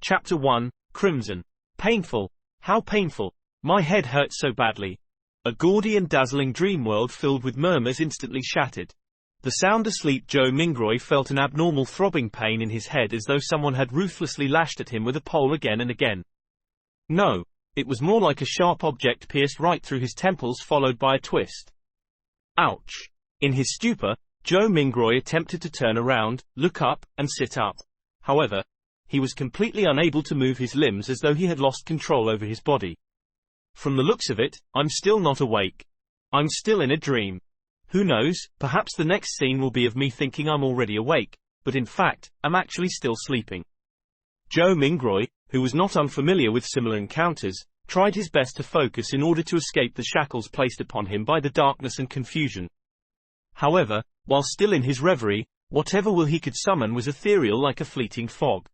Chapter 1, Crimson. Painful. How painful. My head hurts so badly. A gaudy and dazzling dream world filled with murmurs instantly shattered. The sound asleep Joe Mingroy felt an abnormal throbbing pain in his head as though someone had ruthlessly lashed at him with a pole again and again. No, it was more like a sharp object pierced right through his temples followed by a twist. Ouch. In his stupor, Joe Mingroy attempted to turn around, look up, and sit up. However, he was completely unable to move his limbs as though he had lost control over his body. From the looks of it, I'm still not awake. I'm still in a dream. Who knows, perhaps the next scene will be of me thinking I'm already awake, but in fact, I'm actually still sleeping. Joe Mingroy, who was not unfamiliar with similar encounters, tried his best to focus in order to escape the shackles placed upon him by the darkness and confusion. However, while still in his reverie, whatever will he could summon was ethereal like a fleeting fog.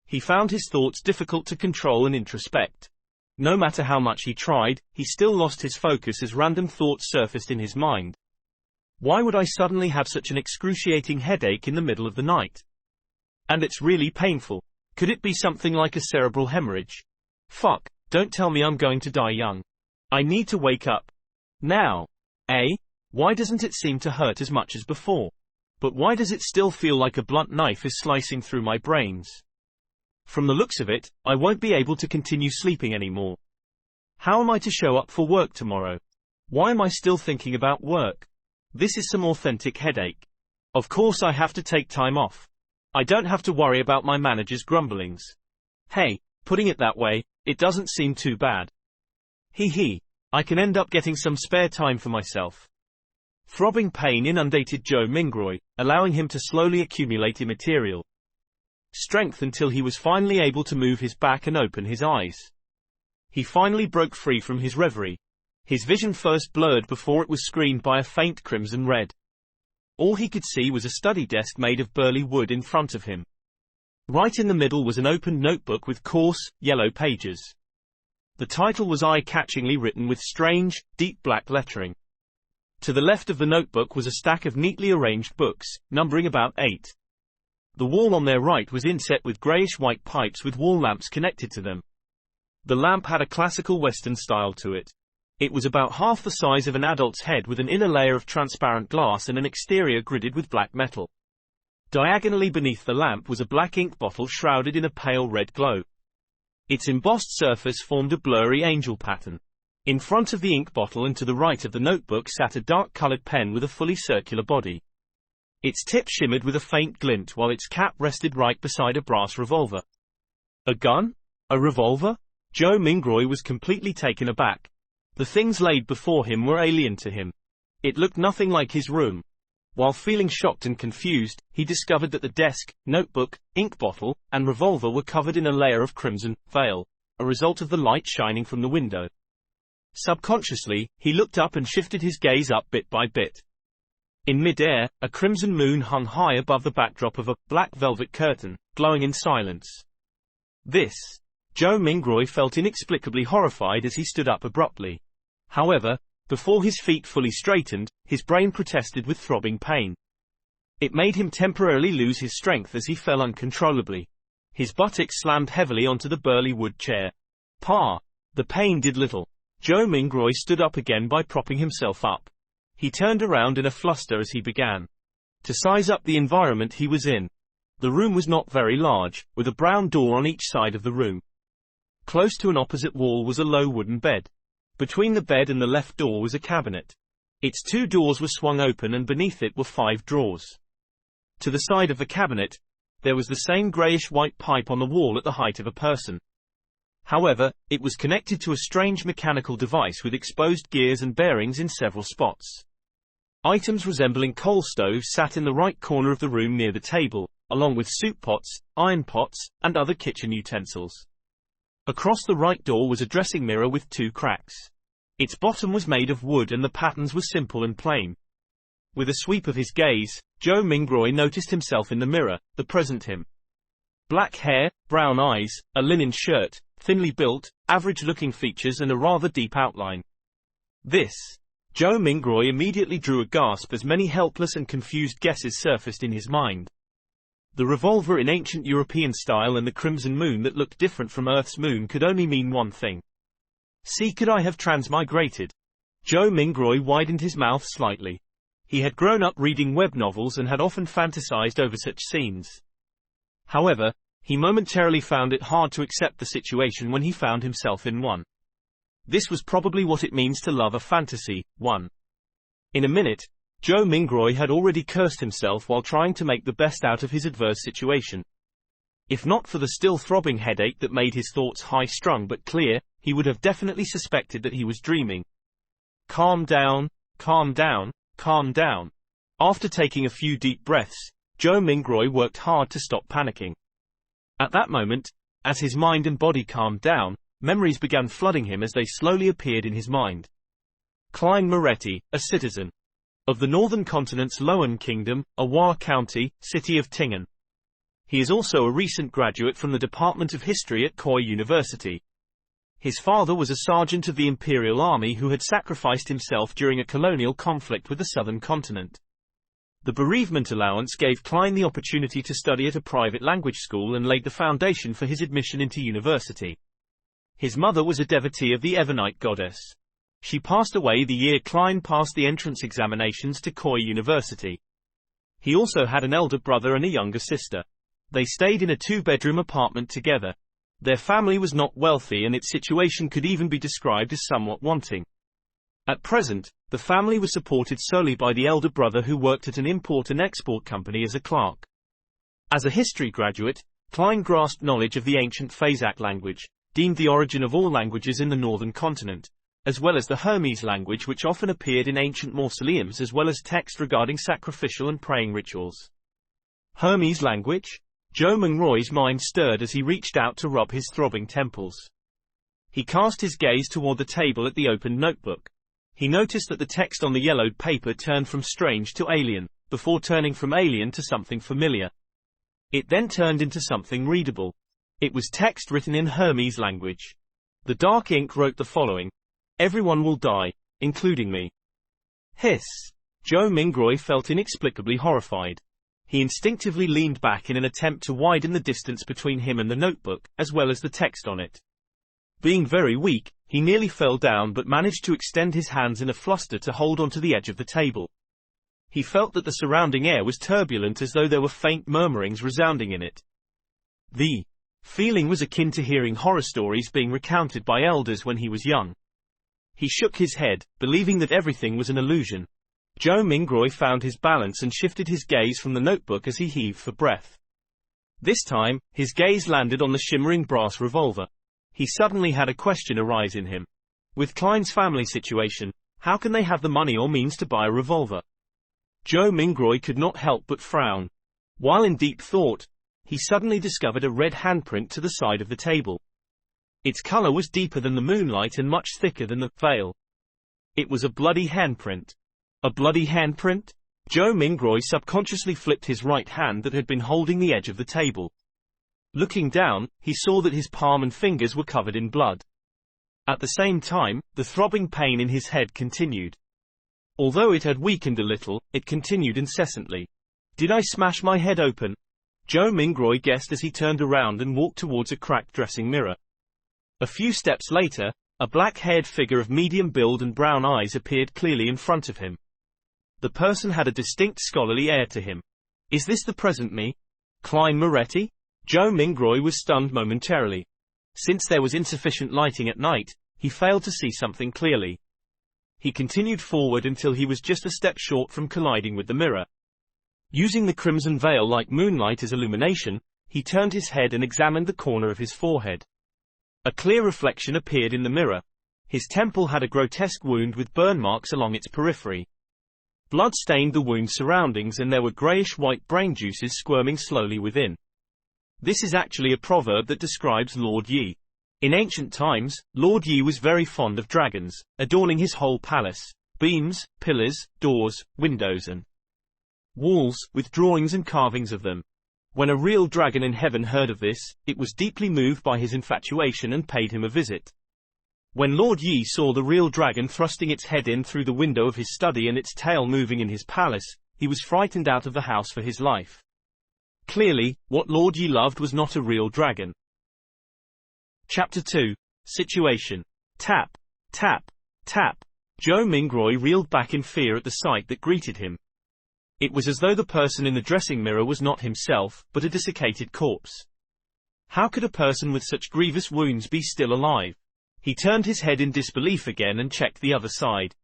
He found his thoughts difficult to control and introspect. No matter how much he tried, he still lost his focus as random thoughts surfaced in his mind. Why would I suddenly have such an excruciating headache in the middle of the night? And it's really painful. Could it be something like a cerebral hemorrhage? Fuck, don't tell me I'm going to die young. I need to wake up. Now. Why doesn't it seem to hurt as much as before? But why does it still feel like a blunt knife is slicing through my brains? From the looks of it, I won't be able to continue sleeping anymore. How am I to show up for work tomorrow? Why am I still thinking about work? This is some authentic headache. Of course I have to take time off. I don't have to worry about my manager's grumblings. Hey, putting it that way, it doesn't seem too bad. I can end up getting some spare time for myself. Throbbing pain inundated Joe Mingroy, allowing him to slowly accumulate immaterial strength until he was finally able to move his back and open his eyes. He finally broke free from his reverie. His vision first blurred before it was screened by a faint crimson red. All he could see was a study desk made of burly wood in front of him. Right in the middle was an open notebook with coarse, yellow pages. The title was eye-catchingly written with strange, deep black lettering. To the left of the notebook was a stack of neatly arranged books, numbering about 8. The wall on their right was inset with greyish-white pipes with wall lamps connected to them. The lamp had a classical Western style to it. It was about half the size of an adult's head with an inner layer of transparent glass and an exterior gridded with black metal. Diagonally beneath the lamp was a black ink bottle shrouded in a pale red glow. Its embossed surface formed a blurry angel pattern. In front of the ink bottle and to the right of the notebook sat a dark-colored pen with a fully circular body. Its tip shimmered with a faint glint while its cap rested right beside a brass revolver. A gun? A revolver? Joe Mingroy was completely taken aback. The things laid before him were alien to him. It looked nothing like his room. While feeling shocked and confused, he discovered that the desk, notebook, ink bottle, and revolver were covered in a layer of crimson veil, a result of the light shining from the window. Subconsciously, he looked up and shifted his gaze up bit by bit. In mid-air, a crimson moon hung high above the backdrop of a black velvet curtain, glowing in silence. Joe Mingroy felt inexplicably horrified as he stood up abruptly. However, before his feet fully straightened, his brain protested with throbbing pain. It made him temporarily lose his strength as he fell uncontrollably. His buttocks slammed heavily onto the burly wood chair. The pain did little. Joe Mingroy stood up again by propping himself up. He turned around in a fluster as he began to size up the environment he was in. The room was not very large, with a brown door on each side of the room. Close to an opposite wall was a low wooden bed. Between the bed and the left door was a cabinet. Its 2 doors were swung open and beneath it were 5 drawers. To the side of the cabinet, there was the same greyish-white pipe on the wall at the height of a person. However, it was connected to a strange mechanical device with exposed gears and bearings in several spots. Items resembling coal stoves sat in the right corner of the room near the table, along with soup pots, iron pots, and other kitchen utensils. Across the right door was a dressing mirror with 2 cracks. Its bottom was made of wood and the patterns were simple and plain. With a sweep of his gaze, Joe Mingroy noticed himself in the mirror, the present him. Black hair, brown eyes, a linen shirt, thinly built, average-looking features and a rather deep outline. Joe Mingroy immediately drew a gasp as many helpless and confused guesses surfaced in his mind. The revolver in ancient European style and the crimson moon that looked different from Earth's moon could only mean one thing. See, could I have transmigrated? Joe Mingroy widened his mouth slightly. He had grown up reading web novels and had often fantasized over such scenes. However, he momentarily found it hard to accept the situation when he found himself in one. This was probably what it means to love a fantasy, one. In a minute, Joe Mingroy had already cursed himself while trying to make the best out of his adverse situation. If not for the still throbbing headache that made his thoughts high-strung but clear, he would have definitely suspected that he was dreaming. Calm down, calm down, calm down. After taking a few deep breaths, Joe Mingroy worked hard to stop panicking. At that moment, as his mind and body calmed down, memories began flooding him as they slowly appeared in his mind. Klein Moretti, a citizen of the northern continent's Loan Kingdom, Awa County, city of Tingen. He is also a recent graduate from the Department of History at Koi University. His father was a sergeant of the Imperial Army who had sacrificed himself during a colonial conflict with the southern continent. The bereavement allowance gave Klein the opportunity to study at a private language school and laid the foundation for his admission into university. His mother was a devotee of the Evernite goddess. She passed away the year Klein passed the entrance examinations to Koi University. He also had an elder brother and a younger sister. They stayed in a two-bedroom apartment together. Their family was not wealthy and its situation could even be described as somewhat wanting. At present, the family was supported solely by the elder brother who worked at an import and export company as a clerk. As a history graduate, Klein grasped knowledge of the ancient Phasak language, deemed the origin of all languages in the northern continent, as well as the Hermes language which often appeared in ancient mausoleums as well as text regarding sacrificial and praying rituals. Hermes language? Joe Mingroy's mind stirred as he reached out to rub his throbbing temples. He cast his gaze toward the table at the opened notebook. He noticed that the text on the yellowed paper turned from strange to alien, before turning from alien to something familiar. It then turned into something readable. It was text written in Hermes language. The dark ink wrote the following: "Everyone will die, including me." Hiss! Joe Mingroy felt inexplicably horrified. He instinctively leaned back in an attempt to widen the distance between him and the notebook, as well as the text on it. Being very weak, he nearly fell down but managed to extend his hands in a fluster to hold onto the edge of the table. He felt that the surrounding air was turbulent as though there were faint murmurings resounding in it. The feeling was akin to hearing horror stories being recounted by elders when he was young. He shook his head, believing that everything was an illusion. Joe Mingroy found his balance and shifted his gaze from the notebook as he heaved for breath. This time, his gaze landed on the shimmering brass revolver. He suddenly had a question arise in him. With Klein's family situation, how can they have the money or means to buy a revolver? Joe Mingroy could not help but frown. While in deep thought, he suddenly discovered a red handprint to the side of the table. Its color was deeper than the moonlight and much thicker than the veil. It was a bloody handprint. A bloody handprint? Joe Mingroy subconsciously flipped his right hand that had been holding the edge of the table. Looking down, he saw that his palm and fingers were covered in blood. At the same time, the throbbing pain in his head continued. Although it had weakened a little, it continued incessantly. Did I smash my head open? Joe Mingroy guessed as he turned around and walked towards a cracked dressing mirror. A few steps later, a black-haired figure of medium build and brown eyes appeared clearly in front of him. The person had a distinct scholarly air to him. Is this the present me? Klein Moretti? Joe Mingroy was stunned momentarily. Since there was insufficient lighting at night, he failed to see something clearly. He continued forward until he was just a step short from colliding with the mirror. Using the crimson veil like moonlight as illumination, he turned his head and examined the corner of his forehead. A clear reflection appeared in the mirror. His temple had a grotesque wound with burn marks along its periphery. Blood stained the wound's surroundings and there were grayish-white brain juices squirming slowly within. This is actually a proverb that describes Lord Yi. In ancient times, Lord Yi was very fond of dragons, adorning his whole palace, beams, pillars, doors, windows and walls, with drawings and carvings of them. When a real dragon in heaven heard of this, it was deeply moved by his infatuation and paid him a visit. When Lord Yi saw the real dragon thrusting its head in through the window of his study and its tail moving in his palace, he was frightened out of the house for his life. Clearly, what Lord ye loved was not a real dragon. Chapter 2. Situation. Tap, tap, tap. Joe Mingroy reeled back in fear at the sight that greeted him. It was as though the person in the dressing mirror was not himself, but a desiccated corpse. How could a person with such grievous wounds be still alive? He turned his head in disbelief again and checked the other side.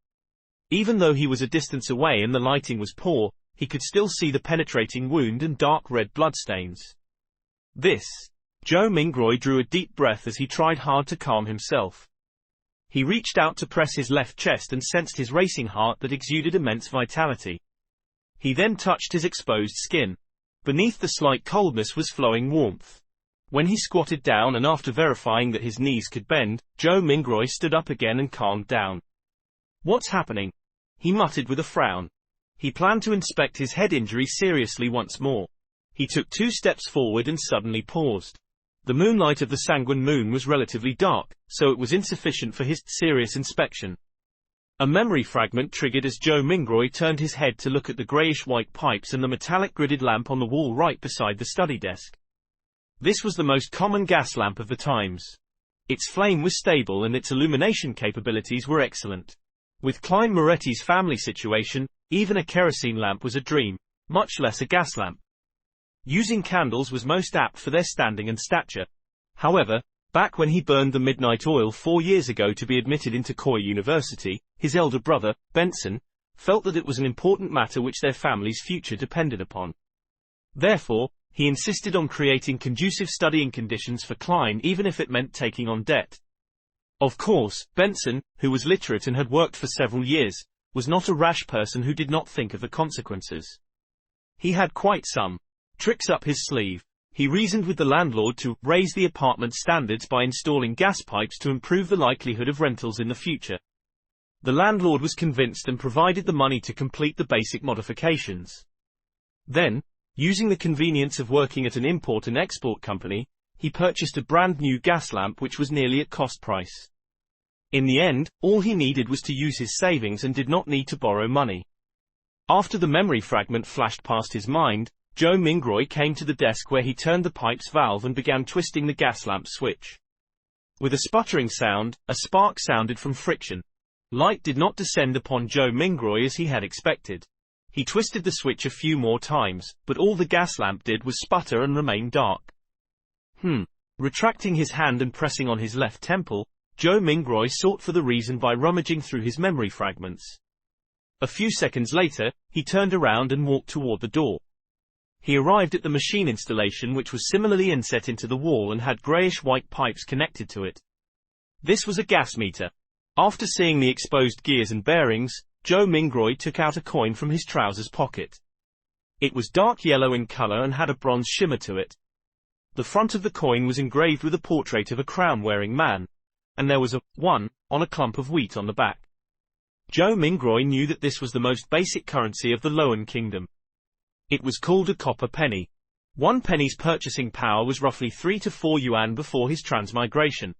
Even though he was a distance away and the lighting was poor, he could still see the penetrating wound and dark red bloodstains. Joe Mingroy drew a deep breath as he tried hard to calm himself. He reached out to press his left chest and sensed his racing heart that exuded immense vitality. He then touched his exposed skin. Beneath the slight coldness was flowing warmth. When he squatted down and after verifying that his knees could bend, Joe Mingroy stood up again and calmed down. "What's happening?" he muttered with a frown. He planned to inspect his head injury seriously once more. He took 2 steps forward and suddenly paused. The moonlight of the sanguine moon was relatively dark, so it was insufficient for his serious inspection. A memory fragment triggered as Joe Mingroy turned his head to look at the greyish-white pipes and the metallic gridded lamp on the wall right beside the study desk. This was the most common gas lamp of the times. Its flame was stable and its illumination capabilities were excellent. With Klein Moretti's family situation, even a kerosene lamp was a dream, much less a gas lamp. Using candles was most apt for their standing and stature. However, back when he burned the midnight oil 4 years ago to be admitted into Coy University, his elder brother, Benson, felt that it was an important matter which their family's future depended upon. Therefore, he insisted on creating conducive studying conditions for Klein even if it meant taking on debt. Of course, Benson, who was literate and had worked for several years, was not a rash person who did not think of the consequences. He had quite some tricks up his sleeve. He reasoned with the landlord to raise the apartment standards by installing gas pipes to improve the likelihood of rentals in the future. The landlord was convinced and provided the money to complete the basic modifications. Then, using the convenience of working at an import and export company, he purchased a brand new gas lamp which was nearly at cost price. In the end, all he needed was to use his savings and did not need to borrow money. After the memory fragment flashed past his mind, Joe Mingroy came to the desk where he turned the pipe's valve and began twisting the gas lamp switch. With a sputtering sound, a spark sounded from friction. Light did not descend upon Joe Mingroy as he had expected. He twisted the switch a few more times, but all the gas lamp did was sputter and remain dark. Retracting his hand and pressing on his left temple, Joe Mingroy sought for the reason by rummaging through his memory fragments. A few seconds later, he turned around and walked toward the door. He arrived at the machine installation which was similarly inset into the wall and had greyish-white pipes connected to it. This was a gas meter. After seeing the exposed gears and bearings, Joe Mingroy took out a coin from his trousers pocket. It was dark yellow in color and had a bronze shimmer to it. The front of the coin was engraved with a portrait of a crown-wearing man, and there was a 1 on a clump of wheat on the back. Joe Mingroy knew that this was the most basic currency of the Loan Kingdom. It was called a copper penny. 1 penny's purchasing power was roughly 3 to 4 yuan before his transmigration.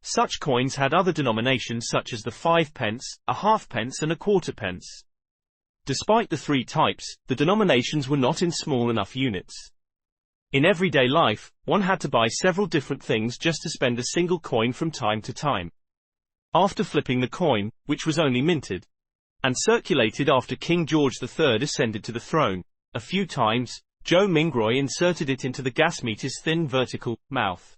Such coins had other denominations such as the 5 pence, a half-pence and a quarter-pence. Despite the 3 types, the denominations were not in small enough units. In everyday life, one had to buy several different things just to spend a single coin from time to time. After flipping the coin, which was only minted and circulated after King George III ascended to the throne, a few times, Joe Mingroy inserted it into the gas meter's thin vertical mouth.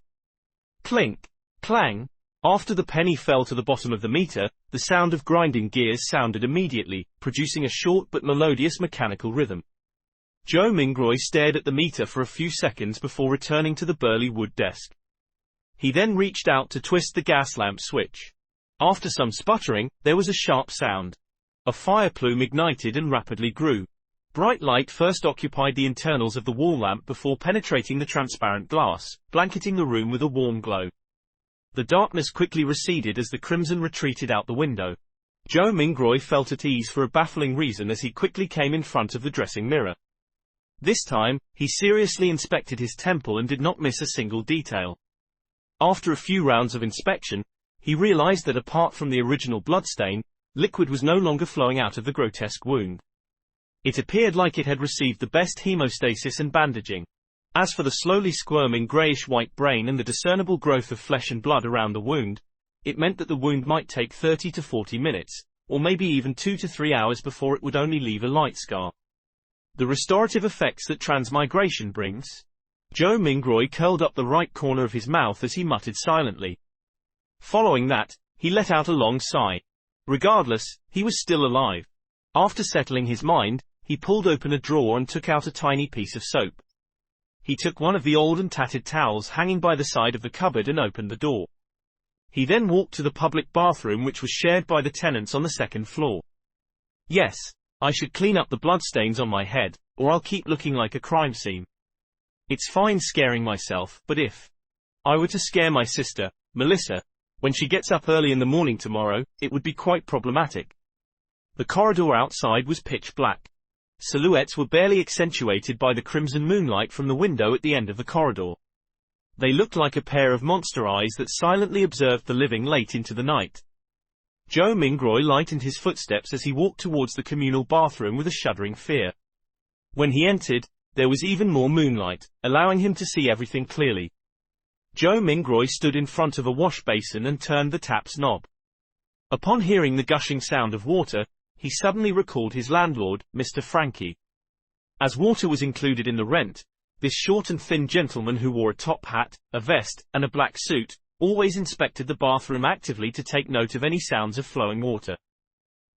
Clink, clang. After the penny fell to the bottom of the meter, the sound of grinding gears sounded immediately, producing a short but melodious mechanical rhythm. Joe Mingroy stared at the meter for a few seconds before returning to the burly wood desk. He then reached out to twist the gas lamp switch. After some sputtering, there was a sharp sound. A fire plume ignited and rapidly grew. Bright light first occupied the internals of the wall lamp before penetrating the transparent glass, blanketing the room with a warm glow. The darkness quickly receded as the crimson retreated out the window. Joe Mingroy felt at ease for a baffling reason as he quickly came in front of the dressing mirror. This time, he seriously inspected his temple and did not miss a single detail. After a few rounds of inspection, he realized that apart from the original bloodstain, liquid was no longer flowing out of the grotesque wound. It appeared like it had received the best hemostasis and bandaging. As for the slowly squirming greyish-white brain and the discernible growth of flesh and blood around the wound, it meant that the wound might take 30 to 40 minutes, or maybe even 2 to 3 hours before it would only leave a light scar. The restorative effects that transmigration brings? Joe Mingroy curled up the right corner of his mouth as he muttered silently. Following that, he let out a long sigh. Regardless, he was still alive. After settling his mind, he pulled open a drawer and took out a tiny piece of soap. He took one of the old and tattered towels hanging by the side of the cupboard and opened the door. He then walked to the public bathroom, which was shared by the tenants on the second floor. Yes, I should clean up the bloodstains on my head, or I'll keep looking like a crime scene. It's fine scaring myself, but if I were to scare my sister, Melissa, when she gets up early in the morning tomorrow, it would be quite problematic. The corridor outside was pitch black. Silhouettes were barely accentuated by the crimson moonlight from the window at the end of the corridor. They looked like a pair of monster eyes that silently observed the living late into the night. Joe Mingroy lightened his footsteps as he walked towards the communal bathroom with a shuddering fear. When he entered, there was even more moonlight, allowing him to see everything clearly. Joe Mingroy stood in front of a wash basin and turned the tap's knob. Upon hearing the gushing sound of water, he suddenly recalled his landlord, Mr. Frankie. As water was included in the rent, this short and thin gentleman who wore a top hat, a vest, and a black suit, always inspected the bathroom actively to take note of any sounds of flowing water.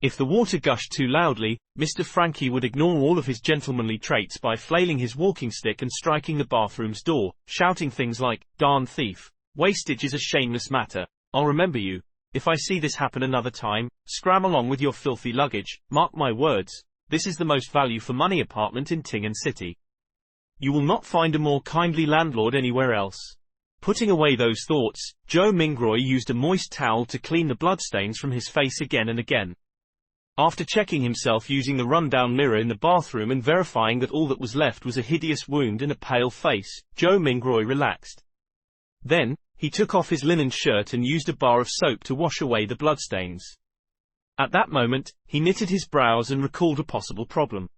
If the water gushed too loudly, Mr. Frankie would ignore all of his gentlemanly traits by flailing his walking stick and striking the bathroom's door, shouting things like, "Darn thief, wastage is a shameless matter, I'll remember you. If I see this happen another time, scram along with your filthy luggage, mark my words, this is the most value for money apartment in Tingen City. You will not find a more kindly landlord anywhere else." Putting away those thoughts, Joe Mingroy used a moist towel to clean the bloodstains from his face again and again. After checking himself using the rundown mirror in the bathroom and verifying that all that was left was a hideous wound and a pale face, Joe Mingroy relaxed. Then, he took off his linen shirt and used a bar of soap to wash away the bloodstains. At that moment, he knitted his brows and recalled a possible problem.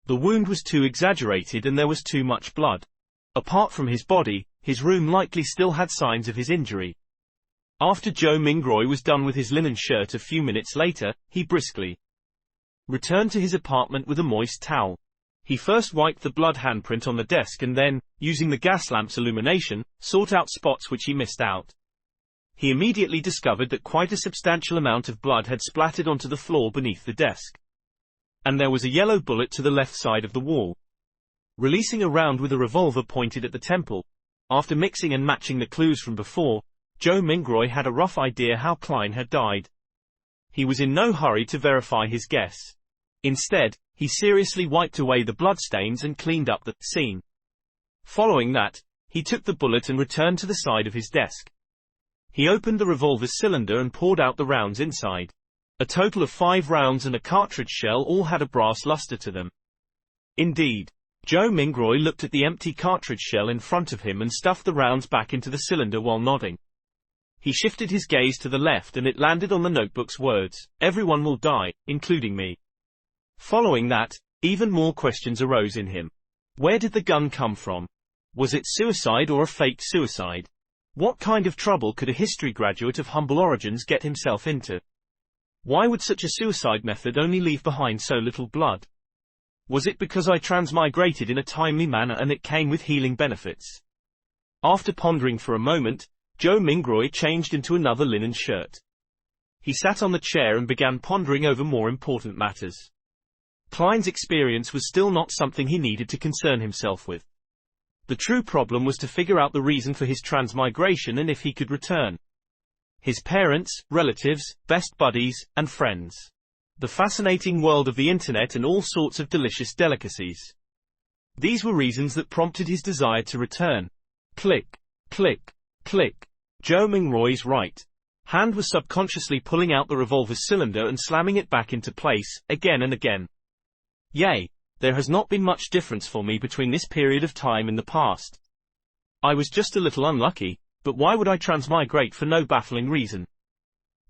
The wound was too exaggerated and there was too much blood. Apart from his body, his room likely still had signs of his injury. After Joe Mingroy was done with his linen shirt a few minutes later, he briskly returned to his apartment with a moist towel. He first wiped the blood handprint on the desk and then, using the gas lamp's illumination, sought out spots which he missed out. He immediately discovered that quite a substantial amount of blood had splattered onto the floor beneath the desk. And there was a yellow bullet to the left side of the wall. Releasing a round with a revolver pointed at the temple, after mixing and matching the clues from before, Joe Mingroy had a rough idea how Klein had died. He was in no hurry to verify his guess. Instead, he seriously wiped away the bloodstains and cleaned up the scene. Following that, he took the bullet and returned to the side of his desk. He opened the revolver's cylinder and poured out the rounds inside. A total of 5 rounds and a cartridge shell all had a brass luster to them. Indeed, Joe Mingroy looked at the empty cartridge shell in front of him and stuffed the rounds back into the cylinder while nodding. He shifted his gaze to the left and it landed on the notebook's words, "Everyone will die, including me." Following that, even more questions arose in him. Where did the gun come from? Was it suicide or a fake suicide? What kind of trouble could a history graduate of humble origins get himself into? Why would such a suicide method only leave behind so little blood? Was it because I transmigrated in a timely manner and it came with healing benefits? After pondering for a moment, Joe Mingroy changed into another linen shirt. He sat on the chair and began pondering over more important matters. Klein's experience was still not something he needed to concern himself with. The true problem was to figure out the reason for his transmigration and if he could return. His parents, relatives, best buddies, and friends. The fascinating world of the internet and all sorts of delicious delicacies. These were reasons that prompted his desire to return. Click, click, click. Joe Mingroy's right hand was subconsciously pulling out the revolver's cylinder and slamming it back into place, again and again. Yay, there has not been much difference for me between this period of time in the past. I was just a little unlucky, but why would I transmigrate for no baffling reason?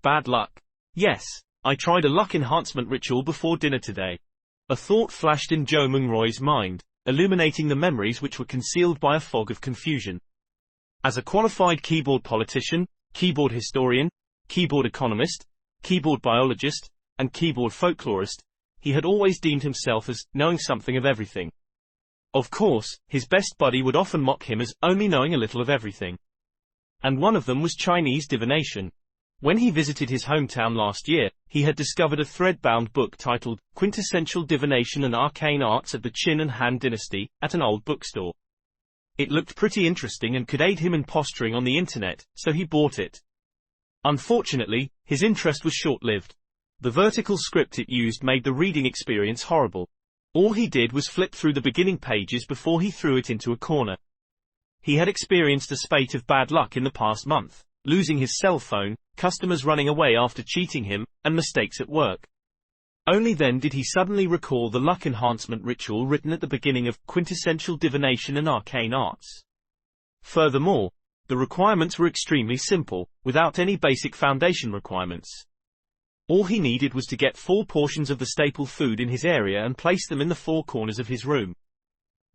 Bad luck. Yes, I tried a luck enhancement ritual before dinner today. A thought flashed in Joe Mingroy's mind, illuminating the memories which were concealed by a fog of confusion. As a qualified keyboard politician, keyboard historian, keyboard economist, keyboard biologist, and keyboard folklorist, he had always deemed himself as knowing something of everything. Of course, his best buddy would often mock him as only knowing a little of everything. And one of them was Chinese divination. When he visited his hometown last year, he had discovered a thread-bound book titled Quintessential Divination and Arcane Arts of the Qin and Han Dynasty at an old bookstore. It looked pretty interesting and could aid him in posturing on the internet, so he bought it. Unfortunately, his interest was short-lived. The vertical script it used made the reading experience horrible. All he did was flip through the beginning pages before he threw it into a corner. He had experienced a spate of bad luck in the past month, losing his cell phone, customers running away after cheating him, and mistakes at work. Only then did he suddenly recall the luck enhancement ritual written at the beginning of Quintessential Divination and Arcane Arts. Furthermore, the requirements were extremely simple, without any basic foundation requirements. All he needed was to get 4 portions of the staple food in his area and place them in the 4 corners of his room.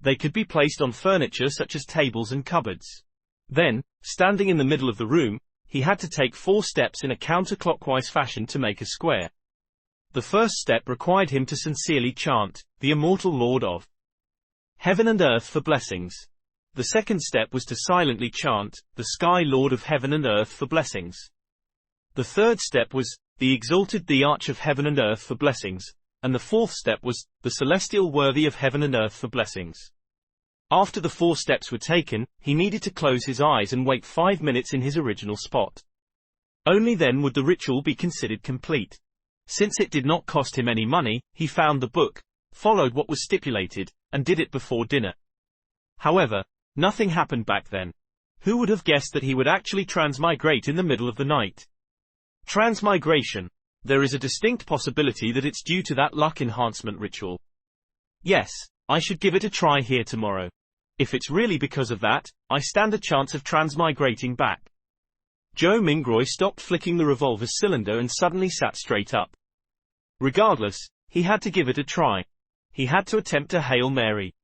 They could be placed on furniture such as tables and cupboards. Then, standing in the middle of the room, he had to take 4 steps in a counterclockwise fashion to make a square. The first step required him to sincerely chant, "The immortal Lord of Heaven and Earth for blessings." The second step was to silently chant, "The Sky Lord of Heaven and Earth for blessings." The third step was, "The exalted the Arch of Heaven and Earth for blessings," and the fourth step was, "The celestial worthy of Heaven and Earth for blessings." After the 4 steps were taken, he needed to close his eyes and wait 5 minutes in his original spot. Only then would the ritual be considered complete. Since it did not cost him any money, he found the book, followed what was stipulated, and did it before dinner. However, nothing happened back then. Who would have guessed that he would actually transmigrate in the middle of the night? Transmigration. There is a distinct possibility that it's due to that luck enhancement ritual. Yes, I should give it a try here tomorrow. If it's really because of that, I stand a chance of transmigrating back. Joe Mingroy stopped flicking the revolver's cylinder and suddenly sat straight up. Regardless, he had to give it a try. He had to attempt a Hail Mary.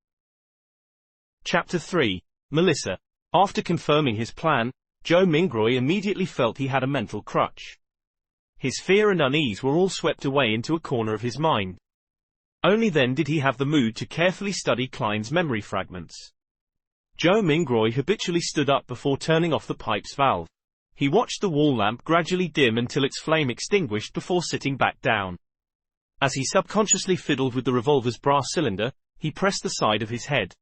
Chapter 3. Melissa. After confirming his plan, Joe Mingroy immediately felt he had a mental crutch. His fear and unease were all swept away into a corner of his mind. Only then did he have the mood to carefully study Klein's memory fragments. Joe Mingroy habitually stood up before turning off the pipe's valve. He watched the wall lamp gradually dim until its flame extinguished before sitting back down. As he subconsciously fiddled with the revolver's brass cylinder, he pressed the side of his head.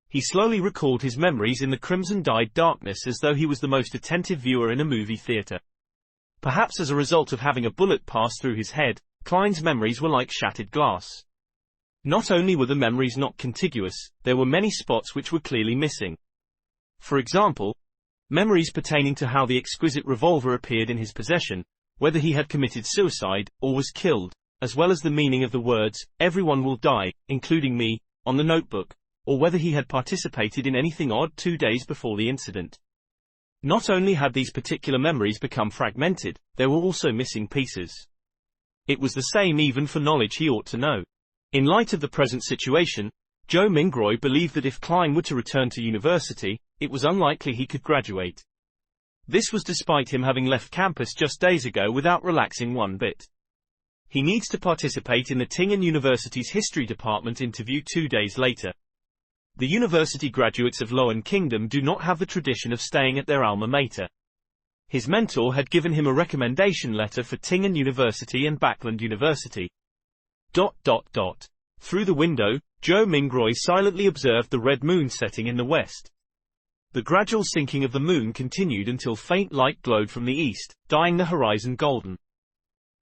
He slowly recalled his memories in the crimson-dyed darkness as though he was the most attentive viewer in a movie theater. Perhaps as a result of having a bullet pass through his head, Klein's memories were like shattered glass. Not only were the memories not contiguous, there were many spots which were clearly missing. For example, memories pertaining to how the exquisite revolver appeared in his possession, whether he had committed suicide, or was killed, as well as the meaning of the words, "Everyone will die, including me," on the notebook, or whether he had participated in anything odd 2 days before the incident. Not only had these particular memories become fragmented, there were also missing pieces. It was the same even for knowledge he ought to know. In light of the present situation, Joe Mingroy believed that if Klein were to return to university, it was unlikely he could graduate. This was despite him having left campus just days ago without relaxing one bit. He needs to participate in the Tingen University's history department interview 2 days later. The university graduates of Lowen Kingdom do not have the tradition of staying at their alma mater. His mentor had given him a recommendation letter for Tingen University and Backland University. Through the window, Joe Mingroy silently observed the red moon setting in the west. The gradual sinking of the moon continued until faint light glowed from the east, dyeing the horizon golden.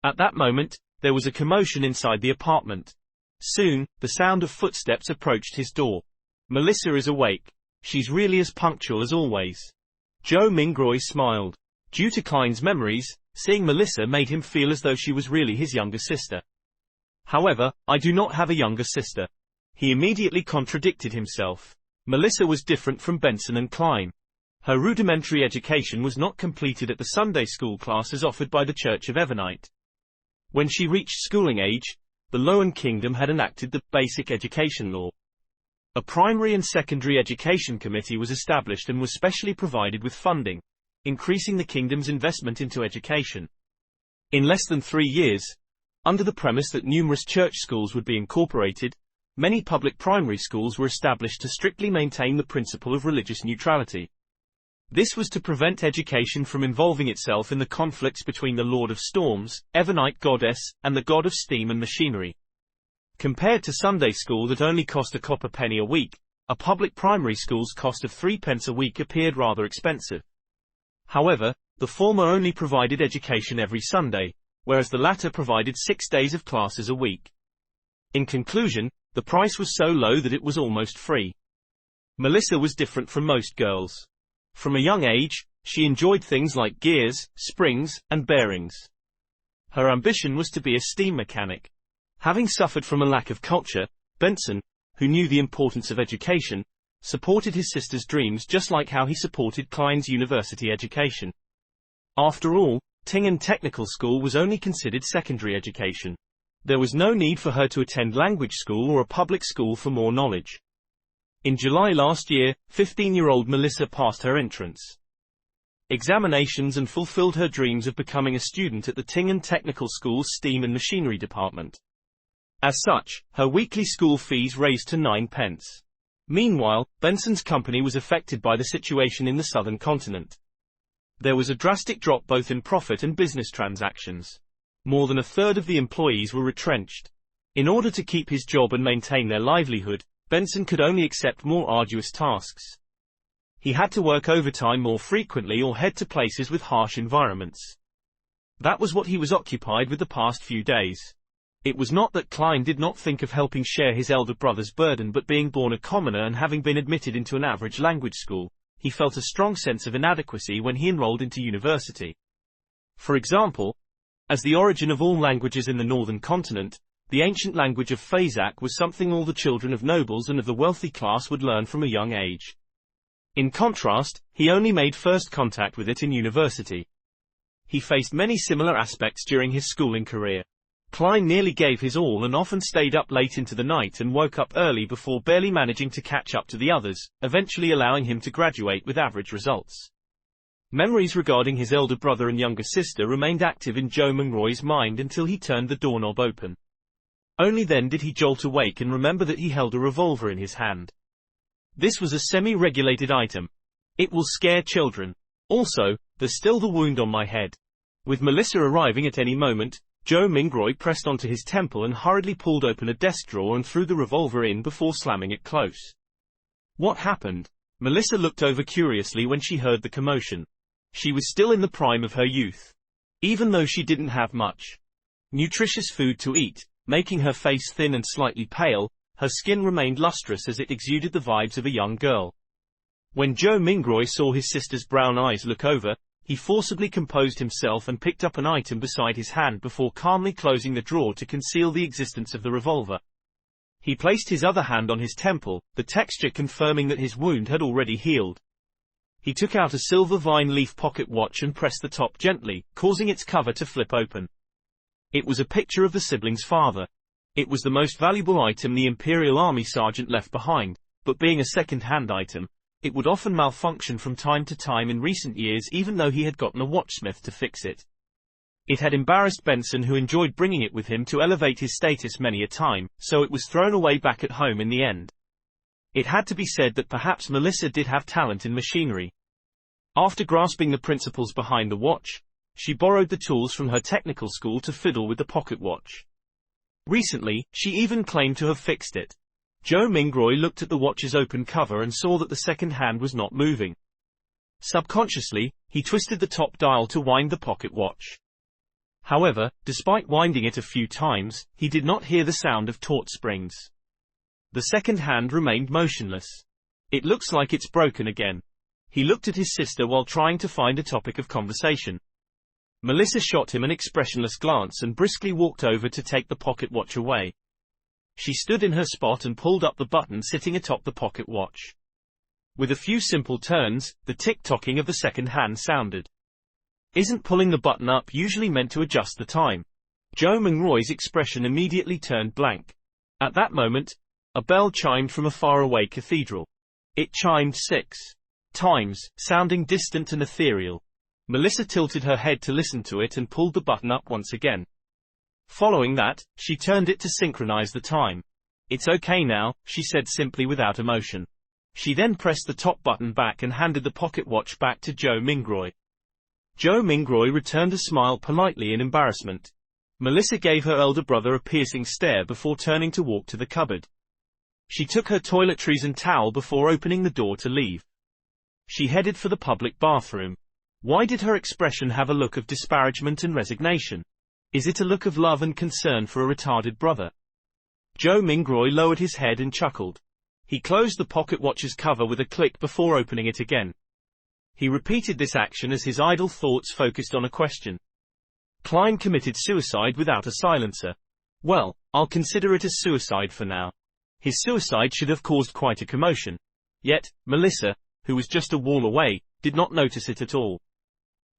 At that moment, there was a commotion inside the apartment. Soon, the sound of footsteps approached his door. "Melissa is awake. She's really as punctual as always." Joe Mingroy smiled. Due to Klein's memories, seeing Melissa made him feel as though she was really his younger sister. "However, I do not have a younger sister." He immediately contradicted himself. Melissa was different from Benson and Klein. Her rudimentary education was not completed at the Sunday school classes offered by the Church of Evernite. When she reached schooling age, the Lowen Kingdom had enacted the Basic Education Law. A primary and secondary education committee was established and was specially provided with funding, increasing the kingdom's investment into education. In less than 3 years, under the premise that numerous church schools would be incorporated, many public primary schools were established to strictly maintain the principle of religious neutrality. This was to prevent education from involving itself in the conflicts between the Lord of Storms, Evernight goddess, and the god of steam and machinery. Compared to Sunday school that only cost a copper penny a week, a public primary school's cost of 3 pence a week appeared rather expensive. However, the former only provided education every Sunday, whereas the latter provided 6 days of classes a week. In conclusion, the price was so low that it was almost free. Melissa was different from most girls. From a young age, she enjoyed things like gears, springs, and bearings. Her ambition was to be a steam mechanic. Having suffered from a lack of culture, Benson, who knew the importance of education, supported his sister's dreams just like how he supported Klein's university education. After all, Tingen Technical School was only considered secondary education. There was no need for her to attend language school or a public school for more knowledge. In July last year, 15-year-old Melissa passed her entrance examinations and fulfilled her dreams of becoming a student at the Tingen Technical School's STEAM and Machinery department. As such, her weekly school fees raised to 9 pence. Meanwhile, Benson's company was affected by the situation in the southern continent. There was a drastic drop both in profit and business transactions. More than a third of the employees were retrenched. In order to keep his job and maintain their livelihood, Benson could only accept more arduous tasks. He had to work overtime more frequently or head to places with harsh environments. That was what he was occupied with the past few days. It was not that Klein did not think of helping share his elder brother's burden, but being born a commoner and having been admitted into an average language school, he felt a strong sense of inadequacy when he enrolled into university. For example, as the origin of all languages in the northern continent, the ancient language of Fazak was something all the children of nobles and of the wealthy class would learn from a young age. In contrast, he only made first contact with it in university. He faced many similar aspects during his schooling career. Klein nearly gave his all and often stayed up late into the night and woke up early before barely managing to catch up to the others, eventually allowing him to graduate with average results. Memories regarding his elder brother and younger sister remained active in Joe Monroy's mind until he turned the doorknob open. Only then did he jolt awake and remember that he held a revolver in his hand. This was a semi-regulated item. It will scare children. Also, there's still the wound on my head. With Melissa arriving at any moment, Joe Mingroy pressed onto his temple and hurriedly pulled open a desk drawer and threw the revolver in before slamming it close. What happened? Melissa looked over curiously when she heard the commotion. She was still in the prime of her youth. Even though she didn't have much nutritious food to eat, making her face thin and slightly pale, her skin remained lustrous as it exuded the vibes of a young girl. When Joe Mingroy saw his sister's brown eyes look over, he forcibly composed himself and picked up an item beside his hand before calmly closing the drawer to conceal the existence of the revolver. He placed his other hand on his temple, the texture confirming that his wound had already healed. He took out a silver vine leaf pocket watch and pressed the top gently, causing its cover to flip open. It was a picture of the siblings' father. It was the most valuable item the Imperial Army sergeant left behind, but being a second-hand item, it would often malfunction from time to time in recent years even though he had gotten a watchsmith to fix it. It had embarrassed Benson, who enjoyed bringing it with him to elevate his status many a time, so it was thrown away back at home in the end. It had to be said that perhaps Melissa did have talent in machinery. After grasping the principles behind the watch, she borrowed the tools from her technical school to fiddle with the pocket watch. Recently, she even claimed to have fixed it. Joe Mingroy looked at the watch's open cover and saw that the second hand was not moving. Subconsciously, he twisted the top dial to wind the pocket watch. However, despite winding it a few times, he did not hear the sound of taut springs. The second hand remained motionless. It looks like it's broken again. He looked at his sister while trying to find a topic of conversation. Melissa shot him an expressionless glance and briskly walked over to take the pocket watch away. She stood in her spot and pulled up the button sitting atop the pocket watch. With a few simple turns, the tick-tocking of the second hand sounded. Isn't pulling the button up usually meant to adjust the time? Joe Mingroy's expression immediately turned blank. At that moment, a bell chimed from a faraway cathedral. It chimed 6 times, sounding distant and ethereal. Melissa tilted her head to listen to it and pulled the button up once again. Following that, she turned it to synchronize the time. "It's okay now," she said simply without emotion. She then pressed the top button back and handed the pocket watch back to Joe Mingroy. Joe Mingroy returned a smile politely in embarrassment. Melissa gave her elder brother a piercing stare before turning to walk to the cupboard. She took her toiletries and towel before opening the door to leave. She headed for the public bathroom. Why did her expression have a look of disparagement and resignation? Is it a look of love and concern for a retarded brother? Joe Mingroy lowered his head and chuckled. He closed the pocket watch's cover with a click before opening it again. He repeated this action as his idle thoughts focused on a question. Klein committed suicide without a silencer. Well, I'll consider it as suicide for now. His suicide should have caused quite a commotion. Yet, Melissa, who was just a wall away, did not notice it at all.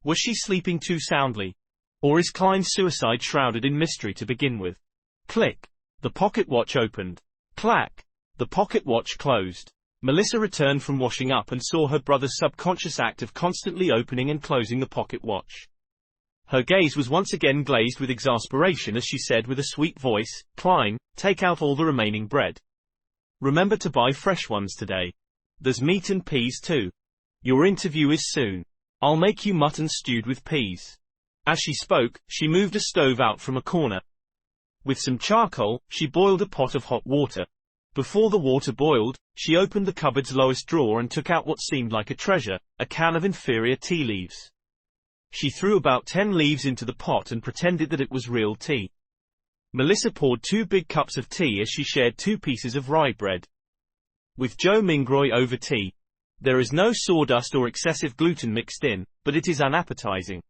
Was she sleeping too soundly? Or is Klein's suicide shrouded in mystery to begin with? Click. The pocket watch opened. Clack. The pocket watch closed. Melissa returned from washing up and saw her brother's subconscious act of constantly opening and closing the pocket watch. Her gaze was once again glazed with exasperation as she said with a sweet voice, "Klein, take out all the remaining bread. Remember to buy fresh ones today. There's meat and peas too. Your interview is soon. I'll make you mutton stewed with peas." As she spoke, she moved a stove out from a corner. With some charcoal, she boiled a pot of hot water. Before the water boiled, she opened the cupboard's lowest drawer and took out what seemed like a treasure, a can of inferior tea leaves. She threw about 10 leaves into the pot and pretended that it was real tea. Melissa poured 2 big cups of tea as she shared 2 pieces of rye bread. With Joe Mingroy over tea. There is no sawdust or excessive gluten mixed in, but it is unappetizing.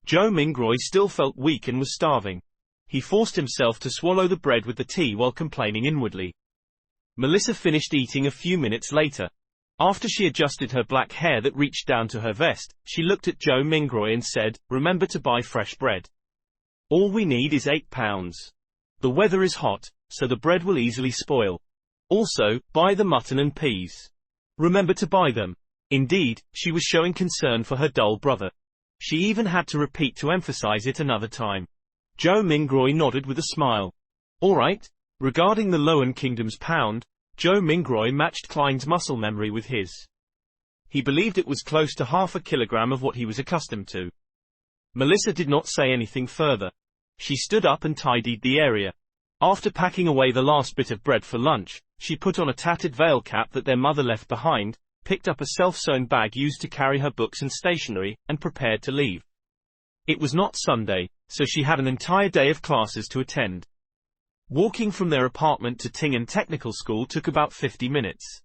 Joe Mingroy still felt weak and was starving. He forced himself to swallow the bread with the tea while complaining inwardly. Melissa finished eating a few minutes later. After she adjusted her black hair that reached down to her vest, she looked at Joe Mingroy and said, "Remember to buy fresh bread. All we need is 8 pounds. The weather is hot, so the bread will easily spoil. Also, buy the mutton and peas. Remember to buy them." Indeed, she was showing concern for her dull brother. She even had to repeat to emphasize it another time. Joe Mingroy nodded with a smile. All right. Regarding the Lowen Kingdom's pound, Joe Mingroy matched Klein's muscle memory with his. He believed it was close to half a kilogram of what he was accustomed to. Melissa did not say anything further. She stood up and tidied the area. After packing away the last bit of bread for lunch, she put on a tattered veil cap that their mother left behind, picked up a self-sewn bag used to carry her books and stationery, and prepared to leave. It was not Sunday, so she had an entire day of classes to attend. Walking from their apartment to Tingen Technical School took about 50 minutes.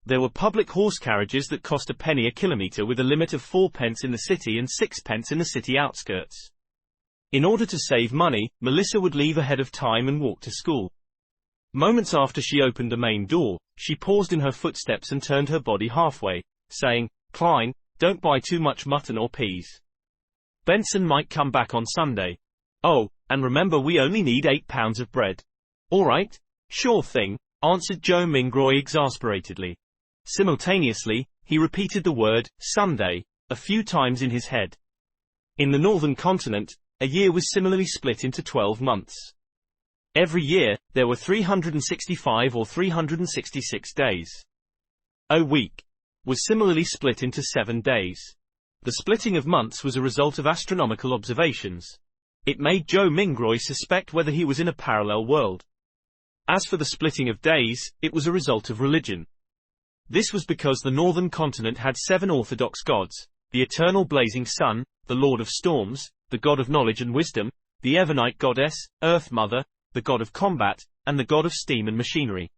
There were public horse carriages that cost a penny a kilometre with a limit of 4 pence in the city and 6 pence in the city outskirts. In order to save money, Melissa would leave ahead of time and walk to school. Moments after she opened the main door, she paused in her footsteps and turned her body halfway, saying, "Klein, don't buy too much mutton or peas. Benson might come back on Sunday. Oh, and remember we only need 8 pounds of bread." "All right, sure thing," answered Joe Mingroy exasperatedly. Simultaneously, he repeated the word, Sunday, a few times in his head. In the northern continent, a year was similarly split into 12 months. Every year, there were 365 or 366 days. A week was similarly split into 7 days. The splitting of months was a result of astronomical observations. It made Joe Mingroy suspect whether he was in a parallel world. As for the splitting of days, it was a result of religion. This was because the northern continent had 7 orthodox gods: the eternal blazing sun, the lord of storms, the god of knowledge and wisdom, the Evernite goddess, Earth Mother, the god of combat, and the god of steam and machinery.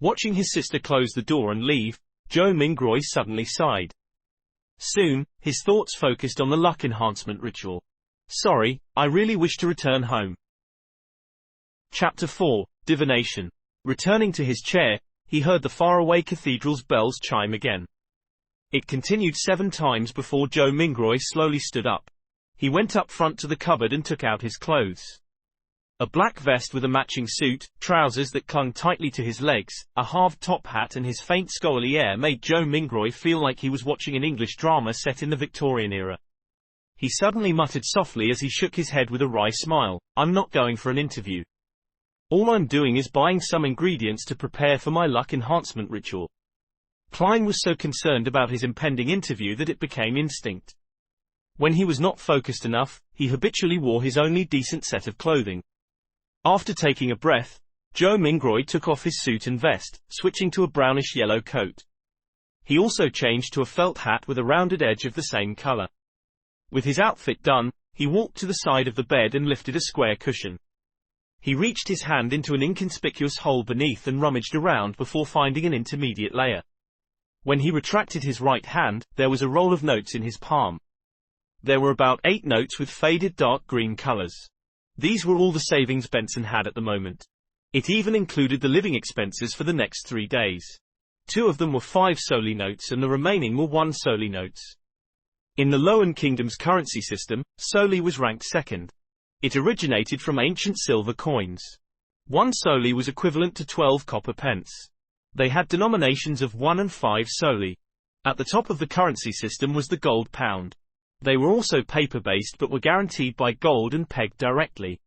Watching his sister close the door and leave, Joe Mingroy suddenly sighed. Soon, his thoughts focused on the luck enhancement ritual. "Sorry, I really wish to return home." Chapter 4, Divination. Returning to his chair, he heard the faraway cathedral's bells chime again. It continued 7 times before Joe Mingroy slowly stood up. He went up front to the cupboard and took out his clothes. A black vest with a matching suit, trousers that clung tightly to his legs, a halved top hat and his faint scholarly air made Joe Mingroy feel like he was watching an English drama set in the Victorian era. He suddenly muttered softly as he shook his head with a wry smile, "I'm not going for an interview. All I'm doing is buying some ingredients to prepare for my luck enhancement ritual." Klein was so concerned about his impending interview that it became instinct. When he was not focused enough, he habitually wore his only decent set of clothing. After taking a breath, Joe Mingroy took off his suit and vest, switching to a brownish-yellow coat. He also changed to a felt hat with a rounded edge of the same color. With his outfit done, he walked to the side of the bed and lifted a square cushion. He reached his hand into an inconspicuous hole beneath and rummaged around before finding an intermediate layer. When he retracted his right hand, there was a roll of notes in his palm. There were about 8 notes with faded dark green colors. These were all the savings Benson had at the moment. It even included the living expenses for the next 3 days. 2 of them were 5 solely notes and the remaining were 1 solely notes. In the Lowen Kingdom's currency system, solely was ranked second. It originated from ancient silver coins. 1 solely was equivalent to 12 copper pence. They had denominations of 1 and 5 solely. At the top of the currency system was the gold pound. They were also paper-based but were guaranteed by gold and pegged directly.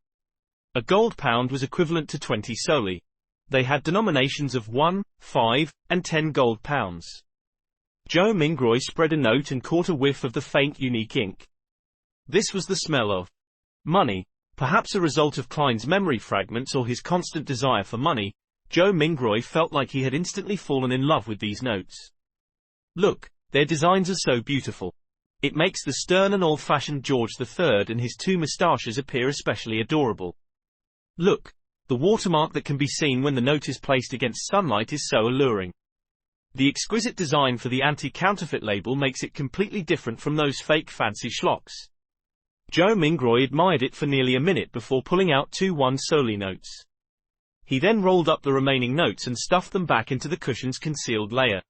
A gold pound was equivalent to 20 solely. They had denominations of 1, 5, and 10 gold pounds. Joe Mingroy spread a note and caught a whiff of the faint, unique ink. This was the smell of money. Perhaps a result of Klein's memory fragments or his constant desire for money, Joe Mingroy felt like he had instantly fallen in love with these notes. "Look, their designs are so beautiful. It makes the stern and old-fashioned George III and his 2 moustaches appear especially adorable. Look, the watermark that can be seen when the note is placed against sunlight is so alluring. The exquisite design for the anti-counterfeit label makes it completely different from those fake fancy schlocks." Joe Mingroy admired it for nearly a minute before pulling out 2 1 solely notes. He then rolled up the remaining notes and stuffed them back into the cushion's concealed layer.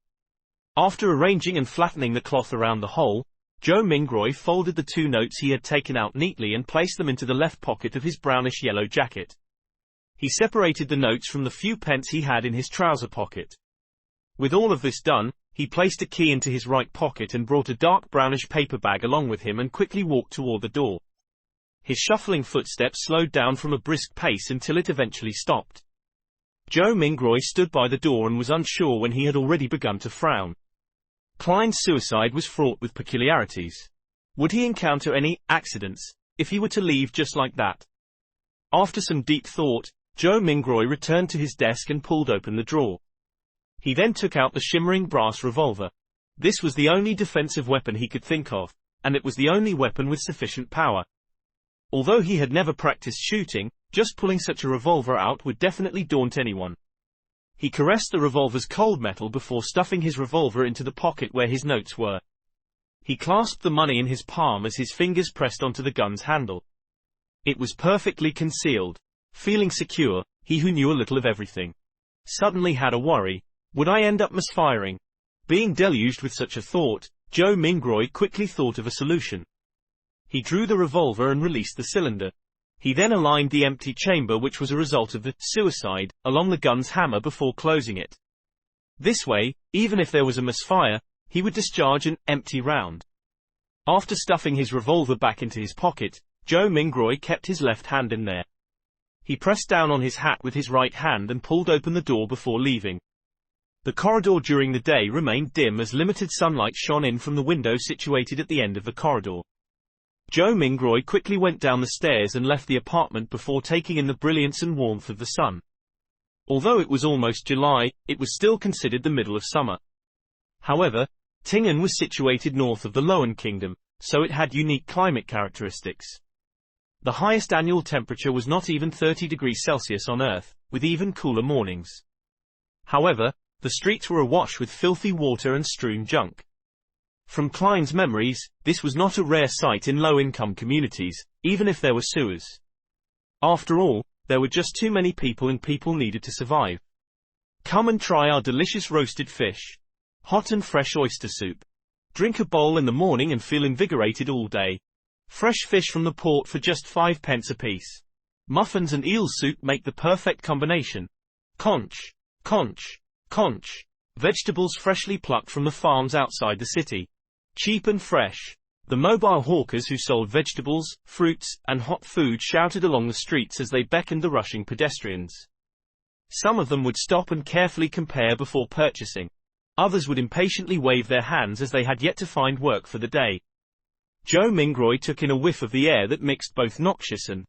After arranging and flattening the cloth around the hole, Joe Mingroy folded the 2 notes he had taken out neatly and placed them into the left pocket of his brownish-yellow jacket. He separated the notes from the few pence he had in his trouser pocket. With all of this done, he placed a key into his right pocket and brought a dark brownish paper bag along with him and quickly walked toward the door. His shuffling footsteps slowed down from a brisk pace until it eventually stopped. Joe Mingroy stood by the door and was unsure when he had already begun to frown. Klein's suicide was fraught with peculiarities. Would he encounter any accidents if he were to leave just like that? After some deep thought, Joe Mingroy returned to his desk and pulled open the drawer. He then took out the shimmering brass revolver. This was the only defensive weapon he could think of, and it was the only weapon with sufficient power. Although he had never practiced shooting, just pulling such a revolver out would definitely daunt anyone. He caressed the revolver's cold metal before stuffing his revolver into the pocket where his notes were. He clasped the money in his palm as his fingers pressed onto the gun's handle. It was perfectly concealed. Feeling secure, he who knew a little of everything suddenly had a worry. Would I end up misfiring? Being deluged with such a thought, Joe Mingroy quickly thought of a solution. He drew the revolver and released the cylinder. He then aligned the empty chamber, which was a result of the suicide, along the gun's hammer before closing it. This way, even if there was a misfire, he would discharge an empty round. After stuffing his revolver back into his pocket, Joe Mingroy kept his left hand in there. He pressed down on his hat with his right hand and pulled open the door before leaving. The corridor during the day remained dim as limited sunlight shone in from the window situated at the end of the corridor. Joe Mingroy quickly went down the stairs and left the apartment before taking in the brilliance and warmth of the sun. Although it was almost July, it was still considered the middle of summer. However, Tingen was situated north of the Lowen Kingdom, so it had unique climate characteristics. The highest annual temperature was not even 30 degrees Celsius on Earth, with even cooler mornings. However, the streets were awash with filthy water and strewn junk. From Klein's memories, this was not a rare sight in low-income communities, even if there were sewers. After all, there were just too many people and people needed to survive. Come and try our delicious roasted fish. Hot and fresh oyster soup. Drink a bowl in the morning and feel invigorated all day. Fresh fish from the port for just 5p apiece. Muffins and eel soup make the perfect combination. Conch, conch, conch. Vegetables freshly plucked from the farms outside the city. Cheap and fresh. The mobile hawkers who sold vegetables, fruits, and hot food shouted along the streets as they beckoned the rushing pedestrians. Some of them would stop and carefully compare before purchasing. Others would impatiently wave their hands as they had yet to find work for the day. Joe Mingroy took in a whiff of the air that mixed both noxious and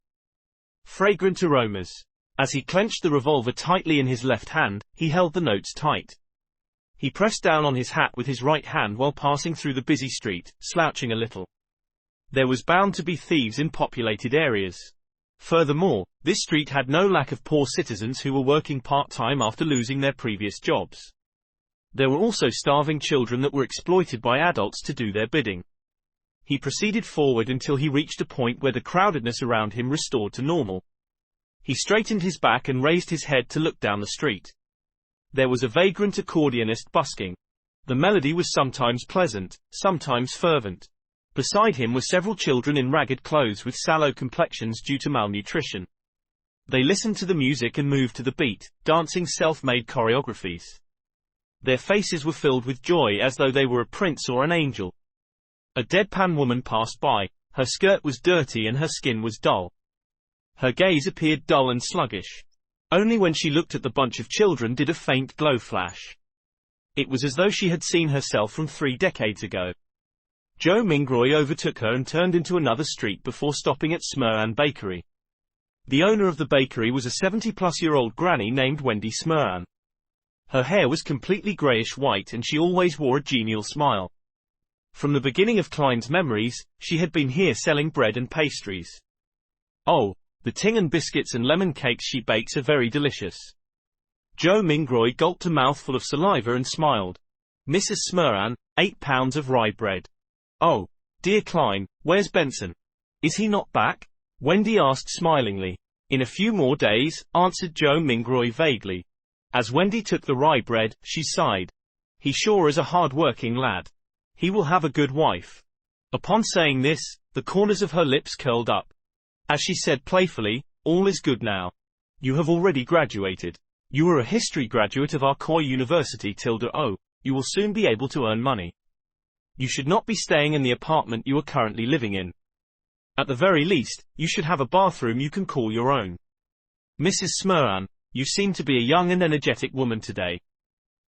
fragrant aromas. As he clenched the revolver tightly in his left hand, he held the notes tight. He pressed down on his hat with his right hand while passing through the busy street, slouching a little. There was bound to be thieves in populated areas. Furthermore, this street had no lack of poor citizens who were working part-time after losing their previous jobs. There were also starving children that were exploited by adults to do their bidding. He proceeded forward until he reached a point where the crowdedness around him restored to normal. He straightened his back and raised his head to look down the street. There was a vagrant accordionist busking. The melody was sometimes pleasant, sometimes fervent. Beside him were several children in ragged clothes with sallow complexions due to malnutrition. They listened to the music and moved to the beat, dancing self-made choreographies. Their faces were filled with joy as though they were a prince or an angel. A deadpan woman passed by. Her skirt was dirty and her skin was dull. Her gaze appeared dull and sluggish. Only when she looked at the bunch of children did a faint glow flash. It was as though she had seen herself from 3 decades ago. Joe Mingroy overtook her and turned into another street before stopping at Smurran Bakery. The owner of the bakery was a 70-plus-year-old granny named Wendy Smurran. Her hair was completely grayish-white and she always wore a genial smile. From the beginning of Klein's memories, she had been here selling bread and pastries. Oh, the Tingen biscuits and lemon cakes she bakes are very delicious. Joe Mingroy gulped a mouthful of saliva and smiled. Mrs. Smurran, 8 pounds of rye bread. Oh, dear Klein, where's Benson? Is he not back? Wendy asked smilingly. In a few more days, answered Joe Mingroy vaguely. As Wendy took the rye bread, she sighed. He sure is a hard-working lad. He will have a good wife. Upon saying this, the corners of her lips curled up. As she said playfully, all is good now. You have already graduated. You are a history graduate of our Koi University ~O. You will soon be able to earn money. You should not be staying in the apartment you are currently living in. At the very least, you should have a bathroom you can call your own. Mrs. Smurran, you seem to be a young and energetic woman today.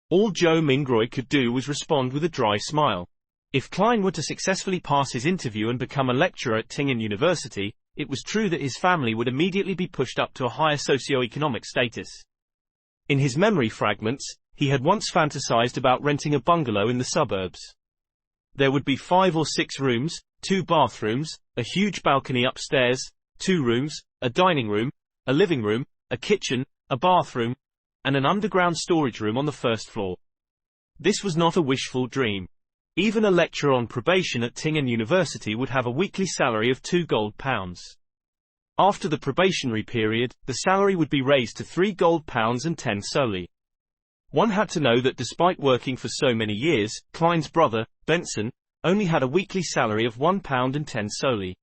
All Joe Mingroy could do was respond with a dry smile. If Klein were to successfully pass his interview and become a lecturer at Tingen University, it was true that his family would immediately be pushed up to a higher socio-economic status. In his memory fragments, he had once fantasized about renting a bungalow in the suburbs. There would be 5 or 6 rooms, 2 bathrooms, a huge balcony upstairs, 2 rooms, a dining room, a living room, a kitchen, a bathroom, and an underground storage room on the first floor. This was not a wishful dream. Even a lecturer on probation at Tingen University would have a weekly salary of £2. After the probationary period, the salary would be raised to £3 and 10 soldi. One had to know that despite working for so many years, Klein's brother, Benson, only had a weekly salary of £1 and 10 soldi.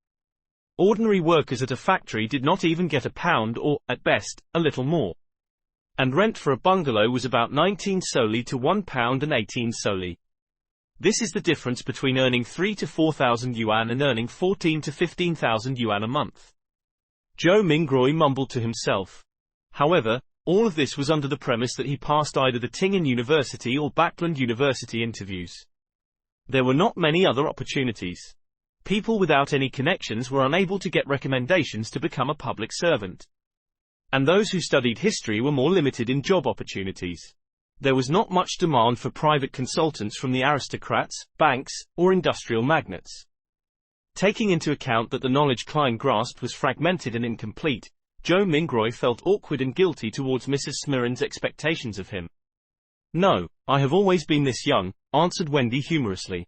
Ordinary workers at a factory did not even get £1 or, at best, a little more. And rent for a bungalow was about 19 soldi to £1 and 18 soldi. This is the difference between earning 3 to 4,000 yuan and earning 14 to 15,000 yuan a month. Joe Mingroy mumbled to himself. However, all of this was under the premise that he passed either the Tingen University or Backland University interviews. There were not many other opportunities. People without any connections were unable to get recommendations to become a public servant. And those who studied history were more limited in job opportunities. There was not much demand for private consultants from the aristocrats, banks, or industrial magnates. Taking into account that the knowledge Klein grasped was fragmented and incomplete, Joe Mingroy felt awkward and guilty towards Mrs. Smurran's expectations of him. No, I have always been this young, answered Wendy humorously.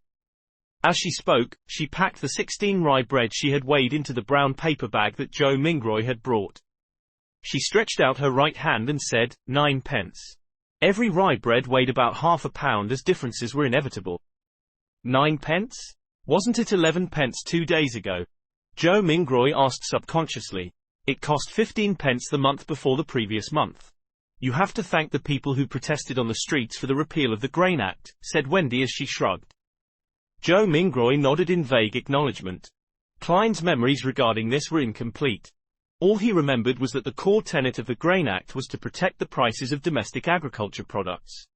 As she spoke, she packed the 16 rye bread she had weighed into the brown paper bag that Joe Mingroy had brought. She stretched out her right hand and said, 9 pence. Every rye bread weighed about half a pound as differences were inevitable. 9 pence? Wasn't it 11 pence 2 days ago? Joe Mingroy asked subconsciously. It cost 15 pence the month before the previous month. You have to thank the people who protested on the streets for the repeal of the Grain Act, said Wendy as she shrugged. Joe Mingroy nodded in vague acknowledgement. Klein's memories regarding this were incomplete. All he remembered was that the core tenet of the Grain Act was to protect the prices of domestic agriculture products.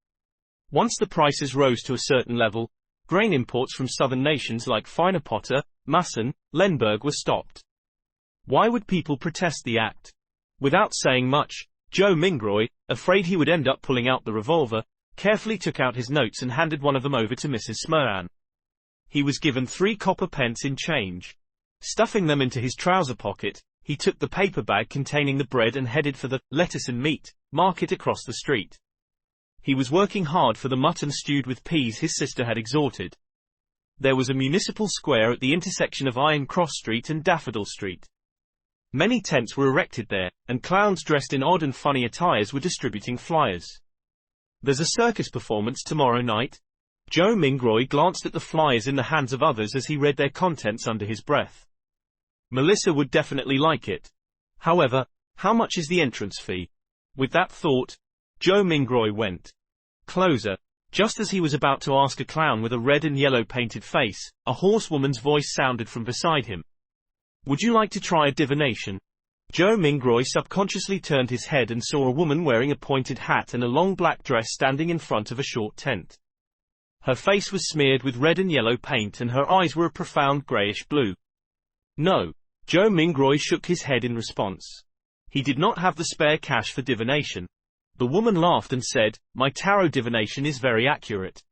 Once the prices rose to a certain level, grain imports from southern nations like Feinerpotter, Massen, Lemberg were stopped. Why would people protest the act? Without saying much, Joe Mingroy, afraid he would end up pulling out the revolver, carefully took out his notes and handed one of them over to Mrs. Smurran. He was given 3 copper pence in change. Stuffing them into his trouser pocket, he took the paper bag containing the bread and headed for the lettuce and meat market across the street. He was working hard for the mutton stewed with peas his sister had exhorted. There was a municipal square at the intersection of Iron Cross Street and Daffodil Street. Many tents were erected there, and clowns dressed in odd and funny attires were distributing flyers. There's a circus performance tomorrow night. Joe Mingroy glanced at the flyers in the hands of others as he read their contents under his breath. Melissa would definitely like it. However, how much is the entrance fee? With that thought, Joe Mingroy went closer. Just as he was about to ask a clown with a red and yellow painted face, a hoarse woman's voice sounded from beside him. Would you like to try a divination? Joe Mingroy subconsciously turned his head and saw a woman wearing a pointed hat and a long black dress standing in front of a short tent. Her face was smeared with red and yellow paint and her eyes were a profound grayish blue. No. Joe Mingroy shook his head in response. He did not have the spare cash for divination. The woman laughed and said, "My tarot divination is very accurate."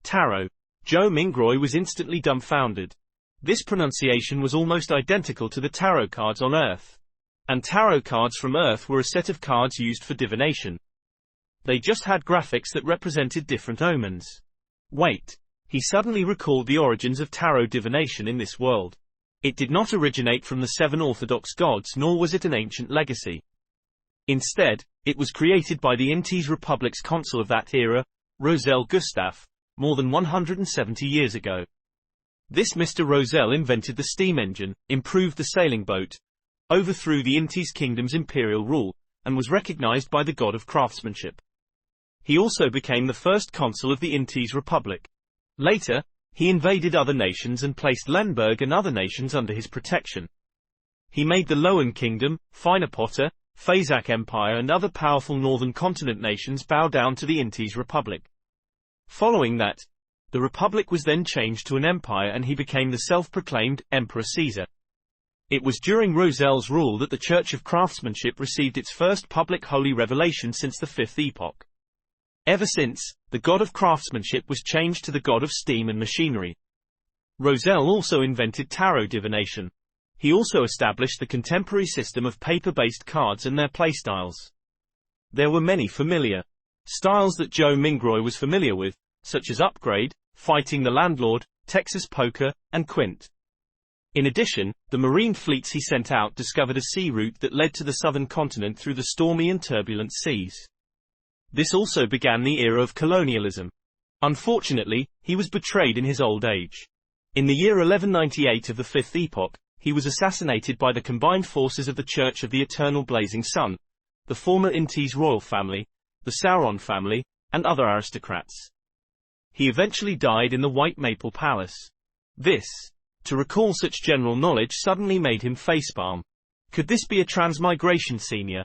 Tarot. Joe Mingroy was instantly dumbfounded. This pronunciation was almost identical to the tarot cards on Earth. And tarot cards from Earth were a set of cards used for divination. They just had graphics that represented different omens. Wait. He suddenly recalled the origins of tarot divination in this world. It did not originate from the 7 Orthodox gods nor was it an ancient legacy. Instead, it was created by the Intes Republic's consul of that era, Rosel Gustaf, more than 170 years ago. This Mr. Rosel invented the steam engine, improved the sailing boat, overthrew the Intes kingdom's imperial rule, and was recognized by the god of craftsmanship. He also became the first consul of the Intes Republic. Later, he invaded other nations and placed Lemberg and other nations under his protection. He made the Loan Kingdom, Feinerpotter, Fazak Empire and other powerful northern continent nations bow down to the Intes Republic. Following that, the Republic was then changed to an empire and he became the self-proclaimed Emperor Caesar. It was during Rosel's rule that the Church of Craftsmanship received its first public holy revelation since the Fifth Epoch. Ever since, the god of craftsmanship was changed to the god of steam and machinery. Rosel also invented tarot divination. He also established the contemporary system of paper-based cards and their playstyles. There were many familiar styles that Joe Mingroy was familiar with, such as Upgrade, Fighting the Landlord, Texas Poker, and Quint. In addition, the marine fleets he sent out discovered a sea route that led to the southern continent through the stormy and turbulent seas. This also began the era of colonialism. Unfortunately, he was betrayed in his old age. In the year 1198 of the Fifth Epoch, he was assassinated by the combined forces of the Church of the Eternal Blazing Sun, the former Intes royal family, the Sauron family, and other aristocrats. He eventually died in the White Maple Palace. This, to recall such general knowledge, suddenly made him facepalm. Could this be a transmigration senior?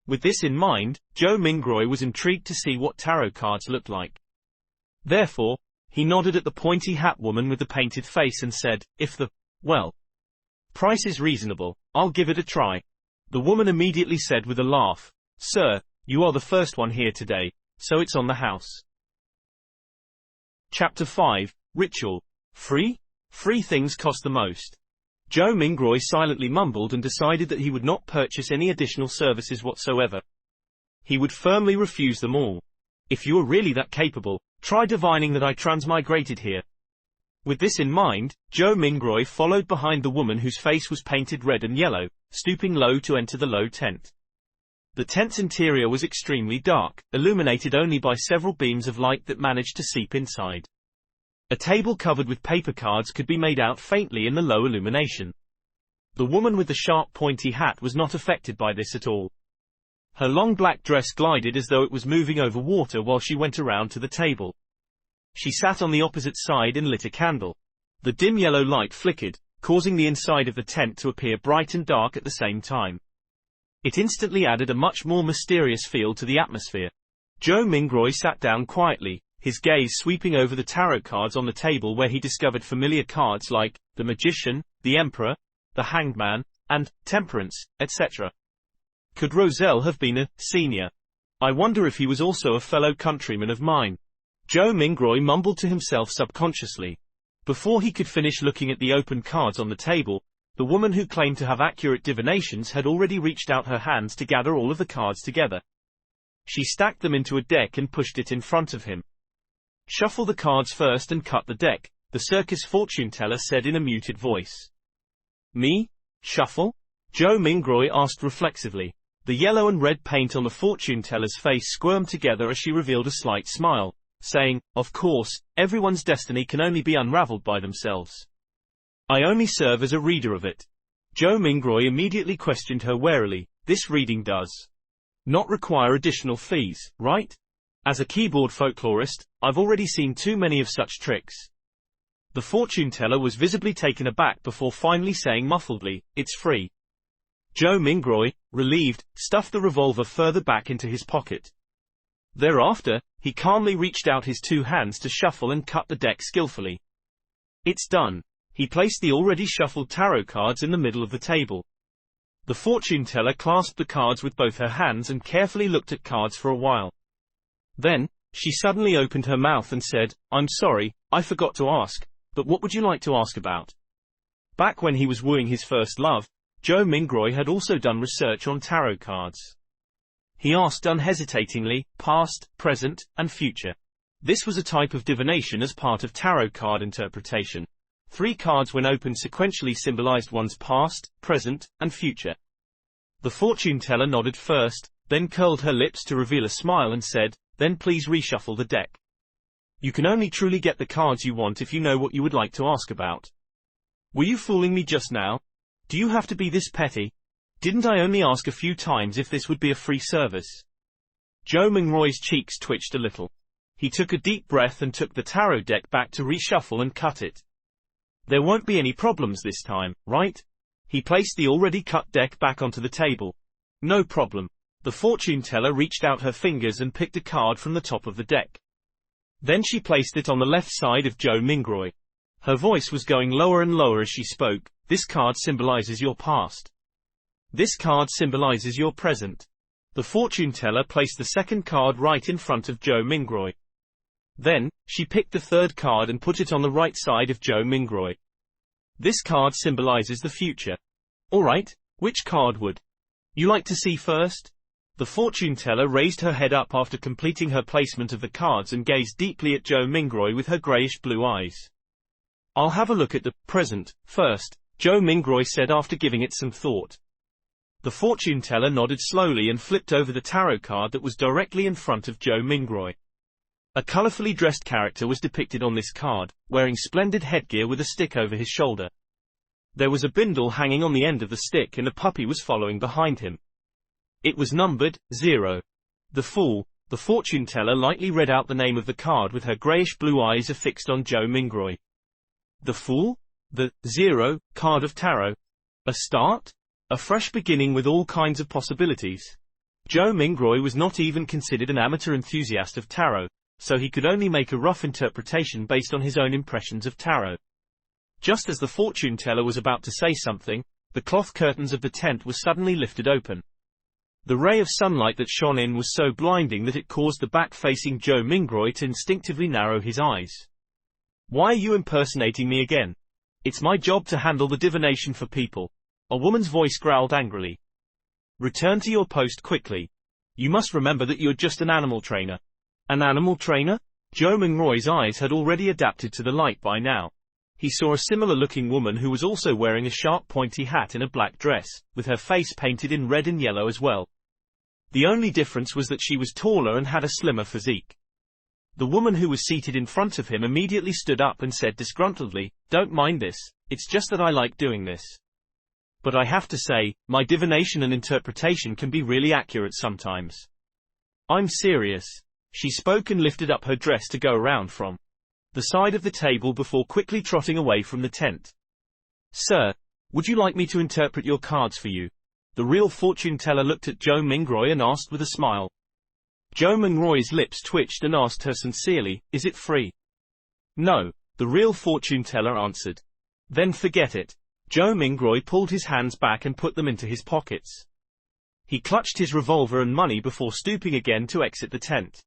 With this in mind, Joe Mingroy was intrigued to see what tarot cards looked like. Therefore, he nodded at the pointy hat woman with the painted face and said, "If the, price is reasonable, I'll give it a try." The woman immediately said with a laugh, "Sir, you are the first one here today, so it's on the house." Chapter 5, Ritual. Free? Free things cost the most. Joe Mingroy silently mumbled and decided that he would not purchase any additional services whatsoever. He would firmly refuse them all. "If you are really that capable, try divining that I transmigrated here." With this in mind, Joe Mingroy followed behind the woman whose face was painted red and yellow, stooping low to enter the low tent. The tent's interior was extremely dark, illuminated only by several beams of light that managed to seep inside. A table covered with paper cards could be made out faintly in the low illumination. The woman with the sharp pointy hat was not affected by this at all. Her long black dress glided as though it was moving over water while she went around to the table. She sat on the opposite side and lit a candle. The dim yellow light flickered, causing the inside of the tent to appear bright and dark at the same time. It instantly added a much more mysterious feel to the atmosphere. Joe Mingroy sat down quietly, his gaze sweeping over the tarot cards on the table where he discovered familiar cards like the Magician, the Emperor, the Hanged Man, and Temperance, etc. Could Roselle have been a senior? I wonder if he was also a fellow countryman of mine. Joe Mingroy mumbled to himself subconsciously. Before he could finish looking at the open cards on the table, the woman who claimed to have accurate divinations had already reached out her hands to gather all of the cards together. She stacked them into a deck and pushed it in front of him. "Shuffle the cards first and cut the deck," the circus fortune teller said in a muted voice. "Me? Shuffle?" Joe Mingroy asked reflexively. The yellow and red paint on the fortune teller's face squirmed together as she revealed a slight smile, saying, "Of course, everyone's destiny can only be unraveled by themselves. I only serve as a reader of it." Joe Mingroy immediately questioned her warily. "This reading does not require additional fees, right? As a keyboard folklorist, I've already seen too many of such tricks." The fortune teller was visibly taken aback before finally saying muffledly, "It's free." Joe Mingroy, relieved, stuffed the revolver further back into his pocket. Thereafter, he calmly reached out his two hands to shuffle and cut the deck skillfully. "It's done." He placed the already shuffled tarot cards in the middle of the table. The fortune teller clasped the cards with both her hands and carefully looked at cards for a while. Then, she suddenly opened her mouth and said, "I'm sorry, I forgot to ask, but what would you like to ask about?" Back when he was wooing his first love, Joe Mingroy had also done research on tarot cards. He asked unhesitatingly, past, present, and future. This was a type of divination as part of tarot card interpretation. 3 cards when opened sequentially symbolized one's past, present, and future. The fortune teller nodded first, then curled her lips to reveal a smile and said, "Then please reshuffle the deck. You can only truly get the cards you want if you know what you would like to ask about." "Were you fooling me just now? Do you have to be this petty? Didn't I only ask a few times if this would be a free service?" Joe Mingroy's cheeks twitched a little. He took a deep breath and took the tarot deck back to reshuffle and cut it. "There won't be any problems this time, right?" He placed the already cut deck back onto the table. "No problem." The fortune teller reached out her fingers and picked a card from the top of the deck. Then she placed it on the left side of Joe Mingroy. Her voice was going lower and lower as she spoke. "This card symbolizes your past. This card symbolizes your present." The fortune teller placed the second card right in front of Joe Mingroy. Then, she picked the third card and put it on the right side of Joe Mingroy. "This card symbolizes the future." "Alright, which card would you like to see first?" The fortune teller raised her head up after completing her placement of the cards and gazed deeply at Joe Mingroy with her grayish-blue eyes. "I'll have a look at the present first," Joe Mingroy said after giving it some thought. The fortune teller nodded slowly and flipped over the tarot card that was directly in front of Joe Mingroy. A colorfully dressed character was depicted on this card, wearing splendid headgear with a stick over his shoulder. There was a bindle hanging on the end of the stick and a puppy was following behind him. It was numbered 0. The Fool. The fortune teller lightly read out the name of the card with her grayish-blue eyes affixed on Joe Mingroy. The Fool? The 0 card of tarot? A start? A fresh beginning with all kinds of possibilities. Joe Mingroy was not even considered an amateur enthusiast of tarot, so he could only make a rough interpretation based on his own impressions of tarot. Just as the fortune teller was about to say something, the cloth curtains of the tent were suddenly lifted open. The ray of sunlight that shone in was so blinding that it caused the back-facing Joe Mingroy to instinctively narrow his eyes. "Why are you impersonating me again? It's my job to handle the divination for people." A woman's voice growled angrily. "Return to your post quickly. You must remember that you're just an animal trainer." "An animal trainer?" Joe Mingroy's eyes had already adapted to the light by now. He saw a similar-looking woman who was also wearing a sharp pointy hat and a black dress, with her face painted in red and yellow as well. The only difference was that she was taller and had a slimmer physique. The woman who was seated in front of him immediately stood up and said disgruntledly, "Don't mind this, it's just that I like doing this." But I have to say, my divination and interpretation can be really accurate sometimes. I'm serious. She spoke and lifted up her dress to go around from the side of the table before quickly trotting away from the tent. Sir, would you like me to interpret your cards for you? The real fortune teller looked at Joe Mingroy and asked with a smile. Joe Mingroy's lips twitched and asked her sincerely, is it free? No, the real fortune teller answered. Then forget it. Joe Mingroy pulled his hands back and put them into his pockets. He clutched his revolver and money before stooping again to exit the tent.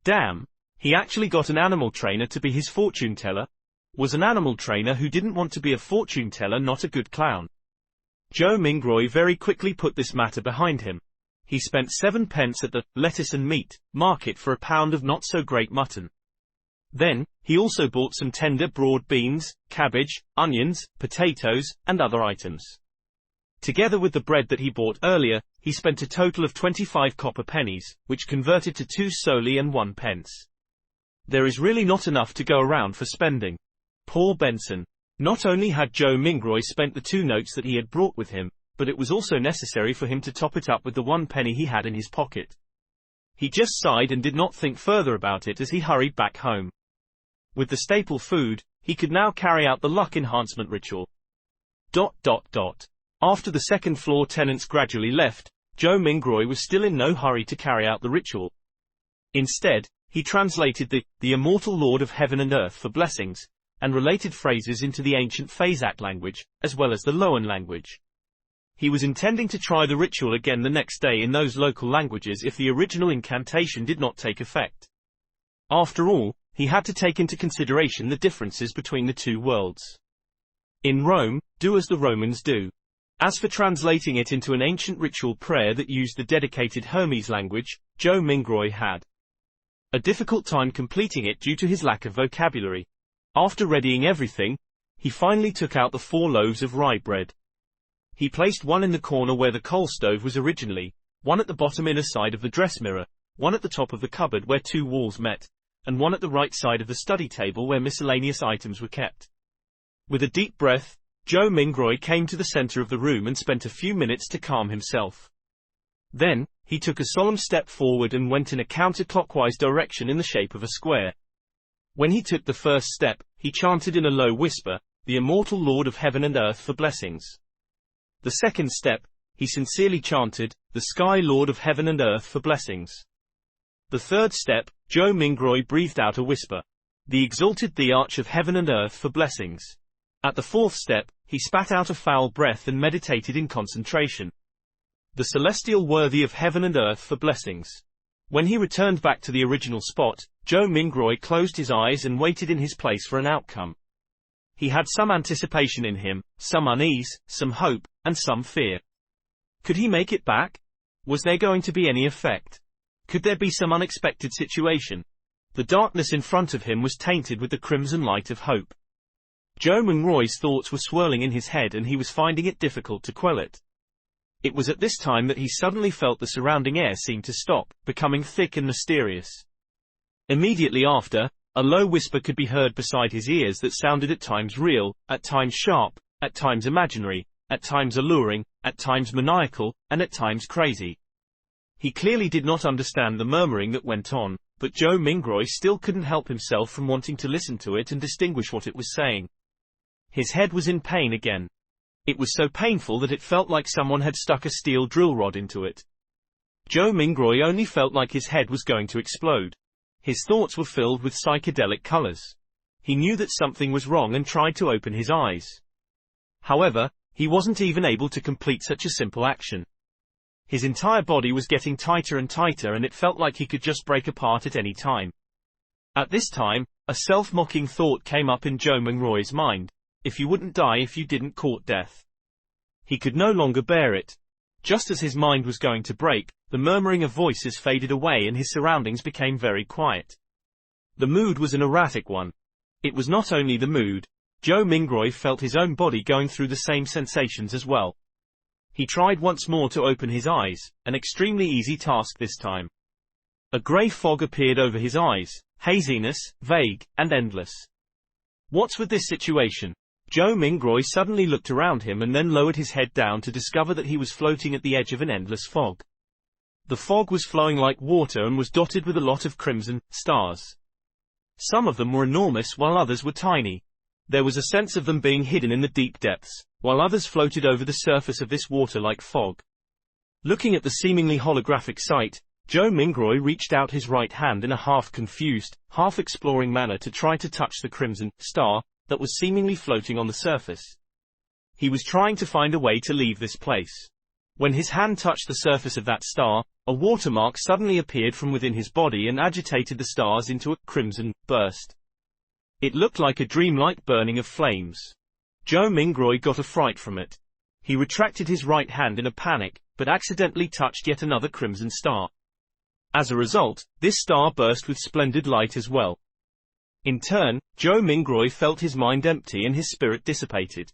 Damn, he actually got an animal trainer to be his fortune teller? Was an animal trainer who didn't want to be a fortune teller not a good clown? Joe Mingroy very quickly put this matter behind him. He spent 7 pence at the lettuce and meat market for a pound of not so great mutton. Then, he also bought some tender broad beans, cabbage, onions, potatoes, and other items. Together with the bread that he bought earlier, he spent a total of 25 copper pennies, which converted to 2 soldi and 1 pence. There is really not enough to go around for spending. Poor Benson. Not only had Joe Mingroy spent the 2 notes that he had brought with him, but it was also necessary for him to top it up with the 1 penny he had in his pocket. He just sighed and did not think further about it as he hurried back home. With the staple food, he could now carry out the luck enhancement ritual. After the second-floor tenants gradually left, Joe Mingroy was still in no hurry to carry out the ritual. Instead, he translated the immortal Lord of Heaven and Earth for blessings, and related phrases into the ancient Phasak language, as well as the Loan language. He was intending to try the ritual again the next day in those local languages if the original incantation did not take effect. After all, he had to take into consideration the differences between the 2 worlds. In Rome, do as the Romans do. As for translating it into an ancient ritual prayer that used the dedicated Hermes language, Joe Mingroy had a difficult time completing it due to his lack of vocabulary. After readying everything, he finally took out the 4 loaves of rye bread. He placed one in the corner where the coal stove was originally, one at the bottom inner side of the dress mirror, one at the top of the cupboard where 2 walls met, and one at the right side of the study table where miscellaneous items were kept. With a deep breath, Joe Mingroy came to the center of the room and spent a few minutes to calm himself. Then, he took a solemn step forward and went in a counterclockwise direction in the shape of a square. When he took the first step, he chanted in a low whisper, the immortal Lord of Heaven and Earth for blessings. The second step, he sincerely chanted, the Sky Lord of Heaven and Earth for blessings. The third step, Joe Mingroy breathed out a whisper, the exalted the Arch of Heaven and Earth for blessings. At the fourth step, he spat out a foul breath and meditated in concentration. The celestial worthy of heaven and earth for blessings. When he returned back to the original spot, Joe Mingroy closed his eyes and waited in his place for an outcome. He had some anticipation in him, some unease, some hope, and some fear. Could he make it back? Was there going to be any effect? Could there be some unexpected situation? The darkness in front of him was tainted with the crimson light of hope. Joe Mingroy's thoughts were swirling in his head and he was finding it difficult to quell it. It was at this time that he suddenly felt the surrounding air seem to stop, becoming thick and mysterious. Immediately after, a low whisper could be heard beside his ears that sounded at times real, at times sharp, at times imaginary, at times alluring, at times maniacal, and at times crazy. He clearly did not understand the murmuring that went on, but Joe Mingroy still couldn't help himself from wanting to listen to it and distinguish what it was saying. His head was in pain again. It was so painful that it felt like someone had stuck a steel drill rod into it. Joe Mingroy only felt like his head was going to explode. His thoughts were filled with psychedelic colors. He knew that something was wrong and tried to open his eyes. However, he wasn't even able to complete such a simple action. His entire body was getting tighter and tighter and it felt like he could just break apart at any time. At this time, a self-mocking thought came up in Joe Mingroy's mind. If you wouldn't die if you didn't court death. He could no longer bear it. Just as his mind was going to break, the murmuring of voices faded away and his surroundings became very quiet. The mood was an erratic one. It was not only the mood. Joe Mingroy felt his own body going through the same sensations as well. He tried once more to open his eyes, an extremely easy task this time. A grey fog appeared over his eyes, haziness, vague, and endless. What's with this situation? Joe Mingroy suddenly looked around him and then lowered his head down to discover that he was floating at the edge of an endless fog. The fog was flowing like water and was dotted with a lot of crimson stars. Some of them were enormous while others were tiny. There was a sense of them being hidden in the deep depths, while others floated over the surface of this water-like fog. Looking at the seemingly holographic sight, Joe Mingroy reached out his right hand in a half-confused, half-exploring manner to try to touch the crimson star that was seemingly floating on the surface. He was trying to find a way to leave this place. When his hand touched the surface of that star, a watermark suddenly appeared from within his body and agitated the stars into a crimson burst. It looked like a dreamlike burning of flames. Joe Mingroy got a fright from it. He retracted his right hand in a panic, but accidentally touched yet another crimson star. As a result, this star burst with splendid light as well. In turn, Joe Mingroy felt his mind empty and his spirit dissipated.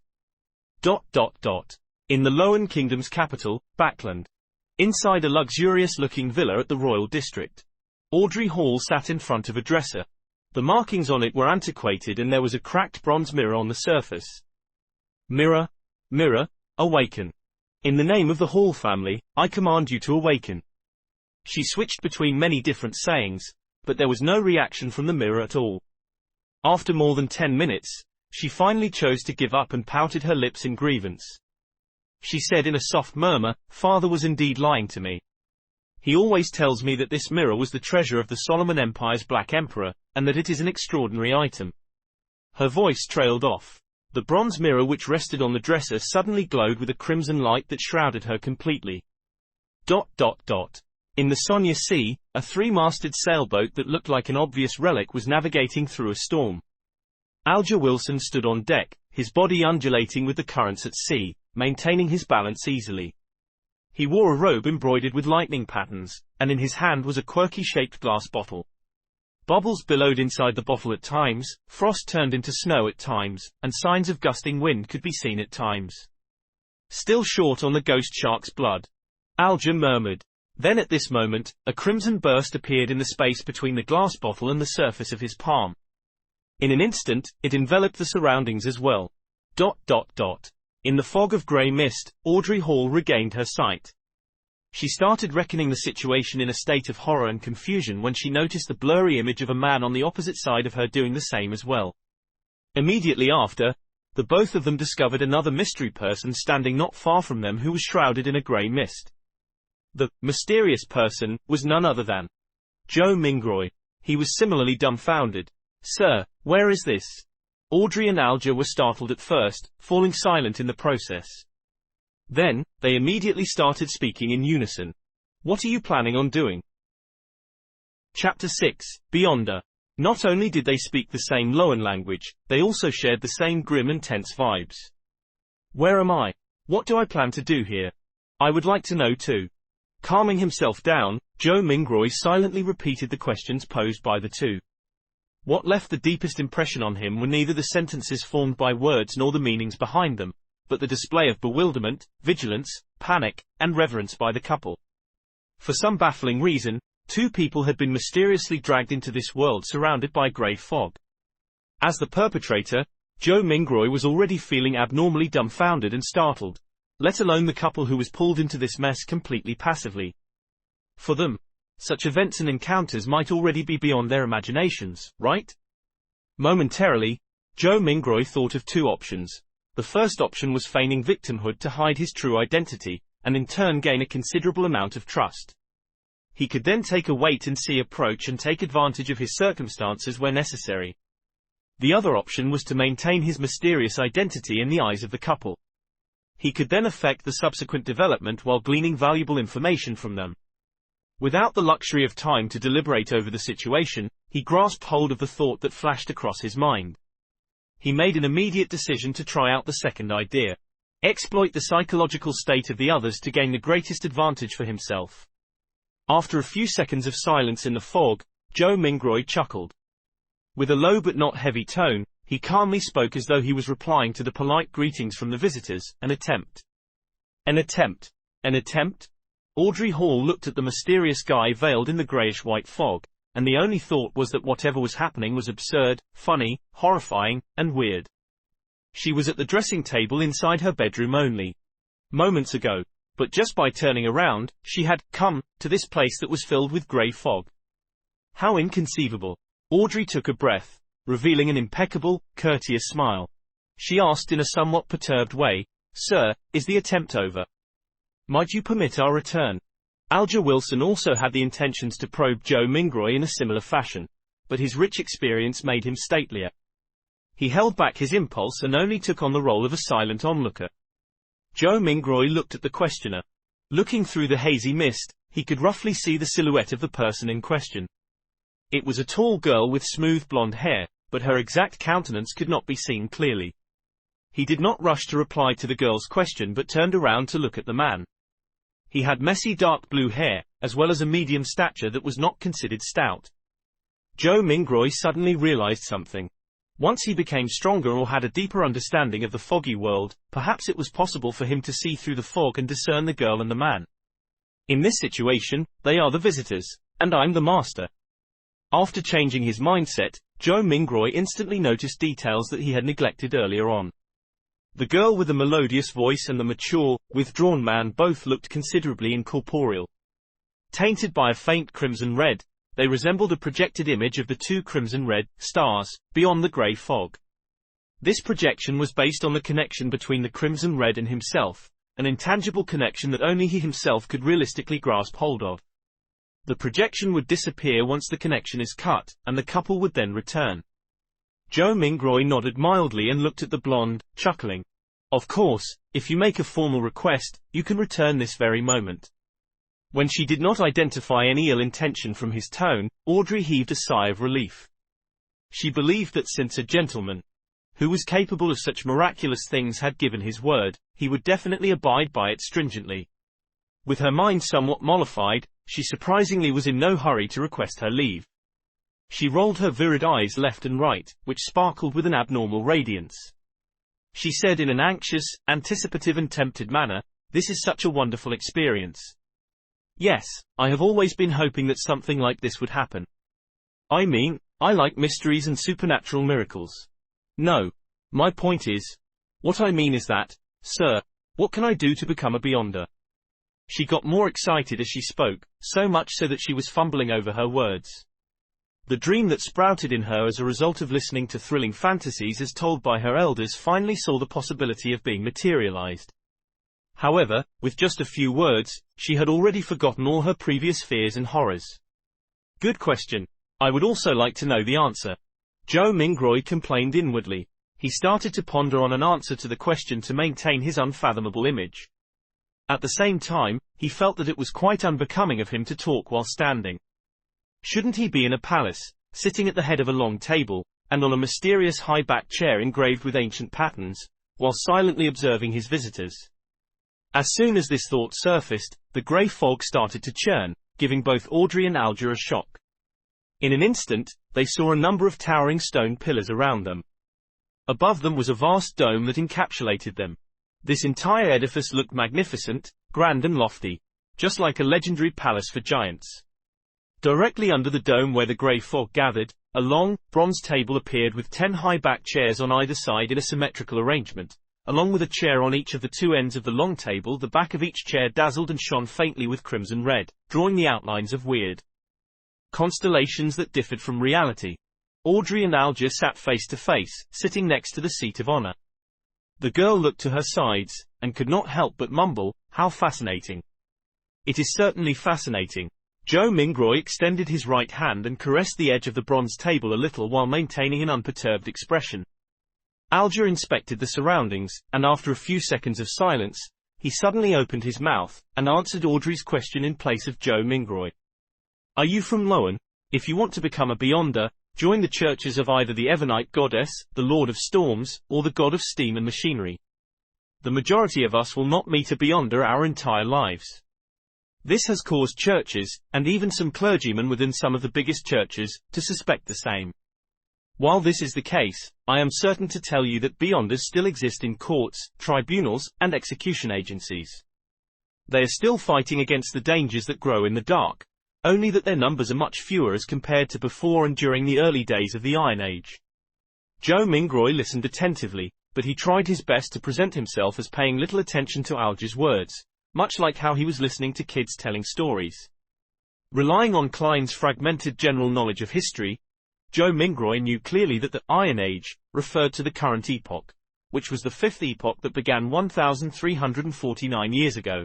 In the Lowen Kingdom's capital, Backland. Inside a luxurious-looking villa at the Royal District. Audrey Hall sat in front of a dresser. The markings on it were antiquated and there was a cracked bronze mirror on the surface. Mirror, mirror, awaken. In the name of the Hall family, I command you to awaken. She switched between many different sayings, but there was no reaction from the mirror at all. After more than 10 minutes, she finally chose to give up and pouted her lips in grievance. She said in a soft murmur, "Father was indeed lying to me. He always tells me that this mirror was the treasure of the Solomon Empire's Black Emperor, and that it is an extraordinary item." Her voice trailed off. The bronze mirror which rested on the dresser suddenly glowed with a crimson light that shrouded her completely. In the Sonia Sea, a three-masted sailboat that looked like an obvious relic was navigating through a storm. Alger Wilson stood on deck, his body undulating with the currents at sea, maintaining his balance easily. He wore a robe embroidered with lightning patterns, and in his hand was a quirky-shaped glass bottle. Bubbles billowed inside the bottle at times, frost turned into snow at times, and signs of gusting wind could be seen at times. "Still short on the ghost shark's blood," Alger murmured. Then at this moment, a crimson burst appeared in the space between the glass bottle and the surface of his palm. In an instant, it enveloped the surroundings as well. In the fog of grey mist, Audrey Hall regained her sight. She started reckoning the situation in a state of horror and confusion when she noticed the blurry image of a man on the opposite side of her doing the same as well. Immediately after, the both of them discovered another mystery person standing not far from them who was shrouded in a grey mist. The mysterious person was none other than Joe Mingroy. He was similarly dumbfounded. "Sir, where is this?" Audrey and Alger were startled at first, falling silent in the process. Then, they immediately started speaking in unison. "What are you planning on doing?" Chapter 6, Beyonder. Not only did they speak the same Lowen language, they also shared the same grim and tense vibes. "Where am I? What do I plan to do here? I would like to know too." Calming himself down, Joe Mingroy silently repeated the questions posed by the two. What left the deepest impression on him were neither the sentences formed by words nor the meanings behind them, but the display of bewilderment, vigilance, panic, and reverence by the couple. For some baffling reason, two people had been mysteriously dragged into this world surrounded by grey fog. As the perpetrator, Joe Mingroy was already feeling abnormally dumbfounded and startled, let alone the couple who was pulled into this mess completely passively. For them, such events and encounters might already be beyond their imaginations, right? Momentarily, Joe Mingroy thought of two options. The first option was feigning victimhood to hide his true identity, and in turn gain a considerable amount of trust. He could then take a wait-and-see approach and take advantage of his circumstances where necessary. The other option was to maintain his mysterious identity in the eyes of the couple. He could then affect the subsequent development while gleaning valuable information from them. Without the luxury of time to deliberate over the situation, he grasped hold of the thought that flashed across his mind. He made an immediate decision to try out the second idea. Exploit the psychological state of the others to gain the greatest advantage for himself. After a few seconds of silence in the fog, Joe Mingroy chuckled. With a low but not heavy tone, he calmly spoke as though he was replying to the polite greetings from the visitors. An attempt. An attempt. An attempt? Audrey Hall looked at the mysterious guy veiled in the greyish-white fog, and the only thought was that whatever was happening was absurd, funny, horrifying, and weird. She was at the dressing table inside her bedroom only moments ago, but just by turning around, she had come to this place that was filled with grey fog. How inconceivable. Audrey took a breath, revealing an impeccable, courteous smile. She asked in a somewhat perturbed way, "Sir, is the attempt over? Might you permit our return?" Alger Wilson also had the intentions to probe Joe Mingroy in a similar fashion, but his rich experience made him statelier. He held back his impulse and only took on the role of a silent onlooker. Joe Mingroy looked at the questioner. Looking through the hazy mist, he could roughly see the silhouette of the person in question. It was a tall girl with smooth blonde hair, but her exact countenance could not be seen clearly. He did not rush to reply to the girl's question but turned around to look at the man. He had messy dark blue hair, as well as a medium stature that was not considered stout. Joe Mingroy suddenly realized something. Once he became stronger or had a deeper understanding of the foggy world, perhaps it was possible for him to see through the fog and discern the girl and the man. In this situation, they are the visitors, and I'm the master. After changing his mindset, Joe Mingroy instantly noticed details that he had neglected earlier on. The girl with the melodious voice and the mature, withdrawn man both looked considerably incorporeal. Tainted by a faint crimson-red, they resembled a projected image of the two crimson-red stars beyond the grey fog. This projection was based on the connection between the crimson-red and himself, an intangible connection that only he himself could realistically grasp hold of. The projection would disappear once the connection is cut, and the couple would then return. Joe Mingroy nodded mildly and looked at the blonde, chuckling. "Of course, if you make a formal request, you can return this very moment." When she did not identify any ill intention from his tone, Audrey heaved a sigh of relief. She believed that since a gentleman who was capable of such miraculous things had given his word, he would definitely abide by it stringently. With her mind somewhat mollified, she surprisingly was in no hurry to request her leave. She rolled her virid eyes left and right, which sparkled with an abnormal radiance. She said in an anxious, anticipative and tempted manner, "This is such a wonderful experience. Yes, I have always been hoping that something like this would happen. I mean, I like mysteries and supernatural miracles. No. My point is, what I mean is that, sir, what can I do to become a beyonder?" She got more excited as she spoke, so much so that she was fumbling over her words. The dream that sprouted in her as a result of listening to thrilling fantasies as told by her elders finally saw the possibility of being materialized. However, with just a few words, she had already forgotten all her previous fears and horrors. "Good question. I would also like to know the answer." Joe Mingroy complained inwardly. He started to ponder on an answer to the question to maintain his unfathomable image. At the same time, he felt that it was quite unbecoming of him to talk while standing. Shouldn't he be in a palace, sitting at the head of a long table, and on a mysterious high-backed chair engraved with ancient patterns, while silently observing his visitors? As soon as this thought surfaced, the grey fog started to churn, giving both Audrey and Alger a shock. In an instant, they saw a number of towering stone pillars around them. Above them was a vast dome that encapsulated them. This entire edifice looked magnificent, grand and lofty, just like a legendary palace for giants. Directly under the dome where the grey fog gathered, a long, bronze table appeared with 10 high-backed chairs on either side in a symmetrical arrangement. Along with a chair on each of the two ends of the long table, the back of each chair dazzled and shone faintly with crimson red, drawing the outlines of weird constellations that differed from reality. Audrey and Alger sat face to face, sitting next to the seat of honor. The girl looked to her sides, and could not help but mumble, "How fascinating." "It is certainly fascinating." Joe Mingroy extended his right hand and caressed the edge of the bronze table a little while maintaining an unperturbed expression. Alger inspected the surroundings, and after a few seconds of silence, he suddenly opened his mouth, and answered Audrey's question in place of Joe Mingroy. "Are you from Lowen? If you want to become a beyonder, join the churches of either the Evernite goddess, the Lord of Storms, or the god of steam and machinery. The majority of us will not meet a beyonder our entire lives. This has caused churches, and even some clergymen within some of the biggest churches, to suspect the same. While this is the case, I am certain to tell you that beyonders still exist in courts, tribunals, and execution agencies. They are still fighting against the dangers that grow in the dark, only that their numbers are much fewer as compared to before and during the early days of the Iron Age." Joe Mingroy listened attentively, but he tried his best to present himself as paying little attention to Alger's words, much like how he was listening to kids telling stories. Relying on Klein's fragmented general knowledge of history, Joe Mingroy knew clearly that the Iron Age referred to the current epoch, which was the fifth epoch that began 1,349 years ago.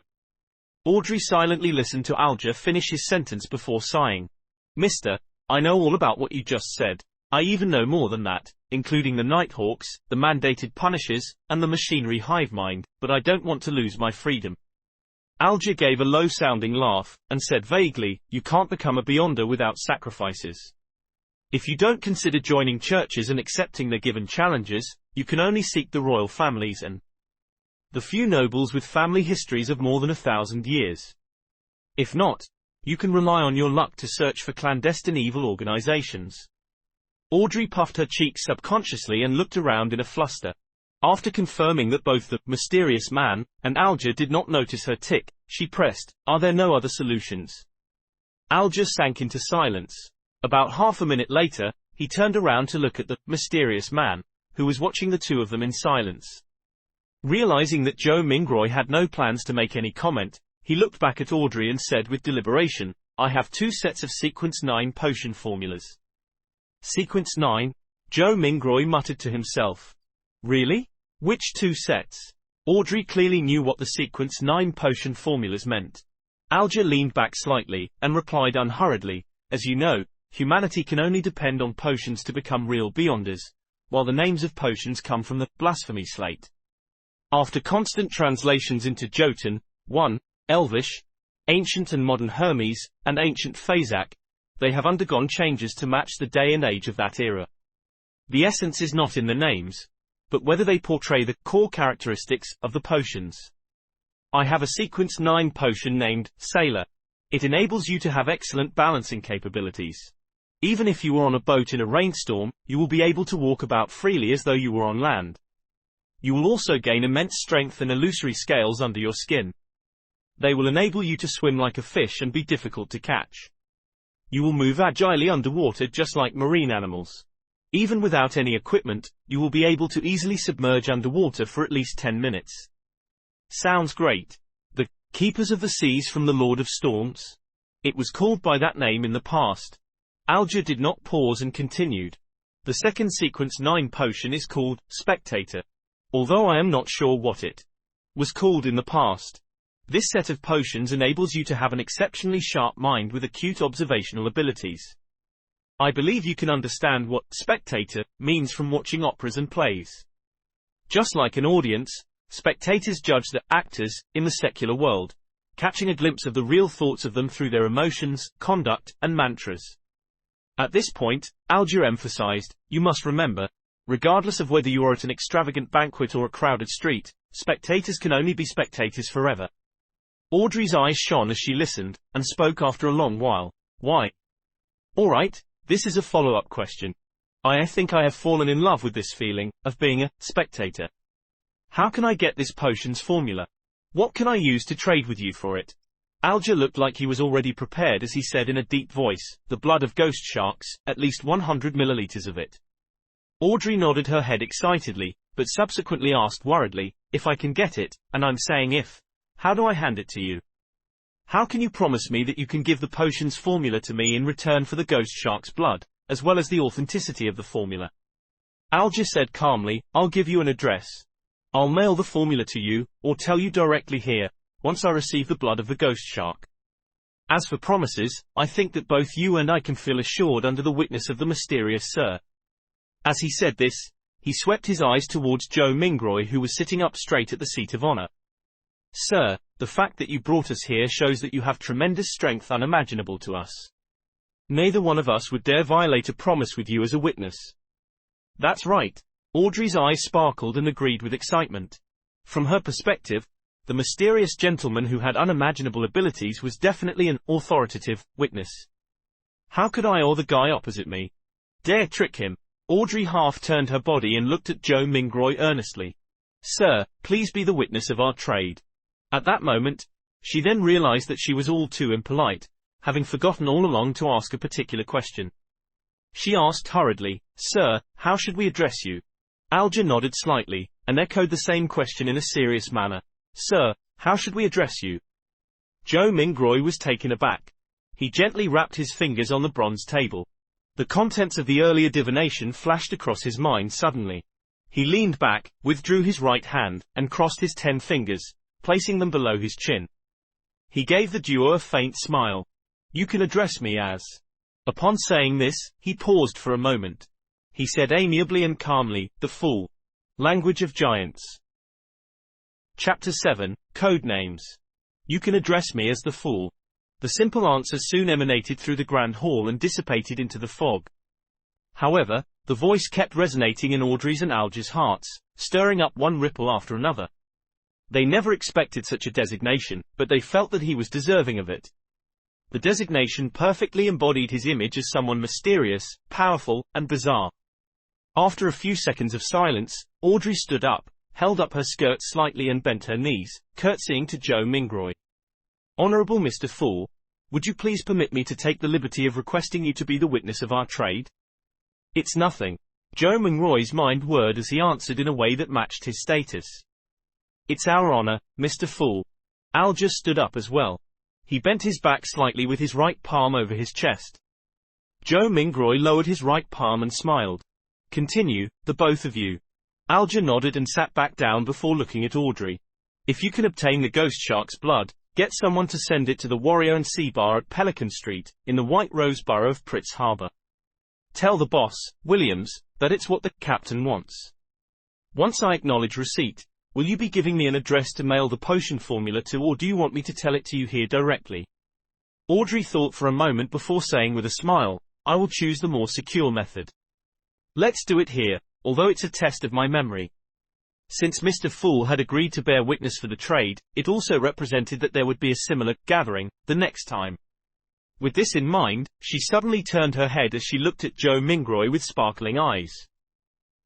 Audrey silently listened to Alger finish his sentence before sighing. "Mister, I know all about what you just said. I even know more than that, including the Nighthawks, the mandated punishers, and the machinery hive mind, but I don't want to lose my freedom." Alger gave a low-sounding laugh, and said vaguely, "You can't become a Beyonder without sacrifices. If you don't consider joining churches and accepting their given challenges, you can only seek the royal families and the few nobles with family histories of more than 1,000 years. If not, you can rely on your luck to search for clandestine evil organizations." Audrey puffed her cheeks subconsciously and looked around in a fluster. After confirming that both the mysterious man and Alger did not notice her tick, she pressed, "Are there no other solutions?" Alger sank into silence. About half a minute later, he turned around to look at the mysterious man, who was watching the two of them in silence. Realizing that Joe Mingroy had no plans to make any comment, he looked back at Audrey and said with deliberation, "I have 2 sets of Sequence 9 potion formulas." "Sequence 9? Joe Mingroy muttered to himself. "Really? Which 2 sets?" Audrey clearly knew what the Sequence 9 potion formulas meant. Alger leaned back slightly, and replied unhurriedly, "As you know, humanity can only depend on potions to become real Beyonders, while the names of potions come from the blasphemy slate. After constant translations into Jotun, 1, Elvish, Ancient and Modern Hermes, and Ancient Phazak, they have undergone changes to match the day and age of that era. The essence is not in the names, but whether they portray the core characteristics of the potions. I have a Sequence 9 potion named Sailor. It enables you to have excellent balancing capabilities. Even if you were on a boat in a rainstorm, you will be able to walk about freely as though you were on land. You will also gain immense strength and illusory scales under your skin. They will enable you to swim like a fish and be difficult to catch. You will move agilely underwater just like marine animals. Even without any equipment, you will be able to easily submerge underwater for at least 10 minutes. Sounds great. The Keepers of the Seas from the Lord of Storms? It was called by that name in the past. Alger did not pause and continued. The second Sequence 9 potion is called Spectator. Although I am not sure what it was called in the past. This set of potions enables you to have an exceptionally sharp mind with acute observational abilities. I believe you can understand what spectator means from watching operas and plays. Just like an audience, spectators judge the actors in the secular world, catching a glimpse of the real thoughts of them through their emotions, conduct, and mantras. At this point, Alger emphasized, "You must remember, regardless of whether you are at an extravagant banquet or a crowded street, spectators can only be spectators forever." Audrey's eyes shone as she listened, and spoke after a long while. "Why? All right. This is a follow-up question. I think I have fallen in love with this feeling of being a spectator. How can I get this potion's formula? What can I use to trade with you for it?" Alger looked like he was already prepared as he said in a deep voice, "The blood of ghost sharks, at least 100 milliliters of it." Audrey nodded her head excitedly, but subsequently asked worriedly, "If I can get it, and I'm saying if, how do I hand it to you? How can you promise me that you can give the potion's formula to me in return for the ghost shark's blood, as well as the authenticity of the formula?" Alger said calmly, "I'll give you an address. I'll mail the formula to you, or tell you directly here, once I receive the blood of the ghost shark. As for promises, I think that both you and I can feel assured under the witness of the mysterious Sir." As he said this, he swept his eyes towards Joe Mingroy, who was sitting up straight at the seat of honor. "Sir, the fact that you brought us here shows that you have tremendous strength unimaginable to us. Neither one of us would dare violate a promise with you as a witness." "That's right." Audrey's eyes sparkled and agreed with excitement. From her perspective, the mysterious gentleman who had unimaginable abilities was definitely an authoritative witness. How could I or the guy opposite me dare trick him? Audrey half turned her body and looked at Joe Mingroy earnestly. "Sir, please be the witness of our trade." At that moment, she then realized that she was all too impolite, having forgotten all along to ask a particular question. She asked hurriedly, "Sir, how should we address you?" Alger nodded slightly. and echoed the same question in a serious manner. Sir, how should we address you? Joe Mingroy was taken aback. He gently rapped his fingers on the bronze table. The contents of the earlier divination flashed across his mind suddenly. He leaned back, withdrew his right hand, and crossed his 10 fingers, placing them below his chin. He gave the duo a faint smile. You can address me as. Upon saying this, he paused for a moment. He said amiably and calmly, the Fool. Language of Giants. Chapter 7, Code Names. You can address me as the Fool. The simple answer soon emanated through the grand hall and dissipated into the fog. However, the voice kept resonating in Audrey's and Alger's hearts, stirring up one ripple after another. They never expected such a designation, but they felt that he was deserving of it. The designation perfectly embodied his image as someone mysterious, powerful, and bizarre. After a few seconds of silence, Audrey stood up, held up her skirt slightly and bent her knees, curtsying to Joe Mingroy. Honorable Mr. Fool, would you please permit me to take the liberty of requesting you to be the witness of our trade? It's nothing. Joe Mingroy's mind whirred as he answered in a way that matched his status. It's our honor, Mr. Fool. Alger stood up as well. He bent his back slightly with his right palm over his chest. Joe Mingroy lowered his right palm and smiled. Continue, the both of you. Alger nodded and sat back down before looking at Audrey. If you can obtain the ghost shark's blood, get someone to send it to the Warrior and Sea Bar at Pelican Street, in the White Rose Borough of Pritz Harbor. Tell the boss, Williams, that it's what the captain wants. Once I acknowledge receipt, will you be giving me an address to mail the potion formula to, or do you want me to tell it to you here directly? Audrey thought for a moment before saying with a smile, I will choose the more secure method. Let's do it here, although it's a test of my memory. Since Mr. Fool had agreed to bear witness for the trade, it also represented that there would be a similar gathering the next time. With this in mind, she suddenly turned her head as she looked at Joe Mingroy with sparkling eyes.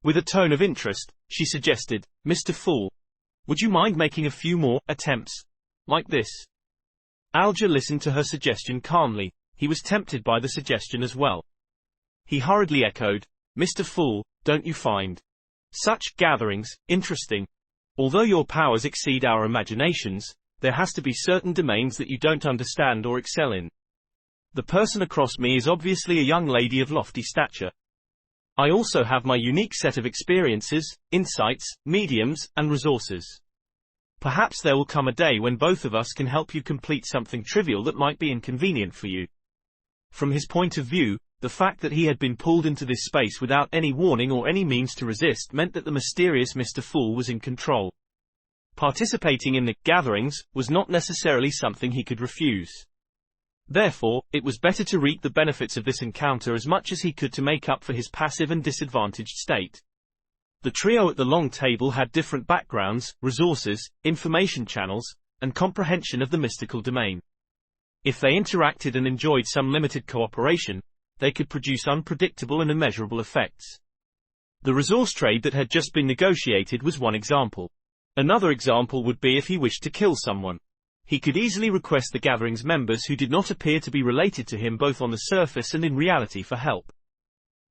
With a tone of interest, she suggested, Mr. Fool, would you mind making a few more attempts like this? Alger listened to her suggestion calmly. He was tempted by the suggestion as well. He hurriedly echoed, Mr. Fool, don't you find such gatherings interesting? Although your powers exceed our imaginations, there has to be certain domains that you don't understand or excel in. The person across me is obviously a young lady of lofty stature. I also have my unique set of experiences, insights, mediums, and resources. Perhaps there will come a day when both of us can help you complete something trivial that might be inconvenient for you. From his point of view, the fact that he had been pulled into this space without any warning or any means to resist meant that the mysterious Mr. Fool was in control. Participating in the gatherings was not necessarily something he could refuse. Therefore, it was better to reap the benefits of this encounter as much as he could to make up for his passive and disadvantaged state. The trio at the long table had different backgrounds, resources, information channels, and comprehension of the mystical domain. If they interacted and enjoyed some limited cooperation, they could produce unpredictable and immeasurable effects. The resource trade that had just been negotiated was one example. Another example would be if he wished to kill someone. He could easily request the gathering's members who did not appear to be related to him both on the surface and in reality for help.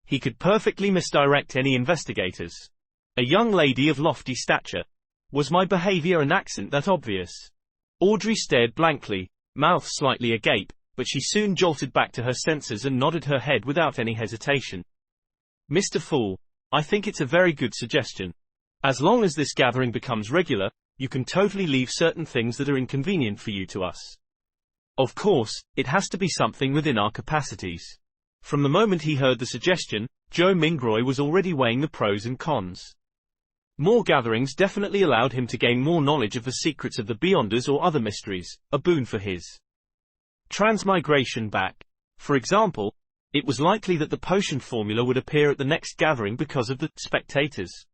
He could perfectly misdirect any investigators. A young lady of lofty stature. Was my behavior and accent that obvious? Audrey stared blankly, mouth slightly agape, but she soon jolted back to her senses and nodded her head without any hesitation. Mr. Fool, I think it's a very good suggestion. As long as this gathering becomes regular, you can totally leave certain things that are inconvenient for you to us. Of course, it has to be something within our capacities. From the moment he heard the suggestion, Joe Mingroy was already weighing the pros and cons. More gatherings definitely allowed him to gain more knowledge of the secrets of the Beyonders or other mysteries, a boon for his transmigration back. For example, it was likely that the potion formula would appear at the next gathering because of the spectators.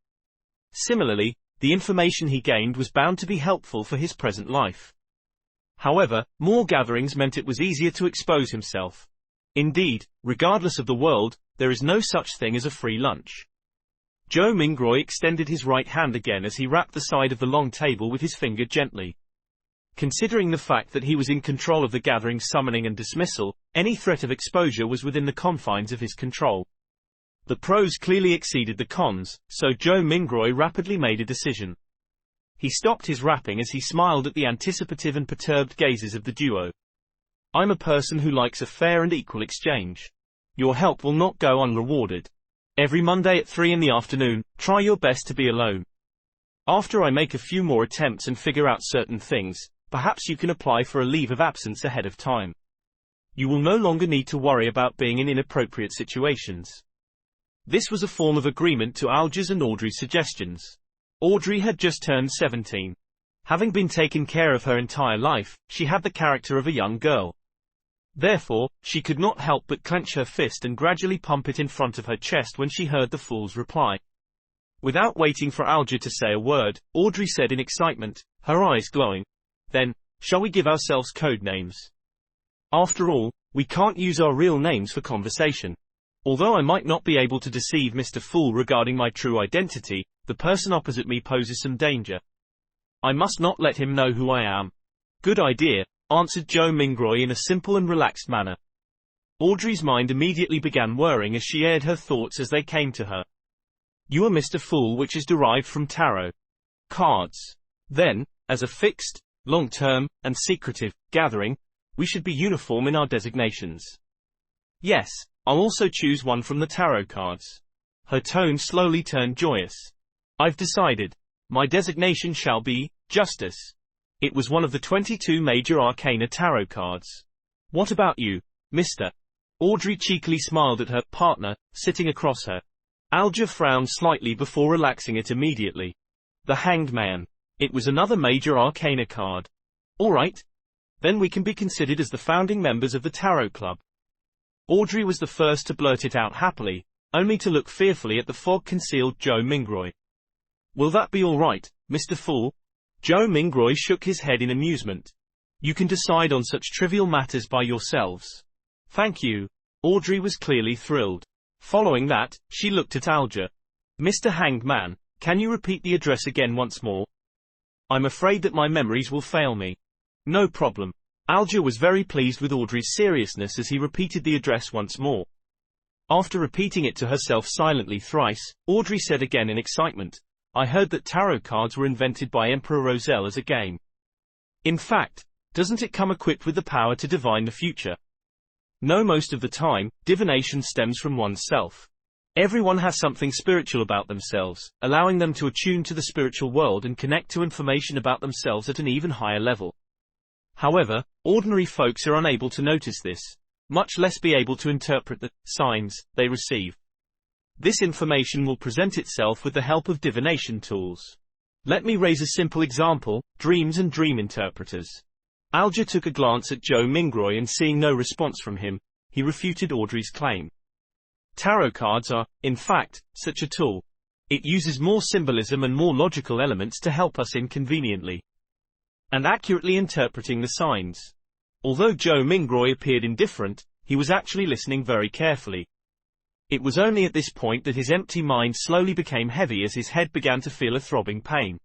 Similarly, the information he gained was bound to be helpful for his present life. However, more gatherings meant it was easier to expose himself. Indeed, regardless of the world, there is no such thing as a free lunch. Joe Mingroy extended his right hand again as he rapped the side of the long table with his finger gently. Considering the fact that he was in control of the gathering's summoning and dismissal, any threat of exposure was within the confines of his control. The pros clearly exceeded the cons, so Joe Mingroy rapidly made a decision. He stopped his rapping as he smiled at the anticipative and perturbed gazes of the duo. I'm a person who likes a fair and equal exchange. Your help will not go unrewarded. Every Monday at 3 in the afternoon, try your best to be alone. After I make a few more attempts and figure out certain things, perhaps you can apply for a leave of absence ahead of time. You will no longer need to worry about being in inappropriate situations. This was a form of agreement to Alger's and Audrey's suggestions. Audrey had just turned 17. Having been taken care of her entire life, she had the character of a young girl. Therefore, she could not help but clench her fist and gradually pump it in front of her chest when she heard the fool's reply. Without waiting for Alger to say a word, Audrey said in excitement, her eyes glowing, "Then, shall we give ourselves code names? After all, we can't use our real names for conversation. Although I might not be able to deceive Mr. Fool regarding my true identity, the person opposite me poses some danger. I must not let him know who I am." "Good idea," answered Joe Mingroy in a simple and relaxed manner. Audrey's mind immediately began whirring as she aired her thoughts as they came to her. "You are Mr. Fool, which is derived from tarot cards. Then, as a fixed, long-term, and secretive gathering, we should be uniform in our designations. Yes, I'll also choose one from the tarot cards." Her tone slowly turned joyous. "I've decided. My designation shall be Justice." It was one of the 22 major arcana tarot cards. "What about you, Mr.?" Audrey cheekily smiled at her partner, sitting across her. Alger frowned slightly before relaxing it immediately. "The Hanged Man." It was another major arcana card. "All right. Then we can be considered as the founding members of the Tarot Club." Audrey was the first to blurt it out happily, only to look fearfully at the fog-concealed Joe Mingroy. "Will that be all right, Mr. Fool?" Joe Mingroy shook his head in amusement. "You can decide on such trivial matters by yourselves." "Thank you." Audrey was clearly thrilled. Following that, she looked at Alger. "Mr. Hanged Man, can you repeat the address again once more? I'm afraid that my memories will fail me." "No problem." Alger was very pleased with Audrey's seriousness as he repeated the address once more. After repeating it to herself silently thrice, Audrey said again in excitement, "I heard that tarot cards were invented by Emperor Roselle as a game. In fact, doesn't it come equipped with the power to divine the future?" "No, most of the time, divination stems from oneself. Everyone has something spiritual about themselves, allowing them to attune to the spiritual world and connect to information about themselves at an even higher level. However, ordinary folks are unable to notice this, much less be able to interpret the signs they receive. This information will present itself with the help of divination tools. Let me raise a simple example: dreams and dream interpreters." Alger took a glance at Joe Mingroy and seeing no response from him, he refuted Audrey's claim. "Tarot cards are, in fact, such a tool. It uses more symbolism and more logical elements to help us in conveniently and accurately interpreting the signs." Although Joe Mingroy appeared indifferent, he was actually listening very carefully. It was only at this point that his empty mind slowly became heavy as his head began to feel a throbbing pain.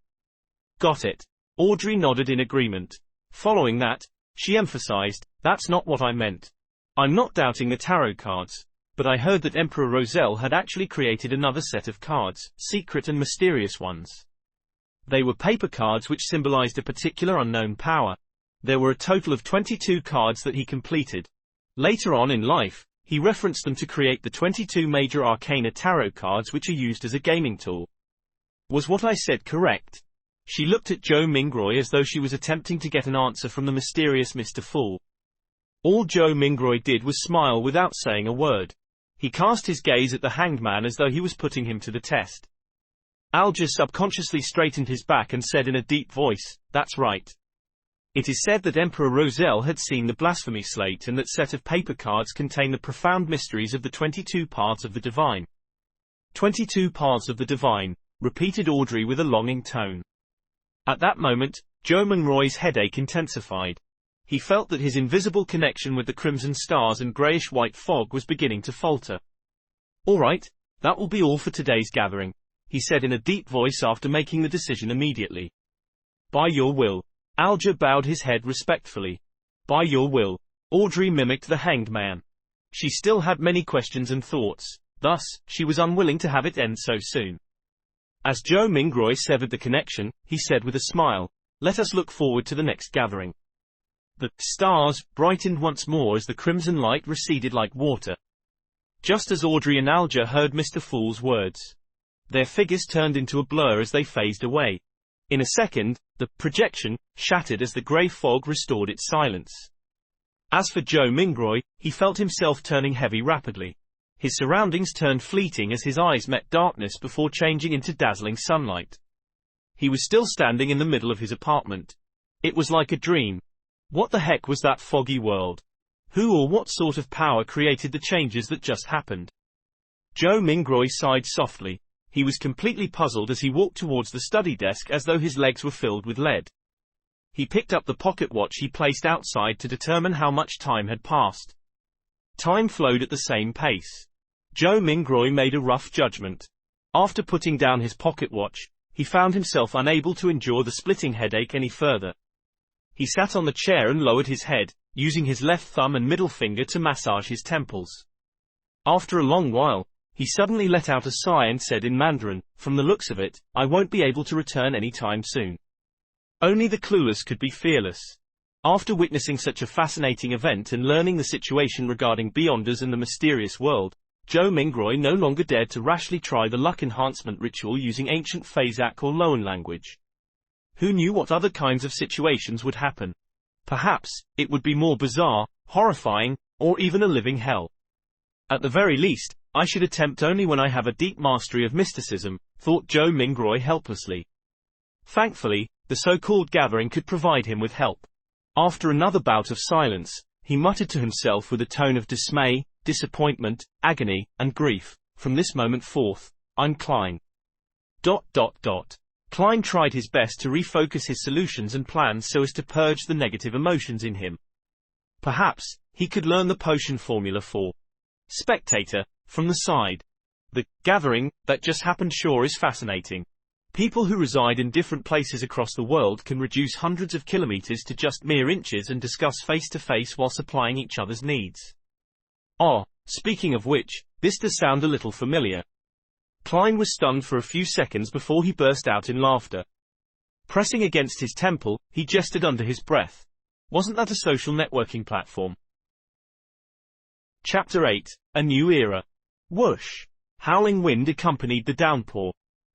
"Got it." Audrey nodded in agreement. Following that, she emphasized, "That's not what I meant. I'm not doubting the tarot cards, but I heard that Emperor Roselle had actually created another set of cards, secret and mysterious ones. They were paper cards which symbolized a particular unknown power. There were a total of 22 cards that he completed. Later on in life, he referenced them to create the 22 major arcana tarot cards which are used as a gaming tool. Was what I said correct?" She looked at Joe Mingroy as though she was attempting to get an answer from the mysterious Mr. Fool. All Joe Mingroy did was smile without saying a word. He cast his gaze at the Hanged Man as though he was putting him to the test. Alger subconsciously straightened his back and said in a deep voice, "That's right. It is said that Emperor Roselle had seen the blasphemy slate and that set of paper cards contain the profound mysteries of the 22 paths of the divine." 22 paths of the divine, repeated Audrey with a longing tone. At that moment, Joe Mingroy's headache intensified. He felt that his invisible connection with the crimson stars and greyish-white fog was beginning to falter. "All right, that will be all for today's gathering," he said in a deep voice after making the decision immediately. "By your will." Alger bowed his head respectfully. "By your will." Audrey mimicked the Hanged Man. She still had many questions and thoughts, Thus, she was unwilling to have it end so soon. As Joe Mingroy severed the connection, he said with a smile, "Let us look forward to the next gathering." The stars brightened once more as the crimson light receded like water. Just as Audrey and Alger heard Mr. Fool's words, their figures turned into a blur as they phased away. In a second, the projection shattered as the grey fog restored its silence. As for Joe Mingroy, he felt himself turning heavy rapidly. His surroundings turned fleeting as his eyes met darkness before changing into dazzling sunlight. He was still standing in the middle of his apartment. It was like a dream. What the heck was that foggy world? Who or what sort of power created the changes that just happened? Joe Mingroy sighed softly. He was completely puzzled as he walked towards the study desk as though his legs were filled with lead. He picked up the pocket watch he placed outside to determine how much time had passed. Time flowed at the same pace. Joe Mingroy made a rough judgment. After putting down his pocket watch, he found himself unable to endure the splitting headache any further. He sat on the chair and lowered his head, using his left thumb and middle finger to massage his temples. After a long while, he suddenly let out a sigh and said in Mandarin, "From the looks of it, I won't be able to return any time soon." Only the clueless could be fearless. After witnessing such a fascinating event and learning the situation regarding Beyonders and the mysterious world, Joe Mingroy no longer dared to rashly try the luck enhancement ritual using ancient Phasak or Loan language. Who knew what other kinds of situations would happen? Perhaps, it would be more bizarre, horrifying, or even a living hell. At the very least, I should attempt only when I have a deep mastery of mysticism, thought Joe Mingroy helplessly. Thankfully, the so-called gathering could provide him with help. After another bout of silence, he muttered to himself with a tone of dismay, disappointment, agony, and grief, "From this moment forth, I'm Klein." Klein tried his best to refocus his solutions and plans so as to purge the negative emotions in him. Perhaps, he could learn the potion formula for spectator from the side. The gathering that just happened sure is fascinating. People who reside in different places across the world can reduce hundreds of kilometers to just mere inches and discuss face-to-face while supplying each other's needs. Oh, speaking of which, this does sound a little familiar. Klein was stunned for a few seconds before he burst out in laughter. Pressing against his temple, he gestured under his breath. Wasn't that a social networking platform? Chapter 8, A New Era. Whoosh! Howling wind accompanied the downpour.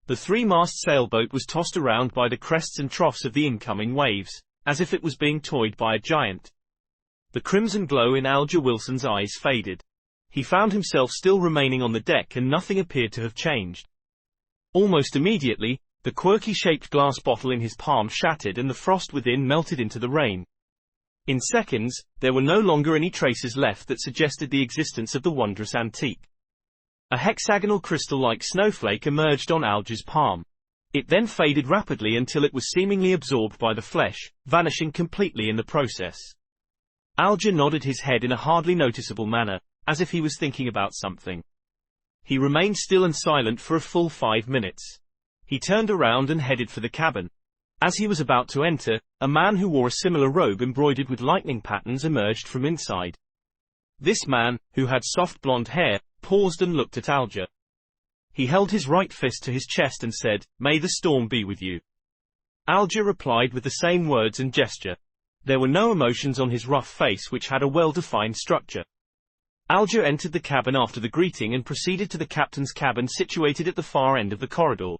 The three-mast sailboat was tossed around by the crests and troughs of the incoming waves, as if it was being toyed by a giant. The crimson glow in Alger Wilson's eyes faded. He found himself still remaining on the deck and nothing appeared to have changed. Almost immediately, the quirky-shaped glass bottle in his palm shattered and the frost within melted into the rain. In seconds, there were no longer any traces left that suggested the existence of the wondrous antique. A hexagonal crystal-like snowflake emerged on Alger's palm. It then faded rapidly until it was seemingly absorbed by the flesh, vanishing completely in the process. Alger nodded his head in a hardly noticeable manner, as if he was thinking about something. He remained still and silent for a full 5 minutes. He turned around and headed for the cabin. As he was about to enter, a man who wore a similar robe embroidered with lightning patterns emerged from inside. This man, who had soft blonde hair, paused and looked at Alger. He held his right fist to his chest and said, "May the storm be with you." Alger replied with the same words and gesture. There were no emotions on his rough face, which had a well-defined structure. Alger entered the cabin after the greeting and proceeded to the captain's cabin situated at the far end of the corridor.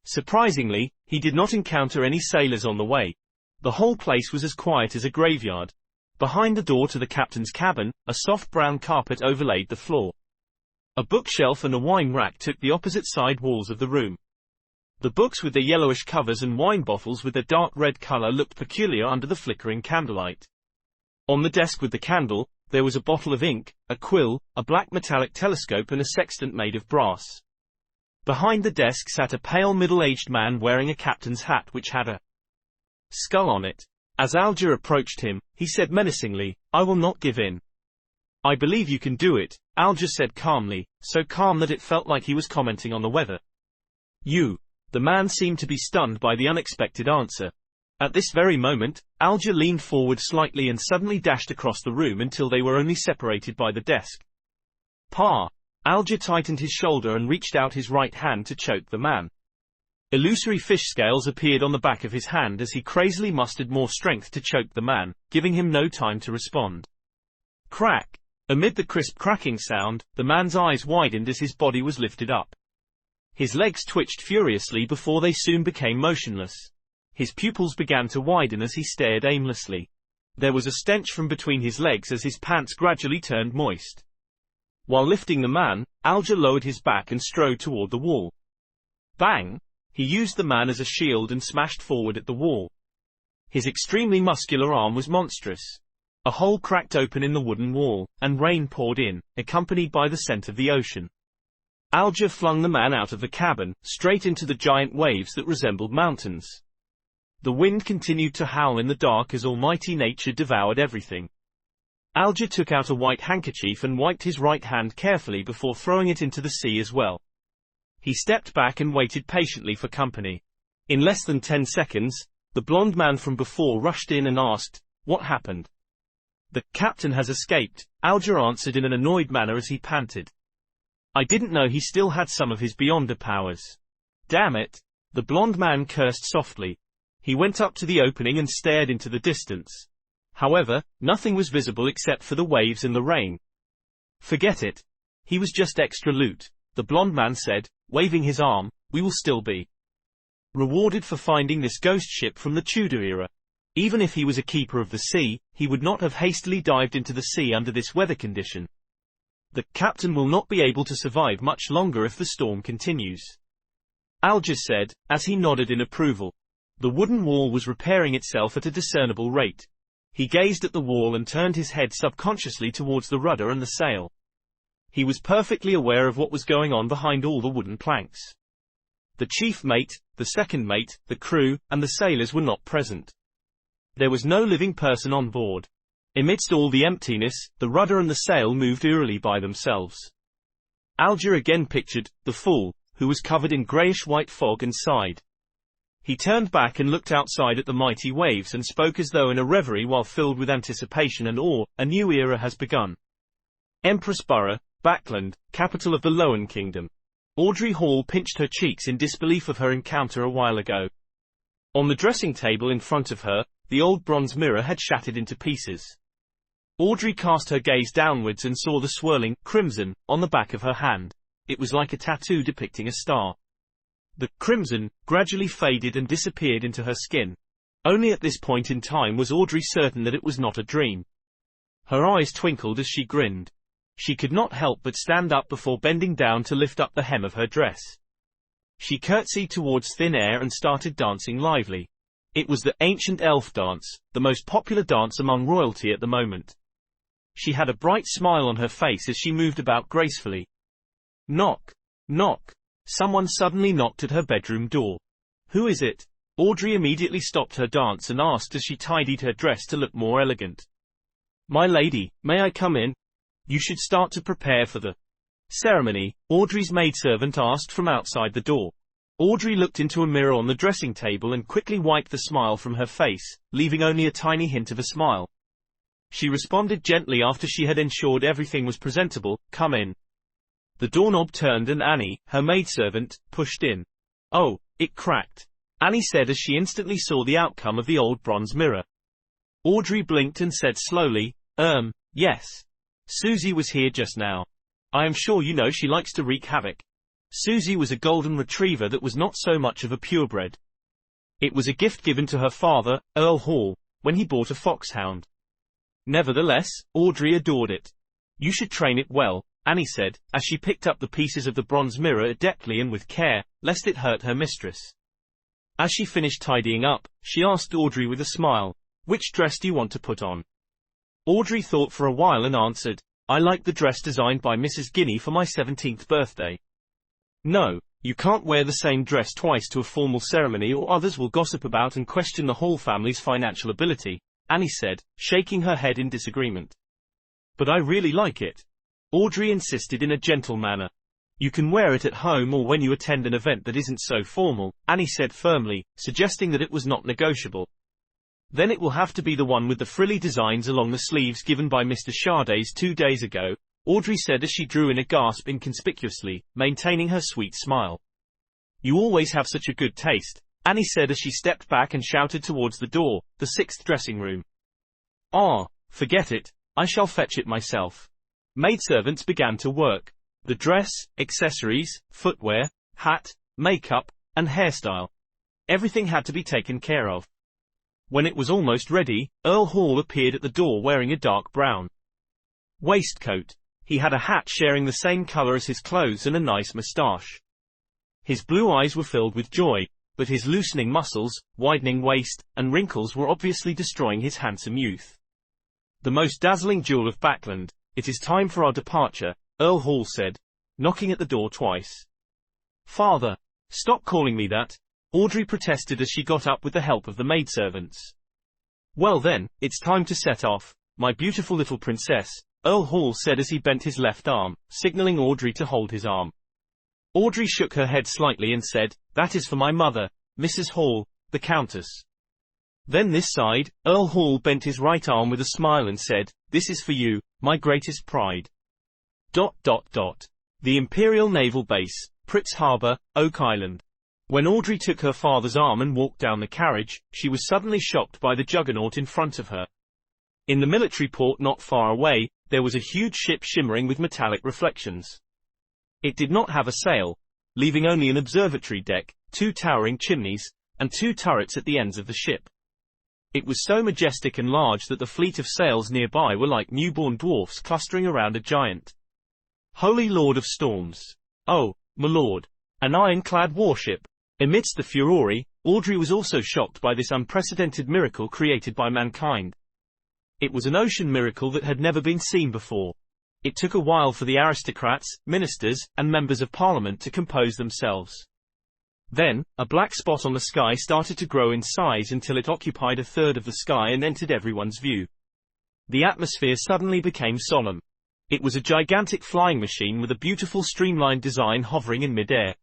Surprisingly, he did not encounter any sailors on the way. The whole place was as quiet as a graveyard. Behind the door to the captain's cabin, a soft brown carpet overlaid the floor. A bookshelf and a wine rack took the opposite side walls of the room. The books with their yellowish covers and wine bottles with their dark red color looked peculiar under the flickering candlelight. On the desk with the candle, there was a bottle of ink, a quill, a black metallic telescope and a sextant made of brass. Behind the desk sat a pale middle-aged man wearing a captain's hat which had a skull on it. As Alger approached him, he said menacingly, "I will not give in." "I believe you can do it," Alger said calmly, so calm that it felt like he was commenting on the weather. "You." The man seemed to be stunned by the unexpected answer. At this very moment, Alger leaned forward slightly and suddenly dashed across the room until they were only separated by the desk. "Pa!" Alger tightened his shoulder and reached out his right hand to choke the man. Illusory fish scales appeared on the back of his hand as he crazily mustered more strength to choke the man, giving him no time to respond. Crack! Amid the crisp cracking sound, the man's eyes widened as his body was lifted up. His legs twitched furiously before they soon became motionless. His pupils began to widen as he stared aimlessly. There was a stench from between his legs as his pants gradually turned moist. While lifting the man, Alger lowered his back and strode toward the wall. Bang! He used the man as a shield and smashed forward at the wall. His extremely muscular arm was monstrous. A hole cracked open in the wooden wall, and rain poured in, accompanied by the scent of the ocean. Alger flung the man out of the cabin, straight into the giant waves that resembled mountains. The wind continued to howl in the dark as almighty nature devoured everything. Alger took out a white handkerchief and wiped his right hand carefully before throwing it into the sea as well. He stepped back and waited patiently for company. In less than 10 seconds, the blond man from before rushed in and asked, "What happened?" "The captain has escaped," Alger answered in an annoyed manner as he panted. "I didn't know he still had some of his beyonder powers." "Damn it!" The blond man cursed softly. He went up to the opening and stared into the distance. However, nothing was visible except for the waves and the rain. "Forget it. He was just extra loot," the blond man said, waving his arm. "We will still be rewarded for finding this ghost ship from the Tudor era. Even if he was a keeper of the sea, he would not have hastily dived into the sea under this weather condition. The captain will not be able to survive much longer if the storm continues," Alger said, as he nodded in approval. The wooden wall was repairing itself at a discernible rate. He gazed at the wall and turned his head subconsciously towards the rudder and the sail. He was perfectly aware of what was going on behind all the wooden planks. The chief mate, the second mate, the crew, and the sailors were not present. There was no living person on board. Amidst all the emptiness, the rudder and the sail moved eerily by themselves. Alger again pictured the fool, who was covered in greyish-white fog, and sighed. He turned back and looked outside at the mighty waves and spoke as though in a reverie while filled with anticipation and awe. "A new era has begun. Empress Borough, Backland, capital of the Lowen Kingdom." Audrey Hall pinched her cheeks in disbelief of her encounter a while ago. On the dressing table in front of her, the old bronze mirror had shattered into pieces. Audrey cast her gaze downwards and saw the swirling crimson on the back of her hand. It was like a tattoo depicting a star. The crimson gradually faded and disappeared into her skin. Only at this point in time was Audrey certain that it was not a dream. Her eyes twinkled as she grinned. She could not help but stand up before bending down to lift up the hem of her dress. She curtsied towards thin air and started dancing lively. It was the ancient elf dance, the most popular dance among royalty at the moment. She had a bright smile on her face as she moved about gracefully. Knock, knock. Someone suddenly knocked at her bedroom door. "Who is it?" Audrey immediately stopped her dance and asked as she tidied her dress to look more elegant. "My lady, may I come in?" "You should start to prepare for the ceremony," Audrey's maidservant asked from outside the door. Audrey looked into a mirror on the dressing table and quickly wiped the smile from her face, leaving only a tiny hint of a smile. She responded gently after she had ensured everything was presentable, "Come in." The doorknob turned and Annie, her maidservant, pushed in. "Oh, it cracked," Annie said as she instantly saw the outcome of the old bronze mirror. Audrey blinked and said slowly, yes. Susie was here just now. I am sure you know she likes to wreak havoc." Susie was a golden retriever that was not so much of a purebred. It was a gift given to her father, Earl Hall, when he bought a foxhound. Nevertheless, Audrey adored it. "You should train it well," Annie said, as she picked up the pieces of the bronze mirror adeptly and with care, lest it hurt her mistress. As she finished tidying up, she asked Audrey with a smile, "Which dress do you want to put on?" Audrey thought for a while and answered, "I like the dress designed by Mrs. Guinea for my 17th birthday." "No, you can't wear the same dress twice to a formal ceremony or others will gossip about and question the whole family's financial ability," Annie said, shaking her head in disagreement. "But I really like it," Audrey insisted in a gentle manner. "You can wear it at home or when you attend an event that isn't so formal," Annie said firmly, suggesting that it was not negotiable. "Then it will have to be the one with the frilly designs along the sleeves given by Mr. Chardes 2 days ago," Audrey said as she drew in a gasp inconspicuously, maintaining her sweet smile. You always have such a good taste, Annie said as she stepped back and shouted towards the door, the 6th dressing room. Ah, forget it, I shall fetch it myself. Maidservants began to work. The dress, accessories, footwear, hat, makeup, and hairstyle. Everything had to be taken care of. When it was almost ready, Earl Hall appeared at the door wearing a dark brown waistcoat. He had a hat sharing the same color as his clothes and a nice moustache. His blue eyes were filled with joy, but his loosening muscles, widening waist, and wrinkles were obviously destroying his handsome youth. The most dazzling jewel of Backland, it is time for our departure, Earl Hall said, knocking at the door twice. Father, stop calling me that, Audrey protested as she got up with the help of the maidservants. Well then, it's time to set off, my beautiful little princess, Earl Hall said as he bent his left arm, signaling Audrey to hold his arm. Audrey shook her head slightly and said, that is for my mother, Mrs. Hall, the Countess. Then this side, Earl Hall bent his right arm with a smile and said, this is for you, my greatest pride. ... The Imperial Naval Base, Pritz Harbor, Oak Island. When Audrey took her father's arm and walked down the carriage, she was suddenly shocked by the juggernaut in front of her. In the military port not far away, there was a huge ship shimmering with metallic reflections. It did not have a sail, leaving only an observatory deck, 2 towering chimneys, and 2 turrets at the ends of the ship. It was so majestic and large that the fleet of sails nearby were like newborn dwarfs clustering around a giant. Holy Lord of Storms! Oh, my lord! An ironclad warship! Amidst the furore, Audrey was also shocked by this unprecedented miracle created by mankind. It was an ocean miracle that had never been seen before. It took a while for the aristocrats, ministers, and members of parliament to compose themselves. Then, a black spot on the sky started to grow in size until it occupied a third of the sky and entered everyone's view. The atmosphere suddenly became solemn. It was a gigantic flying machine with a beautiful streamlined design hovering in mid-air.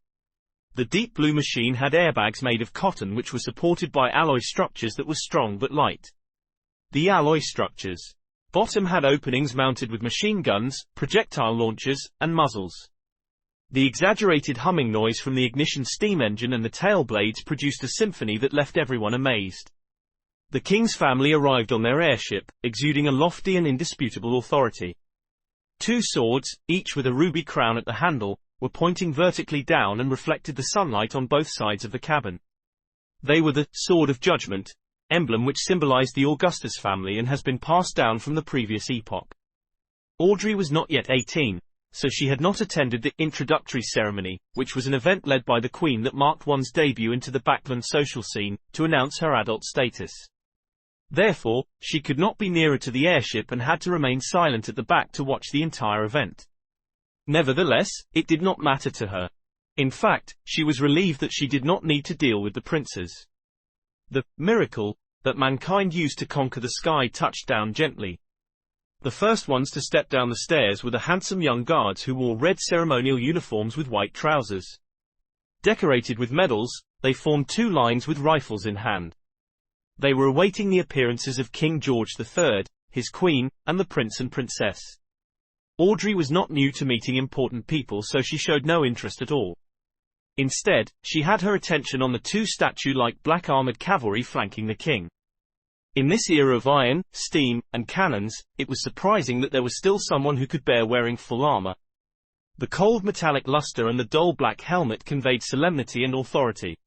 The deep blue machine had airbags made of cotton which were supported by alloy structures that were strong but light. The alloy structures' bottom had openings mounted with machine guns, projectile launchers, and muzzles. The exaggerated humming noise from the ignition steam engine and the tail blades produced a symphony that left everyone amazed. The king's family arrived on their airship, exuding a lofty and indisputable authority. 2 swords, each with a ruby crown at the handle, were pointing vertically down and reflected the sunlight on both sides of the cabin. They were the Sword of Judgment, emblem which symbolized the Augustus family and has been passed down from the previous epoch. Audrey was not yet 18, so she had not attended the introductory ceremony, which was an event led by the Queen that marked one's debut into the Backland social scene, to announce her adult status. Therefore, she could not be nearer to the airship and had to remain silent at the back to watch the entire event. Nevertheless, it did not matter to her. In fact, she was relieved that she did not need to deal with the princes. The miracle that mankind used to conquer the sky touched down gently. The first ones to step down the stairs were the handsome young guards who wore red ceremonial uniforms with white trousers. Decorated with medals, they formed 2 lines with rifles in hand. They were awaiting the appearances of King George III, his queen, and the prince and princess. Audrey was not new to meeting important people, so she showed no interest at all. Instead, she had her attention on the 2 statue-like black armored cavalry flanking the king. In this era of iron, steam, and cannons, it was surprising that there was still someone who could bear wearing full armor. The cold metallic luster and the dull black helmet conveyed solemnity and authority.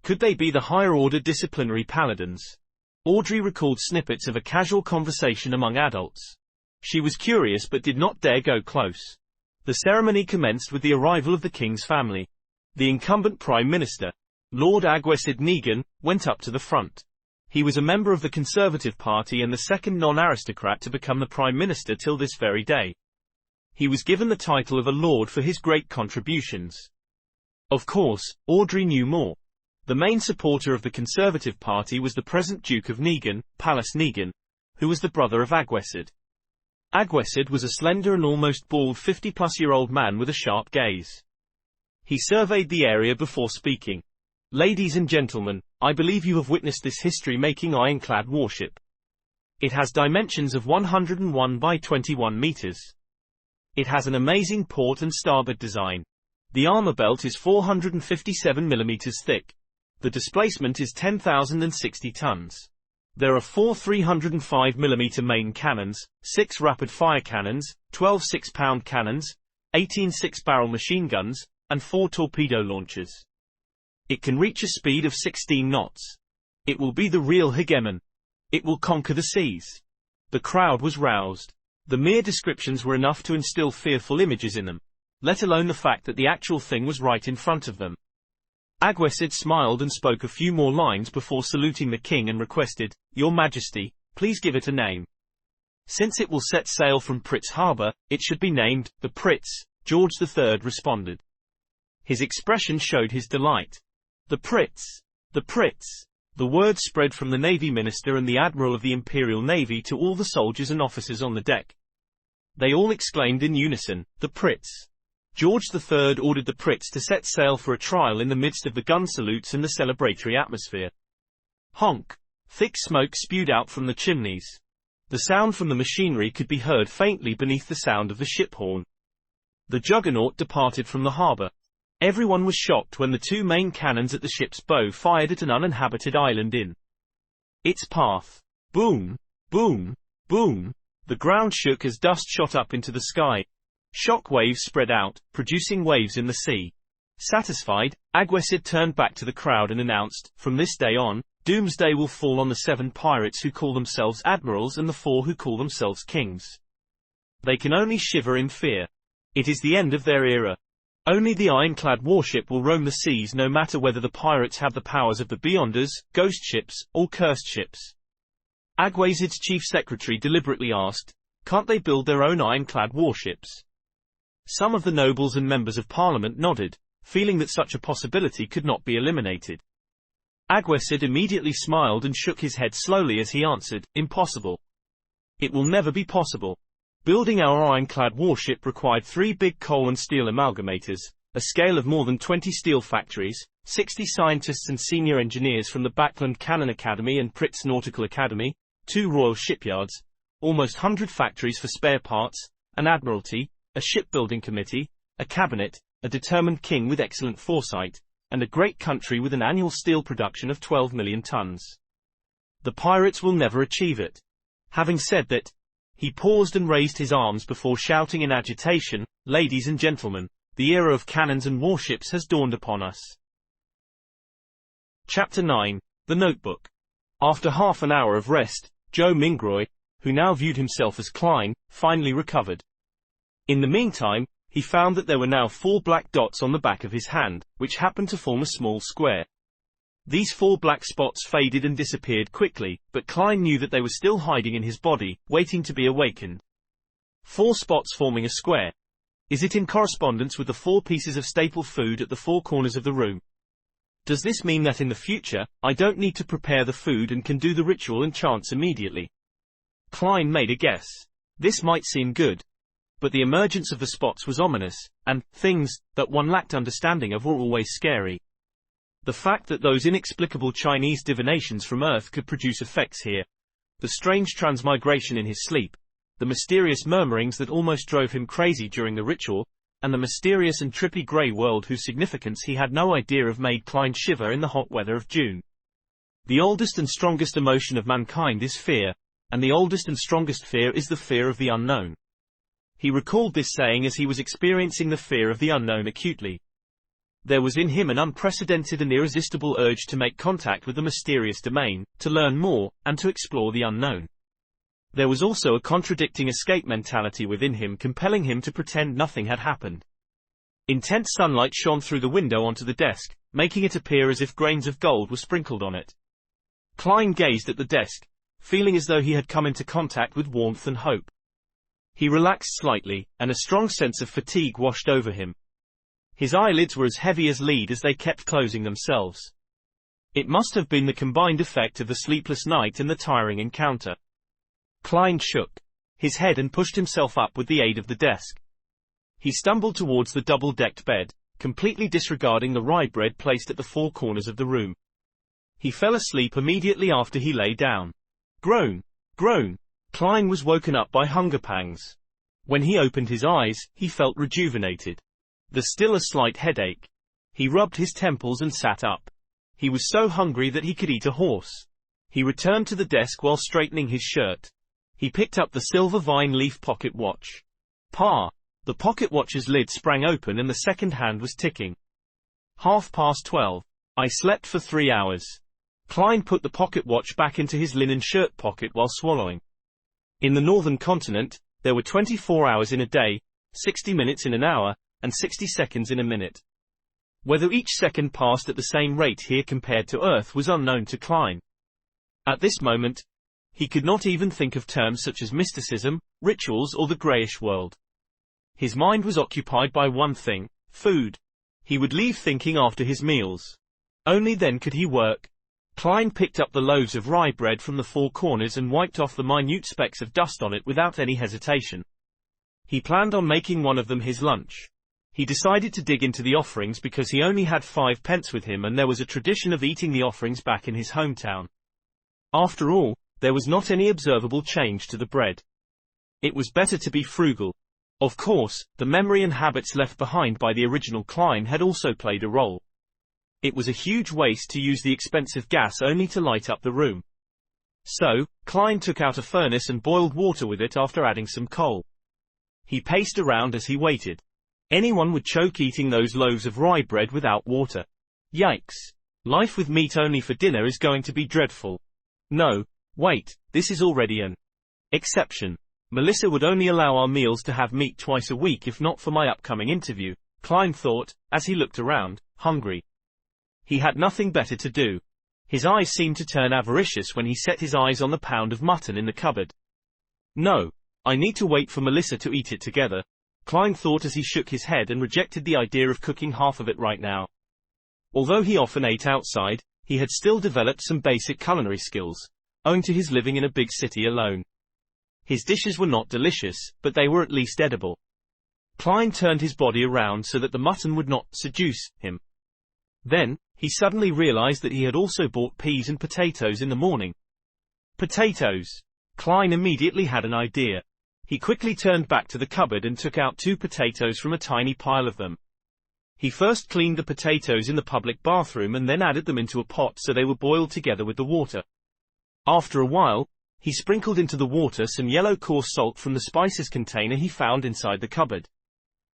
Could they be the higher-order disciplinary paladins? Audrey recalled snippets of a casual conversation among adults. She was curious but did not dare go close. The ceremony commenced with the arrival of the king's family. The incumbent prime minister, Lord Agwesid Negan, went up to the front. He was a member of the Conservative Party and the second non-aristocrat to become the prime minister till this very day. He was given the title of a lord for his great contributions. Of course, Audrey knew more. The main supporter of the Conservative Party was the present Duke of Negan, Pallas Negan, who was the brother of Agwesid. Agwesid was a slender and almost bald 50-plus-year-old man with a sharp gaze. He surveyed the area before speaking. Ladies and gentlemen, I believe you have witnessed this history-making ironclad warship. It has dimensions of 101 by 21 meters. It has an amazing port and starboard design. The armor belt is 457 mm thick. The displacement is 10,060 tons. There are 4 305 mm main cannons, 6 rapid-fire cannons, 12 6-pound cannons, 18 6-barrel machine guns, and 4 torpedo launchers. It can reach a speed of 16 knots. It will be the real hegemon. It will conquer the seas. The crowd was roused. The mere descriptions were enough to instill fearful images in them, let alone the fact that the actual thing was right in front of them. Awakens smiled and spoke a few more lines before saluting the king and requested, "Your Majesty, please give it a name. Since it will set sail from Pritz Harbour, it should be named, the Pritz," George III responded. His expression showed his delight. The Pritz. The Pritz. The word spread from the Navy Minister and the Admiral of the Imperial Navy to all the soldiers and officers on the deck. They all exclaimed in unison, "The Pritz." George III ordered the Pritz to set sail for a trial in the midst of the gun salutes and the celebratory atmosphere. Honk! Thick smoke spewed out from the chimneys. The sound from the machinery could be heard faintly beneath the sound of the ship horn. The juggernaut departed from the harbour. Everyone was shocked when the 2 main cannons at the ship's bow fired at an uninhabited island in its path. Boom! Boom! Boom! The ground shook as dust shot up into the sky. Shock waves spread out, producing waves in the sea. Satisfied, Awakens turned back to the crowd and announced, "From this day on, doomsday will fall on the 7 pirates who call themselves admirals and the 4 who call themselves kings. They can only shiver in fear. It is the end of their era. Only the ironclad warship will roam the seas, no matter whether the pirates have the powers of the Beyonders, ghost ships, or cursed ships." Awakens' chief secretary deliberately asked, "Can't they build their own ironclad warships?" Some of the nobles and members of parliament nodded, feeling that such a possibility could not be eliminated. Awakens immediately smiled and shook his head slowly as he answered, "Impossible. It will never be possible. Building our ironclad warship required 3 big coal and steel amalgamators, a scale of more than 20 steel factories, 60 scientists and senior engineers from the Backland Cannon Academy and Pritz Nautical Academy, 2 royal shipyards, almost 100 factories for spare parts, an admiralty, a shipbuilding committee, a cabinet, a determined king with excellent foresight, and a great country with an annual steel production of 12 million tons. The pirates will never achieve it." Having said that, he paused and raised his arms before shouting in agitation, "Ladies and gentlemen, the era of cannons and warships has dawned upon us." Chapter 9. The Notebook. After half an hour of rest, Joe Mingroy, who now viewed himself as Klein, finally recovered. In the meantime, he found that there were now 4 black dots on the back of his hand, which happened to form a small square. These 4 black spots faded and disappeared quickly, but Klein knew that they were still hiding in his body, waiting to be awakened. 4 spots forming a square. Is it in correspondence with the 4 pieces of staple food at the 4 corners of the room? Does this mean that in the future, I don't need to prepare the food and can do the ritual and chants immediately? Klein made a guess. This might seem good. But the emergence of the spots was ominous, and things that one lacked understanding of were always scary. The fact that those inexplicable Chinese divinations from Earth could produce effects here, the strange transmigration in his sleep, the mysterious murmurings that almost drove him crazy during the ritual, and the mysterious and trippy grey world whose significance he had no idea of made Klein shiver in the hot weather of June. The oldest and strongest emotion of mankind is fear, and the oldest and strongest fear is the fear of the unknown. He recalled this saying as he was experiencing the fear of the unknown acutely. There was in him an unprecedented and irresistible urge to make contact with the mysterious domain, to learn more, and to explore the unknown. There was also a contradicting escape mentality within him, compelling him to pretend nothing had happened. Intense sunlight shone through the window onto the desk, making it appear as if grains of gold were sprinkled on it. Klein gazed at the desk, feeling as though he had come into contact with warmth and hope. He relaxed slightly, and a strong sense of fatigue washed over him. His eyelids were as heavy as lead as they kept closing themselves. It must have been the combined effect of the sleepless night and the tiring encounter. Klein shook his head and pushed himself up with the aid of the desk. He stumbled towards the double-decked bed, completely disregarding the rye bread placed at the 4 corners of the room. He fell asleep immediately after he lay down. Groan! Groan! Klein was woken up by hunger pangs. When he opened his eyes, he felt rejuvenated. There's still a slight headache. He rubbed his temples and sat up. He was so hungry that he could eat a horse. He returned to the desk while straightening his shirt. He picked up the silver vine leaf pocket watch. Pa! The pocket watch's lid sprang open and the second hand was ticking. 12:30. I slept for 3 hours. Klein put the pocket watch back into his linen shirt pocket while swallowing. In the northern continent, there were 24 hours in a day, 60 minutes in an hour, and 60 seconds in a minute. Whether each second passed at the same rate here compared to Earth was unknown to Klein. At this moment, he could not even think of terms such as mysticism, rituals, or the greyish world. His mind was occupied by one thing: food. He would leave thinking after his meals. Only then could he work. Klein picked up the loaves of rye bread from the four corners and wiped off the minute specks of dust on it without any hesitation. He planned on making one of them his lunch. He decided to dig into the offerings because he only had 5 pence with him and there was a tradition of eating the offerings back in his hometown. After all, there was not any observable change to the bread. It was better to be frugal. Of course, the memory and habits left behind by the original Klein had also played a role. It was a huge waste to use the expensive gas only to light up the room. So, Klein took out a furnace and boiled water with it after adding some coal. He paced around as he waited. Anyone would choke eating those loaves of rye bread without water. Yikes. Life with meat only for dinner is going to be dreadful. No, wait, this is already an exception. Melissa would only allow our meals to have meat twice a week if not for my upcoming interview, Klein thought, as he looked around, hungry. He had nothing better to do. His eyes seemed to turn avaricious when he set his eyes on the pound of mutton in the cupboard. No, I need to wait for Melissa to eat it together, Klein thought as he shook his head and rejected the idea of cooking half of it right now. Although he often ate outside, he had still developed some basic culinary skills, owing to his living in a big city alone. His dishes were not delicious, but they were at least edible. Klein turned his body around so that the mutton would not seduce him. Then, he suddenly realized that he had also bought peas and potatoes in the morning. Potatoes! Klein immediately had an idea. He quickly turned back to the cupboard and took out 2 potatoes from a tiny pile of them. He first cleaned the potatoes in the public bathroom and then added them into a pot so they were boiled together with the water. After a while, he sprinkled into the water some yellow coarse salt from the spices container he found inside the cupboard.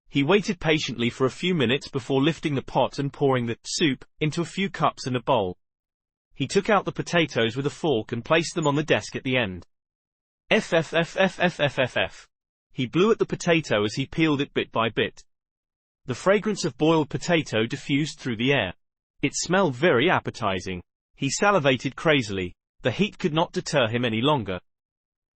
He waited patiently for a few minutes before lifting the pot and pouring the soup into a few cups and a bowl. He took out the potatoes with a fork and placed them on the desk at the end. F. He blew at the potato as he peeled it bit by bit. The fragrance of boiled potato diffused through the air. It smelled very appetizing. He salivated crazily. The heat could not deter him any longer.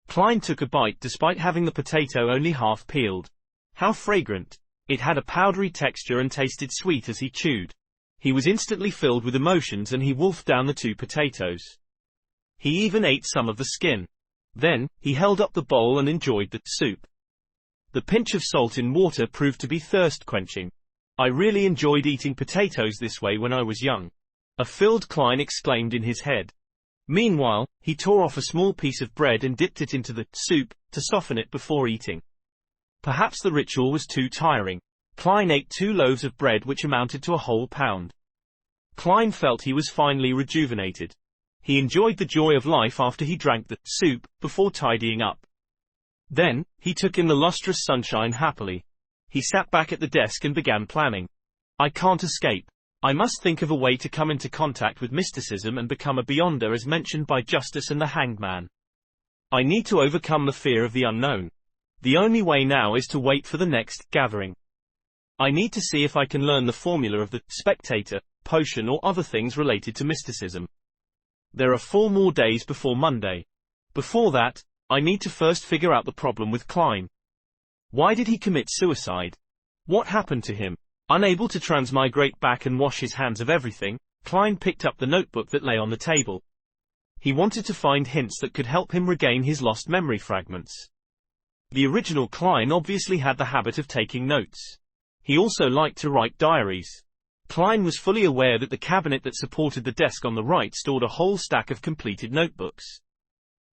Klein took a bite despite having the potato only half peeled. How fragrant! It had a powdery texture and tasted sweet as he chewed. He was instantly filled with emotions and he wolfed down the 2 potatoes. He even ate some of the skin. Then, he held up the bowl and enjoyed the soup. The pinch of salt in water proved to be thirst-quenching. I really enjoyed eating potatoes this way when I was young. A filled Klein exclaimed in his head. Meanwhile, he tore off a small piece of bread and dipped it into the soup to soften it before eating. Perhaps the ritual was too tiring. Klein ate 2 loaves of bread which amounted to a whole pound. Klein felt he was finally rejuvenated. He enjoyed the joy of life after he drank the soup, before tidying up. Then, he took in the lustrous sunshine happily. He sat back at the desk and began planning. I can't escape. I must think of a way to come into contact with mysticism and become a beyonder as mentioned by Justice and the Hanged Man. I need to overcome the fear of the unknown. The only way now is to wait for the next gathering. I need to see if I can learn the formula of the spectator, potion or other things related to mysticism. There are 4 more days before Monday. Before that, I need to first figure out the problem with Klein. Why did he commit suicide? What happened to him? Unable to transmigrate back and wash his hands of everything, Klein picked up the notebook that lay on the table. He wanted to find hints that could help him regain his lost memory fragments. The original Klein obviously had the habit of taking notes. He also liked to write diaries. Klein was fully aware that the cabinet that supported the desk on the right stored a whole stack of completed notebooks.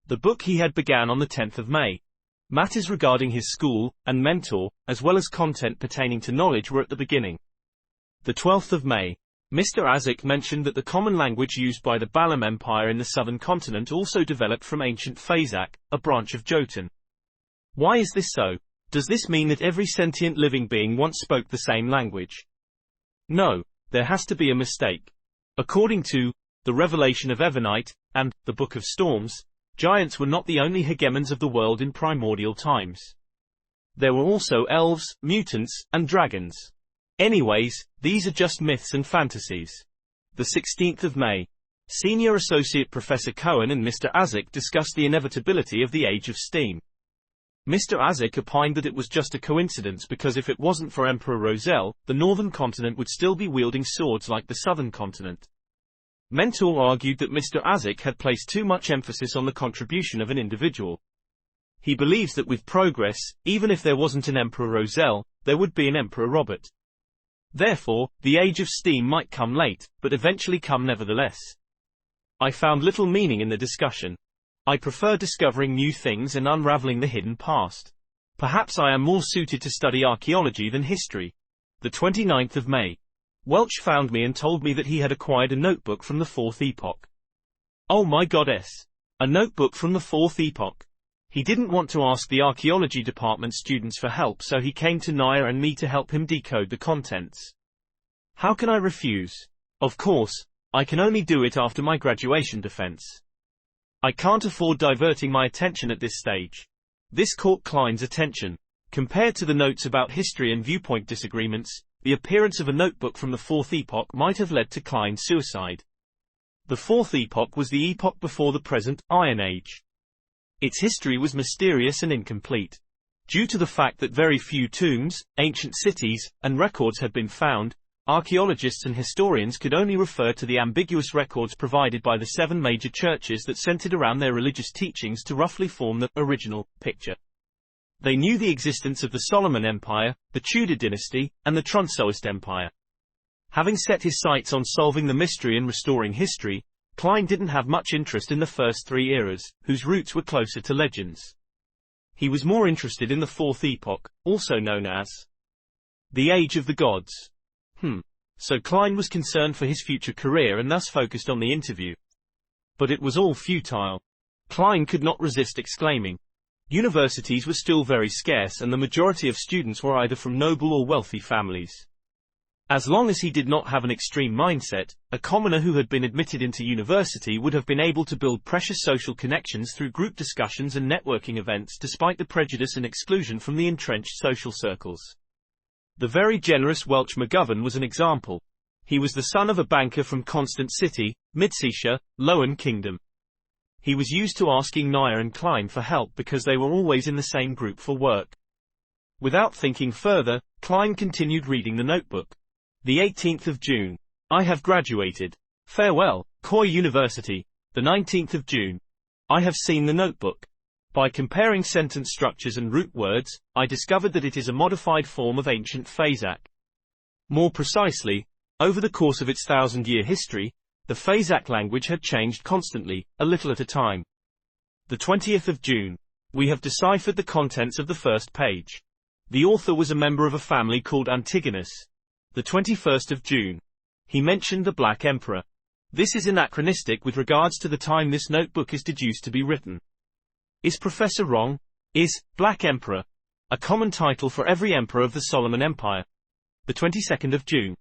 The book he had began on the 10th of May. Matters regarding his school and mentor, as well as content pertaining to knowledge, were at the beginning. The 12th of May. Mr. Azek mentioned that the common language used by the Balam Empire in the southern continent also developed from ancient Fazak, a branch of Jotun. Why is this so? Does this mean that every sentient living being once spoke the same language? No, there has to be a mistake. According to the Revelation of Evernite and the Book of Storms, giants were not the only hegemons of the world in primordial times. There were also elves, mutants, and dragons. Anyways, these are just myths and fantasies. The 16th of May. Senior Associate Professor Cohen and Mr. Azek discussed the inevitability of the Age of Steam. Mr. Azek opined that it was just a coincidence because if it wasn't for Emperor Roselle, the northern continent would still be wielding swords like the southern continent. Mentor argued that Mr. Azek had placed too much emphasis on the contribution of an individual. He believes that with progress, even if there wasn't an Emperor Roselle, there would be an Emperor Robert. Therefore, the Age of Steam might come late, but eventually come nevertheless. I found little meaning in the discussion. I prefer discovering new things and unraveling the hidden past. Perhaps I am more suited to study archaeology than history. The 29th of May. Welch found me and told me that he had acquired a notebook from the Fourth Epoch. Oh my goddess! A notebook from the Fourth Epoch. He didn't want to ask the archaeology department students for help, so he came to Naya and me to help him decode the contents. How can I refuse? Of course, I can only do it after my graduation defense. I can't afford diverting my attention at this stage. This caught Klein's attention. Compared to the notes about history and viewpoint disagreements, the appearance of a notebook from the Fourth Epoch might have led to Klein's suicide. The Fourth Epoch was the epoch before the present Iron Age. Its history was mysterious and incomplete. Due to the fact that very few tombs, ancient cities, and records had been found, archaeologists and historians could only refer to the ambiguous records provided by the 7 major churches that centered around their religious teachings to roughly form the original picture. They knew the existence of the Solomon Empire, the Tudor dynasty, and the Trunsoist Empire. Having set his sights on solving the mystery and restoring history, Klein didn't have much interest in the first 3 eras, whose roots were closer to legends. He was more interested in the Fourth Epoch, also known as the Age of the Gods. So Klein was concerned for his future career and thus focused on the interview. But it was all futile. Klein could not resist exclaiming. Universities were still very scarce and the majority of students were either from noble or wealthy families. As long as he did not have an extreme mindset, a commoner who had been admitted into university would have been able to build precious social connections through group discussions and networking events despite the prejudice and exclusion from the entrenched social circles. The very generous Welch McGovern was an example. He was the son of a banker from Constant City, Midseashire, Lowen Kingdom. He was used to asking Naya and Klein for help because they were always in the same group for work. Without thinking further, Klein continued reading the notebook. The 18th of June. I have graduated. Farewell, Coy University. The 19th of June. I have seen the notebook. By comparing sentence structures and root words, I discovered that it is a modified form of ancient Fazak. More precisely, over the course of its 1,000-year history, the Fazak language had changed constantly, a little at a time. The 20th of June. We have deciphered the contents of the first page. The author was a member of a family called Antigonus. The 21st of June. He mentioned the Black Emperor. This is anachronistic with regards to the time this notebook is deduced to be written. Is Professor wrong? Is Black Emperor a common title for every emperor of the Solomon Empire? The 22nd of June.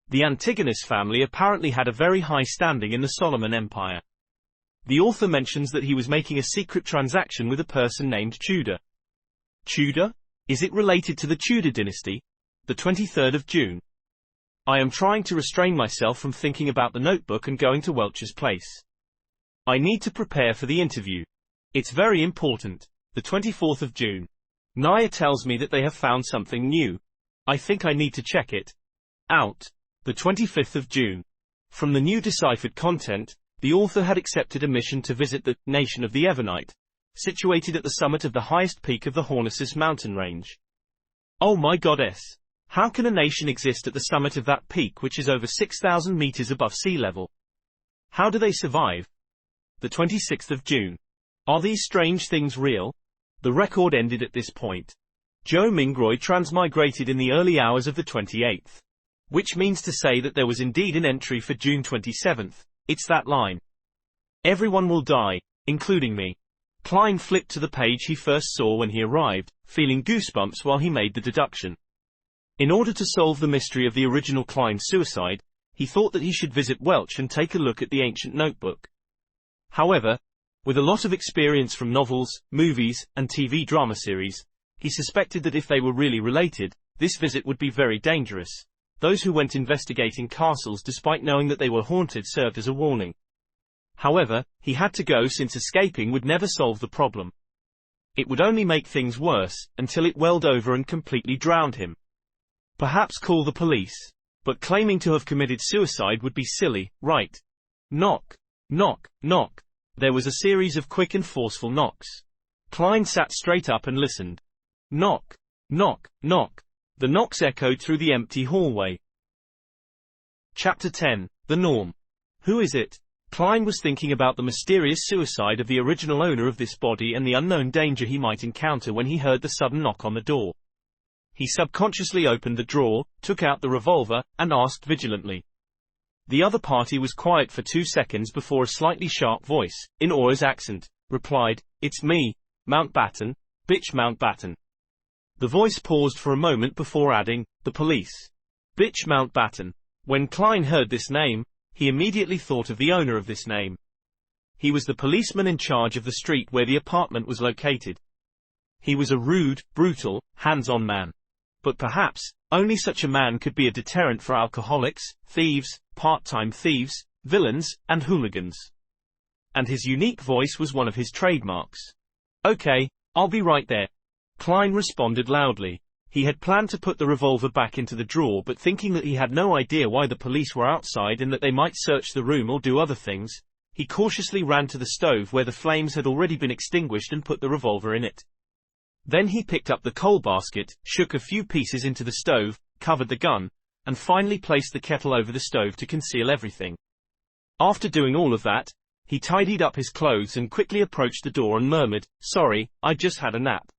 The Antigonus family apparently had a very high standing in the Solomon Empire. The author mentions that he was making a secret transaction with a person named Tudor. Tudor? Is it related to the Tudor dynasty? The 23rd of June. I am trying to restrain myself from thinking about the notebook and going to Welch's place. I need to prepare for the interview. It's very important. The 24th of June. Naya tells me that they have found something new. I think I need to check it out. The 25th of June. From the new deciphered content, the author had accepted a mission to visit the nation of the Evernite, situated at the summit of the highest peak of the Hornisus mountain range. Oh my goddess! How can a nation exist at the summit of that peak which is over 6,000 meters above sea level? How do they survive? The 26th of June. Are these strange things real? The record ended at this point. Joe Mingroy transmigrated in the early hours of the 28th. Which means to say that there was indeed an entry for June 27th. It's that line. Everyone will die, including me. Klein flipped to the page he first saw when he arrived, feeling goosebumps while he made the deduction. In order to solve the mystery of the original Klein suicide, he thought that he should visit Welch and take a look at the ancient notebook. However, with a lot of experience from novels, movies, and TV drama series, he suspected that if they were really related, this visit would be very dangerous. Those who went investigating castles despite knowing that they were haunted served as a warning. However, he had to go since escaping would never solve the problem. It would only make things worse, until it welled over and completely drowned him. Perhaps call the police. But claiming to have committed suicide would be silly, right? Knock. Knock, knock. There was a series of quick and forceful knocks. Klein sat straight up and listened. Knock. Knock, knock. The knocks echoed through the empty hallway. Chapter 10. The Norm. Who is it? Klein was thinking about the mysterious suicide of the original owner of this body and the unknown danger he might encounter when he heard the sudden knock on the door. He subconsciously opened the drawer, took out the revolver, and asked vigilantly. The other party was quiet for 2 seconds before a slightly sharp voice, in Aura's accent, replied, "It's me, Mountbatten, bitch Mountbatten." The voice paused for a moment before adding, "The police." Bitch Mountbatten. When Klein heard this name, he immediately thought of the owner of this name. He was the policeman in charge of the street where the apartment was located. He was a rude, brutal, hands-on man. But perhaps, only such a man could be a deterrent for alcoholics, thieves, part-time thieves, villains, and hooligans. And his unique voice was one of his trademarks. "Okay, I'll be right there." Klein responded loudly. He had planned to put the revolver back into the drawer, but thinking that he had no idea why the police were outside and that they might search the room or do other things, he cautiously ran to the stove where the flames had already been extinguished and put the revolver in it. Then he picked up the coal basket, shook a few pieces into the stove, covered the gun, and finally placed the kettle over the stove to conceal everything. After doing all of that, he tidied up his clothes and quickly approached the door and murmured, "Sorry, I just had a nap."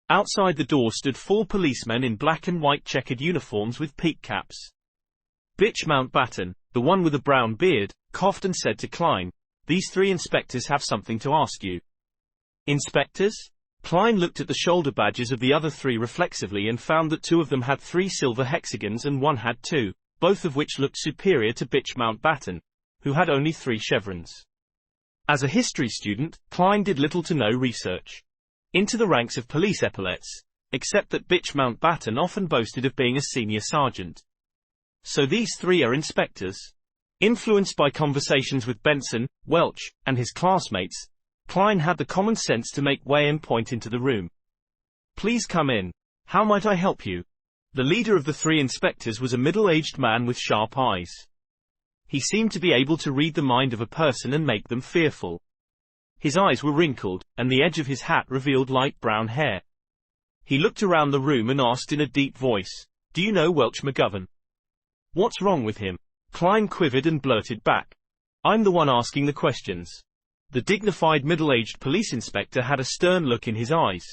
Outside the door stood 4 policemen in black and white checkered uniforms with peak caps. Bitch Mountbatten, the one with a brown beard, coughed and said to Klein, "These 3 inspectors have something to ask you." Inspectors? Klein looked at the shoulder badges of the other 3 reflexively and found that 2 of them had 3 silver hexagons and 1 had 2, both of which looked superior to bitch Mountbatten, who had only 3 chevrons. As a history student, Klein did little to no research into the ranks of police epaulets, except that bitch Mountbatten often boasted of being a senior sergeant. So these 3 are inspectors? Influenced by conversations with Benson, Welch, and his classmates, Klein had the common sense to make way and point into the room. "Please come in. How might I help you?" The leader of the 3 inspectors was a middle-aged man with sharp eyes. He seemed to be able to read the mind of a person and make them fearful. His eyes were wrinkled, and the edge of his hat revealed light brown hair. He looked around the room and asked in a deep voice, "Do you know Welch McGovern?" "What's wrong with him?" Klein quivered and blurted back. "I'm the one asking the questions." The dignified middle-aged police inspector had a stern look in his eyes.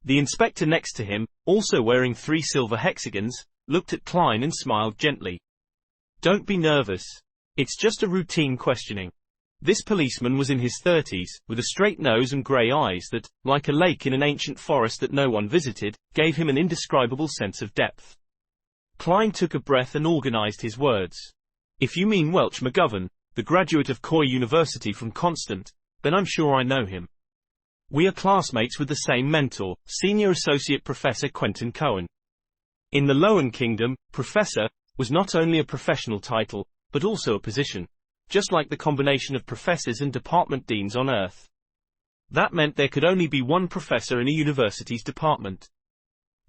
The inspector next to him, also wearing 3 silver hexagons, looked at Klein and smiled gently. "Don't be nervous. It's just a routine questioning." This policeman was in his 30s, with a straight nose and grey eyes that, like a lake in an ancient forest that no one visited, gave him an indescribable sense of depth. Klein took a breath and organized his words. "If you mean Welch McGovern, the graduate of Coy University from Constant, then I'm sure I know him. We are classmates with the same mentor, Senior Associate Professor Quentin Cohen. In the Lowen Kingdom, Professor was not only a professional title, but also a position, just like the combination of professors and department deans on Earth. That meant there could only be one professor in a university's department.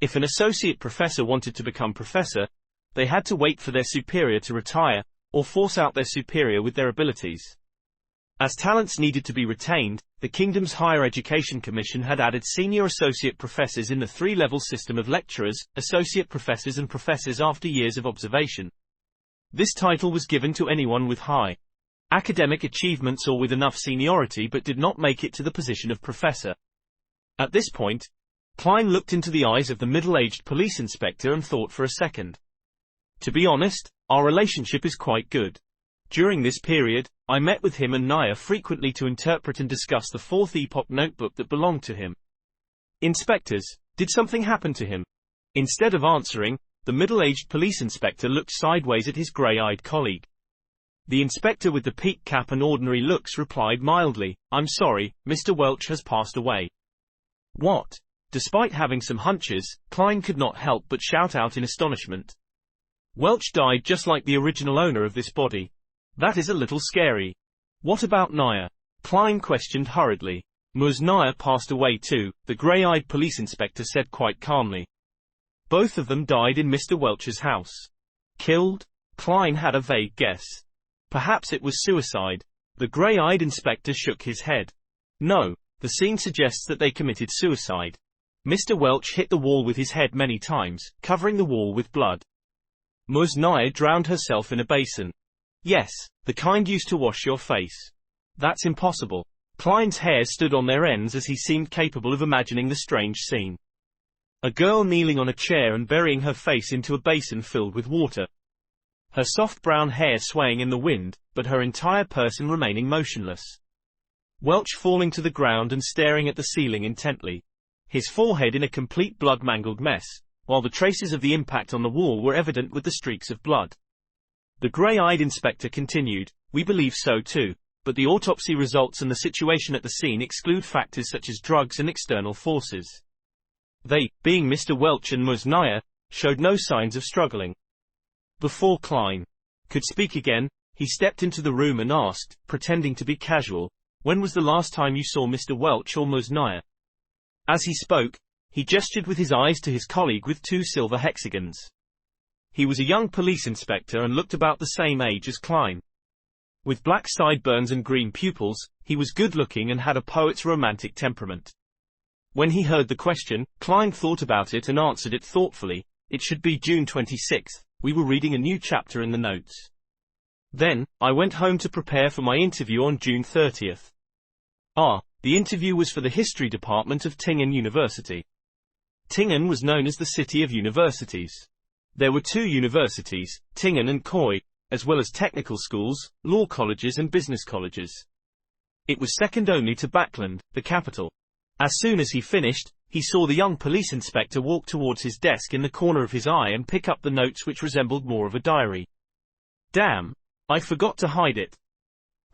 If an associate professor wanted to become professor, they had to wait for their superior to retire, or force out their superior with their abilities. As talents needed to be retained, the kingdom's Higher Education Commission had added senior associate professors in the 3-level system of lecturers, associate professors and professors after years of observation. This title was given to anyone with high academic achievements or with enough seniority but did not make it to the position of professor. At this point, Klein looked into the eyes of the middle-aged police inspector and thought for a second. To be honest, our relationship is quite good. During this period, I met with him and Naya frequently to interpret and discuss the Fourth Epoch notebook that belonged to him. Inspectors, did something happen to him? Instead of answering, the middle-aged police inspector looked sideways at his grey-eyed colleague. The inspector with the peaked cap and ordinary looks replied mildly, "I'm sorry, Mr. Welch has passed away." What? Despite having some hunches, Klein could not help but shout out in astonishment. Welch died just like the original owner of this body. That is a little scary. What about Naya? Klein questioned hurriedly. Ms. Naya passed away too, the grey-eyed police inspector said quite calmly. Both of them died in Mr. Welch's house. Killed? Klein had a vague guess. Perhaps it was suicide. The grey-eyed inspector shook his head. No, the scene suggests that they committed suicide. Mr. Welch hit the wall with his head many times, covering the wall with blood. Ms. Naya drowned herself in a basin. Yes, the kind used to wash your face. That's impossible. Klein's hair stood on their ends as he seemed capable of imagining the strange scene. A girl kneeling on a chair and burying her face into a basin filled with water. Her soft brown hair swaying in the wind, but her entire person remaining motionless. Welch falling to the ground and staring at the ceiling intently. His forehead in a complete blood-mangled mess, while the traces of the impact on the wall were evident with the streaks of blood. The grey-eyed inspector continued, "We believe so too, but the autopsy results and the situation at the scene exclude factors such as drugs and external forces. They, being Mr. Welch and Ms. Naya, showed no signs of struggling." Before Klein could speak again, he stepped into the room and asked, pretending to be casual, "When was the last time you saw Mr. Welch or Ms. Naya?" As he spoke, he gestured with his eyes to his colleague with 2 silver hexagons. He was a young police inspector and looked about the same age as Klein. With black sideburns and green pupils, he was good-looking and had a poet's romantic temperament. When he heard the question, Klein thought about it and answered it thoughtfully. "It should be June 26th. We were reading a new chapter in the notes. Then, I went home to prepare for my interview on June 30th. The interview was for the history department of Tingen University. Tingen was known as the city of universities. There were 2 universities, Tingen and Koi, as well as technical schools, law colleges and business colleges. It was second only to Backland, the capital. As soon as he finished, he saw the young police inspector walk towards his desk in the corner of his eye and pick up the notes which resembled more of a diary. "Damn! I forgot to hide it."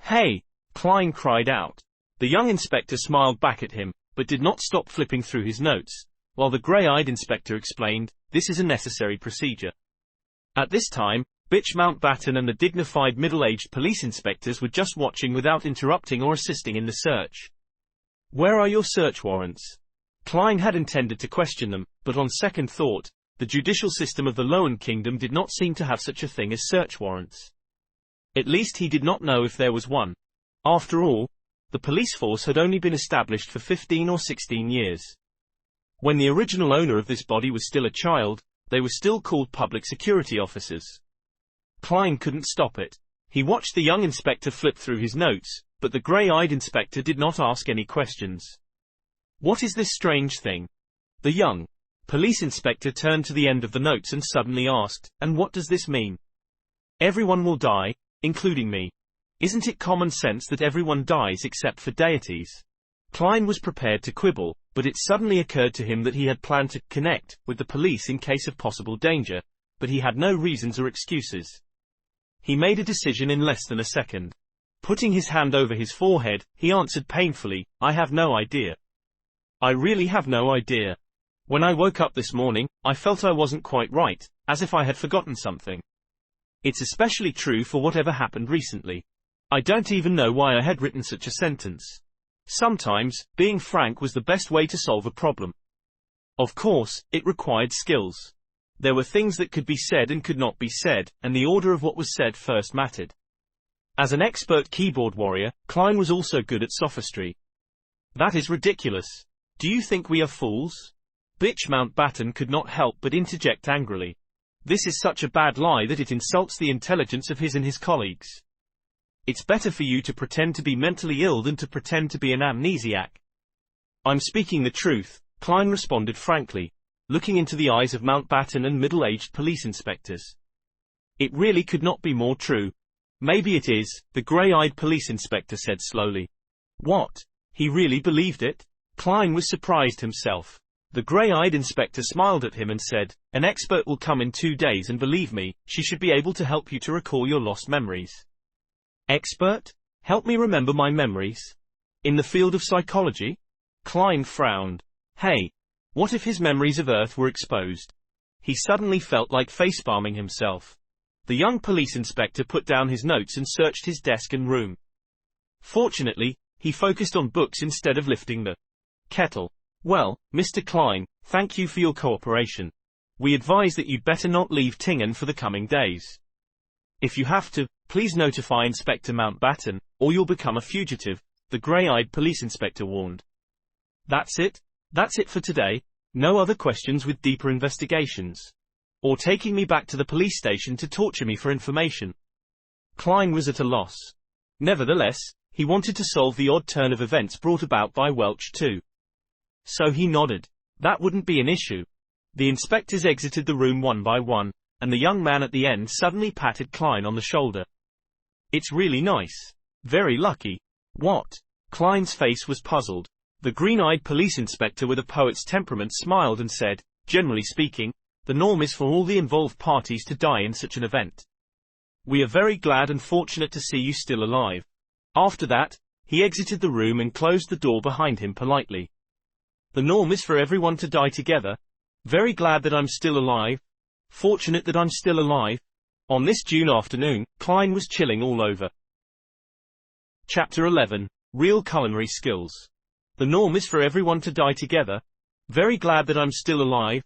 "Hey!" Klein cried out. The young inspector smiled back at him, but did not stop flipping through his notes, while the grey-eyed inspector explained, "This is a necessary procedure." At this time, Bitch Mountbatten and the dignified middle-aged police inspectors were just watching without interrupting or assisting in the search. "Where are your search warrants?" Klein had intended to question them, but on second thought, the judicial system of the Lowen Kingdom did not seem to have such a thing as search warrants. At least he did not know if there was one. After all, the police force had only been established for 15 or 16 years. When the original owner of this body was still a child, they were still called public security officers. Klein couldn't stop it. He watched the young inspector flip through his notes, but the grey-eyed inspector did not ask any questions. "What is this strange thing?" The young police inspector turned to the end of the notes and suddenly asked, "And what does this mean?" "Everyone will die, including me. Isn't it common sense that everyone dies except for deities?" Klein was prepared to quibble, but it suddenly occurred to him that he had planned to connect with the police in case of possible danger, but he had no reasons or excuses. He made a decision in less than a second. Putting his hand over his forehead, he answered painfully, "I have no idea. I really have no idea. When I woke up this morning, I felt I wasn't quite right, as if I had forgotten something. It's especially true for whatever happened recently. I don't even know why I had written such a sentence. Sometimes, being frank was the best way to solve a problem. Of course, it required skills. There were things that could be said and could not be said, and the order of what was said first mattered." As an expert keyboard warrior, Klein was also good at sophistry. "That is ridiculous. Do you think we are fools?" Bitch Mountbatten could not help but interject angrily. "This is such a bad lie that it insults the intelligence of his and his colleagues. It's better for you to pretend to be mentally ill than to pretend to be an amnesiac." I'm speaking the truth, Klein responded frankly, looking into the eyes of Mountbatten and middle-aged police inspectors. It really could not be more true. Maybe it is, the grey-eyed police inspector said slowly. What? He really believed it? Klein was surprised himself. The grey-eyed inspector smiled at him and said, an expert will come in 2 days and believe me, she should be able to help you to recall your lost memories. Expert? Help me remember my memories? In the field of psychology? Klein frowned. Hey, what if his memories of Earth were exposed? He suddenly felt like face-palming himself. The young police inspector put down his notes and searched his desk and room. Fortunately, he focused on books instead of lifting the kettle. Well, Mr. Klein, thank you for your cooperation. We advise that you'd better not leave Tingen for the coming days. If you have to, please notify Inspector Mountbatten, or you'll become a fugitive, the grey-eyed police inspector warned. That's it? That's it for today? No other questions with deeper investigations? Or taking me back to the police station to torture me for information? Klein was at a loss. Nevertheless, he wanted to solve the odd turn of events brought about by Welch too. So he nodded. That wouldn't be an issue. The inspectors exited the room one by one, and the young man at the end suddenly patted Klein on the shoulder. It's really nice. Very lucky. What? Klein's face was puzzled. The green-eyed police inspector with a poet's temperament smiled and said, generally speaking, the norm is for all the involved parties to die in such an event. We are very glad and fortunate to see you still alive. After that, he exited the room and closed the door behind him politely. The norm is for everyone to die together. Very glad that I'm still alive. Fortunate that I'm still alive. On this June afternoon, Klein was chilling all over. Chapter 11. Real Culinary Skills. The norm is for everyone to die together. Very glad that I'm still alive.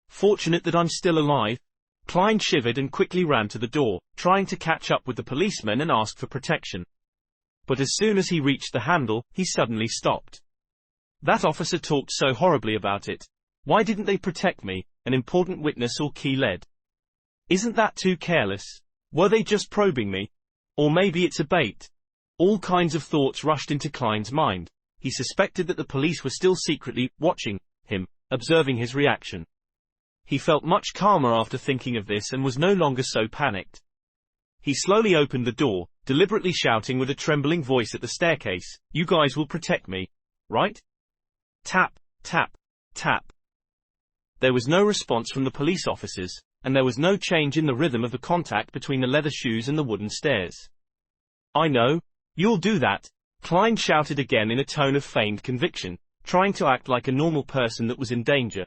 Fortunate that I'm still alive. Klein shivered and quickly ran to the door, trying to catch up with the policemen and ask for protection. But as soon as he reached the handle, he suddenly stopped. That officer talked so horribly about it. Why didn't they protect me, an important witness or key lead? Isn't that too careless? Were they just probing me? Or maybe it's a bait? All kinds of thoughts rushed into Klein's mind. He suspected that the police were still secretly watching him, observing his reaction. He felt much calmer after thinking of this and was no longer so panicked. He slowly opened the door, deliberately shouting with a trembling voice at the staircase, "You guys will protect me, right?" Tap, tap, tap. There was no response from the police officers, and there was no change in the rhythm of the contact between the leather shoes and the wooden stairs. "I know. You'll do that," Klein shouted again in a tone of feigned conviction, trying to act like a normal person that was in danger.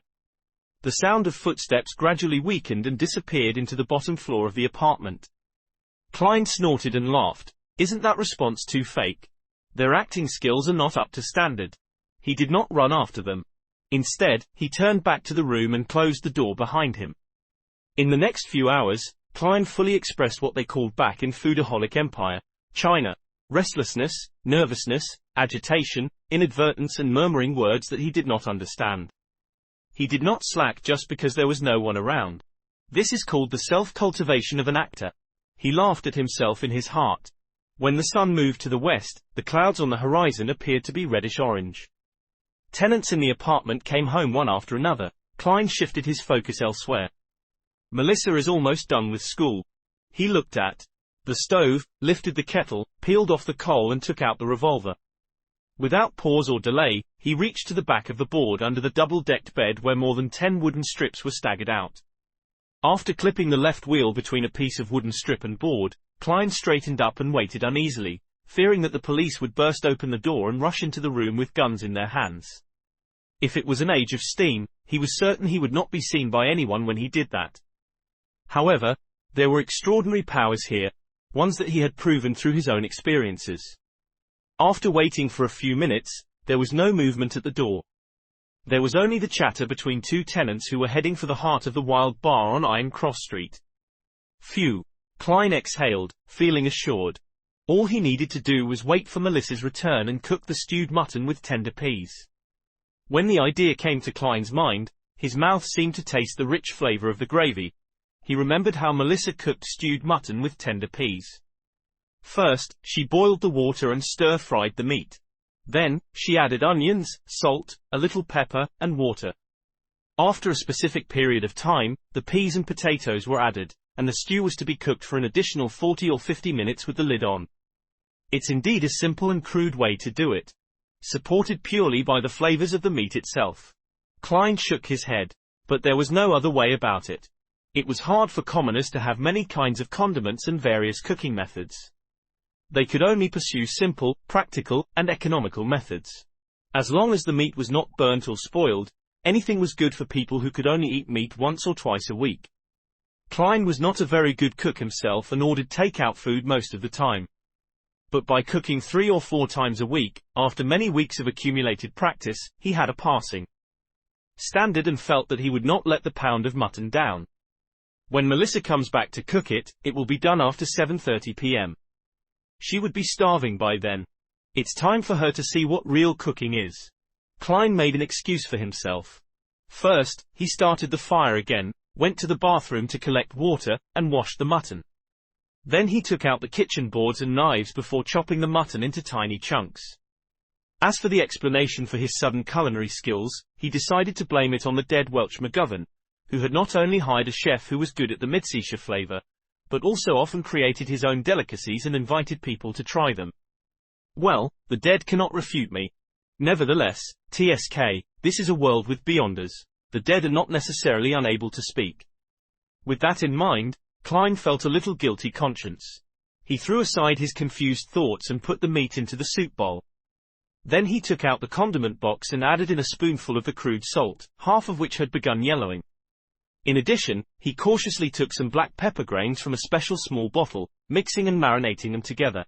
The sound of footsteps gradually weakened and disappeared into the bottom floor of the apartment. Klein snorted and laughed. Isn't that response too fake? Their acting skills are not up to standard. He did not run after them. Instead, he turned back to the room and closed the door behind him. In the next few hours, Klein fully expressed what they called back in Foodaholic Empire, China: restlessness, nervousness, agitation, inadvertence and murmuring words that he did not understand. He did not slack just because there was no one around. This is called the self-cultivation of an actor. He laughed at himself in his heart. When the sun moved to the west, the clouds on the horizon appeared to be reddish-orange. Tenants in the apartment came home one after another. Klein shifted his focus elsewhere. Melissa is almost done with school. He looked at the stove, lifted the kettle, peeled off the coal and took out the revolver. Without pause or delay, he reached to the back of the board under the double-decked bed where more than 10 wooden strips were staggered out. After clipping the left wheel between a piece of wooden strip and board, Klein straightened up and waited uneasily, fearing that the police would burst open the door and rush into the room with guns in their hands. If it was an age of steam, he was certain he would not be seen by anyone when he did that. However, there were extraordinary powers here, ones that he had proven through his own experiences. After waiting for a few minutes, there was no movement at the door. There was only the chatter between two tenants who were heading for the heart of the Wild Bar on Iron Cross Street. Phew. Klein exhaled, feeling assured. All he needed to do was wait for Melissa's return and cook the stewed mutton with tender peas. When the idea came to Klein's mind, his mouth seemed to taste the rich flavor of the gravy. He remembered how Melissa cooked stewed mutton with tender peas. First, she boiled the water and stir-fried the meat. Then, she added onions, salt, a little pepper, and water. After a specific period of time, the peas and potatoes were added, and the stew was to be cooked for an additional 40 or 50 minutes with the lid on. It's indeed a simple and crude way to do it, supported purely by the flavors of the meat itself. Klein shook his head. But there was no other way about it. It was hard for commoners to have many kinds of condiments and various cooking methods. They could only pursue simple, practical, and economical methods. As long as the meat was not burnt or spoiled, anything was good for people who could only eat meat once or twice a week. Klein was not a very good cook himself and ordered takeout food most of the time. But by cooking 3 or 4 times a week, after many weeks of accumulated practice, he had a passing standard and felt that he would not let the pound of mutton down. When Melissa comes back to cook it, it will be done after 7:30 p.m. She would be starving by then. It's time for her to see what real cooking is. Klein made an excuse for himself. First, he started the fire again, went to the bathroom to collect water, and washed the mutton. Then he took out the kitchen boards and knives before chopping the mutton into tiny chunks. As for the explanation for his sudden culinary skills, he decided to blame it on the dead Welsh McGovern, who had not only hired a chef who was good at the Midseashire flavour, but also often created his own delicacies and invited people to try them. Well, the dead cannot refute me. Nevertheless, TSK, this is a world with beyonders. The dead are not necessarily unable to speak. With that in mind, Klein felt a little guilty conscience. He threw aside his confused thoughts and put the meat into the soup bowl. Then he took out the condiment box and added in a spoonful of the crude salt, half of which had begun yellowing. In addition, he cautiously took some black pepper grains from a special small bottle, mixing and marinating them together.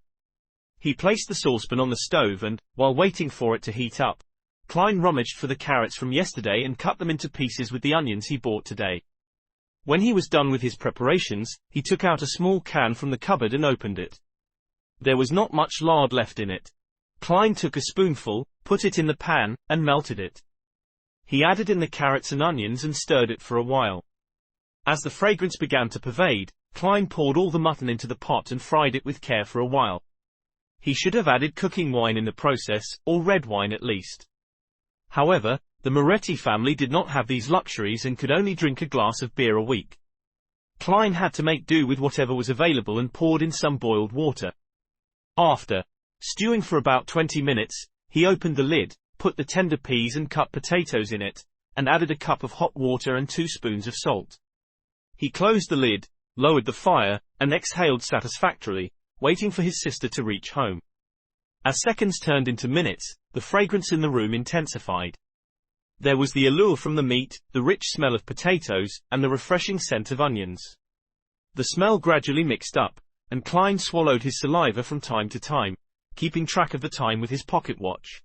He placed the saucepan on the stove and, while waiting for it to heat up, Klein rummaged for the carrots from yesterday and cut them into pieces with the onions he bought today. When he was done with his preparations, he took out a small can from the cupboard and opened it. There was not much lard left in it. Klein took a spoonful, put it in the pan, and melted it. He added in the carrots and onions and stirred it for a while. As the fragrance began to pervade, Klein poured all the mutton into the pot and fried it with care for a while. He should have added cooking wine in the process, or red wine at least. However, the Moretti family did not have these luxuries and could only drink a glass of beer a week. Klein had to make do with whatever was available and poured in some boiled water. After stewing for about 20 minutes, he opened the lid, put the tender peas and cut potatoes in it, and added a cup of hot water and 2 spoons of salt. He closed the lid, lowered the fire, and exhaled satisfactorily, waiting for his sister to reach home. As seconds turned into minutes, the fragrance in the room intensified. There was the allure from the meat, the rich smell of potatoes, and the refreshing scent of onions. The smell gradually mixed up, and Klein swallowed his saliva from time to time, keeping track of the time with his pocket watch.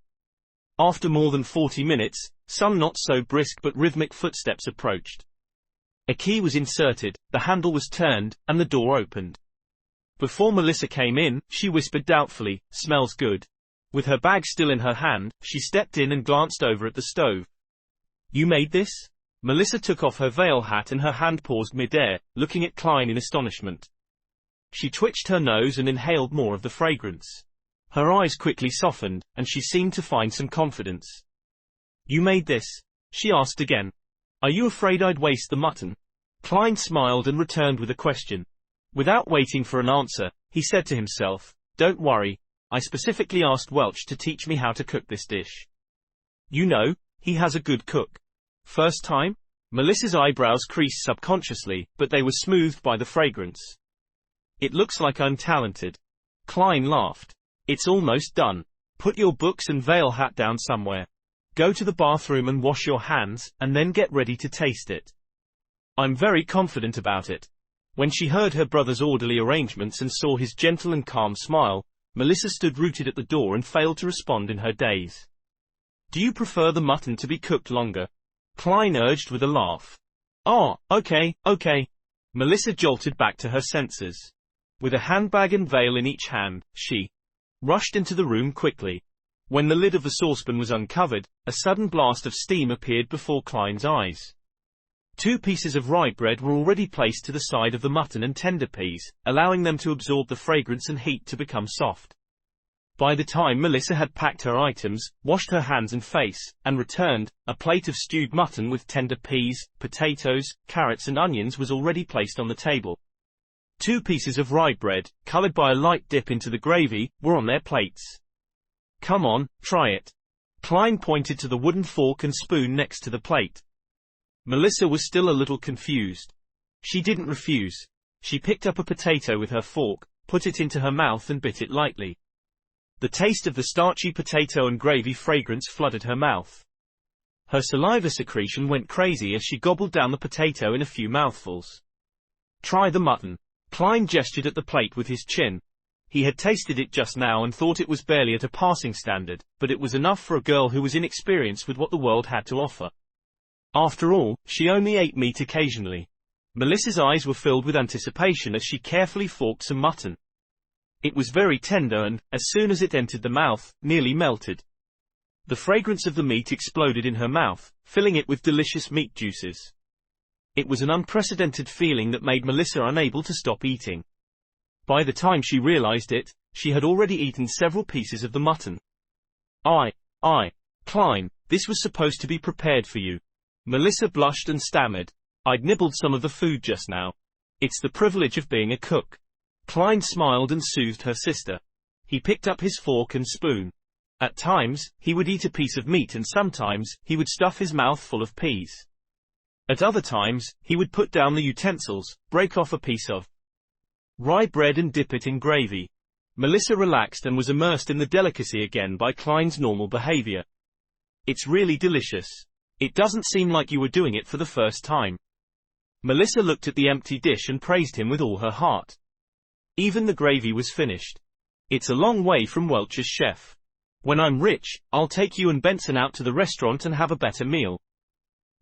After more than 40 minutes, some not so brisk but rhythmic footsteps approached. A key was inserted, the handle was turned, and the door opened. Before Melissa came in, she whispered doubtfully, "Smells good." With her bag still in her hand, she stepped in and glanced over at the stove. "You made this?" Melissa took off her veil hat and her hand paused mid-air, looking at Klein in astonishment. She twitched her nose and inhaled more of the fragrance. Her eyes quickly softened, and she seemed to find some confidence. "You made this?" she asked again. "Are you afraid I'd waste the mutton?" Klein smiled and returned with a question. Without waiting for an answer, he said to himself, "Don't worry, I specifically asked Welch to teach me how to cook this dish. You know, he has a good cook." "First time?" Melissa's eyebrows creased subconsciously, but they were smoothed by the fragrance. "It looks like I'm talented." Klein laughed. "It's almost done. Put your books and veil hat down somewhere. Go to the bathroom and wash your hands, and then get ready to taste it." "I'm very confident about it." When she heard her brother's orderly arrangements and saw his gentle and calm smile, Melissa stood rooted at the door and failed to respond in her daze. "Do you prefer the mutton to be cooked longer?" Klein urged with a laugh. "Oh, okay. Melissa jolted back to her senses. With a handbag and veil in each hand, she rushed into the room quickly. When the lid of the saucepan was uncovered, a sudden blast of steam appeared before Klein's eyes. 2 pieces of rye bread were already placed to the side of the mutton and tender peas, allowing them to absorb the fragrance and heat to become soft. By the time Melissa had packed her items, washed her hands and face, and returned, a plate of stewed mutton with tender peas, potatoes, carrots and onions was already placed on the table. 2 pieces of rye bread, colored by a light dip into the gravy, were on their plates. "Come on, try it." Klein pointed to the wooden fork and spoon next to the plate. Melissa was still a little confused. She didn't refuse. She picked up a potato with her fork, put it into her mouth and bit it lightly. The taste of the starchy potato and gravy fragrance flooded her mouth. Her saliva secretion went crazy as she gobbled down the potato in a few mouthfuls. "Try the mutton." Klein gestured at the plate with his chin. He had tasted it just now and thought it was barely at a passing standard, but it was enough for a girl who was inexperienced with what the world had to offer. After all, she only ate meat occasionally. Melissa's eyes were filled with anticipation as she carefully forked some mutton. It was very tender and, as soon as it entered the mouth, nearly melted. The fragrance of the meat exploded in her mouth, filling it with delicious meat juices. It was an unprecedented feeling that made Melissa unable to stop eating. By the time she realized it, she had already eaten several pieces of the mutton. Klein, this was supposed to be prepared for you." Melissa blushed and stammered. "I'd nibbled some of the food just now. It's the privilege of being a cook." Klein smiled and soothed her sister. He picked up his fork and spoon. At times, he would eat a piece of meat and sometimes, he would stuff his mouth full of peas. At other times, he would put down the utensils, break off a piece of rye bread and dip it in gravy. Melissa relaxed and was immersed in the delicacy again by Klein's normal behavior. "It's really delicious. It doesn't seem like you were doing it for the first time." Melissa looked at the empty dish and praised him with all her heart. Even the gravy was finished. "It's a long way from Welch's chef. When I'm rich, I'll take you and Benson out to the restaurant and have a better meal,"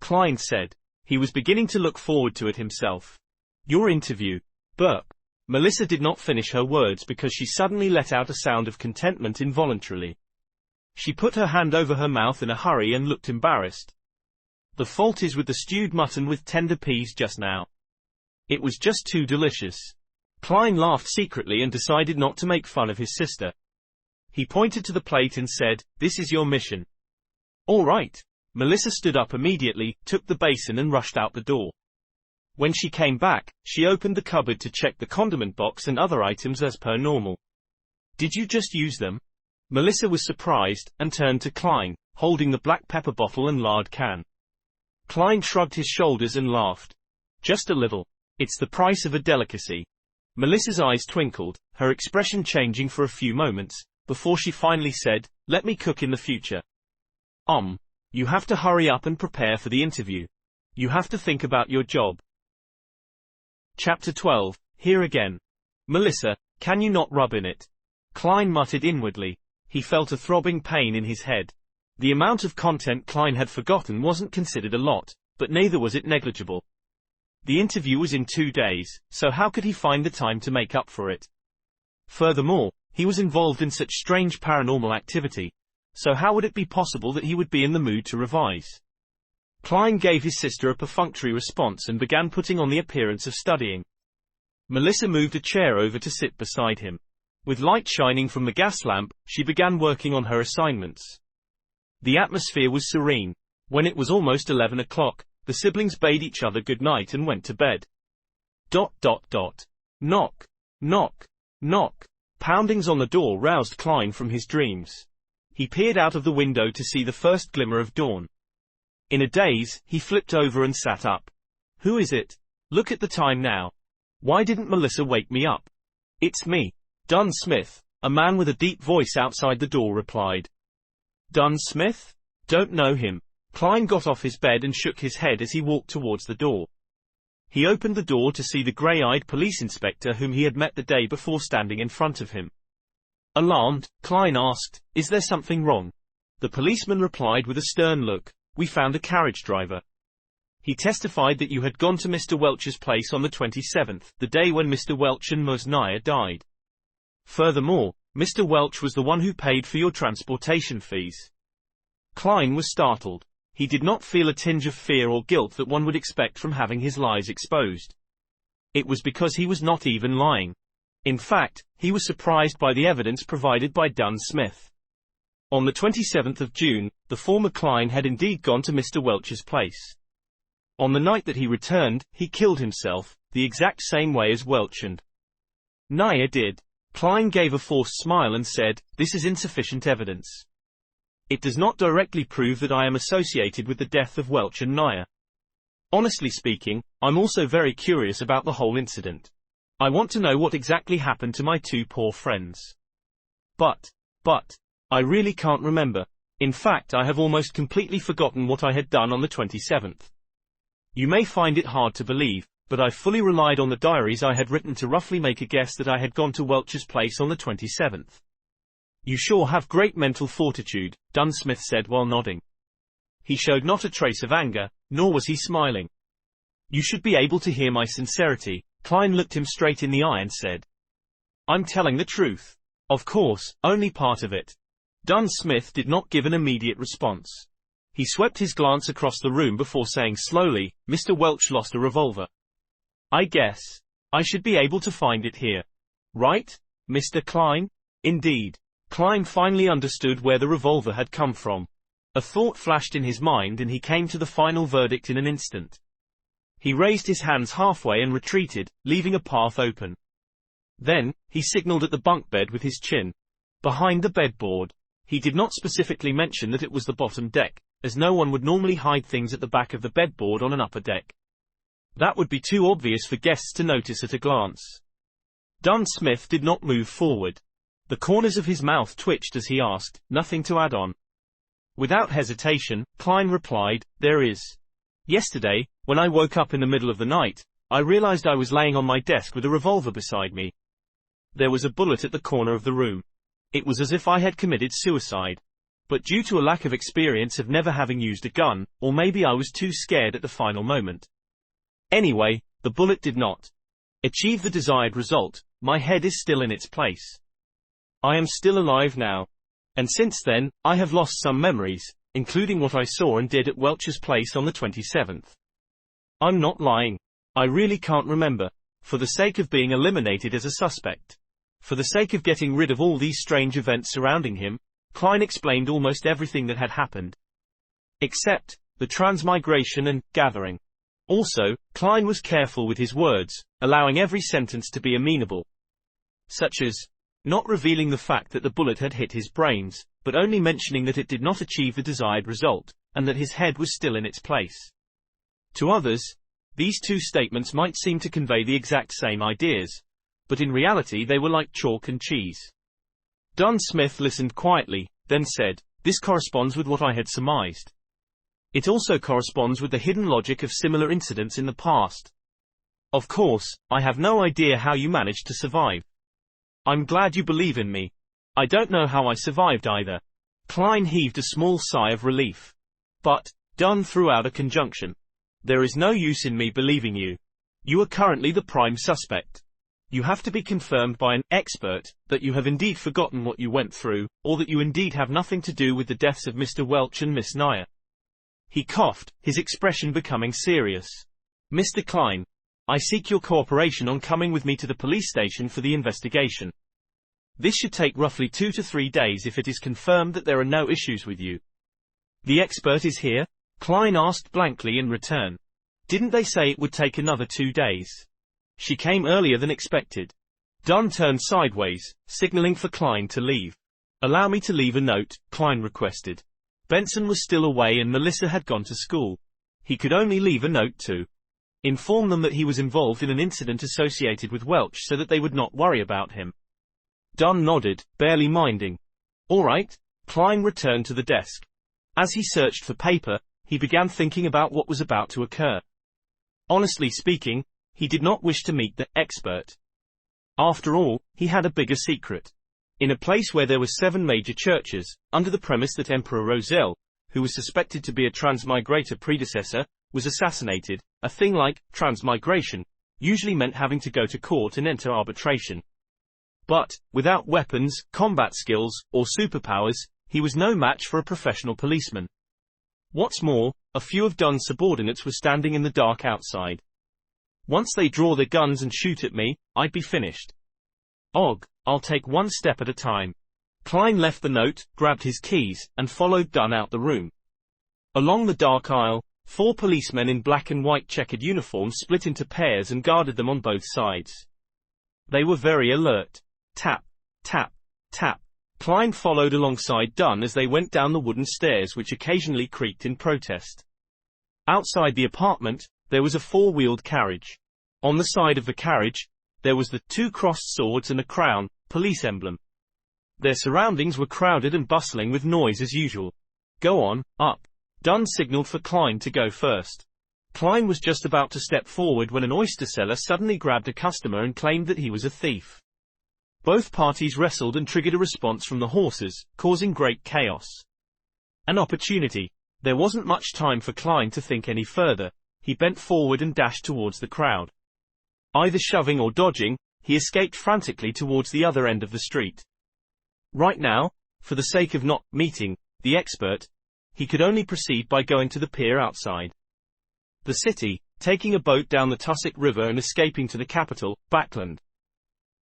Klein said. He was beginning to look forward to it himself. "Your interview." Burp. Melissa did not finish her words because she suddenly let out a sound of contentment involuntarily. She put her hand over her mouth in a hurry and looked embarrassed. "The fault is with the stewed mutton with tender peas just now. It was just too delicious." Klein laughed secretly and decided not to make fun of his sister. He pointed to the plate and said, "This is your mission." "All right." Melissa stood up immediately, took the basin and rushed out the door. When she came back, she opened the cupboard to check the condiment box and other items as per normal. "Did you just use them?" Melissa was surprised, and turned to Klein, holding the black pepper bottle and lard can. Klein shrugged his shoulders and laughed. "Just a little. It's the price of a delicacy." Melissa's eyes twinkled, her expression changing for a few moments, before she finally said, "Let me cook in the future." You have to hurry up and prepare for the interview. You have to think about your job." Chapter 12, Here Again. "Melissa, can you not rub in it?" Klein muttered inwardly. He felt a throbbing pain in his head. The amount of content Klein had forgotten wasn't considered a lot, but neither was it negligible. The interview was in 2 days, so how could he find the time to make up for it? Furthermore, he was involved in such strange paranormal activity, so how would it be possible that he would be in the mood to revise? Klein gave his sister a perfunctory response and began putting on the appearance of studying. Melissa moved a chair over to sit beside him. With light shining from the gas lamp, she began working on her assignments. The atmosphere was serene. When it was almost 11 o'clock, the siblings bade each other good night and went to bed. ... Knock. Knock. Knock. Poundings on the door roused Klein from his dreams. He peered out of the window to see the first glimmer of dawn. In a daze, he flipped over and sat up. "Who is it? Look at the time now. Why didn't Melissa wake me up?" "It's me. Dunn Smith," a man with a deep voice outside the door replied. "Dunn Smith? Don't know him." Klein got off his bed and shook his head as he walked towards the door. He opened the door to see the grey-eyed police inspector whom he had met the day before standing in front of him. Alarmed, Klein asked, "Is there something wrong?" The policeman replied with a stern look, "We found a carriage driver. He testified that you had gone to Mr. Welch's place on the 27th, the day when Mr. Welch and Ms. Naya died. Furthermore, Mr. Welch was the one who paid for your transportation fees." Klein was startled. He did not feel a tinge of fear or guilt that one would expect from having his lies exposed. It was because he was not even lying. In fact, he was surprised by the evidence provided by Dunn Smith. On the 27th of June, the former Klein had indeed gone to Mr. Welch's place. On the night that he returned, he killed himself, the exact same way as Welch and Nye did. Klein gave a forced smile and said, "This is insufficient evidence. It does not directly prove that I am associated with the death of Welch and Nye. Honestly speaking, I'm also very curious about the whole incident. I want to know what exactly happened to my two poor friends. But, I really can't remember. In fact, I have almost completely forgotten what I had done on the 27th. You may find it hard to believe, but I fully relied on the diaries I had written to roughly make a guess that I had gone to Welch's place on the 27th. You sure have great mental fortitude," Dunn Smith said while nodding. He showed not a trace of anger, nor was he smiling. "You should be able to hear my sincerity." Klein looked him straight in the eye and said, "I'm telling the truth. Of course, only part of it." Dunn Smith did not give an immediate response. He swept his glance across the room before saying slowly, "Mr. Welch lost a revolver. I guess I should be able to find it here. Right, Mr. Klein?" Indeed. Klein finally understood where the revolver had come from. A thought flashed in his mind and he came to the final verdict in an instant. He raised his hands halfway and retreated, leaving a path open. Then, he signaled at the bunk bed with his chin. Behind the bedboard. He did not specifically mention that it was the bottom deck, as no one would normally hide things at the back of the bedboard on an upper deck. That would be too obvious for guests to notice at a glance. Dunn Smith did not move forward. The corners of his mouth twitched as he asked, "Nothing to add on?" Without hesitation, Klein replied, "There is. Yesterday, when I woke up in the middle of the night, I realized I was laying on my desk with a revolver beside me. There was a bullet at the corner of the room. It was as if I had committed suicide. But due to a lack of experience of never having used a gun, or maybe I was too scared at the final moment. Anyway, the bullet did not achieve the desired result. My head is still in its place. I am still alive now. And since then, I have lost some memories, including what I saw and did at Welch's place on the 27th. I'm not lying. I really can't remember. For the sake of being eliminated as a suspect. For the sake of getting rid of all these strange events surrounding him, Klein explained almost everything that had happened. Except the transmigration and gathering. Also, Klein was careful with his words, allowing every sentence to be amenable. Such as, not revealing the fact that the bullet had hit his brains, but only mentioning that it did not achieve the desired result, and that his head was still in its place. To others, these two statements might seem to convey the exact same ideas, but in reality they were like chalk and cheese. Dunn Smith listened quietly, then said, "This corresponds with what I had surmised. It also corresponds with the hidden logic of similar incidents in the past. Of course, I have no idea how you managed to survive. I'm glad you believe in me. I don't know how I survived either." Klein heaved a small sigh of relief. "But," Dunn threw out a conjunction. "There is no use in me believing you. You are currently the prime suspect. You have to be confirmed by an expert that you have indeed forgotten what you went through, or that you indeed have nothing to do with the deaths of Mr. Welch and Miss Nye." He coughed, his expression becoming serious. "Mr. Klein, I seek your cooperation on coming with me to the police station for the investigation. This should take roughly 2 to 3 days if it is confirmed that there are no issues with you." "The expert is here?" Klein asked blankly in return. "Didn't they say it would take another 2 days? She came earlier than expected." Dunn turned sideways, signaling for Klein to leave. "Allow me to leave a note," Klein requested. Benson was still away and Melissa had gone to school. He could only leave a note to inform them that he was involved in an incident associated with Welch so that they would not worry about him. Dunn nodded, barely minding. "All right." Klein returned to the desk. As he searched for paper, he began thinking about what was about to occur. Honestly speaking, he did not wish to meet the expert. After all, he had a bigger secret. In a place where there were 7 major churches, under the premise that Emperor Roselle, who was suspected to be a transmigrator predecessor, was assassinated, a thing like transmigration usually meant having to go to court and enter arbitration. But, without weapons, combat skills, or superpowers, he was no match for a professional policeman. What's more, a few of Dunn's subordinates were standing in the dark outside. Once they draw their guns and shoot at me, I'd be finished. I'll take one step at a time. Klein left the note, grabbed his keys, and followed Dunn out the room. Along the dark aisle, 4 policemen in black and white checkered uniforms split into pairs and guarded them on both sides. They were very alert. Tap, tap, tap. Klein followed alongside Dunn as they went down the wooden stairs which occasionally creaked in protest. Outside the apartment, there was a 4-wheeled carriage. On the side of the carriage, there was the 2 crossed swords and a crown, police emblem. Their surroundings were crowded and bustling with noise as usual. Go on, up. Dunn signaled for Klein to go first. Klein was just about to step forward when an oyster seller suddenly grabbed a customer and claimed that he was a thief. Both parties wrestled and triggered a response from the horses, causing great chaos. An opportunity. There wasn't much time for Klein to think any further. He bent forward and dashed towards the crowd. Either shoving or dodging, he escaped frantically towards the other end of the street. Right now, for the sake of not meeting the expert, he could only proceed by going to the pier outside the city, taking a boat down the Tussock River and escaping to the capital, Backland.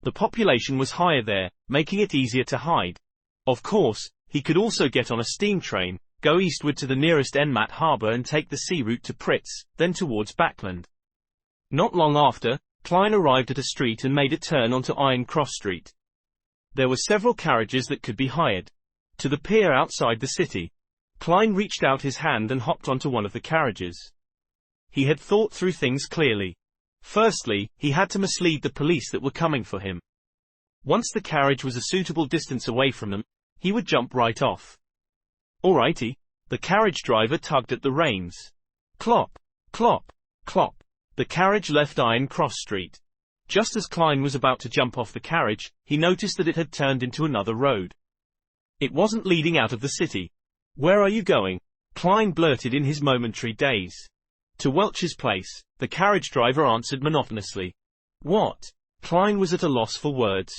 The population was higher there, making it easier to hide. Of course, he could also get on a steam train, go eastward to the nearest Enmat harbor and take the sea route to Pritz, then towards Backland. Not long after, Klein arrived at a street and made a turn onto Iron Cross Street. There were several carriages that could be hired. To the pier outside the city. Klein reached out his hand and hopped onto one of the carriages. He had thought through things clearly. Firstly, he had to mislead the police that were coming for him. Once the carriage was a suitable distance away from them, he would jump right off. Alrighty. The carriage driver tugged at the reins. Clop, clop, clop. The carriage left Iron Cross Street. Just as Klein was about to jump off the carriage, he noticed that it had turned into another road. It wasn't leading out of the city. Where are you going? Klein blurted in his momentary daze. To Welch's place, the carriage driver answered monotonously. What? Klein was at a loss for words.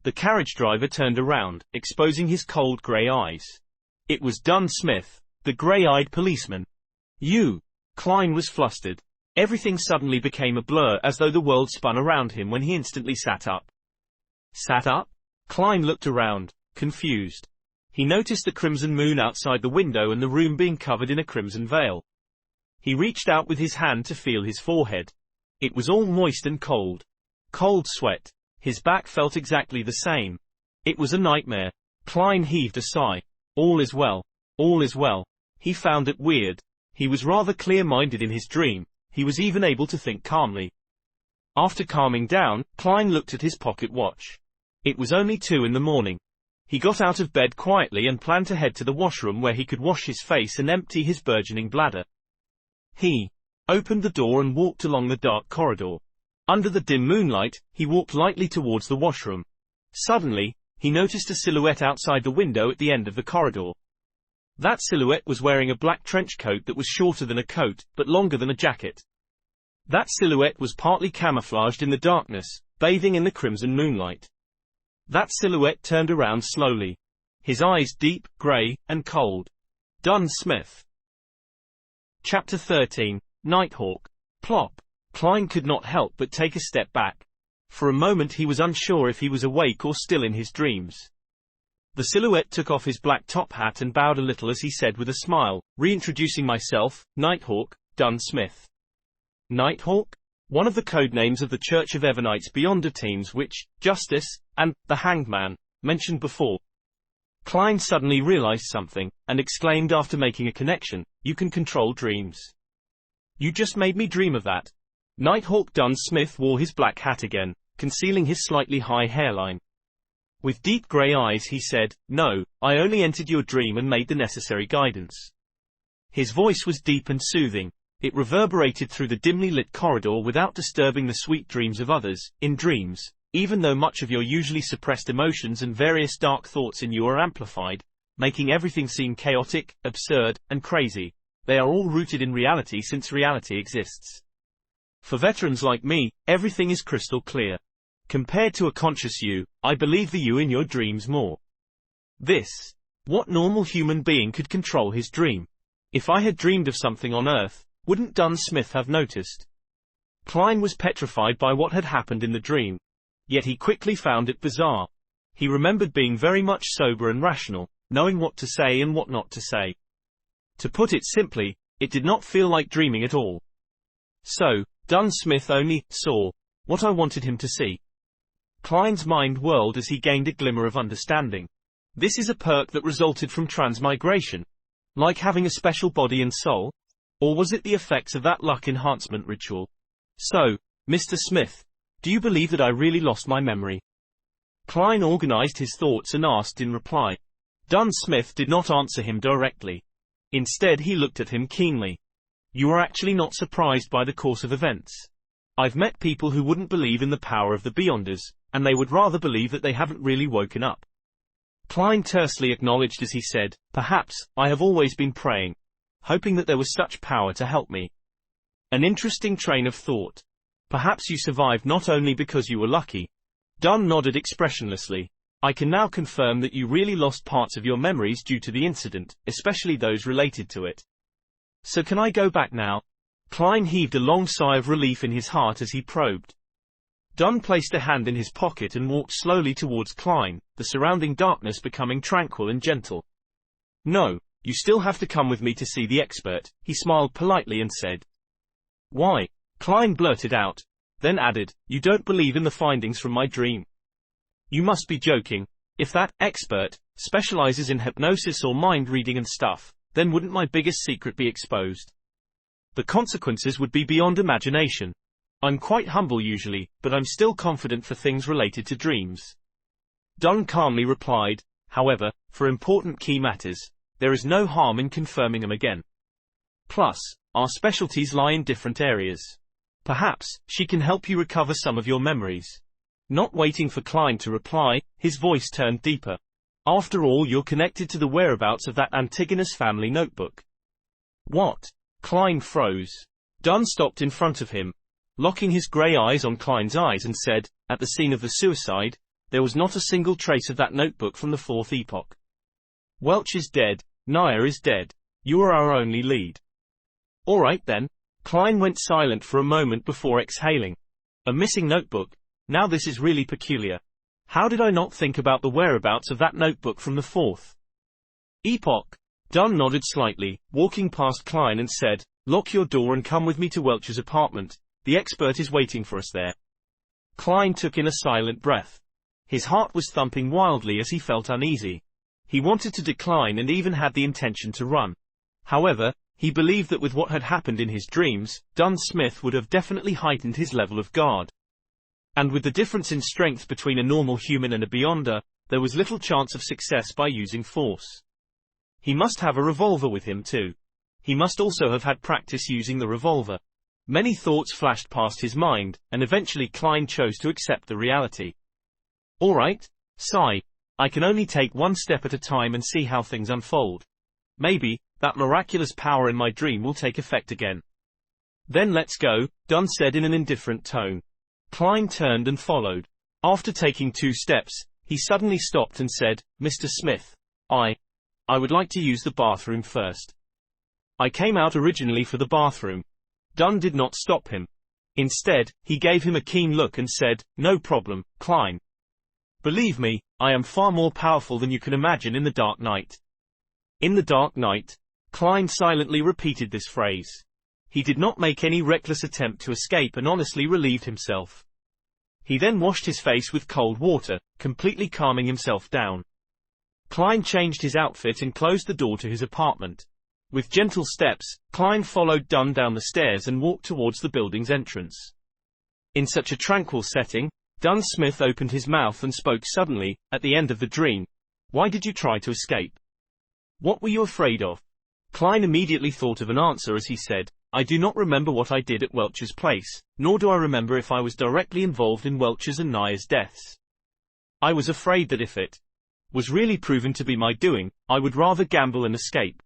The carriage driver turned around, exposing his cold grey eyes. It was Dunn Smith, the grey-eyed policeman. You! Klein was flustered. Everything suddenly became a blur as though the world spun around him when he instantly sat up. Sat up? Klein looked around, confused. He noticed the crimson moon outside the window and the room being covered in a crimson veil. He reached out with his hand to feel his forehead. It was all moist and cold. Cold sweat. His back felt exactly the same. It was a nightmare. Klein heaved a sigh. All is well. All is well. He found it weird. He was rather clear-minded in his dream. He was even able to think calmly. After calming down, Klein looked at his pocket watch. It was only 2 in the morning. He got out of bed quietly and planned to head to the washroom where he could wash his face and empty his burgeoning bladder. He opened the door and walked along the dark corridor. Under the dim moonlight, he walked lightly towards the washroom. Suddenly, he noticed a silhouette outside the window at the end of the corridor. That silhouette was wearing a black trench coat that was shorter than a coat, but longer than a jacket. That silhouette was partly camouflaged in the darkness, bathing in the crimson moonlight. That silhouette turned around slowly. His eyes deep, grey, and cold. Dunn Smith. Chapter 13. Nighthawk. Plop. Klein could not help but take a step back. For a moment he was unsure if he was awake or still in his dreams. The silhouette took off his black top hat and bowed a little as he said with a smile, reintroducing myself, Nighthawk, Dunn Smith. Nighthawk? One of the code names of the Church of Evanite's Beyonder teams which, Justice, and the Hanged Man, mentioned before. Klein suddenly realized something, and exclaimed after making a connection, you can control dreams. You just made me dream of that. Nighthawk Dunn Smith wore his black hat again, concealing his slightly high hairline. With deep grey eyes he said, no, I only entered your dream and made the necessary guidance. His voice was deep and soothing. It reverberated through the dimly lit corridor without disturbing the sweet dreams of others. In dreams, even though much of your usually suppressed emotions and various dark thoughts in you are amplified, making everything seem chaotic, absurd, and crazy, they are all rooted in reality since reality exists. For veterans like me, everything is crystal clear. Compared to a conscious you, I believe the you in your dreams more. What normal human being could control his dream? If I had dreamed of something on Earth, wouldn't Dunn Smith have noticed? Klein was petrified by what had happened in the dream. Yet he quickly found it bizarre. He remembered being very much sober and rational, knowing what to say and what not to say. To put it simply, it did not feel like dreaming at all. So, Dunn Smith only saw what I wanted him to see. Klein's mind whirled as he gained a glimmer of understanding. This is a perk that resulted from transmigration. Like having a special body and soul? Or was it the effects of that luck enhancement ritual? So, Mr. Smith, do you believe that I really lost my memory? Klein organized his thoughts and asked in reply. Dunn Smith did not answer him directly. Instead he looked at him keenly. You are actually not surprised by the course of events. I've met people who wouldn't believe in the power of the Beyonders, and they would rather believe that they haven't really woken up. Klein tersely acknowledged as he said, perhaps, I have always been praying, hoping that there was such power to help me. An interesting train of thought. Perhaps you survived not only because you were lucky. Dunn nodded expressionlessly. I can now confirm that you really lost parts of your memories due to the incident, especially those related to it. So can I go back now? Klein heaved a long sigh of relief in his heart as he probed. Dunn placed a hand in his pocket and walked slowly towards Klein, the surrounding darkness becoming tranquil and gentle. No, you still have to come with me to see the expert, he smiled politely and said. Why? Klein blurted out, then added, you don't believe in the findings from my dream. You must be joking. If that expert specializes in hypnosis or mind reading and stuff, then wouldn't my biggest secret be exposed? The consequences would be beyond imagination. I'm quite humble usually, but I'm still confident for things related to dreams. Dunn calmly replied, however, for important key matters, there is no harm in confirming them again. Plus, our specialties lie in different areas. Perhaps, she can help you recover some of your memories. Not waiting for Klein to reply, his voice turned deeper. After all, you're connected to the whereabouts of that Antigonus family notebook. What? Klein froze. Dunn stopped in front of him, locking his grey eyes on Klein's eyes and said, at the scene of the suicide, there was not a single trace of that notebook from the fourth epoch. Welch is dead, Naya is dead. You are our only lead. All right then. Klein went silent for a moment before exhaling. A missing notebook? Now this is really peculiar. How did I not think about the whereabouts of that notebook from the fourth epoch? Dunn nodded slightly, walking past Klein and said, lock your door and come with me to Welch's apartment. The expert is waiting for us there. Klein took in a silent breath. His heart was thumping wildly as he felt uneasy. He wanted to decline and even had the intention to run. However, he believed that with what had happened in his dreams, Dunn Smith would have definitely heightened his level of guard. And with the difference in strength between a normal human and a Beyonder, there was little chance of success by using force. He must have a revolver with him too. He must also have had practice using the revolver. Many thoughts flashed past his mind, and eventually Klein chose to accept the reality. All right, sigh. I can only take one step at a time and see how things unfold. Maybe, that miraculous power in my dream will take effect again. Then let's go, Dunn said in an indifferent tone. Klein turned and followed. After taking 2 steps, he suddenly stopped and said, Mr. Smith, I would like to use the bathroom first. I came out originally for the bathroom. Dunn did not stop him. Instead, he gave him a keen look and said, no problem, Klein. Believe me, I am far more powerful than you can imagine in the dark night. In the dark night? Klein silently repeated this phrase. He did not make any reckless attempt to escape and honestly relieved himself. He then washed his face with cold water, completely calming himself down. Klein changed his outfit and closed the door to his apartment. With gentle steps, Klein followed Dunn down the stairs and walked towards the building's entrance. In such a tranquil setting, Dunn Smith opened his mouth and spoke suddenly, at the end of the dream. Why did you try to escape? What were you afraid of? Klein immediately thought of an answer as he said, I do not remember what I did at Welch's place, nor do I remember if I was directly involved in Welch's and Naya's deaths. I was afraid that if it was really proven to be my doing, I would rather gamble and escape.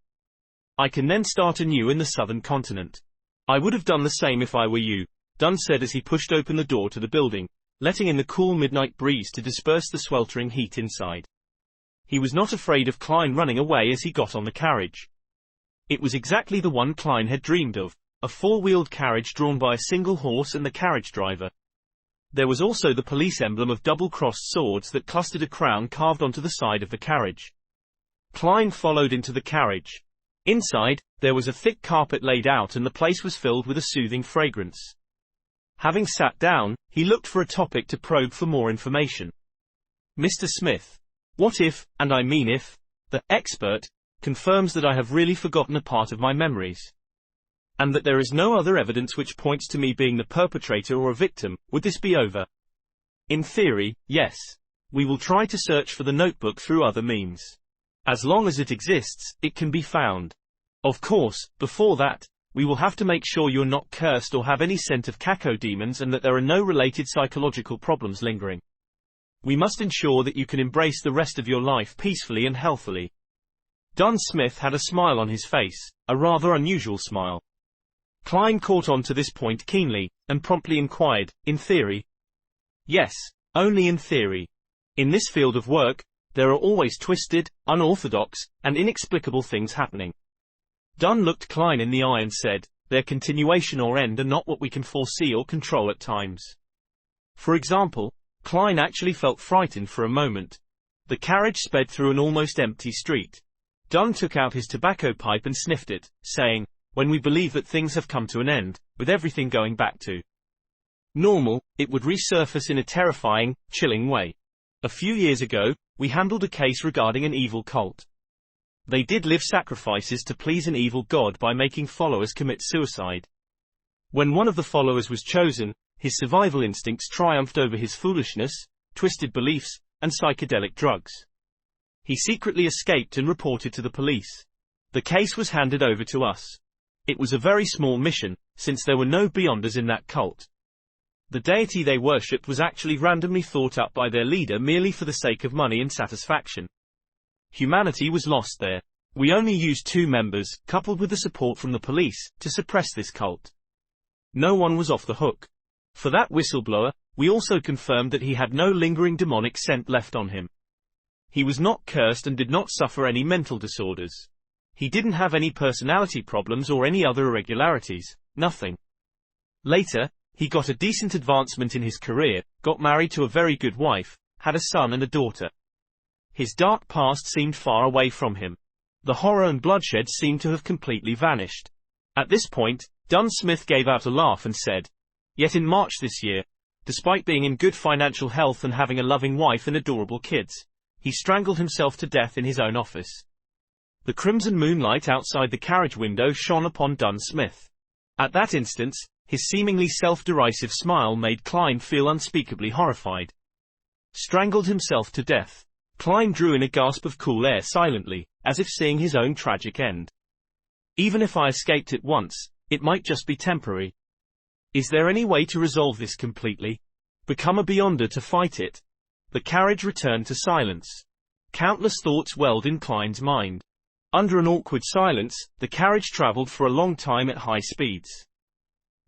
I can then start anew in the southern continent. I would have done the same if I were you, Dunn said as he pushed open the door to the building, letting in the cool midnight breeze to disperse the sweltering heat inside. He was not afraid of Klein running away as he got on the carriage. It was exactly the one Klein had dreamed of, a 4-wheeled carriage drawn by a single horse and the carriage driver. There was also the police emblem of double-crossed swords that clustered a crown carved onto the side of the carriage. Klein followed into the carriage. Inside, there was a thick carpet laid out and the place was filled with a soothing fragrance. Having sat down, he looked for a topic to probe for more information. Mr. Smith. What if, and I mean if, the expert confirms that I have really forgotten a part of my memories, and that there is no other evidence which points to me being the perpetrator or a victim, would this be over? In theory, yes. We will try to search for the notebook through other means. As long as it exists, it can be found. Of course, before that, we will have to make sure you're not cursed or have any scent of cacodemons and that there are no related psychological problems lingering. We must ensure that you can embrace the rest of your life peacefully and healthily. Dunn Smith had a smile on his face, a rather unusual smile. Klein caught on to this point keenly, and promptly inquired, in theory? Yes, only in theory. In this field of work, there are always twisted, unorthodox, and inexplicable things happening. Dunn looked Klein in the eye and said, their continuation or end are not what we can foresee or control at times. For example, Klein actually felt frightened for a moment. The carriage sped through an almost empty street. Dunn took out his tobacco pipe and sniffed it, saying, when we believe that things have come to an end, with everything going back to normal, it would resurface in a terrifying, chilling way. A few years ago, we handled a case regarding an evil cult. They did live sacrifices to please an evil god by making followers commit suicide. When one of the followers was chosen, his survival instincts triumphed over his foolishness, twisted beliefs, and psychedelic drugs. He secretly escaped and reported to the police. The case was handed over to us. It was a very small mission, since there were no beyonders in that cult. The deity they worshipped was actually randomly thought up by their leader merely for the sake of money and satisfaction. Humanity was lost there. We only used 2 members, coupled with the support from the police, to suppress this cult. No one was off the hook. For that whistleblower, we also confirmed that he had no lingering demonic scent left on him. He was not cursed and did not suffer any mental disorders. He didn't have any personality problems or any other irregularities, nothing. Later, he got a decent advancement in his career, got married to a very good wife, had a son and a daughter. His dark past seemed far away from him. The horror and bloodshed seemed to have completely vanished. At this point, Dunn Smith gave out a laugh and said, yet in March this year, despite being in good financial health and having a loving wife and adorable kids, he strangled himself to death in his own office. The crimson moonlight outside the carriage window shone upon Dunn Smith. At that instant, his seemingly self-derisive smile made Klein feel unspeakably horrified. Strangled himself to death. Klein drew in a gasp of cool air silently, as if seeing his own tragic end. Even if I escaped it once, it might just be temporary. Is there any way to resolve this completely? Become a beyonder to fight it? The carriage returned to silence. Countless thoughts welled in Klein's mind. Under an awkward silence, the carriage traveled for a long time at high speeds.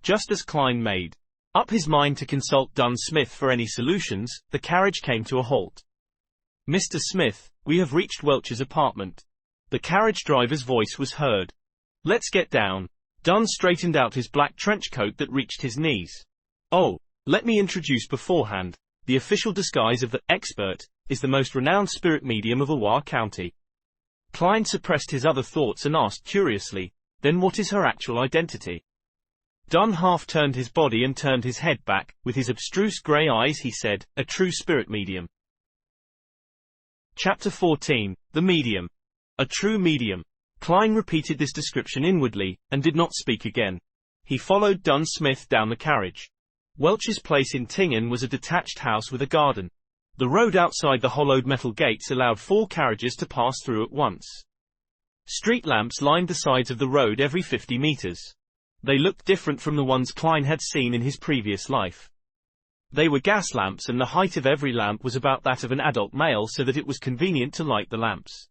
Just as Klein made up his mind to consult Dunn Smith for any solutions, the carriage came to a halt. Mr. Smith, we have reached Welch's apartment. The carriage driver's voice was heard. Let's get down. Dunn straightened out his black trench coat that reached his knees. Oh, let me introduce beforehand. The official disguise of the expert is the most renowned spirit medium of Awa County. Klein suppressed his other thoughts and asked curiously, then what is her actual identity? Dunn half turned his body and turned his head back. With his abstruse grey eyes he said, a true spirit medium. Chapter 14, The Medium. A true medium. Klein repeated this description inwardly, and did not speak again. He followed Dunn Smith down the carriage. Welch's place in Tingen was a detached house with a garden. The road outside the hollowed metal gates allowed 4 carriages to pass through at once. Street lamps lined the sides of the road every 50 meters. They looked different from the ones Klein had seen in his previous life. They were gas lamps and the height of every lamp was about that of an adult male so that it was convenient to light the lamps.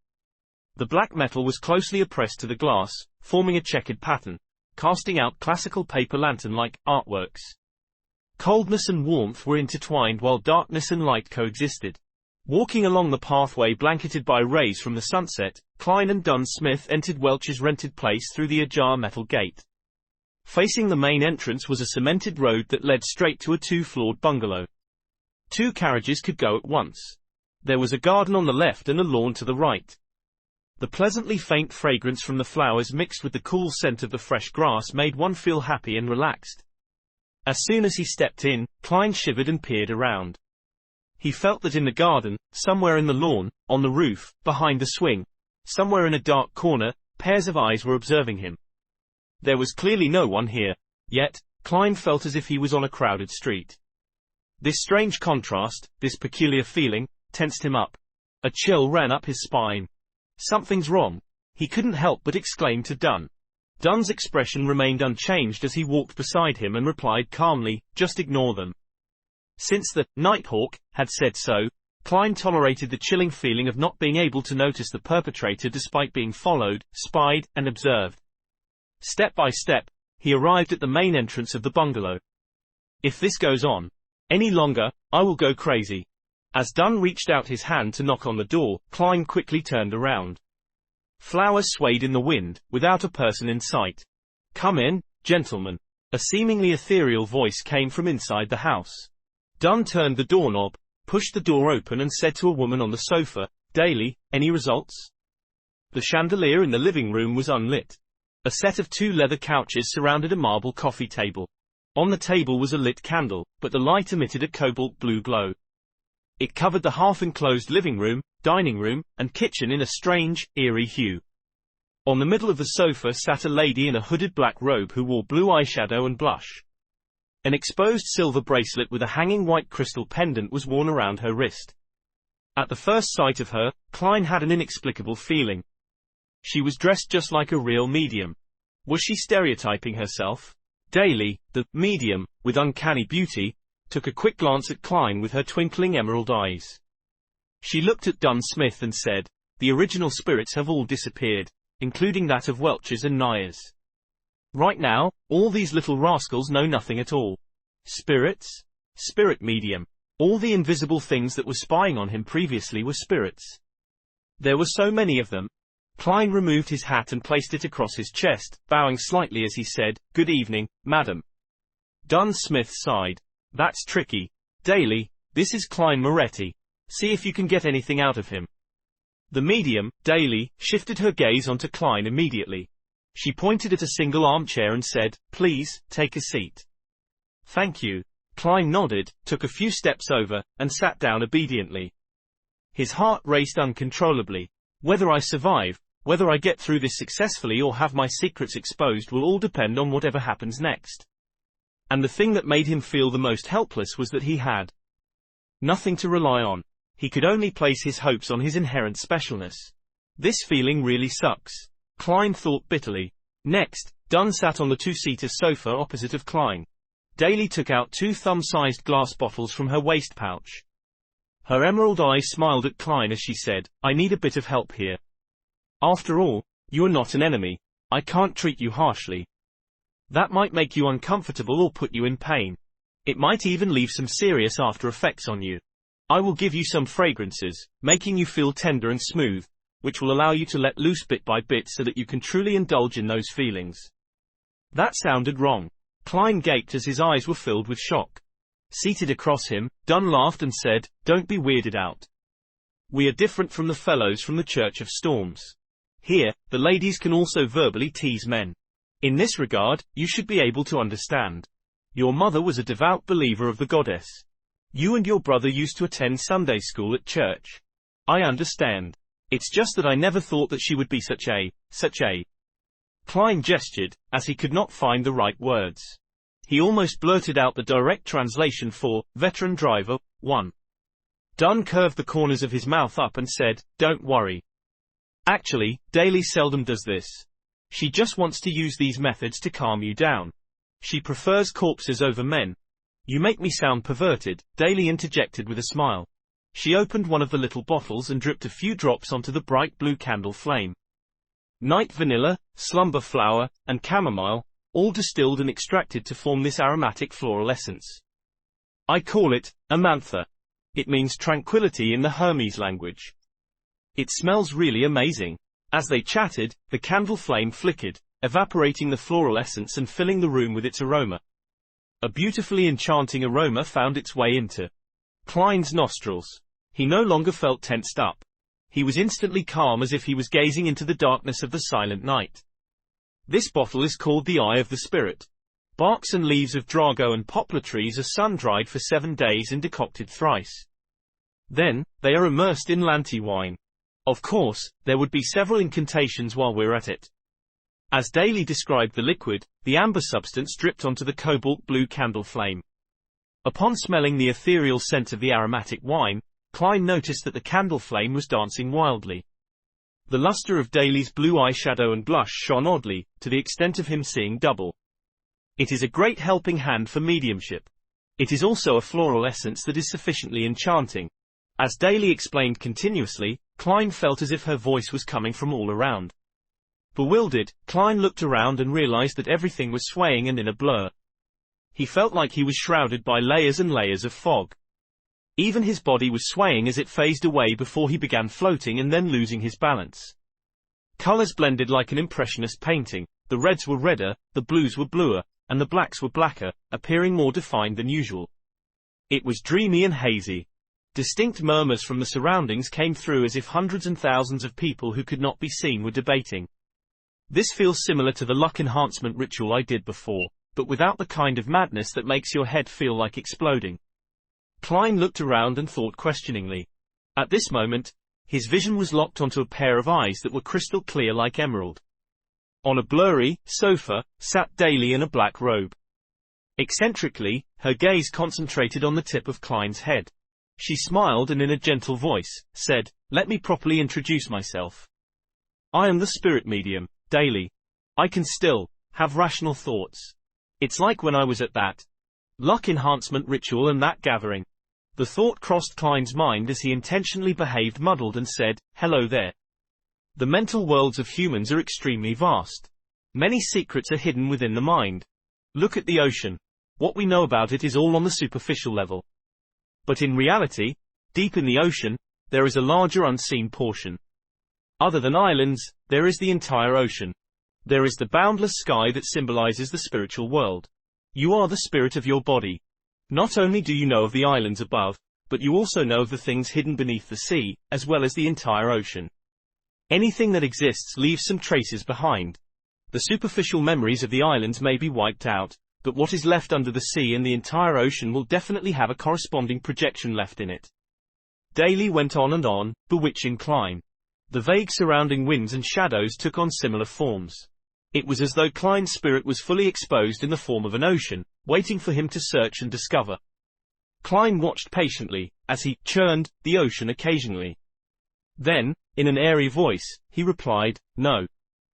The black metal was closely pressed to the glass, forming a checkered pattern, casting out classical paper lantern-like artworks. Coldness and warmth were intertwined while darkness and light coexisted. Walking along the pathway blanketed by rays from the sunset, Klein and Dunn Smith entered Welch's rented place through the ajar metal gate. Facing the main entrance was a cemented road that led straight to a 2-floored bungalow. 2 carriages could go at once. There was a garden on the left and a lawn to the right. The pleasantly faint fragrance from the flowers mixed with the cool scent of the fresh grass made one feel happy and relaxed. As soon as he stepped in, Klein shivered and peered around. He felt that in the garden, somewhere in the lawn, on the roof, behind the swing, somewhere in a dark corner, pairs of eyes were observing him. There was clearly no one here, yet, Klein felt as if he was on a crowded street. This strange contrast, this peculiar feeling, tensed him up. A chill ran up his spine. Something's wrong, he couldn't help but exclaim to Dunn. Dunn's expression remained unchanged as he walked beside him and replied calmly, just ignore them. Since the Nighthawk had said so, Klein tolerated the chilling feeling of not being able to notice the perpetrator despite being followed, spied, and observed. Step by step, he arrived at the main entrance of the bungalow. If this goes on any longer, I will go crazy. As Dunn reached out his hand to knock on the door, Klein quickly turned around. Flowers swayed in the wind, without a person in sight. Come in, gentlemen. A seemingly ethereal voice came from inside the house. Dunn turned the doorknob, pushed the door open and said to a woman on the sofa, Daly, any results? The chandelier in the living room was unlit. A set of 2 leather couches surrounded a marble coffee table. On the table was a lit candle, but the light emitted a cobalt blue glow. It covered the half-enclosed living room, dining room, and kitchen in a strange, eerie hue. On the middle of the sofa sat a lady in a hooded black robe who wore blue eyeshadow and blush. An exposed silver bracelet with a hanging white crystal pendant was worn around her wrist. At the first sight of her, Klein had an inexplicable feeling. She was dressed just like a real medium. Was she stereotyping herself? Daly, the medium, with uncanny beauty, took a quick glance at Klein with her twinkling emerald eyes. She looked at Dunn Smith and said, the original spirits have all disappeared, including that of Welch's and Nyers. Right now, all these little rascals know nothing at all. Spirits? Spirit medium. All the invisible things that were spying on him previously were spirits. There were so many of them. Klein removed his hat and placed it across his chest, bowing slightly as he said, Good evening, madam. Dunn Smith sighed. That's tricky. Daly, this is Klein Moretti. See if you can get anything out of him. The medium, Daly, shifted her gaze onto Klein immediately. She pointed at a single armchair and said, Please, take a seat. Thank you. Klein nodded, took a few steps over, and sat down obediently. His heart raced uncontrollably. Whether I survive, whether I get through this successfully or have my secrets exposed will all depend on whatever happens next. And the thing that made him feel the most helpless was that he had nothing to rely on. He could only place his hopes on his inherent specialness. This feeling really sucks, Klein thought bitterly. Next, Dunn sat on the 2-seater sofa opposite of Klein. Daly took out 2 thumb-sized glass bottles from her waist pouch. Her emerald eyes smiled at Klein as she said, I need a bit of help here. After all, you are not an enemy. I can't treat you harshly. That might make you uncomfortable or put you in pain. It might even leave some serious after effects on you. I will give you some fragrances, making you feel tender and smooth, which will allow you to let loose bit by bit so that you can truly indulge in those feelings. That sounded wrong. Klein gaped as his eyes were filled with shock. Seated across him, Dunn laughed and said, Don't be weirded out. We are different from the fellows from the Church of Storms. Here, the ladies can also verbally tease men. In this regard, you should be able to understand. Your mother was a devout believer of the goddess. You and your brother used to attend Sunday school at church. I understand. It's just that I never thought that she would be such a. Klein gestured, as he could not find the right words. He almost blurted out the direct translation for, veteran driver, 1. Dunn curved the corners of his mouth up and said, Don't worry. Actually, Daly seldom does this. She just wants to use these methods to calm you down. She prefers corpses over men. You make me sound perverted, Daly interjected with a smile. She opened one of the little bottles and dripped a few drops onto the bright blue candle flame. Night vanilla, slumber flower, and chamomile, all distilled and extracted to form this aromatic floral essence. I call it, amantha. It means tranquility in the Hermes language. It smells really amazing. As they chatted, the candle flame flickered, evaporating the floral essence and filling the room with its aroma. A beautifully enchanting aroma found its way into Klein's nostrils. He no longer felt tensed up. He was instantly calm, as if he was gazing into the darkness of the silent night. This bottle is called the Eye of the Spirit. Barks and leaves of drago and poplar trees are sun-dried for 7 days and decocted thrice. Then, they are immersed in Lanti wine. Of course, there would be several incantations while we're at it. As Daly described the liquid, the amber substance dripped onto the cobalt blue candle flame. Upon smelling the ethereal scent of the aromatic wine, Klein noticed that the candle flame was dancing wildly. The luster of Daly's blue eyeshadow and blush shone oddly, to the extent of him seeing double. It is a great helping hand for mediumship. It is also a floral essence that is sufficiently enchanting. As Daly explained continuously, Klein felt as if her voice was coming from all around. Bewildered, Klein looked around and realized that everything was swaying and in a blur. He felt like he was shrouded by layers and layers of fog. Even his body was swaying as it phased away before he began floating and then losing his balance. Colors blended like an impressionist painting. The reds were redder, the blues were bluer, and the blacks were blacker, appearing more defined than usual. It was dreamy and hazy. Distinct murmurs from the surroundings came through, as if hundreds and thousands of people who could not be seen were debating. This feels similar to the luck enhancement ritual I did before, but without the kind of madness that makes your head feel like exploding. Klein looked around and thought questioningly. At this moment, his vision was locked onto a pair of eyes that were crystal clear like emerald. On a blurry sofa sat Daly in a black robe. Eccentrically, her gaze concentrated on the tip of Klein's head. She smiled and in a gentle voice, said, "Let me properly introduce myself. I am the spirit medium, Daly. I can still have rational thoughts. It's like when I was at that luck enhancement ritual and that gathering." The thought crossed Klein's mind as he intentionally behaved muddled and said, "Hello there. The mental worlds of humans are extremely vast. Many secrets are hidden within the mind. Look at the ocean. What we know about it is all on the superficial level. But in reality, deep in the ocean, there is a larger unseen portion. Other than islands, there is the entire ocean. There is the boundless sky that symbolizes the spiritual world. You are the spirit of your body. Not only do you know of the islands above, but you also know of the things hidden beneath the sea, as well as the entire ocean. Anything that exists leaves some traces behind. The superficial memories of the islands may be wiped out, but what is left under the sea and the entire ocean will definitely have a corresponding projection left in it." Daly went on and on, bewitching Klein. The vague surrounding winds and shadows took on similar forms. It was as though Klein's spirit was fully exposed in the form of an ocean, waiting for him to search and discover. Klein watched patiently, as he churned the ocean occasionally. Then, in an airy voice, he replied, "No.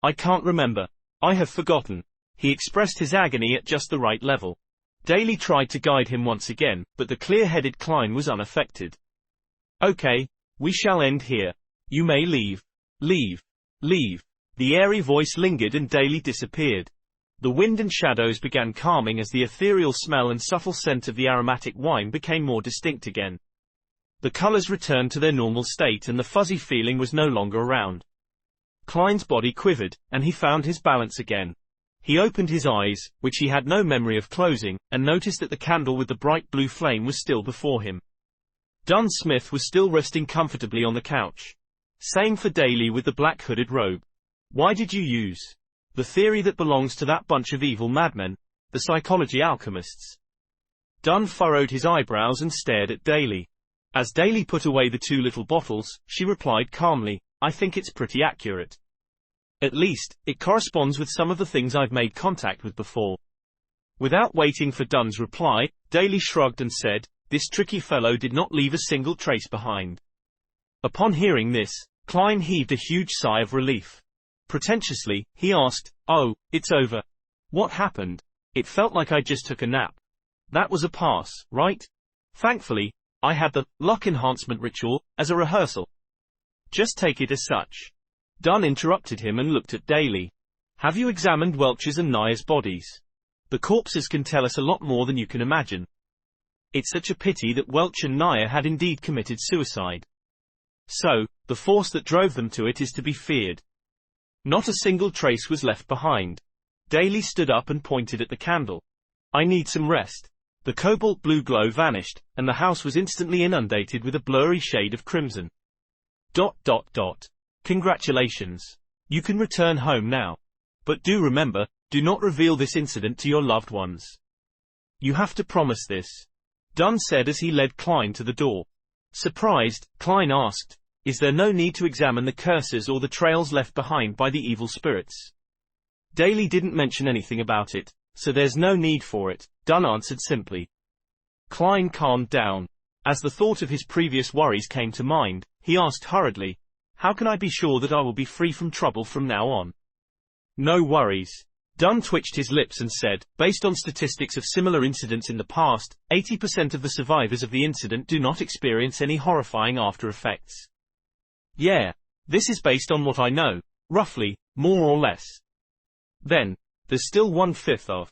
I can't remember. I have forgotten." He expressed his agony at just the right level. Daly tried to guide him once again, but the clear-headed Klein was unaffected. "Okay, we shall end here. You may leave. Leave. Leave." The airy voice lingered and Daly disappeared. The wind and shadows began calming as the ethereal smell and subtle scent of the aromatic wine became more distinct again. The colors returned to their normal state and the fuzzy feeling was no longer around. Klein's body quivered, and he found his balance again. He opened his eyes, which he had no memory of closing, and noticed that the candle with the bright blue flame was still before him. Dunn Smith was still resting comfortably on the couch. Same for Daly with the black hooded robe. "Why did you use the theory that belongs to that bunch of evil madmen, the psychology alchemists?" Dunn furrowed his eyebrows and stared at Daly. As Daly put away the 2 little bottles, she replied calmly, "I think it's pretty accurate. At least, it corresponds with some of the things I've made contact with before." Without waiting for Dunn's reply, Daly shrugged and said, "This tricky fellow did not leave a single trace behind." Upon hearing this, Klein heaved a huge sigh of relief. Pretentiously, he asked, "Oh, it's over. What happened? It felt like I just took a nap. That was a pass, right? Thankfully, I had the luck enhancement ritual as a rehearsal." "Just take it as such." Dunn interrupted him and looked at Daly. "Have you examined Welch's and Naya's bodies? The corpses can tell us a lot more than you can imagine. It's such a pity that Welch and Naya had indeed committed suicide. So, the force that drove them to it is to be feared. Not a single trace was left behind. Daly stood up and pointed at the candle. I need some rest. The cobalt blue glow vanished, and the house was instantly inundated with a blurry shade of crimson. ... Congratulations. You can return home now. But do remember, do not reveal this incident to your loved ones. You have to promise this. Dunn said as he led Klein to the door. Surprised, Klein asked, is there no need to examine the curses or the trails left behind by the evil spirits? Daly didn't mention anything about it, so there's no need for it, Dunn answered simply. Klein calmed down. As the thought of his previous worries came to mind, he asked hurriedly, how can I be sure that I will be free from trouble from now on? No worries. Dunn twitched his lips and said, based on statistics of similar incidents in the past, 80% of the survivors of the incident do not experience any horrifying after effects. Yeah. This is based on what I know. Roughly, more or less. Then, there's still 1/5 of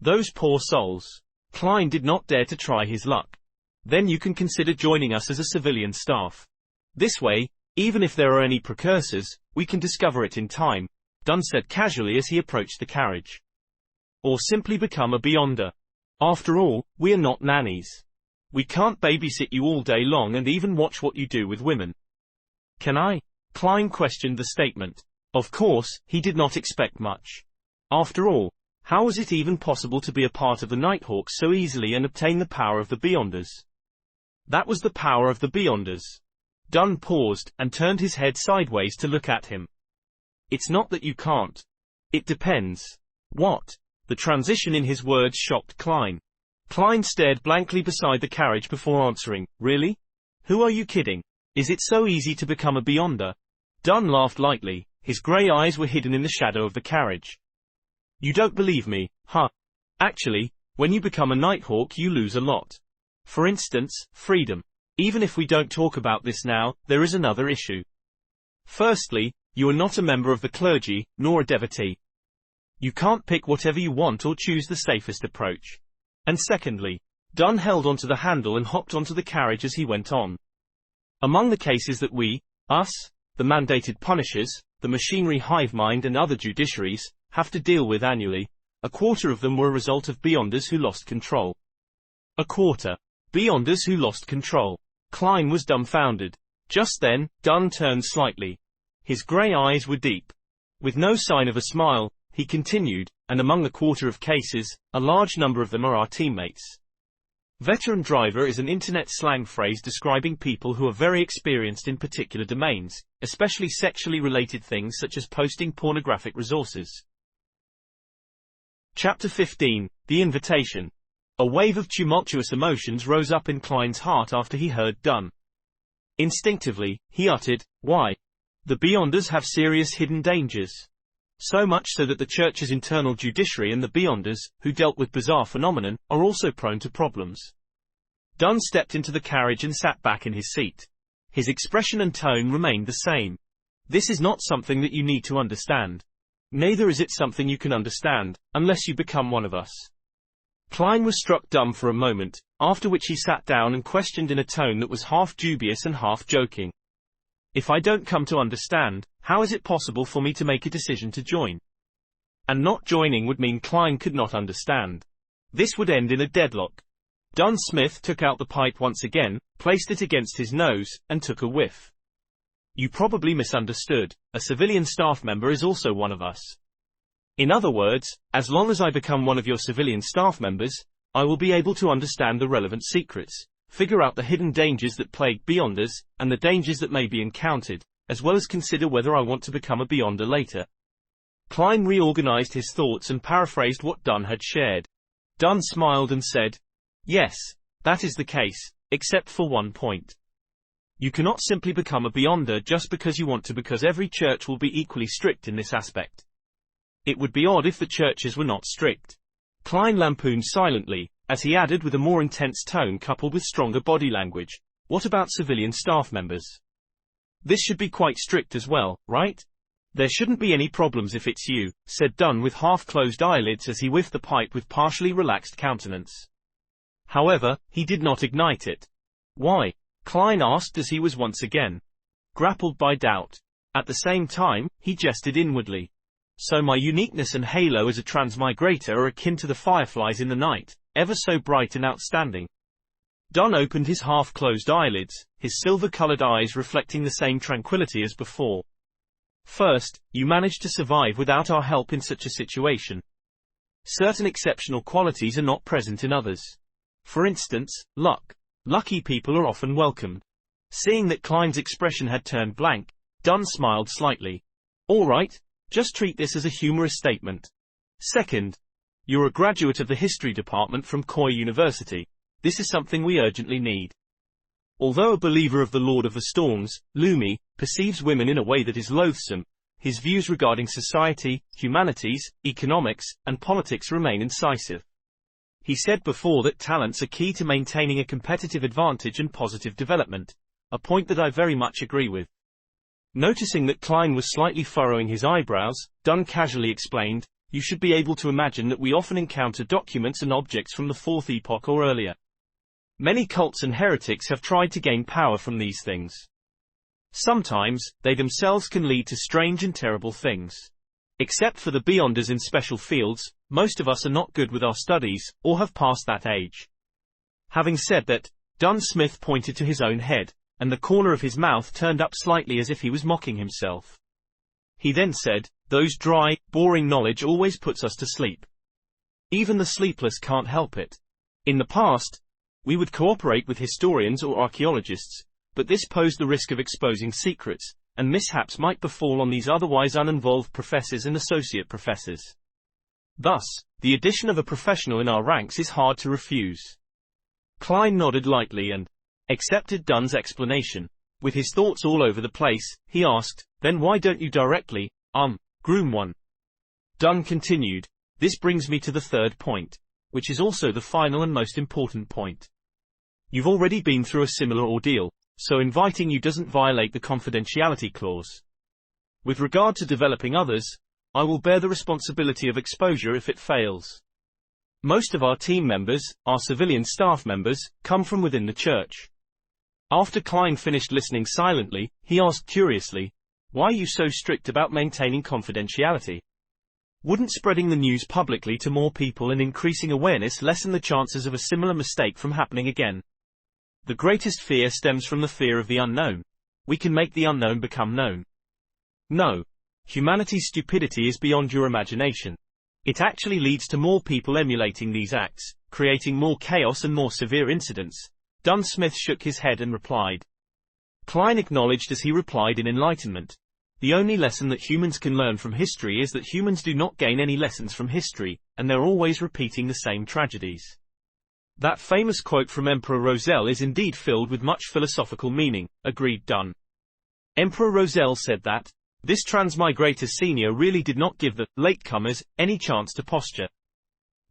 those poor souls. Klein did not dare to try his luck. Then you can consider joining us as a civilian staff. This way, even if there are any precursors, we can discover it in time, Dunn said casually as he approached the carriage. Or simply become a beyonder. After all, we are not nannies. We can't babysit you all day long and even watch what you do with women. Can I? Klein questioned the statement. Of course, he did not expect much. After all, how was it even possible to be a part of the Nighthawks so easily and obtain the power of the Beyonders? That was the power of the Beyonders. Dunn paused, and turned his head sideways to look at him. It's not that you can't. It depends. What? The transition in his words shocked Klein. Klein stared blankly beside the carriage before answering, really? Who are you kidding? Is it so easy to become a Beyonder? Dunn laughed lightly, his grey eyes were hidden in the shadow of the carriage. You don't believe me, huh? Actually, when you become a Nighthawk you lose a lot. For instance, freedom. Even if we don't talk about this now, there is another issue. Firstly, you are not a member of the clergy, nor a devotee. You can't pick whatever you want or choose the safest approach. And secondly, Dunn held onto the handle and hopped onto the carriage as he went on. Among the cases that we, us, the mandated punishers, the machinery hive mind and other judiciaries, have to deal with annually, a quarter of them were a result of Beyonders who lost control. A quarter. Beyonders who lost control. Klein was dumbfounded. Just then, Dunn turned slightly. His grey eyes were deep. With no sign of a smile, he continued, and among the quarter of cases, a large number of them are our teammates. Veteran driver is an internet slang phrase describing people who are very experienced in particular domains, especially sexually related things such as posting pornographic resources. Chapter 15, The Invitation. A wave of tumultuous emotions rose up in Klein's heart after he heard Dunn. Instinctively, he uttered, why? The Beyonders have serious hidden dangers. So much so that the Church's internal judiciary and the Beyonders, who dealt with bizarre phenomenon, are also prone to problems. Dunn stepped into the carriage and sat back in his seat. His expression and tone remained the same. This is not something that you need to understand. Neither is it something you can understand, unless you become one of us. Klein was struck dumb for a moment, after which he sat down and questioned in a tone that was half dubious and half joking. If I don't come to understand, how is it possible for me to make a decision to join? And not joining would mean Klein could not understand. This would end in a deadlock. Dunn Smith took out the pipe once again, placed it against his nose, and took a whiff. You probably misunderstood. A civilian staff member is also one of us. In other words, as long as I become one of your civilian staff members, I will be able to understand the relevant secrets, figure out the hidden dangers that plague Beyonders, and the dangers that may be encountered, as well as consider whether I want to become a Beyonder later. Klein reorganized his thoughts and paraphrased what Dunn had shared. Dunn smiled and said, yes, that is the case, except for one point. You cannot simply become a Beyonder just because you want to, because every church will be equally strict in this aspect. It would be odd if the churches were not strict. Klein lampooned silently, as he added with a more intense tone coupled with stronger body language, what about civilian staff members? This should be quite strict as well, right? There shouldn't be any problems if it's you, said Dunn with half-closed eyelids as he whiffed the pipe with partially relaxed countenance. However, he did not ignite it. Why? Klein asked as he was once again grappled by doubt. At the same time, he jested inwardly. So my uniqueness and halo as a transmigrator are akin to the fireflies in the night, ever so bright and outstanding. Dunn opened his half-closed eyelids, his silver-colored eyes reflecting the same tranquility as before. First, you managed to survive without our help in such a situation. Certain exceptional qualities are not present in others. For instance, luck. Lucky people are often welcomed. Seeing that Klein's expression had turned blank, Dunn smiled slightly. All right, just treat this as a humorous statement. Second, you're a graduate of the history department from Coy University. This is something we urgently need. Although a believer of the Lord of the Storms, Lumi perceives women in a way that is loathsome, his views regarding society, humanities, economics, and politics remain incisive. He said before that talents are key to maintaining a competitive advantage and positive development, a point that I very much agree with. Noticing that Klein was slightly furrowing his eyebrows, Dunn casually explained, you should be able to imagine that we often encounter documents and objects from the Fourth Epoch or earlier. Many cults and heretics have tried to gain power from these things. Sometimes, they themselves can lead to strange and terrible things. Except for the beyonders in special fields, most of us are not good with our studies, or have passed that age. Having said that, Dunn Smith pointed to his own head, and the corner of his mouth turned up slightly as if he was mocking himself. He then said, those dry, boring knowledge always puts us to sleep. Even the sleepless can't help it. In the past, we would cooperate with historians or archaeologists, but this posed the risk of exposing secrets, and mishaps might befall on these otherwise uninvolved professors and associate professors. Thus, the addition of a professional in our ranks is hard to refuse. Klein nodded lightly and accepted Dunn's explanation. With his thoughts all over the place, he asked, then why don't you directly, groom one? Dunn continued, this brings me to the third point, which is also the final and most important point. You've already been through a similar ordeal, so inviting you doesn't violate the confidentiality clause. With regard to developing others, I will bear the responsibility of exposure if it fails. Most of our team members, our civilian staff members, come from within the church. After Klein finished listening silently, he asked curiously, why are you so strict about maintaining confidentiality? Wouldn't spreading the news publicly to more people and increasing awareness lessen the chances of a similar mistake from happening again? The greatest fear stems from the fear of the unknown. We can make the unknown become known. No. Humanity's stupidity is beyond your imagination. It actually leads to more people emulating these acts, creating more chaos and more severe incidents. Dunn Smith shook his head and replied. Klein acknowledged as he replied in enlightenment. The only lesson that humans can learn from history is that humans do not gain any lessons from history, and they're always repeating the same tragedies. That famous quote from Emperor Roselle is indeed filled with much philosophical meaning, agreed Dunn. Emperor Roselle said that, this transmigrator senior really did not give the latecomers any chance to posture.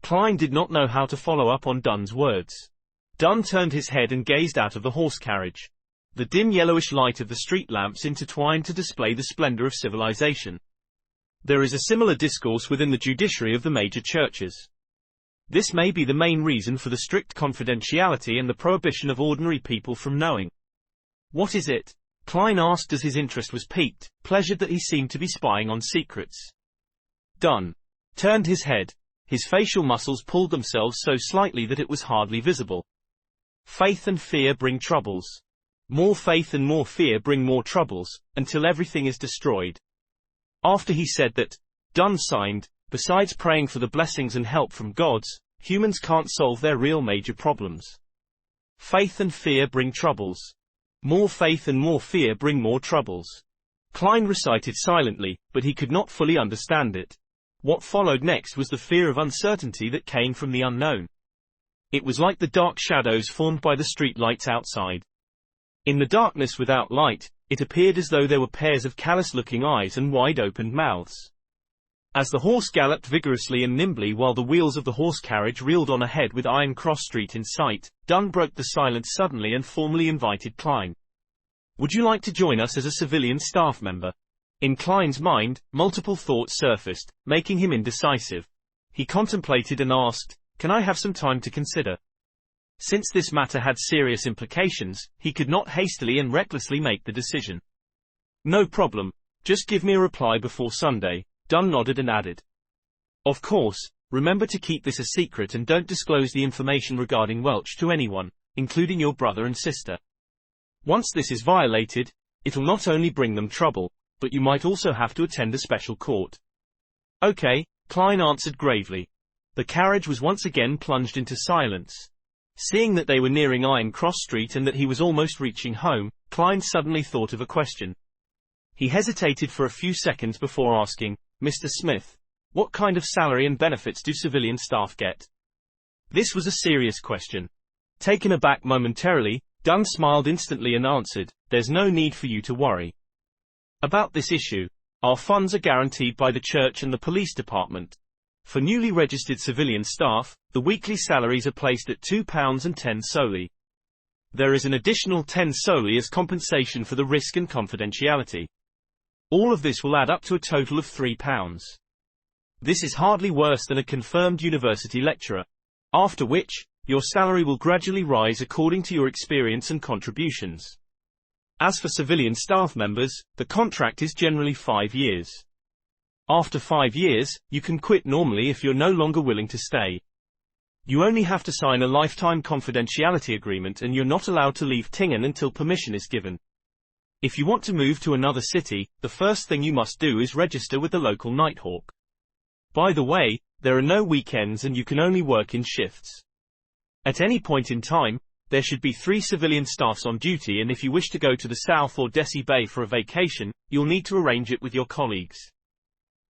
Klein did not know how to follow up on Dunn's words. Dunn turned his head and gazed out of the horse carriage. The dim yellowish light of the street lamps intertwined to display the splendor of civilization. There is a similar discourse within the judiciary of the major churches. This may be the main reason for the strict confidentiality and the prohibition of ordinary people from knowing. What is it? Klein asked as his interest was piqued, pleasured that he seemed to be spying on secrets. Dunn turned his head. His facial muscles pulled themselves so slightly that it was hardly visible. Faith and fear bring troubles. More faith and more fear bring more troubles, until everything is destroyed. After he said that, Dunn signed, besides praying for the blessings and help from gods, humans can't solve their real major problems. Faith and fear bring troubles. More faith and more fear bring more troubles. Klein recited silently, but he could not fully understand it. What followed next was the fear of uncertainty that came from the unknown. It was like the dark shadows formed by the street lights outside. In the darkness without light, it appeared as though there were pairs of callous-looking eyes and wide-opened mouths. As the horse galloped vigorously and nimbly while the wheels of the horse carriage reeled on ahead with Iron Cross Street in sight, Dunn broke the silence suddenly and formally invited Klein. Would you like to join us as a civilian staff member? In Klein's mind, multiple thoughts surfaced, making him indecisive. He contemplated and asked, can I have some time to consider? Since this matter had serious implications, he could not hastily and recklessly make the decision. No problem. Just give me a reply before Sunday. Dunn nodded and added, "Of course, remember to keep this a secret and don't disclose the information regarding Welch to anyone, including your brother and sister. Once this is violated, it'll not only bring them trouble, but you might also have to attend a special court." "Okay," Klein answered gravely. The carriage was once again plunged into silence. Seeing that they were nearing Iron Cross Street and that he was almost reaching home, Klein suddenly thought of a question. He hesitated for a few seconds before asking, "Mr. Smith, what kind of salary and benefits do civilian staff get?" This was a serious question. Taken aback momentarily, Dunn smiled instantly and answered, "There's no need for you to worry about this issue. Our funds are guaranteed by the church and the police department. For newly registered civilian staff, the weekly salaries are placed at £2.10 solely. There is an additional 10 solely as compensation for the risk and confidentiality. All of this will add up to a total of £3. This is hardly worse than a confirmed university lecturer. After which, your salary will gradually rise according to your experience and contributions. As for civilian staff members, the contract is generally 5 years. After 5 years, you can quit normally if you're no longer willing to stay. You only have to sign a lifetime confidentiality agreement and you're not allowed to leave Tingen until permission is given. If you want to move to another city, the first thing you must do is register with the local Nighthawk. By the way, there are no weekends and you can only work in shifts. At any point in time, there should be 3 civilian staffs on duty, and if you wish to go to the South or Desi Bay for a vacation, you'll need to arrange it with your colleagues."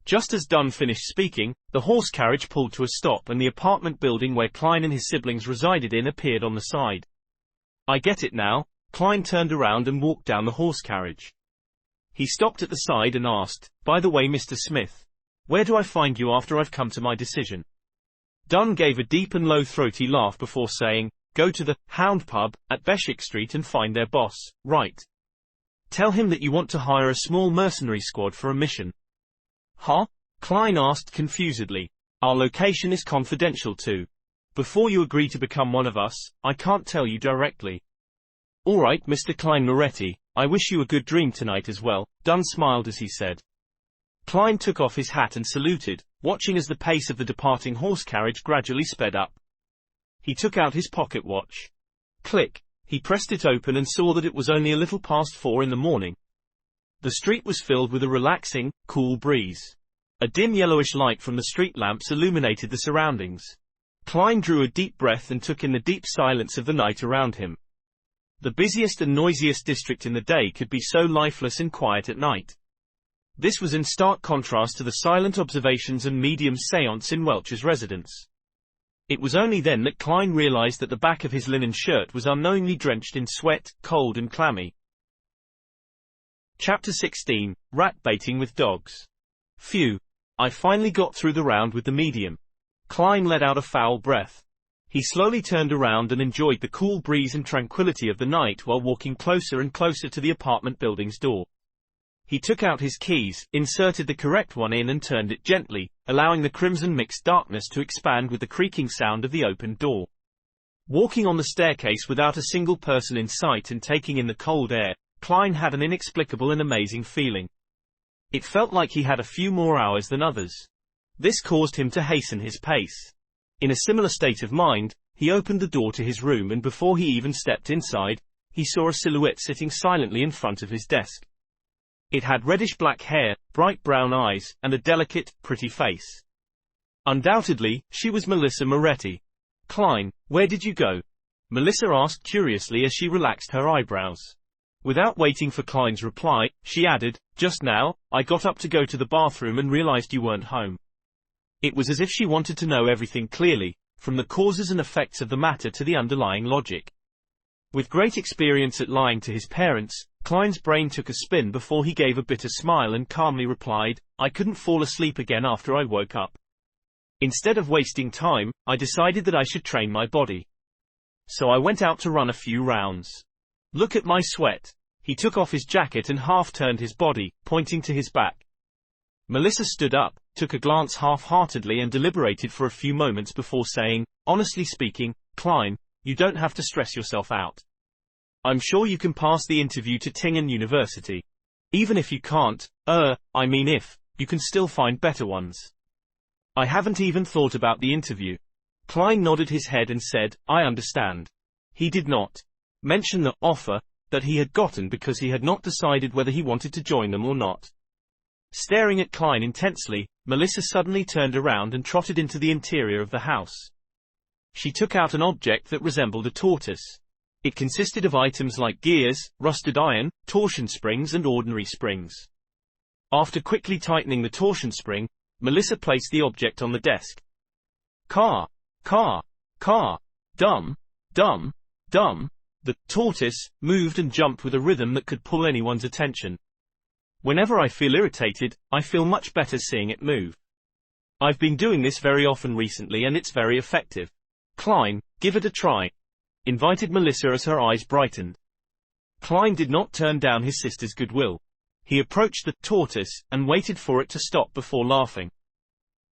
Just as Dunn finished speaking, the horse carriage pulled to a stop and the apartment building where Klein and his siblings resided in appeared on the side. "I get it now." Klein turned around and walked down the horse carriage. He stopped at the side and asked, "By the way, Mr. Smith, where do I find you after I've come to my decision?" Dunn gave a deep and low-throaty laugh before saying, "Go to the Hound Pub at Beswick Street and find their boss, right? Tell him that you want to hire a small mercenary squad for a mission." "Huh?" Klein asked confusedly. "Our location is confidential too. Before you agree to become one of us, I can't tell you directly." "All right, Mr. Klein Moretti, I wish you a good dream tonight as well," Dunn smiled as he said. Klein took off his hat and saluted, watching as the pace of the departing horse carriage gradually sped up. He took out his pocket watch. Click. He pressed it open and saw that it was only a little past 4 in the morning. The street was filled with a relaxing, cool breeze. A dim yellowish light from the street lamps illuminated the surroundings. Klein drew a deep breath and took in the deep silence of the night around him. The busiest and noisiest district in the day could be so lifeless and quiet at night. This was in stark contrast to the silent observations and medium séance in Welch's residence. It was only then that Klein realized that the back of his linen shirt was unknowingly drenched in sweat, cold and clammy. Chapter 16, Rat Baiting with Dogs. Phew. I finally got through the round with the medium. Klein let out a foul breath. He slowly turned around and enjoyed the cool breeze and tranquility of the night while walking closer and closer to the apartment building's door. He took out his keys, inserted the correct one in and turned it gently, allowing the crimson mixed darkness to expand with the creaking sound of the opened door. Walking on the staircase without a single person in sight and taking in the cold air, Klein had an inexplicable and amazing feeling. It felt like he had a few more hours than others. This caused him to hasten his pace. In a similar state of mind, he opened the door to his room and before he even stepped inside, he saw a silhouette sitting silently in front of his desk. It had reddish-black hair, bright brown eyes, and a delicate, pretty face. Undoubtedly, she was Melissa Moretti. "Klein, where did you go?" Melissa asked curiously as she relaxed her eyebrows. Without waiting for Klein's reply, she added, "Just now, I got up to go to the bathroom and realized you weren't home." It was as if she wanted to know everything clearly, from the causes and effects of the matter to the underlying logic. With great experience at lying to his parents, Klein's brain took a spin before he gave a bitter smile and calmly replied, "I couldn't fall asleep again after I woke up. Instead of wasting time, I decided that I should train my body. So I went out to run a few rounds. Look at my sweat." He took off his jacket and half-turned his body, pointing to his back. Melissa stood up, took a glance half-heartedly and deliberated for a few moments before saying, "Honestly speaking, Klein, you don't have to stress yourself out. I'm sure you can pass the interview to Tingen University. Even if you can't, if, you can still find better ones. I haven't even thought about the interview. Klein nodded his head and said, I understand. He did not mention the offer that he had gotten because he had not decided whether he wanted to join them or not. Staring at Klein intensely, Melissa suddenly turned around and trotted into the interior of the house. She took out an object that resembled a tortoise. It consisted of items like gears, rusted iron, torsion springs and ordinary springs. After quickly tightening the torsion spring, Melissa placed the object on the desk. Car, car, car, dum, dum, dum. The tortoise moved and jumped with a rhythm that could pull anyone's attention. Whenever I feel irritated, I feel much better seeing it move. I've been doing this very often recently and it's very effective. Klein, give it a try, invited Melissa as her eyes brightened. Klein did not turn down his sister's goodwill. He approached the tortoise and waited for it to stop before laughing.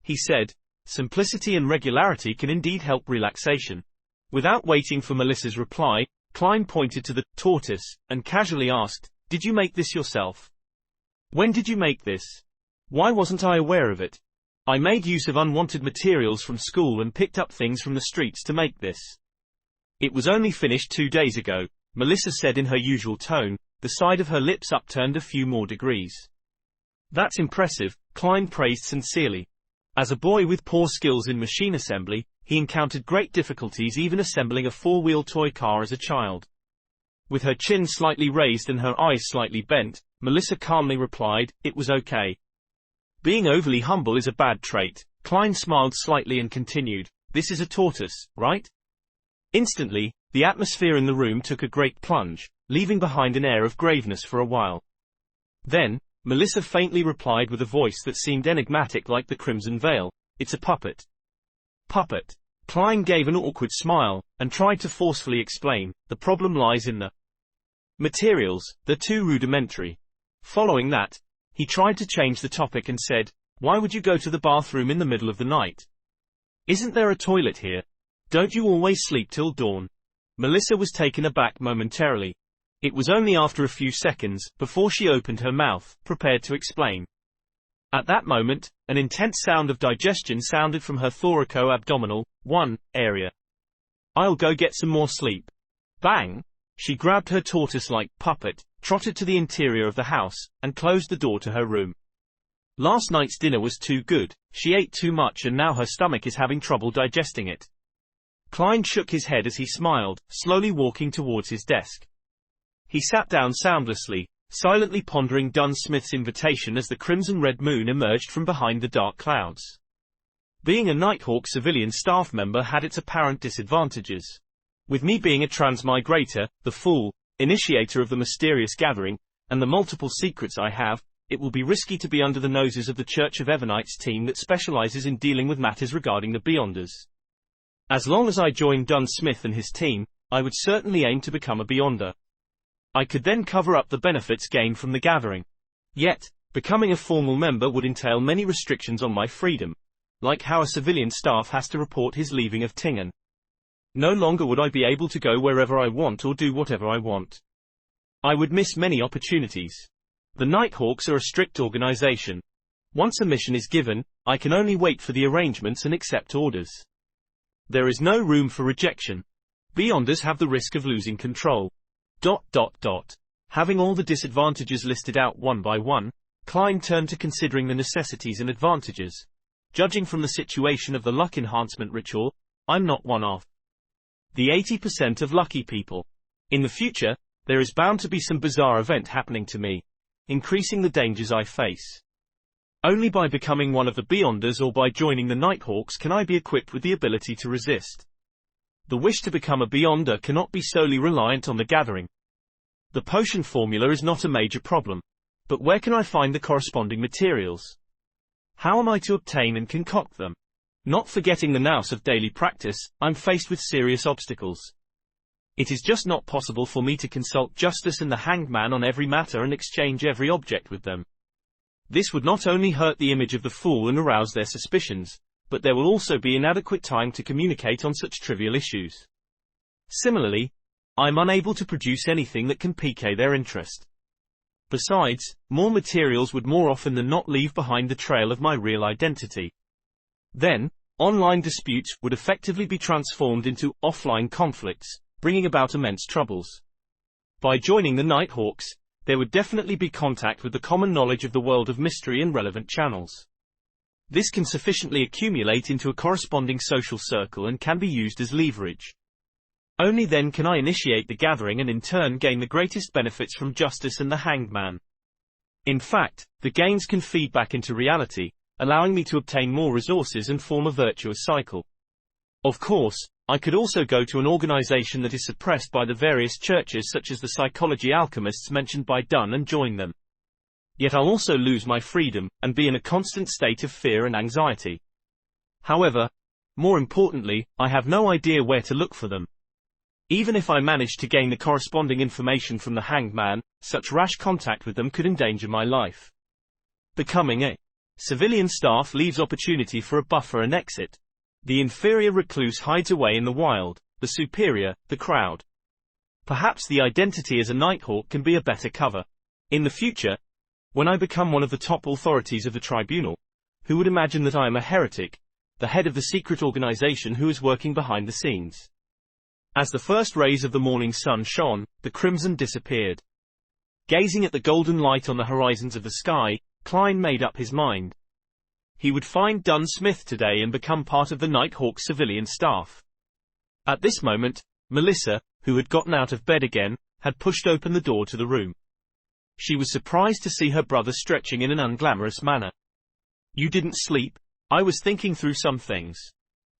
He said, simplicity and regularity can indeed help relaxation. Without waiting for Melissa's reply, Klein pointed to the tortoise and casually asked, did you make this yourself? When did you make this? Why wasn't I aware of it? I made use of unwanted materials from school and picked up things from the streets to make this. It was only finished 2 days ago, Melissa said in her usual tone, the side of her lips upturned a few more degrees. That's impressive, Klein praised sincerely. As a boy with poor skills in machine assembly, he encountered great difficulties even assembling a four-wheel toy car as a child. With her chin slightly raised and her eyes slightly bent, Melissa calmly replied, it was okay. Being overly humble is a bad trait. Klein smiled slightly and continued, this is a tortoise, right? Instantly, the atmosphere in the room took a great plunge, leaving behind an air of graveness for a while. Then, Melissa faintly replied with a voice that seemed enigmatic like the crimson veil, it's a puppet. Puppet. Klein gave an awkward smile, and tried to forcefully explain, the problem lies in the materials, they're too rudimentary. Following that, he tried to change the topic and said, why would you go to the bathroom in the middle of the night? Isn't there a toilet here? Don't you always sleep till dawn? Melissa was taken aback momentarily. It was only after a few seconds, before she opened her mouth, prepared to explain. At that moment, an intense sound of digestion sounded from her thoraco-abdominal, area. I'll go get some more sleep. Bang! She grabbed her tortoise-like puppet, trotted to the interior of the house, and closed the door to her room. Last night's dinner was too good, she ate too much and now her stomach is having trouble digesting it. Klein shook his head as he smiled, slowly walking towards his desk. He sat down soundlessly, silently pondering Dunn Smith's invitation as the crimson-red moon emerged from behind the dark clouds. Being a Nighthawk civilian staff member had its apparent disadvantages. With me being a transmigrator, the fool, initiator of the mysterious gathering, and the multiple secrets I have, it will be risky to be under the noses of the Church of Evernights team that specializes in dealing with matters regarding the Beyonders. As long as I joined Dunn Smith and his team, I would certainly aim to become a Beyonder. I could then cover up the benefits gained from the gathering. Yet, becoming a formal member would entail many restrictions on my freedom, like how a civilian staff has to report his leaving of Tingen. No longer would I be able to go wherever I want or do whatever I want. I would miss many opportunities. The Nighthawks are a strict organization. Once a mission is given, I can only wait for the arrangements and accept orders. There is no room for rejection. Beyonders have the risk of losing control. Having all the disadvantages listed out one by one, Klein turned to considering the necessities and advantages. Judging from the situation of the luck enhancement ritual, I'm not one of the 80% of lucky people. In the future, there is bound to be some bizarre event happening to me, increasing the dangers I face. Only by becoming one of the Beyonders or by joining the Nighthawks can I be equipped with the ability to resist. The wish to become a Beyonder cannot be solely reliant on the gathering. The potion formula is not a major problem. But where can I find the corresponding materials? How am I to obtain and concoct them? Not forgetting the nous of daily practice, I'm faced with serious obstacles. It is just not possible for me to consult Justice and the Hanged Man on every matter and exchange every object with them. This would not only hurt the image of the fool and arouse their suspicions, but there will also be inadequate time to communicate on such trivial issues. Similarly, I'm unable to produce anything that can pique their interest. Besides, more materials would more often than not leave behind the trail of my real identity. Then, online disputes would effectively be transformed into offline conflicts, bringing about immense troubles. By joining the Nighthawks, there would definitely be contact with the common knowledge of the world of mystery and relevant channels. This can sufficiently accumulate into a corresponding social circle and can be used as leverage. Only then can I initiate the gathering and in turn gain the greatest benefits from justice and the hanged man. In fact, the gains can feed back into reality, allowing me to obtain more resources and form a virtuous cycle. Of course, I could also go to an organization that is suppressed by the various churches such as the psychology alchemists mentioned by Dunn and join them. Yet I'll also lose my freedom, and be in a constant state of fear and anxiety. However, more importantly, I have no idea where to look for them. Even if I managed to gain the corresponding information from the hanged man, such rash contact with them could endanger my life. Becoming a civilian staff leaves opportunity for a buffer and exit. The inferior recluse hides away in the wild, the superior, the crowd. Perhaps the identity as a Nighthawk can be a better cover. In the future, when I become one of the top authorities of the tribunal, who would imagine that I am a heretic, the head of the secret organization who is working behind the scenes? As the first rays of the morning sun shone, the crimson disappeared. Gazing at the golden light on the horizons of the sky, Klein made up his mind. He would find Dunn Smith today and become part of the Nighthawk civilian staff. At this moment, Melissa, who had gotten out of bed again, had pushed open the door to the room. She was surprised to see her brother stretching in an unglamorous manner. "You didn't sleep?" "I was thinking through some things."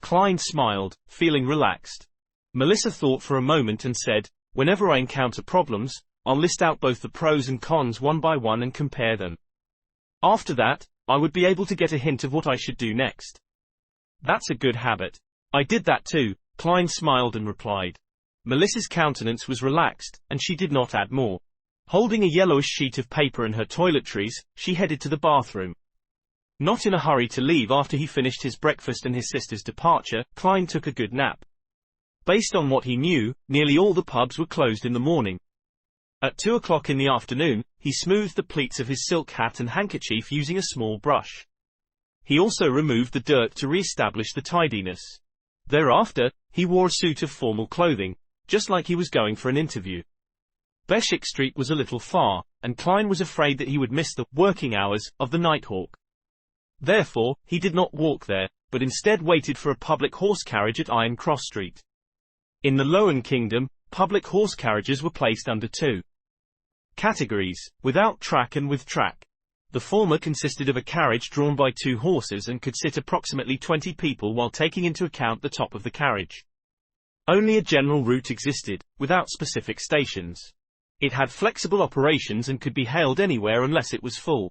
Klein smiled, feeling relaxed. Melissa thought for a moment and said, "Whenever I encounter problems, I'll list out both the pros and cons one by one and compare them. After that, I would be able to get a hint of what I should do next." "That's a good habit." "I did that too," Klein smiled and replied. Melissa's countenance was relaxed, and she did not add more. Holding a yellowish sheet of paper and her toiletries, she headed to the bathroom. Not in a hurry to leave after he finished his breakfast and his sister's departure, Klein took a good nap. Based on what he knew, nearly all the pubs were closed in the morning. At 2 o'clock in the afternoon, he smoothed the pleats of his silk hat and handkerchief using a small brush. He also removed the dirt to re-establish the tidiness. Thereafter, he wore a suit of formal clothing, just like he was going for an interview. Beswick Street was a little far, and Klein was afraid that he would miss the working hours of the Nighthawk. Therefore, he did not walk there, but instead waited for a public horse carriage at Iron Cross Street. In the Lowen Kingdom, public horse carriages were placed under two categories, without track and with track. The former consisted of a carriage drawn by 2 horses and could sit approximately 20 people while taking into account the top of the carriage. Only a general route existed, without specific stations. It had flexible operations and could be hailed anywhere unless it was full.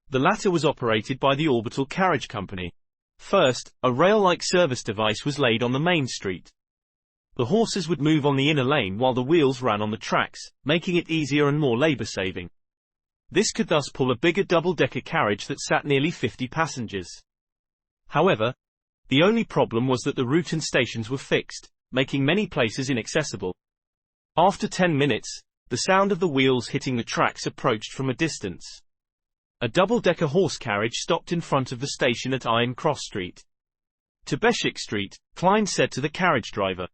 The latter was operated by the Orbital Carriage Company. First, a rail-like service device was laid on the main street. The horses would move on the inner lane while the wheels ran on the tracks, making it easier and more labor-saving. This could thus pull a bigger double-decker carriage that sat nearly 50 passengers. However, the only problem was that the route and stations were fixed, making many places inaccessible. After 10 minutes, the sound of the wheels hitting the tracks approached from a distance. A double-decker horse carriage stopped in front of the station at Iron Cross Street. To Beswick Street, Klein said to the carriage driver,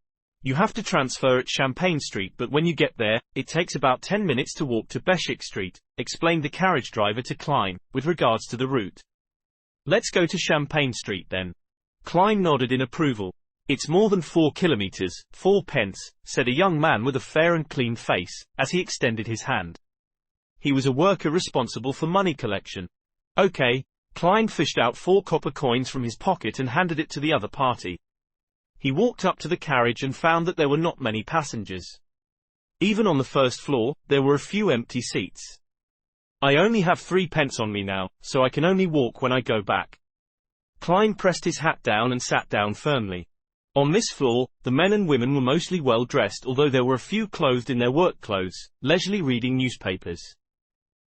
"You have to transfer at Champagne Street, but when you get there, it takes about 10 minutes to walk to Beswick Street," explained the carriage driver to Klein, with regards to the route. "Let's go to Champagne Street then." Klein nodded in approval. "It's more than 4 kilometers, 4 pence," said a young man with a fair and clean face, as he extended his hand. He was a worker responsible for money collection. "Okay." Klein fished out 4 copper coins from his pocket and handed it to the other party. He walked up to the carriage and found that there were not many passengers. Even on the first floor, there were a few empty seats. "I only have 3 pence on me now, so I can only walk when I go back." Klein pressed his hat down and sat down firmly. On this floor, the men and women were mostly well dressed, although there were a few clothed in their work clothes, leisurely reading newspapers.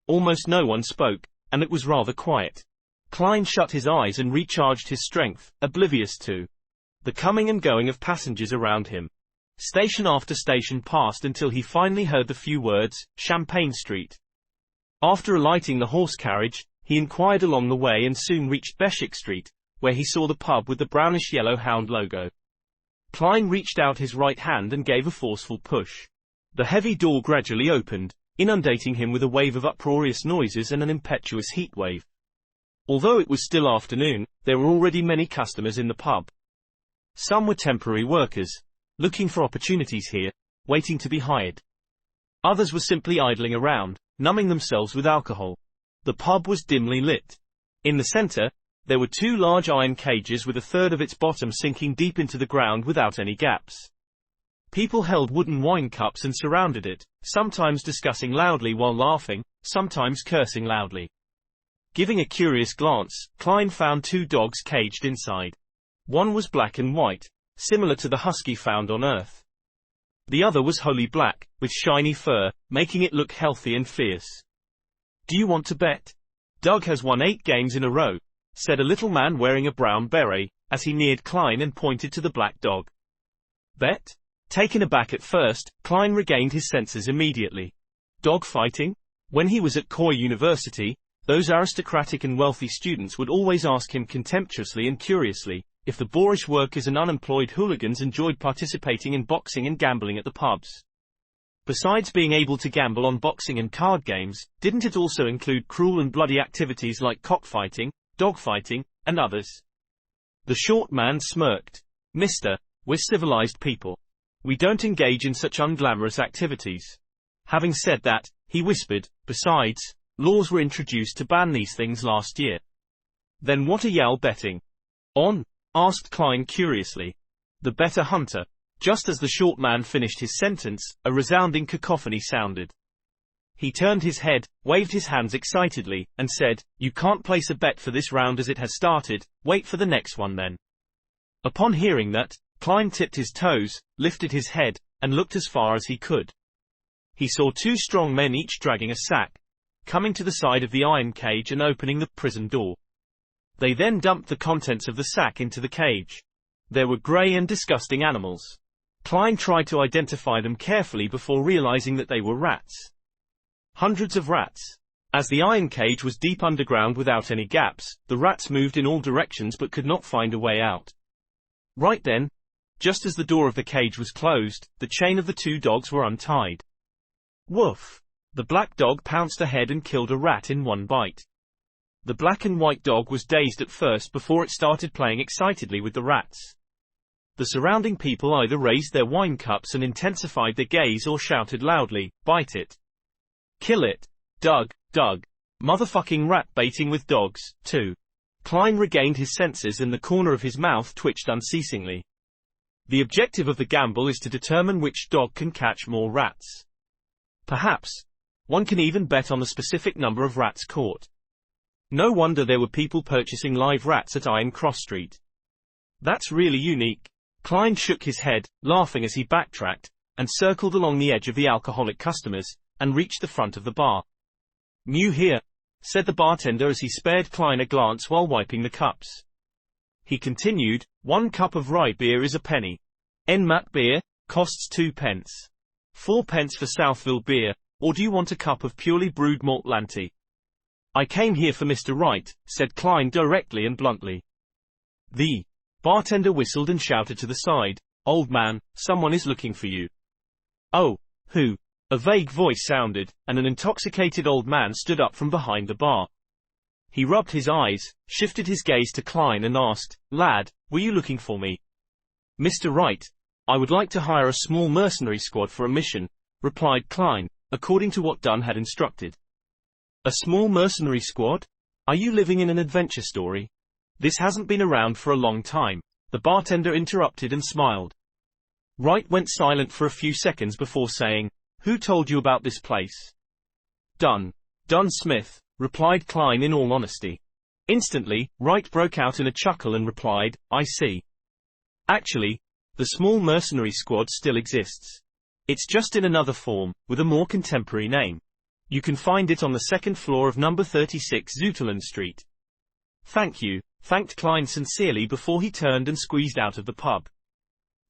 Almost no one spoke, and it was rather quiet. Klein shut his eyes and recharged his strength, oblivious to the coming and going of passengers around him. Station after station passed until he finally heard the few words, "Champagne Street." After alighting the horse carriage, he inquired along the way and soon reached Beswick Street, where he saw the pub with the brownish-yellow hound logo. Klein reached out his right hand and gave a forceful push. The heavy door gradually opened, inundating him with a wave of uproarious noises and an impetuous heat wave. Although it was still afternoon, there were already many customers in the pub. Some were temporary workers, looking for opportunities here, waiting to be hired. Others were simply idling around, numbing themselves with alcohol. The pub was dimly lit. In the center, there were two large iron cages with a third of its bottom sinking deep into the ground without any gaps. People held wooden wine cups and surrounded it, sometimes discussing loudly while laughing, sometimes cursing loudly. Giving a curious glance, Klein found two dogs caged inside. One was black and white, similar to the husky found on Earth. The other was wholly black, with shiny fur, making it look healthy and fierce. "Do you want to bet? Doug has won 8 games in a row," said a little man wearing a brown beret, as he neared Klein and pointed to the black dog. Bet? Taken aback at first, Klein regained his senses immediately. Dog fighting? When he was at Coy University, those aristocratic and wealthy students would always ask him contemptuously and curiously, if the boorish workers and unemployed hooligans enjoyed participating in boxing and gambling at the pubs. Besides being able to gamble on boxing and card games, didn't it also include cruel and bloody activities like cockfighting, dogfighting, and others? The short man smirked. "Mister, we're civilized people. We don't engage in such unglamorous activities." Having said that, he whispered, "Besides, laws were introduced to ban these things last year." "Then what are y'all betting on?" asked Klein curiously. "The better hunter." Just as the short man finished his sentence, a resounding cacophony sounded. He turned his head, waved his hands excitedly, and said, "You can't place a bet for this round as it has started, wait for the next one then." Upon hearing that, Klein tipped his toes, lifted his head, and looked as far as he could. He saw 2 strong men each dragging a sack, coming to the side of the iron cage and opening the prison door. They then dumped the contents of the sack into the cage. There were grey and disgusting animals. Klein tried to identify them carefully before realizing that they were rats. Hundreds of rats. As the iron cage was deep underground without any gaps, the rats moved in all directions but could not find a way out. Right then, just as the door of the cage was closed, the chain of the 2 dogs were untied. Woof! The black dog pounced ahead and killed a rat in one bite. The black and white dog was dazed at first before it started playing excitedly with the rats. The surrounding people either raised their wine cups and intensified their gaze or shouted loudly, "Bite it! Kill it! Doug, Doug! Motherfucking rat baiting with dogs, too!" Klein regained his senses and the corner of his mouth twitched unceasingly. The objective of the gamble is to determine which dog can catch more rats. Perhaps one can even bet on the specific number of rats caught. No wonder there were people purchasing live rats at Iron Cross Street. That's really unique. Klein shook his head, laughing as he backtracked, and circled along the edge of the alcoholic customers, and reached the front of the bar. "New here," said the bartender as he spared Klein a glance while wiping the cups. He continued, "1 cup of rye beer is a penny. Enmat beer costs 2 pence. 4 pence for Southville beer, or do you want a cup of purely brewed malt Lanty?" "I came here for Mr. Wright," said Klein directly and bluntly. The bartender whistled and shouted to the side, "Old man, someone is looking for you." "Oh, who?" A vague voice sounded, and an intoxicated old man stood up from behind the bar. He rubbed his eyes, shifted his gaze to Klein and asked, "Lad, were you looking for me?" "Mr. Wright, I would like to hire a small mercenary squad for a mission," replied Klein, according to what Dunn had instructed. "A small mercenary squad? Are you living in an adventure story? This hasn't been around for a long time." The bartender interrupted and smiled. Wright went silent for a few seconds before saying, "Who told you about this place?" Dunn Smith," replied Klein in all honesty. Instantly, Wright broke out in a chuckle and replied, "I see. Actually, the small mercenary squad still exists. It's just in another form, with a more contemporary name. You can find it on the 2nd floor of number 36 Zouteland Street." "Thank you," thanked Klein sincerely before he turned and squeezed out of the pub.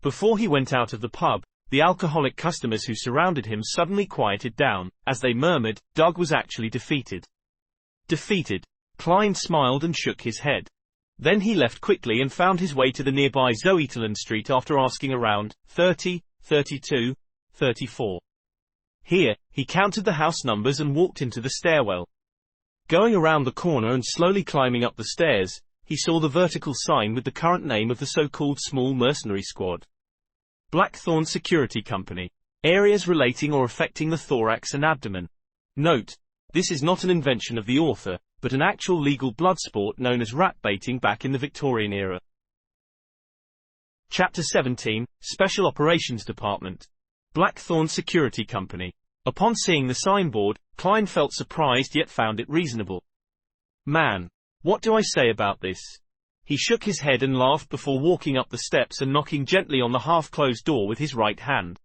Before he went out of the pub, The alcoholic customers who surrounded him suddenly quieted down, as they murmured, Doug was actually defeated. Defeated. Klein smiled and shook his head. Then he left quickly and found his way to the nearby Zoetelan Street after asking around, 30, 32, 34. Here, he counted the house numbers and walked into the stairwell. Going around the corner and slowly climbing up the stairs, he saw the vertical sign with the current name of the so-called small mercenary squad. Blackthorn Security Company. Areas relating or affecting the thorax and abdomen. Note: this is not an invention of the author, but an actual legal blood sport known as rat baiting back in the Victorian era. Chapter 17, Special Operations Department. Blackthorn Security Company. Upon seeing the signboard, Klein felt surprised yet found it reasonable. Man, what do I say about this? He shook his head and laughed before walking up the steps and knocking gently on the half-closed door with his right hand.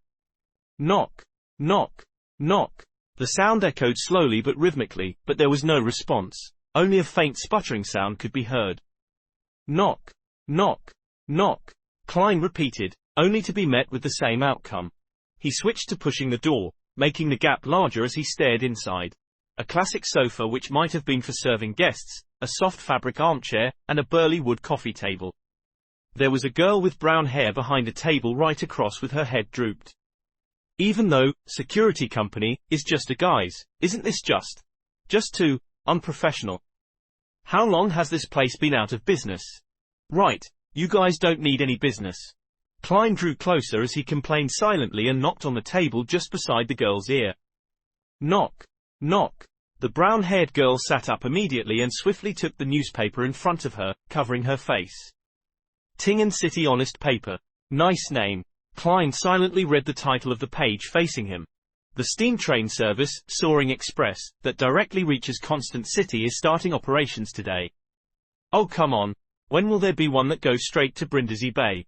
Knock, knock, knock. The sound echoed slowly but rhythmically, but there was no response. Only a faint sputtering sound could be heard. Knock, knock, knock. Klein repeated, only to be met with the same outcome. He switched to pushing the door, making the gap larger as he stared inside. A classic sofa which might have been for serving guests, a soft fabric armchair, and a burly wood coffee table. There was a girl with brown hair behind a table right across with her head drooped. Even though, security company, is just a guise, isn't this just too unprofessional? How long has this place been out of business? Right, you guys don't need any business. Klein drew closer as he complained silently and knocked on the table just beside the girl's ear. Knock, knock. The brown-haired girl sat up immediately and swiftly took the newspaper in front of her, covering her face. Tingen City Honest Paper. Nice name. Klein silently read the title of the page facing him. The steam train service, Soaring Express, that directly reaches Constant City is starting operations today. Oh come on. When will there be one that goes straight to Brindisi Bay?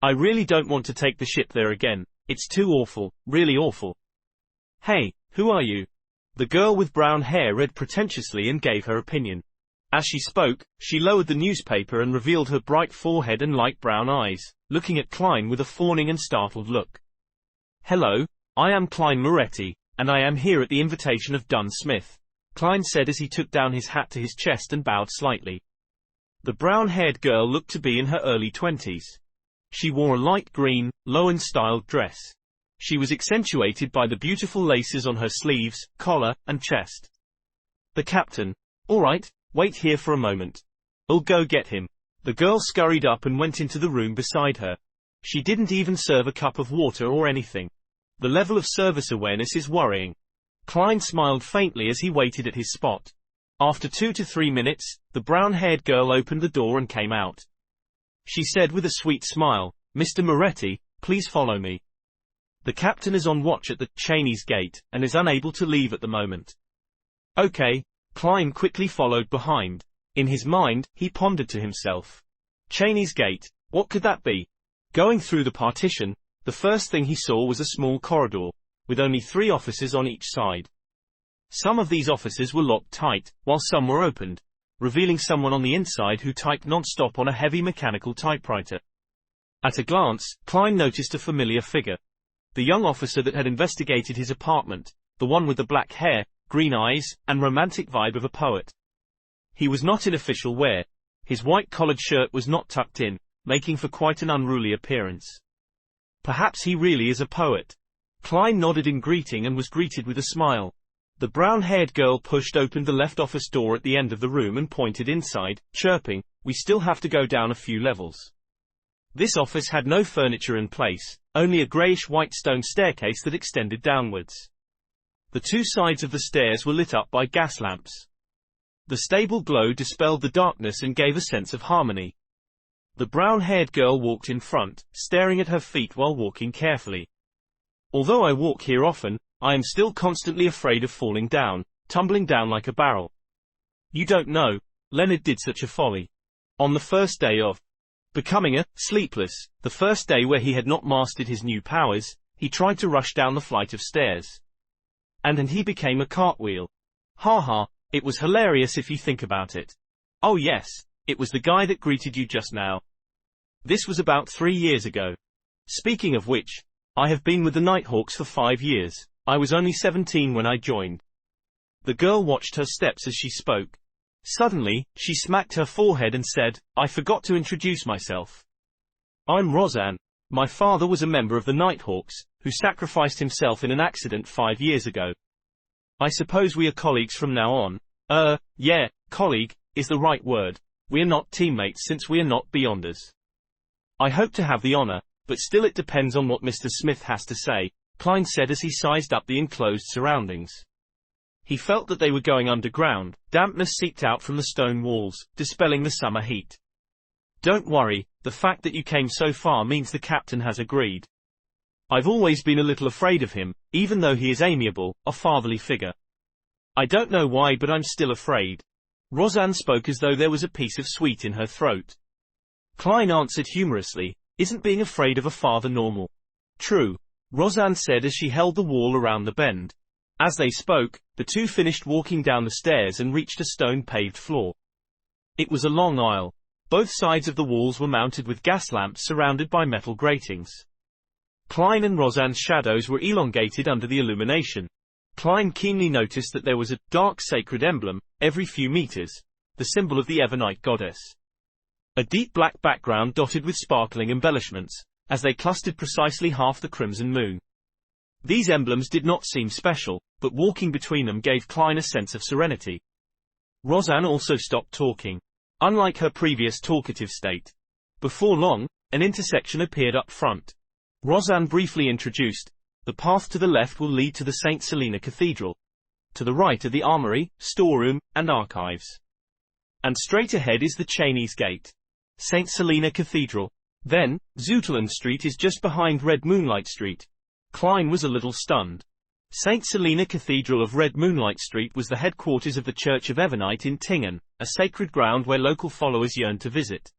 I really don't want to take the ship there again. It's too awful, really awful. Hey, who are you? The girl with brown hair read pretentiously and gave her opinion. As she spoke, she lowered the newspaper and revealed her bright forehead and light brown eyes, looking at Klein with a fawning and startled look. Hello, I am Klein Moretti, and I am here at the invitation of Dunn Smith, Klein said as he took down his hat to his chest and bowed slightly. The brown-haired girl looked to be in her early 20s. She wore a light green, Lowen-styled dress. She was accentuated by the beautiful laces on her sleeves, collar, and chest. The captain. All right, wait here for a moment. I'll go get him. The girl scurried up and went into the room beside her. She didn't even serve a cup of water or anything. The level of service awareness is worrying. Klein smiled faintly as he waited at his spot. After 2 to 3 minutes, the brown-haired girl opened the door and came out. She said with a sweet smile, Mr. Moretti, please follow me. The captain is on watch at the Cheney's gate, and is unable to leave at the moment. Okay. Klein quickly followed behind. In his mind, he pondered to himself. Cheney's gate, what could that be? Going through the partition, the first thing he saw was a small corridor, with only 3 offices on each side. Some of these offices were locked tight, while some were opened, revealing someone on the inside who typed non-stop on a heavy mechanical typewriter. At a glance, Klein noticed a familiar figure. The young officer that had investigated his apartment, the one with the black hair, green eyes, and romantic vibe of a poet. He was not in official wear. His white-collared shirt was not tucked in, making for quite an unruly appearance. Perhaps he really is a poet. Klein nodded in greeting and was greeted with a smile. The brown-haired girl pushed open the left office door at the end of the room and pointed inside, chirping, we still have to go down a few levels. This office had no furniture in place, only a greyish-white stone staircase that extended downwards. The 2 sides of the stairs were lit up by gas lamps. The stable glow dispelled the darkness and gave a sense of harmony. The brown-haired girl walked in front, staring at her feet while walking carefully. Although I walk here often, I am still constantly afraid of falling down, tumbling down like a barrel. You don't know, Leonard did such a folly. On the first day of becoming a sleepless, the first day where he had not mastered his new powers, he tried to rush down the flight of stairs. And he became a cartwheel. Ha ha, it was hilarious if you think about it. Oh yes, it was the guy that greeted you just now. This was about 3 years ago. Speaking of which, I have been with the Nighthawks for 5 years. I was only 17 when I joined. The girl watched her steps as she spoke. Suddenly, she smacked her forehead and said, I forgot to introduce myself. I'm Roseanne. My father was a member of the Nighthawks, who sacrificed himself in an accident 5 years ago. I suppose we are colleagues from now on. Yeah, colleague is the right word. We are not teammates since we are not beyonders. I hope to have the honor, but still it depends on what Mr. Smith has to say, Klein said as he sized up the enclosed surroundings. He felt that they were going underground. Dampness seeped out from the stone walls, dispelling the summer heat. Don't worry, the fact that you came so far means the captain has agreed. I've always been a little afraid of him, even though he is amiable, a fatherly figure. I don't know why, but I'm still afraid. Roseanne spoke as though there was a piece of sweet in her throat. Klein answered humorously, isn't being afraid of a father normal? True, Roseanne said as she held the wall around the bend. As they spoke, the two finished walking down the stairs and reached a stone-paved floor. It was a long aisle. Both sides of the walls were mounted with gas lamps surrounded by metal gratings. Klein and Roseanne's shadows were elongated under the illumination. Klein keenly noticed that there was a dark sacred emblem, every few meters, the symbol of the Evernite goddess. A deep black background dotted with sparkling embellishments, as they clustered precisely half the crimson moon. These emblems did not seem special, but walking between them gave Klein a sense of serenity. Roseanne also stopped talking. Unlike her previous talkative state. Before long, an intersection appeared up front. Roseanne briefly introduced, the path to the left will lead to the St. Selina Cathedral. To the right are the armory, storeroom, and archives. And straight ahead is the Chinese Gate. St. Selina Cathedral. Then, Zouteland Street is just behind Red Moonlight Street. Klein was a little stunned. St. Selina Cathedral of Red Moonlight Street was the headquarters of the Church of Evernite in Tingen, a sacred ground where local followers yearned to visit.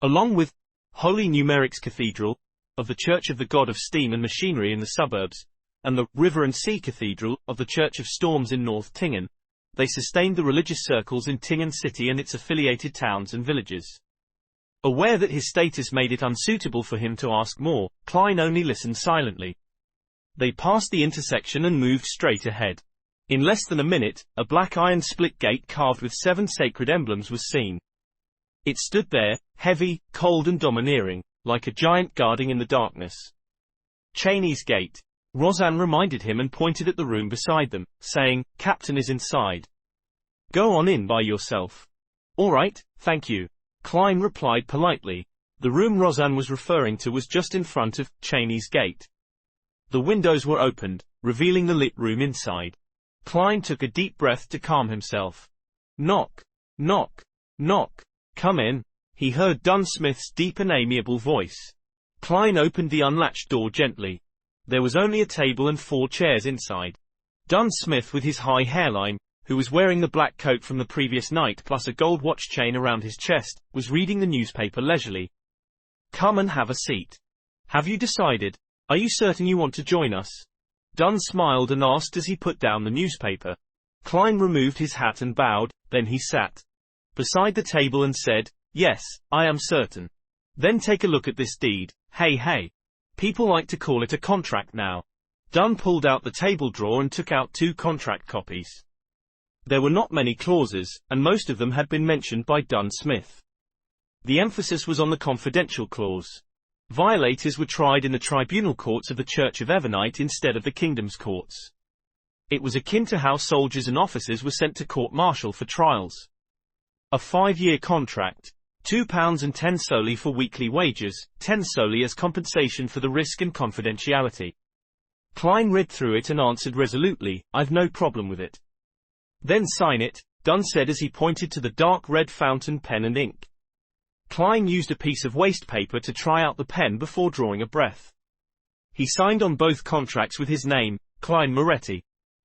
Along with Holy Numerics Cathedral, of the Church of the God of Steam and Machinery in the suburbs, and the River and Sea Cathedral, of the Church of Storms in North Tingen, they sustained the religious circles in Tingen City and its affiliated towns and villages. Aware that his status made it unsuitable for him to ask more, Klein only listened silently. They passed the intersection and moved straight ahead. In less than a minute, a black iron split gate carved with 7 sacred emblems was seen. It stood there, heavy, cold and domineering, like a giant guarding in the darkness. Cheney's Gate. Roseanne reminded him and pointed at the room beside them, saying, Captain is inside. Go on in by yourself. All right, thank you. Klein replied politely. The room Roseanne was referring to was just in front of Cheney's Gate. The windows were opened, revealing the lit room inside. Klein took a deep breath to calm himself. Knock. Knock. Knock. Come in. He heard Dunn Smith's deep and amiable voice. Klein opened the unlatched door gently. There was only a table and 4 chairs inside. Dunn Smith, with his high hairline, who was wearing the black coat from the previous night plus a gold watch chain around his chest, was reading the newspaper leisurely. Come and have a seat. Have you decided? Are you certain you want to join us? Dunn smiled and asked as he put down the newspaper. Klein removed his hat and bowed, then he sat beside the table and said, Yes, I am certain. Then take a look at this deed. Hey. People like to call it a contract now. Dunn pulled out the table drawer and took out 2 contract copies. There were not many clauses, and most of them had been mentioned by Dunn Smith. The emphasis was on the confidential clause. Violators were tried in the tribunal courts of the Church of Evernite instead of the kingdom's courts. It was akin to how soldiers and officers were sent to court-martial for trials. A 5-year contract. £2.10 solely for weekly wages, 10 solely as compensation for the risk and confidentiality. Klein read through it and answered resolutely, I've no problem with it. Then sign it, Dunn said as he pointed to the dark red fountain pen and ink. Klein used a piece of waste paper to try out the pen before drawing a breath. He signed on both contracts with his name, Klein Moretti.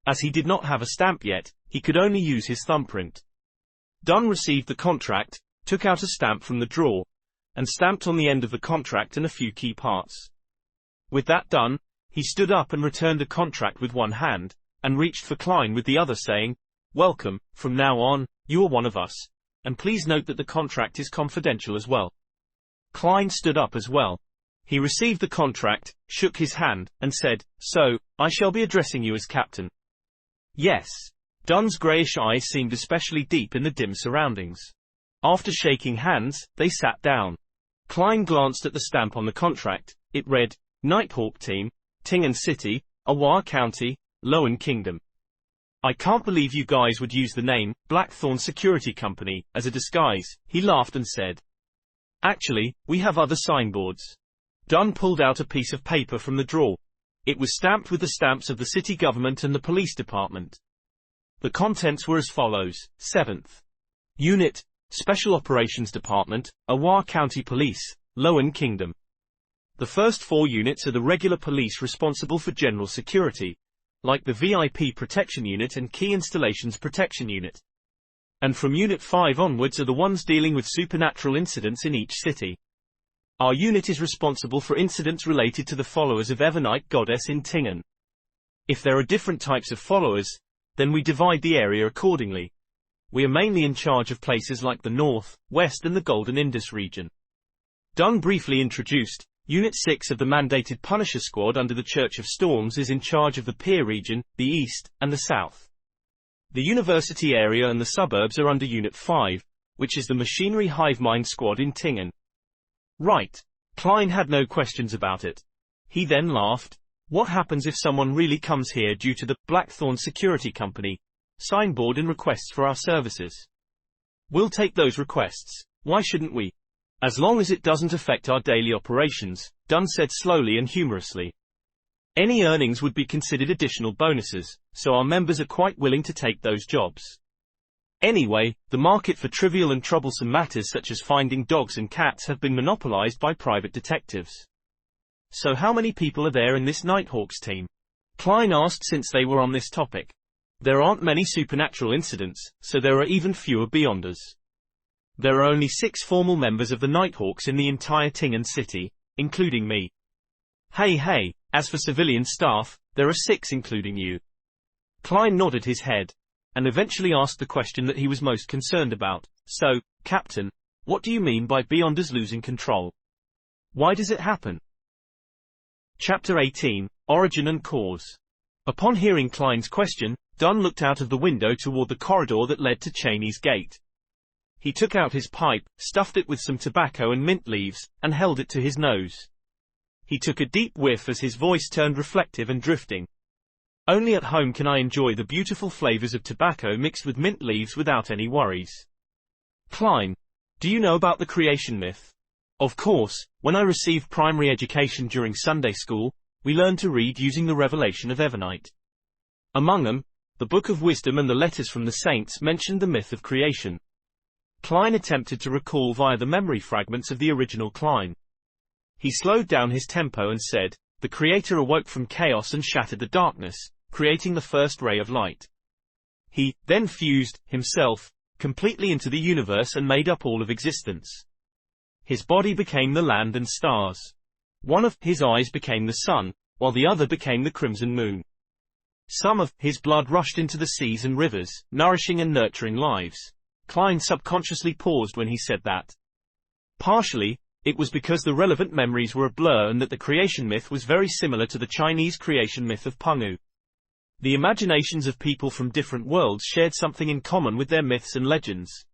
As he did not have a stamp yet, he could only use his thumbprint. Dunn received the contract, took out a stamp from the drawer, and stamped on the end of the contract and a few key parts. With that done, he stood up and returned the contract with one hand, and reached for Klein with the other saying, Welcome, from now on, you are one of us. And please note that the contract is confidential as well. Klein stood up as well. He received the contract, shook his hand, and said, "So, I shall be addressing you as captain." "Yes." Dunn's greyish eyes seemed especially deep in the dim surroundings. After shaking hands, they sat down. Klein glanced at the stamp on the contract. It read, "Nighthawk Team, Tingen City, Awa County, Lowen Kingdom." "I can't believe you guys would use the name, Blackthorn Security Company, as a disguise," he laughed and said. "Actually, we have other signboards." Dunn pulled out a piece of paper from the drawer. It was stamped with the stamps of the city government and the police department. The contents were as follows: 7th Unit, Special Operations Department, Awa County Police, Lowen Kingdom. The first 4 units are the regular police responsible for general security, like the VIP Protection Unit and Key Installations Protection Unit. And from Unit 5 onwards are the ones dealing with supernatural incidents in each city. Our unit is responsible for incidents related to the followers of Evernight Goddess in Tingen. If there are different types of followers, then we divide the area accordingly. We are mainly in charge of places like the North, West and the Golden Indus region. Dunn briefly introduced. Unit 6 of the mandated Punisher Squad under the Church of Storms is in charge of the Pier region, the East, and the South. The university area and the suburbs are under Unit 5, which is the Machinery Hivemind Squad in Tingen. Right. Klein had no questions about it. He then laughed. What happens if someone really comes here due to the Blackthorn Security Company signboard and requests for our services? We'll take those requests. Why shouldn't we? As long as it doesn't affect our daily operations, Dunn said slowly and humorously. Any earnings would be considered additional bonuses, so our members are quite willing to take those jobs. Anyway, the market for trivial and troublesome matters such as finding dogs and cats have been monopolized by private detectives. So how many people are there in this Nighthawks team? Klein asked since they were on this topic. There aren't many supernatural incidents, so there are even fewer beyonders. There are only 6 formal members of the Nighthawks in the entire Tingen city, including me. Hey, as for civilian staff, there are 6 including you. Klein nodded his head, and eventually asked the question that he was most concerned about. So, Captain, what do you mean by beyonders losing control? Why does it happen? Chapter 18, Origin and Cause. Upon hearing Klein's question, Dunn looked out of the window toward the corridor that led to Cheney's Gate. He took out his pipe, stuffed it with some tobacco and mint leaves, and held it to his nose. He took a deep whiff as his voice turned reflective and drifting. Only at home can I enjoy the beautiful flavors of tobacco mixed with mint leaves without any worries. Klein, do you know about the creation myth? Of course, when I received primary education during Sunday school, we learned to read using the revelation of Evernight. Among them, the Book of Wisdom and the Letters from the Saints mentioned the myth of creation. Klein attempted to recall via the memory fragments of the original Klein. He slowed down his tempo and said, "The Creator awoke from chaos and shattered the darkness, creating the first ray of light. He then fused himself completely into the universe and made up all of existence. His body became the land and stars. One of his eyes became the sun, while the other became the crimson moon. Some of his blood rushed into the seas and rivers, nourishing and nurturing lives." Klein subconsciously paused when he said that. Partially, it was because the relevant memories were a blur and that the creation myth was very similar to the Chinese creation myth of Pungu. The imaginations of people from different worlds shared something in common with their myths and legends.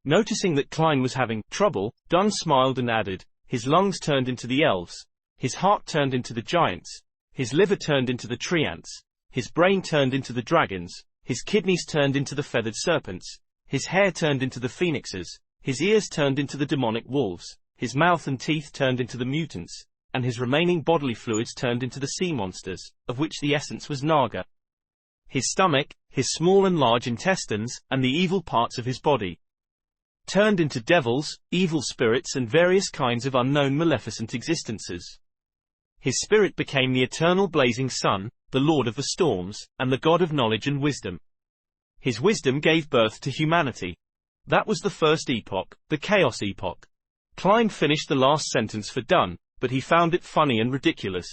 Noticing that Klein was having trouble, Dunn smiled and added, "His lungs turned into the elves, his heart turned into the giants, his liver turned into the treants, his brain turned into the dragons, his kidneys turned into the feathered serpents, his hair turned into the phoenixes, his ears turned into the demonic wolves, his mouth and teeth turned into the mutants, and his remaining bodily fluids turned into the sea monsters, of which the essence was Naga. His stomach, his small and large intestines, and the evil parts of his body turned into devils, evil spirits and various kinds of unknown maleficent existences. His spirit became the eternal blazing sun, the Lord of the storms, and the God of knowledge and wisdom. His wisdom gave birth to humanity. That was the first epoch, the Chaos Epoch." Klein finished the last sentence for Dunn, but he found it funny and ridiculous.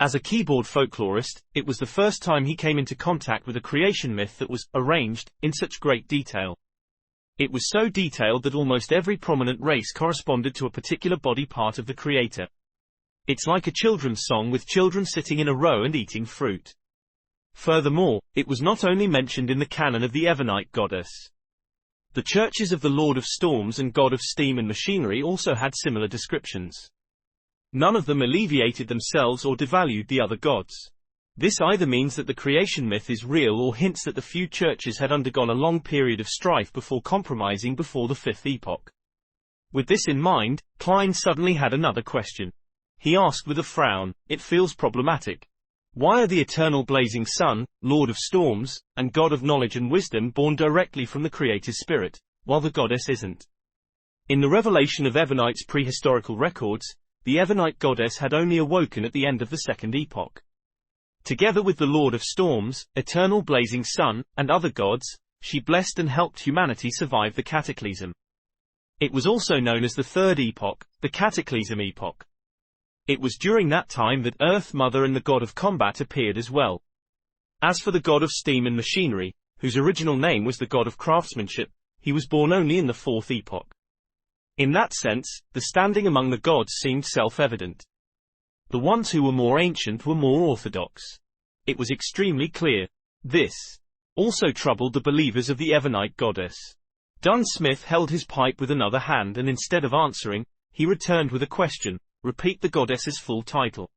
As a keyboard folklorist, it was the first time he came into contact with a creation myth that was arranged in such great detail. It was so detailed that almost every prominent race corresponded to a particular body part of the Creator. It's like a children's song with children sitting in a row and eating fruit. Furthermore, it was not only mentioned in the canon of the Evernite goddess. The churches of the Lord of Storms and God of Steam and Machinery also had similar descriptions. None of them alleviated themselves or devalued the other gods. This either means that the creation myth is real or hints that the few churches had undergone a long period of strife before compromising before the Fifth Epoch. With this in mind, Klein suddenly had another question. He asked with a frown, "It feels problematic. Why are the eternal blazing sun, Lord of Storms, and God of Knowledge and Wisdom born directly from the Creator's Spirit, while the goddess isn't?" In the revelation of Evernite's prehistorical records, the Evernite goddess had only awoken at the end of the Second Epoch. Together with the Lord of Storms, eternal blazing sun, and other gods, she blessed and helped humanity survive the cataclysm. It was also known as the Third Epoch, the Cataclysm Epoch. It was during that time that Earth Mother and the God of Combat appeared as well. As for the God of Steam and Machinery, whose original name was the God of Craftsmanship, he was born only in the Fourth Epoch. In that sense, the standing among the gods seemed self-evident. The ones who were more ancient were more orthodox. It was extremely clear. This also troubled the believers of the Evernite goddess. Dunn Smith held his pipe with another hand and instead of answering, he returned with a question, "Repeat the goddess's full title."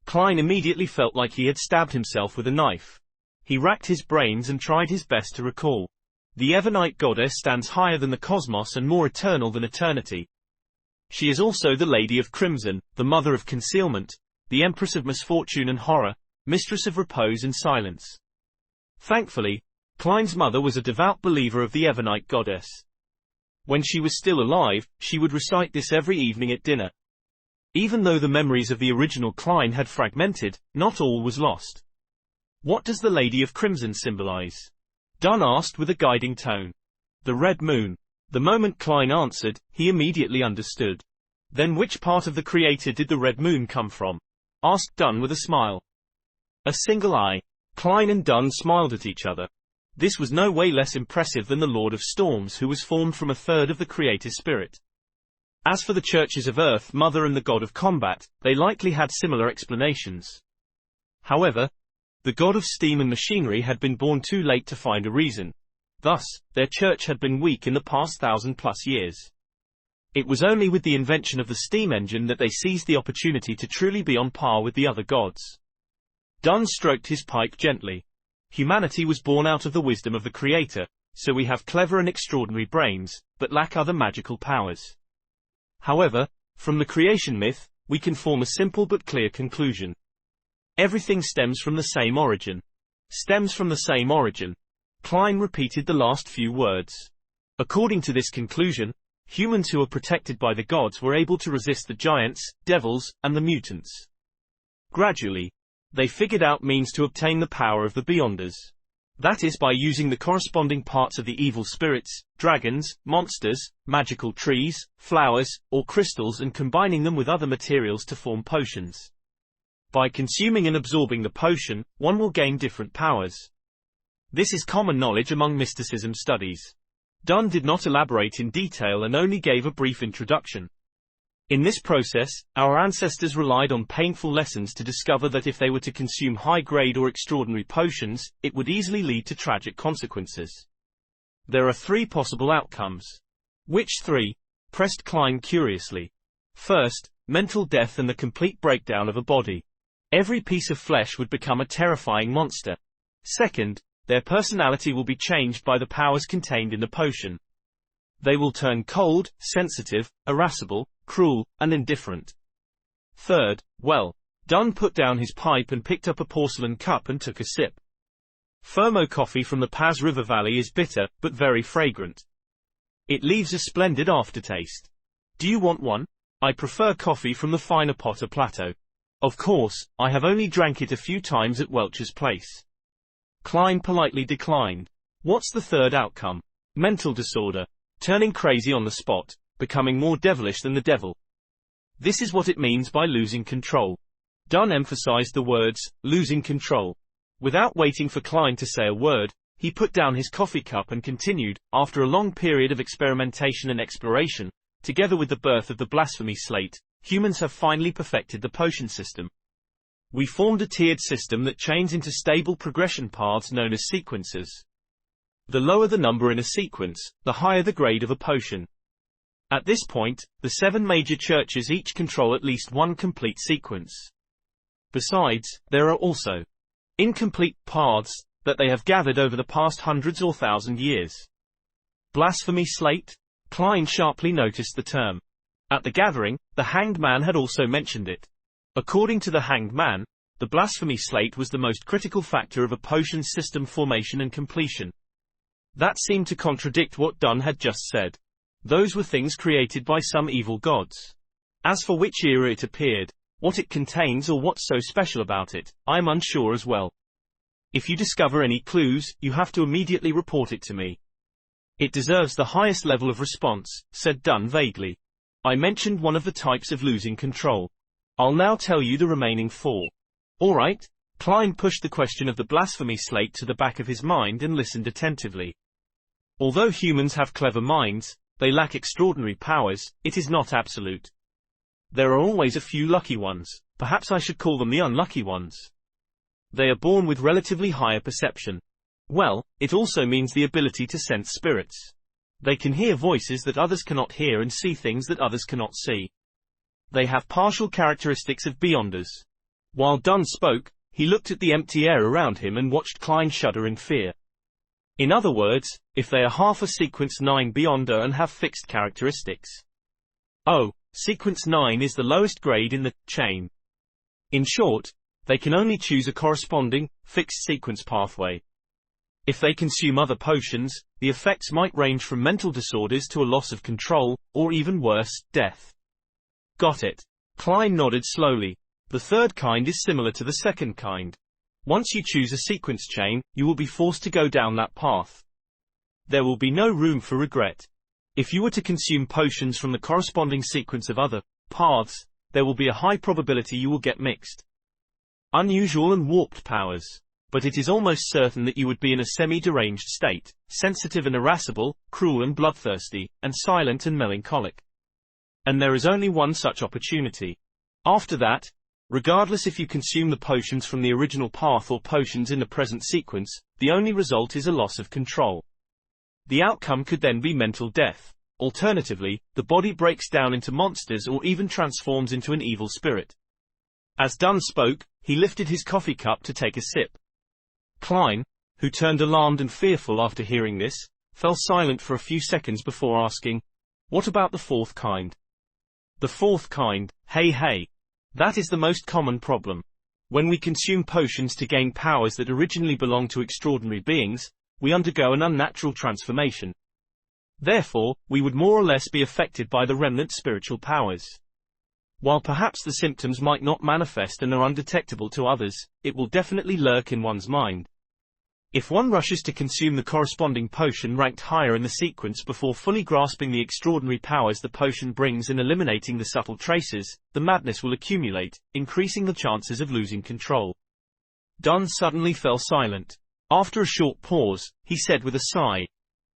Klein immediately felt like he had stabbed himself with a knife. He racked his brains and tried his best to recall. The Evernite goddess stands higher than the cosmos and more eternal than eternity. She is also the Lady of Crimson, the Mother of Concealment, the Empress of Misfortune and Horror, Mistress of Repose and Silence. Thankfully, Klein's mother was a devout believer of the Evernite goddess. When she was still alive, she would recite this every evening at dinner. Even though the memories of the original Klein had fragmented, not all was lost. "What does the Lady of Crimson symbolize?" Dunn asked with a guiding tone. "The red moon." The moment Klein answered, he immediately understood. "Then which part of the Creator did the red moon come from?" asked Dunn with a smile. "A single eye." Klein and Dunn smiled at each other. This was no way less impressive than the Lord of Storms, who was formed from a third of the Creator Spirit. As for the churches of Earth Mother and the God of Combat, they likely had similar explanations. However, the God of Steam and Machinery had been born too late to find a reason. Thus, their church had been weak in the past 1,000+ years. It was only with the invention of the steam engine that they seized the opportunity to truly be on par with the other gods. Dunn stroked his pipe gently. "Humanity was born out of the wisdom of the Creator, so we have clever and extraordinary brains, but lack other magical powers. However, from the creation myth, we can form a simple but clear conclusion. Everything stems from the same origin. Stems from the same origin." Klein repeated the last few words. According to this conclusion, humans who were protected by the gods were able to resist the giants, devils, and the mutants. Gradually, they figured out means to obtain the power of the Beyonders. That is by using the corresponding parts of the evil spirits, dragons, monsters, magical trees, flowers, or crystals and combining them with other materials to form potions. By consuming and absorbing the potion, one will gain different powers. This is common knowledge among mysticism studies. Dunn did not elaborate in detail and only gave a brief introduction. In this process, our ancestors relied on painful lessons to discover that if they were to consume high-grade or extraordinary potions, it would easily lead to tragic consequences. There are 3 possible outcomes. "Which 3? Pressed Klein curiously. "First, mental death and the complete breakdown of a body. Every piece of flesh would become a terrifying monster. Second, their personality will be changed by the powers contained in the potion. They will turn cold, sensitive, irascible, cruel, and indifferent. Third, well." Dunn put down his pipe and picked up a porcelain cup and took a sip. "Fermo coffee from the Paz River Valley is bitter, but very fragrant. It leaves a splendid aftertaste. Do you want one? I prefer coffee from the finer Potter Plateau. Of course, I have only drank it a few times at Welch's place." Klein politely declined. "What's the third outcome?" "Mental disorder. Turning crazy on the spot, becoming more devilish than the devil. This is what it means by losing control." Dunn emphasized the words, "losing control." Without waiting for Klein to say a word, he put down his coffee cup and continued, "After a long period of experimentation and exploration, together with the birth of the blasphemy slate, humans have finally perfected the potion system. We formed a tiered system that chains into stable progression paths known as sequences. The lower the number in a sequence, the higher the grade of a potion. At this point, the 7 major churches each control at least one complete sequence. Besides, there are also incomplete paths that they have gathered over the past hundreds or thousand years. Blasphemy slate? Klein sharply noticed the term. At the gathering, the Hanged Man had also mentioned it. According to the Hanged Man, the blasphemy slate was the most critical factor of a potion system formation and completion. That seemed to contradict what Dunn had just said. Those were things created by some evil gods. As for which era it appeared, what it contains or what's so special about it, I am unsure as well. If you discover any clues, you have to immediately report it to me. It deserves the highest level of response, said Dunn vaguely. I mentioned one of the types of losing control. I'll now tell you the remaining 4. All right. Klein pushed the question of the blasphemy slate to the back of his mind and listened attentively. Although humans have clever minds, they lack extraordinary powers, it is not absolute. There are always a few lucky ones, perhaps I should call them the unlucky ones. They are born with relatively higher perception. Well, it also means the ability to sense spirits. They can hear voices that others cannot hear and see things that others cannot see. They have partial characteristics of beyonders. While Dunn spoke, he looked at the empty air around him and watched Klein shudder in fear. In other words, if they are half a sequence 9 beyonder and have fixed characteristics. Oh, sequence 9 is the lowest grade in the chain. In short, they can only choose a corresponding, fixed sequence pathway. If they consume other potions, the effects might range from mental disorders to a loss of control, or even worse, death. Got it. Klein nodded slowly. The third kind is similar to the second kind. Once you choose a sequence chain, you will be forced to go down that path. There will be no room for regret. If you were to consume potions from the corresponding sequence of other paths, there will be a high probability you will get mixed, unusual and warped powers. But it is almost certain that you would be in a semi-deranged state, sensitive and irascible, cruel and bloodthirsty, and silent and melancholic. And there is only one such opportunity. After that, regardless if you consume the potions from the original path or potions in the present sequence, the only result is a loss of control. The outcome could then be mental death. Alternatively, the body breaks down into monsters or even transforms into an evil spirit. As Dunn spoke, he lifted his coffee cup to take a sip. Klein, who turned alarmed and fearful after hearing this, fell silent for a few seconds before asking, "What about the 4th kind?" The 4th kind, hey. That is the most common problem. When we consume potions to gain powers that originally belonged to extraordinary beings, we undergo an unnatural transformation. Therefore, we would more or less be affected by the remnant spiritual powers. While perhaps the symptoms might not manifest and are undetectable to others, it will definitely lurk in one's mind. If one rushes to consume the corresponding potion ranked higher in the sequence before fully grasping the extraordinary powers the potion brings and eliminating the subtle traces, the madness will accumulate, increasing the chances of losing control. Dunn suddenly fell silent. After a short pause, he said with a sigh,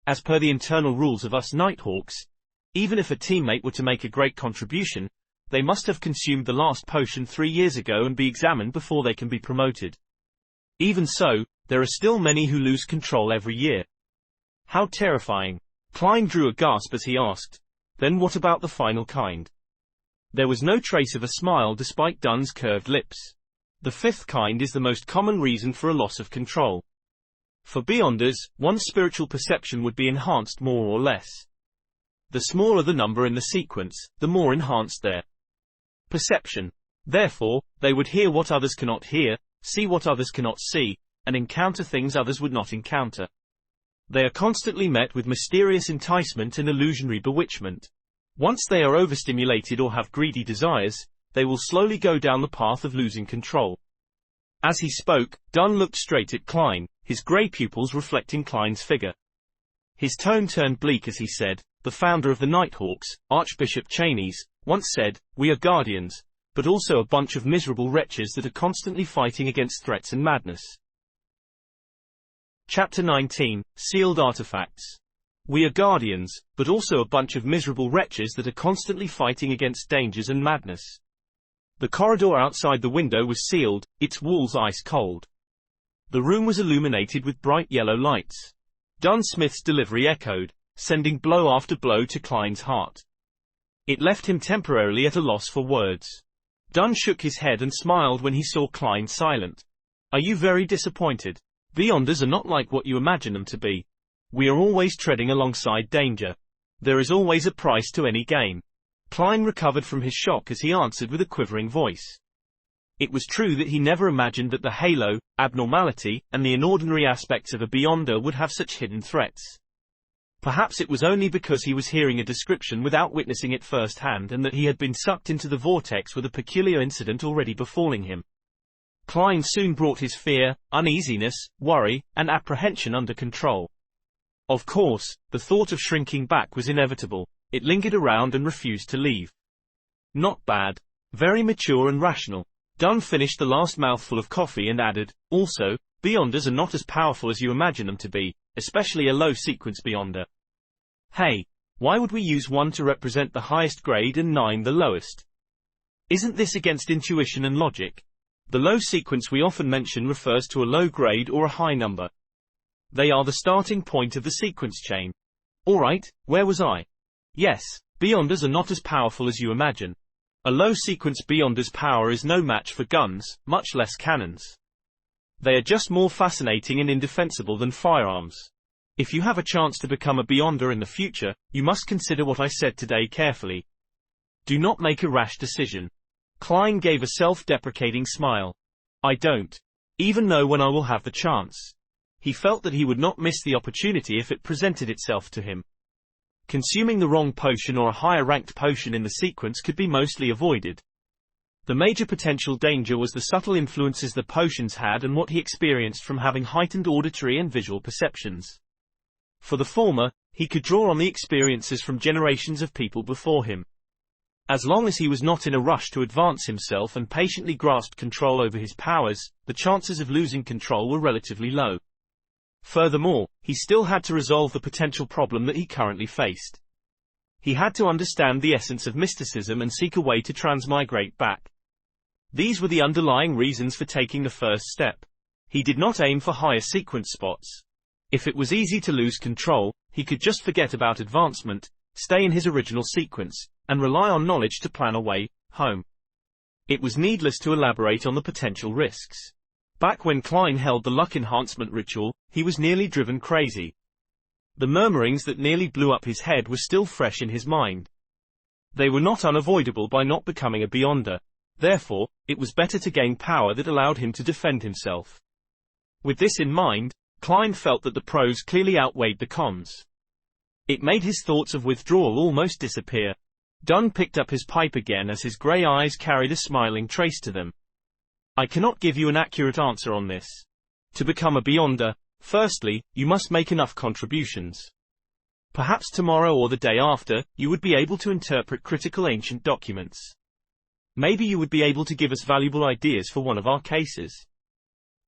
"As per the internal rules of us Nighthawks, even if a teammate were to make a great contribution, they must have consumed the last potion 3 years ago and be examined before they can be promoted. Even so, there are still many who lose control every year." How terrifying. Klein drew a gasp as he asked, "Then what about the final kind?" There was no trace of a smile despite Dunn's curved lips. The 5th kind is the most common reason for a loss of control. For beyonders, one's spiritual perception would be enhanced more or less. The smaller the number in the sequence, the more enhanced their perception. Therefore, they would hear what others cannot hear, see what others cannot see, and encounter things others would not encounter. They are constantly met with mysterious enticement and illusionary bewitchment. Once they are overstimulated or have greedy desires, they will slowly go down the path of losing control. As he spoke, Dunn looked straight at Klein, his grey pupils reflecting Klein's figure. His tone turned bleak as he said, "The founder of the Nighthawks, Archbishop Cheney's, once said, 'We are guardians, but also a bunch of miserable wretches that are constantly fighting against threats and madness.'" Chapter 19, Sealed Artifacts. We are guardians, but also a bunch of miserable wretches that are constantly fighting against dangers and madness. The corridor outside the window was sealed, its walls ice cold. The room was illuminated with bright yellow lights. Dunn Smith's delivery echoed, sending blow after blow to Klein's heart. It left him temporarily at a loss for words. Dunn shook his head and smiled when he saw Klein silent. Are you very disappointed? Beyonders are not like what you imagine them to be. We are always treading alongside danger. There is always a price to any game. Klein recovered from his shock as he answered with a quivering voice. It was true that he never imagined that the halo, abnormality, and the inordinary aspects of a beyonder would have such hidden threats. Perhaps it was only because he was hearing a description without witnessing it firsthand and that he had been sucked into the vortex with a peculiar incident already befalling him. Klein soon brought his fear, uneasiness, worry, and apprehension under control. Of course, the thought of shrinking back was inevitable. It lingered around and refused to leave. Not bad. Very mature and rational. Dunn finished the last mouthful of coffee and added, also, beyonders are not as powerful as you imagine them to be, especially a low-sequence beyonder. Hey, why would we use 1 to represent the highest grade and 9 the lowest? Isn't this against intuition and logic? The low sequence we often mention refers to a low grade or a high number. They are the starting point of the sequence chain. Alright, where was I? Yes, beyonders are not as powerful as you imagine. A low-sequence beyonder's power is no match for guns, much less cannons. They are just more fascinating and indefensible than firearms. If you have a chance to become a beyonder in the future, you must consider what I said today carefully. Do not make a rash decision. Klein gave a self-deprecating smile. I don't even know when I will have the chance. He felt that he would not miss the opportunity if it presented itself to him. Consuming the wrong potion or a higher-ranked potion in the sequence could be mostly avoided. The major potential danger was the subtle influences the potions had and what he experienced from having heightened auditory and visual perceptions. For the former, he could draw on the experiences from generations of people before him. As long as he was not in a rush to advance himself and patiently grasped control over his powers, the chances of losing control were relatively low. Furthermore, he still had to resolve the potential problem that he currently faced. He had to understand the essence of mysticism and seek a way to transmigrate back. These were the underlying reasons for taking the first step. He did not aim for higher sequence spots. If it was easy to lose control, he could just forget about advancement, stay in his original sequence, and rely on knowledge to plan a way home. It was needless to elaborate on the potential risks. Back when Klein held the luck enhancement ritual, he was nearly driven crazy. The murmurings that nearly blew up his head were still fresh in his mind. They were not unavoidable by not becoming a beyonder. Therefore, it was better to gain power that allowed him to defend himself. With this in mind, Klein felt that the pros clearly outweighed the cons. It made his thoughts of withdrawal almost disappear. Dunn picked up his pipe again as his grey eyes carried a smiling trace to them. I cannot give you an accurate answer on this. To become a beyonder, firstly, you must make enough contributions. Perhaps tomorrow or the day after, you would be able to interpret critical ancient documents. Maybe you would be able to give us valuable ideas for one of our cases.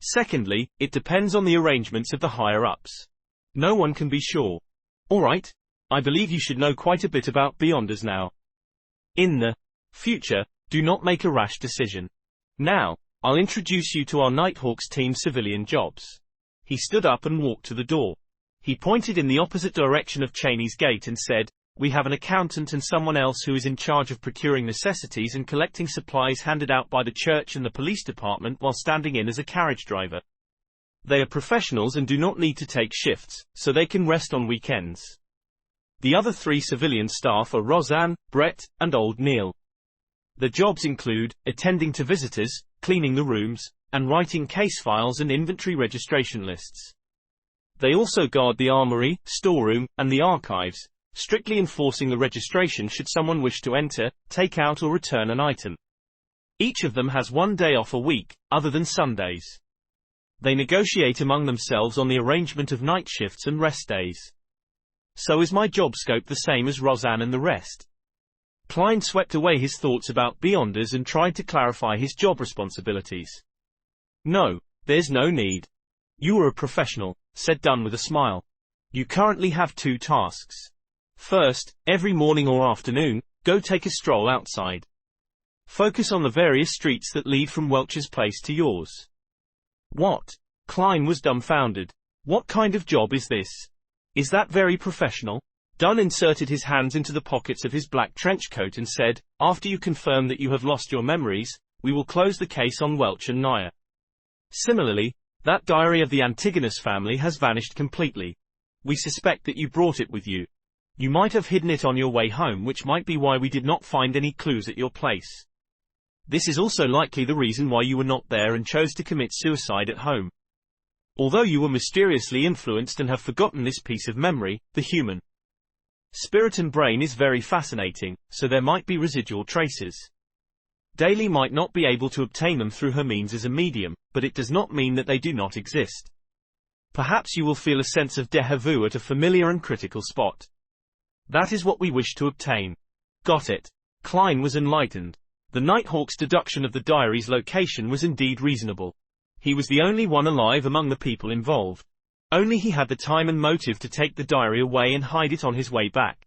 Secondly, it depends on the arrangements of the higher-ups. No one can be sure. Alright, I believe you should know quite a bit about beyonders now. In the future, do not make a rash decision. Now, I'll introduce you to our Nighthawks team's civilian jobs. He stood up and walked to the door. He pointed in the opposite direction of Cheney's gate and said, we have an accountant and someone else who is in charge of procuring necessities and collecting supplies handed out by the church and the police department while standing in as a carriage driver. They are professionals and do not need to take shifts, so they can rest on weekends. The other 3 civilian staff are Roseanne, Brett, and Old Neil. The jobs include attending to visitors, cleaning the rooms, and writing case files and inventory registration lists. They also guard the armory, storeroom, and the archives, strictly enforcing the registration should someone wish to enter, take out or return an item. Each of them has 1 day off a week, other than Sundays. They negotiate among themselves on the arrangement of night shifts and rest days. So is my job scope the same as Roseanne and the rest? Klein swept away his thoughts about beyonders and tried to clarify his job responsibilities. No, there's no need. You are a professional, said Dunn with a smile. You currently have 2 tasks. First, every morning or afternoon, go take a stroll outside. Focus on the various streets that lead from Welch's place to yours. What? Klein was dumbfounded. What kind of job is this? Is that very professional? Dunn inserted his hands into the pockets of his black trench coat and said, after you confirm that you have lost your memories, we will close the case on Welch and Nyer. Similarly, that diary of the Antigonus family has vanished completely. We suspect that you brought it with you. You might have hidden it on your way home, which might be why we did not find any clues at your place. This is also likely the reason why you were not there and chose to commit suicide at home. Although you were mysteriously influenced and have forgotten this piece of memory, the human spirit and brain is very fascinating, so there might be residual traces. Daly might not be able to obtain them through her means as a medium, but it does not mean that they do not exist. Perhaps you will feel a sense of déjà vu at a familiar and critical spot. That is what we wish to obtain. Got it. Klein was enlightened. The Nighthawk's deduction of the diary's location was indeed reasonable. He was the only one alive among the people involved. Only he had the time and motive to take the diary away and hide it on his way back.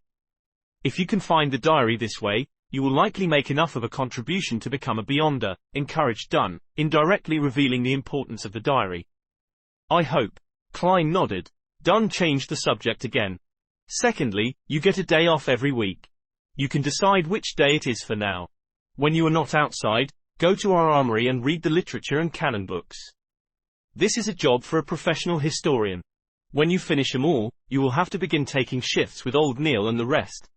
If you can find the diary this way, you will likely make enough of a contribution to become a beyonder, encouraged Dunn, indirectly revealing the importance of the diary. I hope. Klein nodded. Dunn changed the subject again. Secondly, you get a day off every week. You can decide which day it is for now. When you are not outside, go to our armory and read the literature and canon books. This is a job for a professional historian. When you finish them all, you will have to begin taking shifts with old Neil and the rest.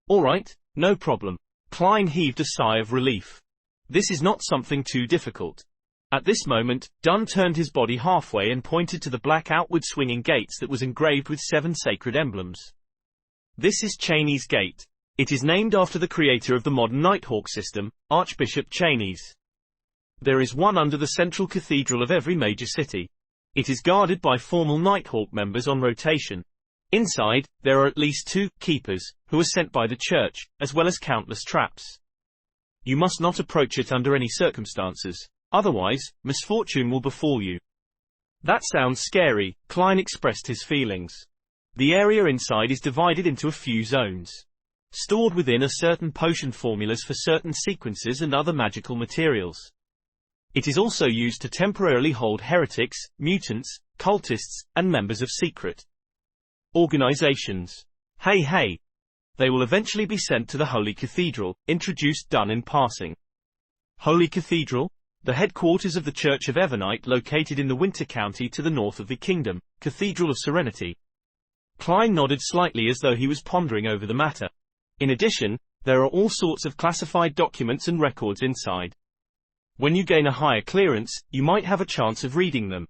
All right, no problem. Klein heaved a sigh of relief. This is not something too difficult. At this moment, Dunn turned his body halfway and pointed to the black outward swinging gates that was engraved with 7 sacred emblems. This is Cheney's Gate. It is named after the creator of the modern Nighthawk system, Archbishop Cheney's. There is one under the central cathedral of every major city. It is guarded by formal Nighthawk members on rotation. Inside, there are at least 2 keepers, who are sent by the church, as well as countless traps. You must not approach it under any circumstances. Otherwise, misfortune will befall you. That sounds scary. Klein expressed his feelings. The area inside is divided into a few zones. Stored within are certain potion formulas for certain sequences and other magical materials. It is also used to temporarily hold heretics, mutants, cultists, and members of secret organizations. Hey. They will eventually be sent to the Holy Cathedral, introduced Dunn in passing. Holy Cathedral? The headquarters of the Church of Evernite, located in the Winter County to the north of the kingdom, Cathedral of Serenity. Klein nodded slightly as though he was pondering over the matter. In addition, there are all sorts of classified documents and records inside. When you gain a higher clearance, you might have a chance of reading them.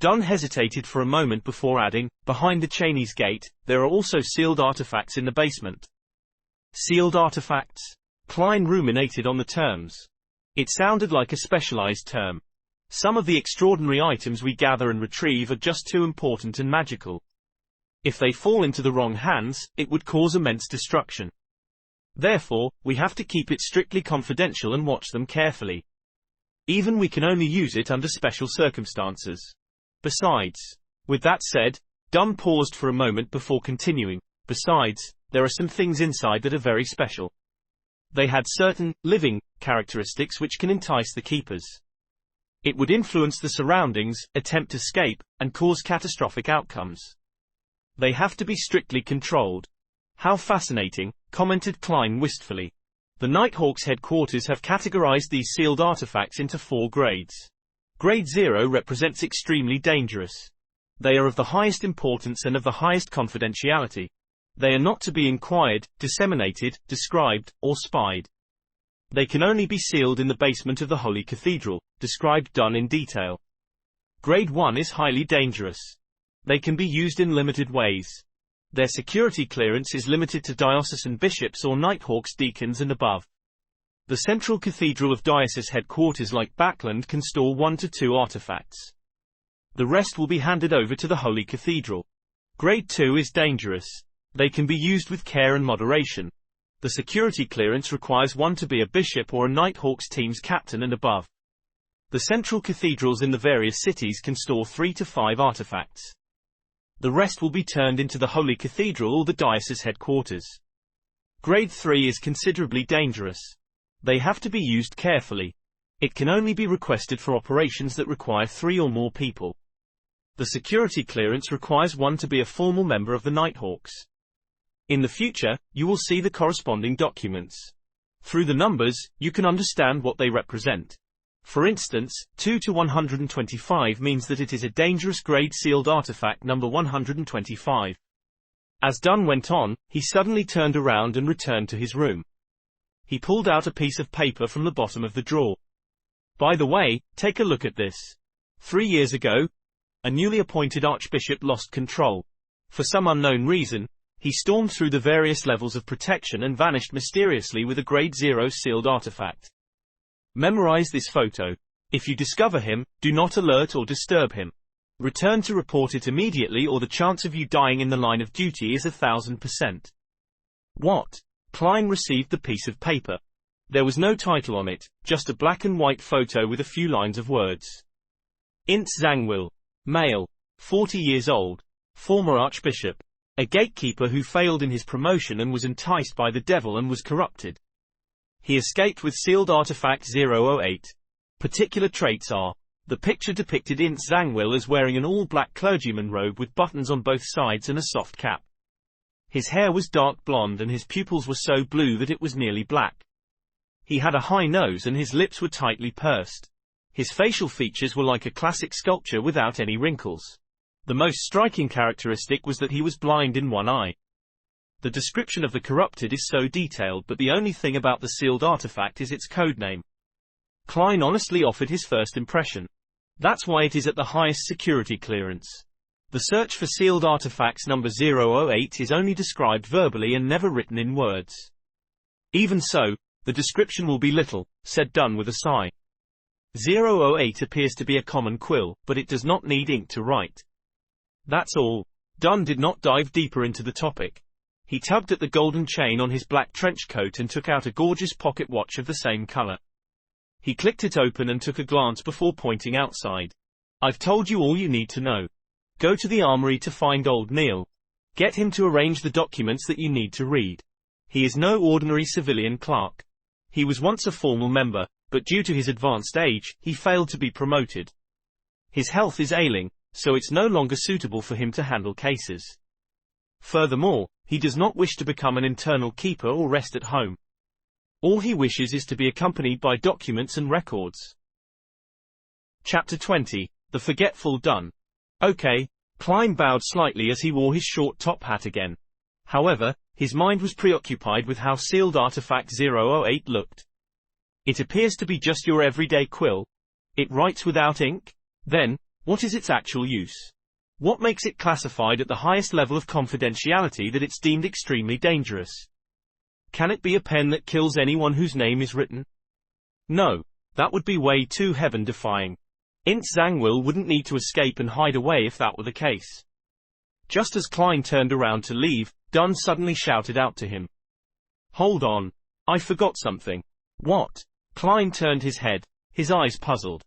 Dunn hesitated for a moment before adding, behind the Cheney's Gate, there are also sealed artifacts in the basement. Sealed artifacts? Klein ruminated on the terms. It sounded like a specialized term. Some of the extraordinary items we gather and retrieve are just too important and magical. If they fall into the wrong hands, it would cause immense destruction. Therefore, we have to keep it strictly confidential and watch them carefully. Even we can only use it under special circumstances. Besides, with that said, Dunn paused for a moment before continuing. Besides, there are some things inside that are very special. They had certain, living, characteristics which can entice the keepers. It would influence the surroundings, attempt escape, and cause catastrophic outcomes. They have to be strictly controlled. How fascinating, commented Klein wistfully. The Nighthawks headquarters have categorized these sealed artifacts into 4 grades. Grade 0 represents extremely dangerous. They are of the highest importance and of the highest confidentiality. They are not to be inquired, disseminated, described, or spied. They can only be sealed in the basement of the Holy Cathedral, described Dunn in detail. Grade 1 is highly dangerous. They can be used in limited ways. Their security clearance is limited to diocesan bishops or Nighthawks deacons and above. The Central Cathedral of Diocese headquarters like Backland can store 1 to 2 artifacts. The rest will be handed over to the Holy Cathedral. Grade 2 is dangerous. They can be used with care and moderation. The security clearance requires 1 to be a bishop or a Nighthawks team's captain and above. The central cathedrals in the various cities can store 3 to 5 artifacts. The rest will be turned into the Holy Cathedral or the diocese headquarters. Grade 3 is considerably dangerous. They have to be used carefully. It can only be requested for operations that require 3 or more people. The security clearance requires one to be a formal member of the Nighthawks. In the future, you will see the corresponding documents. Through the numbers, you can understand what they represent. For instance, 2 to 125 means that it is a dangerous grade sealed artifact number 125. As Dunn went on, he suddenly turned around and returned to his room. He pulled out a piece of paper from the bottom of the drawer. By the way, take a look at this. 3 years ago, a newly appointed archbishop lost control. For some unknown reason, he stormed through the various levels of protection and vanished mysteriously with a grade 0 sealed artifact. Memorize this photo. If you discover him, do not alert or disturb him. Return to report it immediately or the chance of you dying in the line of duty is 1000%. What? Klein received the piece of paper. There was no title on it, just a black and white photo with a few lines of words. Int Zangwill. Male. 40 years old. Former archbishop. A gatekeeper who failed in his promotion and was enticed by the devil and was corrupted. He escaped with sealed artifact 008. Particular traits are: the picture depicted Int Zangwill as wearing an all-black clergyman robe with buttons on both sides and a soft cap. His hair was dark blonde and his pupils were so blue that it was nearly black. He had a high nose and his lips were tightly pursed. His facial features were like a classic sculpture without any wrinkles. The most striking characteristic was that he was blind in one eye. The description of the corrupted is so detailed, but the only thing about the sealed artifact is its codename. Klein honestly offered his first impression. That's why it is at the highest security clearance. The search for sealed artifacts number 008 is only described verbally and never written in words. Even so, the description will be little, said Dunn with a sigh. 008 appears to be a common quill, but it does not need ink to write. That's all. Dunn did not dive deeper into the topic. He tugged at the golden chain on his black trench coat and took out a gorgeous pocket watch of the same color. He clicked it open and took a glance before pointing outside. I've told you all you need to know. Go to the armory to find old Neil. Get him to arrange the documents that you need to read. He is no ordinary civilian clerk. He was once a formal member, but due to his advanced age, he failed to be promoted. His health is ailing, so it's no longer suitable for him to handle cases. Furthermore, he does not wish to become an internal keeper or rest at home. All he wishes is to be accompanied by documents and records. Chapter 20. The Forgetful Dunn. Okay. Klein bowed slightly as he wore his short top hat again. However, his mind was preoccupied with how sealed artifact 008 looked. It appears to be just your everyday quill. It writes without ink? Then, what is its actual use? What makes it classified at the highest level of confidentiality that it's deemed extremely dangerous? Can it be a pen that kills anyone whose name is written? No, that would be way too heaven-defying. Int Zangwill wouldn't need to escape and hide away if that were the case. Just as Klein turned around to leave, Dunn suddenly shouted out to him. Hold on. I forgot something. What? Klein turned his head, his eyes puzzled.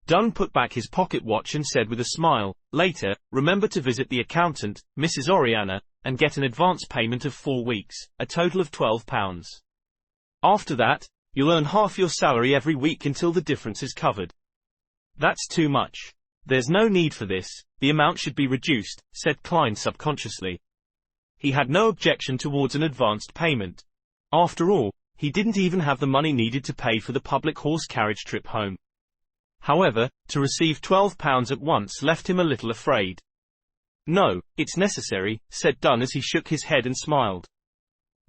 Dunn put back his pocket watch and said with a smile, later, remember to visit the accountant, Mrs. Oriana, and get an advance payment of 4 weeks, a total of £12. After that, you'll earn half your salary every week until the difference is covered. That's too much. There's no need for this, the amount should be reduced, said Klein subconsciously. He had no objection towards an advanced payment. After all, he didn't even have the money needed to pay for the public horse carriage trip home. However, to receive £12 at once left him a little afraid. No, it's necessary, said Dunn as he shook his head and smiled.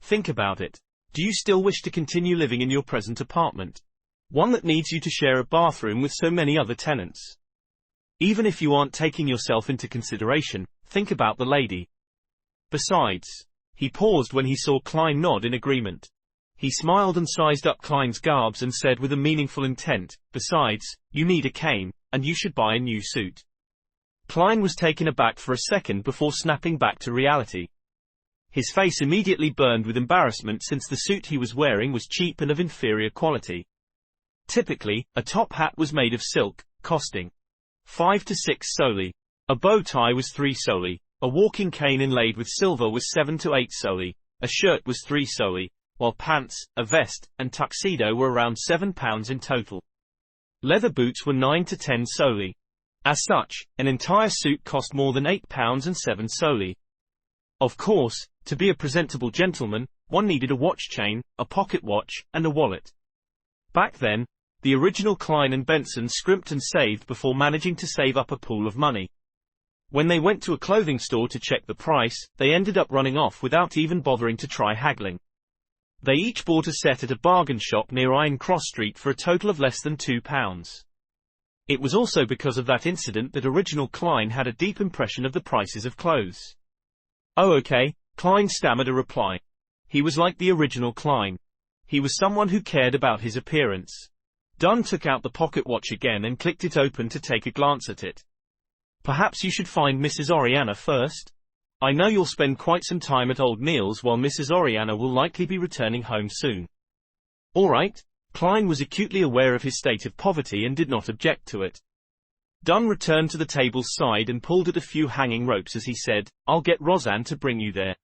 Think about it. Do you still wish to continue living in your present apartment? One that needs you to share a bathroom with so many other tenants. Even if you aren't taking yourself into consideration, think about the lady. Besides, he paused when he saw Klein nod in agreement. He smiled and sized up Klein's garbs and said with a meaningful intent, besides, you need a cane, and you should buy a new suit. Klein was taken aback for a second before snapping back to reality. His face immediately burned with embarrassment since the suit he was wearing was cheap and of inferior quality. Typically, a top hat was made of silk, costing 5 to 6 soldi. A bow tie was 3 soldi, A walking cane inlaid with silver was 7 to 8 soldi, a shirt was 3 soldi, while pants, a vest, and tuxedo were around £7 in total. Leather boots were 9 to 10 soldi. As such, an entire suit cost more than £8 and 7 soldi. Of course, to be a presentable gentleman, one needed a watch chain, a pocket watch, and a wallet. Back then, the original Klein and Benson scrimped and saved before managing to save up a pool of money. When they went to a clothing store to check the price, they ended up running off without even bothering to try haggling. They each bought a set at a bargain shop near Iron Cross Street for a total of less than £2. It was also because of that incident that original Klein had a deep impression of the prices of clothes. "Oh okay," Klein stammered a reply. He was like the original Klein. He was someone who cared about his appearance. Dunn took out the pocket watch again and clicked it open to take a glance at it. "Perhaps you should find Mrs. Oriana first. I know you'll spend quite some time at Old Neil's while Mrs. Oriana will likely be returning home soon." "All right." Klein was acutely aware of his state of poverty and did not object to it. Dunn returned to the table's side and pulled at a few hanging ropes as he said, "I'll get Roseanne to bring you there."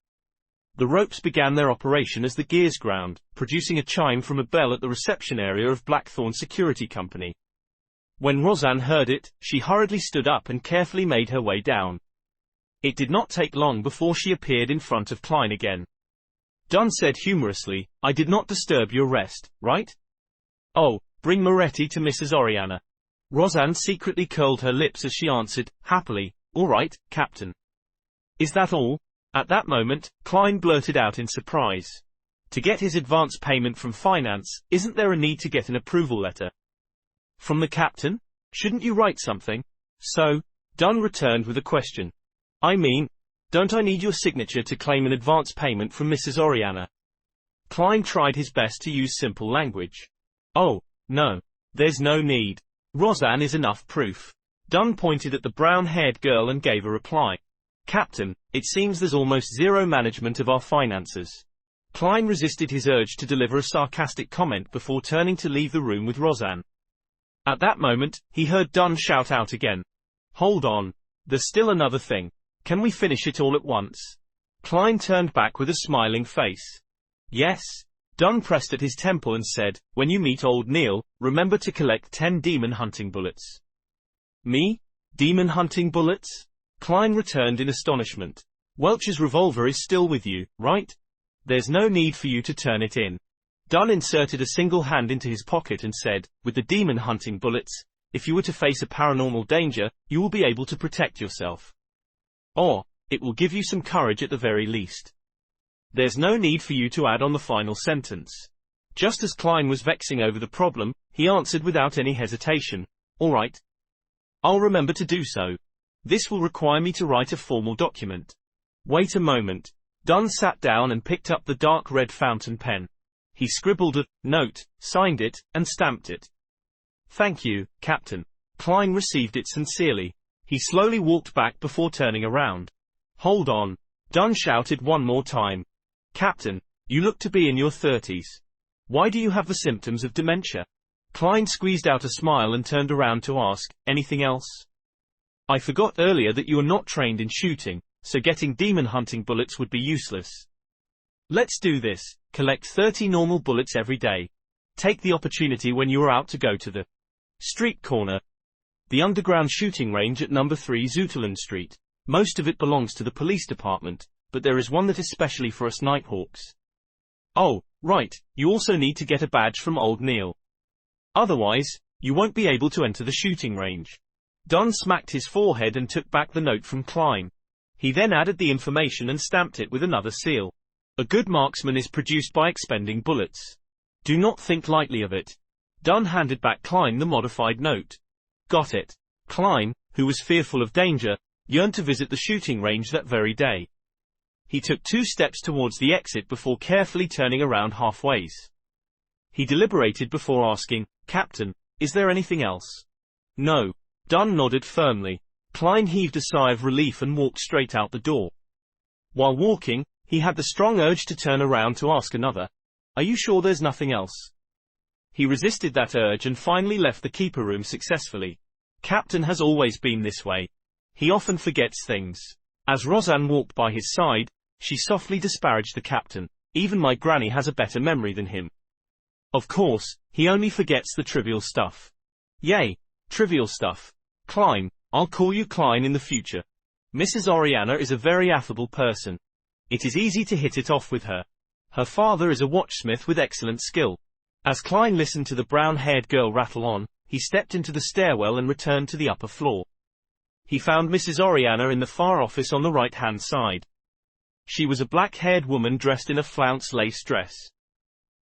The ropes began their operation as the gears ground, producing a chime from a bell at the reception area of Blackthorn Security Company. When Roseanne heard it, she hurriedly stood up and carefully made her way down. It did not take long before she appeared in front of Klein again. Dunn said humorously, "I did not disturb your rest, right?" "Oh, bring Moretti to Mrs. Oriana." Roseanne secretly curled her lips as she answered, happily, "All right, Captain." "Is that all?" At that moment, Klein blurted out in surprise. "To get his advance payment from finance, isn't there a need to get an approval letter?" "From the captain? Shouldn't you write something?" "So?" Dunn returned with a question. "I mean, don't I need your signature to claim an advance payment from Mrs. Oriana?" Klein tried his best to use simple language. "Oh, no. There's no need. Roseanne is enough proof." Dunn pointed at the brown-haired girl and gave a reply. "Captain, it seems there's almost zero management of our finances." Klein resisted his urge to deliver a sarcastic comment before turning to leave the room with Roseanne. At that moment, he heard Dunn shout out again. "Hold on. There's still another thing. Can we finish it all at once?" Klein turned back with a smiling face. "Yes." Dunn pressed at his temple and said, "When you meet Old Neil, remember to collect 10 demon hunting bullets." "Me? Demon hunting bullets?" Klein returned in astonishment. "Welch's revolver is still with you, right? There's no need for you to turn it in." Dunn inserted a single hand into his pocket and said, "With the demon hunting bullets, if you were to face a paranormal danger, you will be able to protect yourself. Or, it will give you some courage at the very least." There's no need for you to add on the final sentence. Just as Klein was vexing over the problem, he answered without any hesitation, "All right. I'll remember to do so. This will require me to write a formal document." "Wait a moment." Dunn sat down and picked up the dark red fountain pen. He scribbled a note, signed it, and stamped it. "Thank you, Captain." Klein received it sincerely. He slowly walked back before turning around. "Hold on." Dunn shouted one more time. "Captain, you look to be in your 30s. Why do you have the symptoms of dementia?" Klein squeezed out a smile and turned around to ask, "Anything else?" "I forgot earlier that you are not trained in shooting, so getting demon hunting bullets would be useless. Let's do this. Collect 30 normal bullets every day. Take the opportunity when you are out to go to the street corner. The underground shooting range at number 3 Zutterland Street. Most of it belongs to the police department, but there is one that is specially for us Nighthawks. Oh, right, you also need to get a badge from Old Neil. Otherwise, you won't be able to enter the shooting range." Dunn smacked his forehead and took back the note from Klein. He then added the information and stamped it with another seal. "A good marksman is produced by expending bullets. Do not think lightly of it." Dunn handed back Klein the modified note. "Got it." Klein, who was fearful of danger, yearned to visit the shooting range that very day. He took 2 steps towards the exit before carefully turning around halfways. He deliberated before asking, "Captain, is there anything else?" "No." Dunn nodded firmly. Klein heaved a sigh of relief and walked straight out the door. While walking, he had the strong urge to turn around to ask another, "Are you sure there's nothing else?" He resisted that urge and finally left the keeper room successfully. Captain has always been this way. He often forgets things. As Roseanne walked by his side, she softly disparaged the captain. Even my granny has a better memory than him. Of course, he only forgets the trivial stuff. Yay, trivial stuff. Klein, I'll call you Klein in the future. Mrs. Oriana is a very affable person. It is easy to hit it off with her. Her father is a watchsmith with excellent skill. As Klein listened to the brown-haired girl rattle on, he stepped into the stairwell and returned to the upper floor. He found Mrs. Oriana in the far office on the right-hand side. She was a black-haired woman dressed in a flounce lace dress.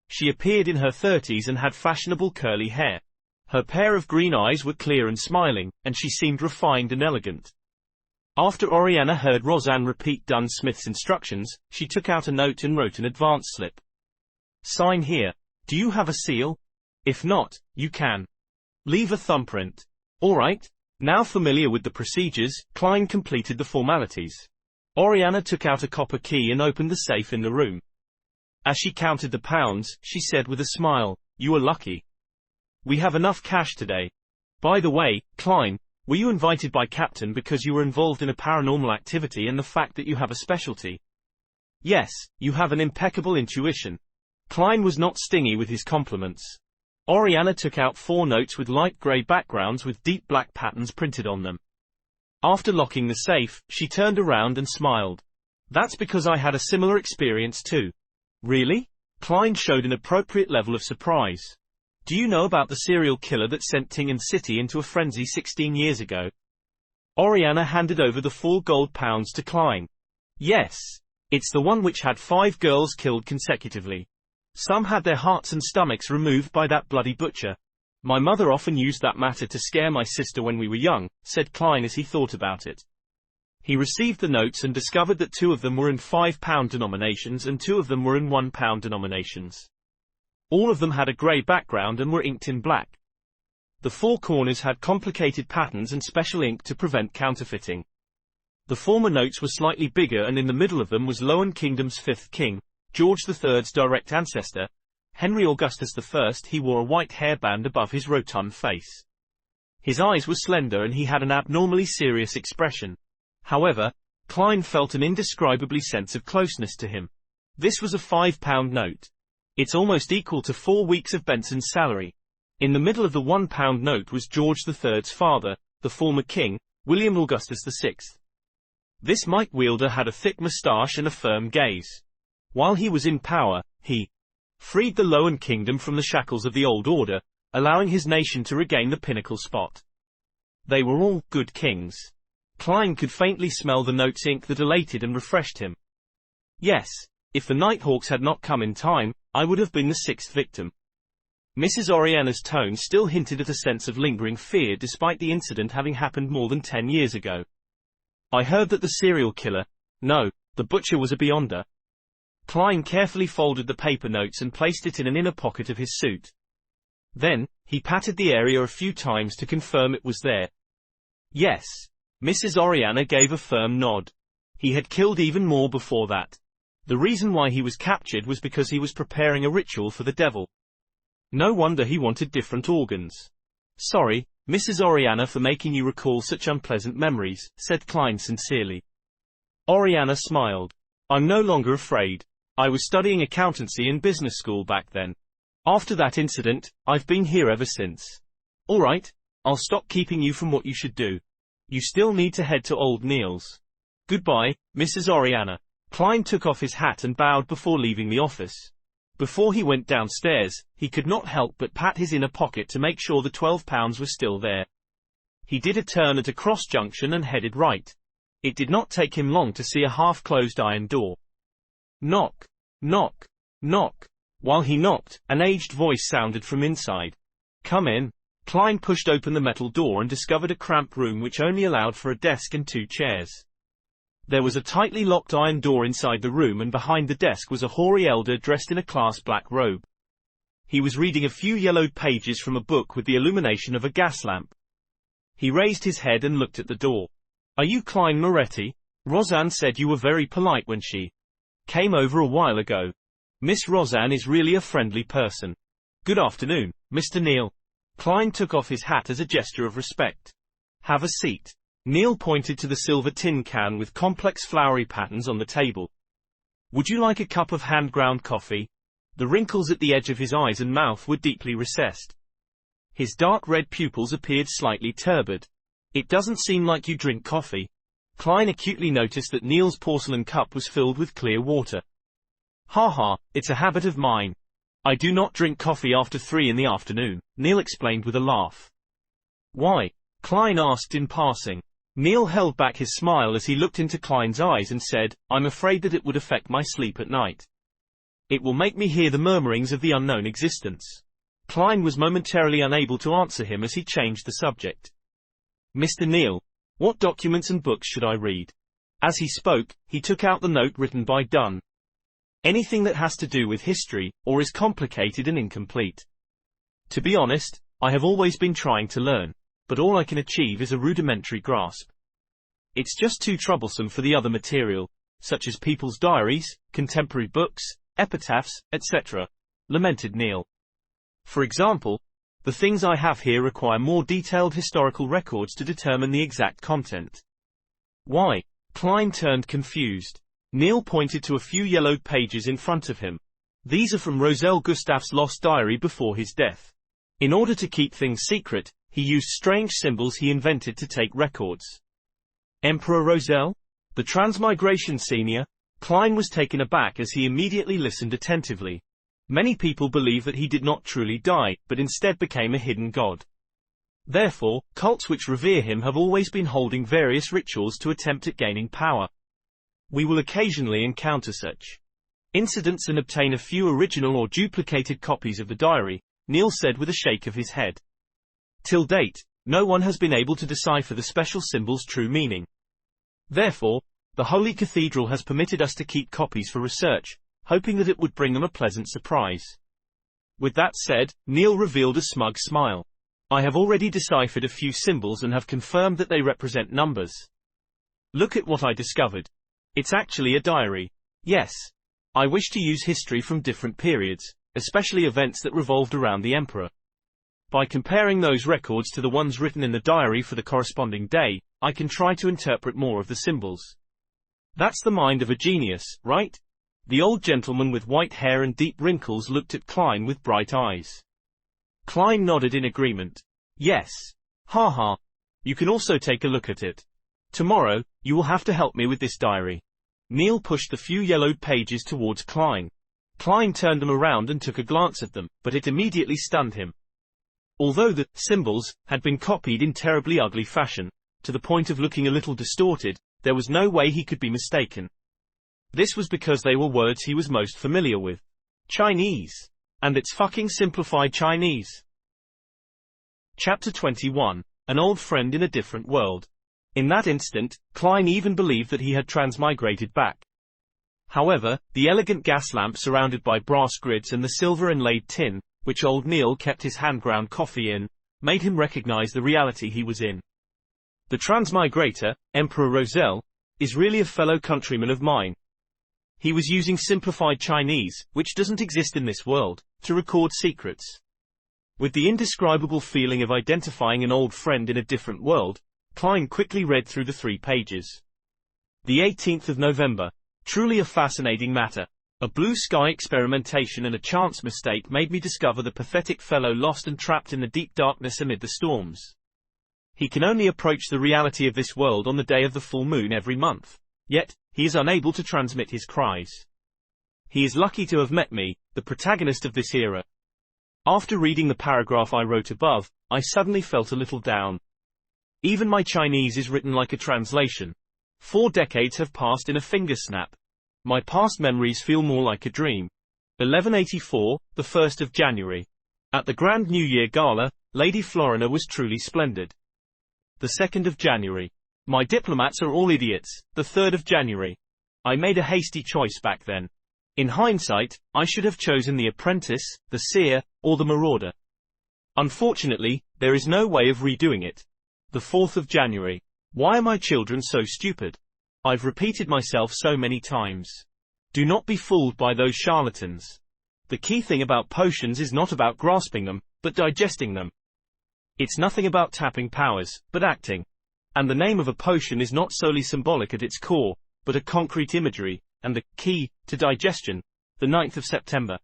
She appeared in her 30s and had fashionable curly hair. Her pair of green eyes were clear and smiling, and she seemed refined and elegant. After Oriana heard Roseanne repeat Dunn Smith's instructions, she took out a note and wrote an advance slip. Sign here. Do you have a seal? If not, you can. Leave a thumbprint. All right. Now familiar with the procedures, Klein completed the formalities. Oriana took out a copper key and opened the safe in the room. As she counted the pounds, she said with a smile, "You are lucky. We have enough cash today. By the way, Klein, were you invited by Captain because you were involved in a paranormal activity and the fact that you have a specialty?" "Yes, you have an impeccable intuition." Klein was not stingy with his compliments. Oriana took out 4 notes with light grey backgrounds with deep black patterns printed on them. After locking the safe, she turned around and smiled. "That's because I had a similar experience too." "Really?" Klein showed an appropriate level of surprise. "Do you know about the serial killer that sent Tingham City into a frenzy 16 years ago?" Oriana handed over the 4 gold pounds to Klein. "Yes. It's the one which had 5 girls killed consecutively. Some had their hearts and stomachs removed by that bloody butcher. My mother often used that matter to scare my sister when we were young," said Klein as he thought about it. He received the notes and discovered that 2 of them were in £5 denominations and 2 of them were in £1 denominations. All of them had a grey background and were inked in black. The 4 corners had complicated patterns and special ink to prevent counterfeiting. The former notes were slightly bigger, and in the middle of them was Lowen Kingdom's 5th king, George III's direct ancestor, Henry Augustus I. He wore a white hairband above his rotund face. His eyes were slender and he had an abnormally serious expression. However, Klein felt an indescribably sense of closeness to him. This was a £5 note. It's almost equal to 4 weeks of Benson's salary. In the middle of the £1 note was George III's father, the former king, William Augustus VI. This might wielder had a thick moustache and a firm gaze. While he was in power, he freed the Lowen Kingdom from the shackles of the old order, allowing his nation to regain the pinnacle spot. They were all good kings. Klein could faintly smell the note's ink that elated and refreshed him. "Yes, if the Nighthawks had not come in time, I would have been the 6th victim." Mrs. Oriana's tone still hinted at a sense of lingering fear despite the incident having happened more than 10 years ago. "I heard that the serial killer, no, the butcher, was a beyonder." Klein carefully folded the paper notes and placed it in an inner pocket of his suit. Then, he patted the area a few times to confirm it was there. "Yes." Mrs. Oriana gave a firm nod. He had killed even more before that. The reason why he was captured was because he was preparing a ritual for the devil. No wonder he wanted different organs. "Sorry, Mrs. Oriana, for making you recall such unpleasant memories," said Klein sincerely. Oriana smiled. "I'm no longer afraid. I was studying accountancy in business school back then. After that incident, I've been here ever since. All right, I'll stop keeping you from what you should do. You still need to head to Old Neil's. Goodbye, Mrs. Oriana." Klein took off his hat and bowed before leaving the office. Before he went downstairs, he could not help but pat his inner pocket to make sure the £12 was still there. He did a turn at a cross junction and headed right. It did not take him long to see a half-closed iron door. Knock, knock, knock. While he knocked, an aged voice sounded from inside. "Come in." Klein pushed open the metal door and discovered a cramped room which only allowed for a desk and 2 chairs. There was a tightly locked iron door inside the room, and behind the desk was a hoary elder dressed in a class black robe. He was reading a few yellowed pages from a book with the illumination of a gas lamp. He raised his head and looked at the door. "Are you Klein Moretti? Roseanne said you were very polite when she came over a while ago. Miss Roseanne is really a friendly person. Good afternoon, Mr. Neil." Klein took off his hat as a gesture of respect. "Have a seat." Neil pointed to the silver tin can with complex flowery patterns on the table. Would you like a cup of hand-ground coffee? The wrinkles at the edge of his eyes and mouth were deeply recessed. His dark red pupils appeared slightly turbid. It doesn't seem like you drink coffee. Klein acutely noticed that Neil's porcelain cup was filled with clear water. Ha ha, it's a habit of mine. I do not drink coffee after 3 in the afternoon, Neil explained with a laugh. Why? Klein asked in passing. Neil held back his smile as he looked into Klein's eyes and said, I'm afraid that it would affect my sleep at night. It will make me hear the murmurings of the unknown existence. Klein was momentarily unable to answer him as he changed the subject. Mr. Neil, what documents and books should I read? As he spoke, he took out the note written by Dunn. Anything that has to do with history, or is complicated and incomplete. To be honest, I have always been trying to learn, but all I can achieve is a rudimentary grasp. It's just too troublesome for the other material, such as people's diaries, contemporary books, epitaphs, etc., lamented Neil. For example, the things I have here require more detailed historical records to determine the exact content. Why? Klein turned confused. Neil pointed to a few yellowed pages in front of him. These are from Roselle Gustaf's lost diary before his death. In order to keep things secret, he used strange symbols he invented to take records. Emperor Roselle? The Transmigration Senior? Klein was taken aback as he immediately listened attentively. Many people believe that he did not truly die, but instead became a hidden god. Therefore, cults which revere him have always been holding various rituals to attempt at gaining power. We will occasionally encounter such incidents and obtain a few original or duplicated copies of the diary, Neil said with a shake of his head. Till date, no one has been able to decipher the special symbol's true meaning. Therefore, the Holy Cathedral has permitted us to keep copies for research, hoping that it would bring them a pleasant surprise. With that said, Neil revealed a smug smile. I have already deciphered a few symbols and have confirmed that they represent numbers. Look at what I discovered. It's actually a diary. Yes. I wish to use history from different periods, especially events that revolved around the emperor. By comparing those records to the ones written in the diary for the corresponding day, I can try to interpret more of the symbols. That's the mind of a genius, right? The old gentleman with white hair and deep wrinkles looked at Klein with bright eyes. Klein nodded in agreement. Yes. Ha ha. You can also take a look at it. Tomorrow, you will have to help me with this diary. Neil pushed the few yellowed pages towards Klein. Klein turned them around and took a glance at them, but it immediately stunned him. Although the symbols had been copied in terribly ugly fashion, to the point of looking a little distorted, there was no way he could be mistaken. This was because they were words he was most familiar with. Chinese. And it's fucking simplified Chinese. Chapter 21. An old friend in a different world. In that instant, Klein even believed that he had transmigrated back. However, the elegant gas lamp surrounded by brass grids and the silver inlaid tin, which old Neil kept his hand-ground coffee in, made him recognize the reality he was in. The transmigrator, Emperor Roselle, is really a fellow countryman of mine. He was using simplified Chinese, which doesn't exist in this world, to record secrets. With the indescribable feeling of identifying an old friend in a different world, Klein quickly read through the 3 pages. The 18th of November. Truly a fascinating matter. A blue sky experimentation and a chance mistake made me discover the pathetic fellow lost and trapped in the deep darkness amid the storms. He can only approach the reality of this world on the day of the full moon every month. Yet, he is unable to transmit his cries. He is lucky to have met me, the protagonist of this era. After reading the paragraph I wrote above, I suddenly felt a little down. Even my Chinese is written like a translation. 4 decades have passed in a finger snap. My past memories feel more like a dream. 1184, the 1st of January. At the Grand New Year Gala, Lady Florina was truly splendid. The 2nd of January. My diplomats are all idiots. The 3rd of January. I made a hasty choice back then. In hindsight, I should have chosen the apprentice, the seer, or the marauder. Unfortunately, there is no way of redoing it. The 4th of January. Why are my children so stupid? I've repeated myself so many times. Do not be fooled by those charlatans. The key thing about potions is not about grasping them, but digesting them. It's nothing about tapping powers, but acting. And the name of a potion is not solely symbolic at its core, but a concrete imagery, and the key to digestion, the 9th of September.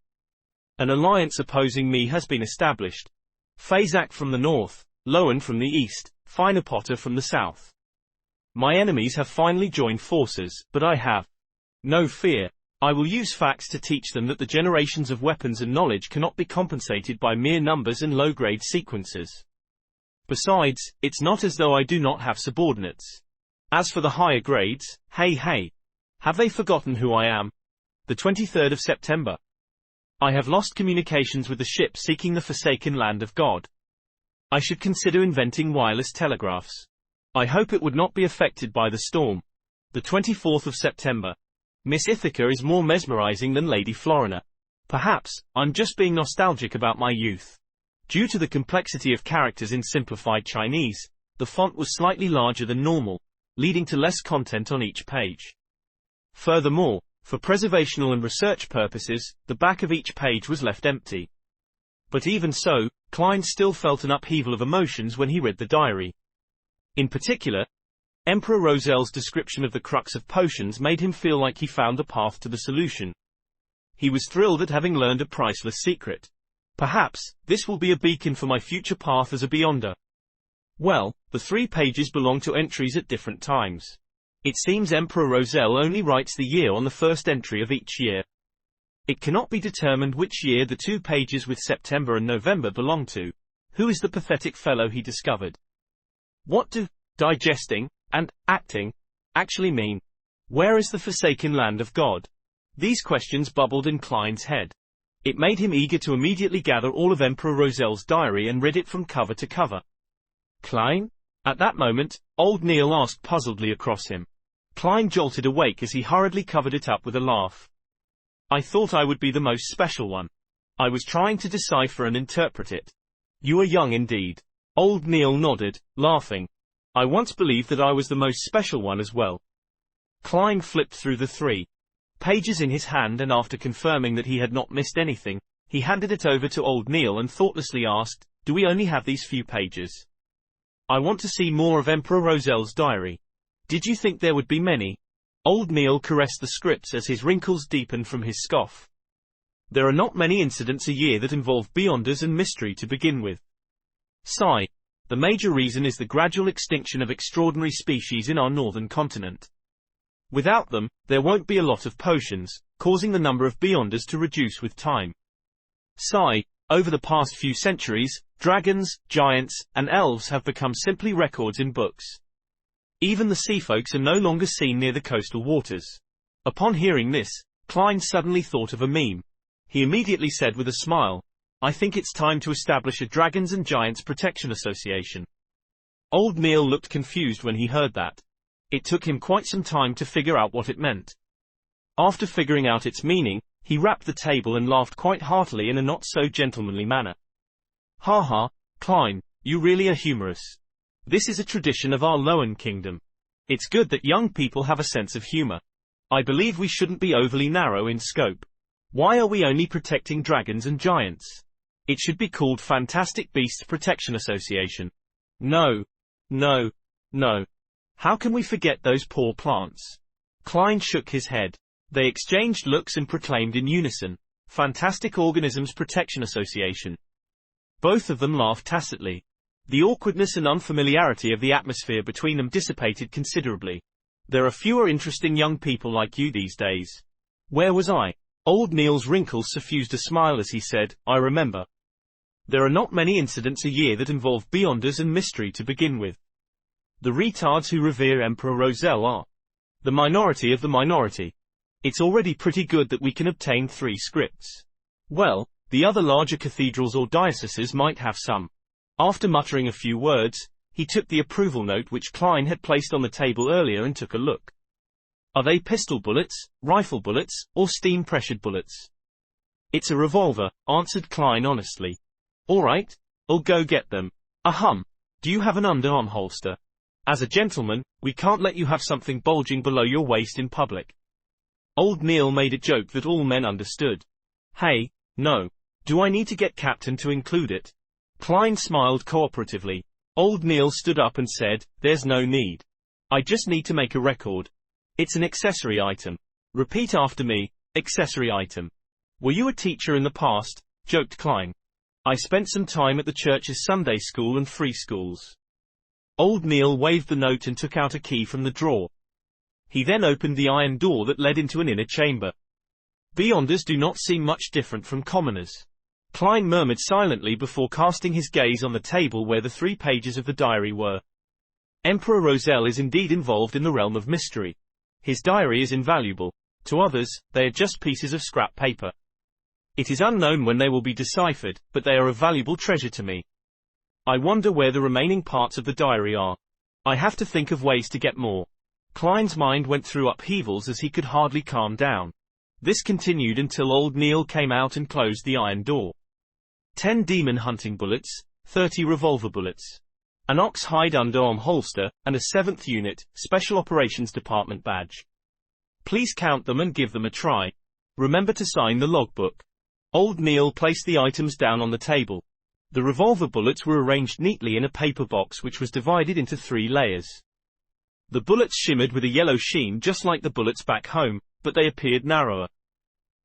An alliance opposing me has been established. Fazak from the north, Lowen from the east, Finepotter from the south. My enemies have finally joined forces, but I have no fear. I will use facts to teach them that the generations of weapons and knowledge cannot be compensated by mere numbers and low-grade sequences. Besides, it's not as though I do not have subordinates. As for the higher grades, hey, have they forgotten who I am? The 23rd of September. I have lost communications with the ship seeking the forsaken land of God. I should consider inventing wireless telegraphs. I hope it would not be affected by the storm. The 24th of September. Miss Ithaca is more mesmerizing than Lady Florina. Perhaps, I'm just being nostalgic about my youth. Due to the complexity of characters in simplified Chinese, the font was slightly larger than normal, leading to less content on each page. Furthermore, for preservational and research purposes, the back of each page was left empty. But even so, Klein still felt an upheaval of emotions when he read the diary. In particular, Emperor Roselle's description of the crux of potions made him feel like he found the path to the solution. He was thrilled at having learned a priceless secret. Perhaps, this will be a beacon for my future path as a beyonder. Well, the 3 pages belong to entries at different times. It seems Emperor Roselle only writes the year on the first entry of each year. It cannot be determined which year the 2 pages with September and November belong to. Who is the pathetic fellow he discovered? What do digesting and acting actually mean? Where is the forsaken land of God? These questions bubbled in Klein's head. It made him eager to immediately gather all of Emperor Roselle's diary and read it from cover to cover. Klein? At that moment, old Neil asked puzzledly across him. Klein jolted awake as he hurriedly covered it up with a laugh. I thought I would be the most special one. I was trying to decipher and interpret it. You are young indeed. Old Neil nodded, laughing. I once believed that I was the most special one as well. Klein flipped through the 3 pages in his hand and after confirming that he had not missed anything, he handed it over to old Neil and thoughtlessly asked, do we only have these few pages? I want to see more of Emperor Roselle's diary. Did you think there would be many? Old Neil caressed the scripts as his wrinkles deepened from his scoff. There are not many incidents a year that involve beyonders and mystery to begin with. Sigh. The major reason is the gradual extinction of extraordinary species in our northern continent. Without them, there won't be a lot of potions, causing the number of beyonders to reduce with time. Sigh. Over the past few centuries, dragons, giants, and elves have become simply records in books. Even the sea folks are no longer seen near the coastal waters. Upon hearing this, Klein suddenly thought of a meme. He immediately said with a smile, I think it's time to establish a Dragons and Giants Protection Association. Old Neil looked confused when he heard that. It took him quite some time to figure out what it meant. After figuring out its meaning, he rapped the table and laughed quite heartily in a not-so-gentlemanly manner. Ha ha, Klein, you really are humorous. This is a tradition of our Lowen kingdom. It's good that young people have a sense of humor. I believe we shouldn't be overly narrow in scope. Why are we only protecting dragons and giants? It should be called Fantastic Beasts Protection Association. No. How can we forget those poor plants? Klein shook his head. They exchanged looks and proclaimed in unison, Fantastic Organisms Protection Association. Both of them laughed tacitly. The awkwardness and unfamiliarity of the atmosphere between them dissipated considerably. There are fewer interesting young people like you these days. Where was I? Old Neil's wrinkles suffused a smile as he said, I remember. There are not many incidents a year that involve beyonders and mystery to begin with. The retards who revere Emperor Roselle are the minority of the minority. It's already pretty good that we can obtain 3 scripts. Well, the other larger cathedrals or dioceses might have some. After muttering a few words, he took the approval note which Klein had placed on the table earlier and took a look. Are they pistol bullets, rifle bullets, or steam-pressured bullets? It's a revolver, answered Klein honestly. All right, I'll go get them. Ahem. Do you have an underarm holster? As a gentleman, we can't let you have something bulging below your waist in public. Old Neil made a joke that all men understood. Hey, no. Do I need to get Captain to include it? Klein smiled cooperatively. Old Neil stood up and said, "There's no need. I just need to make a record. It's an accessory item. Repeat after me, accessory item." "Were you a teacher in the past?" joked Klein. "I spent some time at the church's Sunday school and free schools." Old Neil waved the note and took out a key from the drawer. He then opened the iron door that led into an inner chamber. "Beyonders do not seem much different from commoners," Klein murmured silently before casting his gaze on the table where the 3 pages of the diary were. Emperor Roselle is indeed involved in the realm of mystery. His diary is invaluable. To others, they are just pieces of scrap paper. It is unknown when they will be deciphered, but they are a valuable treasure to me. I wonder where the remaining parts of the diary are. I have to think of ways to get more. Klein's mind went through upheavals as he could hardly calm down. This continued until Old Neil came out and closed the iron door. 10 demon hunting bullets, 30 revolver bullets, an ox-hide underarm holster, and a 7th Unit, Special Operations Department badge. Please count them and give them a try. Remember to sign the logbook. Old Neil placed the items down on the table. The revolver bullets were arranged neatly in a paper box which was divided into 3 layers. The bullets shimmered with a yellow sheen just like the bullets back home, but they appeared narrower.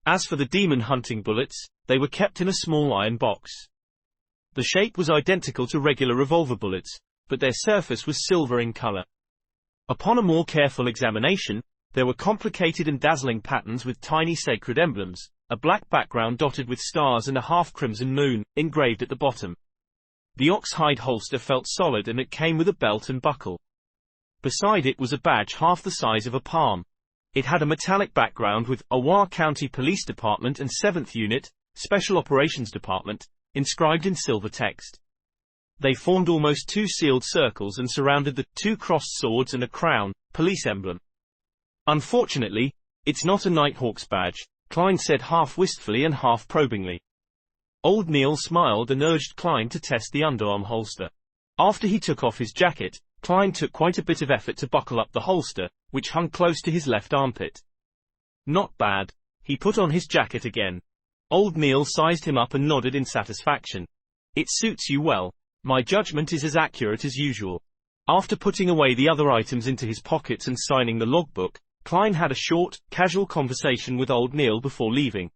As for the demon hunting bullets, they were kept in a small iron box. The shape was identical to regular revolver bullets, but their surface was silver in color. Upon a more careful examination, there were complicated and dazzling patterns with tiny sacred emblems, a black background dotted with stars and a half-crimson moon, engraved at the bottom. The ox-hide holster felt solid and it came with a belt and buckle. Beside it was a badge half the size of a palm. It had a metallic background with Awar County Police Department and 7th Unit, Special Operations Department, inscribed in silver text. They formed almost 2 sealed circles and surrounded the 2 crossed swords and a crown, police emblem. "Unfortunately, it's not a Nighthawk's badge," Klein said half wistfully and half probingly. Old Neil smiled and urged Klein to test the underarm holster. After he took off his jacket, Klein took quite a bit of effort to buckle up the holster, which hung close to his left armpit. "Not bad." He put on his jacket again. Old Neil sized him up and nodded in satisfaction. "It suits you well. My judgment is as accurate as usual." After putting away the other items into his pockets and signing the logbook, Klein had a short, casual conversation with Old Neil before leaving.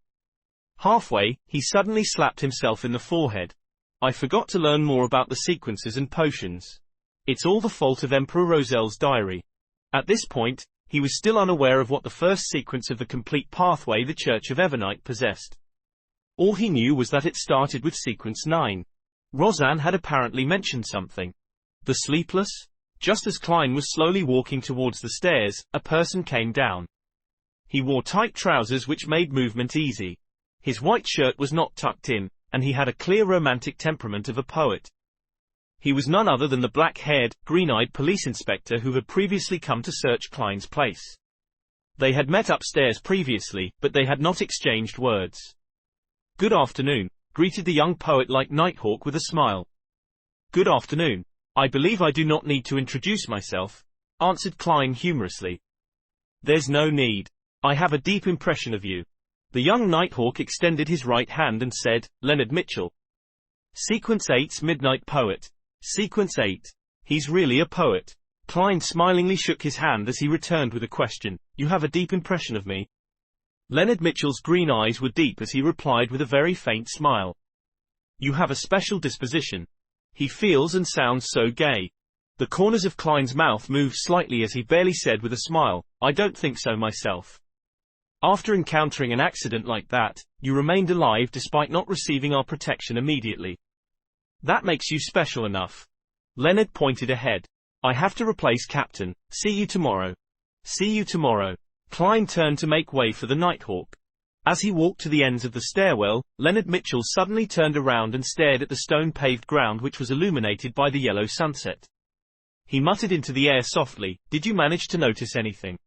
Halfway, he suddenly slapped himself in the forehead. "I forgot to learn more about the sequences and potions. It's all the fault of Emperor Roselle's diary." At this point, he was still unaware of what the first sequence of the complete pathway the Church of Evernight possessed. All he knew was that it started with sequence 9. Roseanne had apparently mentioned something. The sleepless? Just as Klein was slowly walking towards the stairs, a person came down. He wore tight trousers which made movement easy. His white shirt was not tucked in, and he had a clear romantic temperament of a poet. He was none other than the black-haired, green-eyed police inspector who had previously come to search Klein's place. They had met upstairs previously, but they had not exchanged words. "Good afternoon," greeted the young poet like Nighthawk with a smile. "Good afternoon. I believe I do not need to introduce myself," answered Klein humorously. "There's no need. I have a deep impression of you." The young Nighthawk extended his right hand and said, "Leonard Mitchell. Sequence 8's Midnight Poet. Sequence 8. He's really a poet." Klein smilingly shook his hand as he returned with a question. "You have a deep impression of me?" Leonard Mitchell's green eyes were deep as he replied with a very faint smile. "You have a special disposition. He feels and sounds so gay." The corners of Klein's mouth moved slightly as he barely said with a smile, "I don't think so myself." "After encountering an accident like that, you remained alive despite not receiving our protection immediately. That makes you special enough." Leonard pointed ahead. "I have to replace Captain. See you tomorrow." "See you tomorrow." Klein turned to make way for the Nighthawk. As he walked to the ends of the stairwell, Leonard Mitchell suddenly turned around and stared at the stone-paved ground which was illuminated by the yellow sunset. He muttered into the air softly, "Did you manage to notice anything?" ...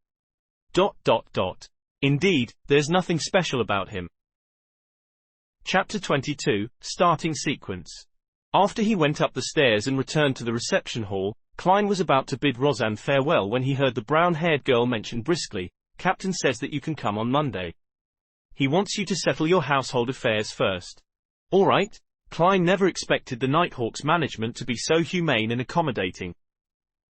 Indeed, there's nothing special about him. Chapter 22, Starting Sequence. After he went up the stairs and returned to the reception hall, Klein was about to bid Roseanne farewell when he heard the brown-haired girl mention briskly, "Captain says that you can come on Monday. He wants you to settle your household affairs first." "All right." Klein never expected the Nighthawk's management to be so humane and accommodating.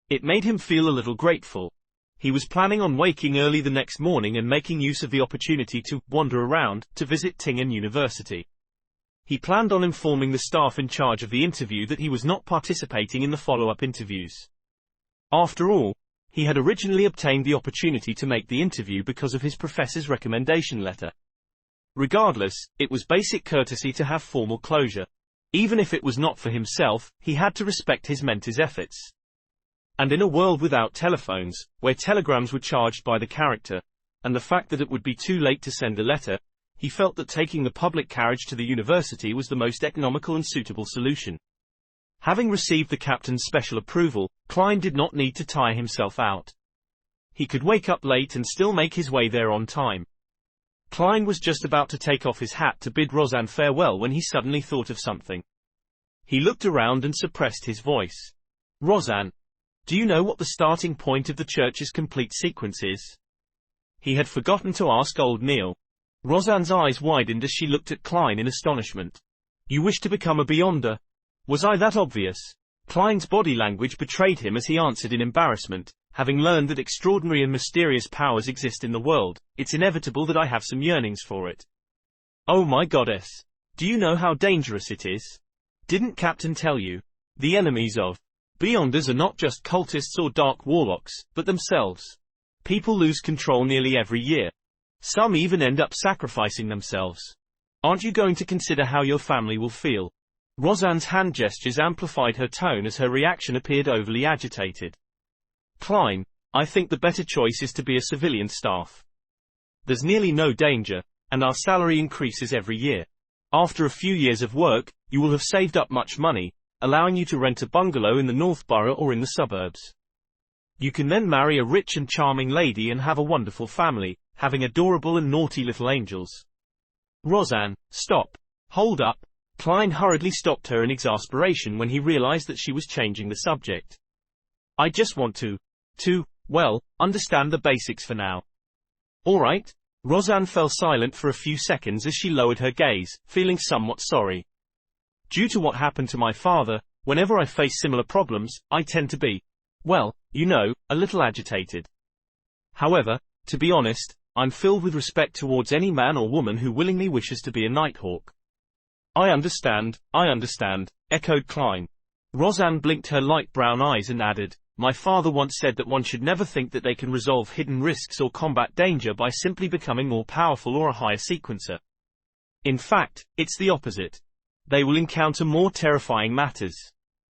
It made him feel a little grateful. He was planning on waking early the next morning and making use of the opportunity to wander around, to visit Tingen University. He planned on informing the staff in charge of the interview that he was not participating in the follow-up interviews. After all, he had originally obtained the opportunity to make the interview because of his professor's recommendation letter. Regardless, it was basic courtesy to have formal closure. Even if it was not for himself, he had to respect his mentor's efforts. And in a world without telephones, where telegrams were charged by the character, and the fact that it would be too late to send a letter, he felt that taking the public carriage to the university was the most economical and suitable solution. Having received the captain's special approval, Klein did not need to tire himself out. He could wake up late and still make his way there on time. Klein was just about to take off his hat to bid Roseanne farewell when he suddenly thought of something. He looked around and suppressed his voice. "Roseanne, do you know what the starting point of the church's complete sequence is?" He had forgotten to ask old Neil. Roseanne's eyes widened as she looked at Klein in astonishment. "You wish to become a Beyonder? Was I that obvious?" Klein's body language betrayed him as he answered in embarrassment. "Having learned that extraordinary and mysterious powers exist in the world, it's inevitable that I have some yearnings for it." "Oh my goddess! Do you know how dangerous it is? Didn't Captain tell you? The enemies of Beyonders are not just cultists or dark warlocks, but themselves. People lose control nearly every year. Some even end up sacrificing themselves. Aren't you going to consider how your family will feel?" Roseanne's hand gestures amplified her tone as her reaction appeared overly agitated. "Klein, I think the better choice is to be a civilian staff. There's nearly no danger, and our salary increases every year. After a few years of work, you will have saved up much money, allowing you to rent a bungalow in the North Borough or in the suburbs. You can then marry a rich and charming lady and have a wonderful family, having adorable and naughty little angels." "Roseanne, stop. Hold up." Klein hurriedly stopped her in exasperation when he realized that she was changing the subject. "I just want to, well, understand the basics for now." "All right." Roseanne fell silent for a few seconds as she lowered her gaze, feeling somewhat sorry. "Due to what happened to my father, whenever I face similar problems, I tend to be, well, you know, a little agitated. However, to be honest, I'm filled with respect towards any man or woman who willingly wishes to be a Nighthawk." I understand," echoed Klein. Roseanne blinked her light brown eyes and added, "My father once said that one should never think that they can resolve hidden risks or combat danger by simply becoming more powerful or a higher sequencer. In fact, it's the opposite. They will encounter more terrifying matters.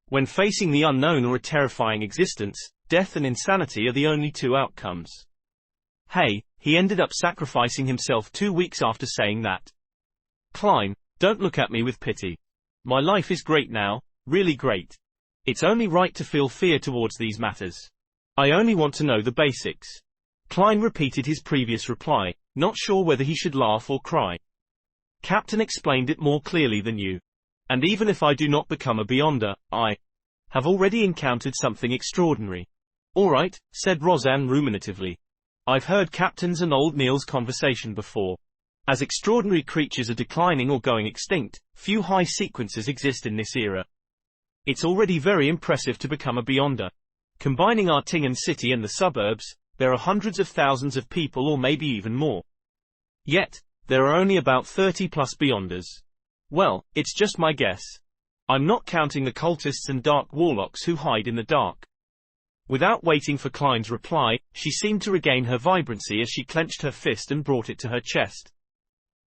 When facing the unknown or a terrifying existence, death and insanity are the only two outcomes." Hey, he ended up sacrificing himself 2 weeks after saying that. "Klein, don't look at me with pity. My life is great now, really great. It's only right to feel fear towards these matters. I only want to know the basics." Klein repeated his previous reply, not sure whether he should laugh or cry. "Captain explained it more clearly than you. And even if I do not become a Beyonder, I have already encountered something extraordinary." "All right," said Roseanne ruminatively. "I've heard Captain's and old Neil's conversation before. As extraordinary creatures are declining or going extinct, few high sequences exist in this era. It's already very impressive to become a Beyonder. Combining our Tingen city and the suburbs, there are hundreds of thousands of people or maybe even more. Yet, there are only about 30 plus Beyonders. Well, it's just my guess. I'm not counting the cultists and dark warlocks who hide in the dark." Without waiting for Klein's reply, she seemed to regain her vibrancy as she clenched her fist and brought it to her chest.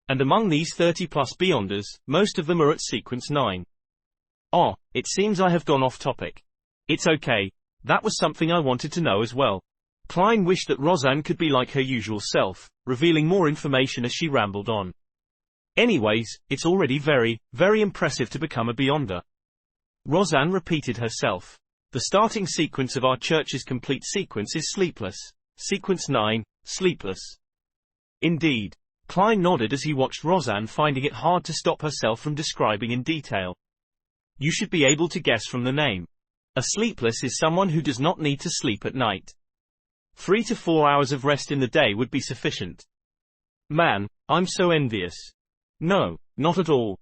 "And among these 30 plus Beyonders, most of them are at sequence 9. Oh, it seems I have gone off topic. It's okay. That was something I wanted to know as well." Klein wished that Roseanne could be like her usual self, revealing more information as she rambled on. "Anyways, it's already very, very impressive to become a Beyonder." Roseanne repeated herself. "The starting sequence of our church's complete sequence is sleepless. Sequence 9, sleepless." "Indeed." Klein nodded as he watched Roseanne finding it hard to stop herself from describing in detail. "You should be able to guess from the name. A sleepless is someone who does not need to sleep at night. 3 to 4 hours of rest in the day would be sufficient." "Man, I'm so envious." "No, not at all.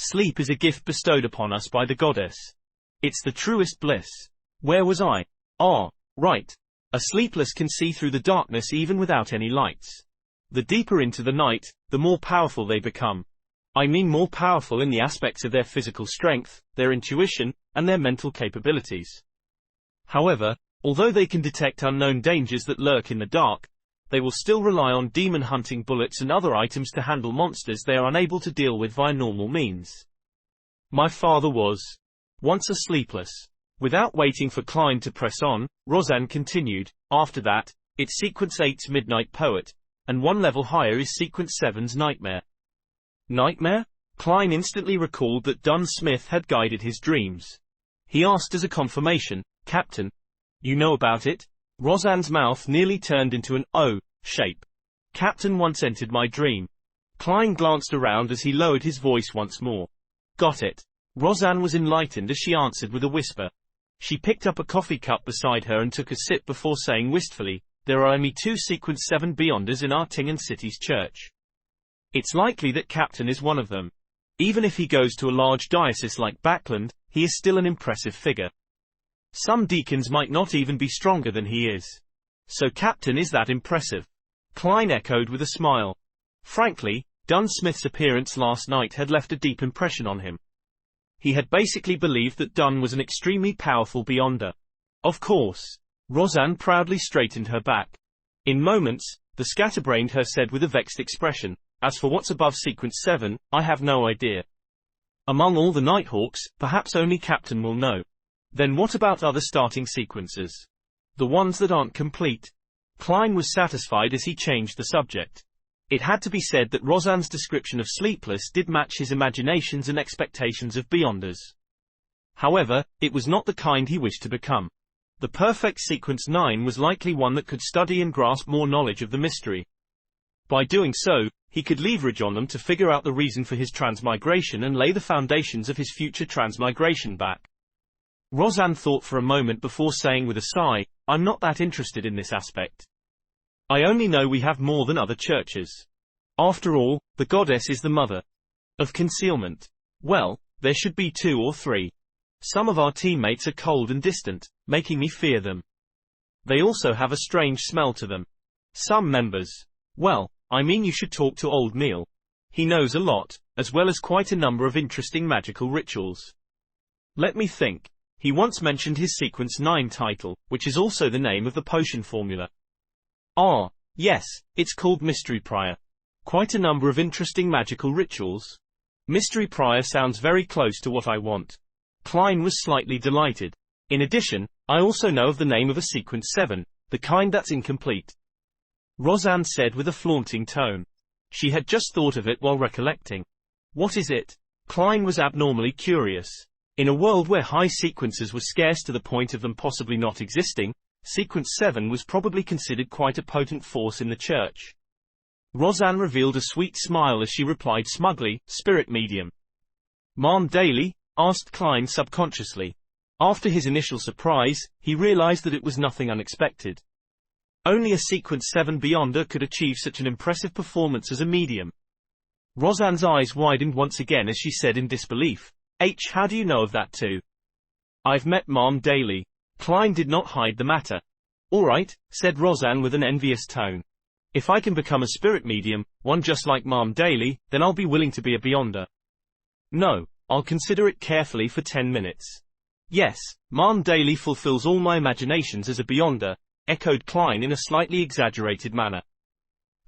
Sleep is a gift bestowed upon us by the goddess. It's the truest bliss. Where was I? Ah, right. A sleepless can see through the darkness even without any lights. The deeper into the night, the more powerful they become. I mean more powerful in the aspects of their physical strength, their intuition, and their mental capabilities. However, although they can detect unknown dangers that lurk in the dark, they will still rely on demon-hunting bullets and other items to handle monsters they are unable to deal with via normal means. My father was once a sleepless. Without waiting for Klein to press on, Roseanne continued, after that, it's Sequence 8's Midnight Poet, and one level higher is Sequence 7's Nightmare. Nightmare? Klein instantly recalled that Dunn Smith had guided his dreams. He asked as a confirmation, Captain, you know about it? Roseanne's mouth nearly turned into an O shape. Captain once entered my dream. Klein glanced around as he lowered his voice once more. Got it. Roseanne was enlightened as she answered with a whisper. She picked up a coffee cup beside her and took a sip before saying wistfully, there are only 2 Sequence 7 Beyonders in Artingen City's church. It's likely that Captain is one of them. Even if he goes to a large diocese like Backland, he is still an impressive figure. Some deacons might not even be stronger than he is. So Captain is that impressive. Klein echoed with a smile. Frankly, Dunn Smith's appearance last night had left a deep impression on him. He had basically believed that Dunn was an extremely powerful Beyonder. Of course. Roseanne proudly straightened her back. In moments, the scatterbrained her said with a vexed expression, as for what's above Sequence 7, I have no idea. Among all the Nighthawks, perhaps only Captain will know. Then what about other starting sequences? The ones that aren't complete? Klein was satisfied as he changed the subject. It had to be said that Roseanne's description of Sleepless did match his imaginations and expectations of Beyonders. However, it was not the kind he wished to become. The perfect Sequence 9 was likely one that could study and grasp more knowledge of the mystery. By doing so, he could leverage on them to figure out the reason for his transmigration and lay the foundations of his future transmigration back. Roseanne thought for a moment before saying with a sigh, I'm not that interested in this aspect. I only know we have more than other churches. After all, the goddess is the mother of concealment. Well, there should be 2 or 3. Some of our teammates are cold and distant, making me fear them. They also have a strange smell to them. Some members. Well, I mean you should talk to old Neil. He knows a lot, as well as quite a number of interesting magical rituals. Let me think. He once mentioned his Sequence 9 title, which is also the name of the potion formula. Ah, yes, it's called Mystery Prior. Quite a number of interesting magical rituals. Mystery Prior sounds very close to what I want. Klein was slightly delighted. In addition, I also know of the name of a Sequence 7, the kind that's incomplete. Roseanne said with a flaunting tone. She had just thought of it while recollecting. What is it? Klein was abnormally curious. In a world where high sequences were scarce to the point of them possibly not existing, Sequence 7 was probably considered quite a potent force in the church. Roseanne revealed a sweet smile as she replied smugly, Spirit medium. Ma'am Daly? Asked Klein subconsciously. After his initial surprise, he realized that it was nothing unexpected. Only a Sequence 7 Beyonder could achieve such an impressive performance as a medium. Roseanne's eyes widened once again as she said in disbelief, how do you know of that too? I've met Ma'am Daly. Klein did not hide the matter. All right, said Roseanne with an envious tone. If I can become a spirit medium, one just like Ma'am Daly, then I'll be willing to be a Beyonder. No, I'll consider it carefully for 10 minutes. Yes, Ma'am Daly fulfills all my imaginations as a Beyonder, echoed Klein in a slightly exaggerated manner.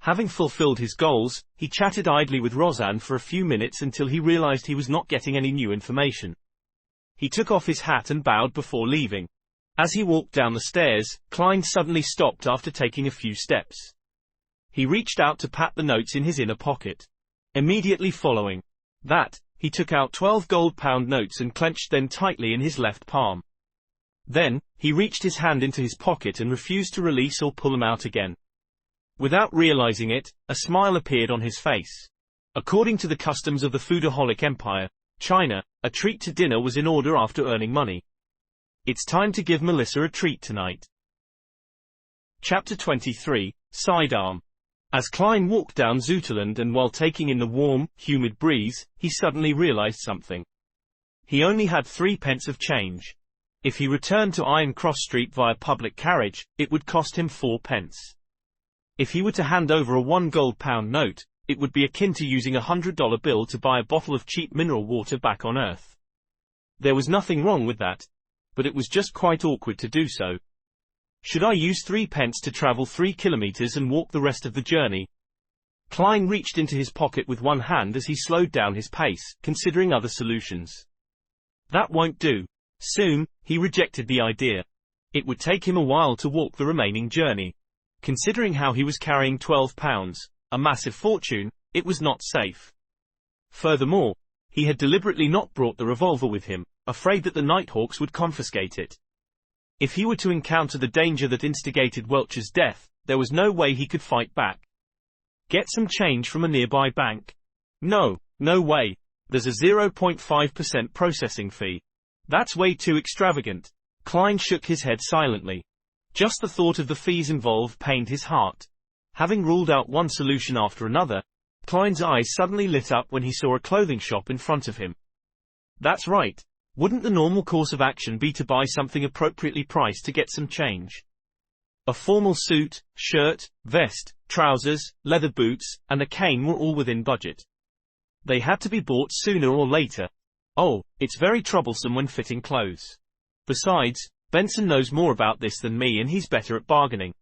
Having fulfilled his goals, he chatted idly with Roseanne for a few minutes until he realized he was not getting any new information. He took off his hat and bowed before leaving. As he walked down the stairs, Klein suddenly stopped after taking a few steps. He reached out to pat the notes in his inner pocket. Immediately following that, he took out 12 gold-pound notes and clenched them tightly in his left palm. Then, he reached his hand into his pocket and refused to release or pull them out again. Without realizing it, a smile appeared on his face. According to the customs of the foodaholic empire, China, a treat to dinner was in order after earning money. It's time to give Melissa a treat tonight. Chapter 23, Sidearm. As Klein walked down Zouterland and while taking in the warm, humid breeze, he suddenly realized something. He only had 3 pence of change. If he returned to Iron Cross Street via public carriage, it would cost him 4 pence. If he were to hand over a £1 note, it would be akin to using a $100 bill to buy a bottle of cheap mineral water back on Earth. There was nothing wrong with that, but it was just quite awkward to do so. Should I use 3 pence to travel 3 kilometers and walk the rest of the journey? Klein reached into his pocket with one hand as he slowed down his pace, considering other solutions. That won't do. Soon, he rejected the idea. It would take him a while to walk the remaining journey. Considering how he was carrying 12 pounds, a massive fortune, it was not safe. Furthermore, he had deliberately not brought the revolver with him, afraid that the Nighthawks would confiscate it. If he were to encounter the danger that instigated Welch's death, there was no way he could fight back. Get some change from a nearby bank? No way. There's a 0.5% processing fee. That's way too extravagant. Klein shook his head silently. Just the thought of the fees involved pained his heart. Having ruled out one solution after another, Klein's eyes suddenly lit up when he saw a clothing shop in front of him. That's right. Wouldn't the normal course of action be to buy something appropriately priced to get some change? A formal suit, shirt, vest, trousers, leather boots, and a cane were all within budget. They had to be bought sooner or later. Oh, it's very troublesome when fitting clothes. Besides, Benson knows more about this than me and he's better at bargaining.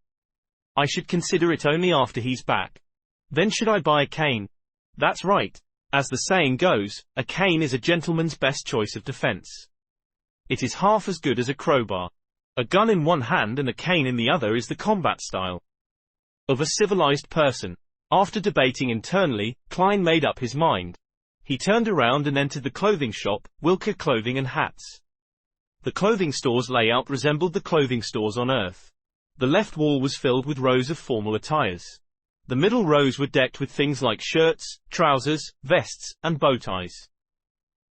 I should consider it only after he's back. Then should I buy a cane? That's right. As the saying goes, a cane is a gentleman's best choice of defense. It is half as good as a crowbar. A gun in one hand and a cane in the other is the combat style of a civilized person. After debating internally, Klein made up his mind. He turned around and entered the clothing shop, Wilker Clothing and Hats. The clothing store's layout resembled the clothing stores on Earth. The left wall was filled with rows of formal attires. The middle rows were decked with things like shirts, trousers, vests, and bow ties.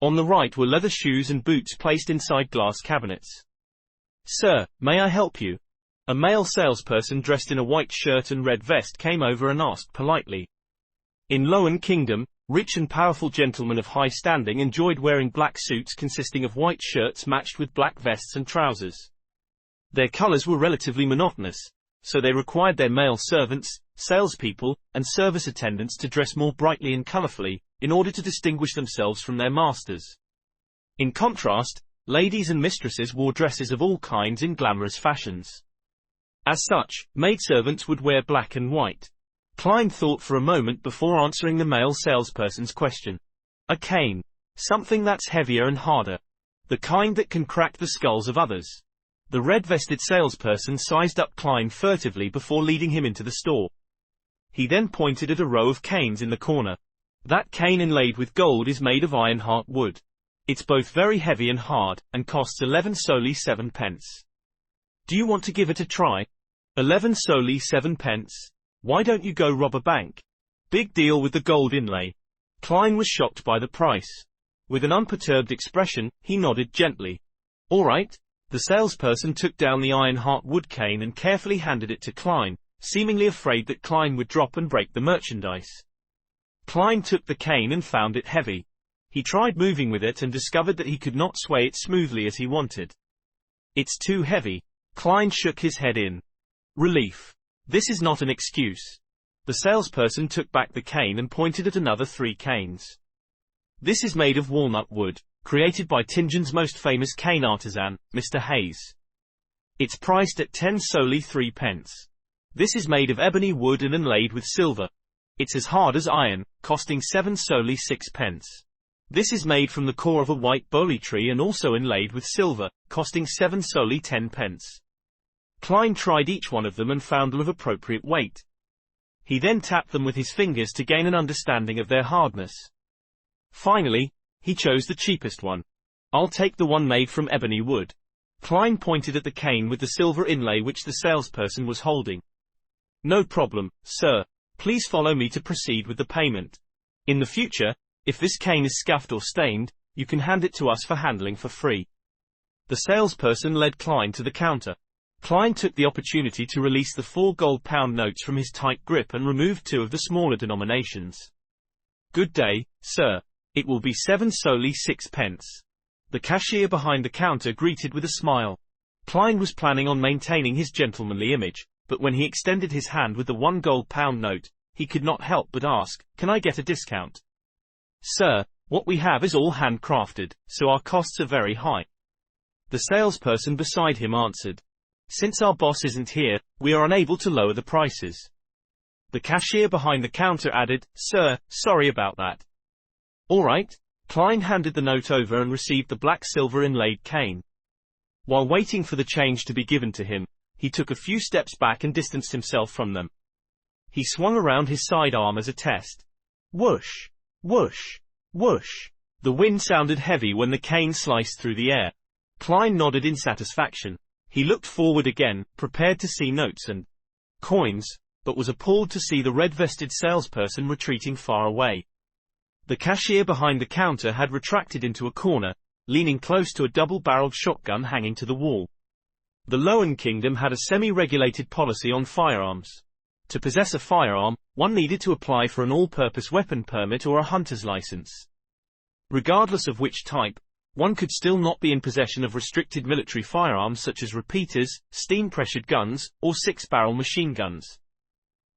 On the right were leather shoes and boots placed inside glass cabinets. Sir, may I help you? A male salesperson dressed in a white shirt and red vest came over and asked politely. In Lowen Kingdom, rich and powerful gentlemen of high standing enjoyed wearing black suits consisting of white shirts matched with black vests and trousers. Their colors were relatively monotonous, so they required their male servants, salespeople, and service attendants to dress more brightly and colorfully, in order to distinguish themselves from their masters. In contrast, ladies and mistresses wore dresses of all kinds in glamorous fashions. As such, maidservants would wear black and white. Klein thought for a moment before answering the male salesperson's question. A cane. Something that's heavier and harder. The kind that can crack the skulls of others. The red-vested salesperson sized up Klein furtively before leading him into the store. He then pointed at a row of canes in the corner. That cane inlaid with gold is made of ironheart wood. It's both very heavy and hard, and costs 11 solely 7 pence. Do you want to give it a try? 11 solely 7 pence? Why don't you go rob a bank? Big deal with the gold inlay. Klein was shocked by the price. With an unperturbed expression, he nodded gently. All right. The salesperson took down the ironheart wood cane and carefully handed it to Klein, seemingly afraid that Klein would drop and break the merchandise. Klein took the cane and found it heavy. He tried moving with it and discovered that he could not sway it smoothly as he wanted. It's too heavy. Klein shook his head in relief. This is not an excuse. The salesperson took back the cane and pointed at another 3 canes. This is made of walnut wood, created by Tingen's most famous cane artisan, Mr. Hayes. It's priced at 10 solely 3 pence. This is made of ebony wood and inlaid with silver. It's as hard as iron, costing 7 solely 6 pence. This is made from the core of a white boly tree and also inlaid with silver, costing 7 solely 10 pence. Klein tried each one of them and found them of appropriate weight. He then tapped them with his fingers to gain an understanding of their hardness. Finally, he chose the cheapest one. I'll take the one made from ebony wood. Klein pointed at the cane with the silver inlay which the salesperson was holding. No problem, sir. Please follow me to proceed with the payment. In the future, if this cane is scuffed or stained, you can hand it to us for handling for free. The salesperson led Klein to the counter. Klein took the opportunity to release the 4 gold pound notes from his tight grip and removed 2 of the smaller denominations. "Good day, sir. It will be 7 solely 6 pence." The cashier behind the counter greeted with a smile. Klein was planning on maintaining his gentlemanly image, but when he extended his hand with the 1 gold pound note, he could not help but ask, "Can I get a discount?" "Sir, what we have is all handcrafted, so our costs are very high." The salesperson beside him answered, "Since our boss isn't here, we are unable to lower the prices." The cashier behind the counter added, "Sir, sorry about that." "All right." Klein handed the note over and received the black-silver inlaid cane. While waiting for the change to be given to him, he took a few steps back and distanced himself from them. He swung around his sidearm as a test. Whoosh! Whoosh! Whoosh! The wind sounded heavy when the cane sliced through the air. Klein nodded in satisfaction. He looked forward again, prepared to see notes and coins, but was appalled to see the red-vested salesperson retreating far away. The cashier behind the counter had retracted into a corner, leaning close to a double-barreled shotgun hanging to the wall. The Lowen Kingdom had a semi-regulated policy on firearms. To possess a firearm, one needed to apply for an all-purpose weapon permit or a hunter's license. Regardless of which type, one could still not be in possession of restricted military firearms such as repeaters, steam-pressured guns, or 6-barrel machine guns.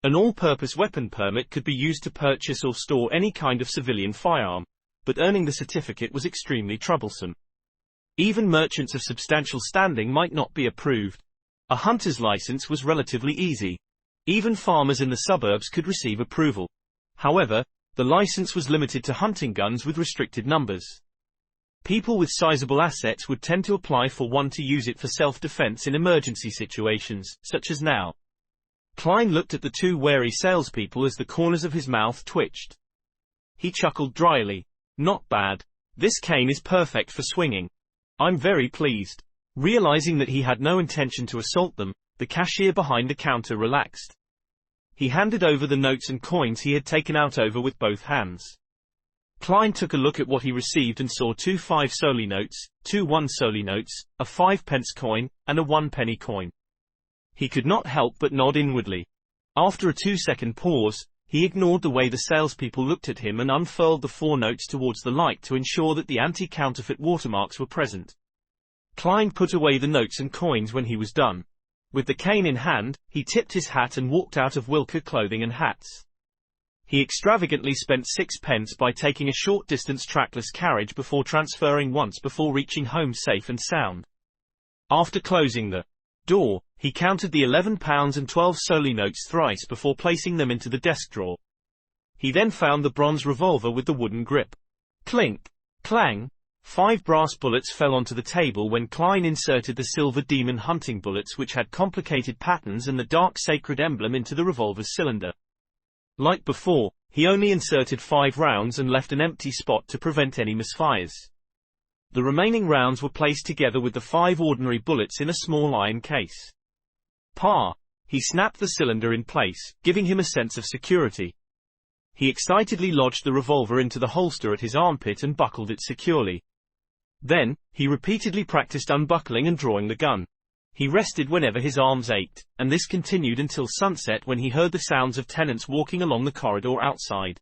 An all-purpose weapon permit could be used to purchase or store any kind of civilian firearm, but earning the certificate was extremely troublesome. Even merchants of substantial standing might not be approved. A hunter's license was relatively easy. Even farmers in the suburbs could receive approval. However, the license was limited to hunting guns with restricted numbers. People with sizable assets would tend to apply for one to use it for self-defense in emergency situations, such as now. Klein looked at the 2 wary salespeople as the corners of his mouth twitched. He chuckled dryly. "Not bad. This cane is perfect for swinging. I'm very pleased." Realizing that he had no intention to assault them, the cashier behind the counter relaxed. He handed over the notes and coins he had taken out over with both hands. Klein took a look at what he received and saw 2 5 solely notes, 2 1 solely notes, a 5-pence coin, and a 1-penny coin. He could not help but nod inwardly. After a 2-second pause, he ignored the way the salespeople looked at him and unfurled the 4 notes towards the light to ensure that the anti-counterfeit watermarks were present. Klein put away the notes and coins when he was done. With the cane in hand, he tipped his hat and walked out of Wilka Clothing and Hats. He extravagantly spent 6 pence by taking a short-distance trackless carriage before transferring once before reaching home safe and sound. After closing the door, he counted the £11 and 12 solely notes thrice before placing them into the desk drawer. He then found the bronze revolver with the wooden grip. Clink! Clang! 5 brass bullets fell onto the table when Klein inserted the silver demon hunting bullets which had complicated patterns and the dark sacred emblem into the revolver's cylinder. Like before, he only inserted 5 rounds and left an empty spot to prevent any misfires. The remaining rounds were placed together with the 5 ordinary bullets in a small iron case. Pa! He snapped the cylinder in place, giving him a sense of security. He excitedly lodged the revolver into the holster at his armpit and buckled it securely. Then, he repeatedly practiced unbuckling and drawing the gun. He rested whenever his arms ached, and this continued until sunset when he heard the sounds of tenants walking along the corridor outside.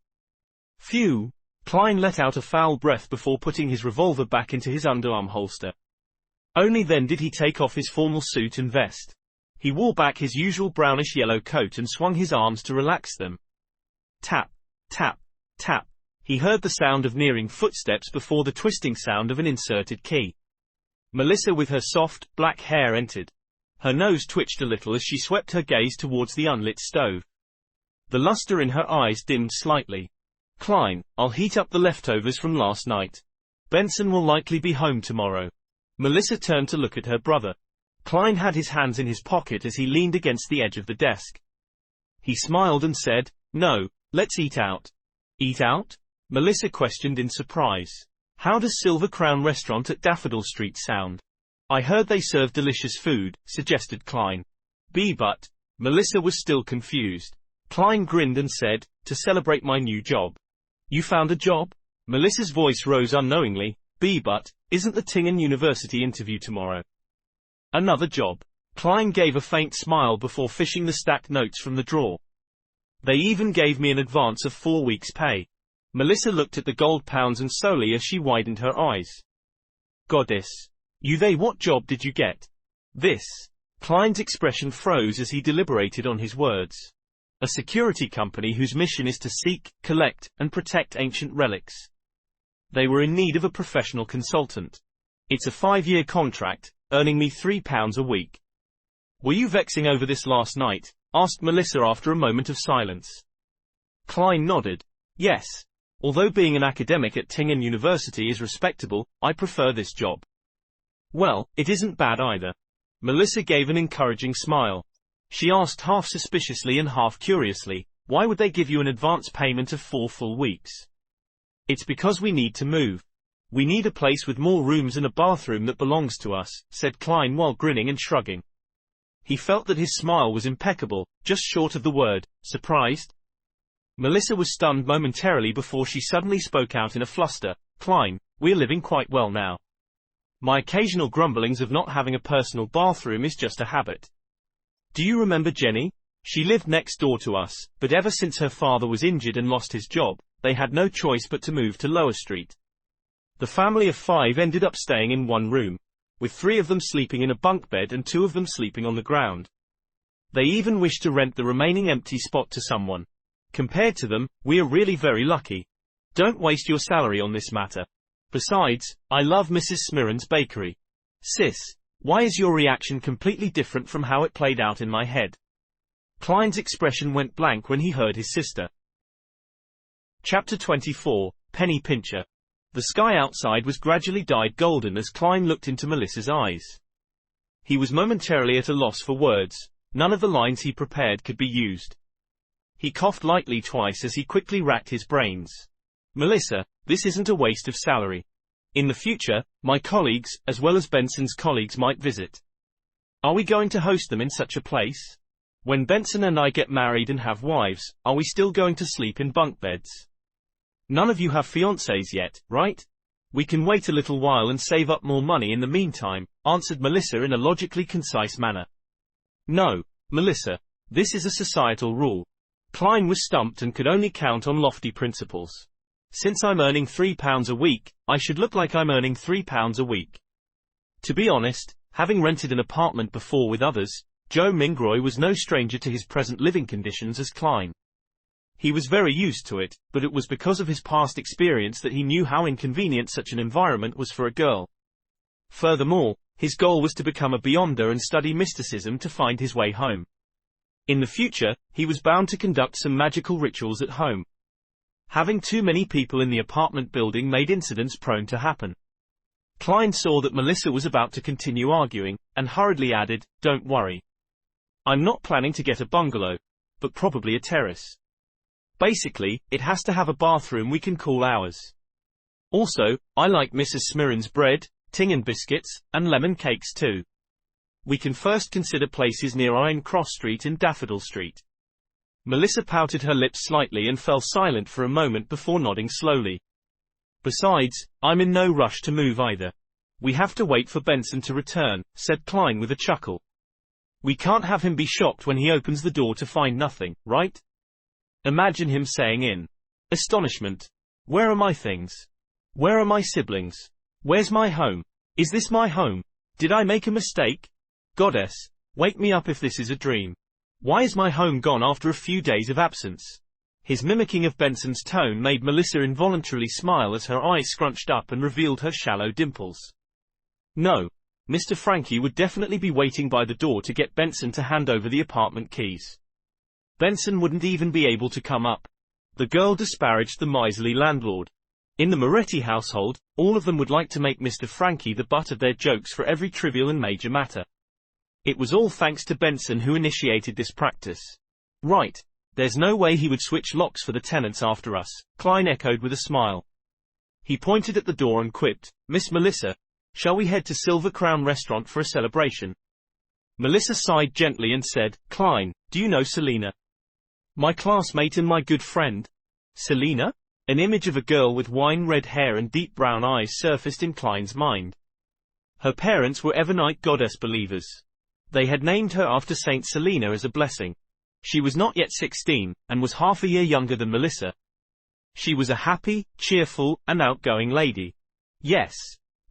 Phew! Klein let out a foul breath before putting his revolver back into his underarm holster. Only then did he take off his formal suit and vest. He wore back his usual brownish-yellow coat and swung his arms to relax them. Tap, tap, tap. He heard the sound of nearing footsteps before the twisting sound of an inserted key. Melissa with her soft, black hair entered. Her nose twitched a little as she swept her gaze towards the unlit stove. The luster in her eyes dimmed slightly. Klein, I'll heat up the leftovers from last night. Benson will likely be home tomorrow. Melissa turned to look at her brother. Klein had his hands in his pocket as he leaned against the edge of the desk. He smiled and said, "No, let's eat out." Eat out? Melissa questioned in surprise. How does Silver Crown Restaurant at Daffodil Street sound? I heard they serve delicious food, suggested Klein. But, Melissa was still confused. Klein grinned and said, to celebrate my new job. You found a job? Melissa's voice rose unknowingly. But, isn't the Tingen University interview tomorrow? Another job. Klein gave a faint smile before fishing the stacked notes from the drawer. They even gave me an advance of 4 weeks' pay. Melissa looked at the gold pounds and solely as she widened her eyes. Goddess. What job did you get? This. Klein's expression froze as he deliberated on his words. A security company whose mission is to seek, collect, and protect ancient relics. They were in need of a professional consultant. It's a 5-year contract, earning me £3 a week. Were you vexing over this last night? Asked Melissa after a moment of silence. Klein nodded. Yes. Although being an academic at Tingen University is respectable, I prefer this job. Well, it isn't bad either. Melissa gave an encouraging smile. She asked half suspiciously and half curiously, why would they give you an advance payment of 4 full weeks? It's because we need to move. We need a place with more rooms and a bathroom that belongs to us, said Klein while grinning and shrugging. He felt that his smile was impeccable, just short of the word, surprised. Melissa was stunned momentarily before she suddenly spoke out in a fluster. Klein, we're living quite well now. My occasional grumblings of not having a personal bathroom is just a habit. Do you remember Jenny? She lived next door to us, but ever since her father was injured and lost his job, they had no choice but to move to Lower Street. The family of 5 ended up staying in one room, with 3 of them sleeping in a bunk bed and 2 of them sleeping on the ground. They even wished to rent the remaining empty spot to someone. Compared to them, we are really very lucky. Don't waste your salary on this matter. Besides, I love Mrs. Smirren's bakery. Sis, why is your reaction completely different from how it played out in my head? Klein's expression went blank when he heard his sister. Chapter 24, Penny Pincher. The sky outside was gradually dyed golden as Klein looked into Melissa's eyes. He was momentarily at a loss for words. None of the lines he prepared could be used. He coughed lightly twice as he quickly racked his brains. Melissa, this isn't a waste of salary. In the future, my colleagues, as well as Benson's colleagues, might visit. Are we going to host them in such a place? When Benson and I get married and have wives, are we still going to sleep in bunk beds? None of you have fiancés yet, right? We can wait a little while and save up more money in the meantime, answered Melissa in a logically concise manner. No, Melissa. This is a societal rule. Klein was stumped and could only count on lofty principles. Since I'm earning £3 a week, I should look like I'm earning £3 a week. To be honest, having rented an apartment before with others, Joe Mingroy was no stranger to his present living conditions as Klein. He was very used to it, but it was because of his past experience that he knew how inconvenient such an environment was for a girl. Furthermore, his goal was to become a beyonder and study mysticism to find his way home. In the future, he was bound to conduct some magical rituals at home. Having too many people in the apartment building made incidents prone to happen. Klein saw that Melissa was about to continue arguing, and hurriedly added, "Don't worry. I'm not planning to get a bungalow, but probably a terrace. Basically, it has to have a bathroom we can call ours. Also, I like Mrs. Smirren's bread, Tingen biscuits, and lemon cakes too. We can first consider places near Iron Cross Street and Daffodil Street." Melissa pouted her lips slightly and fell silent for a moment before nodding slowly. Besides, I'm in no rush to move either. We have to wait for Benson to return, said Klein with a chuckle. We can't have him be shocked when he opens the door to find nothing, right? Imagine him saying in astonishment, "Where are my things? Where are my siblings? Where's my home? Is this my home? Did I make a mistake? Goddess, wake me up if this is a dream. Why is my home gone after a few days of absence?" His mimicking of Benson's tone made Melissa involuntarily smile as her eyes scrunched up and revealed her shallow dimples. No. Mr. Frankie would definitely be waiting by the door to get Benson to hand over the apartment keys. Benson wouldn't even be able to come up. The girl disparaged the miserly landlord. In the Moretti household, all of them would like to make Mr. Frankie the butt of their jokes for every trivial and major matter. It was all thanks to Benson who initiated this practice. Right. There's no way he would switch locks for the tenants after us, Klein echoed with a smile. He pointed at the door and quipped, "Miss Melissa, shall we head to Silver Crown Restaurant for a celebration?" Melissa sighed gently and said, "Klein, do you know Selina? My classmate and my good friend." Selina? An image of a girl with wine-red hair and deep brown eyes surfaced in Klein's mind. Her parents were Evernight goddess believers. They had named her after Saint Selina as a blessing. She was not yet 16, and was half a year younger than Melissa. She was a happy, cheerful, and outgoing lady. Yes.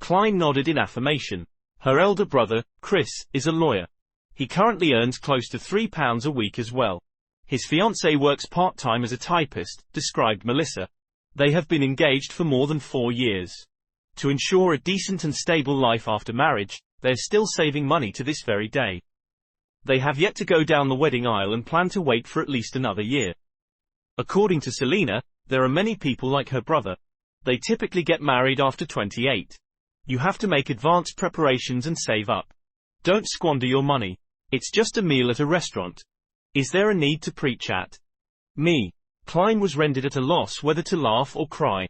Klein nodded in affirmation. Her elder brother, Chris, is a lawyer. He currently earns close to £3 a week as well. His fiancée works part-time as a typist, described Melissa. They have been engaged for more than 4 years. To ensure a decent and stable life after marriage, they're still saving money to this very day. They have yet to go down the wedding aisle and plan to wait for at least another year. According to Selina, there are many people like her brother. They typically get married after 28. You have to make advanced preparations and save up. Don't squander your money. It's just a meal at a restaurant. Is there a need to preach at me? Klein was rendered at a loss whether to laugh or cry.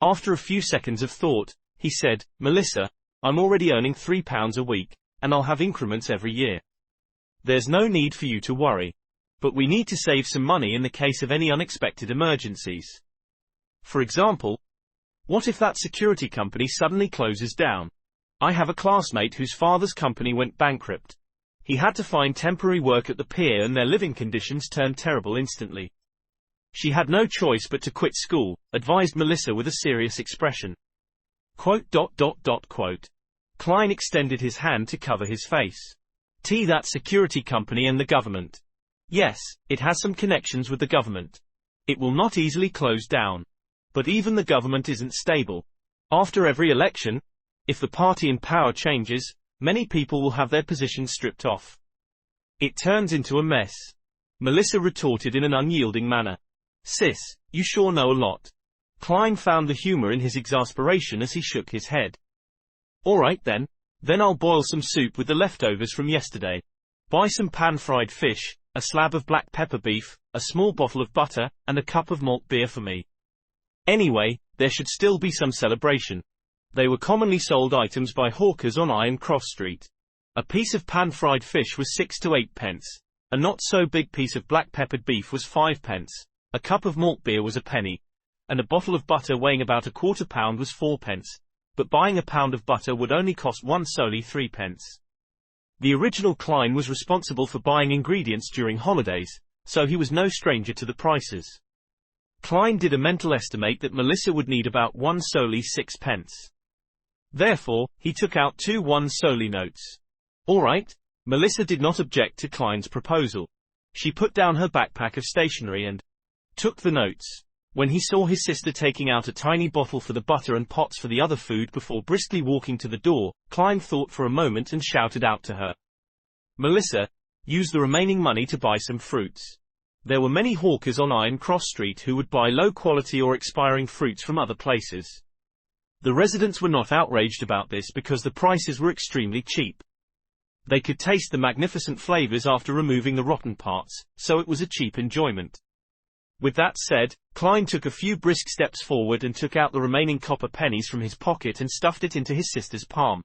After a few seconds of thought, he said, Melissa, I'm already earning £3 a week, and I'll have increments every year. There's no need for you to worry. But we need to save some money in the case of any unexpected emergencies. For example, what if that security company suddenly closes down? I have a classmate whose father's company went bankrupt. He had to find temporary work at the pier and their living conditions turned terrible instantly. She had no choice but to quit school, advised Melissa with a serious expression. Quote. Klein extended his hand to cover his face. That security company and the government. Yes, it has some connections with the government. It will not easily close down. But even the government isn't stable. After every election, if the party in power changes, many people will have their positions stripped off. It turns into a mess. Melissa retorted in an unyielding manner. Sis, you sure know a lot. Klein found the humor in his exasperation as he shook his head. All right then. Then I'll boil some soup with the leftovers from yesterday. Buy some pan-fried fish, a slab of black pepper beef, a small bottle of butter, and a cup of malt beer for me. Anyway, there should still be some celebration. They were commonly sold items by hawkers on Iron Cross Street. A piece of pan-fried fish was 6 to 8 pence. A not-so-big piece of black-peppered beef was 5 pence. A cup of malt beer was a penny. And a bottle of butter weighing about a quarter pound was 4 pence. But buying a pound of butter would only cost one solely 3 pence. The original Klein was responsible for buying ingredients during holidays, so he was no stranger to the prices. Klein did a mental estimate that Melissa would need about one solely 6 pence. Therefore, he took out 2 one solely notes. All right. Melissa did not object to Klein's proposal. She put down her backpack of stationery and took the notes. When he saw his sister taking out a tiny bottle for the butter and pots for the other food before briskly walking to the door, Klein thought for a moment and shouted out to her. Melissa, use the remaining money to buy some fruits. There were many hawkers on Iron Cross Street who would buy low-quality or expiring fruits from other places. The residents were not outraged about this because the prices were extremely cheap. They could taste the magnificent flavors after removing the rotten parts, so it was a cheap enjoyment. With that said, Klein took a few brisk steps forward and took out the remaining copper pennies from his pocket and stuffed it into his sister's palm.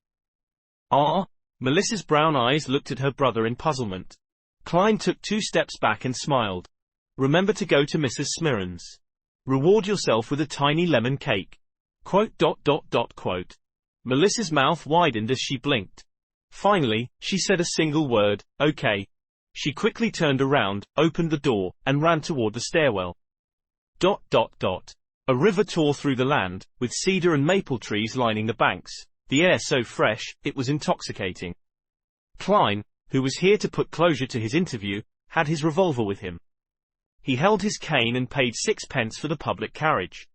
Ah? Melissa's brown eyes looked at her brother in puzzlement. Klein took 2 steps back and smiled. Remember to go to Mrs. Smirren's. Reward yourself with a tiny lemon cake. Quote. Melissa's mouth widened as she blinked. Finally, she said a single word, okay. She quickly turned around, opened the door, and ran toward the stairwell. A river tore through the land, with cedar and maple trees lining the banks, the air so fresh, it was intoxicating. Klein, who was here to put closure to his interview, had his revolver with him. He held his cane and paid 6 pence for the public carriage.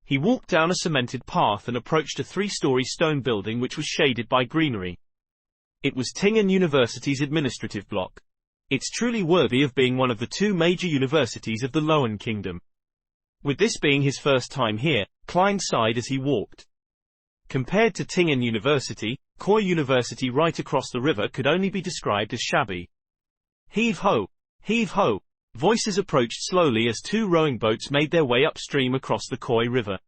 He walked down a cemented path and approached a 3-story stone building which was shaded by greenery. It was Tingen University's administrative block. It's truly worthy of being one of the 2 major universities of the Lowen Kingdom. With this being his first time here, Klein sighed as he walked. Compared to Tingen University, Koi University right across the river could only be described as shabby. Heave ho! Heave ho! Voices approached slowly as 2 rowing boats made their way upstream across the Koi River.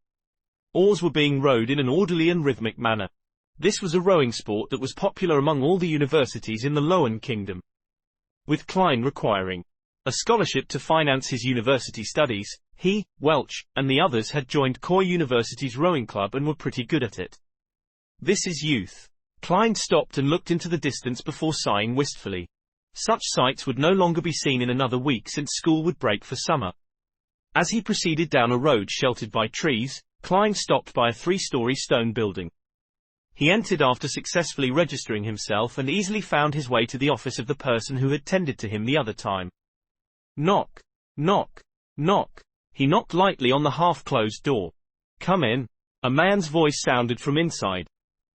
Oars were being rowed in an orderly and rhythmic manner. This was a rowing sport that was popular among all the universities in the Lowen Kingdom. With Klein requiring a scholarship to finance his university studies, he, Welch, and the others had joined Koi University's rowing club and were pretty good at it. This is youth. Klein stopped and looked into the distance before sighing wistfully. Such sights would no longer be seen in another week since school would break for summer. As he proceeded down a road sheltered by trees, Klein stopped by a 3-story stone building. He entered after successfully registering himself and easily found his way to the office of the person who had tended to him the other time. Knock. Knock. Knock. He knocked lightly on the half-closed door. Come in. A man's voice sounded from inside.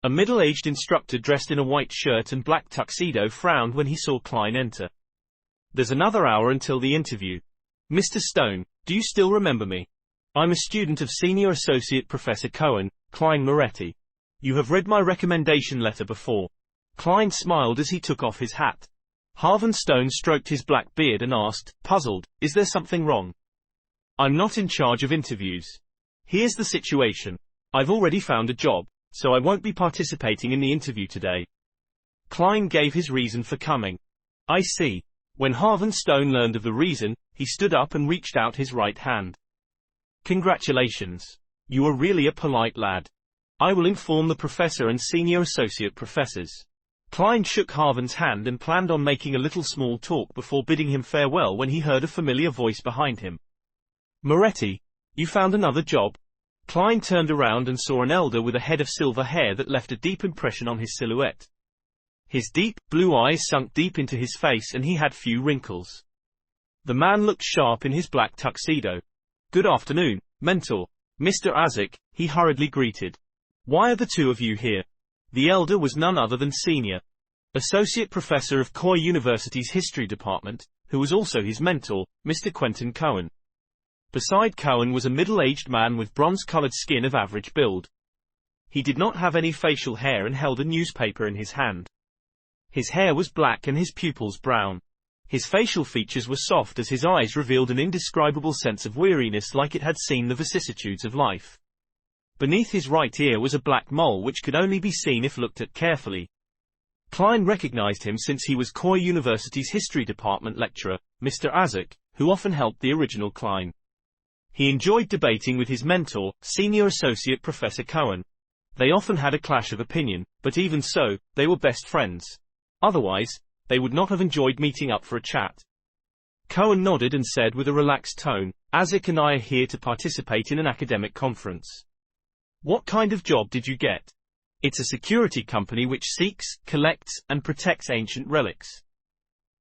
A middle-aged instructor dressed in a white shirt and black tuxedo frowned when he saw Klein enter. There's another hour until the interview. Mr. Stone, do you still remember me? I'm a student of Senior Associate Professor Cohen, Klein Moretti. You have read my recommendation letter before. Klein smiled as he took off his hat. Harvin Stone stroked his black beard and asked, puzzled, is there something wrong? I'm not in charge of interviews. Here's the situation. I've already found a job, so I won't be participating in the interview today. Klein gave his reason for coming. I see. When Harvin Stone learned of the reason, he stood up and reached out his right hand. Congratulations. You are really a polite lad. I will inform the professor and senior associate professors. Klein shook Harvin's hand and planned on making a little small talk before bidding him farewell when he heard a familiar voice behind him. Moretti, you found another job? Klein turned around and saw an elder with a head of silver hair that left a deep impression on his silhouette. His deep, blue eyes sunk deep into his face and he had few wrinkles. The man looked sharp in his black tuxedo. Good afternoon, mentor. Mr. Isaac, he hurriedly greeted. Why are the two of you here? The elder was none other than Senior Associate Professor of Coy University's History Department, who was also his mentor, Mr. Quentin Cohen. Beside Cohen was a middle-aged man with bronze-colored skin of average build. He did not have any facial hair and held a newspaper in his hand. His hair was black and his pupils brown. His facial features were soft as his eyes revealed an indescribable sense of weariness like it had seen the vicissitudes of life. Beneath his right ear was a black mole which could only be seen if looked at carefully. Klein recognized him since he was Coy University's History Department lecturer, Mr. Isaac, who often helped the original Klein. He enjoyed debating with his mentor, Senior Associate Professor Cohen. They often had a clash of opinion, but even so, they were best friends. Otherwise, they would not have enjoyed meeting up for a chat. Cohen nodded and said with a relaxed tone, Isaac and I are here to participate in an academic conference. What kind of job did you get? It's a security company which seeks, collects, and protects ancient relics.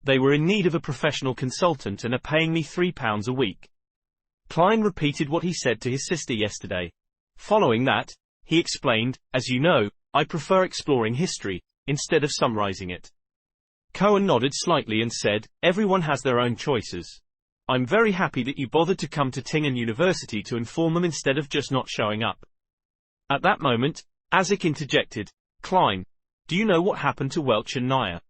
They were in need of a professional consultant and are paying me £3 a week. Klein repeated what he said to his sister yesterday. Following that, he explained, as you know, I prefer exploring history, instead of summarizing it. Cohen nodded slightly and said, everyone has their own choices. I'm very happy that you bothered to come to Tingen University to inform them instead of just not showing up. At that moment, Isaac interjected, Klein, do you know what happened to Welch and Nair?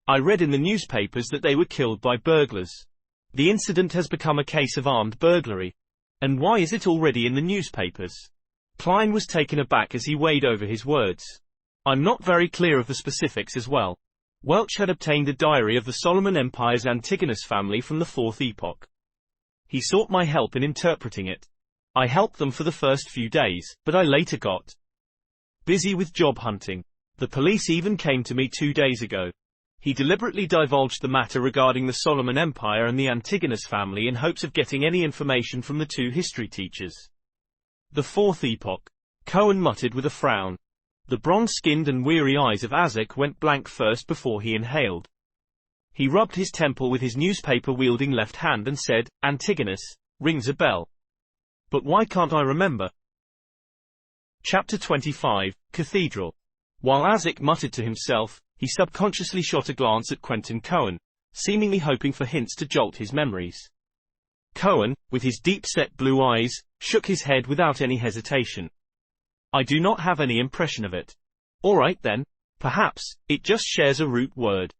I read in the newspapers that they were killed by burglars. The incident has become a case of armed burglary. And why is it already in the newspapers? Klein was taken aback as he weighed over his words. I'm not very clear of the specifics as well. Welch had obtained a diary of the Solomon Empire's Antigonus family from the 4th epoch. He sought my help in interpreting it. I helped them for the first few days, but I later got busy with job hunting. The police even came to me 2 days ago. He deliberately divulged the matter regarding the Solomon Empire and the Antigonus family in hopes of getting any information from the two history teachers. The 4th epoch. Cohen muttered with a frown. The bronze-skinned and weary eyes of Isaac went blank first before he inhaled. He rubbed his temple with his newspaper-wielding left hand and said, Antigonus, rings a bell. But why can't I remember? Chapter 25, Cathedral. While Isaac muttered to himself, he subconsciously shot a glance at Quentin Cohen, seemingly hoping for hints to jolt his memories. Cohen, with his deep-set blue eyes, shook his head without any hesitation. I do not have any impression of it. All right then, perhaps, it just shares a root word.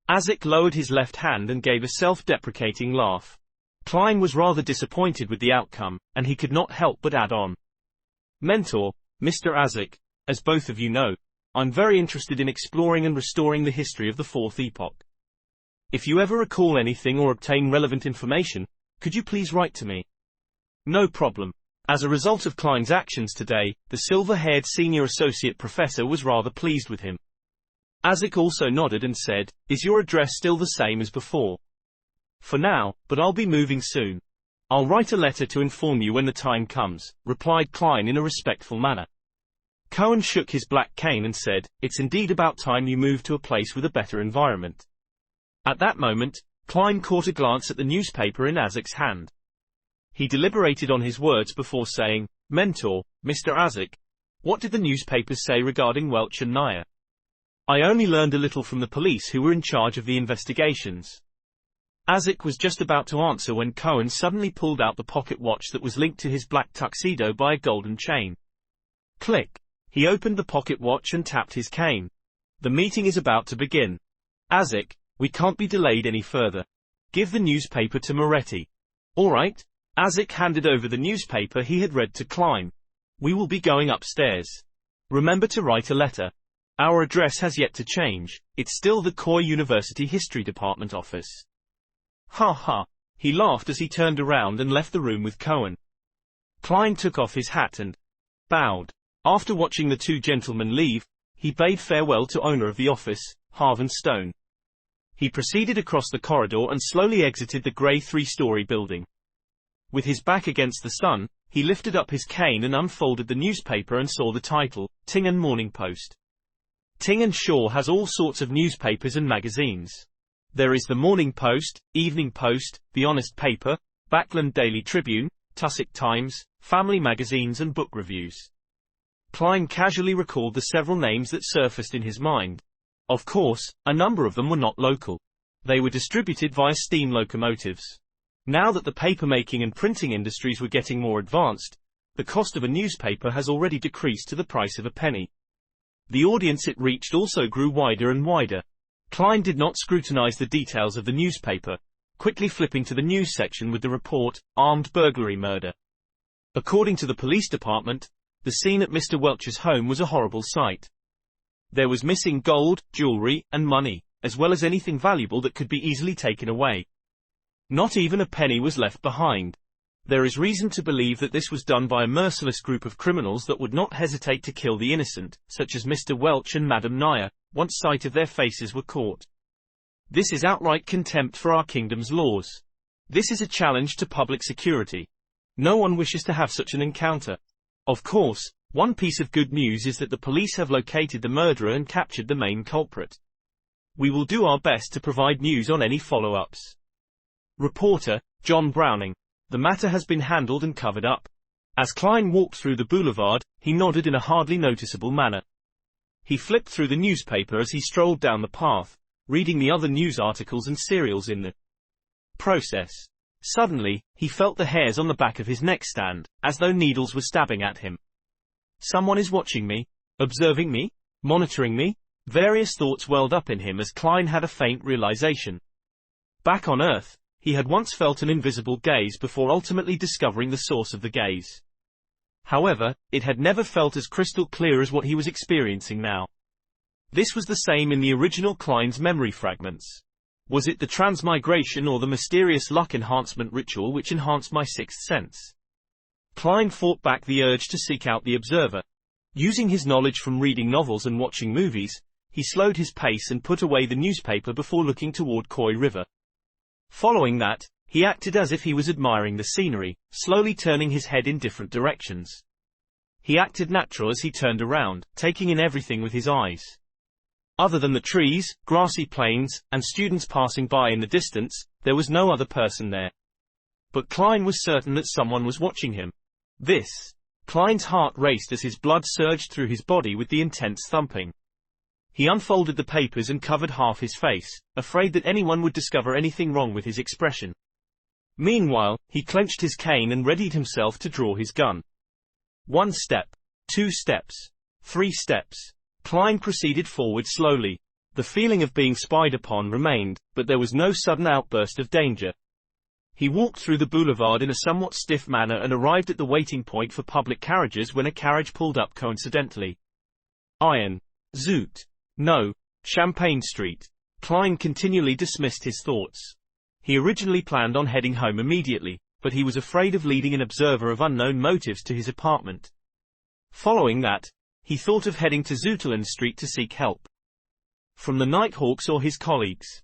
Isaac lowered his left hand and gave a self-deprecating laugh. Klein was rather disappointed with the outcome, and he could not help but add on. Mentor, Mr. Isaac, as both of you know, I'm very interested in exploring and restoring the history of the 4th epoch. If you ever recall anything or obtain relevant information, could you please write to me? No problem. As a result of Klein's actions today, the silver-haired senior associate professor was rather pleased with him. Azek also nodded and said, "Is your address still the same as before?" "For now, but I'll be moving soon. I'll write a letter to inform you when the time comes," replied Klein in a respectful manner. Cohen shook his black cane and said, "It's indeed about time you moved to a place with a better environment." At that moment, Klein caught a glance at the newspaper in Azek's hand. He deliberated on his words before saying, "Mentor, Mr. Azek, what did the newspapers say regarding Welch and Nair?" "I only learned a little from the police who were in charge of the investigations." Azek was just about to answer when Cohen suddenly pulled out the pocket watch that was linked to his black tuxedo by a golden chain. Click. He opened the pocket watch and tapped his cane. "The meeting is about to begin. Azek, we can't be delayed any further. Give the newspaper to Moretti." "All right." Azek handed over the newspaper he had read to Klein. "We will be going upstairs. Remember to write a letter. Our address has yet to change. It's still the Coy University History Department office." "Ha ha." He laughed as he turned around and left the room with Cohen. Klein took off his hat and bowed. After watching the two gentlemen leave, he bade farewell to owner of the office, Harvin Stone. He proceeded across the corridor and slowly exited the grey three-story building. With his back against the sun, he lifted up his cane and unfolded the newspaper and saw the title, Tingan Morning Post. Tingan Shaw has all sorts of newspapers and magazines. There is the Morning Post, Evening Post, The Honest Paper, Backland Daily Tribune, Tussock Times, family magazines and book reviews. Klein casually recalled the several names that surfaced in his mind. Of course, a number of them were not local. They were distributed via steam locomotives. Now that the papermaking and printing industries were getting more advanced, the cost of a newspaper has already decreased to the price of a penny. The audience it reached also grew wider and wider. Klein did not scrutinize the details of the newspaper, quickly flipping to the news section with the report, "Armed burglary murder." According to the police department, the scene at Mr. Welch's home was a horrible sight. There was missing gold, jewelry, and money, as well as anything valuable that could be easily taken away. Not even a penny was left behind. There is reason to believe that this was done by a merciless group of criminals that would not hesitate to kill the innocent, such as Mr. Welch and Madame Nair, once sight of their faces were caught. This is outright contempt for our kingdom's laws. This is a challenge to public security. No one wishes to have such an encounter. Of course, one piece of good news is that the police have located the murderer and captured the main culprit. We will do our best to provide news on any follow-ups. Reporter, John Browning. The matter has been handled and covered up. As Klein walked through the boulevard, he nodded in a hardly noticeable manner. He flipped through the newspaper as he strolled down the path, reading the other news articles and serials in the process. Suddenly, he felt the hairs on the back of his neck stand, as though needles were stabbing at him. Someone is watching me, observing me, monitoring me. Various thoughts welled up in him as Klein had a faint realization. Back on Earth, he had once felt an invisible gaze before ultimately discovering the source of the gaze. However, it had never felt as crystal clear as what he was experiencing now. This was the same in the original Klein's memory fragments. Was it the transmigration or the mysterious luck enhancement ritual which enhanced my sixth sense? Klein fought back the urge to seek out the observer. Using his knowledge from reading novels and watching movies, he slowed his pace and put away the newspaper before looking toward Coy River. Following that, he acted as if he was admiring the scenery, slowly turning his head in different directions. He acted natural as he turned around, taking in everything with his eyes. Other than the trees, grassy plains, and students passing by in the distance, there was no other person there. But Klein was certain that someone was watching him. Klein's heart raced as his blood surged through his body with the intense thumping. He unfolded the papers and covered half his face, afraid that anyone would discover anything wrong with his expression. Meanwhile, he clenched his cane and readied himself to draw his gun. 1 step. 2 steps. 3 steps. Klein proceeded forward slowly. The feeling of being spied upon remained, but there was no sudden outburst of danger. He walked through the boulevard in a somewhat stiff manner and arrived at the waiting point for public carriages when a carriage pulled up coincidentally. Iron. Zoot. No. Champagne Street. Klein continually dismissed his thoughts. He originally planned on heading home immediately, but he was afraid of leading an observer of unknown motives to his apartment. Following that, he thought of heading to Zutland Street to seek help from the Nighthawks or his colleagues.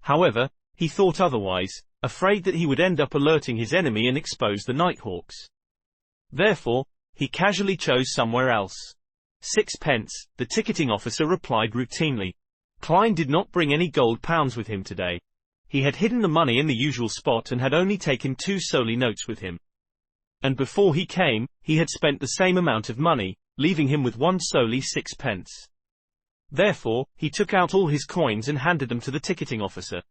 However, he thought otherwise, afraid that he would end up alerting his enemy and expose the Nighthawks. Therefore, he casually chose somewhere else. 6 pence, the ticketing officer replied routinely. Klein did not bring any gold pounds with him today. He had hidden the money in the usual spot and had only taken 2 solely notes with him. And before he came, he had spent the same amount of money, leaving him with 1 solely 6 pence. Therefore, he took out all his coins and handed them to the ticketing officer.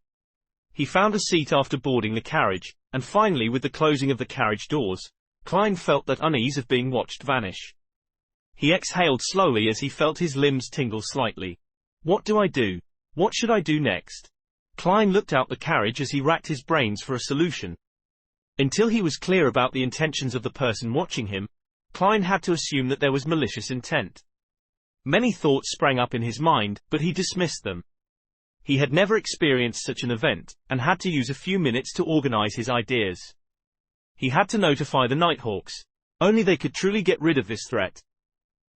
He found a seat after boarding the carriage, and finally with the closing of the carriage doors, Klein felt that unease of being watched vanish. He exhaled slowly as he felt his limbs tingle slightly. What do I do? What should I do next? Klein looked out the carriage as he racked his brains for a solution. Until he was clear about the intentions of the person watching him, Klein had to assume that there was malicious intent. Many thoughts sprang up in his mind, but he dismissed them. He had never experienced such an event, and had to use a few minutes to organize his ideas. He had to notify the Nighthawks. Only they could truly get rid of this threat.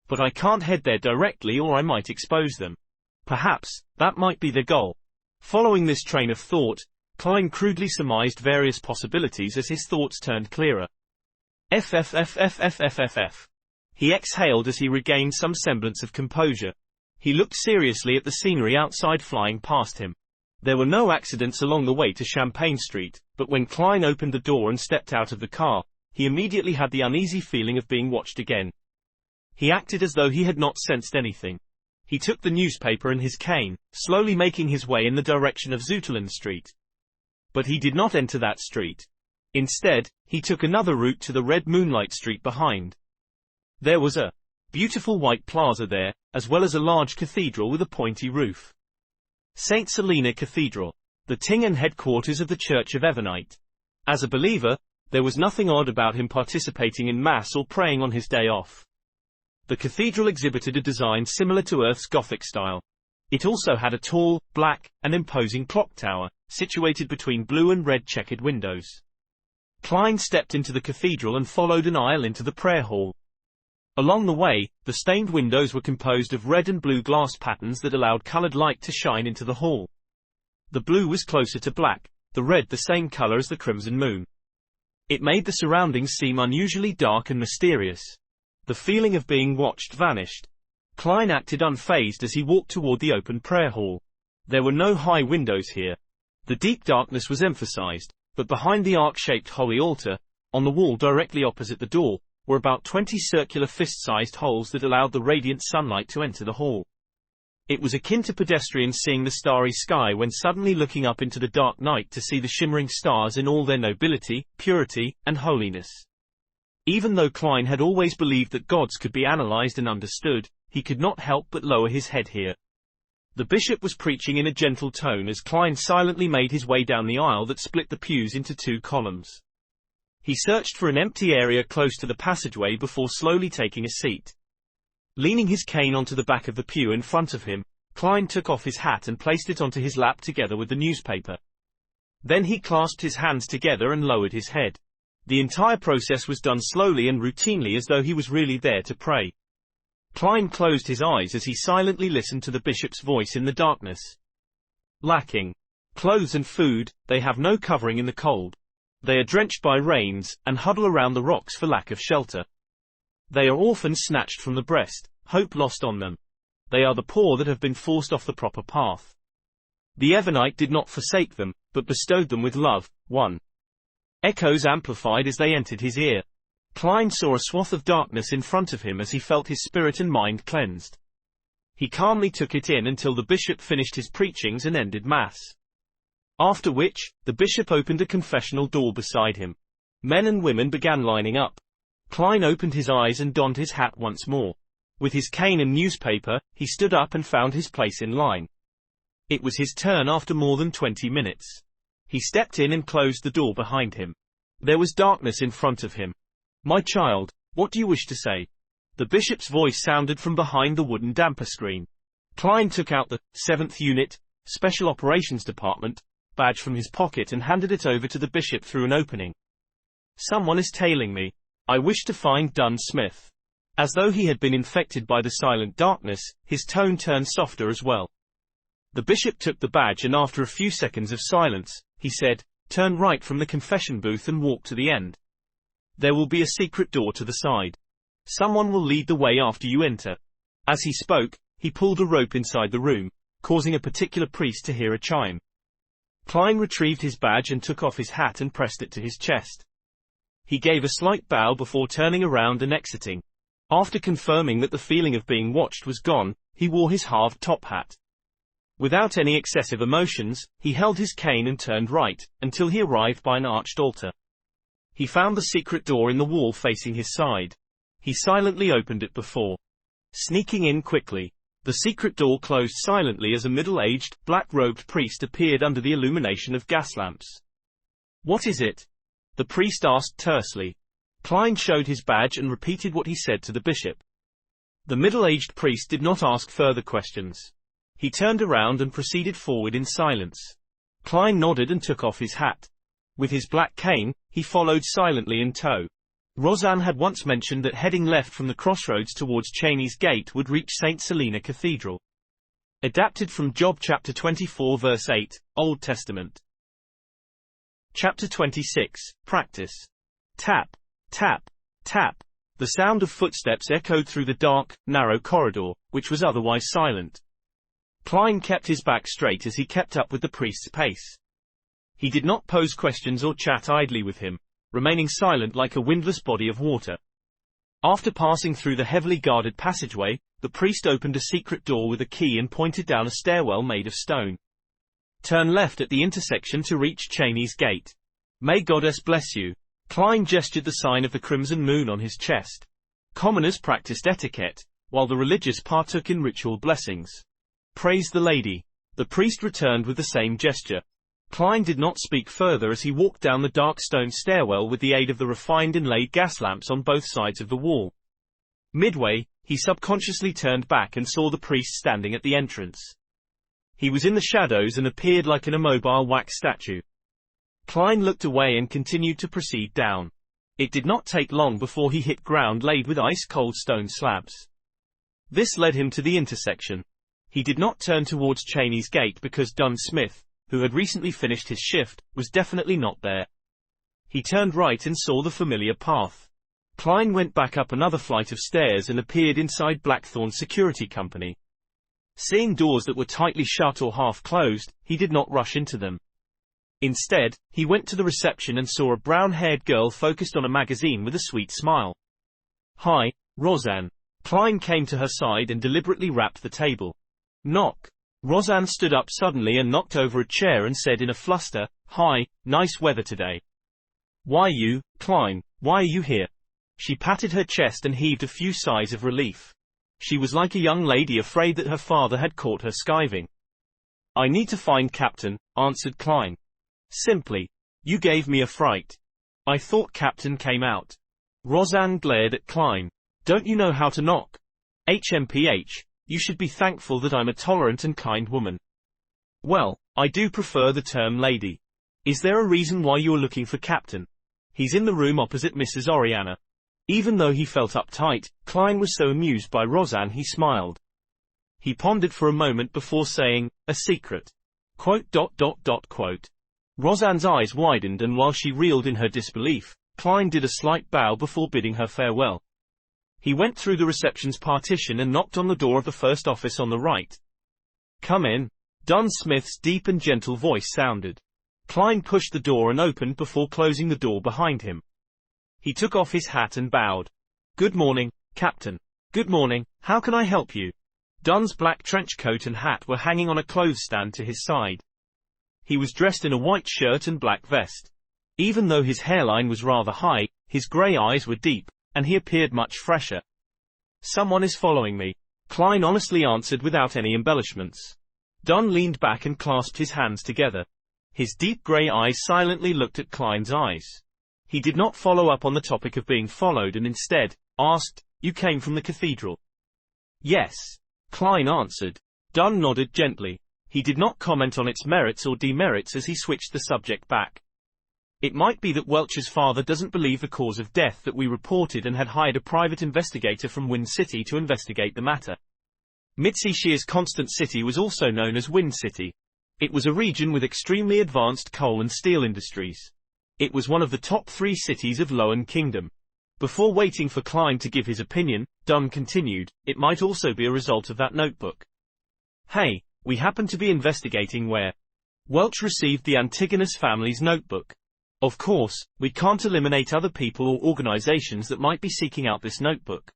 But I can't head there directly or I might expose them. Perhaps, that might be the goal. Following this train of thought, Klein crudely surmised various possibilities as his thoughts turned clearer. FFFFFFFF. He exhaled as he regained some semblance of composure. He looked seriously at the scenery outside flying past him. There were no accidents along the way to Champagne Street, but when Klein opened the door and stepped out of the car, he immediately had the uneasy feeling of being watched again. He acted as though he had not sensed anything. He took the newspaper and his cane, slowly making his way in the direction of Zutland Street. But he did not enter that street. Instead, he took another route to the red moonlight street behind. There was a beautiful white plaza there, as well as a large cathedral with a pointy roof. St. Selina Cathedral, the Tingen headquarters of the Church of Evernite. As a believer, there was nothing odd about him participating in Mass or praying on his day off. The cathedral exhibited a design similar to Earth's Gothic style. It also had a tall, black, and imposing clock tower, situated between blue and red checkered windows. Klein stepped into the cathedral and followed an aisle into the prayer hall. Along the way, the stained windows were composed of red and blue glass patterns that allowed colored light to shine into the hall. The blue was closer to black, the red the same color as the crimson moon. It made the surroundings seem unusually dark and mysterious. The feeling of being watched vanished. Klein acted unfazed as he walked toward the open prayer hall. There were no high windows here. The deep darkness was emphasized, but behind the arc-shaped holy altar, on the wall directly opposite the door, were about 20 circular fist-sized holes that allowed the radiant sunlight to enter the hall. It was akin to pedestrians seeing the starry sky when suddenly looking up into the dark night to see the shimmering stars in all their nobility, purity, and holiness. Even though Klein had always believed that gods could be analyzed and understood, he could not help but lower his head here. The bishop was preaching in a gentle tone as Klein silently made his way down the aisle that split the pews into 2 columns. He searched for an empty area close to the passageway before slowly taking a seat. Leaning his cane onto the back of the pew in front of him, Klein took off his hat and placed it onto his lap together with the newspaper. Then he clasped his hands together and lowered his head. The entire process was done slowly and routinely as though he was really there to pray. Klein closed his eyes as he silently listened to the bishop's voice in the darkness. Lacking clothes and food, they have no covering in the cold. They are drenched by rains, and huddle around the rocks for lack of shelter. They are orphans snatched from the breast, hope lost on them. They are the poor that have been forced off the proper path. The Evernite did not forsake them, but bestowed them with love. 1. Echoes amplified as they entered his ear. Klein saw a swath of darkness in front of him as he felt his spirit and mind cleansed. He calmly took it in until the bishop finished his preachings and ended Mass. After which, the bishop opened a confessional door beside him. Men and women began lining up. Klein opened his eyes and donned his hat once more. With his cane and newspaper, he stood up and found his place in line. It was his turn after more than 20 minutes. He stepped in and closed the door behind him. There was darkness in front of him. "My child, what do you wish to say?" The bishop's voice sounded from behind the wooden damper screen. Klein took out the 7th Unit, Special Operations Department, badge from his pocket and handed it over to the bishop through an opening. Someone is tailing me. I wish to find Dunn Smith. As though he had been infected by the silent darkness, his tone turned softer as well. The bishop took the badge and after a few seconds of silence, he said, "Turn right from the confession booth and walk to the end. There will be a secret door to the side. Someone will lead the way after you enter." As he spoke, he pulled a rope inside the room, causing a particular priest to hear a chime. Klein retrieved his badge and took off his hat and pressed it to his chest. He gave a slight bow before turning around and exiting. After confirming that the feeling of being watched was gone, he wore his halved top hat. Without any excessive emotions, he held his cane and turned right, until he arrived by an arched altar. He found the secret door in the wall facing his side. He silently opened it before sneaking in quickly. The secret door closed silently as a middle-aged, black-robed priest appeared under the illumination of gas lamps. "What is it?" the priest asked tersely. Klein showed his badge and repeated what he said to the bishop. The middle-aged priest did not ask further questions. He turned around and proceeded forward in silence. Klein nodded and took off his hat. With his black cane, he followed silently in tow. Roseanne had once mentioned that heading left from the crossroads towards Cheney's Gate would reach St. Selena Cathedral. Adapted from Job chapter 24 verse 8, Old Testament. Chapter 26, Practice. Tap, tap, tap. The sound of footsteps echoed through the dark, narrow corridor, which was otherwise silent. Klein kept his back straight as he kept up with the priest's pace. He did not pose questions or chat idly with him, remaining silent like a windless body of water. After passing through the heavily guarded passageway, the priest opened a secret door with a key and pointed down a stairwell made of stone. "Turn left at the intersection to reach Cheney's Gate. May Goddess bless you." Klein gestured the sign of the crimson moon on his chest. Commoners practiced etiquette, while the religious partook in ritual blessings. "Praise the Lady." The priest returned with the same gesture. Klein did not speak further as he walked down the dark stone stairwell with the aid of the refined inlaid gas lamps on both sides of the wall. Midway, he subconsciously turned back and saw the priest standing at the entrance. He was in the shadows and appeared like an immobile wax statue. Klein looked away and continued to proceed down. It did not take long before he hit ground laid with ice-cold stone slabs. This led him to the intersection. He did not turn towards Cheney's Gate because Dunn Smith, who had recently finished his shift, was definitely not there. He turned right and saw the familiar path. Klein went back up another flight of stairs and appeared inside Blackthorn's security company. Seeing doors that were tightly shut or half closed, he did not rush into them. Instead, he went to the reception and saw a brown-haired girl focused on a magazine with a sweet smile. "Hi, Roseanne." Klein came to her side and deliberately rapped the table. "Knock." Roseanne stood up suddenly and knocked over a chair and said in a fluster, "Hi, nice weather today." "Why you, Klein, why are you here?" She patted her chest and heaved a few sighs of relief. She was like a young lady afraid that her father had caught her skiving. "I need to find Captain," answered Klein. "Simply. You gave me a fright. I thought Captain came out." Roseanne glared at Klein. "Don't you know how to knock? HMPH. You should be thankful that I'm a tolerant and kind woman." "Well, I do prefer the term lady. Is there a reason why you are looking for Captain?" "He's in the room opposite Mrs. Oriana." Even though he felt uptight, Klein was so amused by Roseanne he smiled. He pondered for a moment before saying, "A secret." Quote. Roseanne's eyes widened and while she reeled in her disbelief, Klein did a slight bow before bidding her farewell. He went through the reception's partition and knocked on the door of the first office on the right. "Come in." Dunn Smith's deep and gentle voice sounded. Klein pushed the door and opened before closing the door behind him. He took off his hat and bowed. "Good morning, Captain." "Good morning, how can I help you?" Dunn's black trench coat and hat were hanging on a clothes stand to his side. He was dressed in a white shirt and black vest. Even though his hairline was rather high, his grey eyes were deep, and he appeared much fresher. "Someone is following me," Klein honestly answered without any embellishments. Dunn leaned back and clasped his hands together. His deep grey eyes silently looked at Klein's eyes. He did not follow up on the topic of being followed and instead asked, "You came from the cathedral?" "Yes," Klein answered. Dunn nodded gently. He did not comment on its merits or demerits as he switched the subject back. It might be that Welch's father doesn't believe the cause of death that we reported and had hired a private investigator from Wind City to investigate the matter. Mitzi Shear's Constant City was also known as Wind City. It was a region with extremely advanced coal and steel industries. It was one of the top 3 cities of Lowen Kingdom. Before waiting for Klein to give his opinion, Dunn continued, it might also be a result of that notebook. Hey, we happen to be investigating where Welch received the Antigonus family's notebook. Of course, we can't eliminate other people or organizations that might be seeking out this notebook.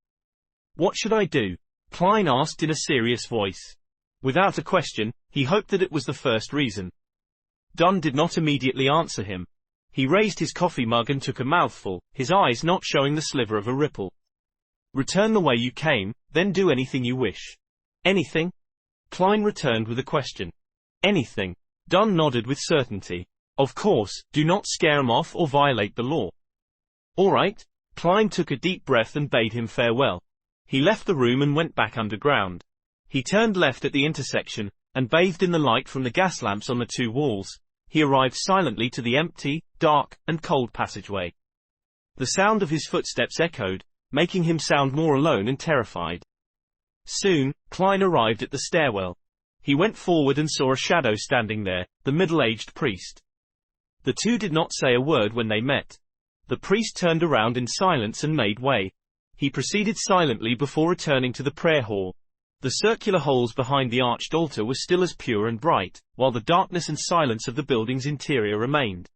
What should I do? Klein asked in a serious voice. Without a question, he hoped that it was the first reason. Dunn did not immediately answer him. He raised his coffee mug and took a mouthful, his eyes not showing the sliver of a ripple. Return the way you came, then do anything you wish. Anything? Klein returned with a question. Anything. Dunn nodded with certainty. Of course, do not scare him off or violate the law. All right. Klein took a deep breath and bade him farewell. He left the room and went back underground. He turned left at the intersection, and bathed in the light from the gas lamps on the 2 walls, he arrived silently to the empty, dark, and cold passageway. The sound of his footsteps echoed, making him sound more alone and terrified. Soon, Klein arrived at the stairwell. He went forward and saw a shadow standing there, the middle-aged priest. The 2 did not say a word when they met. The priest turned around in silence and made way. He proceeded silently before returning to the prayer hall. The circular holes behind the arched altar were still as pure and bright, while the darkness and silence of the building's interior remained.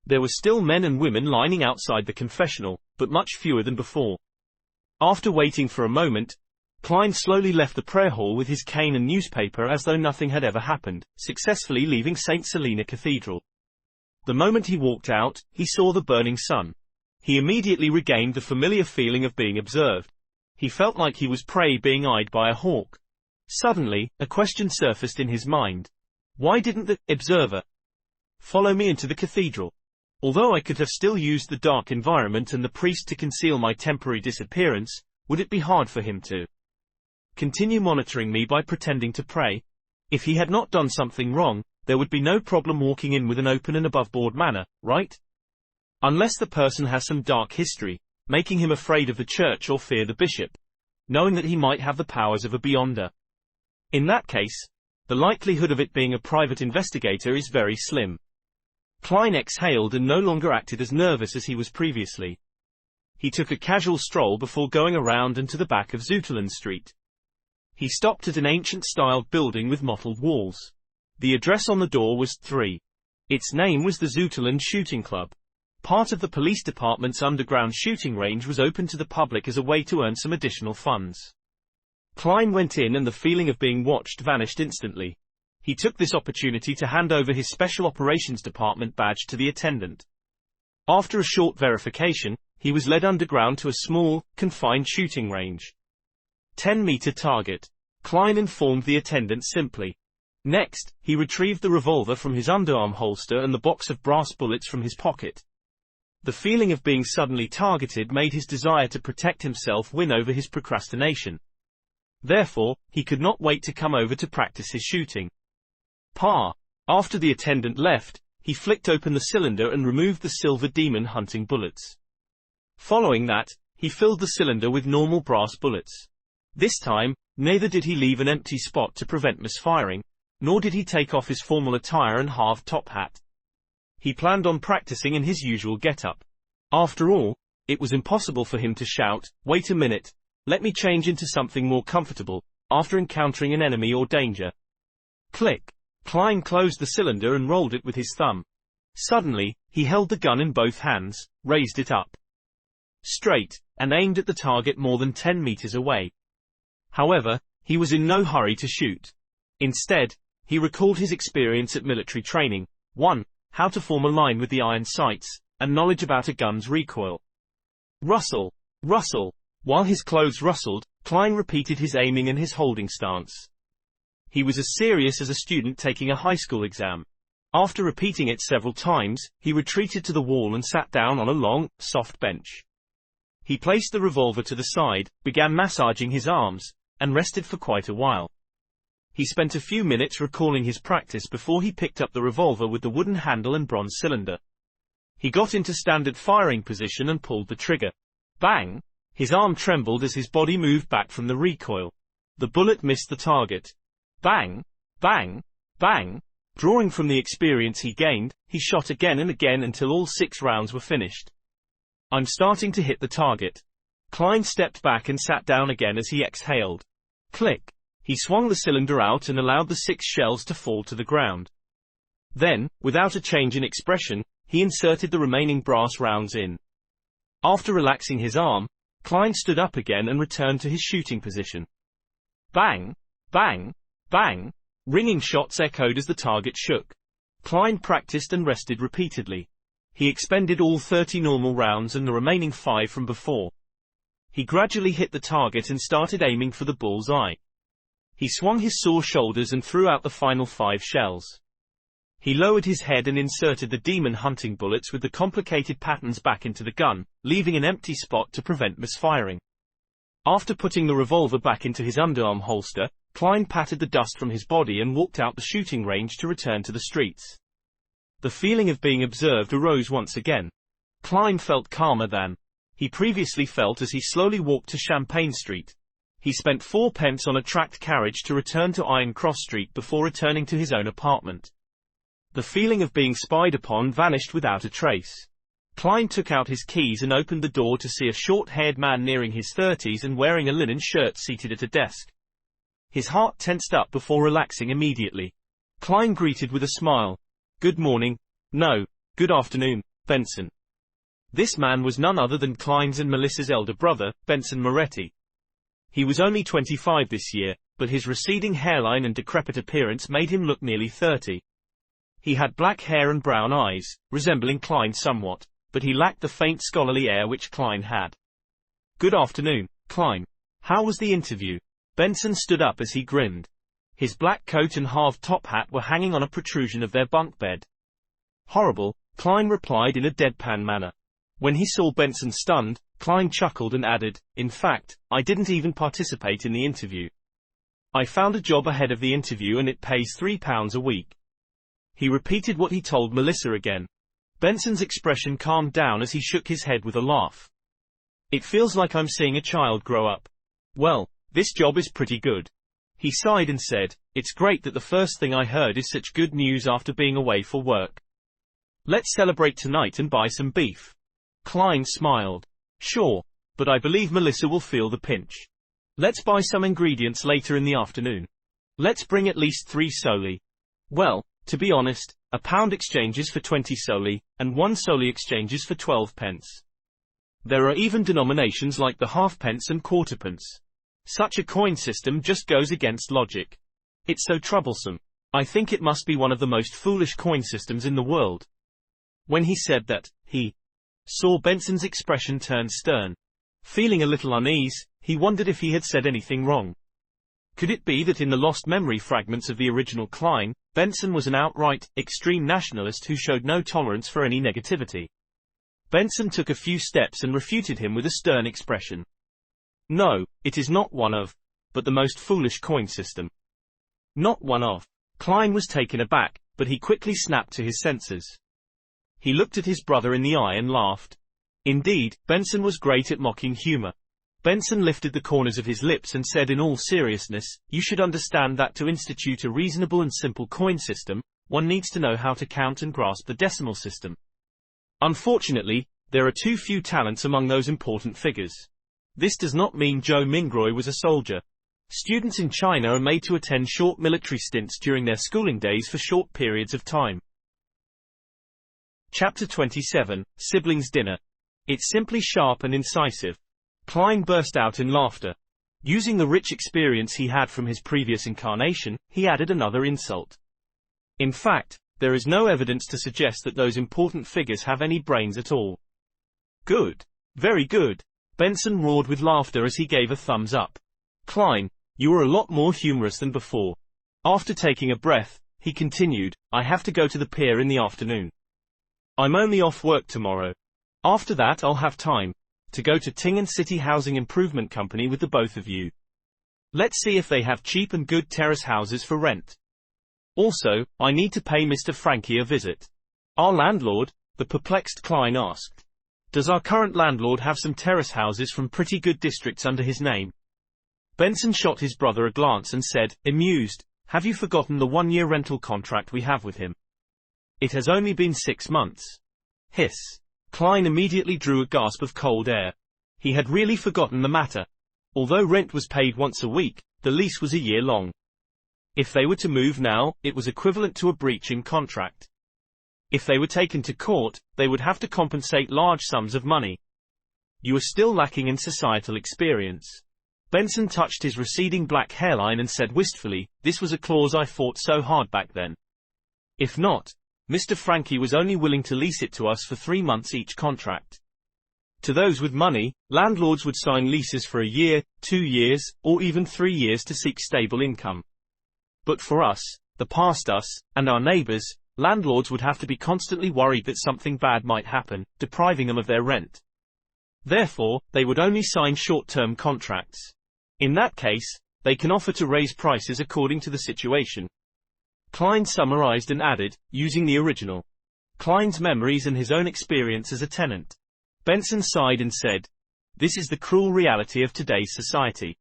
There were still men and women lining outside the confessional, but much fewer than before. After waiting for a moment, Klein slowly left the prayer hall with his cane and newspaper as though nothing had ever happened, successfully leaving St. Selena Cathedral. The moment he walked out, he saw the burning sun. He immediately regained the familiar feeling of being observed. He felt like he was prey being eyed by a hawk. Suddenly, a question surfaced in his mind. Why didn't the observer follow me into the cathedral? Although I could have still used the dark environment and the priest to conceal my temporary disappearance, would it be hard for him to continue monitoring me by pretending to pray? If he had not done something wrong, there would be no problem walking in with an open and above-board manner, right? Unless the person has some dark history, making him afraid of the church or fear the bishop, knowing that he might have the powers of a beyonder. In that case, the likelihood of it being a private investigator is very slim. Klein exhaled and no longer acted as nervous as he was previously. He took a casual stroll before going around and to the back of Zutelen Street. He stopped at an ancient-styled building with mottled walls. The address on the door was 3. Its name was the Zutelen Shooting Club. Part of the police department's underground shooting range was open to the public as a way to earn some additional funds. Klein went in and the feeling of being watched vanished instantly. He took this opportunity to hand over his Special Operations Department badge to the attendant. After a short verification, he was led underground to a small, confined shooting range. 10-meter target. Klein informed the attendant simply. Next, he retrieved the revolver from his underarm holster and the box of brass bullets from his pocket. The feeling of being suddenly targeted made his desire to protect himself win over his procrastination. Therefore, he could not wait to come over to practice his shooting. After the attendant left, he flicked open the cylinder and removed the silver demon hunting bullets. Following that, he filled the cylinder with normal brass bullets. This time, neither did he leave an empty spot to prevent misfiring, nor did he take off his formal attire and halved top hat. He planned on practicing in his usual get-up. After all, it was impossible for him to shout, "Wait a minute, let me change into something more comfortable," after encountering an enemy or danger. Click. Klein closed the cylinder and rolled it with his thumb. Suddenly, he held the gun in both hands, raised it up straight, and aimed at the target more than 10 meters away. However, he was in no hurry to shoot. Instead, he recalled his experience at military training. 1. How to form a line with the iron sights, and knowledge about a gun's recoil. Rustle. Rustle. While his clothes rustled, Klein repeated his aiming and his holding stance. He was as serious as a student taking a high school exam. After repeating it several times, he retreated to the wall and sat down on a long, soft bench. He placed the revolver to the side, began massaging his arms, and rested for quite a while. He spent a few minutes recalling his practice before he picked up the revolver with the wooden handle and bronze cylinder. He got into standard firing position and pulled the trigger. Bang! His arm trembled as his body moved back from the recoil. The bullet missed the target. Bang! Bang! Bang! Drawing from the experience he gained, he shot again and again until all 6 rounds were finished. I'm starting to hit the target. Klein stepped back and sat down again as he exhaled. Click! He swung the cylinder out and allowed the 6 shells to fall to the ground. Then, without a change in expression, he inserted the remaining brass rounds in. After relaxing his arm, Klein stood up again and returned to his shooting position. Bang! Bang! Bang! Ringing shots echoed as the target shook. Klein practiced and rested repeatedly. He expended all 30 normal rounds and the remaining 5 from before. He gradually hit the target and started aiming for the bull's eye. He swung his sore shoulders and threw out the final 5 shells. He lowered his head and inserted the demon hunting bullets with the complicated patterns back into the gun, leaving an empty spot to prevent misfiring. After putting the revolver back into his underarm holster, Klein patted the dust from his body and walked out the shooting range to return to the streets. The feeling of being observed arose once again. Klein felt calmer than he previously felt as he slowly walked to Champagne Street. He spent 4 pence on a tracked carriage to return to Iron Cross Street before returning to his own apartment. The feeling of being spied upon vanished without a trace. Klein took out his keys and opened the door to see a short-haired man nearing his 30s and wearing a linen shirt seated at a desk. His heart tensed up before relaxing immediately. Klein greeted with a smile. Good morning. No, good afternoon, Benson. This man was none other than Klein's and Melissa's elder brother, Benson Moretti. He was only 25 this year, but his receding hairline and decrepit appearance made him look nearly 30. He had black hair and brown eyes, resembling Klein somewhat, but he lacked the faint scholarly air which Klein had. Good afternoon, Klein. How was the interview? Benson stood up as he grinned. His black coat and halved top hat were hanging on a protrusion of their bunk bed. Horrible, Klein replied in a deadpan manner. When he saw Benson stunned, Klein chuckled and added, in fact, I didn't even participate in the interview. I found a job ahead of the interview and it pays £3 a week. He repeated what he told Melissa again. Benson's expression calmed down as he shook his head with a laugh. It feels like I'm seeing a child grow up. Well, this job is pretty good. He sighed and said, it's great that the first thing I heard is such good news after being away for work. Let's celebrate tonight and buy some beef. Klein smiled. Sure, but I believe Melissa will feel the pinch. Let's buy some ingredients later in the afternoon. Let's bring at least 3 soli. Well, to be honest, a pound exchanges for 20 soli, and 1 soli exchanges for 12 pence. There are even denominations like the halfpence and quarterpence. Such a coin system just goes against logic. It's so troublesome. I think it must be one of the most foolish coin systems in the world. When he said that, he saw Benson's expression turn stern. Feeling a little unease, he wondered if he had said anything wrong. Could it be that in the lost memory fragments of the original Klein, Benson was an outright, extreme nationalist who showed no tolerance for any negativity? Benson took a few steps and refuted him with a stern expression. No, it is not one of, but the most foolish coin system. Not one of. Klein was taken aback, but he quickly snapped to his senses. He looked at his brother in the eye and laughed. Indeed, Benson was great at mocking humor. Benson lifted the corners of his lips and said in all seriousness, you should understand that to institute a reasonable and simple coin system, one needs to know how to count and grasp the decimal system. Unfortunately, there are too few talents among those important figures. This does not mean Joe Mingroy was a soldier. Students in China are made to attend short military stints during their schooling days for short periods of time. Chapter 27, Siblings Dinner. It's simply sharp and incisive. Klein burst out in laughter. Using the rich experience he had from his previous incarnation, he added another insult. In fact, there is no evidence to suggest that those important figures have any brains at all. Good. Very good. Benson roared with laughter as he gave a thumbs up. Klein, you are a lot more humorous than before. After taking a breath, he continued, I have to go to the pier in the afternoon. I'm only off work tomorrow. After that I'll have time to go to Tingen City Housing Improvement Company with the both of you. Let's see if they have cheap and good terrace houses for rent. Also, I need to pay Mr. Frankie a visit. Our landlord, the perplexed Klein asked. Does our current landlord have some terrace houses from pretty good districts under his name? Benson shot his brother a glance and said, amused, have you forgotten the 1-year rental contract we have with him? It has only been 6 months. Hiss. Klein immediately drew a gasp of cold air. He had really forgotten the matter. Although rent was paid once a week, the lease was a year long. If they were to move now, it was equivalent to a breach in contract. If they were taken to court, they would have to compensate large sums of money. You are still lacking in societal experience. Benson touched his receding black hairline and said wistfully, this was a clause I fought so hard back then. If not, Mr. Frankie was only willing to lease it to us for 3 months each contract. To those with money, landlords would sign leases for a year, 2 years, or even 3 years to seek stable income. But for us, the past us, and our neighbors, landlords would have to be constantly worried that something bad might happen, depriving them of their rent. Therefore, they would only sign short-term contracts. In that case, they can offer to raise prices according to the situation. Klein summarized and added, using the original. Klein's memories and his own experience as a tenant. Benson sighed and said, this is the cruel reality of today's society.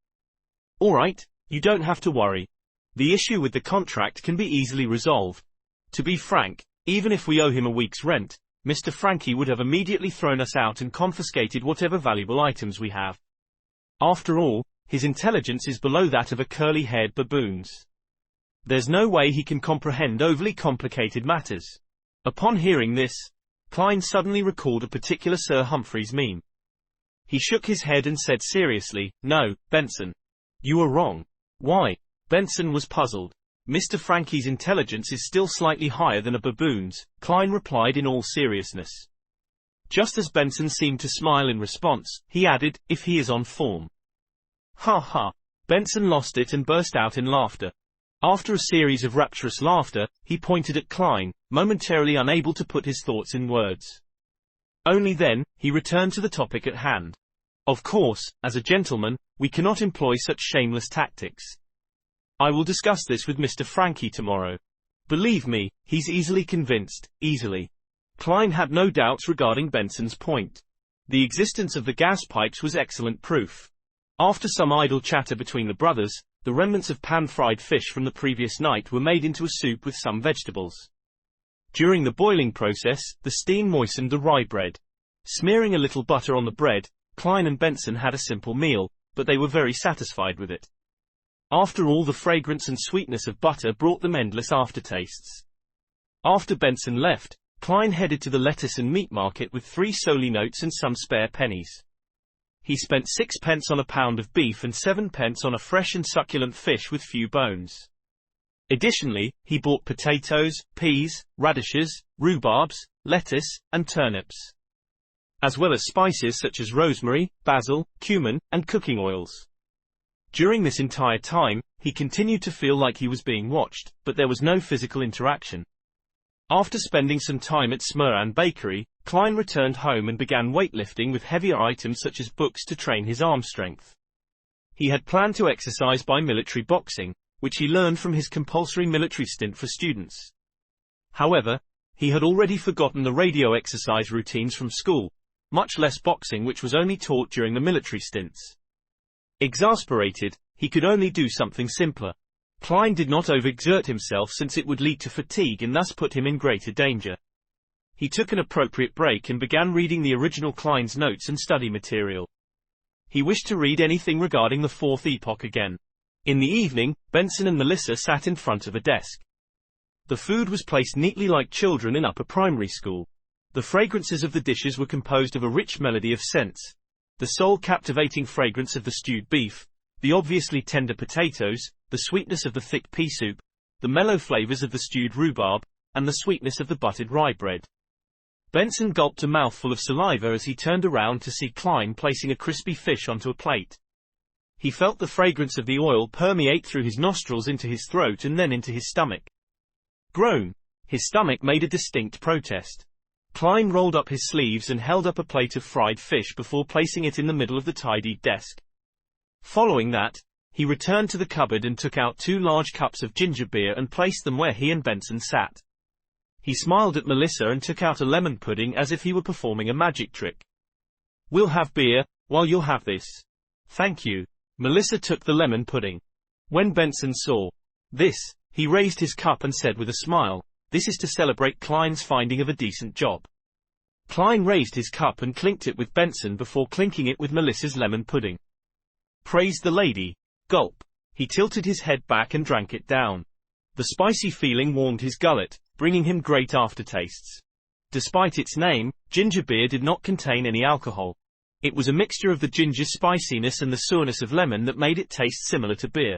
All right, you don't have to worry. The issue with the contract can be easily resolved. To be frank, even if we owe him a week's rent, Mr. Frankie would have immediately thrown us out and confiscated whatever valuable items we have. After all, his intelligence is below that of a curly-haired baboon's. There's no way he can comprehend overly complicated matters. Upon hearing this, Klein suddenly recalled a particular Sir Humphrey's meme. He shook his head and said seriously, no, Benson. You are wrong. Why? Benson was puzzled. Mr. Frankie's intelligence is still slightly higher than a baboon's, Klein replied in all seriousness. Just as Benson seemed to smile in response, he added, if he is on form. Ha ha. Benson lost it and burst out in laughter. After a series of rapturous laughter, he pointed at Klein, momentarily unable to put his thoughts in words. Only then, he returned to the topic at hand. Of course, as a gentleman, we cannot employ such shameless tactics. I will discuss this with Mr. Frankie tomorrow. Believe me, he's easily convinced, easily. Klein had no doubts regarding Benson's point. The existence of the gas pipes was excellent proof. After some idle chatter between the brothers, the remnants of pan-fried fish from the previous night were made into a soup with some vegetables. During the boiling process, the steam moistened the rye bread. Smearing a little butter on the bread, Klein and Benson had a simple meal, but they were very satisfied with it. After all, the fragrance and sweetness of butter brought them endless aftertastes. After Benson left, Klein headed to the lettuce and meat market with 3 solely notes and some spare pennies. He spent 6 pence on a pound of beef and 7 pence on a fresh and succulent fish with few bones. Additionally, he bought potatoes, peas, radishes, rhubarbs, lettuce, and turnips, as well as spices such as rosemary, basil, cumin, and cooking oils. During this entire time, he continued to feel like he was being watched, but there was no physical interaction. After spending some time at Smurran Bakery, Klein returned home and began weightlifting with heavier items such as books to train his arm strength. He had planned to exercise by military boxing, which he learned from his compulsory military stint for students. However, he had already forgotten the radio exercise routines from school, much less boxing, which was only taught during the military stints. Exasperated, he could only do something simpler. Klein did not overexert himself since it would lead to fatigue and thus put him in greater danger. He took an appropriate break and began reading the original Klein's notes and study material. He wished to read anything regarding the Fourth Epoch again. In the evening, Benson and Melissa sat in front of a desk. The food was placed neatly like children in upper primary school. The fragrances of the dishes were composed of a rich melody of scents. The soul captivating fragrance of the stewed beef, the obviously tender potatoes, the sweetness of the thick pea soup, the mellow flavors of the stewed rhubarb, and the sweetness of the buttered rye bread. Benson gulped a mouthful of saliva as he turned around to see Klein placing a crispy fish onto a plate. He felt the fragrance of the oil permeate through his nostrils into his throat and then into his stomach. Groan! His stomach made a distinct protest. Klein rolled up his sleeves and held up a plate of fried fish before placing it in the middle of the tidied desk. Following that, he returned to the cupboard and took out 2 large cups of ginger beer and placed them where he and Benson sat. He smiled at Melissa and took out a lemon pudding as if he were performing a magic trick. "We'll have beer, while you'll have this." "Thank you." Melissa took the lemon pudding. When Benson saw this, he raised his cup and said with a smile, "This is to celebrate Klein's finding of a decent job." Klein raised his cup and clinked it with Benson before clinking it with Melissa's lemon pudding. "Praise the lady." Gulp. He tilted his head back and drank it down. The spicy feeling warmed his gullet, bringing him great aftertastes. Despite its name, ginger beer did not contain any alcohol. It was a mixture of the ginger's spiciness and the sourness of lemon that made it taste similar to beer.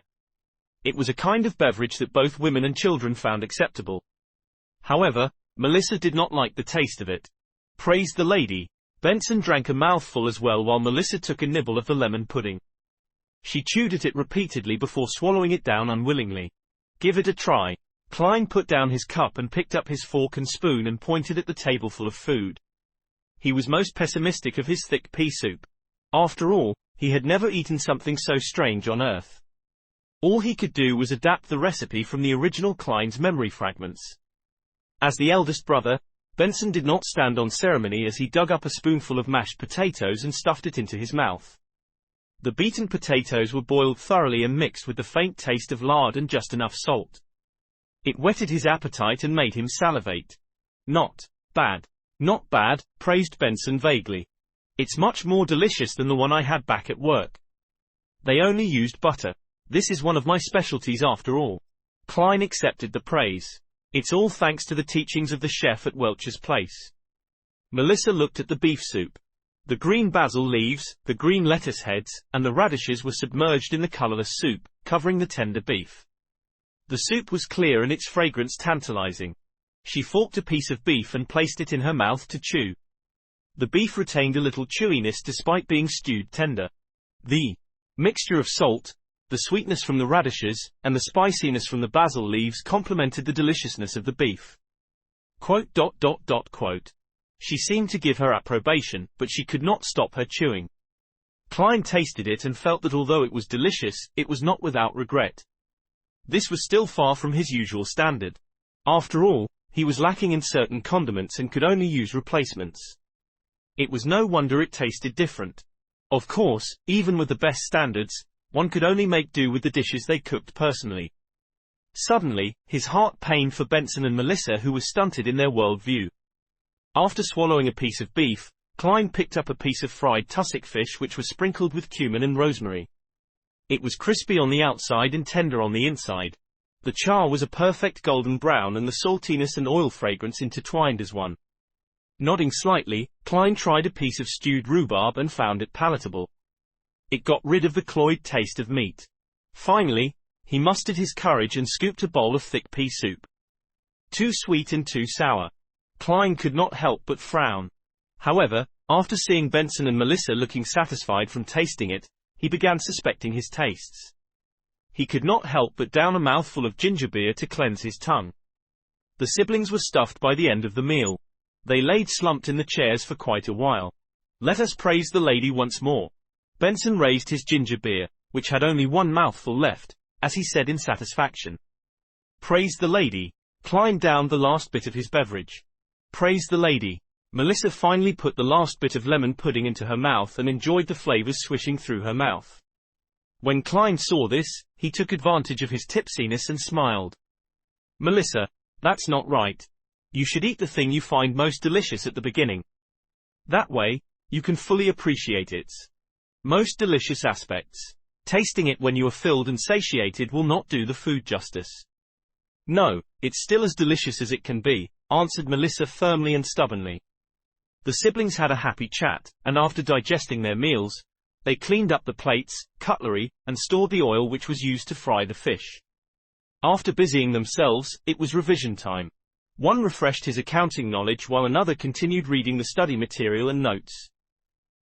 It was a kind of beverage that both women and children found acceptable. However, Melissa did not like the taste of it. Praise the lady. Benson drank a mouthful as well while Melissa took a nibble of the lemon pudding. She chewed at it repeatedly before swallowing it down unwillingly. "Give it a try." Klein put down his cup and picked up his fork and spoon and pointed at the tableful of food. He was most pessimistic of his thick pea soup. After all, he had never eaten something so strange on Earth. All he could do was adapt the recipe from the original Klein's memory fragments. As the eldest brother, Benson did not stand on ceremony as he dug up a spoonful of mashed potatoes and stuffed it into his mouth. The beaten potatoes were boiled thoroughly and mixed with the faint taste of lard and just enough salt. It whetted his appetite and made him salivate. "Not bad." "Not bad," praised Benson vaguely. "It's much more delicious than the one I had back at work. They only used butter. This is one of my specialties after all." Klein accepted the praise. "It's all thanks to the teachings of the chef at Welch's place." Melissa looked at the beef soup. The green basil leaves, the green lettuce heads, and the radishes were submerged in the colorless soup, covering the tender beef. The soup was clear and its fragrance tantalizing. She forked a piece of beef and placed it in her mouth to chew. The beef retained a little chewiness despite being stewed tender. The mixture of salt, the sweetness from the radishes, and the spiciness from the basil leaves complemented the deliciousness of the beef. Quote. She seemed to give her approbation, but she could not stop her chewing. Klein tasted it and felt that although it was delicious, it was not without regret. This was still far from his usual standard. After all, he was lacking in certain condiments and could only use replacements. It was no wonder it tasted different. Of course, even with the best standards, one could only make do with the dishes they cooked personally. Suddenly, his heart pained for Benson and Melissa, who were stunted in their world view. After swallowing a piece of beef, Klein picked up a piece of fried tussock fish which was sprinkled with cumin and rosemary. It was crispy on the outside and tender on the inside. The char was a perfect golden brown and the saltiness and oil fragrance intertwined as one. Nodding slightly, Klein tried a piece of stewed rhubarb and found it palatable. It got rid of the cloyed taste of meat. Finally, he mustered his courage and scooped a bowl of thick pea soup. Too sweet and too sour. Klein could not help but frown. However, after seeing Benson and Melissa looking satisfied from tasting it, he began suspecting his tastes. He could not help but down a mouthful of ginger beer to cleanse his tongue. The siblings were stuffed by the end of the meal. They laid slumped in the chairs for quite a while. "Let us praise the lady once more." Benson raised his ginger beer, which had only one mouthful left, as he said in satisfaction. "Praise the lady." Klein downed the last bit of his beverage. "Praise the lady." Melissa finally put the last bit of lemon pudding into her mouth and enjoyed the flavors swishing through her mouth. When Klein saw this, he took advantage of his tipsiness and smiled. "Melissa, that's not right. You should eat the thing you find most delicious at the beginning. That way, you can fully appreciate its most delicious aspects. Tasting it when you are filled and satiated will not do the food justice." "No, it's still as delicious as it can be," answered Melissa firmly and stubbornly. The siblings had a happy chat, and after digesting their meals, they cleaned up the plates, cutlery, and stored the oil which was used to fry the fish. After busying themselves, it was revision time. One refreshed his accounting knowledge while another continued reading the study material and notes.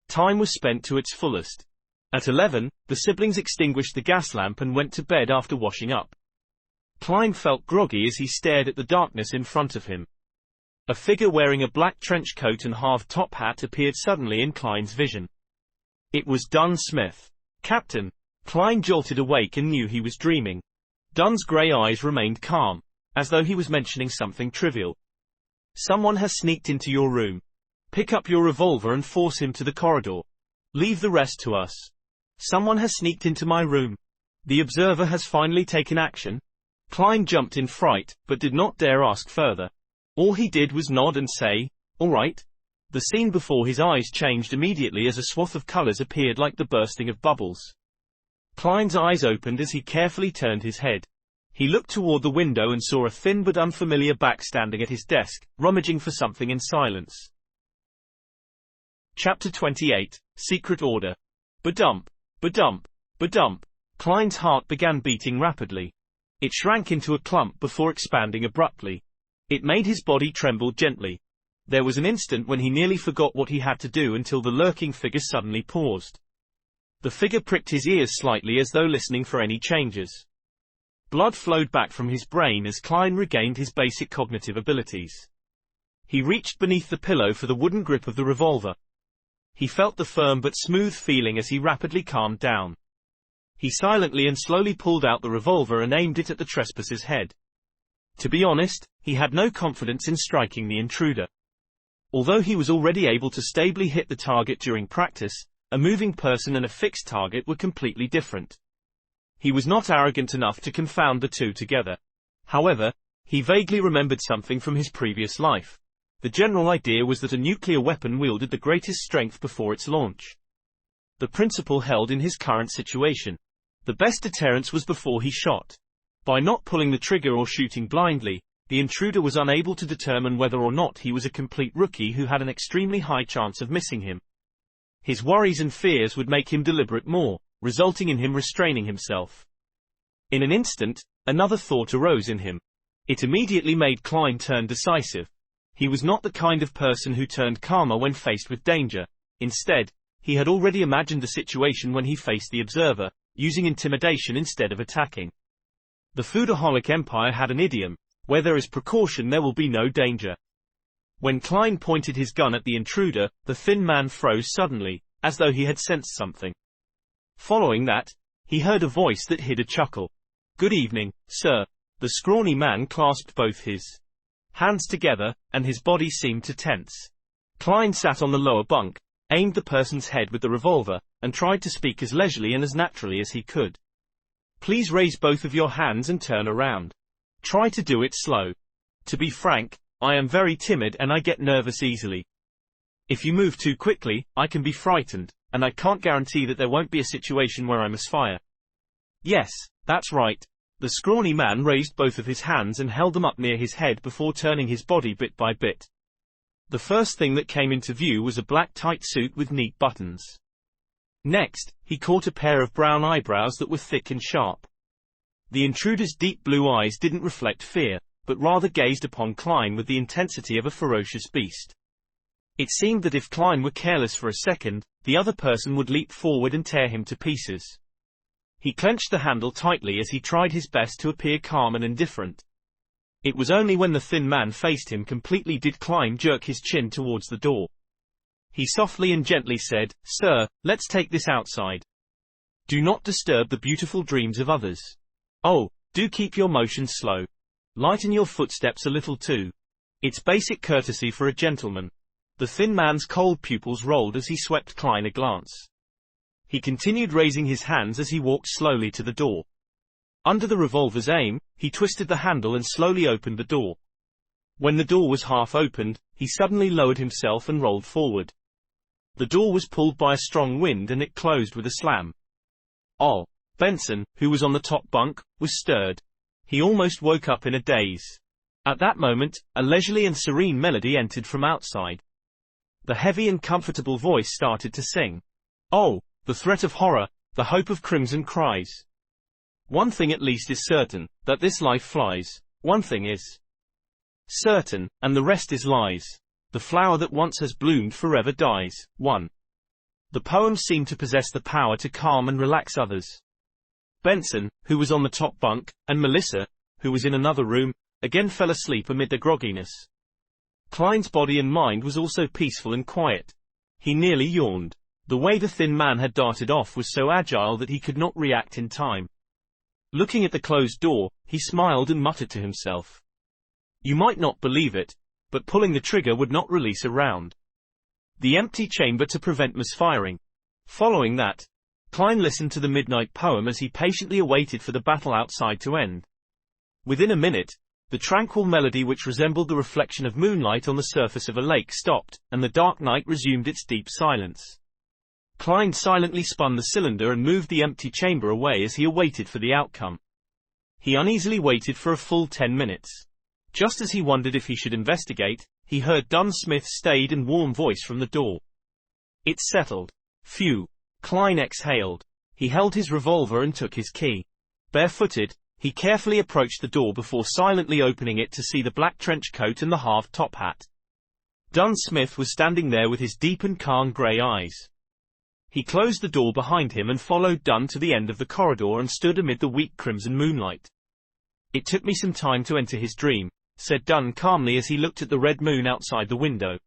Time was spent to its fullest. At 11, the siblings extinguished the gas lamp and went to bed after washing up. Klein felt groggy as he stared at the darkness in front of him. A figure wearing a black trench coat and halved top hat appeared suddenly in Klein's vision. It was Dunn Smith. "Captain." Klein jolted awake and knew he was dreaming. Dunn's grey eyes remained calm, as though he was mentioning something trivial. Someone has sneaked into your room. Pick up your revolver and force him to the corridor. Leave the rest to us. Someone has sneaked into my room. The observer has finally taken action. Klein jumped in fright, but did not dare ask further. All he did was nod and say, "All right." The scene before his eyes changed immediately as a swath of colors appeared like the bursting of bubbles. Klein's eyes opened as he carefully turned his head. He looked toward the window and saw a thin but unfamiliar back standing at his desk, rummaging for something in silence. Chapter 28, Secret Order. Ba-dump, ba-dump, ba-dump. Klein's heart began beating rapidly. It shrank into a clump before expanding abruptly. It made his body tremble gently. There was an instant when he nearly forgot what he had to do until the lurking figure suddenly paused. The figure pricked his ears slightly as though listening for any changes. Blood flowed back from his brain as Klein regained his basic cognitive abilities. He reached beneath the pillow for the wooden grip of the revolver. He felt the firm but smooth feeling as he rapidly calmed down. He silently and slowly pulled out the revolver and aimed it at the trespasser's head. To be honest, he had no confidence in striking the intruder. Although he was already able to stably hit the target during practice, a moving person and a fixed target were completely different. He was not arrogant enough to confound the two together. However, he vaguely remembered something from his previous life. The general idea was that a nuclear weapon wielded the greatest strength before its launch. The principle held in his current situation. The best deterrence was before he shot. By not pulling the trigger or shooting blindly, the intruder was unable to determine whether or not he was a complete rookie who had an extremely high chance of missing him. His worries and fears would make him deliberate more, resulting in him restraining himself. In an instant, another thought arose in him. It immediately made Klein turn decisive. He was not the kind of person who turned calmer when faced with danger. Instead, he had already imagined the situation when he faced the observer, using intimidation instead of attacking. The Foodaholic Empire had an idiom: where there is precaution there will be no danger. When Klein pointed his gun at the intruder, the thin man froze suddenly, as though he had sensed something. Following that, he heard a voice that hid a chuckle. "Good evening, sir." The scrawny man clasped both his hands together, and his body seemed to tense. Klein sat on the lower bunk, aimed the person's head with the revolver, and tried to speak as leisurely and as naturally as he could. "Please raise both of your hands and turn around. Try to do it slow. To be frank, I am very timid and I get nervous easily. If you move too quickly, I can be frightened, and I can't guarantee that there won't be a situation where I misfire." "Yes, that's right." The scrawny man raised both of his hands and held them up near his head before turning his body bit by bit. The first thing that came into view was a black tight suit with neat buttons. Next, he caught a pair of brown eyebrows that were thick and sharp. The intruder's deep blue eyes didn't reflect fear, but rather gazed upon Klein with the intensity of a ferocious beast. It seemed that if Klein were careless for a second, the other person would leap forward and tear him to pieces. He clenched the handle tightly as he tried his best to appear calm and indifferent. It was only when the thin man faced him completely did Klein jerk his chin towards the door. He softly and gently said, "Sir, let's take this outside. Do not disturb the beautiful dreams of others. Oh, do keep your motions slow. Lighten your footsteps a little too. It's basic courtesy for a gentleman." The thin man's cold pupils rolled as he swept Klein a glance. He continued raising his hands as he walked slowly to the door. Under the revolver's aim, he twisted the handle and slowly opened the door. When the door was half opened, he suddenly lowered himself and rolled forward. The door was pulled by a strong wind and it closed with a slam. Oh, Benson, who was on the top bunk, was stirred. He almost woke up in a daze. At that moment, a leisurely and serene melody entered from outside. The heavy and comfortable voice started to sing. "Oh, the threat of horror, the hope of crimson cries. One thing at least is certain, that this life flies. One thing is certain, and the rest is lies. The flower that once has bloomed forever dies." 1. The poem seemed to possess the power to calm and relax others. Benson, who was on the top bunk, and Melissa, who was in another room, again fell asleep amid their grogginess. Klein's body and mind was also peaceful and quiet. He nearly yawned. The way the thin man had darted off was so agile that he could not react in time. Looking at the closed door, he smiled and muttered to himself. "You might not believe it, but pulling the trigger would not release a round. The empty chamber to prevent misfiring. Following that, Klein listened to the midnight poem as he patiently awaited for the battle outside to end. Within a minute, the tranquil melody which resembled the reflection of moonlight on the surface of a lake stopped, and the dark night resumed its deep silence. Klein silently spun the cylinder and moved the empty chamber away as he awaited for the outcome. He uneasily waited for a full 10 minutes. Just as he wondered if he should investigate, he heard Dunn Smith's staid and warm voice from the door. "It's settled." Phew. Klein exhaled. He held his revolver and took his key. Barefooted, he carefully approached the door before silently opening it to see the black trench coat and the halved top hat. Dunn Smith was standing there with his deep and calm grey eyes. He closed the door behind him and followed Dunn to the end of the corridor and stood amid the weak crimson moonlight. "It took me some time to enter his dream," said Dunn calmly as he looked at the red moon outside the window.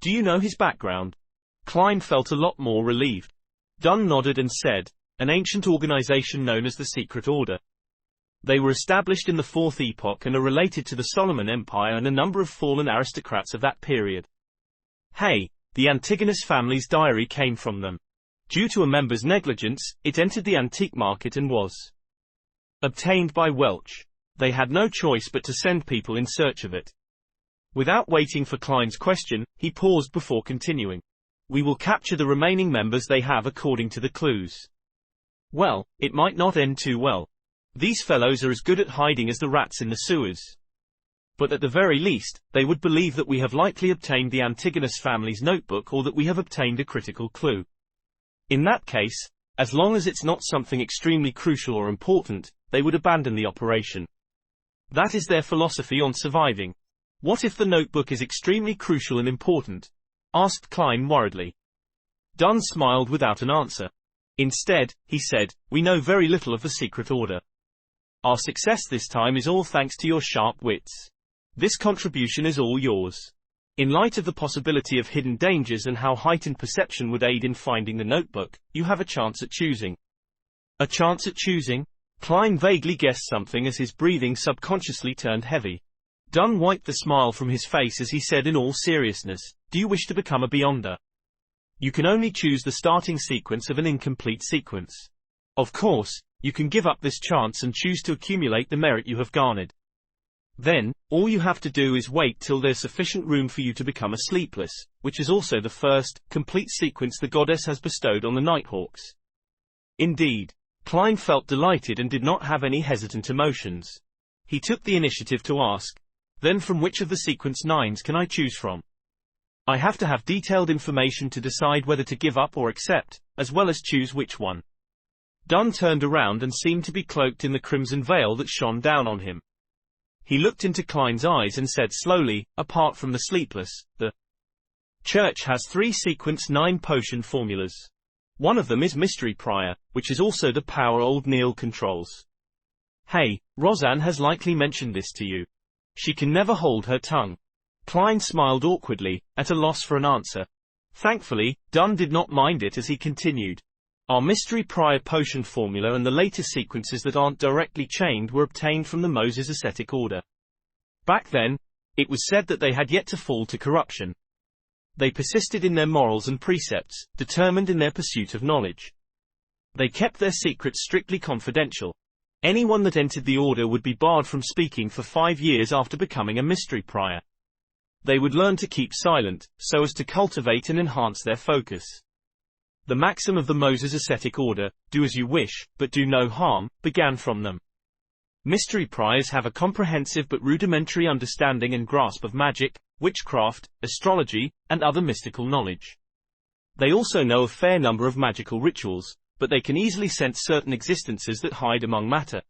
"Do you know his background?" Klein felt a lot more relieved. Dunn nodded and said, "An ancient organization known as the Secret Order. They were established in the Fourth Epoch and are related to the Solomon Empire and a number of fallen aristocrats of that period. Hey, the Antigonus family's diary came from them. Due to a member's negligence, it entered the antique market and was obtained by Welch. They had no choice but to send people in search of it." Without waiting for Klein's question, he paused before continuing. "We will capture the remaining members they have according to the clues. Well, it might not end too well. These fellows are as good at hiding as the rats in the sewers. But at the very least, they would believe that we have likely obtained the Antigonus family's notebook or that we have obtained a critical clue. In that case, as long as it's not something extremely crucial or important, they would abandon the operation. That is their philosophy on surviving." "What if the notebook is extremely crucial and important?" asked Klein worriedly. Dunn smiled without an answer. Instead, he said, "We know very little of the Secret Order. Our success this time is all thanks to your sharp wits. This contribution is all yours. In light of the possibility of hidden dangers and how heightened perception would aid in finding the notebook, you have a chance at choosing." "A chance at choosing?" Klein vaguely guessed something as his breathing subconsciously turned heavy. Dunn wiped the smile from his face as he said in all seriousness, "Do you wish to become a Beyonder? You can only choose the starting sequence of an incomplete sequence. Of course, you can give up this chance and choose to accumulate the merit you have garnered. Then, all you have to do is wait till there's sufficient room for you to become a Sleepless, which is also the first, complete sequence the goddess has bestowed on the Nighthawks." Indeed. Klein felt delighted and did not have any hesitant emotions. He took the initiative to ask, "Then from which of the sequence 9s can I choose from? I have to have detailed information to decide whether to give up or accept, as well as choose which one." Dunn turned around and seemed to be cloaked in the crimson veil that shone down on him. He looked into Klein's eyes and said slowly, "Apart from the Sleepless, the Church has 3 sequence 9 potion formulas. One of them is Mystery Prior, which is also the power old Neil controls. Hey, Roseanne has likely mentioned this to you. She can never hold her tongue." Klein smiled awkwardly, at a loss for an answer. Thankfully, Dunn did not mind it as he continued. "Our Mystery Prior potion formula and the later sequences that aren't directly chained were obtained from the Moses Ascetic Order. Back then, it was said that they had yet to fall to corruption. They persisted in their morals and precepts, determined in their pursuit of knowledge. They kept their secrets strictly confidential. Anyone that entered the order would be barred from speaking for 5 years after becoming a Mystery Prior. They would learn to keep silent, so as to cultivate and enhance their focus. The maxim of the Moses Ascetic Order, 'Do as you wish, but do no harm,' began from them. Mystery Priors have a comprehensive but rudimentary understanding and grasp of magic, witchcraft, astrology, and other mystical knowledge. They also know a fair number of magical rituals, but they can easily sense certain existences that hide among matter.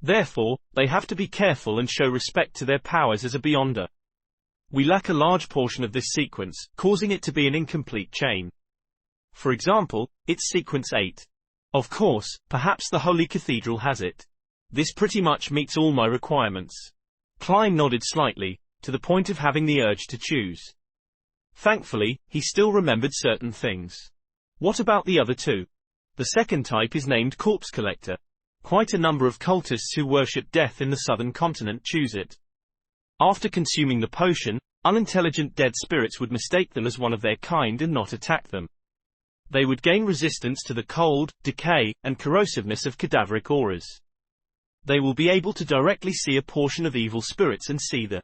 Therefore, they have to be careful and show respect to their powers as a Beyonder. We lack a large portion of this sequence, causing it to be an incomplete chain. For example, it's sequence 8. Of course, perhaps the Holy Cathedral has it. This pretty much meets all my requirements." Klein nodded slightly, to the point of having the urge to choose. Thankfully, he still remembered certain things. "What about the other 2? The second type is named Corpse Collector. Quite a number of cultists who worship death in the southern continent choose it." After consuming the potion, unintelligent dead spirits would mistake them as one of their kind and not attack them. They would gain resistance to the cold, decay, and corrosiveness of cadaveric auras. They will be able to directly see a portion of evil spirits and see the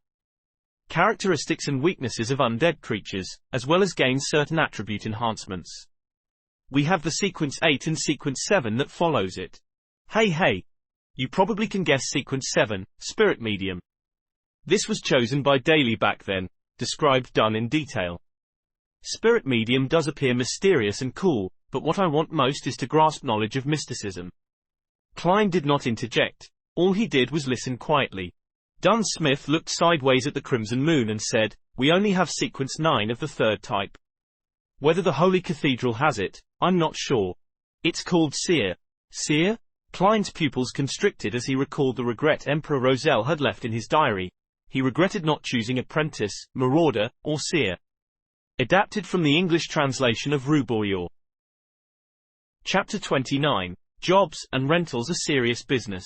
characteristics and weaknesses of undead creatures, as well as gain certain attribute enhancements. We have the sequence 8 and sequence 7 that follows it. Hey. You probably can guess sequence 7, Spirit Medium. This was chosen by Daly back then, described done in detail. Spirit Medium does appear mysterious and cool, but what I want most is to grasp knowledge of mysticism. Klein did not interject. All he did was listen quietly. Dunn Smith looked sideways at the Crimson Moon and said, "We only have sequence 9 of the third type. Whether the Holy Cathedral has it, I'm not sure. It's called Seer." Seer? Klein's pupils constricted as he recalled the regret Emperor Roselle had left in his diary. He regretted not choosing apprentice, marauder, or seer. Adapted from the English translation of Rouboyeur. Chapter 29. Jobs and rentals are serious business.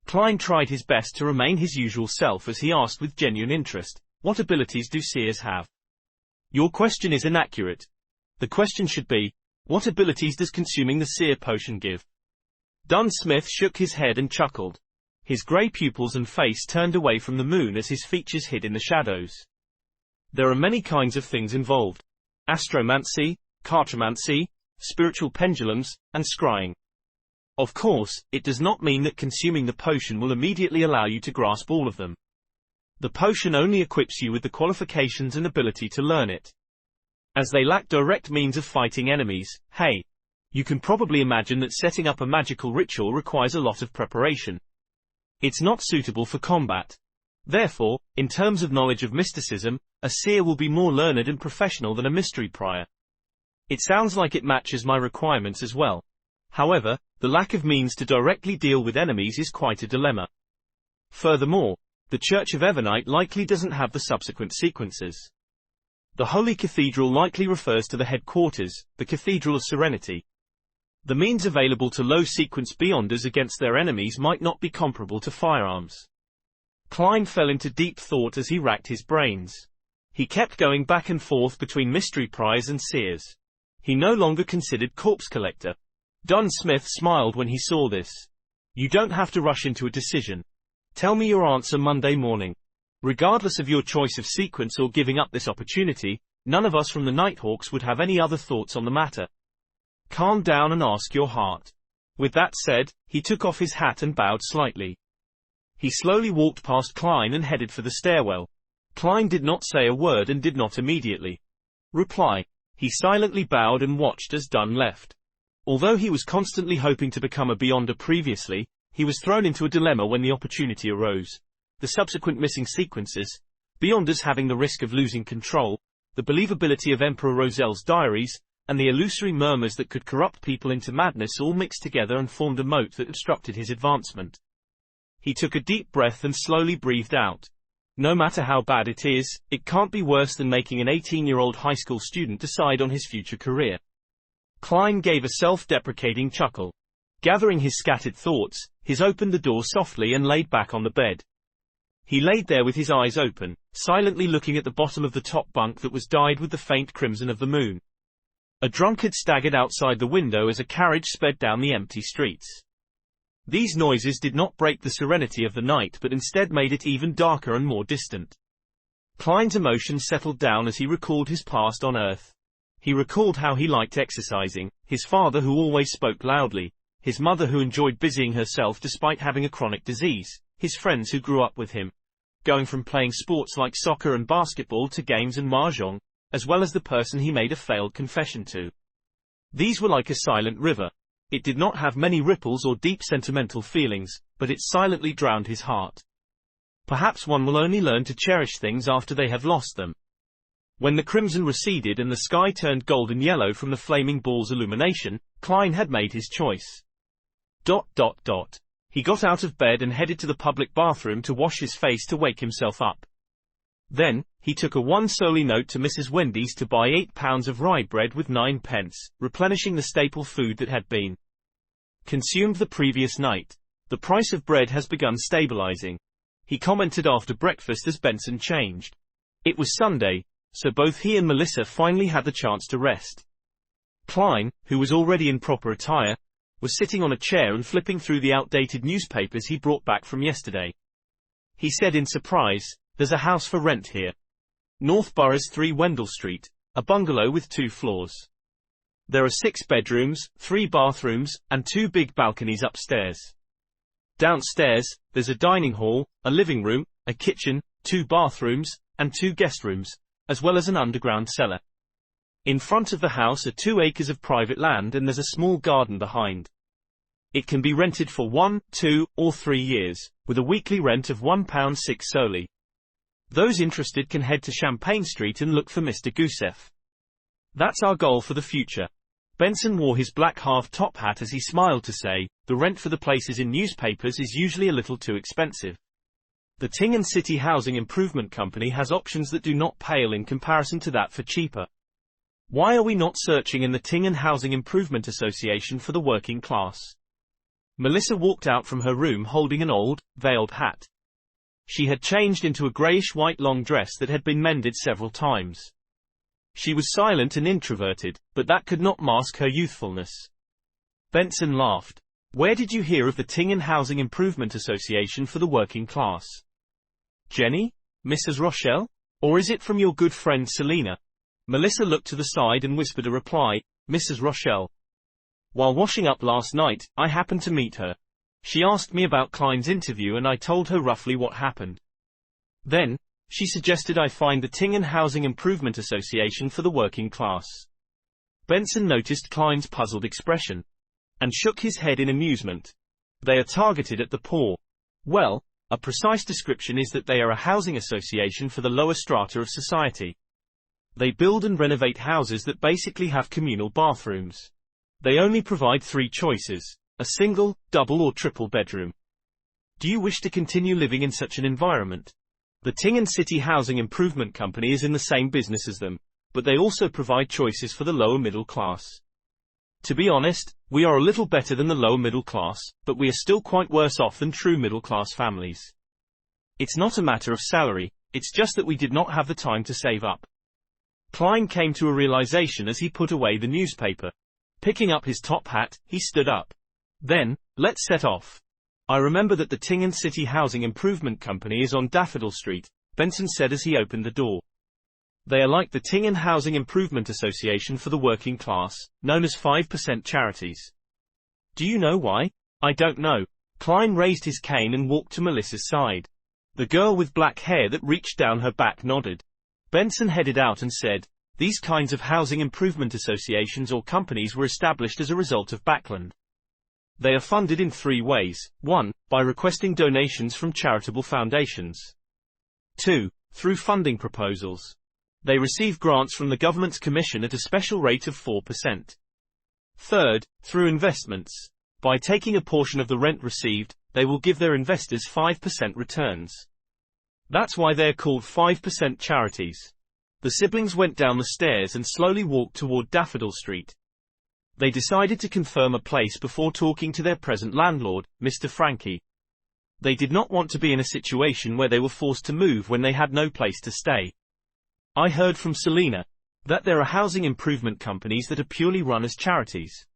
Klein tried his best to remain his usual self as he asked with genuine interest, "What abilities do seers have?" "Your question is inaccurate. The question should be, what abilities does consuming the seer potion give?" Dunn Smith shook his head and chuckled. His grey pupils and face turned away from the moon as his features hid in the shadows. "There are many kinds of things involved. Astromancy, cartomancy, spiritual pendulums, and scrying. Of course, it does not mean that consuming the potion will immediately allow you to grasp all of them. The potion only equips you with the qualifications and ability to learn it. As they lack direct means of fighting enemies, you can probably imagine that setting up a magical ritual requires a lot of preparation. It's not suitable for combat. Therefore, in terms of knowledge of mysticism, a seer will be more learned and professional than a mystery prior. It sounds like it matches my requirements as well. However, the lack of means to directly deal with enemies is quite a dilemma. Furthermore, the Church of Evernite likely doesn't have the subsequent sequences. The Holy Cathedral likely refers to the headquarters, the Cathedral of Serenity. The means available to low-sequence Beyonders against their enemies might not be comparable to firearms. Klein fell into deep thought as he racked his brains. He kept going back and forth between mystery priors and seers. He no longer considered corpse collector. Dunn Smith smiled when he saw this. "You don't have to rush into a decision. Tell me your answer Monday morning. Regardless of your choice of sequence or giving up this opportunity, none of us from the Nighthawks would have any other thoughts on the matter. Calm down and ask your heart." With that said, he took off his hat and bowed slightly. He slowly walked past Klein and headed for the stairwell. Klein did not say a word and did not immediately reply. He silently bowed and watched as Dunn left. Although he was constantly hoping to become a Beyonder previously, he was thrown into a dilemma when the opportunity arose. The subsequent missing sequences, Beyonders having the risk of losing control, the believability of Emperor Roselle's diaries, and the illusory murmurs that could corrupt people into madness all mixed together and formed a moat that obstructed his advancement. He took a deep breath and slowly breathed out. No matter how bad it is, it can't be worse than making an 18-year-old high school student decide on his future career. Klein gave a self-deprecating chuckle. Gathering his scattered thoughts, he opened the door softly and laid back on the bed. He laid there with his eyes open, silently looking at the bottom of the top bunk that was dyed with the faint crimson of the moon. A drunkard staggered outside the window as a carriage sped down the empty streets. These noises did not break the serenity of the night but instead made it even darker and more distant. Klein's emotions settled down as he recalled his past on Earth. He recalled how he liked exercising, his father who always spoke loudly, his mother who enjoyed busying herself despite having a chronic disease, his friends who grew up with him, going from playing sports like soccer and basketball to games and mahjong, as well as the person he made a failed confession to. These were like a silent river. It did not have many ripples or deep sentimental feelings, but it silently drowned his heart. Perhaps one will only learn to cherish things after they have lost them. When the crimson receded and the sky turned golden yellow from the flaming ball's illumination, Klein had made his choice. He got out of bed and headed to the public bathroom to wash his face to wake himself up. Then, he took a one-solely note to Mrs. Wendy's to buy 8 pounds of rye bread with 9 pence, replenishing the staple food that had been consumed the previous night. The price of bread has begun stabilizing. he commented after breakfast as Benson changed. It was Sunday, so both he and Melissa finally had the chance to rest. Klein, who was already in proper attire, was sitting on a chair and flipping through the outdated newspapers he brought back from yesterday. He said in surprise, "There's a house for rent here. North Borough's 3 Wendell Street, a bungalow with 2 floors. There are 6 bedrooms, 3 bathrooms, and 2 big balconies upstairs. Downstairs, there's a dining hall, a living room, a kitchen, 2 bathrooms, and 2 guest rooms, as well as an underground cellar. In front of the house are 2 acres of private land and there's a small garden behind. It can be rented for 1, 2, or 3 years, with a weekly rent of £1.6 solely. Those interested can head to Champagne Street and look for Mr. Gusev. That's our goal for the future." Benson wore his black half-top hat as he smiled to say, "The rent for the places in newspapers is usually a little too expensive. The Tingen City Housing Improvement Company has options that do not pale in comparison to that for cheaper. Why are we not searching in the Tingen Housing Improvement Association for the working class?" Melissa walked out from her room holding an old, veiled hat. She had changed into a greyish-white long dress that had been mended several times. She was silent and introverted, but that could not mask her youthfulness. Benson laughed. "Where did you hear of the Tingen Housing Improvement Association for the working class? Jenny? Mrs. Rochelle? Or is it from your good friend Selina?" Melissa looked to the side and whispered a reply, "Mrs. Rochelle. While washing up last night, I happened to meet her. She asked me about Klein's interview and I told her roughly what happened. Then, she suggested I find the Tingen Housing Improvement Association for the working class." Benson noticed Klein's puzzled expression, and shook his head in amusement. "They are targeted at the poor. Well, a precise description is that they are a housing association for the lower strata of society. They build and renovate houses that basically have communal bathrooms. They only provide 3 choices: a single, double or triple bedroom. Do you wish to continue living in such an environment? The Tingen City Housing Improvement Company is in the same business as them, but they also provide choices for the lower middle class. To be honest, we are a little better than the lower middle class, but we are still quite worse off than true middle class families. It's not a matter of salary, it's just that we did not have the time to save up." Klein came to a realization as he put away the newspaper. Picking up his top hat, he stood up. "Then, let's set off. I remember that the Tingen City Housing Improvement Company is on Daffodil Street," Benson said as he opened the door. "They are like the Tingen Housing Improvement Association for the working class, known as 5% charities. Do you know why?" "I don't know." Klein raised his cane and walked to Melissa's side. The girl with black hair that reached down her back nodded. Benson headed out and said, "These kinds of housing improvement associations or companies were established as a result of backland. They are funded in 3 ways. 1. By requesting donations from charitable foundations. 2. Through funding proposals. They receive grants from the government's commission at a special rate of 4%. 3rd, through investments. By taking a portion of the rent received, they will give their investors 5% returns. That's why they are called 5% charities." The siblings went down the stairs and slowly walked toward Daffodil Street. They decided to confirm a place before talking to their present landlord, Mr. Frankie. They did not want to be in a situation where they were forced to move when they had no place to stay. "I heard from Selina that there are housing improvement companies that are purely run as charities?"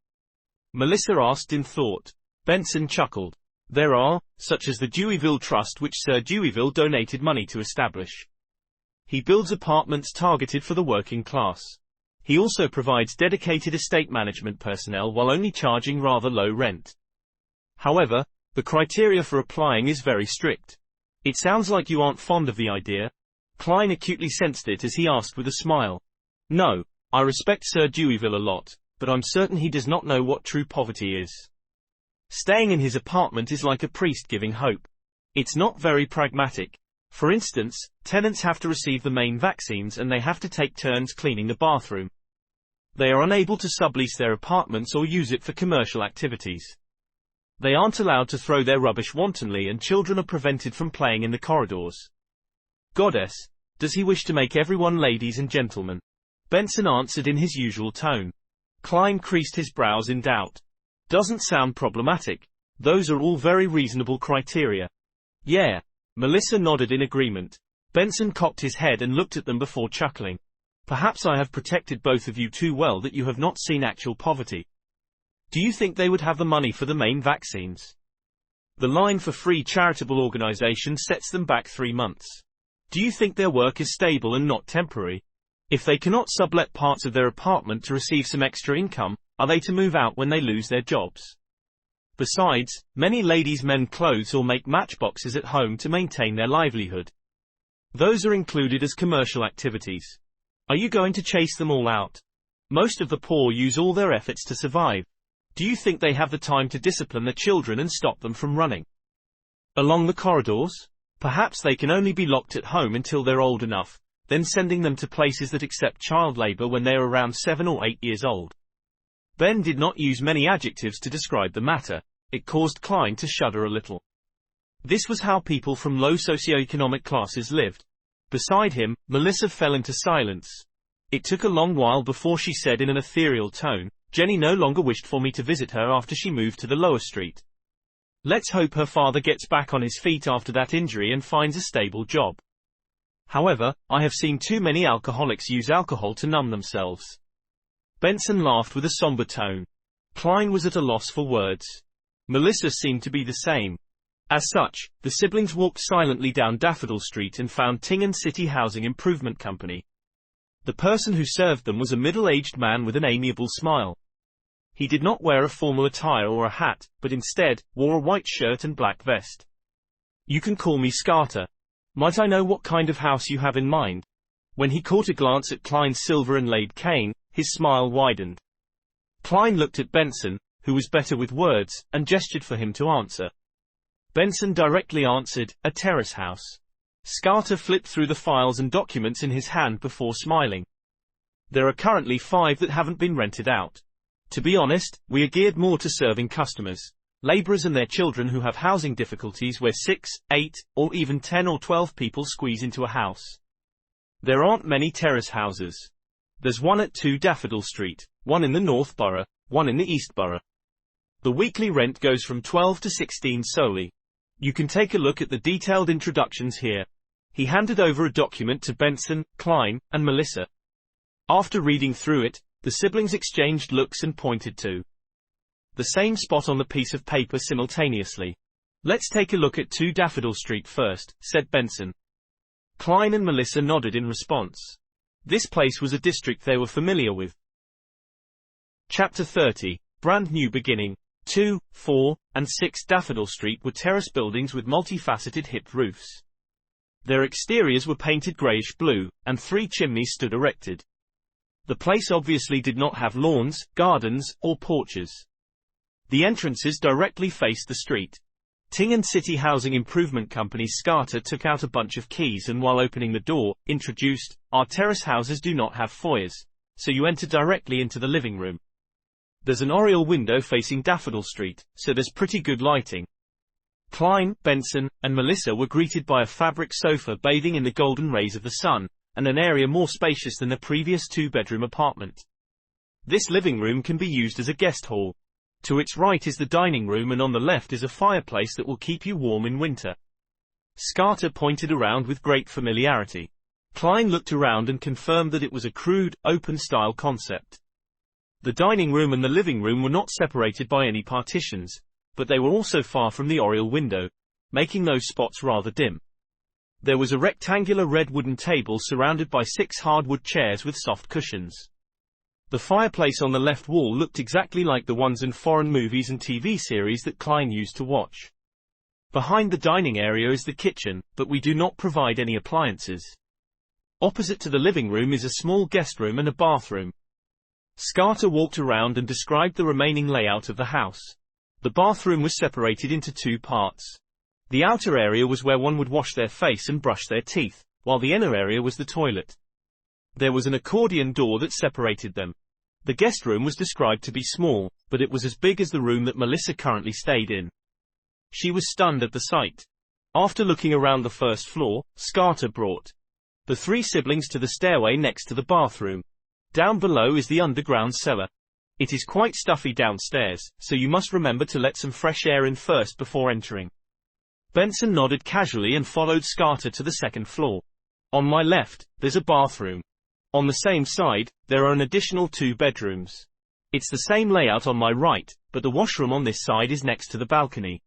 Melissa asked in thought. Benson chuckled. "There are, such as the Deweyville Trust, which Sir Deweyville donated money to establish. He builds apartments targeted for the working class. He also provides dedicated estate management personnel while only charging rather low rent. However, the criteria for applying is very strict. It sounds like you aren't fond of the idea." Klein acutely sensed it as he asked with a smile. "No, I respect Sir Deweyville a lot, but I'm certain he does not know what true poverty is. Staying in his apartment is like a priest giving hope. It's not very pragmatic. For instance, tenants have to receive the main vaccines and they have to take turns cleaning the bathroom. They are unable to sublease their apartments or use it for commercial activities. They aren't allowed to throw their rubbish wantonly and children are prevented from playing in the corridors." "Goddess, does he wish to make everyone ladies and gentlemen?" Benson answered in his usual tone. Klein creased his brows in doubt. "Doesn't sound problematic. Those are all very reasonable criteria." "Yeah. Melissa nodded in agreement. Benson cocked his head and looked at them before chuckling. Perhaps I have protected both of you too well that you have not seen actual poverty. Do you think they would have the money for the main vaccines? The line for free charitable organizations sets them back 3 months. Do you think their work is stable and not temporary? If they cannot sublet parts of their apartment to receive some extra income, are they to move out when they lose their jobs? Besides, many ladies mend clothes or make matchboxes at home to maintain their livelihood. Those are included as commercial activities. Are you going to chase them all out? Most of the poor use all their efforts to survive. Do you think they have the time to discipline their children and stop them from running along the corridors? Perhaps they can only be locked at home until they're old enough, then sending them to places that accept child labor when they are around 7 or 8 years old. Ben did not use many adjectives to describe the matter. It caused Klein to shudder a little. This was how people from low socioeconomic classes lived. Beside him, Melissa fell into silence. It took a long while before she said in an ethereal tone, Jenny no longer wished for me to visit her after she moved to the lower street. Let's hope her father gets back on his feet after that injury and finds a stable job. However, I have seen too many alcoholics use alcohol to numb themselves. Benson laughed with a somber tone. Klein was at a loss for words. Melissa seemed to be the same. As such, the siblings walked silently down Daffodil Street and found Ting and City Housing Improvement Company. The person who served them was a middle-aged man with an amiable smile. He did not wear a formal attire or a hat, but instead, wore a white shirt and black vest. You can call me Scarter. Might I know what kind of house you have in mind? When he caught a glance at Klein's silver inlaid cane, his smile widened. Klein looked at Benson, who was better with words, and gestured for him to answer. Benson directly answered, a terrace house. Scarter flipped through the files and documents in his hand before smiling. There are currently 5 that haven't been rented out. To be honest, we are geared more to serving customers, laborers and their children who have housing difficulties where 6, 8, or even 10 or 12 people squeeze into a house. There aren't many terrace houses. There's one at 2 Daffodil Street, one in the North Borough, one in the East Borough. The weekly rent goes from 12 to 16 solely. You can take a look at the detailed introductions here. He handed over a document to Benson, Klein, and Melissa. After reading through it, the siblings exchanged looks and pointed to the same spot on the piece of paper simultaneously. Let's take a look at 2 Daffodil Street first, said Benson. Klein and Melissa nodded in response. This place was a district they were familiar with. Chapter 30, Brand New Beginning. 2, 4, and 6 Daffodil Street were terrace buildings with multifaceted hipped roofs. Their exteriors were painted greyish-blue, and 3 chimneys stood erected. The place obviously did not have lawns, gardens, or porches. The entrances directly faced the street. Ting and City Housing Improvement Company's Scarter took out a bunch of keys and while opening the door, introduced, our terrace houses do not have foyers, so you enter directly into the living room. There's an oriel window facing Daffodil Street, so there's pretty good lighting. Klein, Benson, and Melissa were greeted by a fabric sofa bathing in the golden rays of the sun, and an area more spacious than the previous 2-bedroom apartment. This living room can be used as a guest hall. To its right is the dining room and on the left is a fireplace that will keep you warm in winter. Scarter pointed around with great familiarity. Klein looked around and confirmed that it was a crude, open-style concept. The dining room and the living room were not separated by any partitions, but they were also far from the oriel window, making those spots rather dim. There was a rectangular red wooden table surrounded by 6 hardwood chairs with soft cushions. The fireplace on the left wall looked exactly like the ones in foreign movies and TV series that Klein used to watch. Behind the dining area is the kitchen, but we do not provide any appliances. Opposite to the living room is a small guest room and a bathroom. Scarter walked around and described the remaining layout of the house. The bathroom was separated into 2 parts. The outer area was where one would wash their face and brush their teeth, while the inner area was the toilet. There was an accordion door that separated them. The guest room was described to be small, but it was as big as the room that Melissa currently stayed in. She was stunned at the sight. After looking around the first floor, Scarter brought the 3 siblings to the stairway next to the bathroom. Down below is the underground cellar. It is quite stuffy downstairs, so you must remember to let some fresh air in first before entering. Benson nodded casually and followed Scarter to the second floor. On my left, there's a bathroom. On the same side, there are an additional 2 bedrooms. It's the same layout on my right, but the washroom on this side is next to the balcony.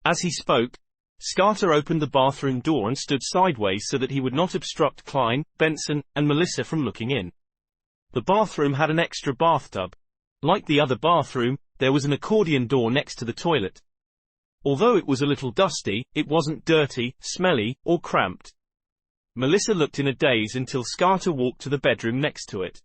As he spoke, Scarter opened the bathroom door and stood sideways so that he would not obstruct Klein, Benson, and Melissa from looking in. The bathroom had an extra bathtub. Like the other bathroom, there was an accordion door next to the toilet. Although it was a little dusty, it wasn't dirty, smelly, or cramped. Melissa looked in a daze until Scarter walked to the bedroom next to it.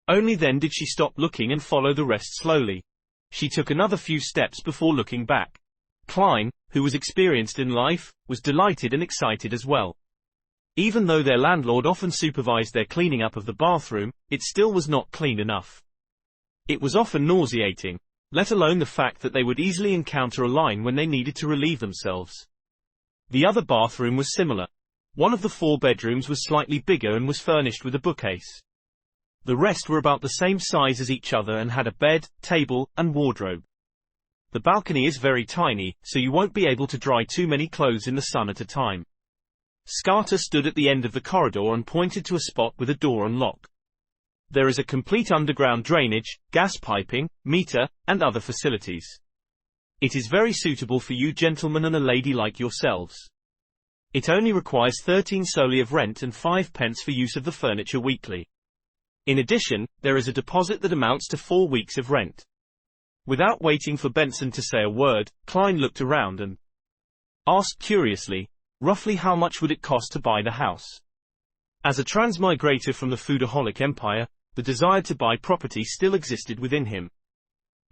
Only then did she stop looking and follow the rest slowly. She took another few steps before looking back. Klein, who was experienced in life, was delighted and excited as well. Even though their landlord often supervised their cleaning up of the bathroom, it still was not clean enough. It was often nauseating, let alone the fact that they would easily encounter a line when they needed to relieve themselves. The other bathroom was similar. One of the 4 bedrooms was slightly bigger and was furnished with a bookcase. The rest were about the same size as each other and had a bed, table, and wardrobe. The balcony is very tiny, so you won't be able to dry too many clothes in the sun at a time. Scarter stood at the end of the corridor and pointed to a spot with a door and lock. There is a complete underground drainage, gas piping, meter, and other facilities. It is very suitable for you gentlemen and a lady like yourselves. It only requires 13 soldi of rent and 5 pence for use of the furniture weekly. In addition, there is a deposit that amounts to 4 weeks of rent. Without waiting for Benson to say a word, Klein looked around and asked curiously, roughly how much would it cost to buy the house? As a transmigrator from the foodaholic empire, the desire to buy property still existed within him.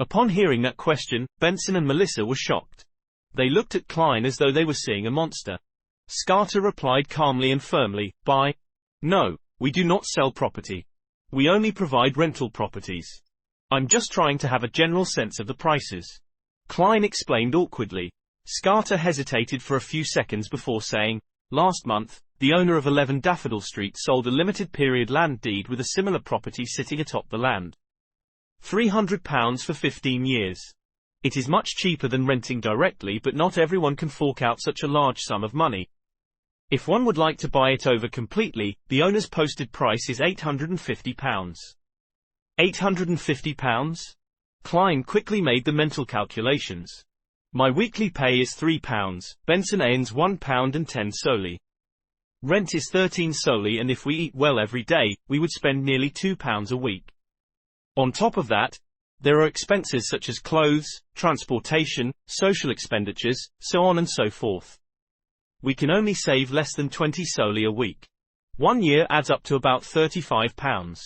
Upon hearing that question, Benson and Melissa were shocked. They looked at Klein as though they were seeing a monster. Scarter replied calmly and firmly, "Buy? No, we do not sell property. We only provide rental properties. I'm just trying to have a general sense of the prices." Klein explained awkwardly. Scarter hesitated for a few seconds before saying, "Last month, the owner of 11 Daffodil Street sold a limited-period land deed with a similar property sitting atop the land. £300 for 15 years. It is much cheaper than renting directly, but not everyone can fork out such a large sum of money. If one would like to buy it over completely, the owner's posted price is £850. £850? Klein quickly made the mental calculations. My weekly pay is £3, Benson earns £1 and 10 soldi. Rent is 13 soldi, and if we eat well every day, we would spend nearly £2 a week. On top of that, there are expenses such as clothes, transportation, social expenditures, so on and so forth. We can only save less than 20 soldi a week. 1 year adds up to about £35.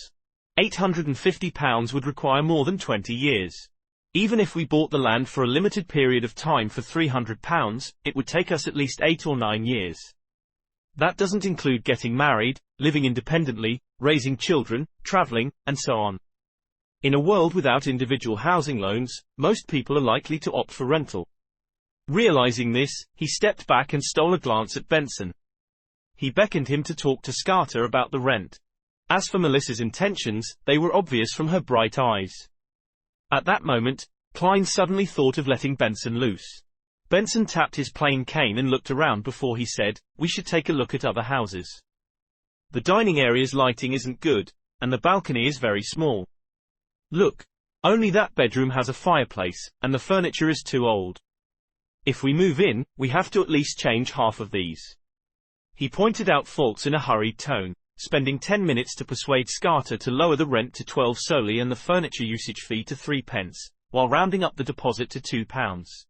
£850 would require more than 20 years. Even if we bought the land for a limited period of time for £300, it would take us at least 8 or 9 years. That doesn't include getting married, living independently, raising children, traveling, and so on. In a world without individual housing loans, most people are likely to opt for rental." Realizing this, he stepped back and stole a glance at Benson. He beckoned him to talk to Scarter about the rent. As for Melissa's intentions, they were obvious from her bright eyes. At that moment, Klein suddenly thought of letting Benson loose. Benson tapped his plain cane and looked around before he said, "We should take a look at other houses. The dining area's lighting isn't good, and the balcony is very small. Look, only that bedroom has a fireplace, and the furniture is too old. If we move in, we have to at least change half of these." He pointed out faults in a hurried tone, spending 10 minutes to persuade Scarter to lower the rent to 12 soldi and the furniture usage fee to 3 pence, while rounding up the deposit to £2.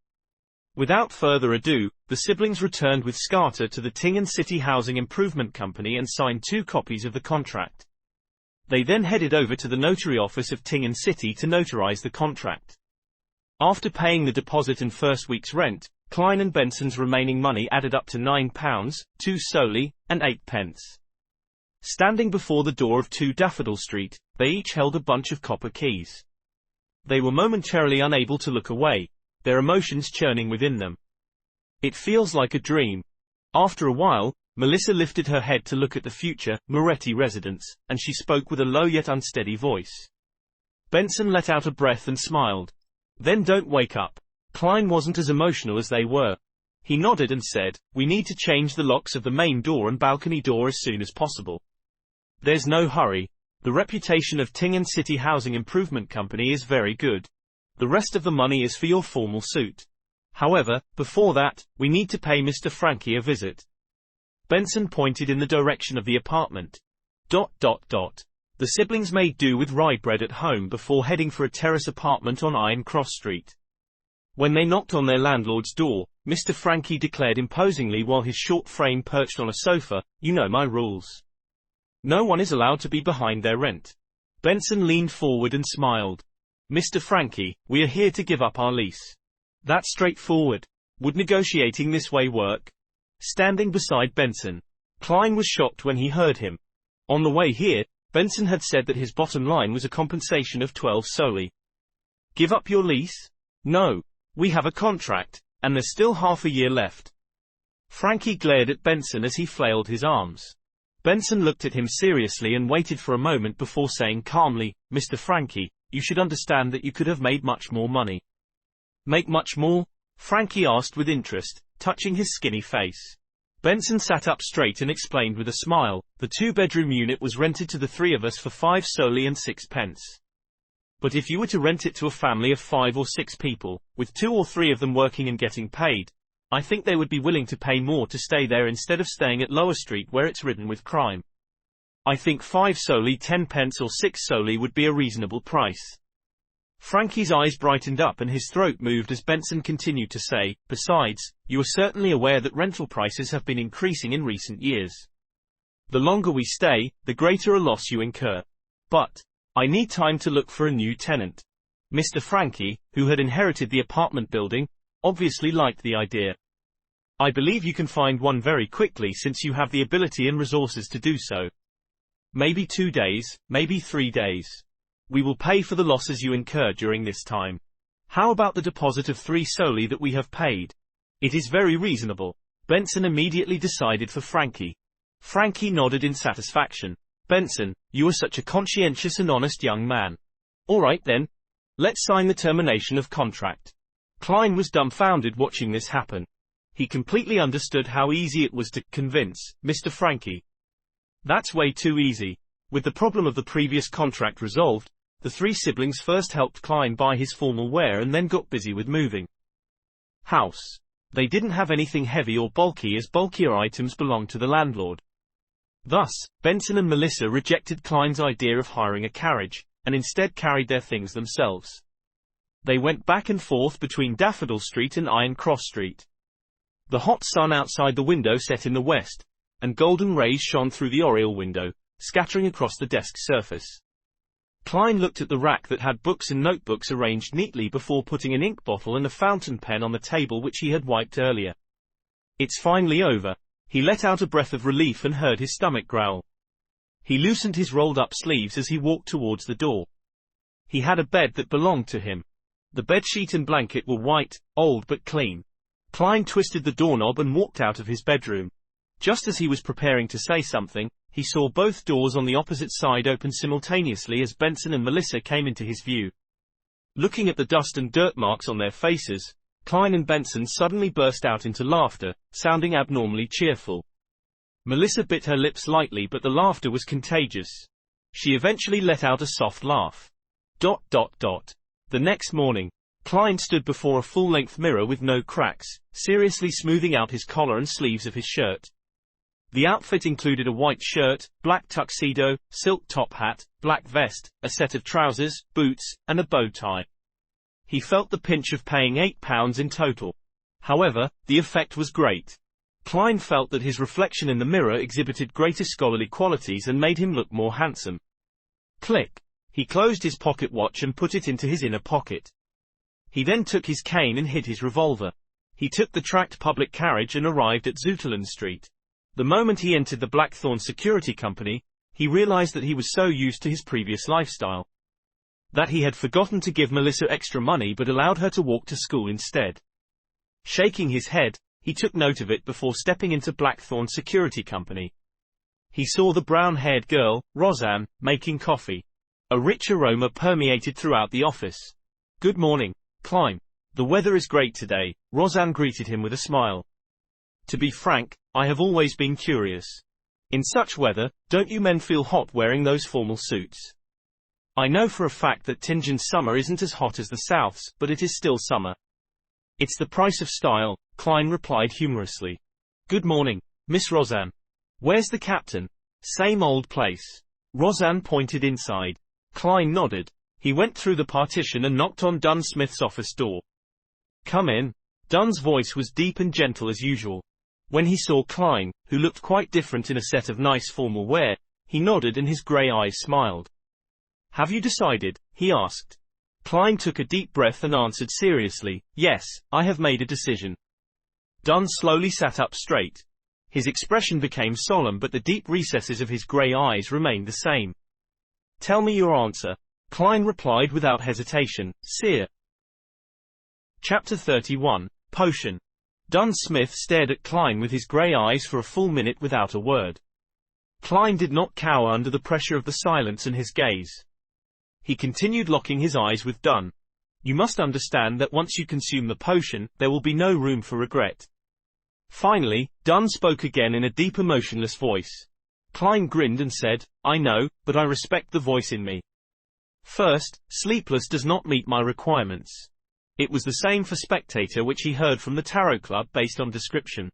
Without further ado, the siblings returned with Scarter to the Tingen City Housing Improvement Company and signed 2 copies of the contract. They then headed over to the notary office of Tingen City to notarize the contract. After paying the deposit and first week's rent, Klein and Benson's remaining money added up to £9, 2 soldi, and 8 pence. Standing before the door of 2 Daffodil Street, they each held a bunch of copper keys. They were momentarily unable to look away, their emotions churning within them. It feels like a dream. After a while, Melissa lifted her head to look at the future Moretti residence, and she spoke with a low yet unsteady voice. Benson let out a breath and smiled. "Then don't wake up." Klein wasn't as emotional as they were. He nodded and said, "We need to change the locks of the main door and balcony door as soon as possible." "There's no hurry. The reputation of Tingen City Housing Improvement Company is very good. The rest of the money is for your formal suit. However, before that, we need to pay Mr. Frankie a visit." Benson pointed in the direction of the apartment. The siblings made do with rye bread at home before heading for a terrace apartment on Iron Cross Street. When they knocked on their landlord's door, Mr. Frankie declared imposingly while his short frame perched on a sofa, "You know my rules. No one is allowed to be behind their rent." Benson leaned forward and smiled. "Mr. Frankie, we are here to give up our lease." "That's straightforward. Would negotiating this way work?" Standing beside Benson, Klein was shocked when he heard him. On the way here, Benson had said that his bottom line was a compensation of 12 soli. "Give up your lease?" "No. We have a contract, and there's still half a year left." Frankie glared at Benson as he flailed his arms. Benson looked at him seriously and waited for a moment before saying calmly, "Mr. Frankie, you should understand that you could have made much more money." "Make much more?" Frankie asked with interest, touching his skinny face. Benson sat up straight and explained with a smile, "The two-bedroom unit was rented to the three of us for 5 soli and 6 pence. But if you were to rent it to a family of 5 or 6 people, with 2 or 3 of them working and getting paid, I think they would be willing to pay more to stay there instead of staying at Lower Street where it's ridden with crime. I think 5 soli 10 pence or 6 soli would be a reasonable price." Frankie's eyes brightened up and his throat moved as Benson continued to say, "Besides, you are certainly aware that rental prices have been increasing in recent years. The longer we stay, the greater a loss you incur. But I need time to look for a new tenant." Mr. Frankie, who had inherited the apartment building, obviously liked the idea. "I believe you can find one very quickly since you have the ability and resources to do so. Maybe 2 days, maybe 3 days. We will pay for the losses you incur during this time. How about the deposit of 3 soli that we have paid?" "It is very reasonable." Benson immediately decided for Frankie. Frankie nodded in satisfaction. "Benson, you are such a conscientious and honest young man. All right then. Let's sign the termination of contract." Klein was dumbfounded watching this happen. He completely understood how easy it was to convince Mr. Frankie. That's way too easy. With the problem of the previous contract resolved, the 3 siblings first helped Klein buy his formal wear and then got busy with moving house. They didn't have anything heavy or bulky as bulkier items belonged to the landlord. Thus, Benson and Melissa rejected Klein's idea of hiring a carriage, and instead carried their things themselves. They went back and forth between Daffodil Street and Iron Cross Street. The hot sun outside the window set in the west, and golden rays shone through the oriel window, scattering across the desk's surface. Klein looked at the rack that had books and notebooks arranged neatly before putting an ink bottle and a fountain pen on the table which he had wiped earlier. "It's finally over." He let out a breath of relief and heard his stomach growl. He loosened his rolled-up sleeves as he walked towards the door. He had a bed that belonged to him. The bedsheet and blanket were white, old but clean. Klein twisted the doorknob and walked out of his bedroom. Just as he was preparing to say something, he saw both doors on the opposite side open simultaneously as Benson and Melissa came into his view. Looking at the dust and dirt marks on their faces, Klein and Benson suddenly burst out into laughter, sounding abnormally cheerful. Melissa bit her lips lightly, but the laughter was contagious. She eventually let out a soft laugh. The next morning, Klein stood before a full-length mirror with no cracks, seriously smoothing out his collar and sleeves of his shirt. The outfit included a white shirt, black tuxedo, silk top hat, black vest, a set of trousers, boots, and a bow tie. He felt the pinch of paying £8 in total. However, the effect was great. Klein felt that his reflection in the mirror exhibited greater scholarly qualities and made him look more handsome. Click. He closed his pocket watch and put it into his inner pocket. He then took his cane and hid his revolver. He took the tracked public carriage and arrived at Zutterland Street. The moment he entered the Blackthorn Security Company, he realized that he was so used to his previous lifestyle that he had forgotten to give Melissa extra money but allowed her to walk to school instead. Shaking his head, he took note of it before stepping into Blackthorn Security Company. He saw the brown-haired girl, Roseanne, making coffee. A rich aroma permeated throughout the office. "Good morning, Klein. The weather is great today," Roseanne greeted him with a smile. To be frank, I have always been curious. In such weather, don't you men feel hot wearing those formal suits? I know for a fact that Tingen's summer isn't as hot as the South's, but it is still summer. It's the price of style, Klein replied humorously. Good morning, Miss Roseanne. Where's the captain? Same old place. Roseanne pointed inside. Klein nodded. He went through the partition and knocked on Dunn Smith's office door. Come in. Dunn's voice was deep and gentle as usual. When he saw Klein, who looked quite different in a set of nice formal wear, he nodded and his grey eyes smiled. Have you decided? He asked. Klein took a deep breath and answered seriously, yes, I have made a decision. Dunn slowly sat up straight. His expression became solemn, but the deep recesses of his grey eyes remained the same. Tell me your answer, Klein replied without hesitation, Sir. Chapter 31, Potion. Dunn Smith stared at Klein with his grey eyes for a full minute without a word. Klein did not cower under the pressure of the silence and his gaze. He continued locking his eyes with Dunn. You must understand that once you consume the potion, there will be no room for regret. Finally, Dunn spoke again in a deep emotionless voice. Klein grinned and said, I know, but I respect the voice in me. First, Sleepless does not meet my requirements. It was the same for Spectator, which he heard from the Tarot Club based on description.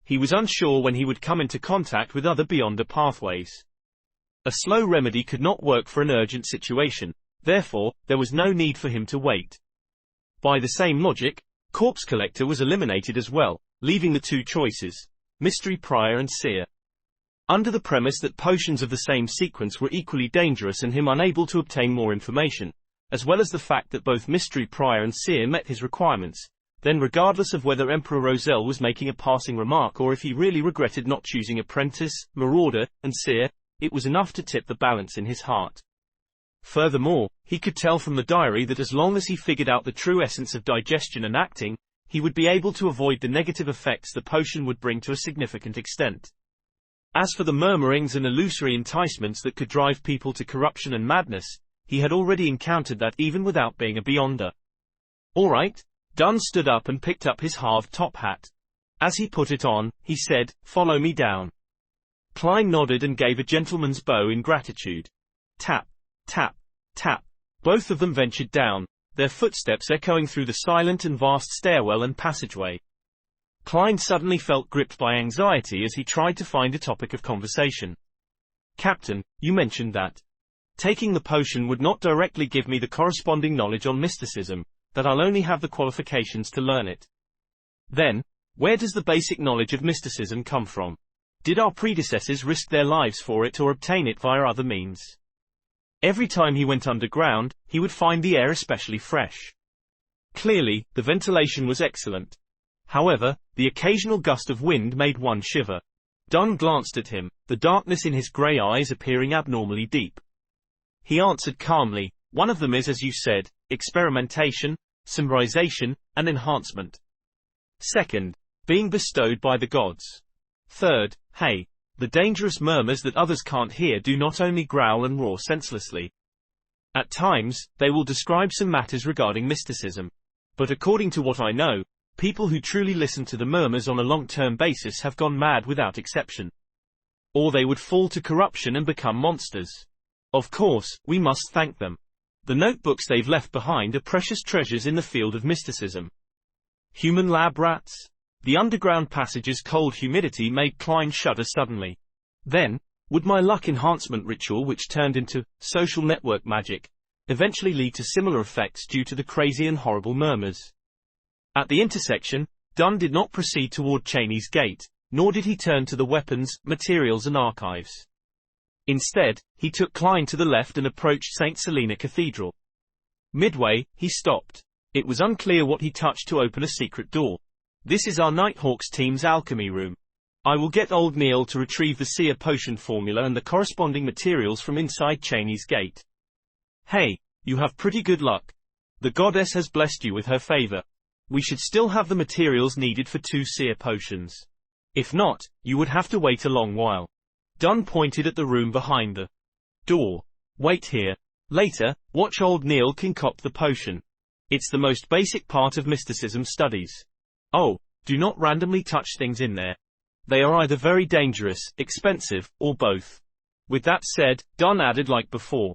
He was unsure when he would come into contact with other Beyonder pathways. A slow remedy could not work for an urgent situation, therefore, there was no need for him to wait. By the same logic, Corpse Collector was eliminated as well, leaving the two choices, Mystery Prior and Seer. Under the premise that potions of the same sequence were equally dangerous and him unable to obtain more information, as well as the fact that both Mystery Prior and Seer met his requirements, then regardless of whether Emperor Roselle was making a passing remark or if he really regretted not choosing Apprentice, Marauder, and Seer, it was enough to tip the balance in his heart. Furthermore, he could tell from the diary that as long as he figured out the true essence of digestion and acting, he would be able to avoid the negative effects the potion would bring to a significant extent. As for the murmurings and illusory enticements that could drive people to corruption and madness, he had already encountered that even without being a Beyonder. All right. Dunn stood up and picked up his halved top hat. As he put it on, he said, Follow me down. Klein nodded and gave a gentleman's bow in gratitude. Tap, tap, tap. Both of them ventured down, their footsteps echoing through the silent and vast stairwell and passageway. Klein suddenly felt gripped by anxiety as he tried to find a topic of conversation. Captain, you mentioned that taking the potion would not directly give me the corresponding knowledge on mysticism, that I'll only have the qualifications to learn it. Then, where does the basic knowledge of mysticism come from? Did our predecessors risk their lives for it or obtain it via other means? Every time he went underground, he would find the air especially fresh. Clearly, the ventilation was excellent. However, the occasional gust of wind made one shiver. Dunn glanced at him, the darkness in his grey eyes appearing abnormally deep. He answered calmly, one of them is, as you said, experimentation, symbolization, and enhancement. Second, being bestowed by the gods. Third, hey, the dangerous murmurs that others can't hear do not only growl and roar senselessly. At times, they will describe some matters regarding mysticism. But according to what I know, people who truly listen to the murmurs on a long-term basis have gone mad without exception. Or they would fall to corruption and become monsters. Of course, we must thank them. The notebooks they've left behind are precious treasures in the field of mysticism. Human lab rats? The underground passage's cold humidity made Klein shudder suddenly. Then, would my luck enhancement ritual, which turned into social network magic, eventually lead to similar effects due to the crazy and horrible murmurs? At the intersection, Dunn did not proceed toward Cheney's gate, nor did he turn to the weapons, materials and archives. Instead, he took Klein to the left and approached St. Selena Cathedral. Midway, he stopped. It was unclear what he touched to open a secret door. This is our Nighthawks team's alchemy room. I will get old Neil to retrieve the seer potion formula and the corresponding materials from inside Cheney's gate. Hey, you have pretty good luck. The goddess has blessed you with her favor. We should still have the materials needed for 2 seer potions. If not, you would have to wait a long while. Dunn pointed at the room behind the door. Wait here. Later, watch old Neil concoct the potion. It's the most basic part of mysticism studies. Oh, Do not randomly touch things in there. They are either very dangerous, expensive, or both. With that said, Dunn added like before.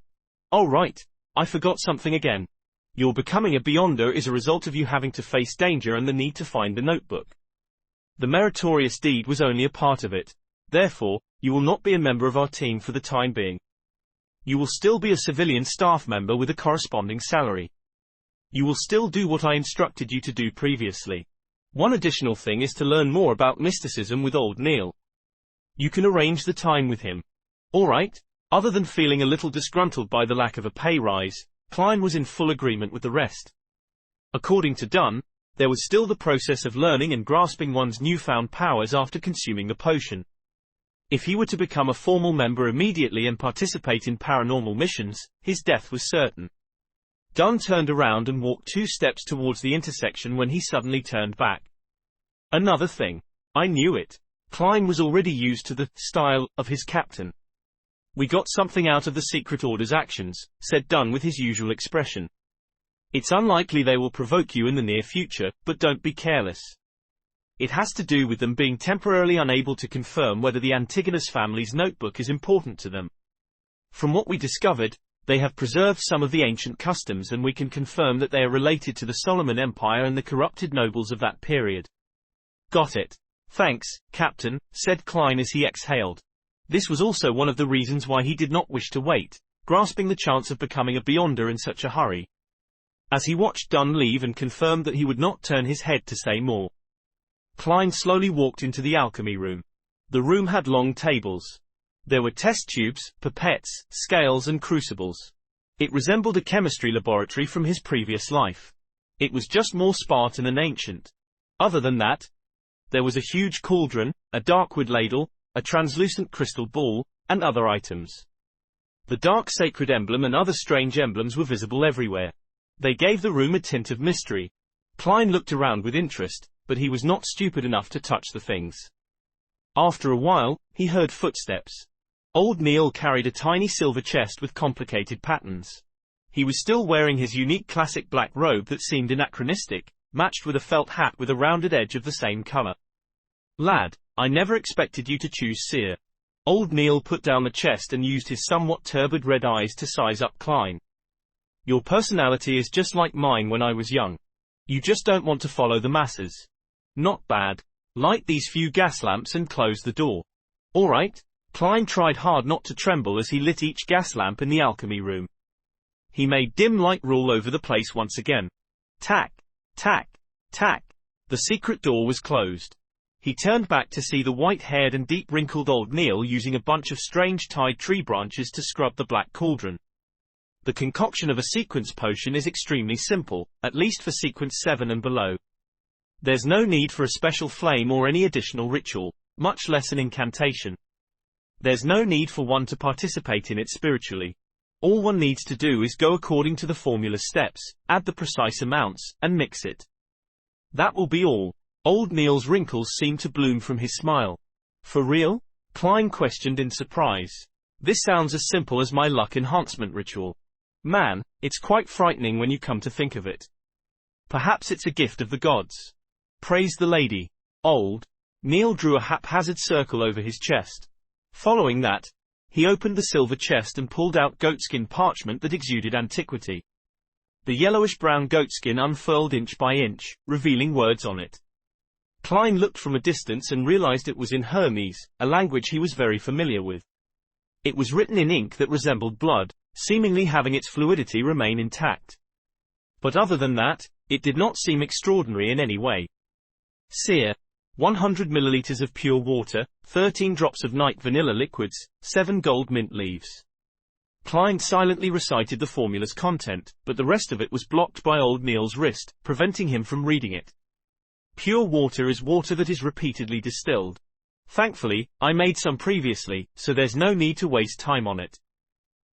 Oh right, I forgot something again. Your becoming a Beyonder is a result of you having to face danger and the need to find the notebook. The meritorious deed was only a part of it. Therefore, you will not be a member of our team for the time being. You will still be a civilian staff member with a corresponding salary. You will still do what I instructed you to do previously. One additional thing is to learn more about mysticism with old Neil. You can arrange the time with him. Alright? Other than feeling a little disgruntled by the lack of a pay rise, Klein was in full agreement with the rest. According to Dunn, there was still the process of learning and grasping one's newfound powers after consuming the potion. If he were to become a formal member immediately and participate in paranormal missions, his death was certain. Dunn turned around and walked 2 steps towards the intersection when he suddenly turned back. Another thing. I knew it. Klein was already used to the style of his captain. We got something out of the Secret Order's actions, said Dunn with his usual expression. It's unlikely they will provoke you in the near future, but don't be careless. It has to do with them being temporarily unable to confirm whether the Antigonus family's notebook is important to them. From what we discovered, they have preserved some of the ancient customs and we can confirm that they are related to the Solomon Empire and the corrupted nobles of that period. Got it. Thanks, Captain, said Klein as he exhaled. This was also one of the reasons why he did not wish to wait, grasping the chance of becoming a Beyonder in such a hurry. As he watched Dunn leave and confirmed that he would not turn his head to say more, Klein slowly walked into the alchemy room. The room had long tables. There were test tubes, pipettes, scales and crucibles. It resembled a chemistry laboratory from his previous life. It was just more Spartan and ancient. Other than that, there was a huge cauldron, a darkwood ladle, a translucent crystal ball, and other items. The dark sacred emblem and other strange emblems were visible everywhere. They gave the room a tint of mystery. Klein looked around with interest, but he was not stupid enough to touch the things. After a while, he heard footsteps. Old Neil carried a tiny silver chest with complicated patterns. He was still wearing his unique classic black robe that seemed anachronistic, matched with a felt hat with a rounded edge of the same color. Lad, I never expected you to choose Seer. Old Neil put down the chest and used his somewhat turbid red eyes to size up Klein. Your personality is just like mine when I was young. You just don't want to follow the masses. Not bad. Light these few gas lamps and close the door. All right. Klein tried hard not to tremble as he lit each gas lamp in the alchemy room. He made dim light rule over the place once again. Tack, tack, tack. The secret door was closed. He turned back to see the white-haired and deep-wrinkled old Neil using a bunch of strange tied tree branches to scrub the black cauldron. The concoction of a sequence potion is extremely simple, at least for sequence 7 and below. There's no need for a special flame or any additional ritual, much less an incantation. There's no need for one to participate in it spiritually. All one needs to do is go according to the formula steps, add the precise amounts, and mix it. That will be all. Old Neil's wrinkles seemed to bloom from his smile. For real? Klein questioned in surprise. This sounds as simple as my luck enhancement ritual. Man, it's quite frightening when you come to think of it. Perhaps it's a gift of the gods. Praise the lady. Old Neil drew a haphazard circle over his chest. Following that, he opened the silver chest and pulled out goatskin parchment that exuded antiquity. The yellowish-brown goatskin unfurled inch by inch, revealing words on it. Klein looked from a distance and realized it was in Hermes, a language he was very familiar with. It was written in ink that resembled blood, seemingly having its fluidity remain intact. But other than that, it did not seem extraordinary in any way. Seer. 100 milliliters of pure water, 13 drops of night vanilla liquids, 7 gold mint leaves. Klein silently recited the formula's content, but the rest of it was blocked by old Neil's wrist, preventing him from reading it. Pure water is water that is repeatedly distilled. Thankfully, I made some previously, so there's no need to waste time on it.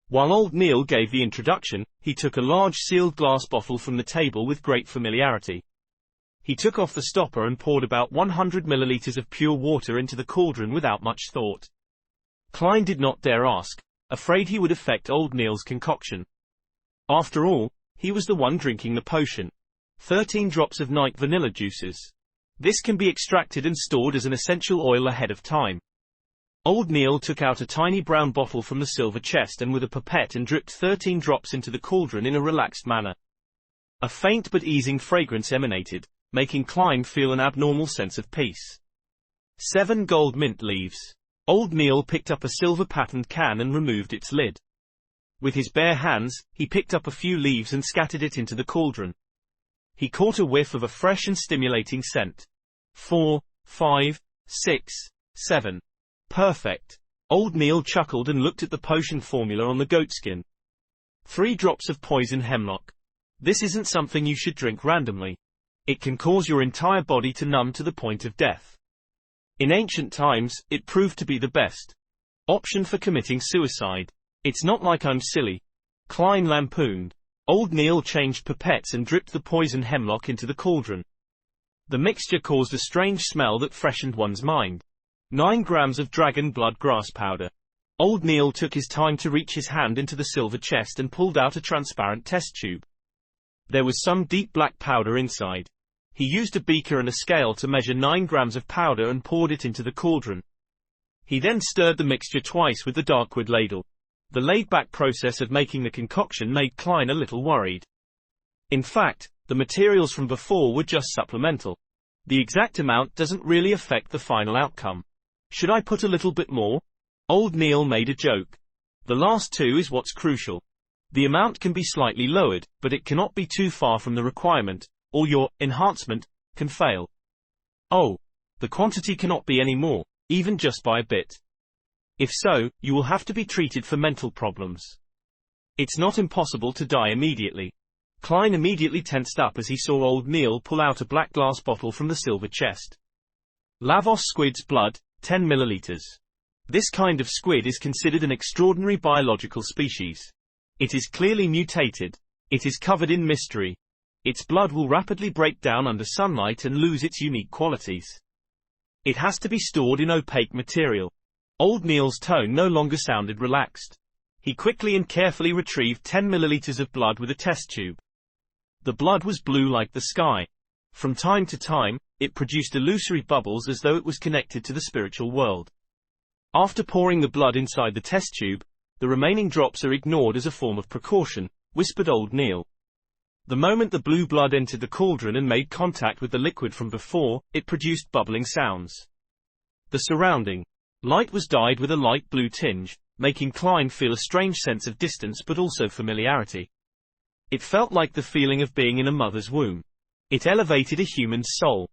While old Neil gave the introduction, he took a large sealed glass bottle from the table with great familiarity. He took off the stopper and poured about 100 milliliters of pure water into the cauldron without much thought. Klein did not dare ask, afraid he would affect old Neil's concoction. After all, he was the one drinking the potion. 13 drops of night vanilla juices. This can be extracted and stored as an essential oil ahead of time. Old Neil took out a tiny brown bottle from the silver chest and with a pipette and dripped 13 drops into the cauldron in a relaxed manner. A faint but easing fragrance emanated, making Klein feel an abnormal sense of peace. 7 gold mint leaves. Old Neil picked up a silver-patterned can and removed its lid. With his bare hands, he picked up a few leaves and scattered it into the cauldron. He caught a whiff of a fresh and stimulating scent. 4, 5, 6, 7. Perfect. Old Neil chuckled and looked at the potion formula on the goatskin. 3 drops of poison hemlock. This isn't something you should drink randomly. It can cause your entire body to numb to the point of death. In ancient times, it proved to be the best option for committing suicide. It's not like I'm silly, Klein lampooned. Old Neil changed pipettes and dripped the poison hemlock into the cauldron. The mixture caused a strange smell that freshened one's mind. 9 grams of dragon blood grass powder. Old Neil took his time to reach his hand into the silver chest and pulled out a transparent test tube. There was some deep black powder inside. He used a beaker and a scale to measure 9 grams of powder and poured it into the cauldron. He then stirred the mixture twice with the darkwood ladle. The laid-back process of making the concoction made Klein a little worried. In fact, the materials from before were just supplemental. The exact amount doesn't really affect the final outcome. Should I put a little bit more? Old Neil made a joke. The last 2 is what's crucial. The amount can be slightly lowered, but it cannot be too far from the requirement, or your enhancement can fail. Oh, the quantity cannot be any more, even just by a bit. If so, you will have to be treated for mental problems. It's not impossible to die immediately. Klein immediately tensed up as he saw Old Neil pull out a black glass bottle from the silver chest. Lavos squid's blood, 10 milliliters. This kind of squid is considered an extraordinary biological species. It is clearly mutated. It is covered in mystery. Its blood will rapidly break down under sunlight and lose its unique qualities. It has to be stored in opaque material. Old Neil's tone no longer sounded relaxed. He quickly and carefully retrieved 10 milliliters of blood with a test tube. The blood was blue like the sky. From time to time, it produced illusory bubbles as though it was connected to the spiritual world. After pouring the blood inside the test tube, the remaining drops are ignored as a form of precaution, whispered Old Neil. The moment the blue blood entered the cauldron and made contact with the liquid from before, it produced bubbling sounds. The surrounding light was dyed with a light blue tinge, making Klein feel a strange sense of distance but also familiarity. It felt like the feeling of being in a mother's womb. It elevated a human's soul.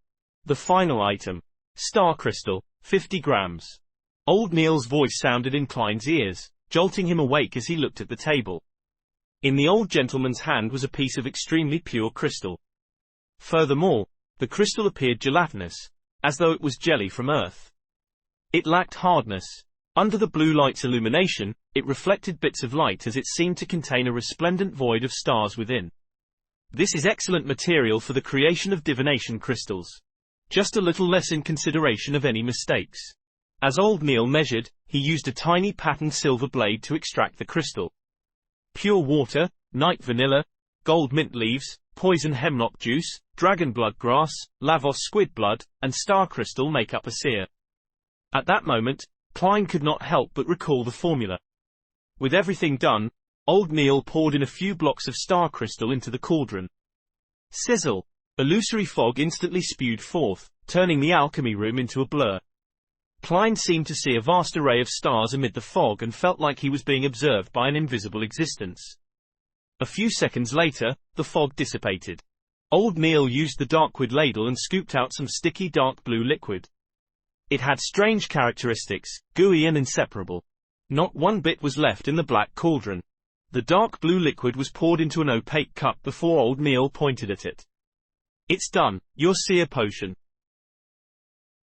The final item. Star crystal, 50 grams. Old Neil's voice sounded in Klein's ears, jolting him awake as he looked at the table. In the old gentleman's hand was a piece of extremely pure crystal. Furthermore, the crystal appeared gelatinous, as though it was jelly from Earth. It lacked hardness. Under the blue light's illumination, it reflected bits of light as it seemed to contain a resplendent void of stars within. This is excellent material for the creation of divination crystals. Just a little less in consideration of any mistakes. As Old Neil measured, he used a tiny patterned silver blade to extract the crystal. Pure water, night vanilla, gold mint leaves, poison hemlock juice, dragon blood grass, Lavos squid blood, and star crystal make up a seer. At that moment, Klein could not help but recall the formula. With everything done, Old Neil poured in a few blocks of star crystal into the cauldron. Sizzle! Illusory fog instantly spewed forth, turning the alchemy room into a blur. Klein seemed to see a vast array of stars amid the fog and felt like he was being observed by an invisible existence. A few seconds later, the fog dissipated. Old Neil used the darkwood ladle and scooped out some sticky dark blue liquid. It had strange characteristics, gooey and inseparable. Not one bit was left in the black cauldron. The dark blue liquid was poured into an opaque cup before Old Neil pointed at it. It's done, your seer potion.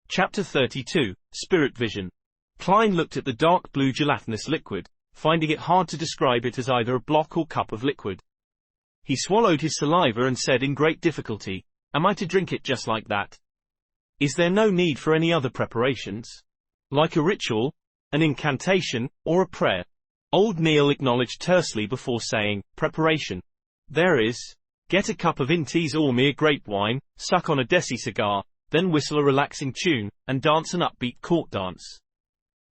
Chapter 32, Spirit Vision. Klein looked at the dark blue gelatinous liquid, finding it hard to describe it as either a block or cup of liquid. He swallowed his saliva and said in great difficulty, "Am I to drink it just like that? Is there no need for any other preparations? Like a ritual, an incantation, or a prayer?" Old Neil acknowledged tersely before saying, "Preparation. There is. Get a cup of Intis or mere grape wine, suck on a desi cigar, then whistle a relaxing tune, and dance an upbeat court dance.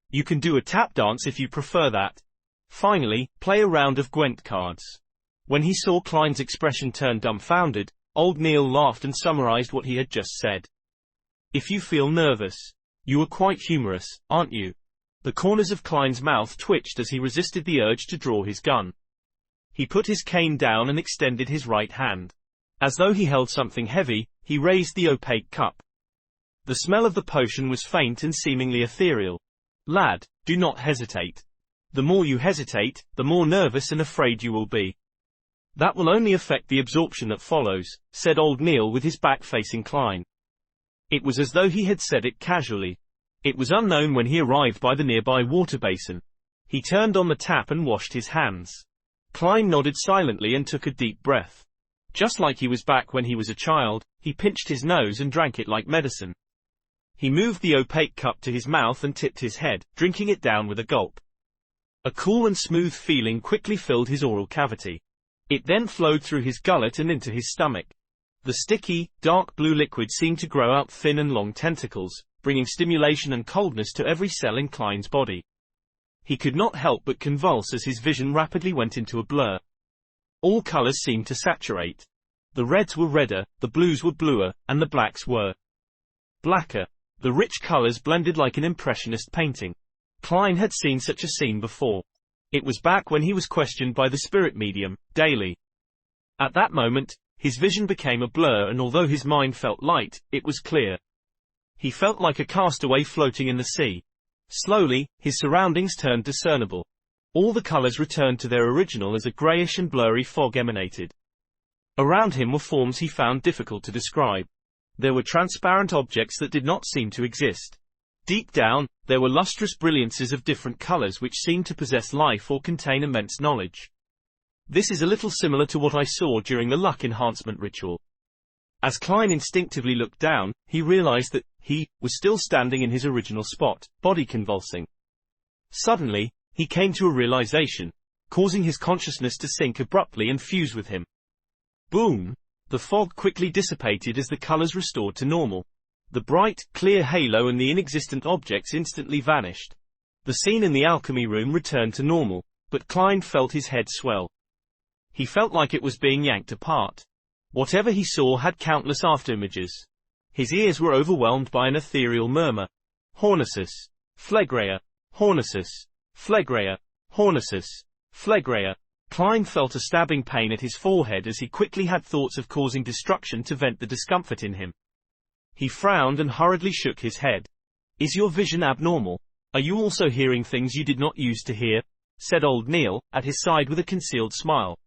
You can do a tap dance if you prefer that. Finally, play a round of Gwent cards. When he saw Klein's expression turn dumbfounded, old Neil laughed and summarized what he had just said. If you feel nervous, you are quite humorous, aren't you? The corners of Klein's mouth twitched as he resisted the urge to draw his gun. He put his cane down and extended his right hand. As though he held something heavy, he raised the opaque cup. The smell of the potion was faint and seemingly ethereal. Lad, do not hesitate. The more you hesitate, the more nervous and afraid you will be. That will only affect the absorption that follows, said old Neil with his back facing Klein. It was as though he had said it casually. It was unknown when he arrived by the nearby water basin. He turned on the tap and washed his hands. Klein nodded silently and took a deep breath. Just like he was back when he was a child, he pinched his nose and drank it like medicine. He moved the opaque cup to his mouth and tipped his head, drinking it down with a gulp. A cool and smooth feeling quickly filled his oral cavity. It then flowed through his gullet and into his stomach. The sticky, dark blue liquid seemed to grow out thin and long tentacles, bringing stimulation and coldness to every cell in Klein's body. He could not help but convulse as his vision rapidly went into a blur. All colors seemed to saturate. The reds were redder, the blues were bluer, and the blacks were blacker. The rich colors blended like an impressionist painting. Klein had seen such a scene before. It was back when he was questioned by the spirit medium, daily. At that moment, his vision became a blur, and although his mind felt light, it was clear. He felt like a castaway floating in the sea. Slowly, his surroundings turned discernible. All the colors returned to their original as a grayish and blurry fog emanated. Around him were forms he found difficult to describe. There were transparent objects that did not seem to exist. Deep down, there were lustrous brilliances of different colors which seemed to possess life or contain immense knowledge. This is a little similar to what I saw during the luck enhancement ritual. As Klein instinctively looked down, he realized that he was still standing in his original spot, body convulsing. Suddenly, he came to a realization, causing his consciousness to sink abruptly and fuse with him. Boom! The fog quickly dissipated as the colors restored to normal. The bright, clear halo and the inexistent objects instantly vanished. The scene in the alchemy room returned to normal, but Klein felt his head swell. He felt like it was being yanked apart. Whatever he saw had countless afterimages. His ears were overwhelmed by an ethereal murmur. Hornisus, Phlegrea, Hornisus, Phlegrea, Hornisus, Phlegrea. Klein felt a stabbing pain at his forehead as he quickly had thoughts of causing destruction to vent the discomfort in him. He frowned and hurriedly shook his head. Is your vision abnormal? Are you also hearing things you did not use to hear? Said old Neil, at his side with a concealed smile.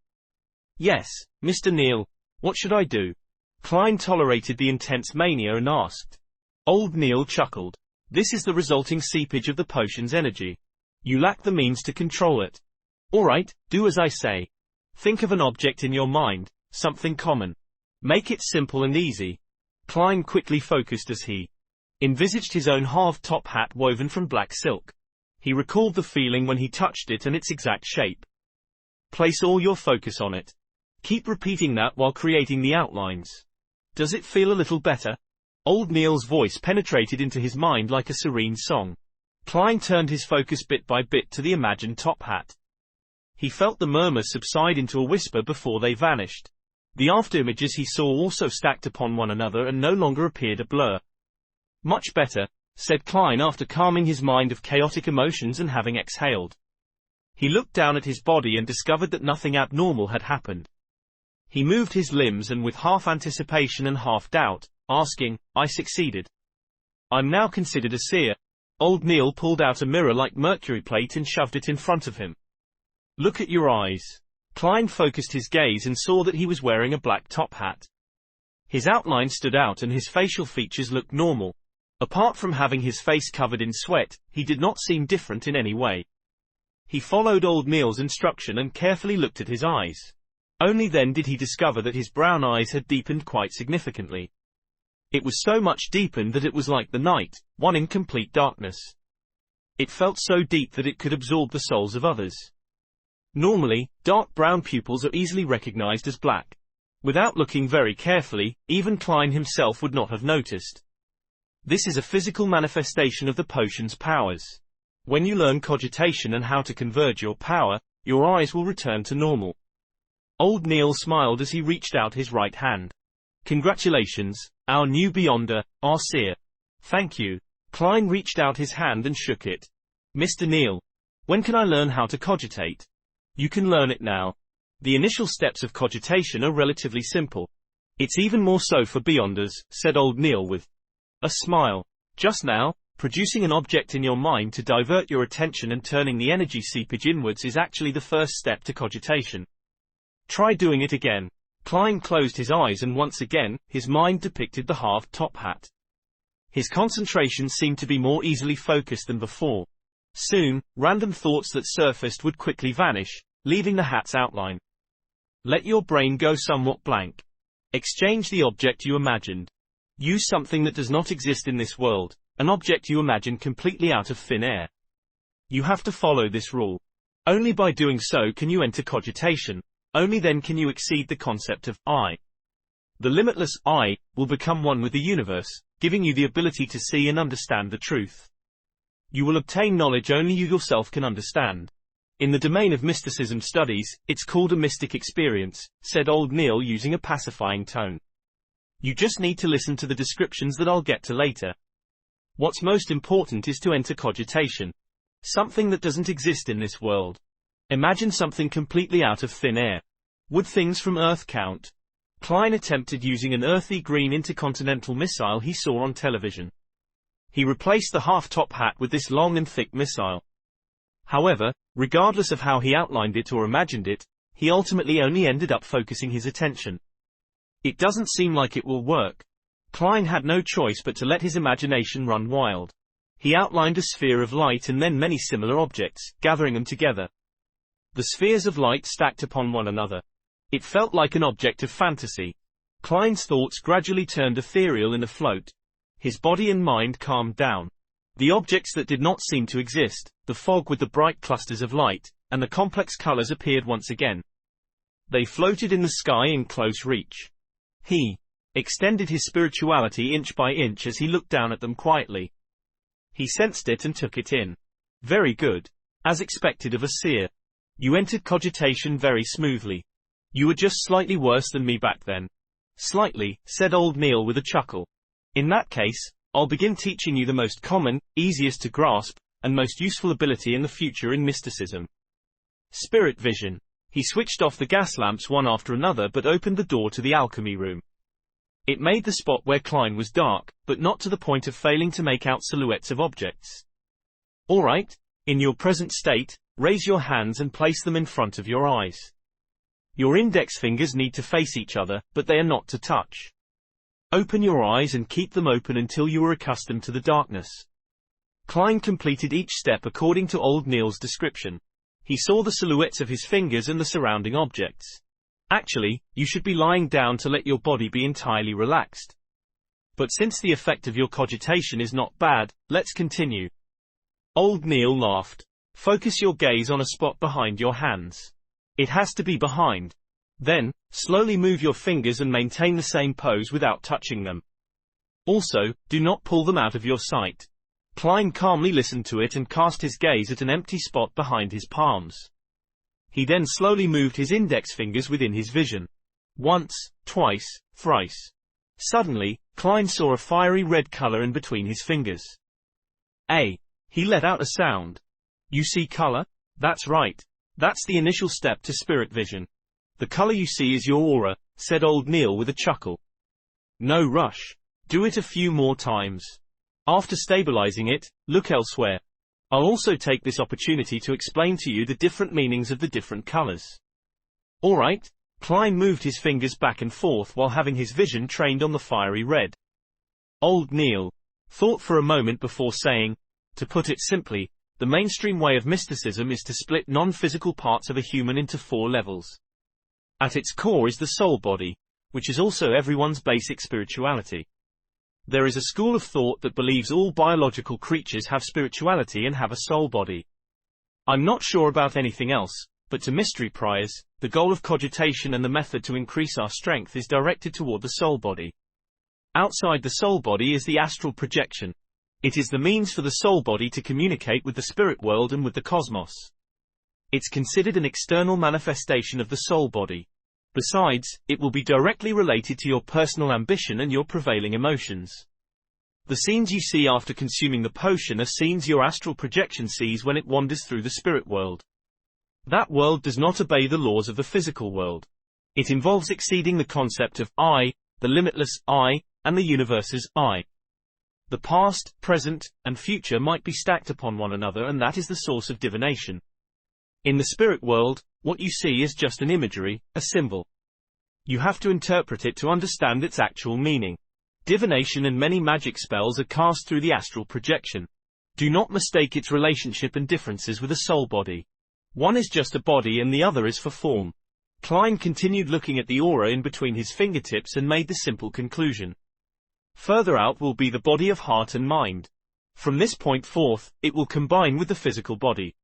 Yes, Mr. Neil. What should I do? Klein tolerated the intense mania and asked. Old Neil chuckled. This is the resulting seepage of the potion's energy. You lack the means to control it. All right, do as I say. Think of an object in your mind, something common. Make it simple and easy. Klein quickly focused as he envisaged his own half-top hat woven from black silk. He recalled the feeling when he touched it and its exact shape. Place all your focus on it. Keep repeating that while creating the outlines. Does it feel a little better? Old Neil's voice penetrated into his mind like a serene song. Klein turned his focus bit by bit to the imagined top hat. He felt the murmurs subside into a whisper before they vanished. The afterimages he saw also stacked upon one another and no longer appeared a blur. Much better, said Klein after calming his mind of chaotic emotions and having exhaled. He looked down at his body and discovered that nothing abnormal had happened. He moved his limbs and with half anticipation and half doubt, asking, I succeeded. I'm now considered a seer. Old Neil pulled out a mirror-like mercury plate and shoved it in front of him. Look at your eyes. Klein focused his gaze and saw that he was wearing a black top hat. His outline stood out and his facial features looked normal. Apart from having his face covered in sweat, he did not seem different in any way. He followed old Neil's instruction and carefully looked at his eyes. Only then did he discover that his brown eyes had deepened quite significantly. It was so much deepened that it was like the night, one in complete darkness. It felt so deep that it could absorb the souls of others. Normally, dark brown pupils are easily recognized as black. Without looking very carefully, even Klein himself would not have noticed. This is a physical manifestation of the potion's powers. When you learn cogitation and how to converge your power, your eyes will return to normal. Old Neil smiled as he reached out his right hand. Congratulations, our new Beyonder, our seer. Thank you. Klein reached out his hand and shook it. Mr. Neil, when can I learn how to cogitate? You can learn it now. The initial steps of cogitation are relatively simple. It's even more so for Beyonders, said Old Neil with a smile. Just now, producing an object in your mind to divert your attention and turning the energy seepage inwards is actually the first step to cogitation. Try doing it again. Klein closed his eyes and once again, his mind depicted the halved top hat. His concentration seemed to be more easily focused than before. Soon, random thoughts that surfaced would quickly vanish, leaving the hat's outline. Let your brain go somewhat blank. Exchange the object you imagined. Use something that does not exist in this world, an object you imagine completely out of thin air. You have to follow this rule. Only by doing so can you enter cogitation. Only then can you exceed the concept of I. The limitless I will become one with the universe, giving you the ability to see and understand the truth. You will obtain knowledge only you yourself can understand. In the domain of mysticism studies, it's called a mystic experience, said Old Neil using a pacifying tone. You just need to listen to the descriptions that I'll get to later. What's most important is to enter cogitation. Something that doesn't exist in this world. Imagine something completely out of thin air. Would things from Earth count? Klein attempted using an earthy green intercontinental missile he saw on television. He replaced the half-top hat with this long and thick missile. However, regardless of how he outlined it or imagined it, he ultimately only ended up focusing his attention. It doesn't seem like it will work. Klein had no choice but to let his imagination run wild. He outlined a sphere of light and then many similar objects, gathering them together. The spheres of light stacked upon one another. It felt like an object of fantasy. Klein's thoughts gradually turned ethereal and afloat. His body and mind calmed down. The objects that did not seem to exist, the fog with the bright clusters of light, and the complex colors appeared once again. They floated in the sky in close reach. He extended his spirituality inch by inch as he looked down at them quietly. He sensed it and took it in. Very good. As expected of a seer. You entered cogitation very smoothly. You were just slightly worse than me back then. Slightly, said Old Neil with a chuckle. In that case, I'll begin teaching you the most common, easiest to grasp, and most useful ability in the future in mysticism. Spirit vision. He switched off the gas lamps one after another but opened the door to the alchemy room. It made the spot where Klein was dark, but not to the point of failing to make out silhouettes of objects. All right, in your present state, raise your hands and place them in front of your eyes. Your index fingers need to face each other, but they are not to touch. Open your eyes and keep them open until you are accustomed to the darkness. Klein completed each step according to Old Neil's description. He saw the silhouettes of his fingers and the surrounding objects. Actually, you should be lying down to let your body be entirely relaxed. But since the effect of your cogitation is not bad, let's continue. Old Neil laughed. Focus your gaze on a spot behind your hands. It has to be behind. Then, slowly move your fingers and maintain the same pose without touching them. Also, do not pull them out of your sight. Klein calmly listened to it and cast his gaze at an empty spot behind his palms. He then slowly moved his index fingers within his vision. Once, twice, thrice. Suddenly, Klein saw a fiery red color in between his fingers. He let out a sound. You see color? That's right. That's the initial step to spirit vision. The color you see is your aura, said Old Neil with a chuckle. No rush. Do it a few more times. After stabilizing it, look elsewhere. I'll also take this opportunity to explain to you the different meanings of the different colors. All right. Klein moved his fingers back and forth while having his vision trained on the fiery red. Old Neil thought for a moment before saying, to put it simply, the mainstream way of mysticism is to split non-physical parts of a human into 4 levels. At its core is the soul body, which is also everyone's basic spirituality. There is a school of thought that believes all biological creatures have spirituality and have a soul body. I'm not sure about anything else, but to mystery priors, the goal of cogitation and the method to increase our strength is directed toward the soul body. Outside the soul body is the astral projection. It is the means for the soul body to communicate with the spirit world and with the cosmos. It's considered an external manifestation of the soul body. Besides, it will be directly related to your personal ambition and your prevailing emotions. The scenes you see after consuming the potion are scenes your astral projection sees when it wanders through the spirit world. That world does not obey the laws of the physical world. It involves exceeding the concept of I, the limitless I, and the universe's I. The past, present, and future might be stacked upon one another, and that is the source of divination. In the spirit world, what you see is just an imagery, a symbol. You have to interpret it to understand its actual meaning. Divination and many magic spells are cast through the astral projection. Do not mistake its relationship and differences with a soul body. One is just a body and the other is for form. Klein continued looking at the aura in between his fingertips and made the simple conclusion. Further out will be the body of heart and mind. From this point forth, it will combine with the physical body.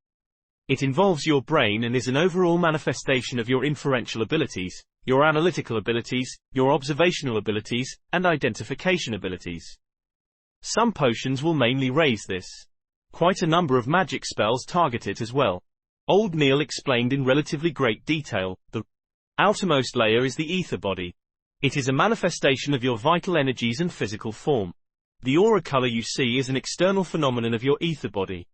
It involves your brain and is an overall manifestation of your inferential abilities, your analytical abilities, your observational abilities, and identification abilities. Some potions will mainly raise this. Quite a number of magic spells target it as well. Old Neil explained in relatively great detail. The outermost layer is the ether body. It is a manifestation of your vital energies and physical form. The aura color you see is an external phenomenon of your ether body.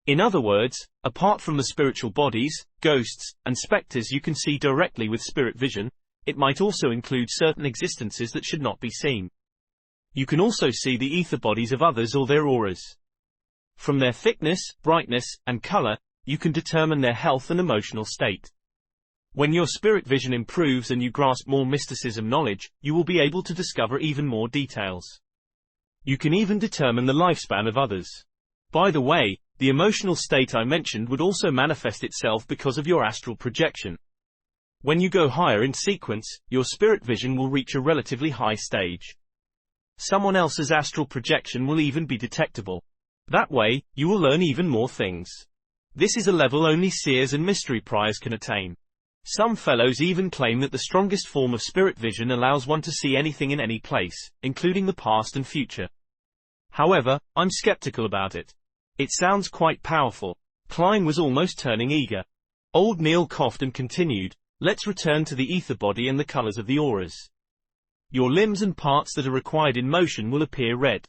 In other words, apart from the spiritual bodies, ghosts, and specters you can see directly with spirit vision, it might also include certain existences that should not be seen. You can also see the ether bodies of others or their auras. From their thickness, brightness, and color, you can determine their health and emotional state. When your spirit vision improves and you grasp more mysticism knowledge, you will be able to discover even more details. You can even determine the lifespan of others. By the way, the emotional state I mentioned would also manifest itself because of your astral projection. When you go higher in sequence, your spirit vision will reach a relatively high stage. Someone else's astral projection will even be detectable. That way, you will learn even more things. This is a level only seers and mystery priors can attain. Some fellows even claim that the strongest form of spirit vision allows one to see anything in any place, including the past and future. However, I'm skeptical about it. It sounds quite powerful. Klein was almost turning eager. Old Neil coughed and continued, let's return to the ether body and the colors of the auras. Your limbs and parts that are required in motion will appear red.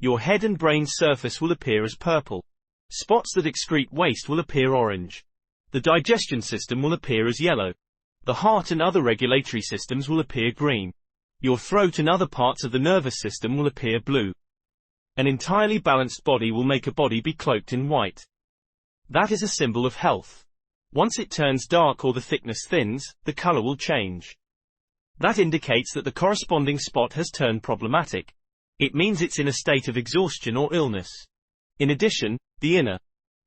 Your head and brain surface will appear as purple. Spots that excrete waste will appear orange. The digestion system will appear as yellow. The heart and other regulatory systems will appear green. Your throat and other parts of the nervous system will appear blue. An entirely balanced body will make a body be cloaked in white. That is a symbol of health. Once it turns dark or the thickness thins, the color will change. That indicates that the corresponding spot has turned problematic. It means it's in a state of exhaustion or illness. In addition, the inner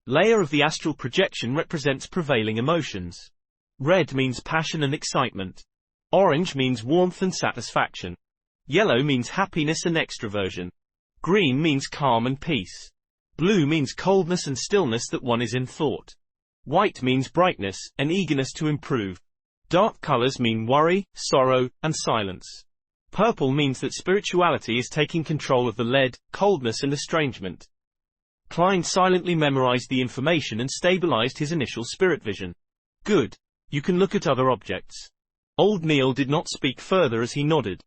layer of the astral projection represents prevailing emotions. Red means passion and excitement. Orange means warmth and satisfaction. Yellow means happiness and extroversion. Green means calm and peace. Blue means coldness and stillness that one is in thought. White means brightness and eagerness to improve. Dark colors mean worry, sorrow, and silence. Purple means that spirituality is taking control of the lead, coldness and estrangement. Klein silently memorized the information and stabilized his initial spirit vision. Good. You can look at other objects. Old Neil did not speak further as he nodded.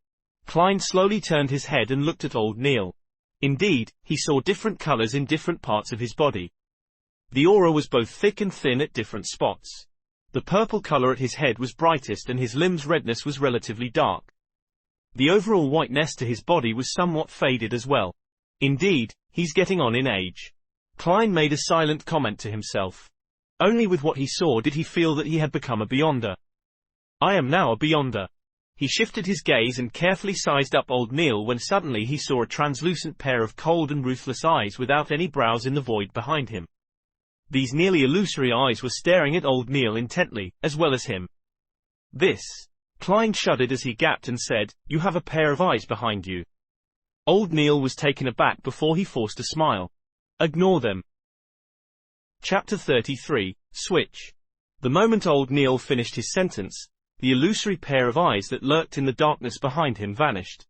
Klein slowly turned his head and looked at Old Neil. Indeed, he saw different colors in different parts of his body. The aura was both thick and thin at different spots. The purple color at his head was brightest and his limbs' redness was relatively dark. The overall whiteness to his body was somewhat faded as well. Indeed, he's getting on in age. Klein made a silent comment to himself. Only with what he saw did he feel that he had become a beyonder. I am now a beyonder. He shifted his gaze and carefully sized up Old Neil when suddenly he saw a translucent pair of cold and ruthless eyes without any brows in the void behind him. These nearly illusory eyes were staring at Old Neil intently, as well as him. This. Klein shuddered as he gaped and said, you have a pair of eyes behind you. Old Neil was taken aback before he forced a smile. Ignore them. Chapter 33, Switch. The moment Old Neil finished his sentence, the illusory pair of eyes that lurked in the darkness behind him vanished.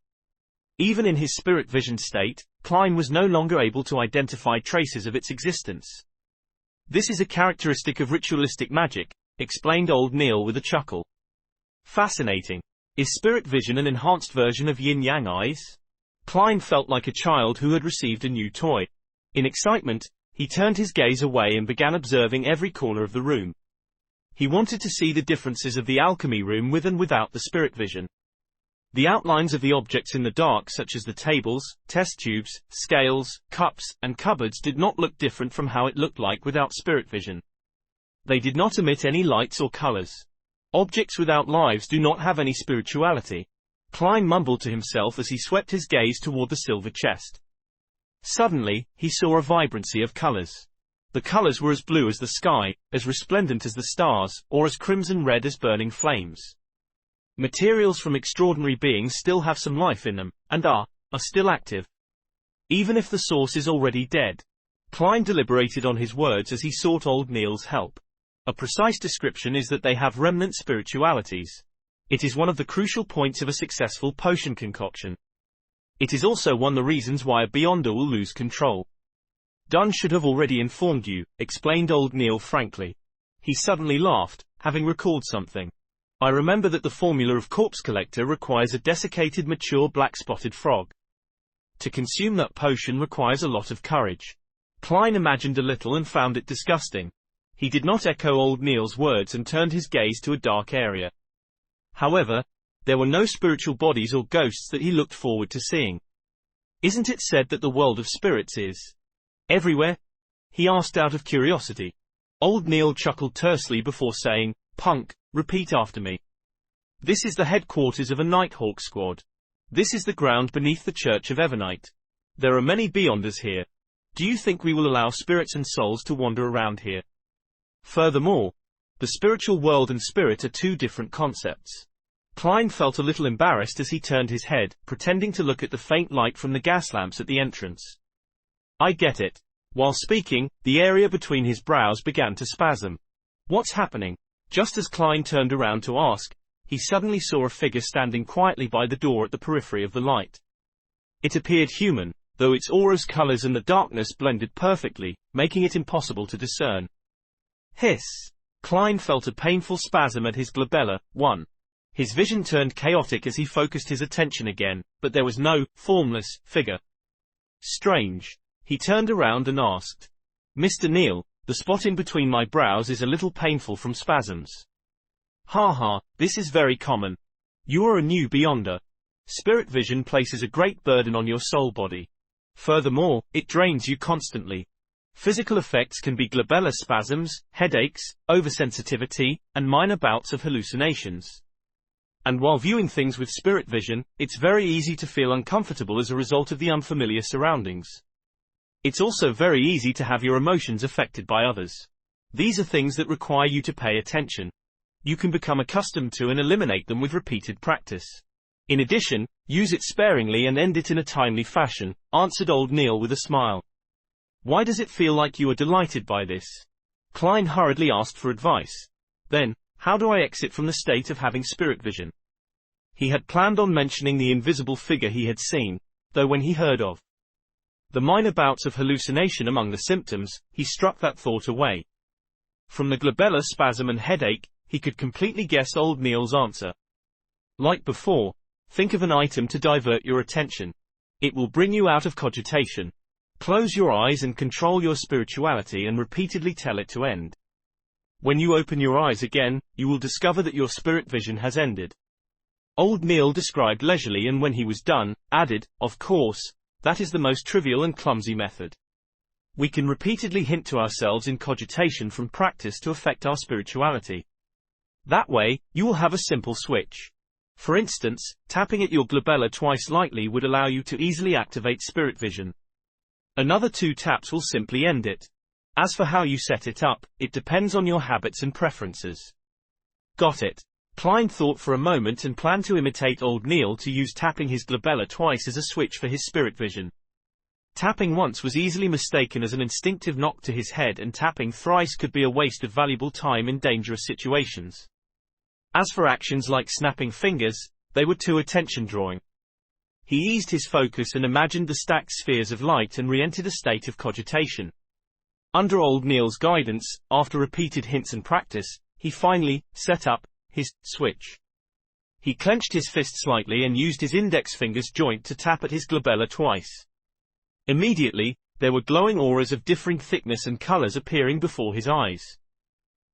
Even in his spirit vision state, Klein was no longer able to identify traces of its existence. This is a characteristic of ritualistic magic, explained old Neil with a chuckle. Fascinating. Is spirit vision an enhanced version of yin-yang eyes? Klein felt like a child who had received a new toy. In excitement, he turned his gaze away and began observing every corner of the room. He wanted to see the differences of the alchemy room with and without the spirit vision. The outlines of the objects in the dark, such as the tables, test tubes, scales, cups, and cupboards, did not look different from how it looked like without spirit vision. They did not emit any lights or colors. Objects without lives do not have any spirituality. Klein mumbled to himself as he swept his gaze toward the silver chest. Suddenly, he saw a vibrancy of colors. The colors were as blue as the sky, as resplendent as the stars, or as crimson red as burning flames. Materials from extraordinary beings still have some life in them, and are still active. Even if the source is already dead. Klein deliberated on his words as he sought old Neil's help. A precise description is that they have remnant spiritualities. It is one of the crucial points of a successful potion concoction. It is also one of the reasons why a Beyonder will lose control. Dunn should have already informed you, explained old Neil frankly. He suddenly laughed, having recalled something. I remember that the formula of corpse collector requires a desiccated mature black-spotted frog. To consume that potion requires a lot of courage. Klein imagined a little and found it disgusting. He did not echo old Neil's words and turned his gaze to a dark area. However, there were no spiritual bodies or ghosts that he looked forward to seeing. Isn't it said that the world of spirits is everywhere? He asked out of curiosity. Old Neil chuckled tersely before saying, Punk, repeat after me. This is the headquarters of a Nighthawk squad. This is the ground beneath the Church of Evernight. There are many Beyonders here. Do you think we will allow spirits and souls to wander around here? Furthermore, the spiritual world and spirit are two different concepts. Klein felt a little embarrassed as he turned his head, pretending to look at the faint light from the gas lamps at the entrance. I get it. While speaking, the area between his brows began to spasm. What's happening? Just as Klein turned around to ask, he suddenly saw a figure standing quietly by the door at the periphery of the light. It appeared human, though its aura's colors and the darkness blended perfectly, making it impossible to discern. Hiss! Klein felt a painful spasm at his glabella. His vision turned chaotic as he focused his attention again, but there was no formless figure. Strange. He turned around and asked, Mr. Neil, the spot in between my brows is a little painful from spasms. Ha, this is very common. You are a new Beyonder. Spirit vision places a great burden on your soul body. Furthermore, it drains you constantly. Physical effects can be glabellar spasms, headaches, oversensitivity, and minor bouts of hallucinations. And while viewing things with spirit vision, it's very easy to feel uncomfortable as a result of the unfamiliar surroundings. It's also very easy to have your emotions affected by others. These are things that require you to pay attention. You can become accustomed to and eliminate them with repeated practice. In addition, use it sparingly and end it in a timely fashion, answered old Neil with a smile. Why does it feel like you are delighted by this? Klein hurriedly asked for advice. Then, how do I exit from the state of having spirit vision? He had planned on mentioning the invisible figure he had seen, though when he heard of the minor bouts of hallucination among the symptoms, he struck that thought away. From the glabellar spasm and headache, he could completely guess old Neil's answer. Like before, think of an item to divert your attention. It will bring you out of cogitation. Close your eyes and control your spirituality and repeatedly tell it to end. When you open your eyes again, you will discover that your spirit vision has ended. Old Neil described leisurely and when he was done, added, of course, that is the most trivial and clumsy method. We can repeatedly hint to ourselves in cogitation from practice to affect our spirituality. That way, you will have a simple switch. For instance, tapping at your glabella twice lightly would allow you to easily activate spirit vision. Another 2 taps will simply end it. As for how you set it up, it depends on your habits and preferences. Got it. Klein thought for a moment and planned to imitate old Neil to use tapping his glabella twice as a switch for his spirit vision. Tapping once was easily mistaken as an instinctive knock to his head, and tapping thrice could be a waste of valuable time in dangerous situations. As for actions like snapping fingers, they were too attention-drawing. He eased his focus and imagined the stacked spheres of light and re-entered a state of cogitation. Under old Neil's guidance, after repeated hints and practice, he finally set up his switch. He clenched his fist slightly and used his index finger's joint to tap at his glabella twice. Immediately, there were glowing auras of differing thickness and colors appearing before his eyes.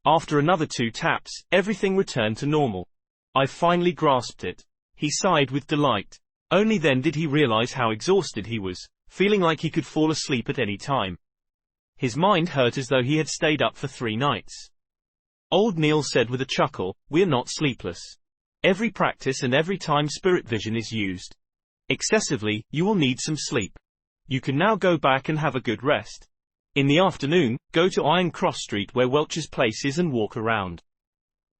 After another 2 taps, everything returned to normal. I finally grasped it. He sighed with delight. Only then did he realize how exhausted he was, feeling like he could fall asleep at any time. His mind hurt as though he had stayed up for 3 nights. Old Neil said with a chuckle, "We're not sleepless. Every practice and every time spirit vision is used excessively, you will need some sleep. You can now go back and have a good rest. In the afternoon, go to Iron Cross Street where Welch's place is and walk around.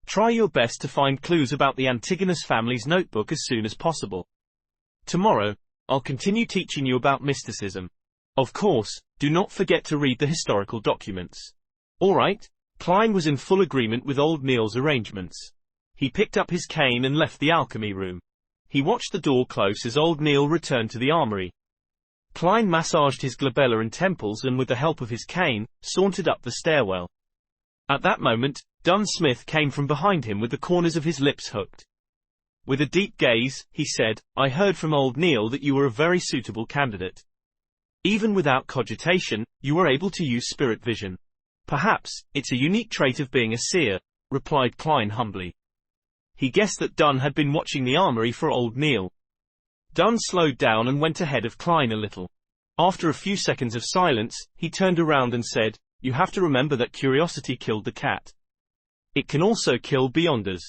Try your best to find clues about the Antigonus family's notebook as soon as possible. Tomorrow, I'll continue teaching you about mysticism. Of course, do not forget to read the historical documents." All right. Klein was in full agreement with old Neil's arrangements. He picked up his cane and left the alchemy room. He watched the door close as old Neil returned to the armory. Klein massaged his glabella and temples and with the help of his cane, sauntered up the stairwell. At that moment, Dunn Smith came from behind him with the corners of his lips hooked. With a deep gaze, he said, "I heard from old Neil that you were a very suitable candidate. Even without cogitation, you were able to use spirit vision. Perhaps, it's a unique trait of being a seer," replied Klein humbly. He guessed that Dunn had been watching the armory for old Neil. Dunn slowed down and went ahead of Klein a little. After a few seconds of silence, he turned around and said, "You have to remember that curiosity killed the cat. It can also kill beyonders.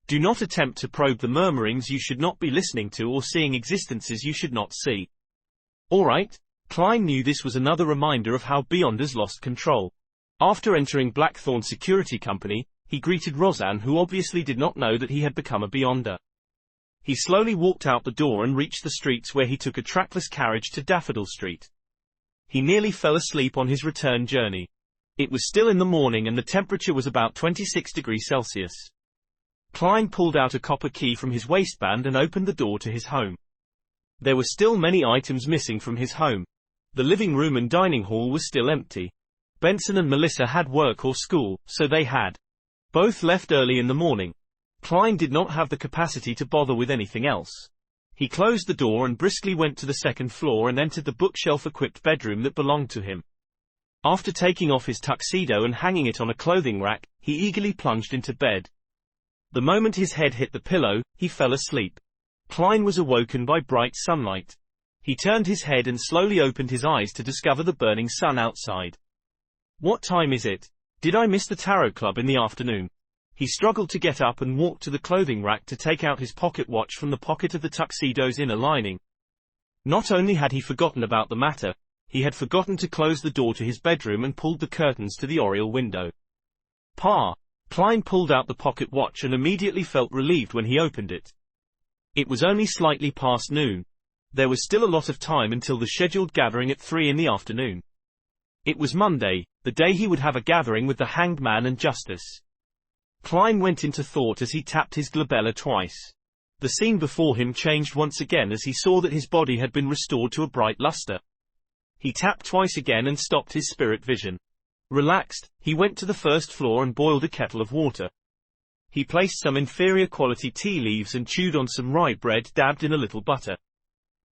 Do not attempt to probe the murmurings you should not be listening to or seeing existences you should not see." All right. Klein knew this was another reminder of how beyonders lost control. After entering Blackthorn Security Company, he greeted Roseanne, who obviously did not know that he had become a beyonder. He slowly walked out the door and reached the streets where he took a trackless carriage to Daffodil Street. He nearly fell asleep on his return journey. It was still in the morning and the temperature was about 26 degrees Celsius. Klein pulled out a copper key from his waistband and opened the door to his home. There were still many items missing from his home. The living room and dining hall was still empty. Benson and Melissa had work or school, so they had both left early in the morning. Klein did not have the capacity to bother with anything else. He closed the door and briskly went to the second floor and entered the bookshelf-equipped bedroom that belonged to him. After taking off his tuxedo and hanging it on a clothing rack, he eagerly plunged into bed. The moment his head hit the pillow, he fell asleep. Klein was awoken by bright sunlight. He turned his head and slowly opened his eyes to discover the burning sun outside. What time is it? Did I miss the tarot club in the afternoon? He struggled to get up and walked to the clothing rack to take out his pocket watch from the pocket of the tuxedo's inner lining. Not only had he forgotten about the matter, he had forgotten to close the door to his bedroom and pulled the curtains to the oriel window. Pa! Klein pulled out the pocket watch and immediately felt relieved when he opened it. It was only slightly past noon. There was still a lot of time until the scheduled gathering at 3 in the afternoon. It was Monday, the day he would have a gathering with the Hanged Man and Justice. Klein went into thought as he tapped his glabella twice. The scene before him changed once again as he saw that his body had been restored to a bright luster. He tapped twice again and stopped his spirit vision. Relaxed, he went to the first floor and boiled a kettle of water. He placed some inferior quality tea leaves and chewed on some rye bread dabbed in a little butter.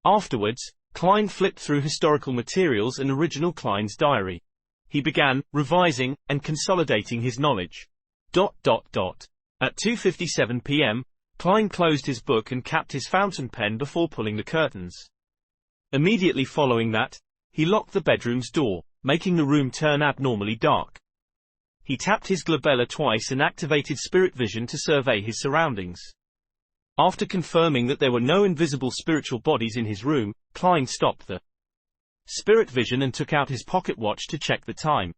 Afterwards, Klein flipped through historical materials and original Klein's diary. He began revising and consolidating his knowledge. At 2:57 p.m., Klein closed his book and capped his fountain pen before pulling the curtains. Immediately following that, he locked the bedroom's door, making the room turn abnormally dark. He tapped his glabella twice and activated spirit vision to survey his surroundings. After confirming that there were no invisible spiritual bodies in his room, Klein stopped the spirit vision and took out his pocket watch to check the time.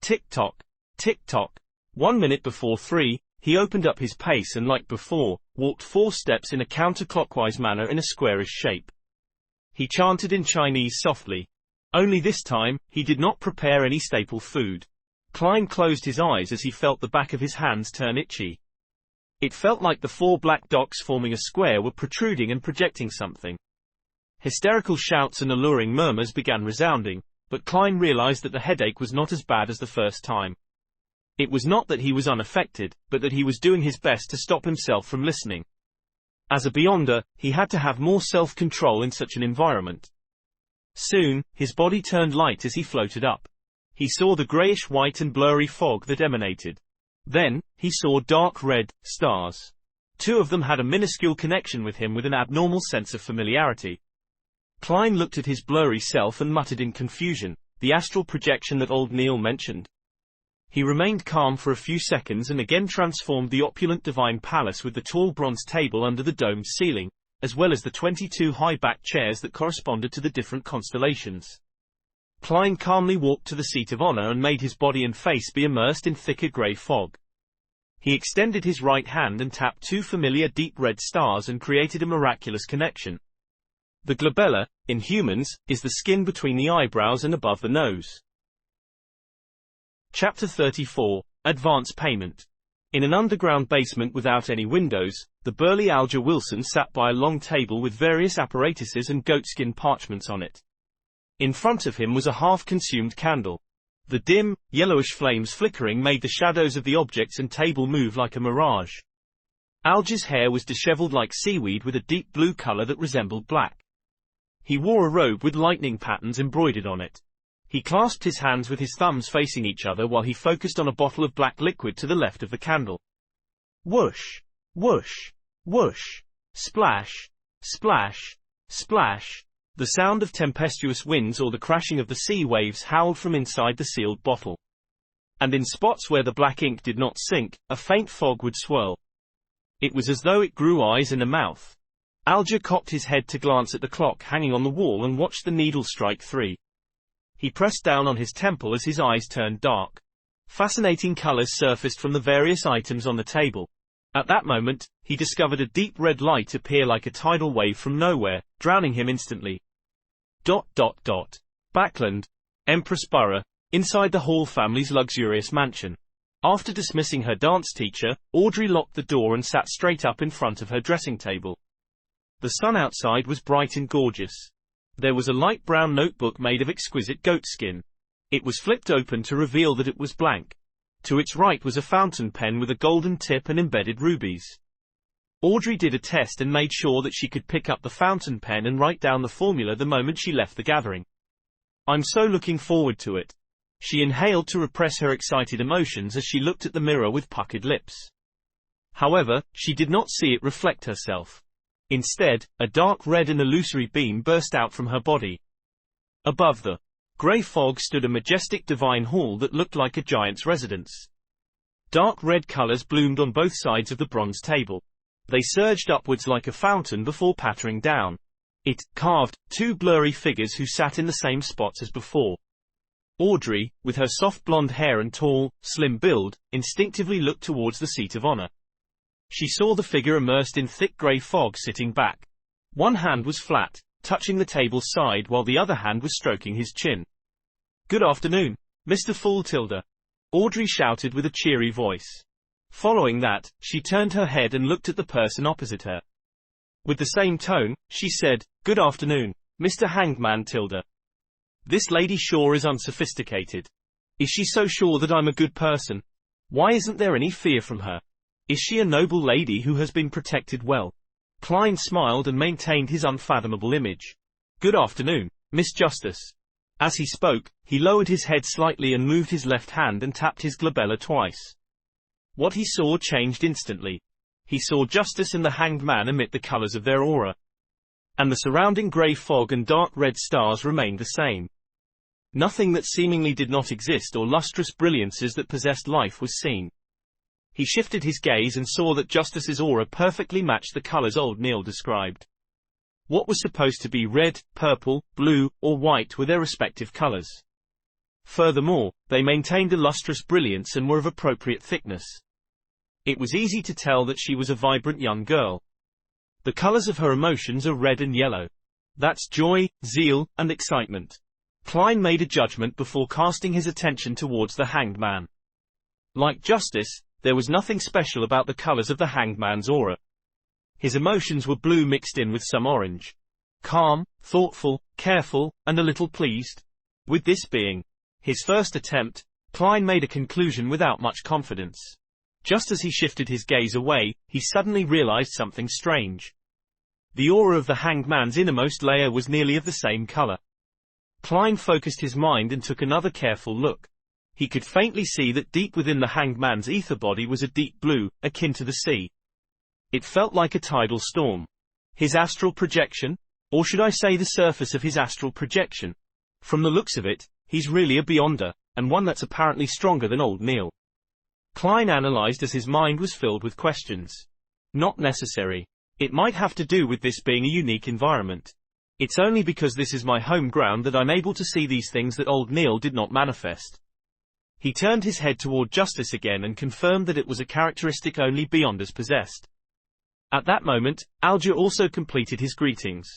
Tick-tock, tick-tock. 1 minute before 3, he opened up his pace and like before, walked 4 steps in a counterclockwise manner in a squarish shape. He chanted in Chinese softly. Only this time, he did not prepare any staple food. Klein closed his eyes as he felt the back of his hands turn itchy. It felt like the 4 black dots forming a square were protruding and projecting something. Hysterical shouts and alluring murmurs began resounding, but Klein realized that the headache was not as bad as the first time. It was not that he was unaffected, but that he was doing his best to stop himself from listening. As a beyonder, he had to have more self-control in such an environment. Soon, his body turned light as he floated up. He saw the greyish-white and blurry fog that emanated. Then, he saw dark red stars. Two of them had a minuscule connection with him with an abnormal sense of familiarity. Klein looked at his blurry self and muttered in confusion, the astral projection that old Neil mentioned. He remained calm for a few seconds and again transformed the opulent divine palace with the tall bronze table under the domed ceiling, as well as the 22 high-backed chairs that corresponded to the different constellations. Klein calmly walked to the seat of honor and made his body and face be immersed in thicker grey fog. He extended his right hand and tapped two familiar deep red stars and created a miraculous connection. The glabella, in humans, is the skin between the eyebrows and above the nose. Chapter 34, Advance Payment. In an underground basement without any windows, the burly Alger Wilson sat by a long table with various apparatuses and goatskin parchments on it. In front of him was a half-consumed candle. The dim, yellowish flames flickering made the shadows of the objects and table move like a mirage. Alger's hair was disheveled like seaweed with a deep blue color that resembled black. He wore a robe with lightning patterns embroidered on it. He clasped his hands with his thumbs facing each other while he focused on a bottle of black liquid to the left of the candle. Whoosh! Whoosh! Whoosh! Splash! Splash! Splash! The sound of tempestuous winds or the crashing of the sea waves howled from inside the sealed bottle. And in spots where the black ink did not sink, a faint fog would swirl. It was as though it grew eyes and a mouth. Alger cocked his head to glance at the clock hanging on the wall and watched the needle strike 3. He pressed down on his temple as his eyes turned dark. Fascinating colors surfaced from the various items on the table. At that moment, he discovered a deep red light appear like a tidal wave from nowhere, drowning him instantly. Backland, Empress Borough, inside the Hall family's luxurious mansion. After dismissing her dance teacher, Audrey locked the door and sat straight up in front of her dressing table. The sun outside was bright and gorgeous. There was a light brown notebook made of exquisite goatskin. It was flipped open to reveal that it was blank. To its right was a fountain pen with a golden tip and embedded rubies. Audrey did a test and made sure that she could pick up the fountain pen and write down the formula the moment she left the gathering. "I'm so looking forward to it." She inhaled to repress her excited emotions as she looked at the mirror with puckered lips. However, she did not see it reflect herself. Instead, a dark red and illusory beam burst out from her body. Above the grey fog stood a majestic divine hall that looked like a giant's residence. Dark red colors bloomed on both sides of the bronze table. They surged upwards like a fountain before pattering down. It carved two blurry figures who sat in the same spots as before. Audrey, with her soft blonde hair and tall, slim build, instinctively looked towards the seat of honor. She saw the figure immersed in thick grey fog sitting back. One hand was flat, touching the table's side while the other hand was stroking his chin. "Good afternoon, Mr. Tilda," Audrey shouted with a cheery voice. Following that, she turned her head and looked at the person opposite her. With the same tone, she said, "Good afternoon, Mr. Hangman Tilda. This lady sure is unsophisticated. Is she so sure that I'm a good person? Why isn't there any fear from her? Is she a noble lady who has been protected well?" Klein smiled and maintained his unfathomable image. "Good afternoon, Miss Justice." As he spoke, he lowered his head slightly and moved his left hand and tapped his glabella twice. What he saw changed instantly. He saw Justice and the Hanged Man emit the colors of their aura. And the surrounding grey fog and dark red stars remained the same. Nothing that seemingly did not exist or lustrous brilliances that possessed life was seen. He shifted his gaze and saw that Justice's aura perfectly matched the colors old Neil described. What was supposed to be red, purple, blue, or white were their respective colors. Furthermore, they maintained a lustrous brilliance and were of appropriate thickness. It was easy to tell that she was a vibrant young girl. The colors of her emotions are red and yellow. That's joy, zeal, and excitement. Klein made a judgment before casting his attention towards the Hanged Man. Like Justice, there was nothing special about the colors of the Hanged Man's aura. His emotions were blue mixed in with some orange. calm, thoughtful, careful, and a little pleased. With this being his first attempt, Klein made a conclusion without much confidence. Just as he shifted his gaze away, he suddenly realized something strange. The aura of the hanged man's innermost layer was nearly of the same color. Klein focused his mind and took another careful look. He could faintly see that deep within the hanged man's ether body was a deep blue, akin to the sea. It felt like a tidal storm. His astral projection? Or should I say the surface of his astral projection? From the looks of it, he's really a beyonder, and one that's apparently stronger than old Neil. Klein analyzed as his mind was filled with questions. Not necessary. It might have to do with this being a unique environment. It's only because this is my home ground that I'm able to see these things that old Neil did not manifest. He turned his head toward Justice again and confirmed that it was a characteristic only beyonders possessed. At that moment, Alger also completed his greetings.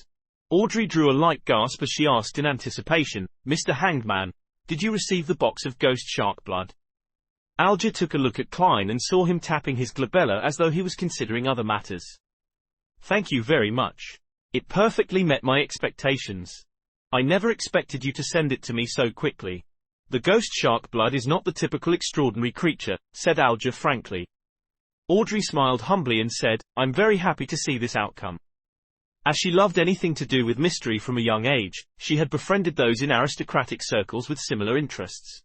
Audrey drew a light gasp as she asked in anticipation, "Mr. Hangman, did you receive the box of ghost shark blood?" Alger took a look at Klein and saw him tapping his glabella as though he was considering other matters. "Thank you very much. It perfectly met my expectations. I never expected you to send it to me so quickly. The ghost shark blood is not the typical extraordinary creature," said Alger frankly. Audrey smiled humbly and said, "I'm very happy to see this outcome." As she loved anything to do with mystery from a young age, she had befriended those in aristocratic circles with similar interests.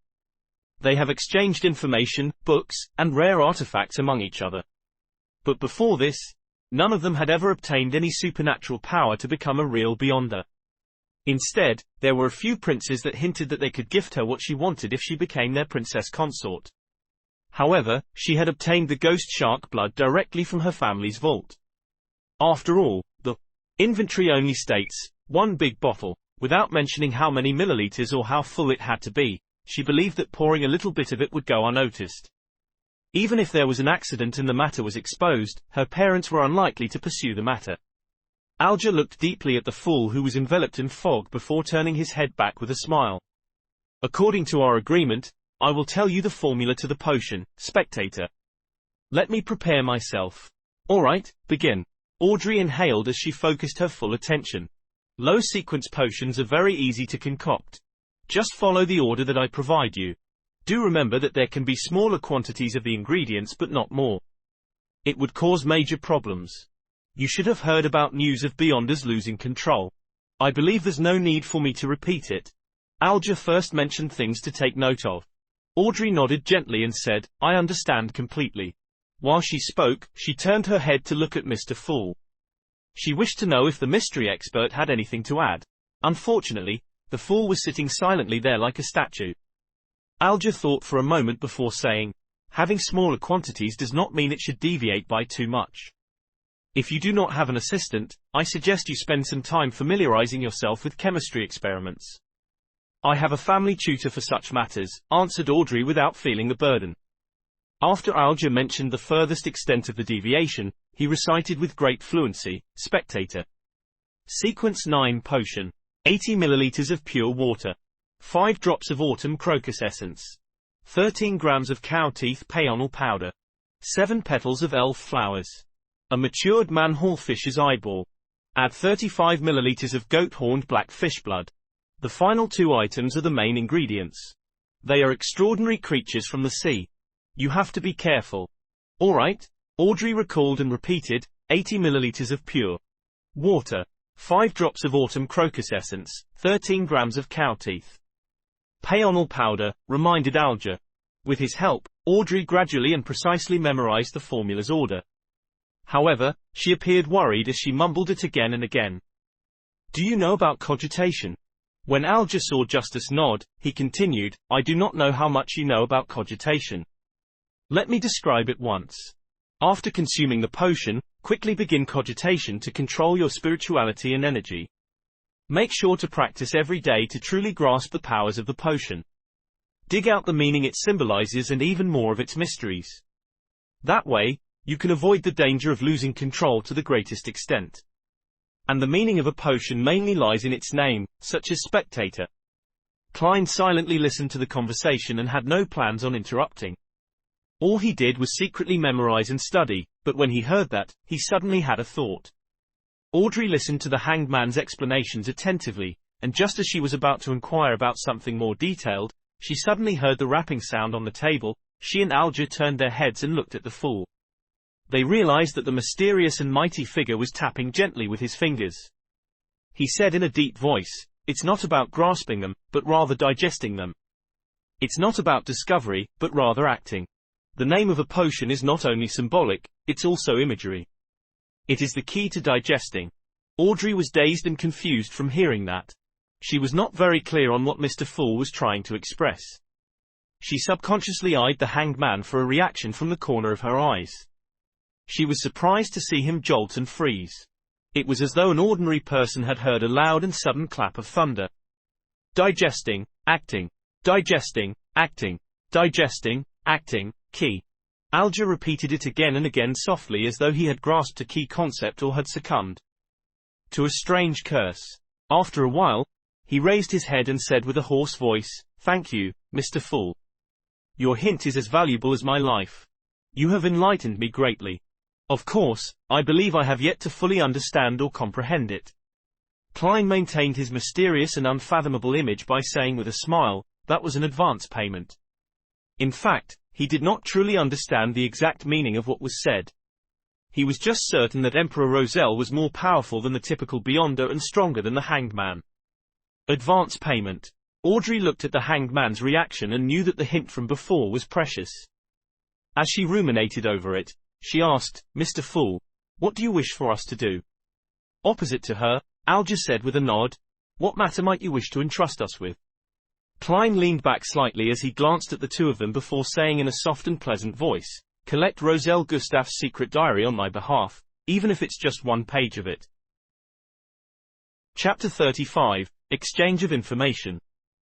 They have exchanged information, books, and rare artifacts among each other. But before this, none of them had ever obtained any supernatural power to become a real beyonder. Instead, there were a few princes that hinted that they could gift her what she wanted if she became their princess consort. However, she had obtained the ghost shark blood directly from her family's vault. After all, the inventory only states, 1 big bottle, without mentioning how many milliliters or how full it had to be. She believed that pouring a little bit of it would go unnoticed. Even if there was an accident and the matter was exposed, her parents were unlikely to pursue the matter. Alger looked deeply at the fool who was enveloped in fog before turning his head back with a smile. "According to our agreement, I will tell you the formula to the potion, spectator. Let me prepare myself." "All right, begin." Audrey inhaled as she focused her full attention. Low-sequence potions are very easy to concoct. Just follow the order that I provide you. Do remember that there can be smaller quantities of the ingredients but not more. It would cause major problems. You should have heard about news of beyonders losing control. I believe there's no need for me to repeat it. Alger first mentioned things to take note of. Audrey nodded gently and said, "I understand completely." While she spoke, she turned her head to look at Mr. Fool. She wished to know if the mystery expert had anything to add. Unfortunately, the fool was sitting silently there like a statue. Alger thought for a moment before saying, "Having smaller quantities does not mean it should deviate by too much. If you do not have an assistant, I suggest you spend some time familiarizing yourself with chemistry experiments." "I have a family tutor for such matters," answered Audrey without feeling the burden. After Alger mentioned the furthest extent of the deviation, he recited with great fluency, "Spectator. Sequence 9 potion. 80 milliliters of pure water. 5 drops of autumn crocus essence. 13 grams of cow teeth peonal powder. 7 petals of elf flowers. A matured manhole fish's eyeball. Add 35 milliliters of goat-horned black fish blood." The final 2 items are the main ingredients. They are extraordinary creatures from the sea. You have to be careful. "All right," Audrey recalled and repeated, 80 milliliters of pure water. 5 drops of autumn crocus essence, 13 grams of cow teeth. Peonal powder, reminded Alger. With his help, Audrey gradually and precisely memorized the formula's order. However, she appeared worried as she mumbled it again and again. "Do you know about cogitation?" When Alger saw Justice nod, he continued, "I do not know how much you know about cogitation. Let me describe it once. After consuming the potion, quickly begin cogitation to control your spirituality and energy. Make sure to practice every day to truly grasp the powers of the potion. Dig out the meaning it symbolizes and even more of its mysteries. That way, you can avoid the danger of losing control to the greatest extent. And the meaning of a potion mainly lies in its name, such as spectator." Klein silently listened to the conversation and had no plans on interrupting. All he did was secretly memorize and study, but when he heard that, he suddenly had a thought. Audrey listened to the hanged man's explanations attentively, and just as she was about to inquire about something more detailed, she suddenly heard the rapping sound on the table. She and Alger turned their heads and looked at the fool. They realized that the mysterious and mighty figure was tapping gently with his fingers. He said in a deep voice, "It's not about grasping them, but rather digesting them. It's not about discovery, but rather acting. The name of a potion is not only symbolic, it's also imagery. It is the key to digesting." Audrey was dazed and confused from hearing that. She was not very clear on what Mr. Fool was trying to express. She subconsciously eyed the hanged man for a reaction from the corner of her eyes. She was surprised to see him jolt and freeze. It was as though an ordinary person had heard a loud and sudden clap of thunder. Digesting, acting. Digesting, acting. Digesting, acting, key. Alger repeated it again and again softly as though he had grasped a key concept or had succumbed to a strange curse. After a while, he raised his head and said with a hoarse voice, "Thank you, Mr. Fool. Your hint is as valuable as my life. You have enlightened me greatly. Of course, I believe I have yet to fully understand or comprehend it." Klein maintained his mysterious and unfathomable image by saying with a smile, "That was an advance payment." In fact, he did not truly understand the exact meaning of what was said. He was just certain that Emperor Roselle was more powerful than the typical Beyonder and stronger than the hanged man. Advance payment. Audrey looked at the hanged man's reaction and knew that the hint from before was precious. As she ruminated over it, she asked, "Mr. Fool, what do you wish for us to do?" Opposite to her, Alger said with a nod, "What matter might you wish to entrust us with?" Klein leaned back slightly as he glanced at the two of them before saying in a soft and pleasant voice, "Collect Roselle Gustaf's secret diary on my behalf, even if it's just one page of it." Chapter 35, Exchange of Information.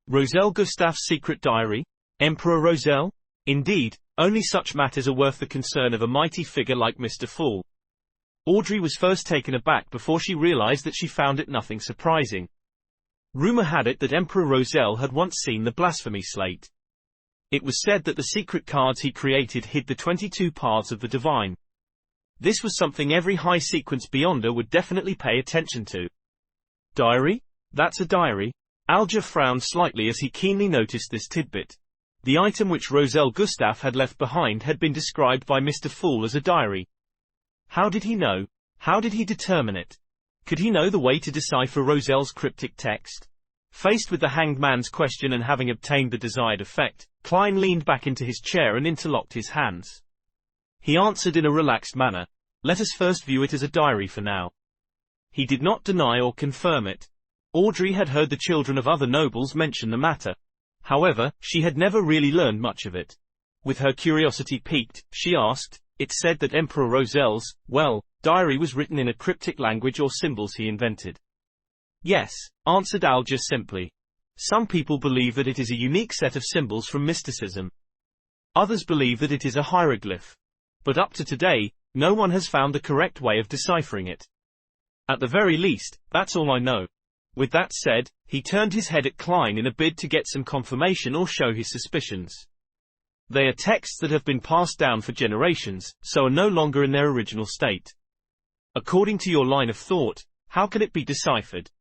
Roselle Gustaf's secret diary? Emperor Roselle? Indeed, only such matters are worth the concern of a mighty figure like Mr. Fool. Audrey was first taken aback before she realized that she found it nothing surprising. Rumor had it that Emperor Roselle had once seen the blasphemy slate. It was said that the secret cards he created hid the 22 paths of the divine. This was something every high-sequence Beyonder would definitely pay attention to. Diary? That's a diary? Alger frowned slightly as he keenly noticed this tidbit. The item which Roselle Gustaf had left behind had been described by Mr. Fool as a diary. How did he know? How did he determine it? Could he know the way to decipher Roselle's cryptic text? Faced with the hanged man's question and having obtained the desired effect, Klein leaned back into his chair and interlocked his hands. He answered in a relaxed manner, "Let us first view it as a diary for now." He did not deny or confirm it. Audrey had heard the children of other nobles mention the matter. However, she had never really learned much of it. With her curiosity piqued, she asked, "It said that Emperor Roselle's, diary was written in a cryptic language or symbols he invented." "Yes," answered Alger simply. "Some people believe that it is a unique set of symbols from mysticism. Others believe that it is a hieroglyph. But up to today, no one has found the correct way of deciphering it. At the very least, that's all I know." With that said, he turned his head at Klein in a bid to get some confirmation or show his suspicions. "They are texts that have been passed down for generations, so are no longer in their original state. According to your line of thought, how can it be deciphered?"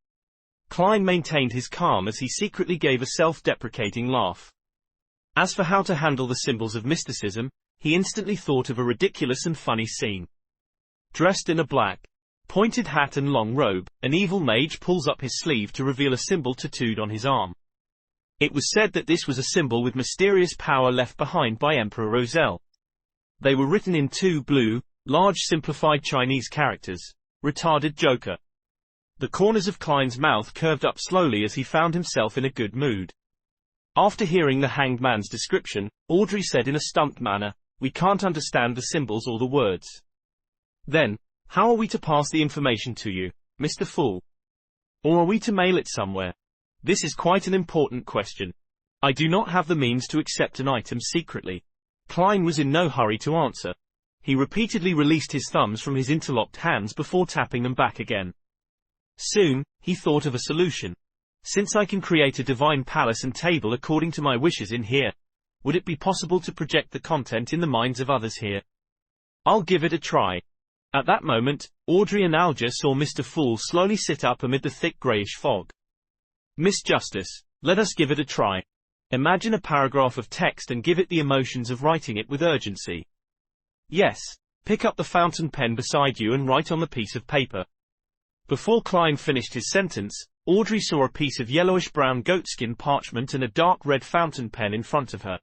Klein maintained his calm as he secretly gave a self-deprecating laugh. As for how to handle the symbols of mysticism, he instantly thought of a ridiculous and funny scene. Dressed in a black, pointed hat and long robe, an evil mage pulls up his sleeve to reveal a symbol tattooed on his arm. It was said that this was a symbol with mysterious power left behind by Emperor Roselle. They were written in two blue, large simplified Chinese characters, "Retarded Joker." The corners of Klein's mouth curved up slowly as he found himself in a good mood. After hearing the hanged man's description, Audrey said in a stumped manner, "We can't understand the symbols or the words." "Then, how are we to pass the information to you, Mr. Fool? Or are we to mail it somewhere? This is quite an important question. I do not have the means to accept an item secretly." Klein was in no hurry to answer. He repeatedly released his thumbs from his interlocked hands before tapping them back again. Soon, he thought of a solution. "Since I can create a divine palace and table according to my wishes in here, would it be possible to project the content in the minds of others here? I'll give it a try." At that moment, Audrey and Alger saw Mr. Fool slowly sit up amid the thick greyish fog. Miss Justice, let us give it a try. Imagine a paragraph of text and give it the emotions of writing it with urgency. Yes. Pick up the fountain pen beside you and write on the piece of paper. Before Klein finished his sentence, Audrey saw a piece of yellowish-brown goatskin parchment and a dark red fountain pen in front of her.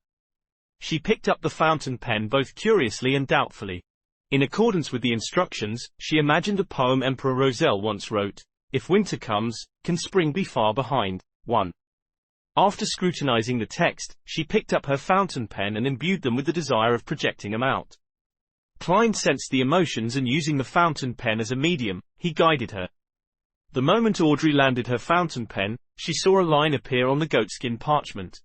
She picked up the fountain pen both curiously and doubtfully. In accordance with the instructions, she imagined a poem Emperor Roselle once wrote, "If winter comes, can spring be far behind?" 1. After scrutinizing the text, she picked up her fountain pen and imbued them with the desire of projecting them out. Klein sensed the emotions and using the fountain pen as a medium, he guided her. The moment Audrey landed her fountain pen, she saw a line appear on the goatskin parchment.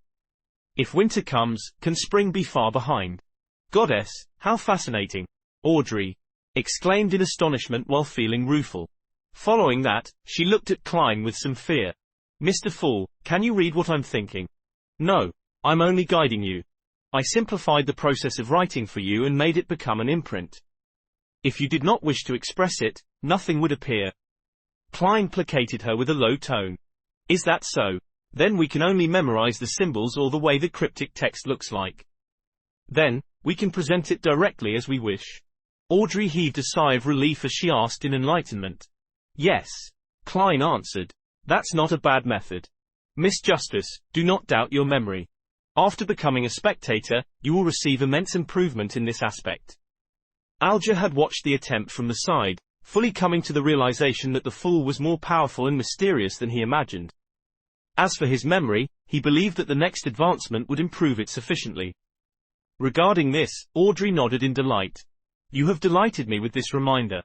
"If winter comes, can spring be far behind?" Goddess, how fascinating! Audrey exclaimed in astonishment while feeling rueful. Following that, she looked at Klein with some fear. "Mr. Fool, can you read what I'm thinking?" "No. I'm only guiding you. I simplified the process of writing for you and made it become an imprint. If you did not wish to express it, nothing would appear." Klein placated her with a low tone. "Is that so? Then we can only memorize the symbols or the way the cryptic text looks like. Then, we can present it directly as we wish." Audrey heaved a sigh of relief as she asked in enlightenment. "Yes," Klein answered. "That's not a bad method. Miss Justice, do not doubt your memory. After becoming a spectator, you will receive immense improvement in this aspect." Alger had watched the attempt from the side, fully coming to the realization that the fool was more powerful and mysterious than he imagined. As for his memory, he believed that the next advancement would improve it sufficiently. Regarding this, Audrey nodded in delight. "You have delighted me with this reminder.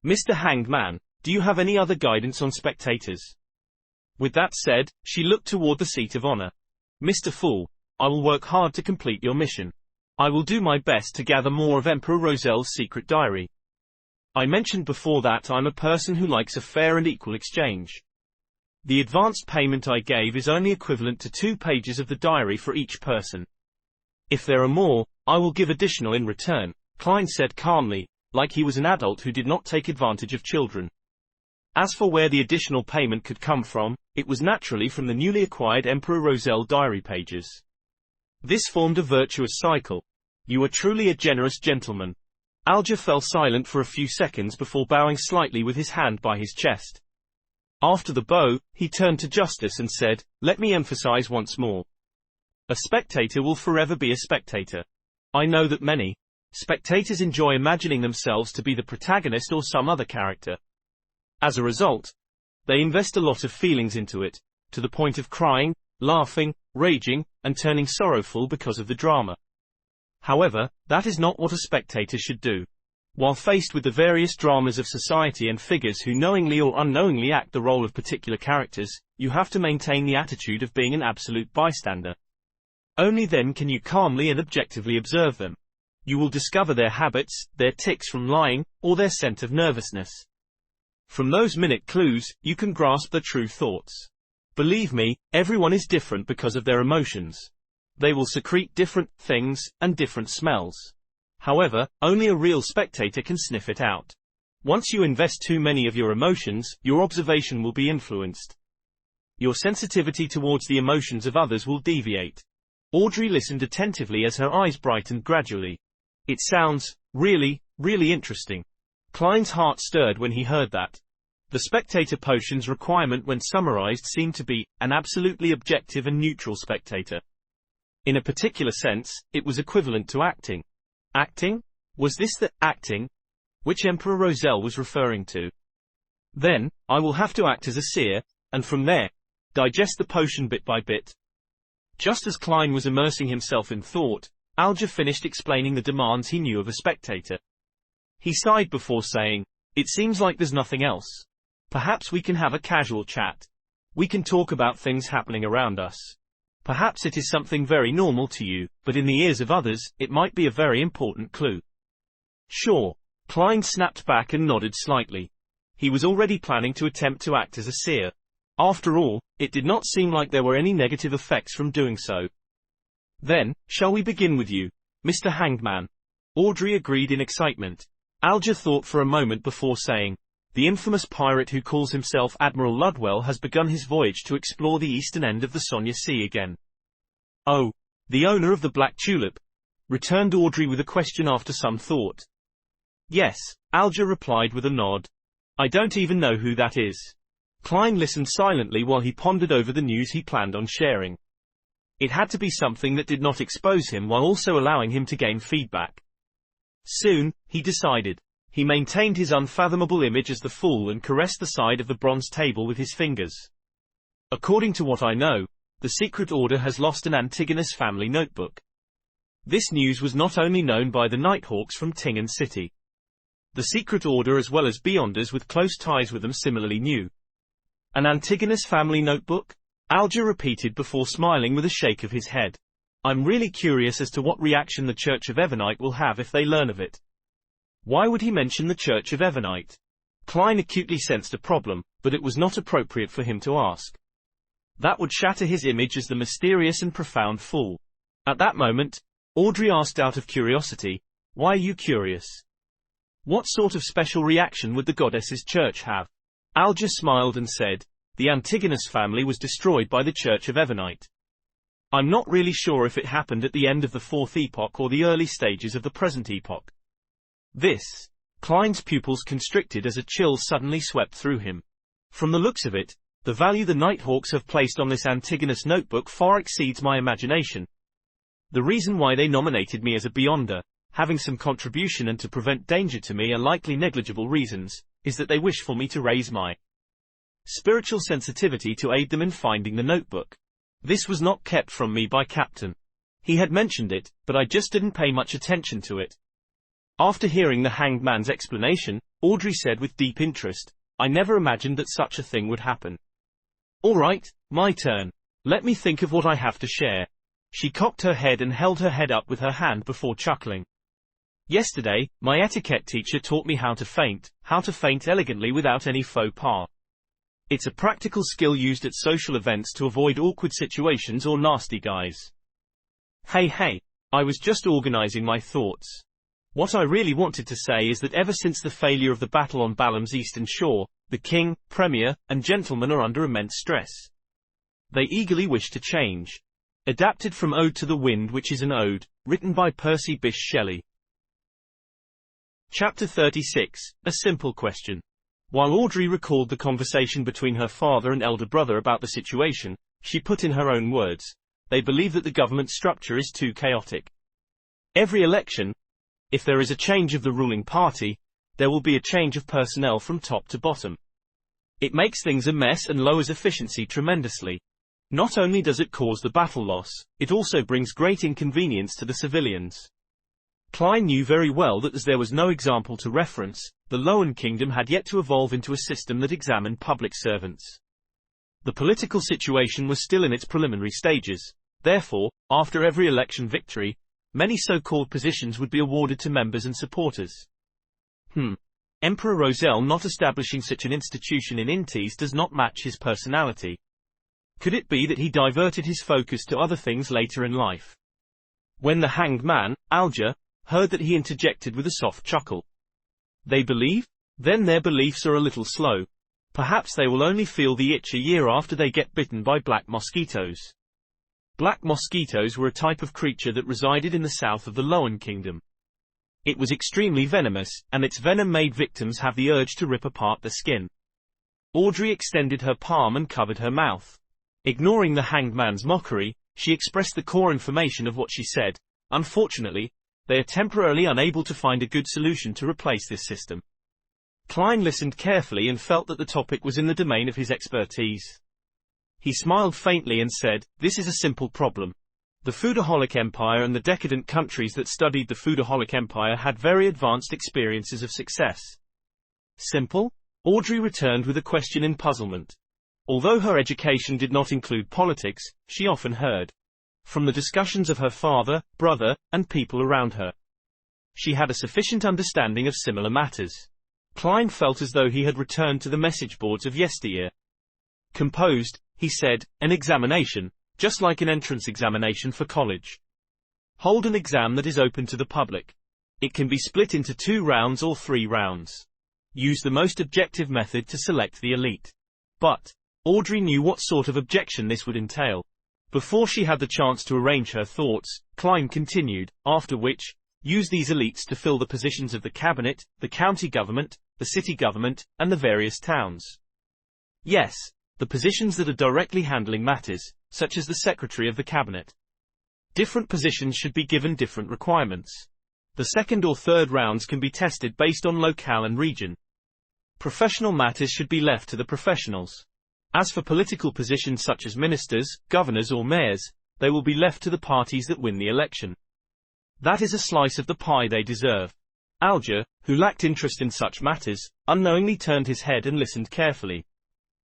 Mr. Hanged Man, do you have any other guidance on spectators?" With that said, she looked toward the seat of honor. "Mr. Fool, I will work hard to complete your mission. I will do my best to gather more of Emperor Roselle's secret diary. I mentioned before that I'm a person who likes a fair and equal exchange. The advanced payment I gave is only equivalent to 2 pages of the diary for each person. If there are more, I will give additional in return," Klein said calmly, like he was an adult who did not take advantage of children. As for where the additional payment could come from, it was naturally from the newly acquired Emperor Roselle diary pages. This formed a virtuous cycle. "You are truly a generous gentleman." Alger fell silent for a few seconds before bowing slightly with his hand by his chest. After the bow, he turned to Justice and said, "Let me emphasize once more. A spectator will forever be a spectator. I know that many spectators enjoy imagining themselves to be the protagonist or some other character. As a result, they invest a lot of feelings into it, to the point of crying, laughing, raging, and turning sorrowful because of the drama. However, that is not what a spectator should do. While faced with the various dramas of society and figures who knowingly or unknowingly act the role of particular characters, you have to maintain the attitude of being an absolute bystander. Only then can you calmly and objectively observe them. You will discover their habits, their tics from lying, or their scent of nervousness. From those minute clues, you can grasp their true thoughts. Believe me, everyone is different because of their emotions. They will secrete different things, and different smells. However, only a real spectator can sniff it out. Once you invest too many of your emotions, your observation will be influenced. Your sensitivity towards the emotions of others will deviate." Audrey listened attentively as her eyes brightened gradually. "It sounds really interesting." Klein's heart stirred when he heard that. The spectator potion's requirement when summarized seemed to be, an absolutely objective and neutral spectator. In a particular sense, it was equivalent to acting. Acting? Was this the acting which Emperor Roselle was referring to? Then, I will have to act as a seer, and from there, digest the potion bit by bit. Just as Klein was immersing himself in thought, Alger finished explaining the demands he knew of a spectator. He sighed before saying, "It seems like there's nothing else. Perhaps we can have a casual chat. We can talk about things happening around us. Perhaps it is something very normal to you, but in the ears of others, it might be a very important clue." "Sure." Klein snapped back and nodded slightly. He was already planning to attempt to act as a seer. After all, it did not seem like there were any negative effects from doing so. "Then, shall we begin with you, Mr. Hanged Man?" Audrey agreed in excitement. Alger thought for a moment before saying, "The infamous pirate who calls himself Admiral Ludwell has begun his voyage to explore the eastern end of the Sonia Sea again." "Oh, the owner of the Black Tulip?" returned Audrey with a question after some thought. "Yes," Alger replied with a nod. "I don't even know who that is." Klein listened silently while he pondered over the news he planned on sharing. It had to be something that did not expose him while also allowing him to gain feedback. Soon, he decided. He maintained his unfathomable image as the fool and caressed the side of the bronze table with his fingers. "According to what I know, the secret order has lost an Antigonus family notebook." This news was not only known by the Nighthawks from Tingen City. The secret order as well as Beyonders with close ties with them similarly knew. "An Antigonus family notebook?" Alger repeated before smiling with a shake of his head. "I'm really curious as to what reaction the Church of Evernite will have if they learn of it." Why would he mention the Church of Evernite? Klein acutely sensed a problem, but it was not appropriate for him to ask. That would shatter his image as the mysterious and profound fool. At that moment, Audrey asked out of curiosity, "Why are you curious? What sort of special reaction would the goddess's church have?" Alger smiled and said, "The Antigonus family was destroyed by the Church of Evernite. I'm not really sure if it happened at the end of the Fourth Epoch or the early stages of the present epoch." This. Klein's pupils constricted as a chill suddenly swept through him. From the looks of it, the value the Nighthawks have placed on this Antigonus notebook far exceeds my imagination. The reason why they nominated me as a Beyonder, having some contribution and to prevent danger to me are likely negligible reasons, is that they wish for me to raise my spiritual sensitivity to aid them in finding the notebook. This was not kept from me by Captain. He had mentioned it, but I just didn't pay much attention to it. After hearing the hanged man's explanation, Audrey said with deep interest, "I never imagined that such a thing would happen." "All right, my turn. Let me think of what I have to share." She cocked her head and held her head up with her hand before chuckling. "Yesterday, my etiquette teacher taught me how to faint elegantly without any faux pas. It's a practical skill used at social events to avoid awkward situations or nasty guys." Hey, I was just organizing my thoughts. What I really wanted to say is that ever since the failure of the battle on Balaam's eastern shore, the king, premier, and gentlemen are under immense stress. They eagerly wish to change. Adapted from Ode to the Wind, which is an ode, written by Percy Bysshe Shelley. Chapter 36, A Simple Question. While Audrey recalled the conversation between her father and elder brother about the situation, she put in her own words, "They believe that the government structure is too chaotic. Every election, if there is a change of the ruling party, there will be a change of personnel from top to bottom. It makes things a mess and lowers efficiency tremendously. Not only does it cause the battle loss, it also brings great inconvenience to the civilians." Klein knew very well that as there was no example to reference, the Lowen Kingdom had yet to evolve into a system that examined public servants. The political situation was still in its preliminary stages. Therefore, after every election victory, many so-called positions would be awarded to members and supporters. Emperor Roselle not establishing such an institution in Intis does not match his personality. Could it be that he diverted his focus to other things later in life? When the hanged man, Alger, heard that, he interjected with a soft chuckle. "They believe? Then their beliefs are a little slow. Perhaps they will only feel the itch a year after they get bitten by black mosquitoes." Black mosquitoes were a type of creature that resided in the south of the Lowen Kingdom. It was extremely venomous, and its venom made victims have the urge to rip apart the skin. Audrey extended her palm and covered her mouth. Ignoring the hanged man's mockery, she expressed the core information of what she said. "Unfortunately, they are temporarily unable to find a good solution to replace this system." Klein listened carefully and felt that the topic was in the domain of his expertise. He smiled faintly and said, "This is a simple problem. The Foodaholic Empire and the decadent countries that studied the Foodaholic Empire had very advanced experiences of success." "Simple?" Audrey returned with a question in puzzlement. Although her education did not include politics, she often heard from the discussions of her father, brother, and people around her. She had a sufficient understanding of similar matters. Klein felt as though he had returned to the message boards of yesteryear. Composed, he said, "An examination, just like an entrance examination for college. Hold an exam that is open to the public. It can be split into 2 rounds or 3 rounds. Use the most objective method to select the elite. But Audrey knew what sort of objection this would entail. Before she had the chance to arrange her thoughts, Klein continued, after which, use these elites to fill the positions of the cabinet, the county government, the city government, and the various towns. Yes, the positions that are directly handling matters, such as the secretary of the cabinet. Different positions should be given different requirements. The second or third rounds can be tested based on locale and region. Professional matters should be left to the professionals. As for political positions such as ministers, governors or mayors, they will be left to the parties that win the election. That is a slice of the pie they deserve. Alger, who lacked interest in such matters, unknowingly turned his head and listened carefully.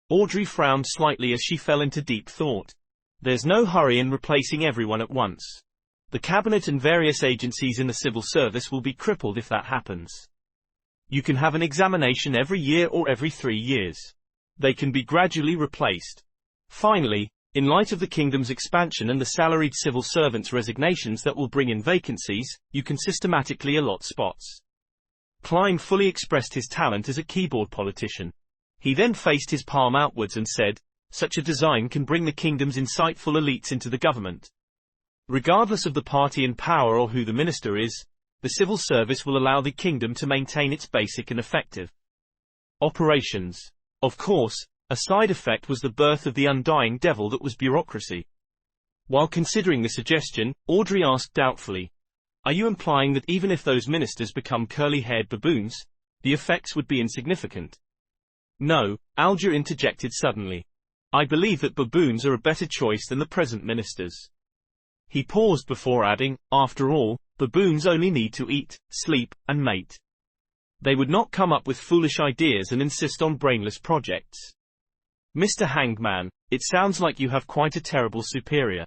Audrey frowned slightly as she fell into deep thought. There's no hurry in replacing everyone at once. The cabinet and various agencies in the civil service will be crippled if that happens. You can have an examination every year or every 3 years. They can be gradually replaced. Finally, in light of the kingdom's expansion and the salaried civil servants' resignations that will bring in vacancies, you can systematically allot spots. Klein fully expressed his talent as a keyboard politician. He then faced his palm outwards and said, such a design can bring the kingdom's insightful elites into the government. Regardless of the party in power or who the minister is, the civil service will allow the kingdom to maintain its basic and effective operations. Of course, a side effect was the birth of the undying devil that was bureaucracy. While considering the suggestion, Audrey asked doubtfully, are you implying that even if those ministers become curly-haired baboons, the effects would be insignificant? No, Alger interjected suddenly. I believe that baboons are a better choice than the present ministers. He paused before adding, after all, baboons only need to eat, sleep, and mate. They would not come up with foolish ideas and insist on brainless projects. Mr. Hangman, it sounds like you have quite a terrible superior.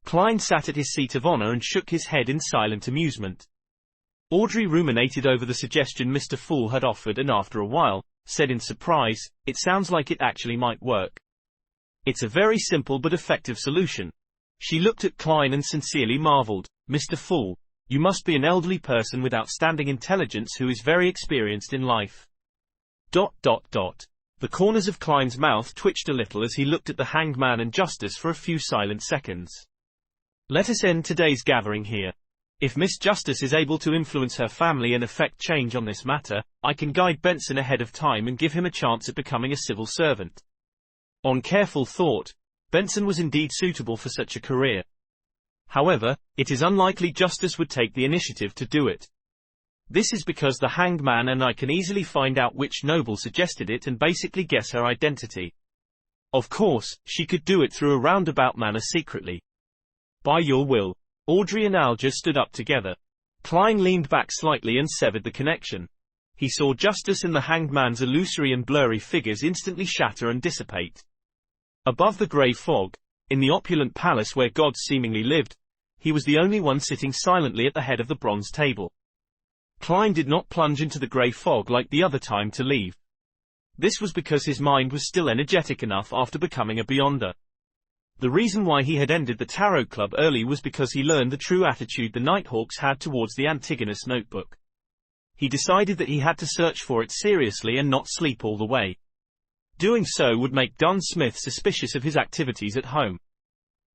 Klein sat at his seat of honor and shook his head in silent amusement. Audrey ruminated over the suggestion Mr. Fool had offered and after a while, said in surprise, it sounds like it actually might work. It's a very simple but effective solution. She looked at Klein and sincerely marveled, Mr. Fool, you must be an elderly person with outstanding intelligence who is very experienced in life. ... The corners of Klein's mouth twitched a little as he looked at the hanged man and Justice for a few silent seconds. Let us end today's gathering here. If Miss Justice is able to influence her family and effect change on this matter, I can guide Benson ahead of time and give him a chance at becoming a civil servant. On careful thought, Benson was indeed suitable for such a career. However, it is unlikely Justice would take the initiative to do it. This is because the hanged man and I can easily find out which noble suggested it and basically guess her identity. Of course, she could do it through a roundabout manner secretly. By your will. Audrey and Alger stood up together. Klein leaned back slightly and severed the connection. He saw Justice and the hanged man's illusory and blurry figures instantly shatter and dissipate. Above the grey fog, in the opulent palace where gods seemingly lived, he was the only one sitting silently at the head of the bronze table. Klein did not plunge into the grey fog like the other time to leave. This was because his mind was still energetic enough after becoming a Beyonder. The reason why he had ended the Tarot Club early was because he learned the true attitude the Nighthawks had towards the Antigonus notebook. He decided that he had to search for it seriously and not sleep all the way. Doing so would make Dunn Smith suspicious of his activities at home.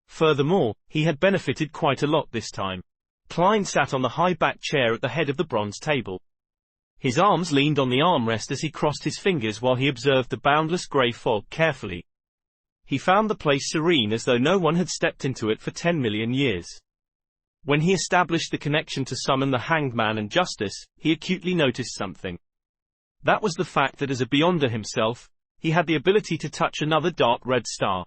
Furthermore, he had benefited quite a lot this time. Klein sat on the high-backed chair at the head of the bronze table. His arms leaned on the armrest as he crossed his fingers while he observed the boundless grey fog carefully. He found the place serene as though no one had stepped into it for 10 million years. When he established the connection to summon the hanged man and Justice, he acutely noticed something. That was the fact that as a Beyonder himself, he had the ability to touch another dark red star.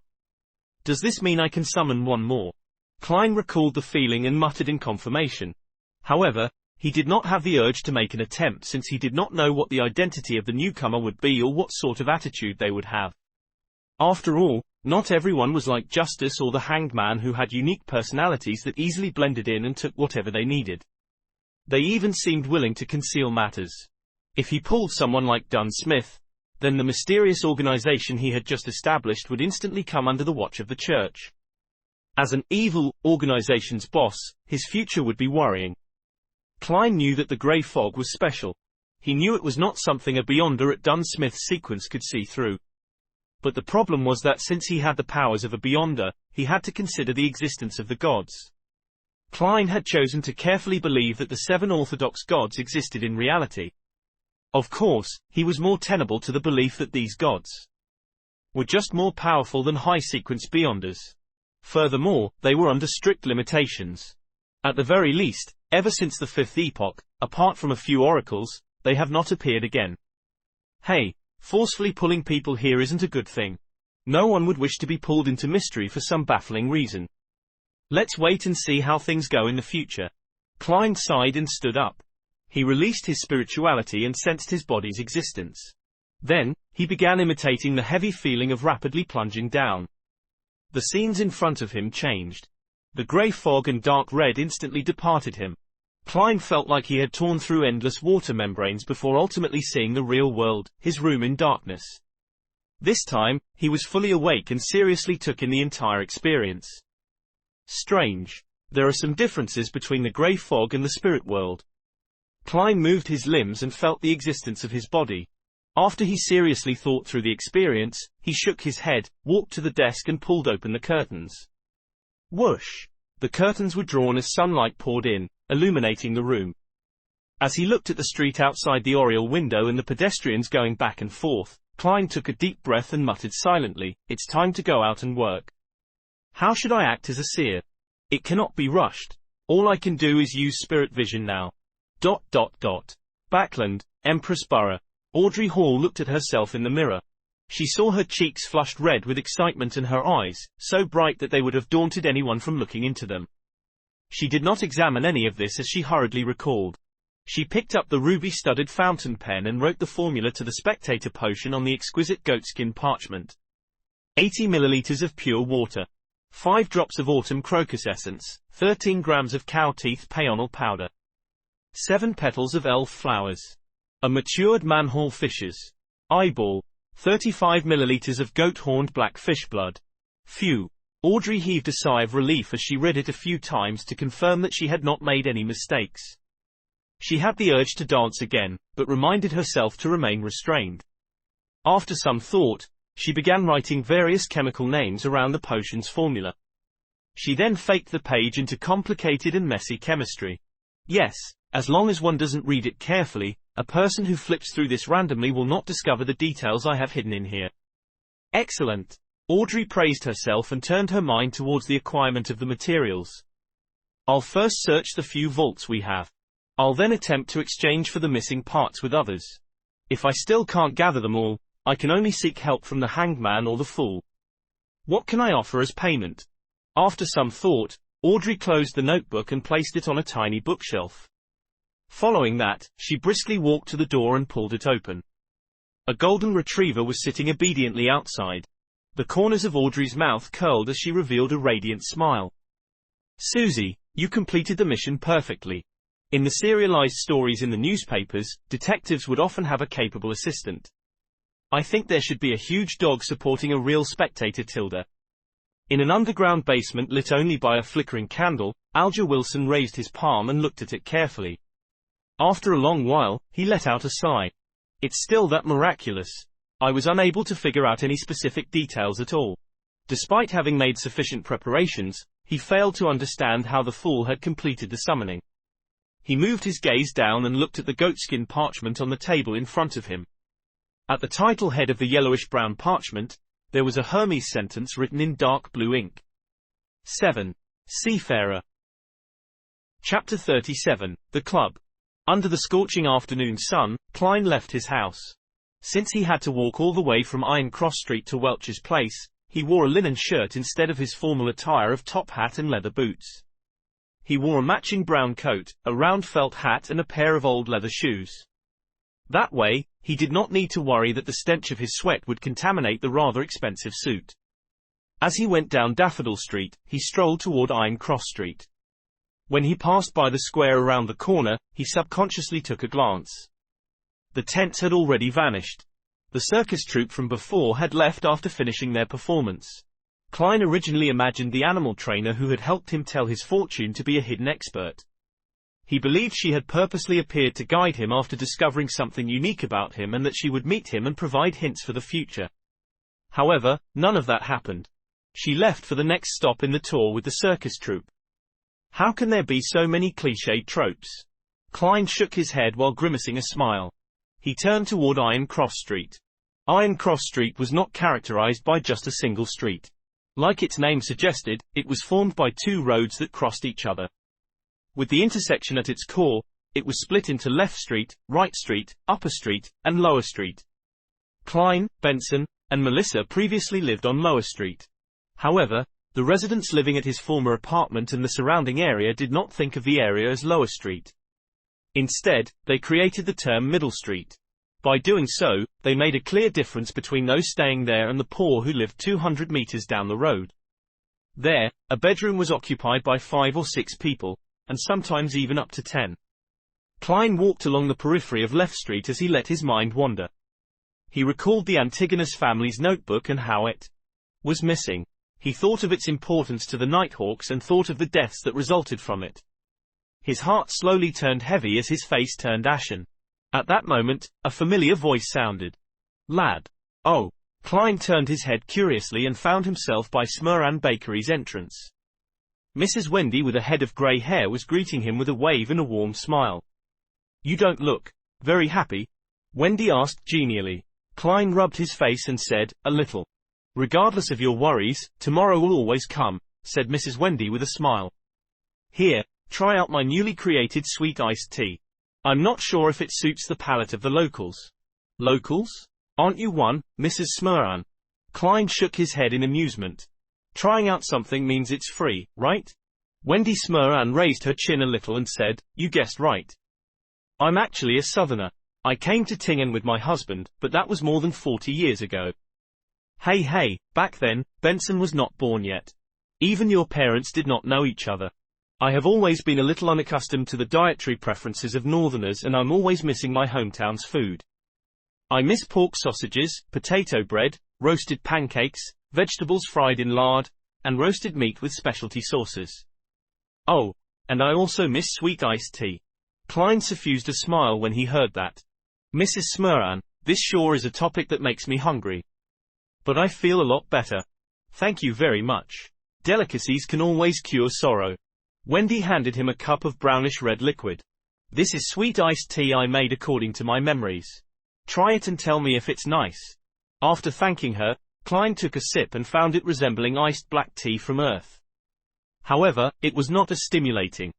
Does this mean I can summon one more? Klein recalled the feeling and muttered in confirmation. However, he did not have the urge to make an attempt since he did not know what the identity of the newcomer would be or what sort of attitude they would have. After all, not everyone was like Justice or the hanged man who had unique personalities that easily blended in and took whatever they needed. They even seemed willing to conceal matters. If he pulled someone like Dunn Smith, then the mysterious organization he had just established would instantly come under the watch of the church. As an evil organization's boss, his future would be worrying. Klein knew that the grey fog was special. He knew it was not something a Beyonder at Dunsmith's sequence could see through. But the problem was that since he had the powers of a Beyonder, he had to consider the existence of the gods. Klein had chosen to carefully believe that the 7 orthodox gods existed in reality. Of course, he was more tenable to the belief that these gods were just more powerful than high-sequence Beyonders. Furthermore, they were under strict limitations. At the very least, ever since the 5th epoch, apart from a few oracles, they have not appeared again. Hey, forcefully pulling people here isn't a good thing. No one would wish to be pulled into mystery for some baffling reason. Let's wait and see how things go in the future. Klein sighed and stood up. He released his spirituality and sensed his body's existence. Then, he began imitating the heavy feeling of rapidly plunging down. The scenes in front of him changed. The grey fog and dark red instantly departed him. Klein felt like he had torn through endless water membranes before ultimately seeing the real world, his room in darkness. This time, he was fully awake and seriously took in the entire experience. Strange. There are some differences between the grey fog and the spirit world. Klein moved his limbs and felt the existence of his body. After he seriously thought through the experience, he shook his head, walked to the desk and pulled open the curtains. Whoosh! The curtains were drawn as sunlight poured in, illuminating the room. As he looked at the street outside the oriel window and the pedestrians going back and forth, Klein took a deep breath and muttered silently, "It's time to go out and work. How should I act as a seer? It cannot be rushed. All I can do is use spirit vision now." Backland, Empress Borough. Audrey Hall looked at herself in the mirror. She saw her cheeks flushed red with excitement and her eyes, so bright that they would have daunted anyone from looking into them. She did not examine any of this as she hurriedly recalled. She picked up the ruby-studded fountain pen and wrote the formula to the spectator potion on the exquisite goatskin parchment. 80 milliliters of pure water. 5 drops of autumn crocus essence, 13 grams of cow teeth peonal powder. 7 petals of elf flowers. A matured manhole fishes. Eyeball. 35 milliliters of goat-horned black fish blood. Phew. Audrey heaved a sigh of relief as she read it a few times to confirm that she had not made any mistakes. She had the urge to dance again, but reminded herself to remain restrained. After some thought, she began writing various chemical names around the potion's formula. She then faked the page into complicated and messy chemistry. Yes, as long as one doesn't read it carefully, a person who flips through this randomly will not discover the details I have hidden in here. Excellent. Audrey praised herself and turned her mind towards the acquirement of the materials. I'll first search the few vaults we have. I'll then attempt to exchange for the missing parts with others. If I still can't gather them all, I can only seek help from the hanged man or the fool. What can I offer as payment? After some thought, Audrey closed the notebook and placed it on a tiny bookshelf. Following that, she briskly walked to the door and pulled it open. A golden retriever was sitting obediently outside. The corners of Audrey's mouth curled as she revealed a radiant smile. Susie, you completed the mission perfectly. In the serialized stories in the newspapers, detectives would often have a capable assistant. I think there should be a huge dog supporting a real spectator tilde. In an underground basement lit only by a flickering candle, Alger Wilson raised his palm and looked at it carefully. After a long while, he let out a sigh. It's still that miraculous. I was unable to figure out any specific details at all. Despite having made sufficient preparations, he failed to understand how the fool had completed the summoning. He moved his gaze down and looked at the goatskin parchment on the table in front of him. At the title head of the yellowish-brown parchment, there was a Hermes sentence written in dark blue ink. 7. Seafarer. Chapter 37, The Club. Under the scorching afternoon sun, Klein left his house. Since he had to walk all the way from Iron Cross Street to Welch's Place, he wore a linen shirt instead of his formal attire of top hat and leather boots. He wore a matching brown coat, a round felt hat and a pair of old leather shoes. That way, he did not need to worry that the stench of his sweat would contaminate the rather expensive suit. As he went down Daffodil Street, he strolled toward Iron Cross Street. When he passed by the square around the corner, he subconsciously took a glance. The tents had already vanished. The circus troupe from before had left after finishing their performance. Klein originally imagined the animal trainer who had helped him tell his fortune to be a hidden expert. He believed she had purposely appeared to guide him after discovering something unique about him and that she would meet him and provide hints for the future. However, none of that happened. She left for the next stop in the tour with the circus troupe. How can there be so many cliched tropes? Klein shook his head while grimacing a smile. He turned toward Iron Cross Street. Iron Cross Street was not characterized by just a single street. Like its name suggested, it was formed by two roads that crossed each other. With the intersection at its core, it was split into Left Street, Right Street, Upper Street, and Lower Street. Klein, Benson, and Melissa previously lived on Lower Street. However, the residents living at his former apartment and the surrounding area did not think of the area as Lower Street. Instead, they created the term Middle Street. By doing so, they made a clear difference between those staying there and the poor who lived 200 meters down the road. There, a bedroom was occupied by 5 or 6 people, and sometimes even up to 10. Klein walked along the periphery of Left Street as he let his mind wander. He recalled the Antigonus family's notebook and how it was missing. He thought of its importance to the Nighthawks and thought of the deaths that resulted from it. His heart slowly turned heavy as his face turned ashen. At that moment, a familiar voice sounded. "Lad." "Oh." Klein turned his head curiously and found himself by Smurran Bakery's entrance. Mrs. Wendy with a head of grey hair was greeting him with a wave and a warm smile. "You don't look very happy?" Wendy asked genially. Klein rubbed his face and said, "A little." "Regardless of your worries, tomorrow will always come," said Mrs. Wendy with a smile. "Here, try out my newly created sweet iced tea. I'm not sure if it suits the palate of the locals." "Locals? Aren't you one, Mrs. Smurran?" Klein shook his head in amusement. "Trying out something means it's free, right?" Wendy Smurran raised her chin a little and said, "You guessed right. I'm actually a southerner. I came to Tingen with my husband, but that was more than 40 years ago." Hey, back then, Benson was not born yet. Even your parents did not know each other. I have always been a little unaccustomed to the dietary preferences of northerners and I'm always missing my hometown's food. I miss pork sausages, potato bread, roasted pancakes, vegetables fried in lard, and roasted meat with specialty sauces. Oh, and I also miss sweet iced tea. Klein suffused a smile when he heard that. "Mrs. Smurran, this sure is a topic that makes me hungry. But I feel a lot better. Thank you very much. Delicacies can always cure sorrow." Wendy handed him a cup of brownish-red liquid. "This is sweet iced tea I made according to my memories. Try it and tell me if it's nice." After thanking her, Klein took a sip and found it resembling iced black tea from Earth. However, it was not as stimulating.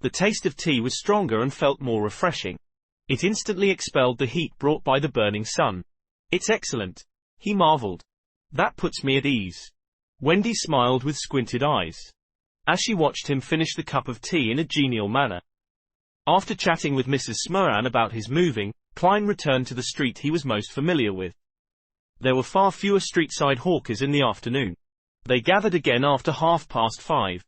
The taste of tea was stronger and felt more refreshing. It instantly expelled the heat brought by the burning sun. "It's excellent," he marveled. "That puts me at ease." Wendy smiled with squinted eyes, as she watched him finish the cup of tea in a genial manner. After chatting with Mrs. Smurran about his moving, Klein returned to the street he was most familiar with. There were far fewer street-side hawkers in the afternoon. They gathered again after 5:30.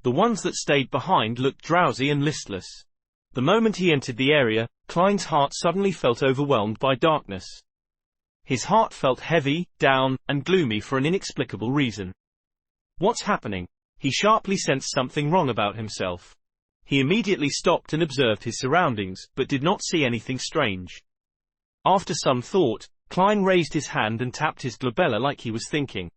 The ones that stayed behind looked drowsy and listless. The moment he entered the area, Klein's heart suddenly felt overwhelmed by darkness. His heart felt heavy, down, and gloomy for an inexplicable reason. What's happening? He sharply sensed something wrong about himself. He immediately stopped and observed his surroundings, but did not see anything strange. After some thought, Klein raised his hand and tapped his glabella like he was thinking.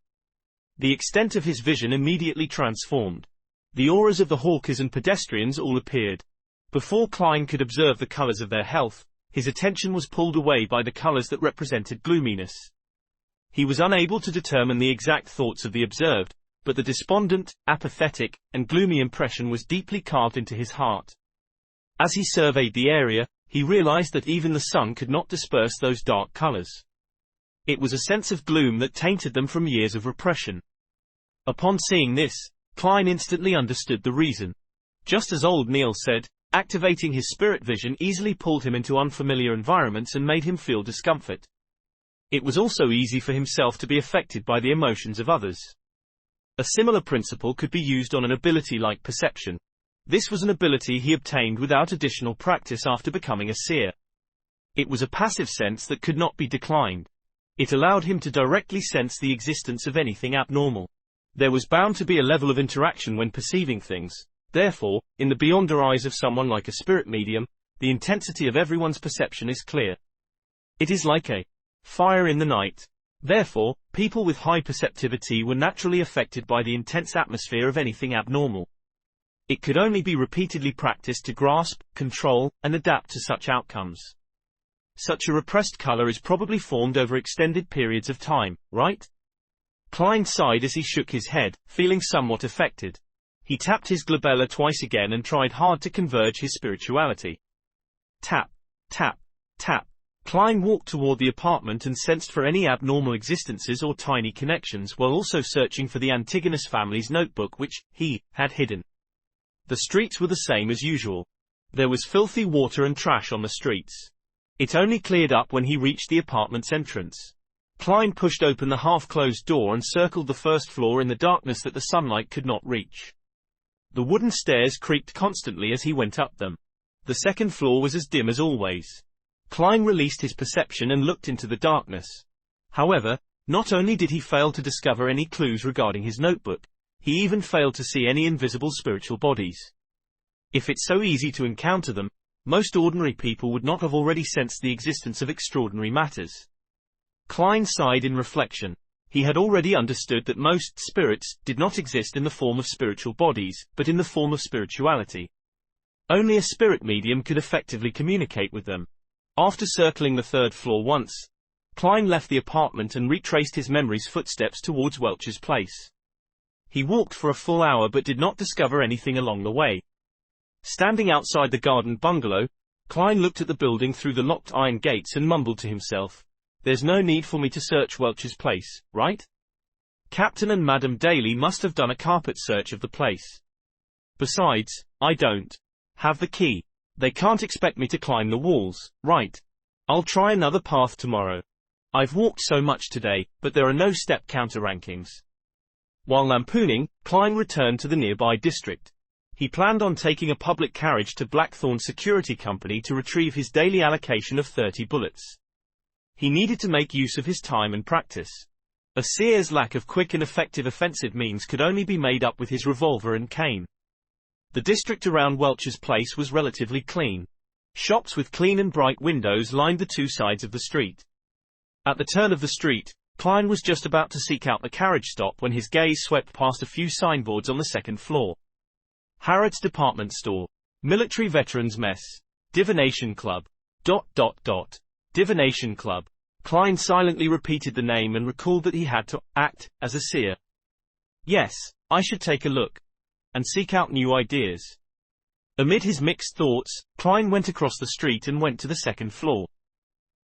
The extent of his vision immediately transformed. The auras of the hawkers and pedestrians all appeared. Before Klein could observe the colors of their health, his attention was pulled away by the colors that represented gloominess. He was unable to determine the exact thoughts of the observed, but the despondent, apathetic, and gloomy impression was deeply carved into his heart. As he surveyed the area, he realized that even the sun could not disperse those dark colors. It was a sense of gloom that tainted them from years of repression. Upon seeing this, Klein instantly understood the reason. Just as old Neil said, activating his spirit vision easily pulled him into unfamiliar environments and made him feel discomfort. It was also easy for himself to be affected by the emotions of others. A similar principle could be used on an ability like perception. This was an ability he obtained without additional practice after becoming a seer. It was a passive sense that could not be declined. It allowed him to directly sense the existence of anything abnormal. There was bound to be a level of interaction when perceiving things, Therefore, in the beyonder eyes of someone like a spirit medium, the intensity of everyone's perception is clear. It is like a fire in the night. Therefore, people with high perceptivity were naturally affected by the intense atmosphere of anything abnormal. It could only be repeatedly practiced to grasp, control, and adapt to such outcomes. Such a repressed color is probably formed over extended periods of time, right? Klein sighed as he shook his head, feeling somewhat affected. He tapped his glabella twice again and tried hard to converge his spirituality. Tap, tap, tap. Klein walked toward the apartment and sensed for any abnormal existences or tiny connections while also searching for the Antigonus family's notebook which he had hidden. The streets were the same as usual. There was filthy water and trash on the streets. It only cleared up when he reached the apartment's entrance. Klein pushed open the half-closed door and circled the first floor in the darkness that the sunlight could not reach. The wooden stairs creaked constantly as he went up them. The second floor was as dim as always. Klein released his perception and looked into the darkness. However, not only did he fail to discover any clues regarding his notebook, he even failed to see any invisible spiritual bodies. If it's so easy to encounter them, most ordinary people would not have already sensed the existence of extraordinary matters. Klein sighed in reflection. He had already understood that most spirits did not exist in the form of spiritual bodies, but in the form of spirituality. Only a spirit medium could effectively communicate with them. After circling the third floor once, Klein left the apartment and retraced his memory's footsteps towards Welch's place. He walked for a full hour but did not discover anything along the way. Standing outside the garden bungalow, Klein looked at the building through the locked iron gates and mumbled to himself, "There's no need for me to search Welch's place, right? Captain and Madam Daly must have done a carpet search of the place. Besides, I don't have the key. They can't expect me to climb the walls, right? I'll try another path tomorrow. I've walked so much today, but there are no step counter rankings." While lampooning, Klein returned to the nearby district. He planned on taking a public carriage to Blackthorn Security Company to retrieve his daily allocation of 30 bullets. He needed to make use of his time and practice. A seer's lack of quick and effective offensive means could only be made up with his revolver and cane. The district around Welch's place was relatively clean. Shops with clean and bright windows lined the two sides of the street. At the turn of the street, Klein was just about to seek out the carriage stop when his gaze swept past a few signboards on the second floor. Harrods Department Store, Military Veterans Mess, Divination Club, ... Divination Club. Klein silently repeated the name and recalled that he had to act as a seer. Yes, I should take a look and seek out new ideas. Amid his mixed thoughts, Klein went across the street and went to the second floor.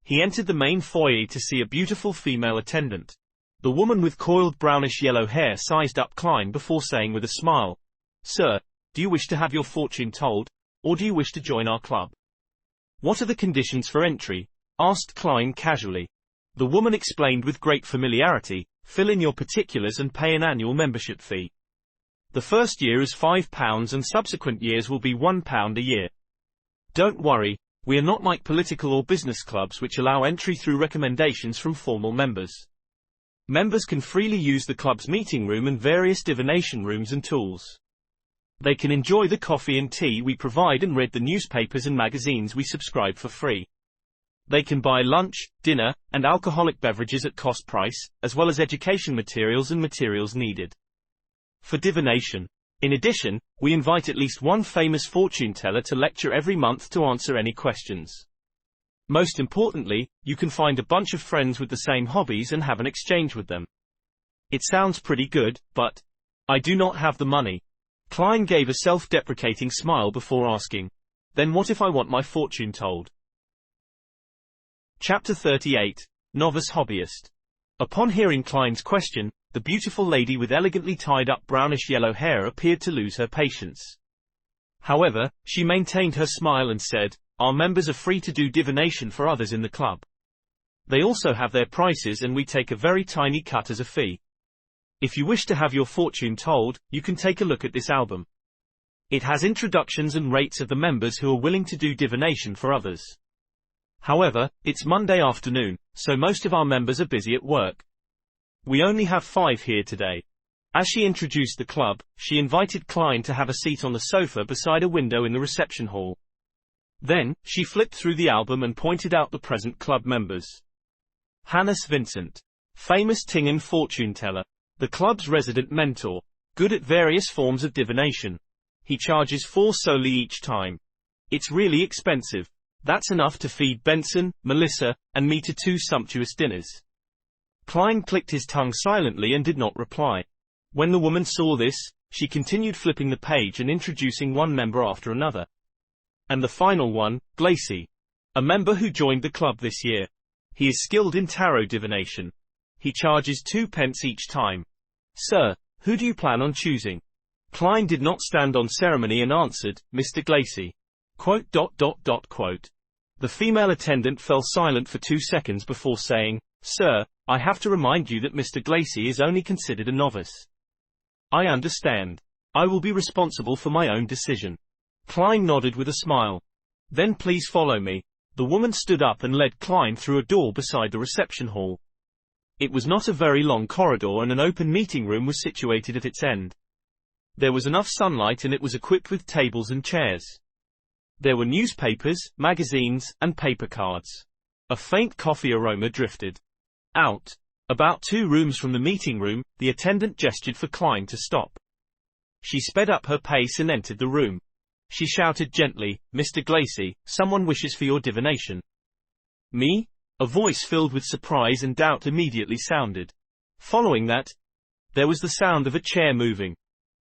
He entered the main foyer to see a beautiful female attendant. The woman with coiled brownish-yellow hair sized up Klein before saying with a smile, "Sir, do you wish to have your fortune told, or do you wish to join our club?" "What are the conditions for entry?" asked Klein casually. The woman explained with great familiarity, "Fill in your particulars and pay an annual membership fee. The first year is £5 and subsequent years will be £1 a year. Don't worry, we are not like political or business clubs which allow entry through recommendations from formal members. Members can freely use the club's meeting room and various divination rooms and tools. They can enjoy the coffee and tea we provide and read the newspapers and magazines we subscribe for free. They can buy lunch, dinner, and alcoholic beverages at cost price, as well as education materials and materials needed for divination. In addition, we invite at least one famous fortune teller to lecture every month to answer any questions. Most importantly, you can find a bunch of friends with the same hobbies and have an exchange with them. It sounds pretty good, but I do not have the money." Klein gave a self-deprecating smile before asking, "Then what if I want my fortune told?" Chapter 38. Novice Hobbyist. Upon hearing Klein's question, the beautiful lady with elegantly tied-up brownish-yellow hair appeared to lose her patience. However, she maintained her smile and said, "Our members are free to do divination for others in the club. They also have their prices and we take a very tiny cut as a fee. If you wish to have your fortune told, you can take a look at this album. It has introductions and rates of the members who are willing to do divination for others. However, it's Monday afternoon, so most of our members are busy at work. We only have 5 here today. As she introduced the club, she invited Klein to have a seat on the sofa beside a window in the reception hall. Then, she flipped through the album and pointed out the present club members. Hannes Vincent. Famous Tingen fortune teller. The club's resident mentor. Good at various forms of divination. He charges 4 soli each time. It's really expensive. That's enough to feed Benson, Melissa, and me to 2 sumptuous dinners. Klein clicked his tongue silently and did not reply. When the woman saw this, she continued flipping the page and introducing one member after another. And the final one, Glacy. A member who joined the club this year. He is skilled in tarot divination. He charges 2 pence each time. Sir, who do you plan on choosing? Klein did not stand on ceremony and answered, Mr. Glacy. Quote. The female attendant fell silent for 2 seconds before saying, Sir, I have to remind you that Mr. Glacy is only considered a novice. I understand. I will be responsible for my own decision. Klein nodded with a smile. Then please follow me. The woman stood up and led Klein through a door beside the reception hall. It was not a very long corridor and an open meeting room was situated at its end. There was enough sunlight and it was equipped with tables and chairs. There were newspapers, magazines, and paper cards. A faint coffee aroma drifted out. About 2 rooms from the meeting room, the attendant gestured for Klein to stop. She sped up her pace and entered the room. She shouted gently, Mr. Glacy, someone wishes for your divination. Me? A voice filled with surprise and doubt immediately sounded. Following that, there was the sound of a chair moving.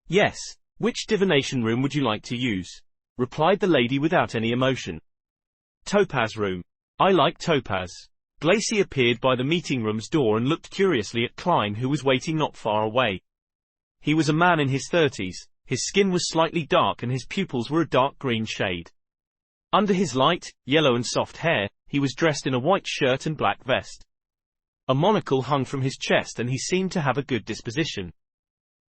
Yes, which divination room would you like to use? Replied the lady without any emotion. Topaz room. I like Topaz. Glacy appeared by the meeting room's door and looked curiously at Klein, who was waiting not far away. He was a man in his 30s, his skin was slightly dark and his pupils were a dark green shade. Under his light, yellow and soft hair, he was dressed in a white shirt and black vest. A monocle hung from his chest and he seemed to have a good disposition.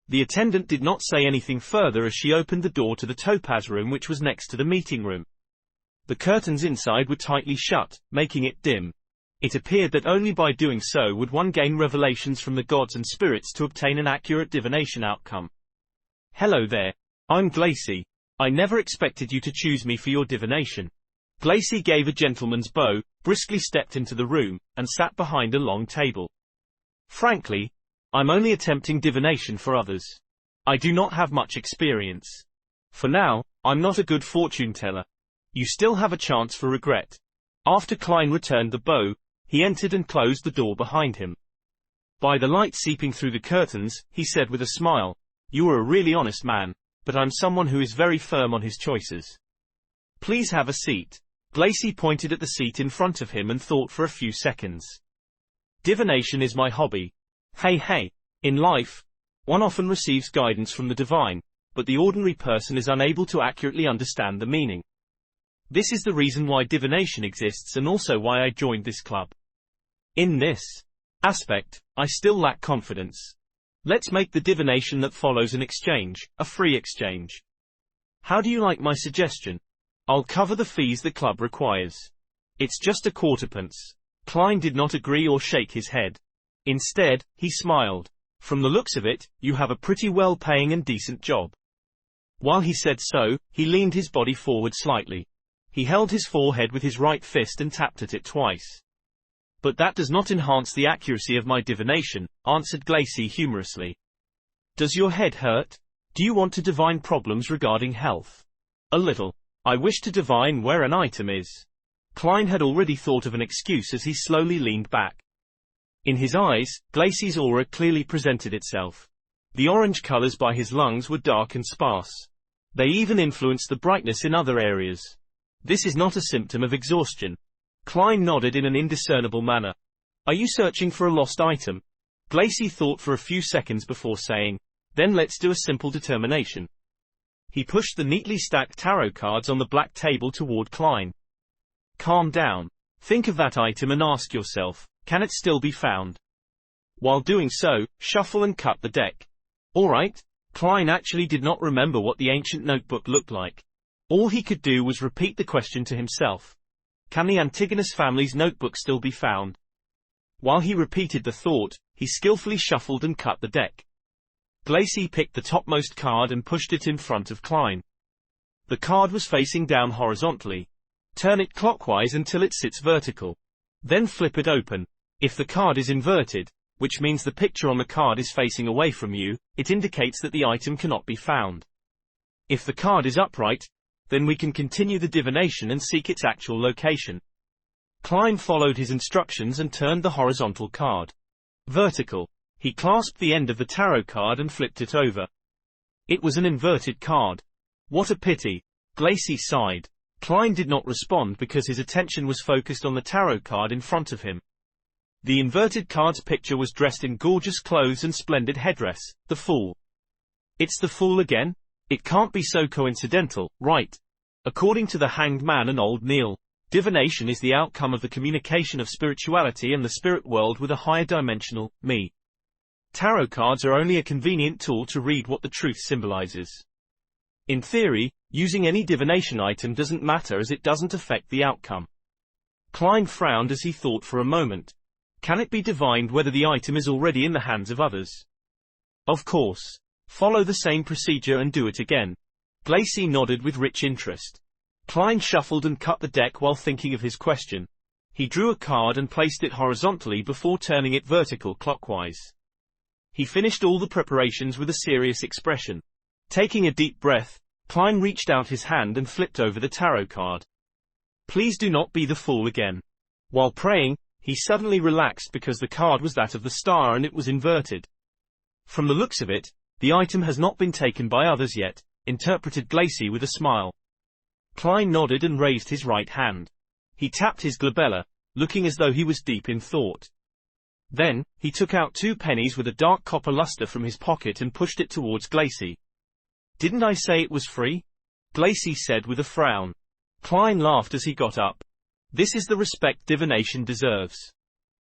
The attendant did not say anything further as she opened the door to the Topaz room, which was next to the meeting room. The curtains inside were tightly shut, making it dim. It appeared that only by doing so would one gain revelations from the gods and spirits to obtain an accurate divination outcome. Hello there. I'm Glacy. I never expected you to choose me for your divination. Glacy gave a gentleman's bow, briskly stepped into the room, and sat behind a long table. Frankly, I'm only attempting divination for others. I do not have much experience. For now, I'm not a good fortune teller. You still have a chance for regret. After Klein returned the bow, he entered and closed the door behind him. By the light seeping through the curtains, he said with a smile, You are a really honest man, but I'm someone who is very firm on his choices. Please have a seat. Glacy pointed at the seat in front of him and thought for a few seconds. Divination is my hobby. Hey. In life, one often receives guidance from the divine, but the ordinary person is unable to accurately understand the meaning. This is the reason why divination exists and also why I joined this club. In this aspect, I still lack confidence. Let's make the divination that follows an exchange, a free exchange. How do you like my suggestion? I'll cover the fees the club requires. It's just a quarterpence. Klein did not agree or shake his head. Instead, he smiled. From the looks of it, you have a pretty well-paying and decent job. While he said so, he leaned his body forward slightly. He held his forehead with his right fist and tapped at it twice. But that does not enhance the accuracy of my divination, answered Glacy humorously. Does your head hurt? Do you want to divine problems regarding health? A little. I wish to divine where an item is. Klein had already thought of an excuse as he slowly leaned back. In his eyes, Glacy's aura clearly presented itself. The orange colors by his lungs were dark and sparse. They even influenced the brightness in other areas. This is not a symptom of exhaustion. Klein nodded in an indiscernible manner. Are you searching for a lost item? Glacy thought for a few seconds before saying, Then let's do a simple determination. He pushed the neatly stacked tarot cards on the black table toward Klein. Calm down. Think of that item and ask yourself, can it still be found? While doing so, shuffle and cut the deck. Alright. Klein actually did not remember what the ancient notebook looked like. All he could do was repeat the question to himself. Can the Antigonus family's notebook still be found? While he repeated the thought, he skillfully shuffled and cut the deck. Glacy picked the topmost card and pushed it in front of Klein. The card was facing down horizontally. Turn it clockwise until it sits vertical. Then flip it open. If the card is inverted, which means the picture on the card is facing away from you, it indicates that the item cannot be found. If the card is upright, then we can continue the divination and seek its actual location. Klein followed his instructions and turned the horizontal card vertical. He clasped the end of the tarot card and flipped it over. It was an inverted card. What a pity. Glacy sighed. Klein did not respond because his attention was focused on the tarot card in front of him. The inverted card's picture was dressed in gorgeous clothes and splendid headdress, the Fool. It's the Fool again? It can't be so coincidental, right? According to the Hanged Man and Old Neil, divination is the outcome of the communication of spirituality and the spirit world with a higher dimensional, me. Tarot cards are only a convenient tool to read what the truth symbolizes. In theory, using any divination item doesn't matter as it doesn't affect the outcome. Klein frowned as he thought for a moment. Can it be divined whether the item is already in the hands of others? Of course. Follow the same procedure and do it again. Glacy nodded with rich interest. Klein shuffled and cut the deck while thinking of his question. He drew a card and placed it horizontally before turning it vertical clockwise. He finished all the preparations with a serious expression. Taking a deep breath, Klein reached out his hand and flipped over the tarot card. Please do not be the Fool again. While praying, he suddenly relaxed because the card was that of the Star and it was inverted. From the looks of it, the item has not been taken by others yet, interpreted Glacy with a smile. Klein nodded and raised his right hand. He tapped his glabella, looking as though he was deep in thought. Then, he took out 2 pennies with a dark copper luster from his pocket and pushed it towards Glacy. Didn't I say it was free? Glacy said with a frown. Klein laughed as he got up. This is the respect divination deserves.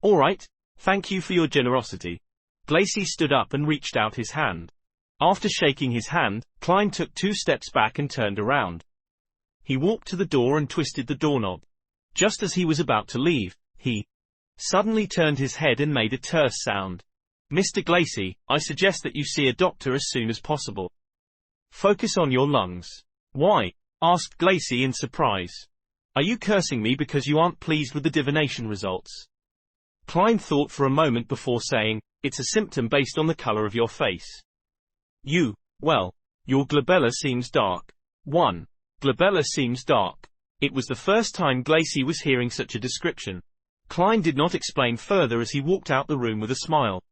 All right, thank you for your generosity. Glacy stood up and reached out his hand. After shaking his hand, Klein took 2 steps back and turned around. He walked to the door and twisted the doorknob. Just as he was about to leave, he suddenly turned his head and made a terse sound. Mr. Glacy, I suggest that you see a doctor as soon as possible. Focus on your lungs. Why? Asked Glacy in surprise. Are you cursing me because you aren't pleased with the divination results? Klein thought for a moment before saying, it's a symptom based on the color of your face. Well, your glabella seems dark. 1. Glabella seems dark. It was the first time Glacy was hearing such a description. Klein did not explain further as he walked out the room with a smile.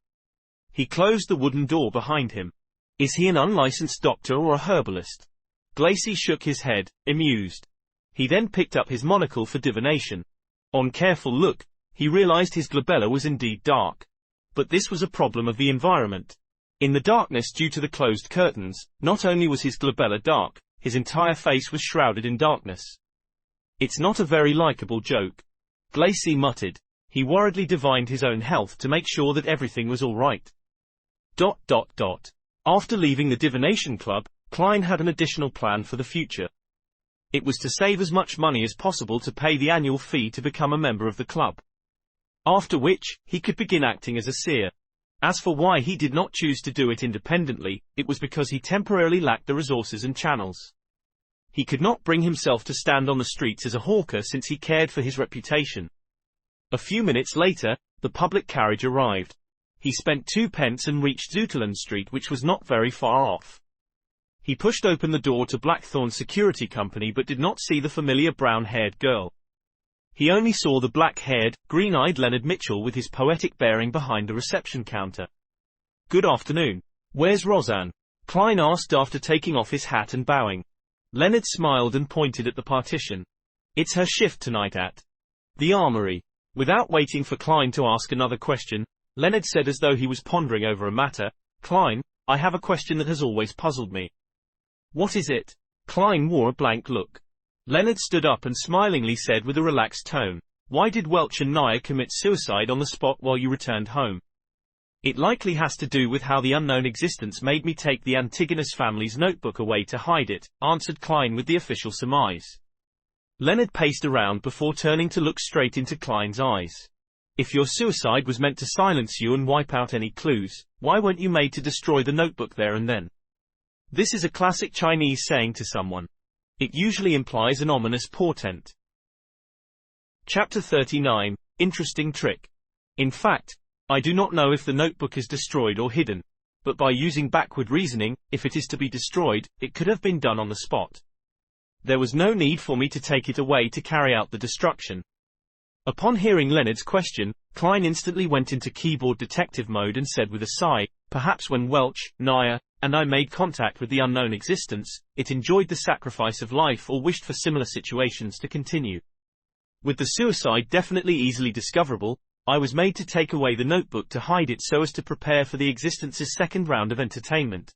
He closed the wooden door behind him. Is he an unlicensed doctor or a herbalist? Glacy shook his head, amused. He then picked up his monocle for divination. On careful look, he realized his glabella was indeed dark. But this was a problem of the environment. In the darkness due to the closed curtains, not only was his glabella dark, his entire face was shrouded in darkness. It's not a very likable joke. Glacy muttered. He worriedly divined his own health to make sure that everything was all right. After leaving the divination club, Klein had an additional plan for the future. It was to save as much money as possible to pay the annual fee to become a member of the club. After which, he could begin acting as a seer. As for why he did not choose to do it independently, it was because he temporarily lacked the resources and channels. He could not bring himself to stand on the streets as a hawker since he cared for his reputation. A few minutes later, the public carriage arrived. He spent 2 pence and reached Zoutelan Street, which was not very far off. He pushed open the door to Blackthorn Security Company but did not see the familiar brown-haired girl. He only saw the black-haired, green-eyed Leonard Mitchell with his poetic bearing behind the reception counter. Good afternoon. Where's Roseanne? Klein asked after taking off his hat and bowing. Leonard smiled and pointed at the partition. It's her shift tonight at the armory. Without waiting for Klein to ask another question, Leonard said as though he was pondering over a matter, Klein, I have a question that has always puzzled me. What is it? Klein wore a blank look. Leonard stood up and smilingly said with a relaxed tone, why did Welch and Naya commit suicide on the spot while you returned home? It likely has to do with how the unknown existence made me take the Antigonus family's notebook away to hide it, answered Klein with the official surmise. Leonard paced around before turning to look straight into Klein's eyes. If your suicide was meant to silence you and wipe out any clues, why weren't you made to destroy the notebook there and then? This is a classic Chinese saying to someone. It usually implies an ominous portent. Chapter 39. Interesting trick. In fact, I do not know if the notebook is destroyed or hidden, but by using backward reasoning, if it is to be destroyed, it could have been done on the spot. There was no need for me to take it away to carry out the destruction. Upon hearing Leonard's question, Klein instantly went into keyboard detective mode and said with a sigh, perhaps when Welch, Naya, and I made contact with the unknown existence, it enjoyed the sacrifice of life or wished for similar situations to continue. With the suicide definitely easily discoverable, I was made to take away the notebook to hide it so as to prepare for the existence's second round of entertainment.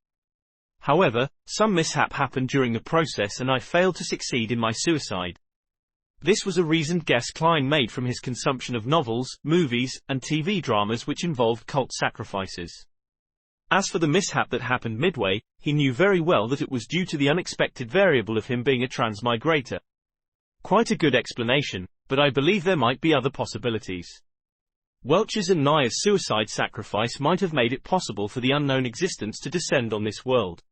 However, some mishap happened during the process and I failed to succeed in my suicide. This was a reasoned guess Klein made from his consumption of novels, movies, and TV dramas which involved cult sacrifices. As for the mishap that happened midway, he knew very well that it was due to the unexpected variable of him being a transmigrator. Quite a good explanation, but I believe there might be other possibilities. Welch's and Naya's suicide sacrifice might have made it possible for the unknown existence to descend on this world.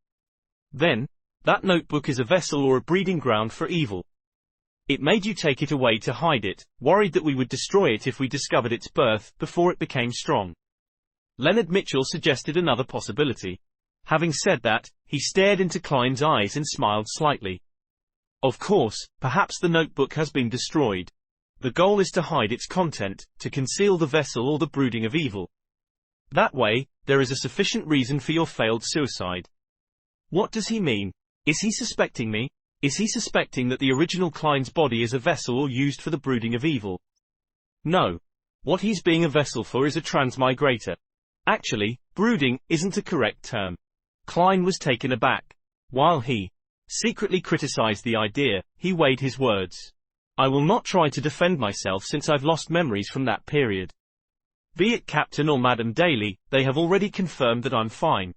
Then, that notebook is a vessel or a breeding ground for evil. It made you take it away to hide it, worried that we would destroy it if we discovered its birth, before it became strong. Leonard Mitchell suggested another possibility. Having said that, he stared into Klein's eyes and smiled slightly. Of course, perhaps the notebook has been destroyed. The goal is to hide its content, to conceal the vessel or the brooding of evil. That way, there is a sufficient reason for your failed suicide. What does he mean? Is he suspecting me? Is he suspecting that the original Klein's body is a vessel or used for the brooding of evil? No. What he's being a vessel for is a transmigrator. Actually, brooding isn't a correct term. Klein was taken aback. While he secretly criticized the idea, he weighed his words. I will not try to defend myself since I've lost memories from that period. Be it Captain or Madam Daly, they have already confirmed that I'm fine.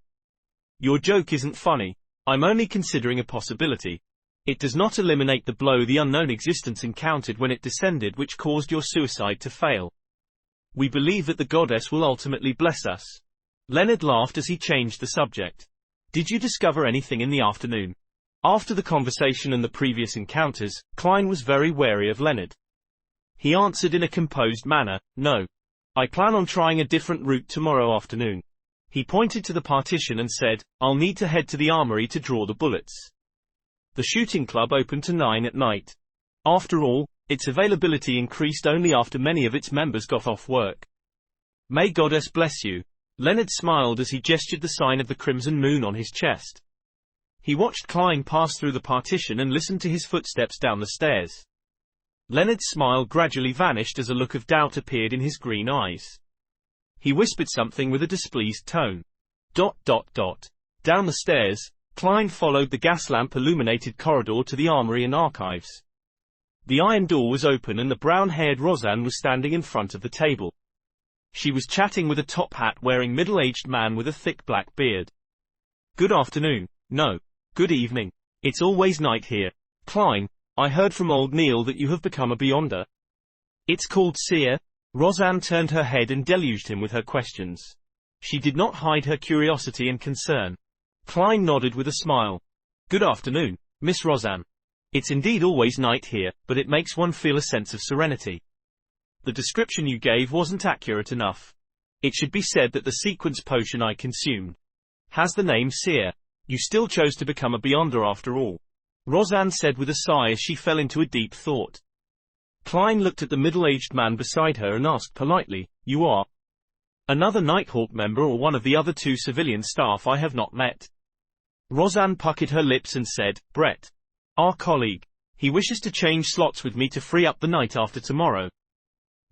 Your joke isn't funny. I'm only considering a possibility. It does not eliminate the blow the unknown existence encountered when it descended which caused your suicide to fail. We believe that the goddess will ultimately bless us. Leonard laughed as he changed the subject. Did you discover anything in the afternoon? After the conversation and the previous encounters, Klein was very wary of Leonard. He answered in a composed manner, no. I plan on trying a different route tomorrow afternoon. He pointed to the partition and said, I'll need to head to the armory to draw the bullets. The shooting club opened to 9 at night. After all, its availability increased only after many of its members got off work. May Goddess bless you. Leonard smiled as he gestured the sign of the crimson moon on his chest. He watched Klein pass through the partition and listened to his footsteps down the stairs. Leonard's smile gradually vanished as a look of doubt appeared in his green eyes. He whispered something with a displeased tone. ... Down the stairs, Klein followed the gas lamp illuminated corridor to the armory and archives. The iron door was open and the brown-haired Roseanne was standing in front of the table. She was chatting with a top hat-wearing middle-aged man with a thick black beard. Good afternoon. No. Good evening. It's always night here. Klein, I heard from old Neil that you have become a beyonder. It's called seer. Roseanne turned her head and deluged him with her questions. She did not hide her curiosity and concern. Klein nodded with a smile. Good afternoon, Miss Roseanne. It's indeed always night here, but it makes one feel a sense of serenity. The description you gave wasn't accurate enough. It should be said that the sequence potion I consumed has the name seer. You still chose to become a beyonder after all. Roseanne said with a sigh as she fell into a deep thought. Klein looked at the middle-aged man beside her and asked politely, you are another Nighthawk member or one of the other 2 civilian staff I have not met? Roseanne puckered her lips and said, Brett. Our colleague. He wishes to change slots with me to free up the night after tomorrow.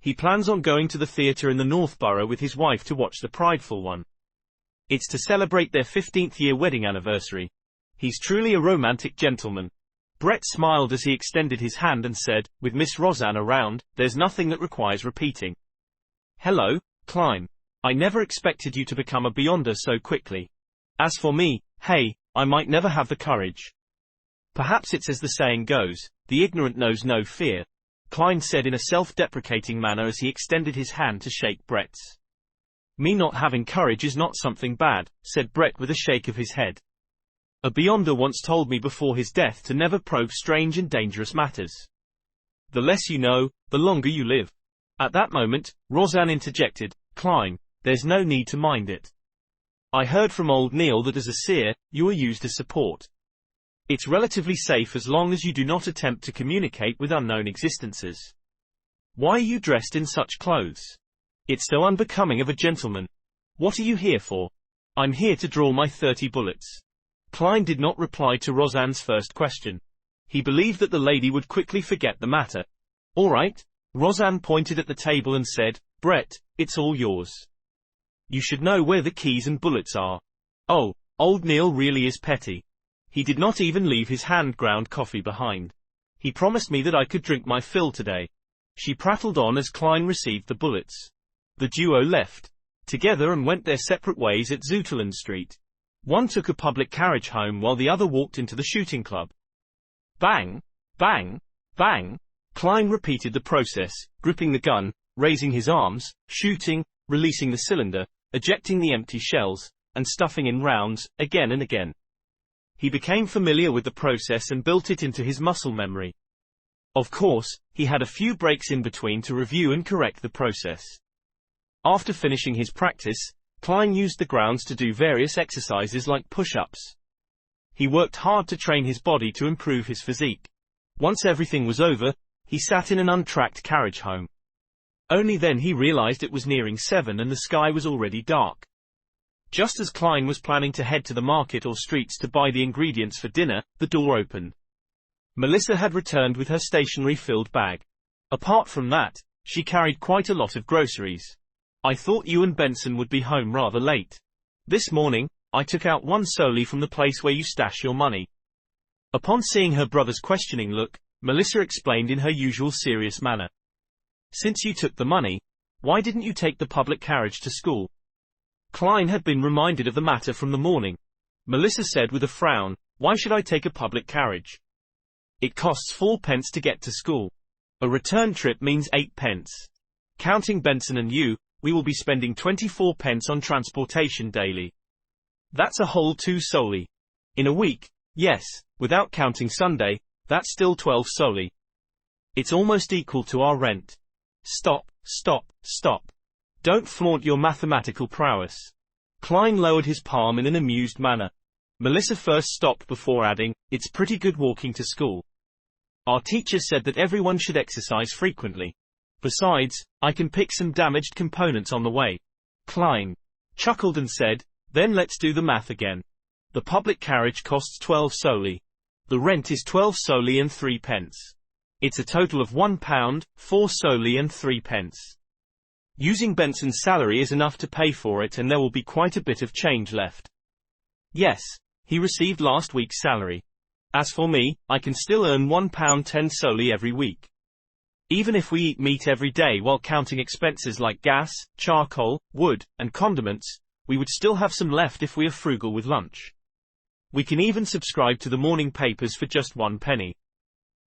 He plans on going to the theatre in the North Borough with his wife to watch The Prideful One. It's to celebrate their 15th year wedding anniversary. He's truly a romantic gentleman. Brett smiled as he extended his hand and said, with Miss Roseanne around, there's nothing that requires repeating. Hello, Klein. I never expected you to become a beyonder so quickly. As for me, hey, I might never have the courage. Perhaps it's as the saying goes, the ignorant knows no fear. Klein said in a self-deprecating manner as he extended his hand to shake Brett's. Me not having courage is not something bad, said Brett with a shake of his head. A beyonder once told me before his death to never probe strange and dangerous matters. The less you know, the longer you live. At that moment, Roseanne interjected, Klein, there's no need to mind it. I heard from old Neil that as a seer, you are used as support. It's relatively safe as long as you do not attempt to communicate with unknown existences. Why are you dressed in such clothes? It's so unbecoming of a gentleman. What are you here for? I'm here to draw my 30 bullets. Klein did not reply to Roseanne's first question. He believed that the lady would quickly forget the matter. All right. Roseanne pointed at the table and said, Brett, it's all yours. You should know where the keys and bullets are. Oh, old Neil really is petty. He did not even leave his hand-ground coffee behind. He promised me that I could drink my fill today. She prattled on as Klein received the bullets. The duo left together and went their separate ways at Zouteland Street. One took a public carriage home while the other walked into the shooting club. Bang, bang, bang. Klein repeated the process, gripping the gun, raising his arms, shooting, releasing the cylinder, ejecting the empty shells, and stuffing in rounds, again and again. He became familiar with the process and built it into his muscle memory. Of course, he had a few breaks in between to review and correct the process. After finishing his practice, Klein used the grounds to do various exercises like push-ups. He worked hard to train his body to improve his physique. Once everything was over, he sat in an untracked carriage home. Only then he realized it was nearing 7 and the sky was already dark. Just as Klein was planning to head to the market or streets to buy the ingredients for dinner, the door opened. Melissa had returned with her stationery-filled bag. Apart from that, she carried quite a lot of groceries. I thought you and Benson would be home rather late. This morning, I took out one solely from the place where you stash your money. Upon seeing her brother's questioning look, Melissa explained in her usual serious manner. Since you took the money, why didn't you take the public carriage to school? Klein had been reminded of the matter from the morning. Melissa said with a frown, why should I take a public carriage? It costs 4 pence to get to school. A return trip means 8 pence. Counting Benson and you, we will be spending 24 pence on transportation daily. That's a whole 2 solely. In a week, yes, without counting Sunday, that's still 12 solely. It's almost equal to our rent. Stop, stop, stop. Don't flaunt your mathematical prowess. Klein lowered his palm in an amused manner. Melissa first stopped before adding, it's pretty good walking to school. Our teacher said that everyone should exercise frequently. Besides, I can pick some damaged components on the way. Klein chuckled and said, then let's do the math again. The public carriage costs 12 solely. The rent is 12 solely and 3 pence. It's a total of £1, 4 solely and 3 pence. Using Benson's salary is enough to pay for it and there will be quite a bit of change left. Yes, he received last week's salary. As for me, I can still earn £1 10 solely every week. Even if we eat meat every day while counting expenses like gas, charcoal, wood, and condiments, we would still have some left if we are frugal with lunch. We can even subscribe to the morning papers for just 1 penny.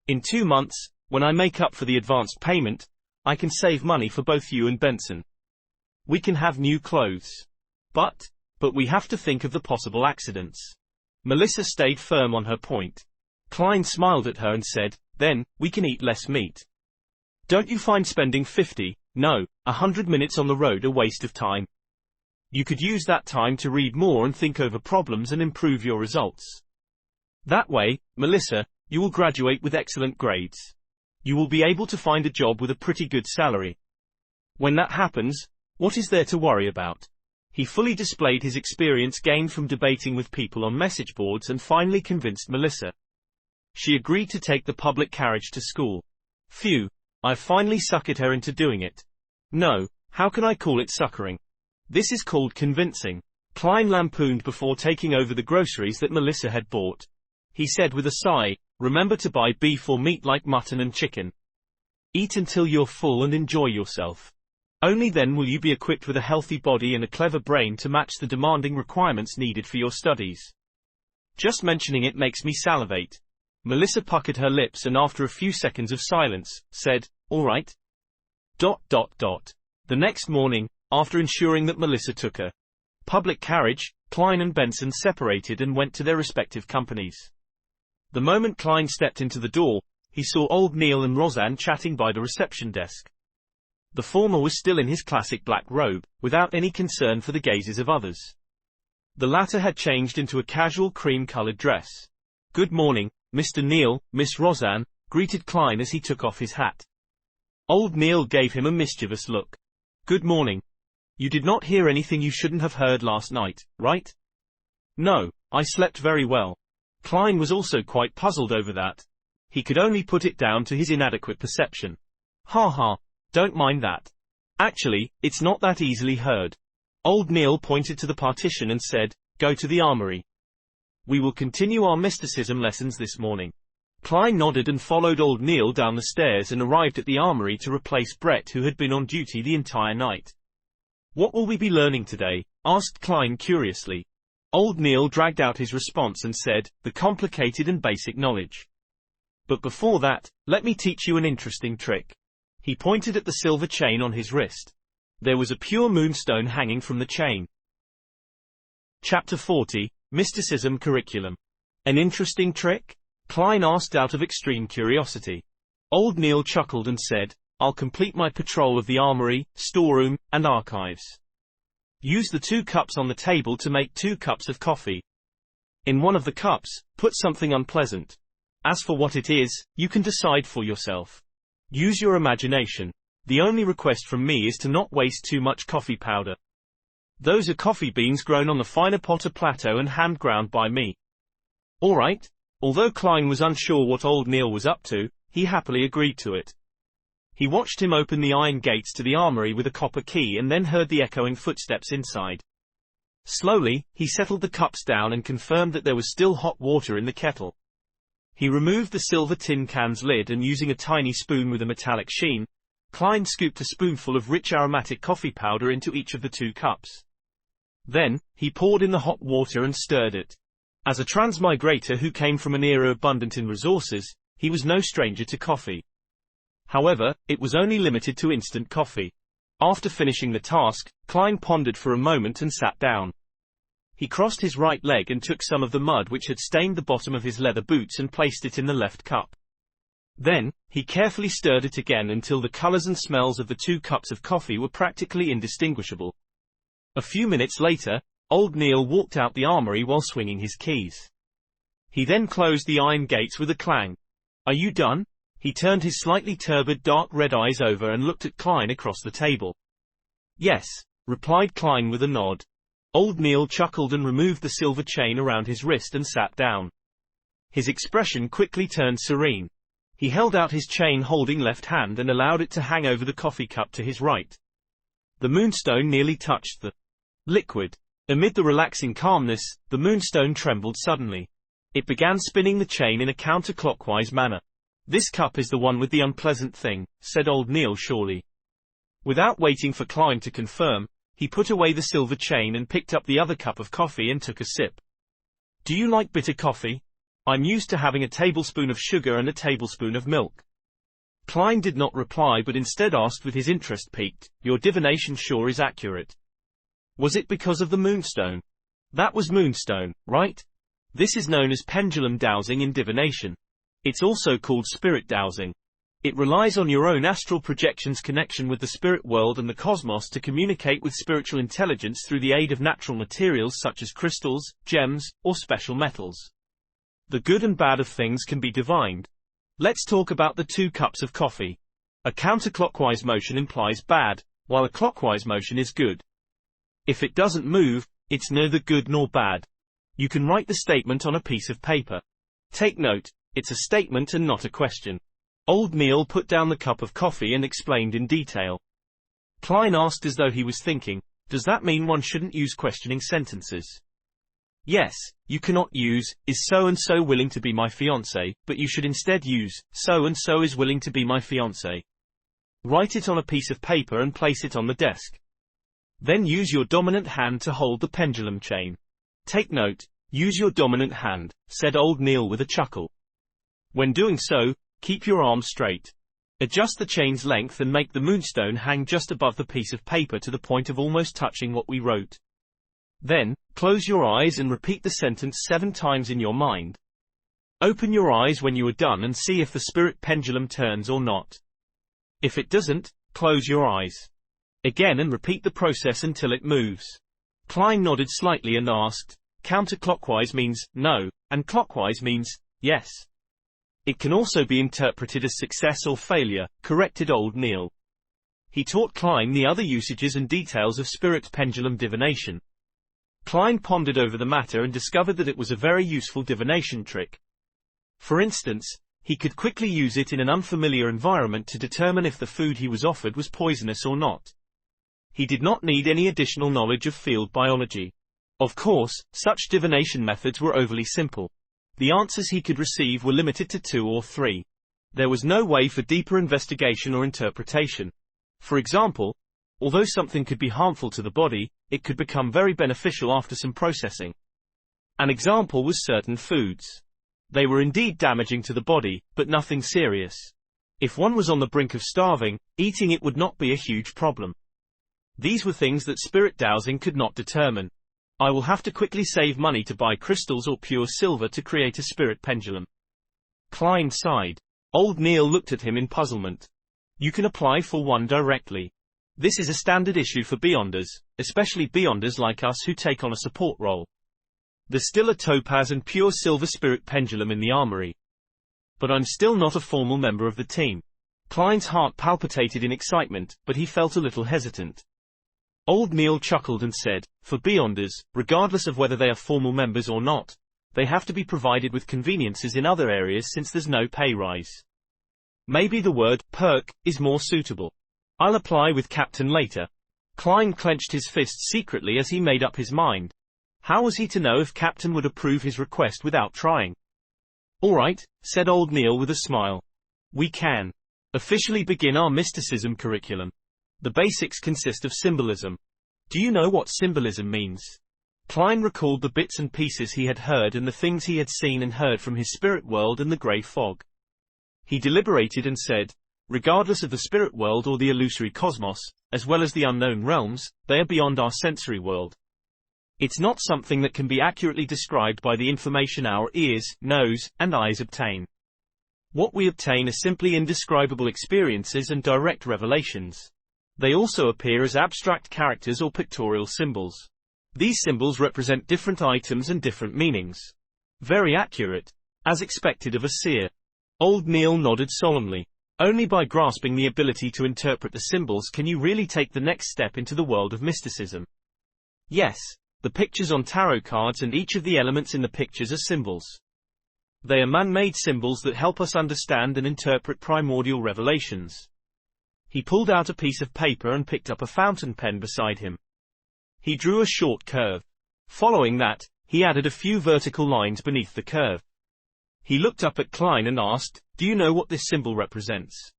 In 2 months, when I make up for the advanced payment, I can save money for both you and Benson. We can have new clothes. But we have to think of the possible accidents. Melissa stayed firm on her point. Klein smiled at her and said, then, we can eat less meat. Don't you find spending 50, no, 100 minutes on the road a waste of time? You could use that time to read more and think over problems and improve your results. That way, Melissa, you will graduate with excellent grades. You will be able to find a job with a pretty good salary. When that happens, what is there to worry about? He fully displayed his experience gained from debating with people on message boards and finally convinced Melissa. She agreed to take the public carriage to school. Phew, I've finally suckered her into doing it. No, how can I call it suckering? This is called convincing. Klein lampooned before taking over the groceries that Melissa had bought. He said with a sigh, remember to buy beef or meat like mutton and chicken. Eat until you're full and enjoy yourself. Only then will you be equipped with a healthy body and a clever brain to match the demanding requirements needed for your studies. Just mentioning it makes me salivate. Melissa puckered her lips and after a few seconds of silence, said, "All right." The next morning, after ensuring that Melissa took a public carriage, Klein and Benson separated and went to their respective companies. The moment Klein stepped into the door, he saw old Neil and Roseanne chatting by the reception desk. The former was still in his classic black robe, without any concern for the gazes of others. The latter had changed into a casual cream-colored dress. "Good morning, Mr. Neil, Miss Roseanne," greeted Klein as he took off his hat. Old Neil gave him a mischievous look. "Good morning. You did not hear anything you shouldn't have heard last night, right?" "No, I slept very well." Klein was also quite puzzled over that. He could only put it down to his inadequate perception. "Ha ha, don't mind that. Actually, it's not that easily heard." Old Neil pointed to the partition and said, "Go to the armory. We will continue our mysticism lessons this morning." Klein nodded and followed old Neil down the stairs and arrived at the armory to replace Brett, who had been on duty the entire night. "What will we be learning today?" asked Klein curiously. Old Neil dragged out his response and said, "The complicated and basic knowledge. But before that, let me teach you an interesting trick." He pointed at the silver chain on his wrist. There was a pure moonstone hanging from the chain. Chapter 40, Mysticism Curriculum. "An interesting trick?" Klein asked out of extreme curiosity. Old Neil chuckled and said, "I'll complete my patrol of the armory, storeroom, and archives. Use the 2 cups on the table to make 2 cups of coffee. In one of the cups, put something unpleasant. As for what it is, you can decide for yourself. Use your imagination. The only request from me is to not waste too much coffee powder. Those are coffee beans grown on the finer Potter Plateau and hand ground by me." "All right." Although Klein was unsure what old Neil was up to, he happily agreed to it. He watched him open the iron gates to the armory with a copper key and then heard the echoing footsteps inside. Slowly, he settled the cups down and confirmed that there was still hot water in the kettle. He removed the silver tin can's lid and using a tiny spoon with a metallic sheen, Klein scooped a spoonful of rich aromatic coffee powder into each of the 2 cups. Then, he poured in the hot water and stirred it. As a transmigrator who came from an era abundant in resources, he was no stranger to coffee. However, it was only limited to instant coffee. After finishing the task, Klein pondered for a moment and sat down. He crossed his right leg and took some of the mud which had stained the bottom of his leather boots and placed it in the left cup. Then, he carefully stirred it again until the colors and smells of the 2 cups of coffee were practically indistinguishable. A few minutes later, old Neil walked out the armory while swinging his keys. He then closed the iron gates with a clang. "Are you done?" He turned his slightly turbid dark red eyes over and looked at Klein across the table. "Yes," replied Klein with a nod. Old Neil chuckled and removed the silver chain around his wrist and sat down. His expression quickly turned serene. He held out his chain-holding left hand and allowed it to hang over the coffee cup to his right. The moonstone nearly touched the liquid. Amid the relaxing calmness, the moonstone trembled suddenly. It began spinning the chain in a counterclockwise manner. "This cup is the one with the unpleasant thing," said old Neil surely. Without waiting for Klein to confirm, he put away the silver chain and picked up the other cup of coffee and took a sip. "Do you like bitter coffee? I'm used to having a tablespoon of sugar and a tablespoon of milk." Klein did not reply but instead asked with his interest piqued, "Your divination sure is accurate. Was it because of the moonstone?" "That was moonstone, right? This is known as pendulum dowsing in divination. It's also called spirit dowsing. It relies on your own astral projection's connection with the spirit world and the cosmos to communicate with spiritual intelligence through the aid of natural materials such as crystals, gems, or special metals. The good and bad of things can be divined. Let's talk about the 2 cups of coffee. A counterclockwise motion implies bad, while a clockwise motion is good. If it doesn't move, it's neither good nor bad. You can write the statement on a piece of paper. Take note, it's a statement and not a question." Old Neil put down the cup of coffee and explained in detail. Klein asked as though he was thinking, "Does that mean one shouldn't use questioning sentences?" "Yes, you cannot use, 'Is so-and-so willing to be my fiancé?' but you should instead use, 'So-and-so is willing to be my fiancé.' Write it on a piece of paper and place it on the desk. Then use your dominant hand to hold the pendulum chain. Take note, use your dominant hand," said old Neil with a chuckle. When doing so, keep your arms straight. Adjust the chain's length and make the moonstone hang just above the piece of paper to the point of almost touching what we wrote. Then, close your eyes and repeat the sentence 7 times in your mind. Open your eyes when you are done and see if the spirit pendulum turns or not. If it doesn't, close your eyes again and repeat the process until it moves. Klein nodded slightly and asked, "Counterclockwise means no, and clockwise means yes. It can also be interpreted as success or failure," corrected old Neil. He taught Klein the other usages and details of spirit pendulum divination. Klein pondered over the matter and discovered that it was a very useful divination trick. For instance, he could quickly use it in an unfamiliar environment to determine if the food he was offered was poisonous or not. He did not need any additional knowledge of field biology. Of course, such divination methods were overly simple. The answers he could receive were limited to 2 or 3. There was no way for deeper investigation or interpretation. For example, although something could be harmful to the body, it could become very beneficial after some processing. An example was certain foods. They were indeed damaging to the body, but nothing serious. If one was on the brink of starving, eating it would not be a huge problem. These were things that spirit dowsing could not determine. I will have to quickly save money to buy crystals or pure silver to create a spirit pendulum. Klein sighed. Old Neil looked at him in puzzlement. You can apply for one directly. This is a standard issue for beyonders, especially beyonders like us who take on a support role. There's still a topaz and pure silver spirit pendulum in the armory. But I'm still not a formal member of the team. Klein's heart palpitated in excitement, but he felt a little hesitant. Old Neil chuckled and said, "For beyonders, regardless of whether they are formal members or not, they have to be provided with conveniences in other areas since there's no pay rise. Maybe the word perk is more suitable. I'll apply with Captain later." Klein clenched his fists secretly as he made up his mind. How was he to know if Captain would approve his request without trying? "All right," said old Neil with a smile. "We can officially begin our mysticism curriculum. The basics consist of symbolism. Do you know what symbolism means?" Klein recalled the bits and pieces he had heard and the things he had seen and heard from his spirit world and the grey fog. He deliberated and said, "Regardless of the spirit world or the illusory cosmos, as well as the unknown realms, they are beyond our sensory world. It's not something that can be accurately described by the information our ears, nose, and eyes obtain. What we obtain are simply indescribable experiences and direct revelations. They also appear as abstract characters or pictorial symbols. These symbols represent different items and different meanings. Very accurate. As expected of a seer." Old Neil nodded solemnly. Only by grasping the ability to interpret the symbols can you really take the next step into the world of mysticism. Yes, the pictures on tarot cards and each of the elements in the pictures are symbols. They are man-made symbols that help us understand and interpret primordial revelations. He pulled out a piece of paper and picked up a fountain pen beside him. He drew a short curve. Following that, he added a few vertical lines beneath the curve. He looked up at Klein and asked, "Do you know what this symbol represents?"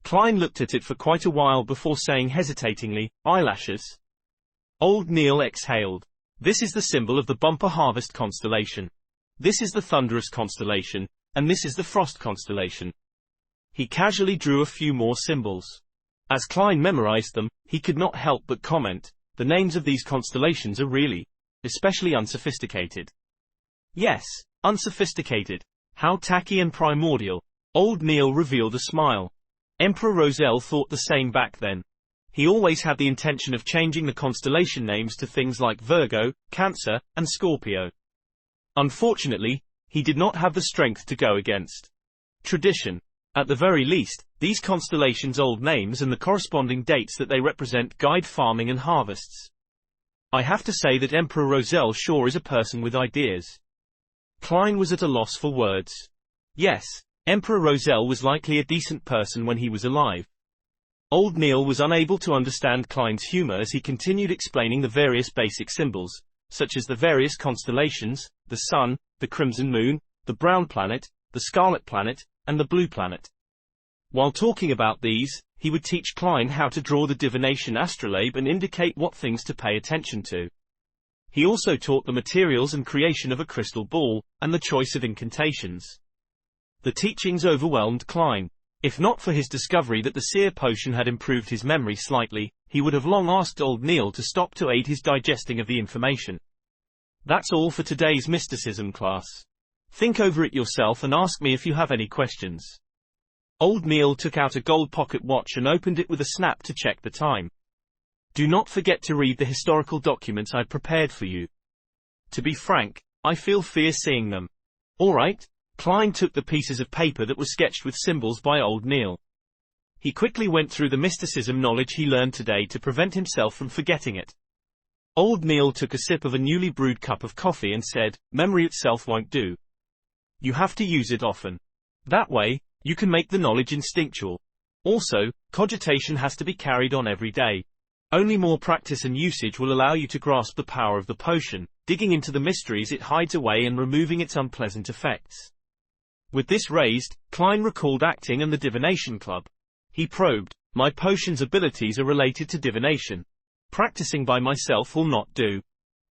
Klein looked at it for quite a while before saying hesitatingly, "Eyelashes." Old Neil exhaled. "This is the symbol of the bumper harvest constellation. This is the thunderous constellation, and this is the frost constellation." He casually drew a few more symbols. As Klein memorized them, he could not help but comment, "The names of these constellations are really, especially unsophisticated." Yes, unsophisticated. How tacky and primordial. Old Neil revealed a smile. Emperor Roselle thought the same back then. He always had the intention of changing the constellation names to things like Virgo, Cancer, and Scorpio. Unfortunately, he did not have the strength to go against tradition. At the very least, these constellations' old names and the corresponding dates that they represent guide farming and harvests. I have to say that Emperor Roselle sure is a person with ideas. Klein was at a loss for words. Yes, Emperor Roselle was likely a decent person when he was alive. Old Neil was unable to understand Klein's humor as he continued explaining the various basic symbols, such as the various constellations, the sun, the crimson moon, the brown planet, the scarlet planet, and the blue planet. While talking about these, he would teach Klein how to draw the divination astrolabe and indicate what things to pay attention to. He also taught the materials and creation of a crystal ball, and the choice of incantations. The teachings overwhelmed Klein. If not for his discovery that the seer potion had improved his memory slightly, he would have long asked old Neil to stop to aid his digesting of the information. That's all for today's mysticism class. Think over it yourself and ask me if you have any questions. Old Neil took out a gold pocket watch and opened it with a snap to check the time. Do not forget to read the historical documents I prepared for you. To be frank, I feel fear seeing them. All right. Klein took the pieces of paper that were sketched with symbols by old Neil. He quickly went through the mysticism knowledge he learned today to prevent himself from forgetting it. Old Neil took a sip of a newly brewed cup of coffee and said, "Memory itself won't do. You have to use it often. That way, you can make the knowledge instinctual. Also, cogitation has to be carried on every day. Only more practice and usage will allow you to grasp the power of the potion, digging into the mysteries it hides away and removing its unpleasant effects." With this raised, Klein recalled acting and the divination club. He probed, "My potion's abilities are related to divination. Practicing by myself will not do.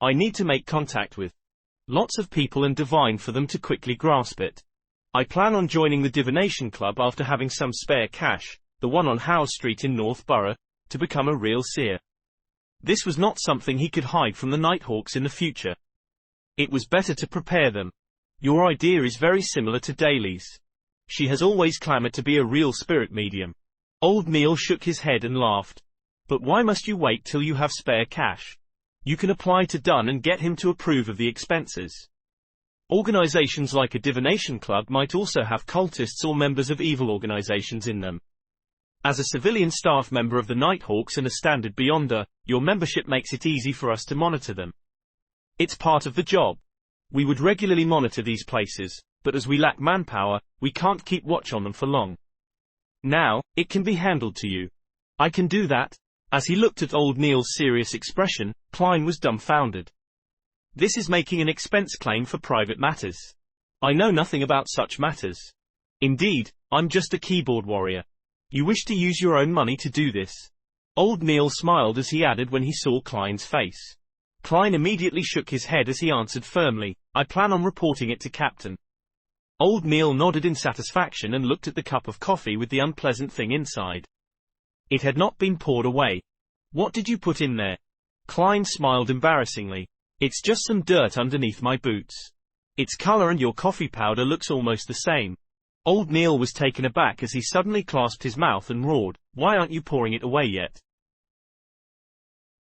I need to make contact with lots of people and divine for them to quickly grasp it. I plan on joining the divination club after having some spare cash, the one on Howe Street in Northborough, to become a real seer." This was not something he could hide from the Nighthawks in the future. It was better to prepare them. "Your idea is very similar to Daly's. She has always clamored to be a real spirit medium." Old Neil shook his head and laughed. "But why must you wait till you have spare cash? You can apply to Dunn and get him to approve of the expenses. Organizations like a divination club might also have cultists or members of evil organizations in them. As a civilian staff member of the Nighthawks and a standard Beyonder, your membership makes it easy for us to monitor them. It's part of the job. We would regularly monitor these places, but as we lack manpower, we can't keep watch on them for long. Now, it can be handled to you. I can do that." As he looked at old Neil's serious expression, Klein was dumbfounded. "This is making an expense claim for private matters. I know nothing about such matters. Indeed, I'm just a keyboard warrior. You wish to use your own money to do this?" Old Neil smiled as he added when he saw Klein's face. Klein immediately shook his head as he answered firmly, "I plan on reporting it to Captain." Old Neil nodded in satisfaction and looked at the cup of coffee with the unpleasant thing inside. It had not been poured away. "What did you put in there?" Klein smiled embarrassingly. "It's just some dirt underneath my boots. Its color and your coffee powder looks almost the same." Old Neil was taken aback as he suddenly clasped his mouth and roared, "Why aren't you pouring it away yet?"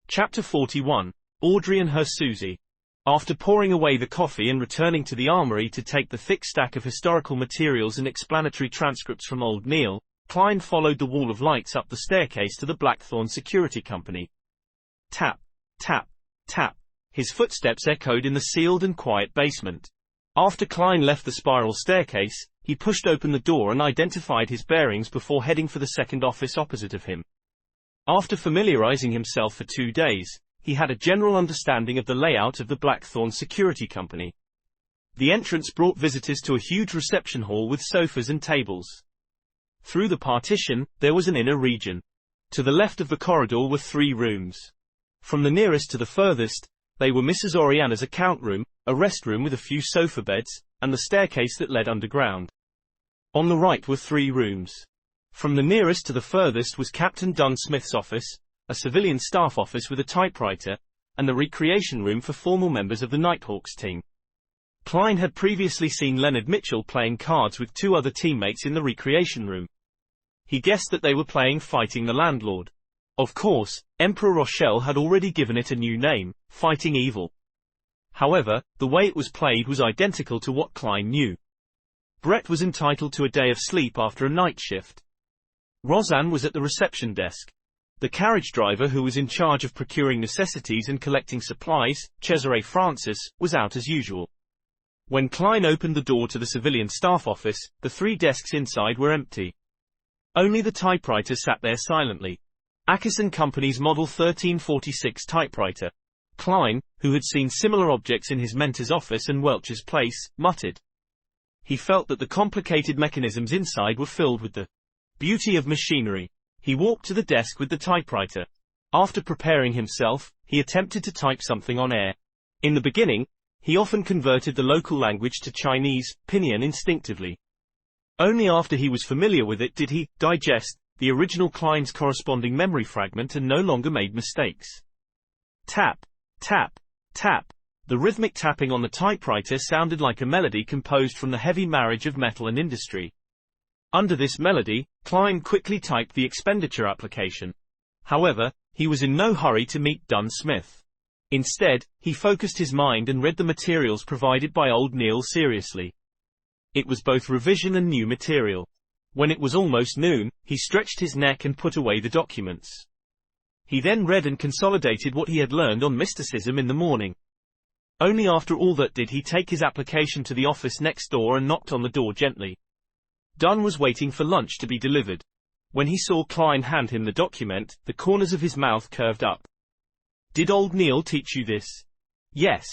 Chapter 41. Audrey and her Susie. After pouring away the coffee and returning to the armory to take the thick stack of historical materials and explanatory transcripts from old Neil, Klein followed the wall of lights up the staircase to the Blackthorn Security Company. Tap, tap, tap. His footsteps echoed in the sealed and quiet basement. After Klein left the spiral staircase, he pushed open the door and identified his bearings before heading for the second office opposite of him. After familiarizing himself for 2 days, he had a general understanding of the layout of the Blackthorn Security Company. The entrance brought visitors to a huge reception hall with sofas and tables. Through the partition, there was an inner region. To the left of the corridor were 3 rooms. From the nearest to the furthest, they were Mrs. Oriana's account room, a rest room with a few sofa beds, and the staircase that led underground. On the right were 3 rooms. From the nearest to the furthest was Captain Dunn Smith's office, a civilian staff office with a typewriter, and the recreation room for formal members of the Nighthawks team. Klein had previously seen Leonard Mitchell playing cards with 2 other teammates in the recreation room. He guessed that they were playing Fighting the Landlord. Of course, Emperor Rochelle had already given it a new name, Fighting Evil. However, the way it was played was identical to what Klein knew. Brett was entitled to a day of sleep after a night shift. Roseanne was at the reception desk. The carriage driver who was in charge of procuring necessities and collecting supplies, Cesare Francis, was out as usual. When Klein opened the door to the civilian staff office, the 3 desks inside were empty. Only the typewriter sat there silently. Ackes & Company's Model 1346 typewriter. Klein, who had seen similar objects in his mentor's office and Welch's place, muttered. He felt that the complicated mechanisms inside were filled with the beauty of machinery. He walked to the desk with the typewriter. After preparing himself, he attempted to type something on air. In the beginning, he often converted the local language to Chinese, pinyin instinctively. Only after he was familiar with it did he digest the original Klein's corresponding memory fragment and no longer made mistakes. Tap, tap, tap. The rhythmic tapping on the typewriter sounded like a melody composed from the heavy marriage of metal and industry. Under this melody, Klein quickly typed the expenditure application. However, he was in no hurry to meet Dunn Smith. Instead, he focused his mind and read the materials provided by old Neil seriously. It was both revision and new material. When it was almost noon, he stretched his neck and put away the documents. He then read and consolidated what he had learned on mysticism in the morning. Only after all that did he take his application to the office next door and knocked on the door gently. Dunn was waiting for lunch to be delivered. When he saw Klein hand him the document, the corners of his mouth curved up. "Did old Neil teach you this?" "Yes."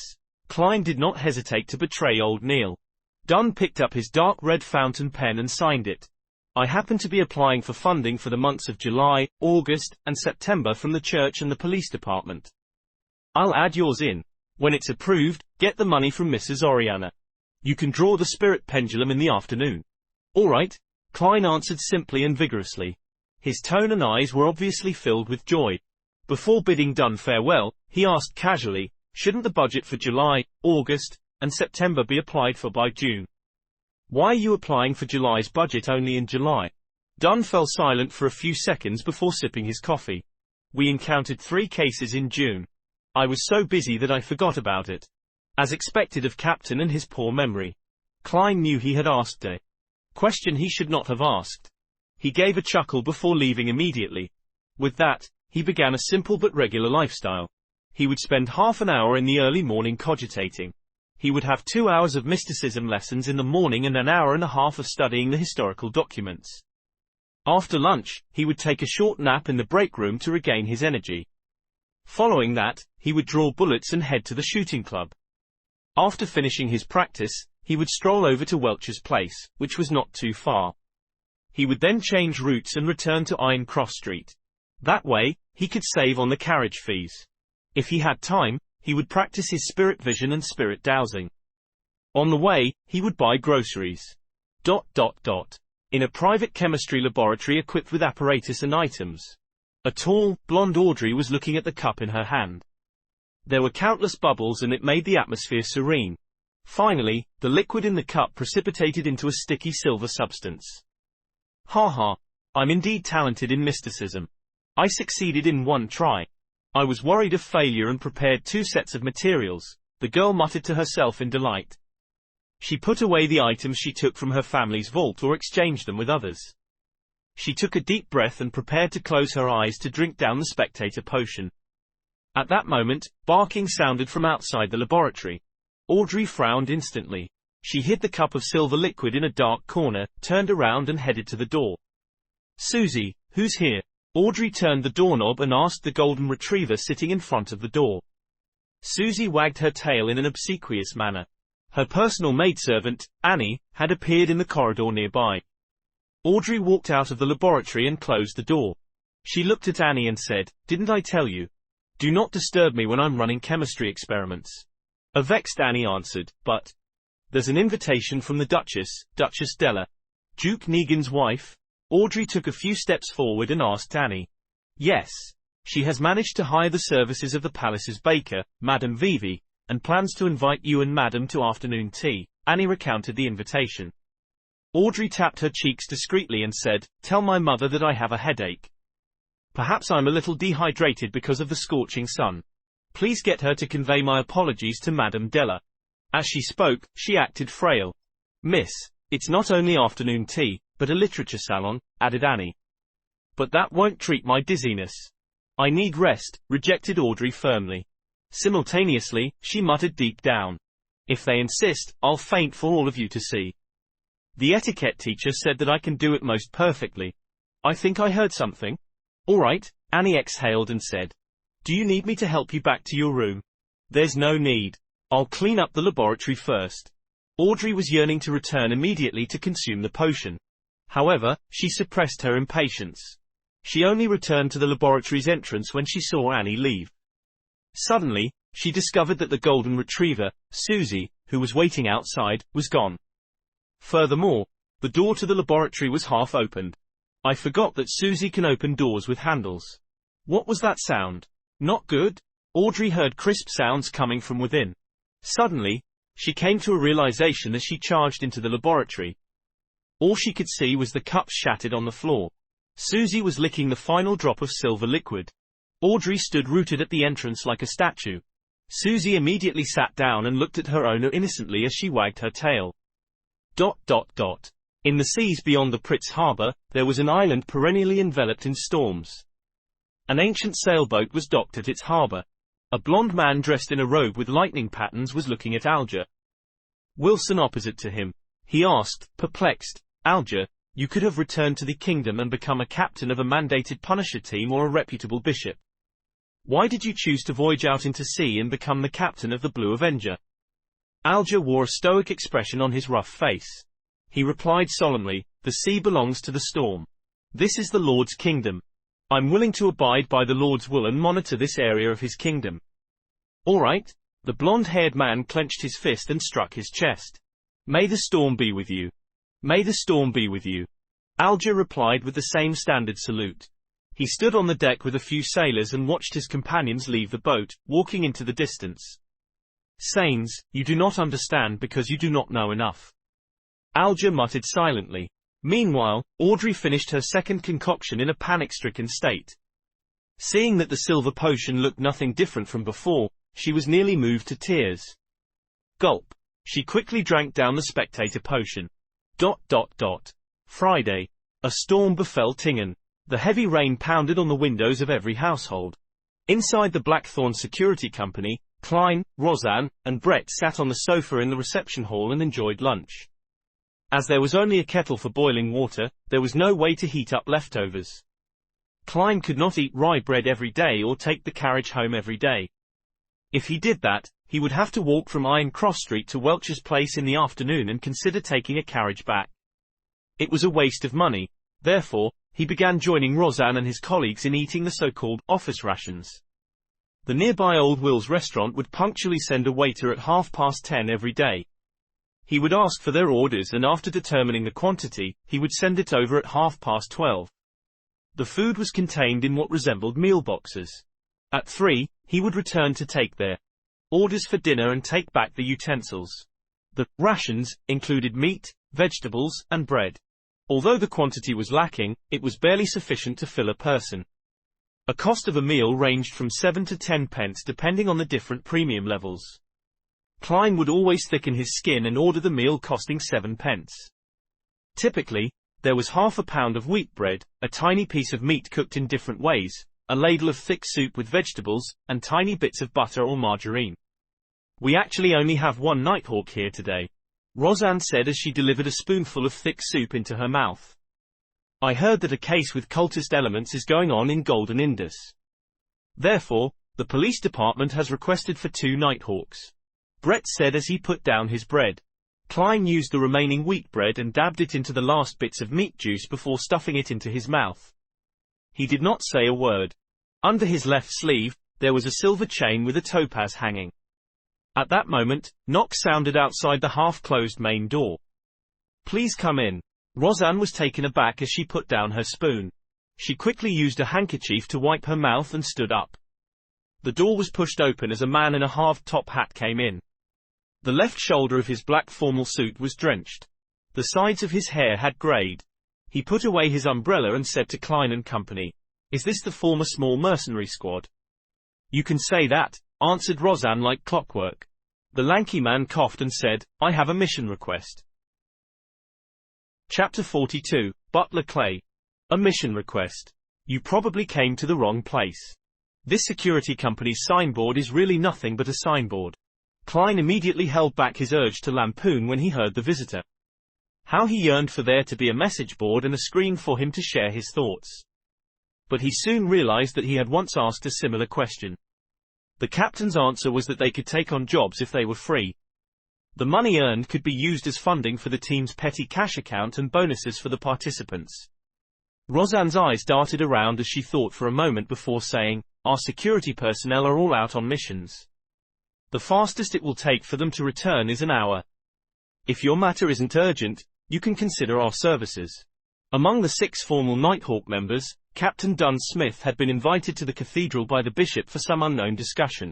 Klein did not hesitate to betray old Neil. Dunn picked up his dark red fountain pen and signed it. "I happen to be applying for funding for the months of July, August, and September from the church and the police department. I'll add yours in. When it's approved, get the money from Mrs. Oriana. You can draw the spirit pendulum in the afternoon." "All right," Klein answered simply and vigorously. His tone and eyes were obviously filled with joy. Before bidding Dunn farewell, he asked casually, "Shouldn't the budget for July, August, and September be applied for by June?" "Why are you applying for July's budget only in July?" Dunn fell silent for a few seconds before sipping his coffee. "We encountered 3 cases in June. I was so busy that I forgot about it." As expected of Captain and his poor memory, Klein knew he had asked a question he should not have asked. He gave a chuckle before leaving immediately. With that, he began a simple but regular lifestyle. He would spend half an hour in the early morning cogitating. He would have 2 hours of mysticism lessons in the morning and an hour and a half of studying the historical documents. After lunch, he would take a short nap in the break room to regain his energy. Following that, he would draw bullets and head to the shooting club. After finishing his practice, he would stroll over to Welch's place, which was not too far. He would then change routes and return to Iron Cross Street. That way, he could save on the carriage fees. If he had time, he would practice his spirit vision and spirit dowsing. On the way, he would buy groceries. In a private chemistry laboratory equipped with apparatus and items. A tall, blonde Audrey was looking at the cup in her hand. There were countless bubbles and it made the atmosphere serene. Finally, the liquid in the cup precipitated into a sticky silver substance. "Ha ha. I'm indeed talented in mysticism. I succeeded in 1 try. I was worried of failure and prepared 2 sets of materials," the girl muttered to herself in delight. She put away the items she took from her family's vault or exchanged them with others. She took a deep breath and prepared to close her eyes to drink down the spectator potion. At that moment, barking sounded from outside the laboratory. Audrey frowned instantly. She hid the cup of silver liquid in a dark corner, turned around and headed to the door. "Susie, who's here?" Audrey turned the doorknob and asked the golden retriever sitting in front of the door. Susie wagged her tail in an obsequious manner. Her personal maidservant, Annie, had appeared in the corridor nearby. Audrey walked out of the laboratory and closed the door. She looked at Annie and said, "Didn't I tell you? Do not disturb me when I'm running chemistry experiments." A vexed Annie answered, "But there's an invitation from the Duchess Della, Duke Negan's wife." Audrey took a few steps forward and asked Annie. "Yes. She has managed to hire the services of the palace's baker, Madame Vivi, and plans to invite you and Madame to afternoon tea." Annie recounted the invitation. Audrey tapped her cheeks discreetly and said, "Tell my mother that I have a headache. Perhaps I'm a little dehydrated because of the scorching sun. Please get her to convey my apologies to Madame Della." As she spoke, she acted frail. "Miss, it's not only afternoon tea, but a literature salon," added Annie. "But that won't treat my dizziness. I need rest," rejected Audrey firmly. Simultaneously, she muttered deep down, "If they insist, I'll faint for all of you to see. The etiquette teacher said that I can do it most perfectly. I think I heard something." "All right," Annie exhaled and said. "Do you need me to help you back to your room?" "There's no need. I'll clean up the laboratory first." Audrey was yearning to return immediately to consume the potion. However, she suppressed her impatience. She only returned to the laboratory's entrance when she saw Annie leave. Suddenly, she discovered that the golden retriever, Susie, who was waiting outside, was gone. Furthermore, The door to the laboratory was half opened. I forgot that Susie can open doors with handles. What was that sound? Not good? Audrey heard crisp sounds coming from within. Suddenly, she came to a realization as she charged into the laboratory. All she could see was the cups shattered on the floor. Susie was licking the final drop of silver liquid. Audrey stood rooted at the entrance like a statue. Susie immediately sat down and looked at her owner innocently as she wagged her tail. ... In the seas beyond the Pritz harbor, there was an island perennially enveloped in storms. An ancient sailboat was docked at its harbor. A blond man dressed in a robe with lightning patterns was looking at Alger Wilson opposite to him. He asked, perplexed, Alger, you could have returned to the kingdom and become a captain of a mandated Punisher team or a reputable bishop. Why did you choose to voyage out into sea and become the captain of the Blue Avenger? Alger wore a stoic expression on his rough face. He replied solemnly, the sea belongs to the storm. This is the Lord's kingdom. I'm willing to abide by the Lord's will and monitor this area of his kingdom. All right. The blonde-haired man clenched his fist and struck his chest. May the storm be with you. May the storm be with you. Alger replied with the same standard salute. He stood on the deck with a few sailors and watched his companions leave the boat, walking into the distance. Sains, you do not understand because you do not know enough. Alger muttered silently. Meanwhile, Audrey finished her second concoction in a panic-stricken state. Seeing that the silver potion looked nothing different from before, she was nearly moved to tears. Gulp. She quickly drank down the spectator potion. ... Friday. A storm befell Tingen. The heavy rain pounded on the windows of every household. Inside the Blackthorn Security Company, Klein, Roseanne, and Brett sat on the sofa in the reception hall and enjoyed lunch. As there was only a kettle for boiling water, there was no way to heat up leftovers. Klein could not eat rye bread every day or take the carriage home every day. If he did that, he would have to walk from Iron Cross Street to Welch's place in the afternoon and consider taking a carriage back. It was a waste of money. Therefore, he began joining Roseanne and his colleagues in eating the so-called office rations. The nearby Old Will's restaurant would punctually send a waiter at 10:30 every day. He would ask for their orders and after determining the quantity, he would send it over at 12:30. The food was contained in what resembled meal boxes. At 3, he would return to take their orders for dinner and take back the utensils. The rations included meat, vegetables, and bread. Although the quantity was lacking, it was barely sufficient to fill a person. A cost of a meal ranged from 7 to 10 pence depending on the different premium levels. Klein would always thicken his skin and order the meal costing 7 pence. Typically, there was half a pound of wheat bread, a tiny piece of meat cooked in different ways, a ladle of thick soup with vegetables, and tiny bits of butter or margarine. We actually only have one Nighthawk here today, Roseanne said as she delivered a spoonful of thick soup into her mouth. I heard that a case with cultist elements is going on in Golden Indus. Therefore, the police department has requested for 2 Nighthawks. Brett said as he put down his bread. Klein used the remaining wheat bread and dabbed it into the last bits of meat juice before stuffing it into his mouth. He did not say a word. Under his left sleeve, there was a silver chain with a topaz hanging. At that moment, knocks sounded outside the half-closed main door. Please come in. Roseanne was taken aback as she put down her spoon. She quickly used a handkerchief to wipe her mouth and stood up. The door was pushed open as a man in a halved-top hat came in. The left shoulder of his black formal suit was drenched. The sides of his hair had grayed. He put away his umbrella and said to Klein and Company, "Is this the former small mercenary squad?" "You can say that," answered Roseanne like clockwork. The lanky man coughed and said, "I have a mission request." Chapter 42, Butler Clay. A mission request. You probably came to the wrong place. This security company's signboard is really nothing but a signboard. Klein immediately held back his urge to lampoon when he heard the visitor. How he yearned for there to be a message board and a screen for him to share his thoughts. But he soon realized that he had once asked a similar question. The captain's answer was that they could take on jobs if they were free. The money earned could be used as funding for the team's petty cash account and bonuses for the participants. Roseanne's eyes darted around as she thought for a moment before saying, "Our security personnel are all out on missions. The fastest it will take for them to return is an hour. If your matter isn't urgent, You can consider our services. Among the 6 formal Nighthawk members, Captain Dunn Smith had been invited to the cathedral by the bishop for some unknown discussion.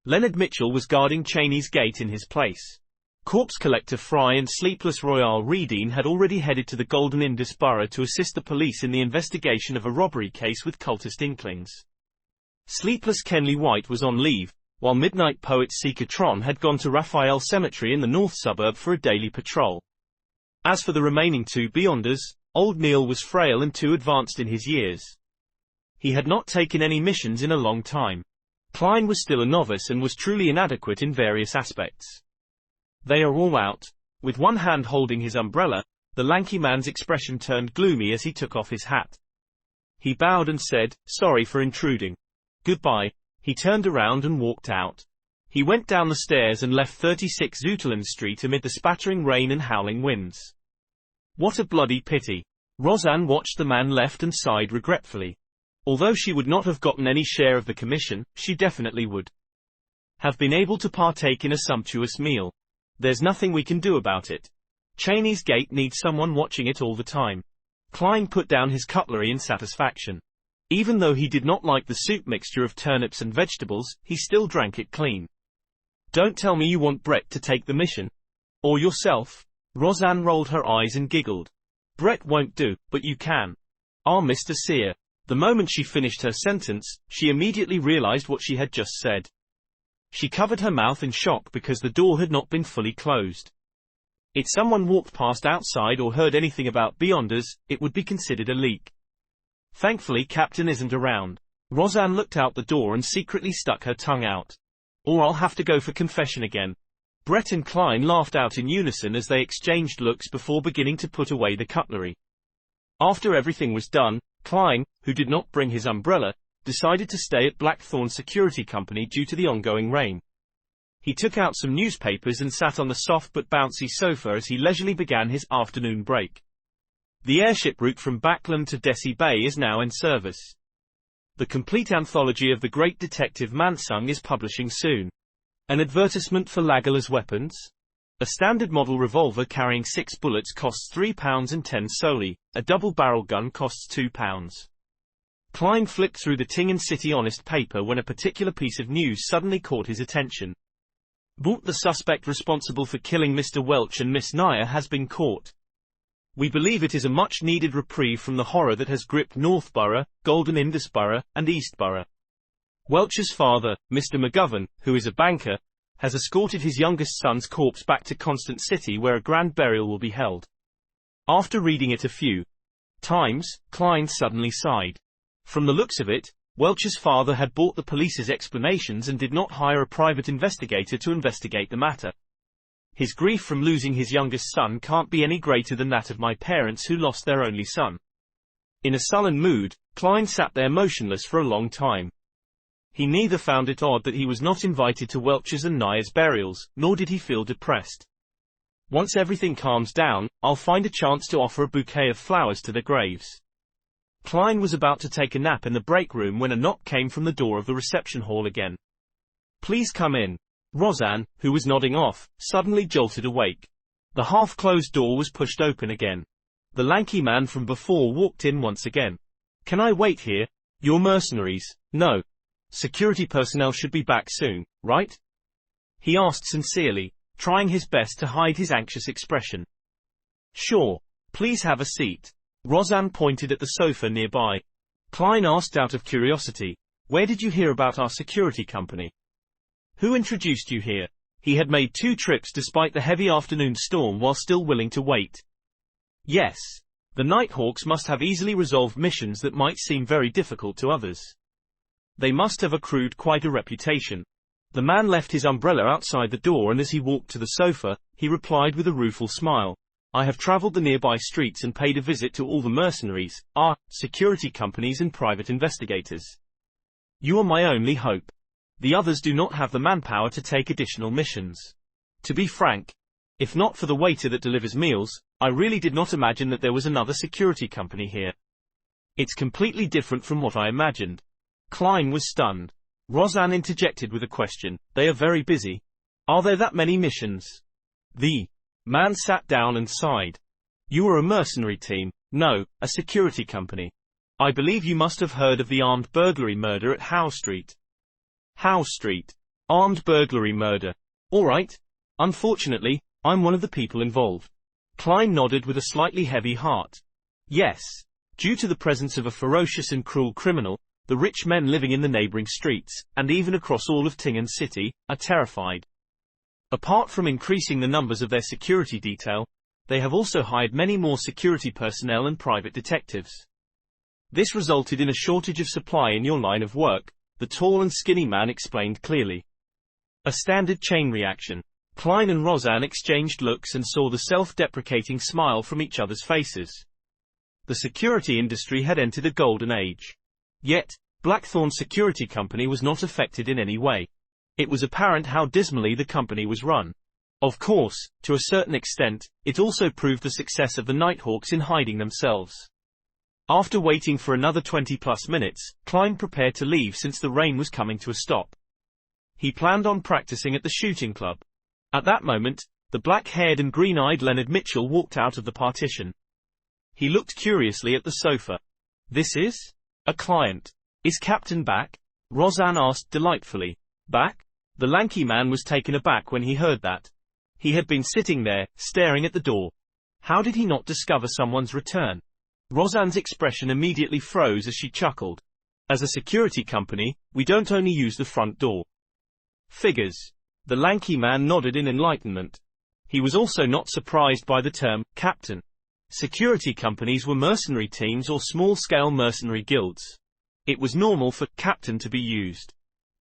Leonard Mitchell was guarding Cheney's gate in his place. Corpse collector Fry and sleepless Royale Reedine had already headed to the Golden Indus Borough to assist the police in the investigation of a robbery case with cultist inklings. Sleepless Kenley White was on leave, while midnight poet Seeker Tron had gone to Raphael Cemetery in the north suburb for a daily patrol. As for the remaining 2 Beyonders, Old Neil was frail and too advanced in his years. He had not taken any missions in a long time. Klein was still a novice and was truly inadequate in various aspects. They are all out. With one hand holding his umbrella, the lanky man's expression turned gloomy as he took off his hat. He bowed and said, "Sorry for intruding. Goodbye." He turned around and walked out. He went down the stairs and left 36 Zoutelan Street amid the spattering rain and howling winds. What a bloody pity. Roseanne watched the man left and sighed regretfully. Although she would not have gotten any share of the commission, she definitely would have been able to partake in a sumptuous meal. There's nothing we can do about it. Cheney's gate needs someone watching it all the time. Klein put down his cutlery in satisfaction. Even though he did not like the soup mixture of turnips and vegetables, he still drank it clean. Don't tell me you want Brett to take the mission. Or yourself? Roseanne rolled her eyes and giggled. Brett won't do, but you can. Ah, Mr. Sear. The moment she finished her sentence, she immediately realized what she had just said. She covered her mouth in shock because the door had not been fully closed. If someone walked past outside or heard anything about Beyonders, it would be considered a leak. Thankfully Captain isn't around. Roseanne looked out the door and secretly stuck her tongue out. Or I'll have to go for confession again. Brett and Klein laughed out in unison as they exchanged looks before beginning to put away the cutlery. After everything was done, Klein, who did not bring his umbrella, decided to stay at Blackthorn Security Company due to the ongoing rain. He took out some newspapers and sat on the soft but bouncy sofa as he leisurely began his afternoon break. The airship route from Backland to Desi Bay is now in service. The complete anthology of the great detective Mansung is publishing soon. An advertisement for Lagola's weapons? A standard model revolver carrying 6 bullets costs £3.10 solely, a double-barrel gun costs £2. Klein flipped through the Tingan City Honest paper when a particular piece of news suddenly caught his attention. The suspect responsible for killing Mr. Welch and Miss Nair has been caught. We believe it is a much-needed reprieve from the horror that has gripped Northborough, Golden Indus Borough, and Eastborough. Welch's father, Mr. McGovern, who is a banker, has escorted his youngest son's corpse back to Constant City where a grand burial will be held. After reading it a few times, Klein suddenly sighed. From the looks of it, Welch's father had bought the police's explanations and did not hire a private investigator to investigate the matter. His grief from losing his youngest son can't be any greater than that of my parents who lost their only son. In a sullen mood, Klein sat there motionless for a long time. He neither found it odd that he was not invited to Welch's and Nair's burials, nor did he feel depressed. Once everything calms down, I'll find a chance to offer a bouquet of flowers to their graves. Klein was about to take a nap in the break room when a knock came from the door of the reception hall again. Please come in. Roseanne, who was nodding off, suddenly jolted awake. The half-closed door was pushed open again. The lanky man from before walked in once again. Can I wait here? You're mercenaries. No. Security personnel should be back soon, right? He asked sincerely, trying his best to hide his anxious expression. Sure. Please have a seat. Roseanne pointed at the sofa nearby. Klein asked out of curiosity, where did you hear about our security company? Who introduced you here? He had made 2 trips despite the heavy afternoon storm while still willing to wait. Yes. The Nighthawks must have easily resolved missions that might seem very difficult to others. They must have accrued quite a reputation. The man left his umbrella outside the door and as he walked to the sofa, he replied with a rueful smile. I have traveled the nearby streets and paid a visit to all the mercenaries, security companies and private investigators. You are my only hope. The others do not have the manpower to take additional missions. To be frank, if not for the waiter that delivers meals, I really did not imagine that there was another security company here. It's completely different from what I imagined. Klein was stunned. Roseanne interjected with a question. They are very busy. Are there that many missions? The Man sat down and sighed. You are a mercenary team? No, a security company. I believe you must have heard of the armed burglary murder at Howe Street. Howe Street. Armed burglary murder. All right. Unfortunately, I'm one of the people involved. Klein nodded with a slightly heavy heart. Yes. Due to the presence of a ferocious and cruel criminal, the rich men living in the neighboring streets, and even across all of Tingen City, are terrified. Apart from increasing the numbers of their security detail, they have also hired many more security personnel and private detectives. This resulted in a shortage of supply in your line of work, the tall and skinny man explained clearly. A standard chain reaction. Klein and Roseanne exchanged looks and saw the self-deprecating smile from each other's faces. The security industry had entered a golden age. Yet, Blackthorn Security Company was not affected in any way. It was apparent how dismally the company was run. Of course, to a certain extent, it also proved the success of the Nighthawks in hiding themselves. After waiting for another 20+ minutes, Klein prepared to leave since the rain was coming to a stop. He planned on practicing at the shooting club. At that moment, the black-haired and green-eyed Leonard Mitchell walked out of the partition. He looked curiously at the sofa. This is? A client. Is Captain back? Roseanne asked delightfully. Back? The lanky man was taken aback when he heard that. He had been sitting there, staring at the door. How did he not discover someone's return? Roseanne's expression immediately froze as she chuckled. As a security company, we don't only use the front door. Figures. The lanky man nodded in enlightenment. He was also not surprised by the term, captain. Security companies were mercenary teams or small-scale mercenary guilds. It was normal for captain to be used.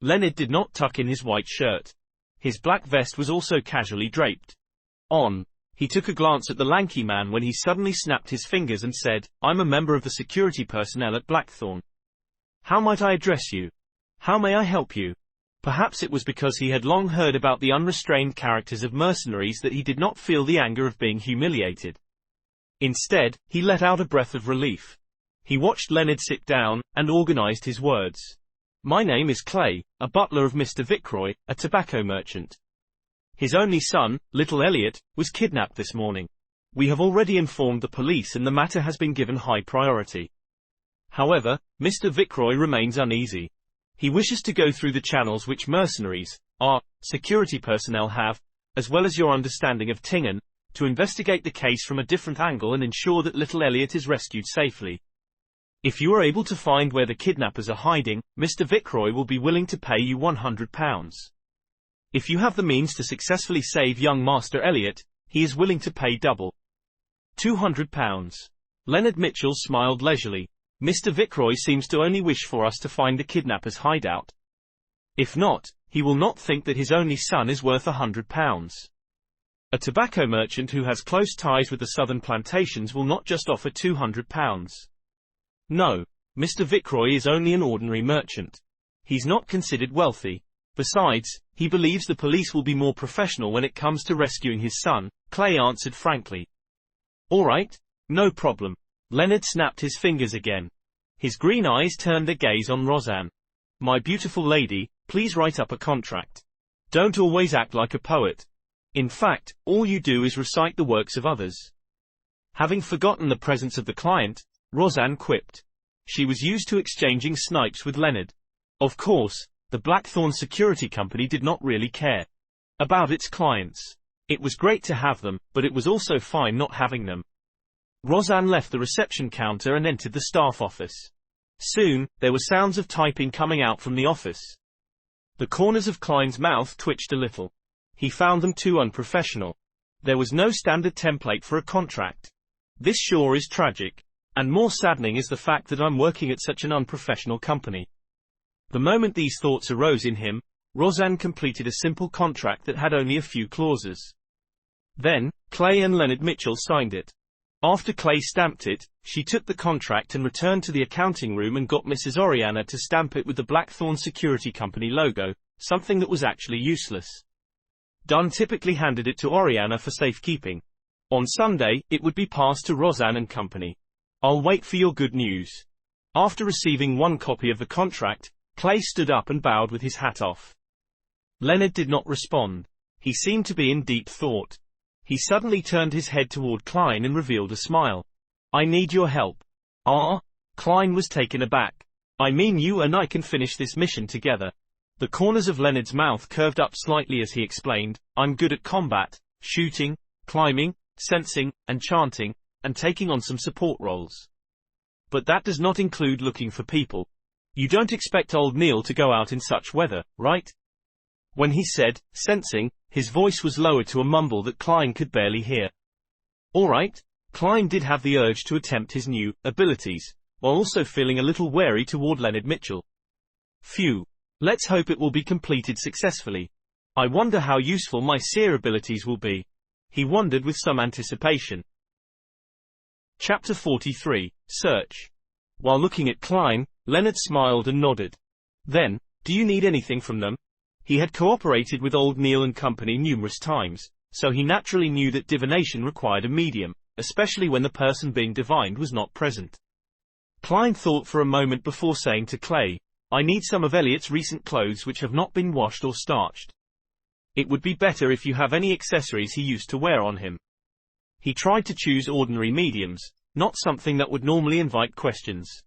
Leonard did not tuck in his white shirt. His black vest was also casually draped. He took a glance at the lanky man when he suddenly snapped his fingers and said, I'm a member of the security personnel at Blackthorn. How might I address you? How may I help you? Perhaps it was because he had long heard about the unrestrained characters of mercenaries that he did not feel the anger of being humiliated. Instead, he let out a breath of relief. He watched Leonard sit down, and organized his words. My name is Clay, a butler of Mr. Vicroy, a tobacco merchant. His only son, little Elliot, was kidnapped this morning. We have already informed the police and the matter has been given high priority. However, Mr. Vicroy remains uneasy. He wishes to go through the channels which mercenaries, our security personnel have, as well as your understanding of Tingen, to investigate the case from a different angle and ensure that little Elliot is rescued safely. If you are able to find where the kidnappers are hiding, Mr. Vicroy will be willing to pay you £100. If you have the means to successfully save young Master Elliot, he is willing to pay double. £200. Leonard Mitchell smiled leisurely. Mr. Vicroy seems to only wish for us to find the kidnappers' hideout. If not, he will not think that his only son is worth £100. A tobacco merchant who has close ties with the southern plantations will not just offer £200. No, Mr. Vicroy is only an ordinary merchant. He's not considered wealthy. Besides, he believes the police will be more professional when it comes to rescuing his son, Clay answered frankly. All right, no problem. Leonard snapped his fingers again. His green eyes turned their gaze on Roseanne. My beautiful lady, please write up a contract. Don't always act like a poet. In fact, all you do is recite the works of others. Having forgotten the presence of the client, Roseanne quipped. She was used to exchanging snipes with Leonard. Of course, the Blackthorn Security Company did not really care about its clients. It was great to have them, but it was also fine not having them. Roseanne left the reception counter and entered the staff office. Soon, there were sounds of typing coming out from the office. The corners of Klein's mouth twitched a little. He found them too unprofessional. There was no standard template for a contract. This sure is tragic. And more saddening is the fact that I'm working at such an unprofessional company. The moment these thoughts arose in him, Roseanne completed a simple contract that had only a few clauses. Then, Clay and Leonard Mitchell signed it. After Clay stamped it, she took the contract and returned to the accounting room and got Mrs. Oriana to stamp it with the Blackthorn Security Company logo, something that was actually useless. Dunn typically handed it to Oriana for safekeeping. On Sunday, it would be passed to Roseanne and Company. I'll wait for your good news. After receiving one copy of the contract, Clay stood up and bowed with his hat off. Leonard did not respond. He seemed to be in deep thought. He suddenly turned his head toward Klein and revealed a smile. "I need your help." "Ah?" Klein was taken aback. "I mean you and I can finish this mission together." The corners of Leonard's mouth curved up slightly as he explained, "I'm good at combat, shooting, climbing, sensing, and chanting, and taking on some support roles. But that does not include looking for people. You don't expect old Neil to go out in such weather, right?" When he said, sensing, his voice was lowered to a mumble that Klein could barely hear. All right. Klein did have the urge to attempt his new abilities, while also feeling a little wary toward Leonard Mitchell. Phew. Let's hope it will be completed successfully. I wonder how useful my seer abilities will be. He wondered with some anticipation. Chapter 43, Search. While looking at Klein, Leonard smiled and nodded. Then, "Do you need anything from them?" He had cooperated with old Neil and company numerous times, so he naturally knew that divination required a medium, especially when the person being divined was not present. Klein thought for a moment before saying to Clay, "I need some of Elliot's recent clothes which have not been washed or starched. It would be better if you have any accessories he used to wear on him." He tried to choose ordinary mediums, not something that would normally invite questions.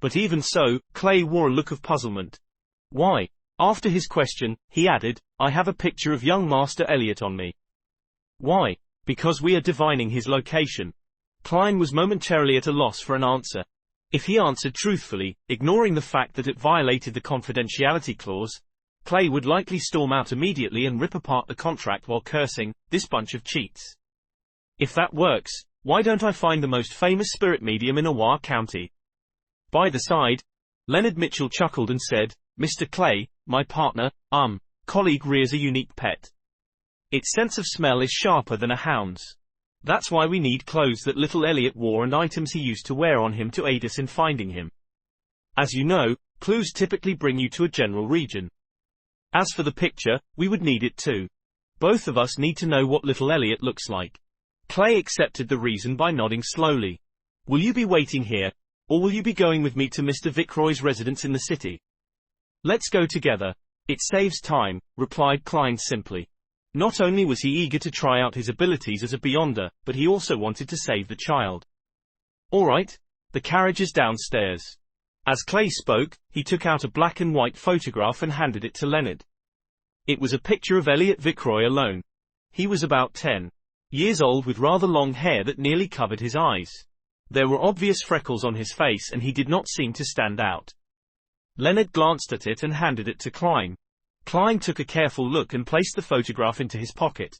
But even so, Clay wore a look of puzzlement. "Why?" After his question, he added, "I have a picture of young Master Elliot on me." "Why?" "Because we are divining his location." Klein was momentarily at a loss for an answer. If he answered truthfully, ignoring the fact that it violated the confidentiality clause, Clay would likely storm out immediately and rip apart the contract while cursing, "This bunch of cheats." If that works, why don't I find the most famous spirit medium in Awar County? By the side, Leonard Mitchell chuckled and said, "Mr. Clay, my partner, colleague rears a unique pet. Its sense of smell is sharper than a hound's. That's why we need clothes that little Elliot wore and items he used to wear on him to aid us in finding him. As you know, clues typically bring you to a general region. As for the picture, we would need it too. Both of us need to know what little Elliot looks like." Clay accepted the reason by nodding slowly. "Will you be waiting here, or will you be going with me to Mr. Vicroy's residence in the city?" "Let's go together. It saves time," replied Klein simply. Not only was he eager to try out his abilities as a beyonder, but he also wanted to save the child. "All right. The carriage is downstairs." As Clay spoke, he took out a black and white photograph and handed it to Leonard. It was a picture of Elliot Vicroy alone. He was about 10 years old with rather long hair that nearly covered his eyes. There were obvious freckles on his face and he did not seem to stand out. Leonard glanced at it and handed it to Klein. Klein took a careful look and placed the photograph into his pocket.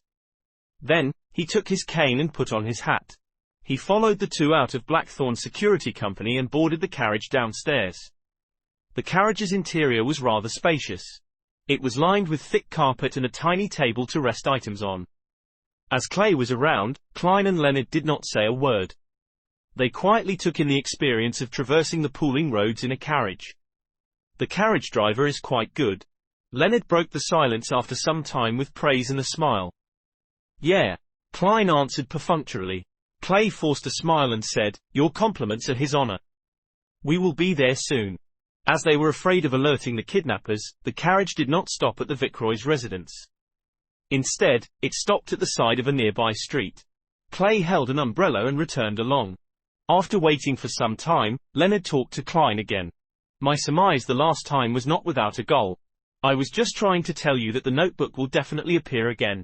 Then, he took his cane and put on his hat. He followed the two out of Blackthorn Security Company and boarded the carriage downstairs. The carriage's interior was rather spacious. It was lined with thick carpet and a tiny table to rest items on. As Clay was around, Klein and Leonard did not say a word. They quietly took in the experience of traversing the pooling roads in a carriage. "The carriage driver is quite good." Leonard broke the silence after some time with praise and a smile. "Yeah," Klein answered perfunctorily. Clay forced a smile and said, "Your compliments are his honor. We will be there soon." As they were afraid of alerting the kidnappers, the carriage did not stop at the Vicroy's residence. Instead, it stopped at the side of a nearby street. Clay held an umbrella and returned along. After waiting for some time, Leonard talked to Klein again. "My surmise the last time was not without a goal. I was just trying to tell you that the notebook will definitely appear again.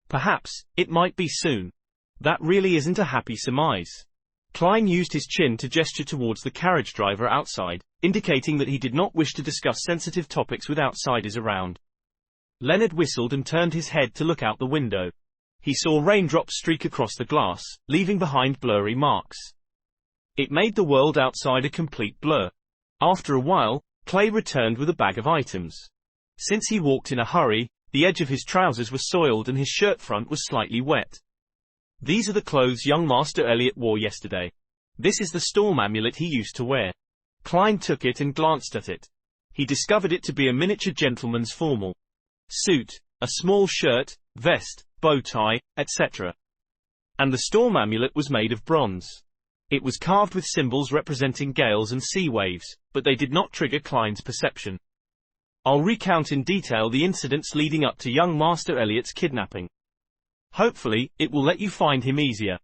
Perhaps, it might be soon. That really isn't a happy surmise." Klein used his chin to gesture towards the carriage driver outside, indicating that he did not wish to discuss sensitive topics with outsiders around. Leonard whistled and turned his head to look out the window. He saw raindrops streak across the glass, leaving behind blurry marks. It made the world outside a complete blur. After a while, Clay returned with a bag of items. Since he walked in a hurry, the edge of his trousers was soiled and his shirt front was slightly wet. "These are the clothes young Master Elliot wore yesterday. This is the storm amulet he used to wear." Klein took it and glanced at it. He discovered it to be a miniature gentleman's formal suit, a small shirt, vest, bow tie, etc. And the storm amulet was made of bronze. It was carved with symbols representing gales and sea waves, but they did not trigger Klein's perception. "I'll recount in detail the incidents leading up to young Master Elliot's kidnapping. Hopefully, it will let you find him easier.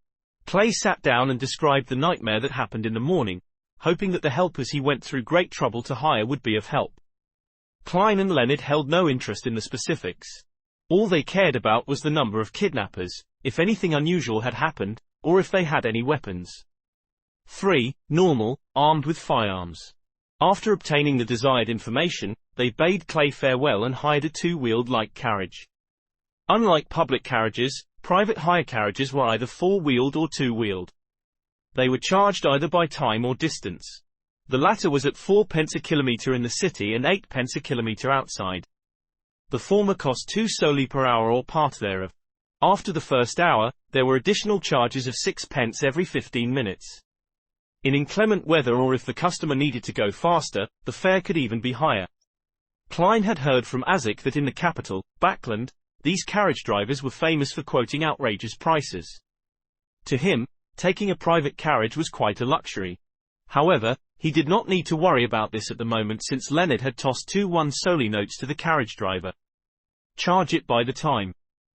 Clay sat down and described the nightmare that happened in the morning, hoping that the helpers he went through great trouble to hire would be of help. Klein and Leonard held no interest in the specifics. All they cared about was the number of kidnappers, if anything unusual had happened, or if they had any weapons. 3. Normal, armed with firearms. After obtaining the desired information, they bade Clay farewell and hired a two-wheeled light carriage. Unlike public carriages, private hire carriages were either four-wheeled or two-wheeled. They were charged either by time or distance. The latter was at 4 pence a kilometre in the city and 8 pence a kilometre outside. The former cost 2 soldi per hour or part thereof. After the first hour, there were additional charges of 6 pence every 15 minutes. In inclement weather or if the customer needed to go faster, the fare could even be higher. Klein had heard from Isaac that in the capital, Backland, these carriage drivers were famous for quoting outrageous prices. To him, taking a private carriage was quite a luxury. However, he did not need to worry about this at the moment since Leonard had tossed 2 1 soldi notes to the carriage driver. Charge it by the time.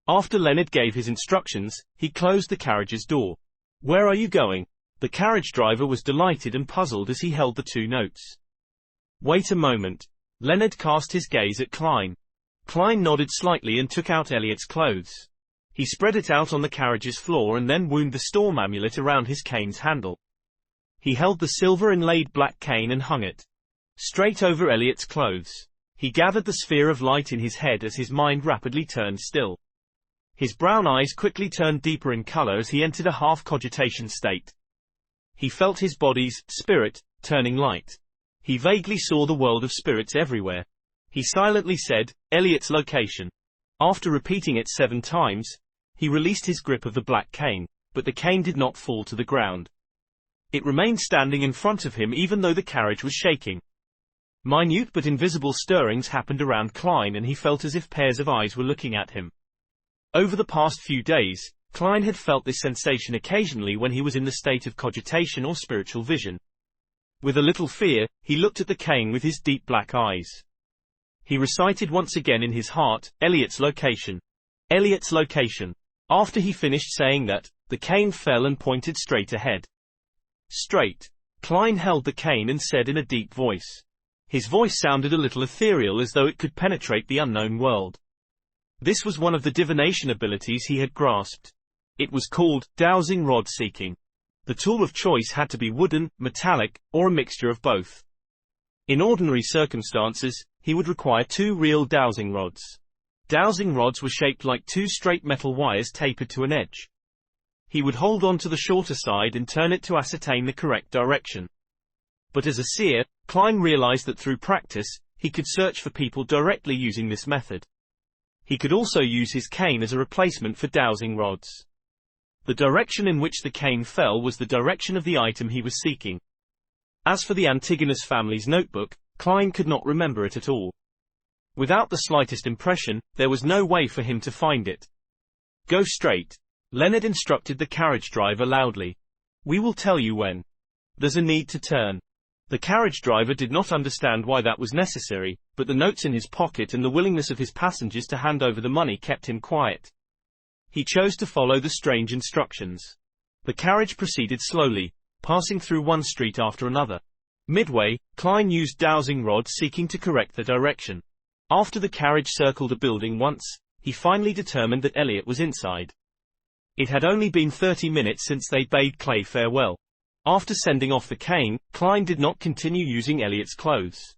After Leonard gave his instructions, he closed the carriage's door. Where are you going? The carriage driver was delighted and puzzled as he held the 2 notes. Wait a moment. Leonard cast his gaze at Klein. Klein nodded slightly and took out Elliot's clothes. He spread it out on the carriage's floor and then wound the storm amulet around his cane's handle. He held the silver inlaid black cane and hung it straight over Elliot's clothes. He gathered the sphere of light in his head as his mind rapidly turned still. His brown eyes quickly turned deeper in color as he entered a half-cogitation state. He felt his body's spirit turning light. He vaguely saw the world of spirits everywhere. He silently said, Elliot's location. After repeating it 7 times, he released his grip of the black cane, but the cane did not fall to the ground. It remained standing in front of him even though the carriage was shaking. Minute but invisible stirrings happened around Klein and he felt as if pairs of eyes were looking at him. Over the past few days, Klein had felt this sensation occasionally when he was in the state of cogitation or spiritual vision. With a little fear, he looked at the cane with his deep black eyes. He recited once again in his heart, Elliot's location. Elliot's location. After he finished saying that, the cane fell and pointed straight ahead. Straight. Klein held the cane and said in a deep voice. His voice sounded a little ethereal as though it could penetrate the unknown world. This was one of the divination abilities he had grasped. It was called dowsing rod seeking. The tool of choice had to be wooden, metallic, or a mixture of both. In ordinary circumstances, he would require 2 real dowsing rods. Dowsing rods were shaped like 2 straight metal wires tapered to an edge. He would hold on to the shorter side and turn it to ascertain the correct direction. But as a seer, Klein realized that through practice, he could search for people directly using this method. He could also use his cane as a replacement for dowsing rods. The direction in which the cane fell was the direction of the item he was seeking. As for the Antigonus family's notebook, Klein could not remember it at all. Without the slightest impression, there was no way for him to find it. Go straight. Leonard instructed the carriage driver loudly. We will tell you when. There's a need to turn. The carriage driver did not understand why that was necessary, but the notes in his pocket and the willingness of his passengers to hand over the money kept him quiet. He chose to follow the strange instructions. The carriage proceeded slowly, passing through one street after another. Midway, Klein used dowsing rod seeking to correct the direction. After the carriage circled a building once, he finally determined that Elliot was inside. It had only been 30 minutes since they bade Clay farewell. After sending off the cane, Klein did not continue using Elliot's clothes.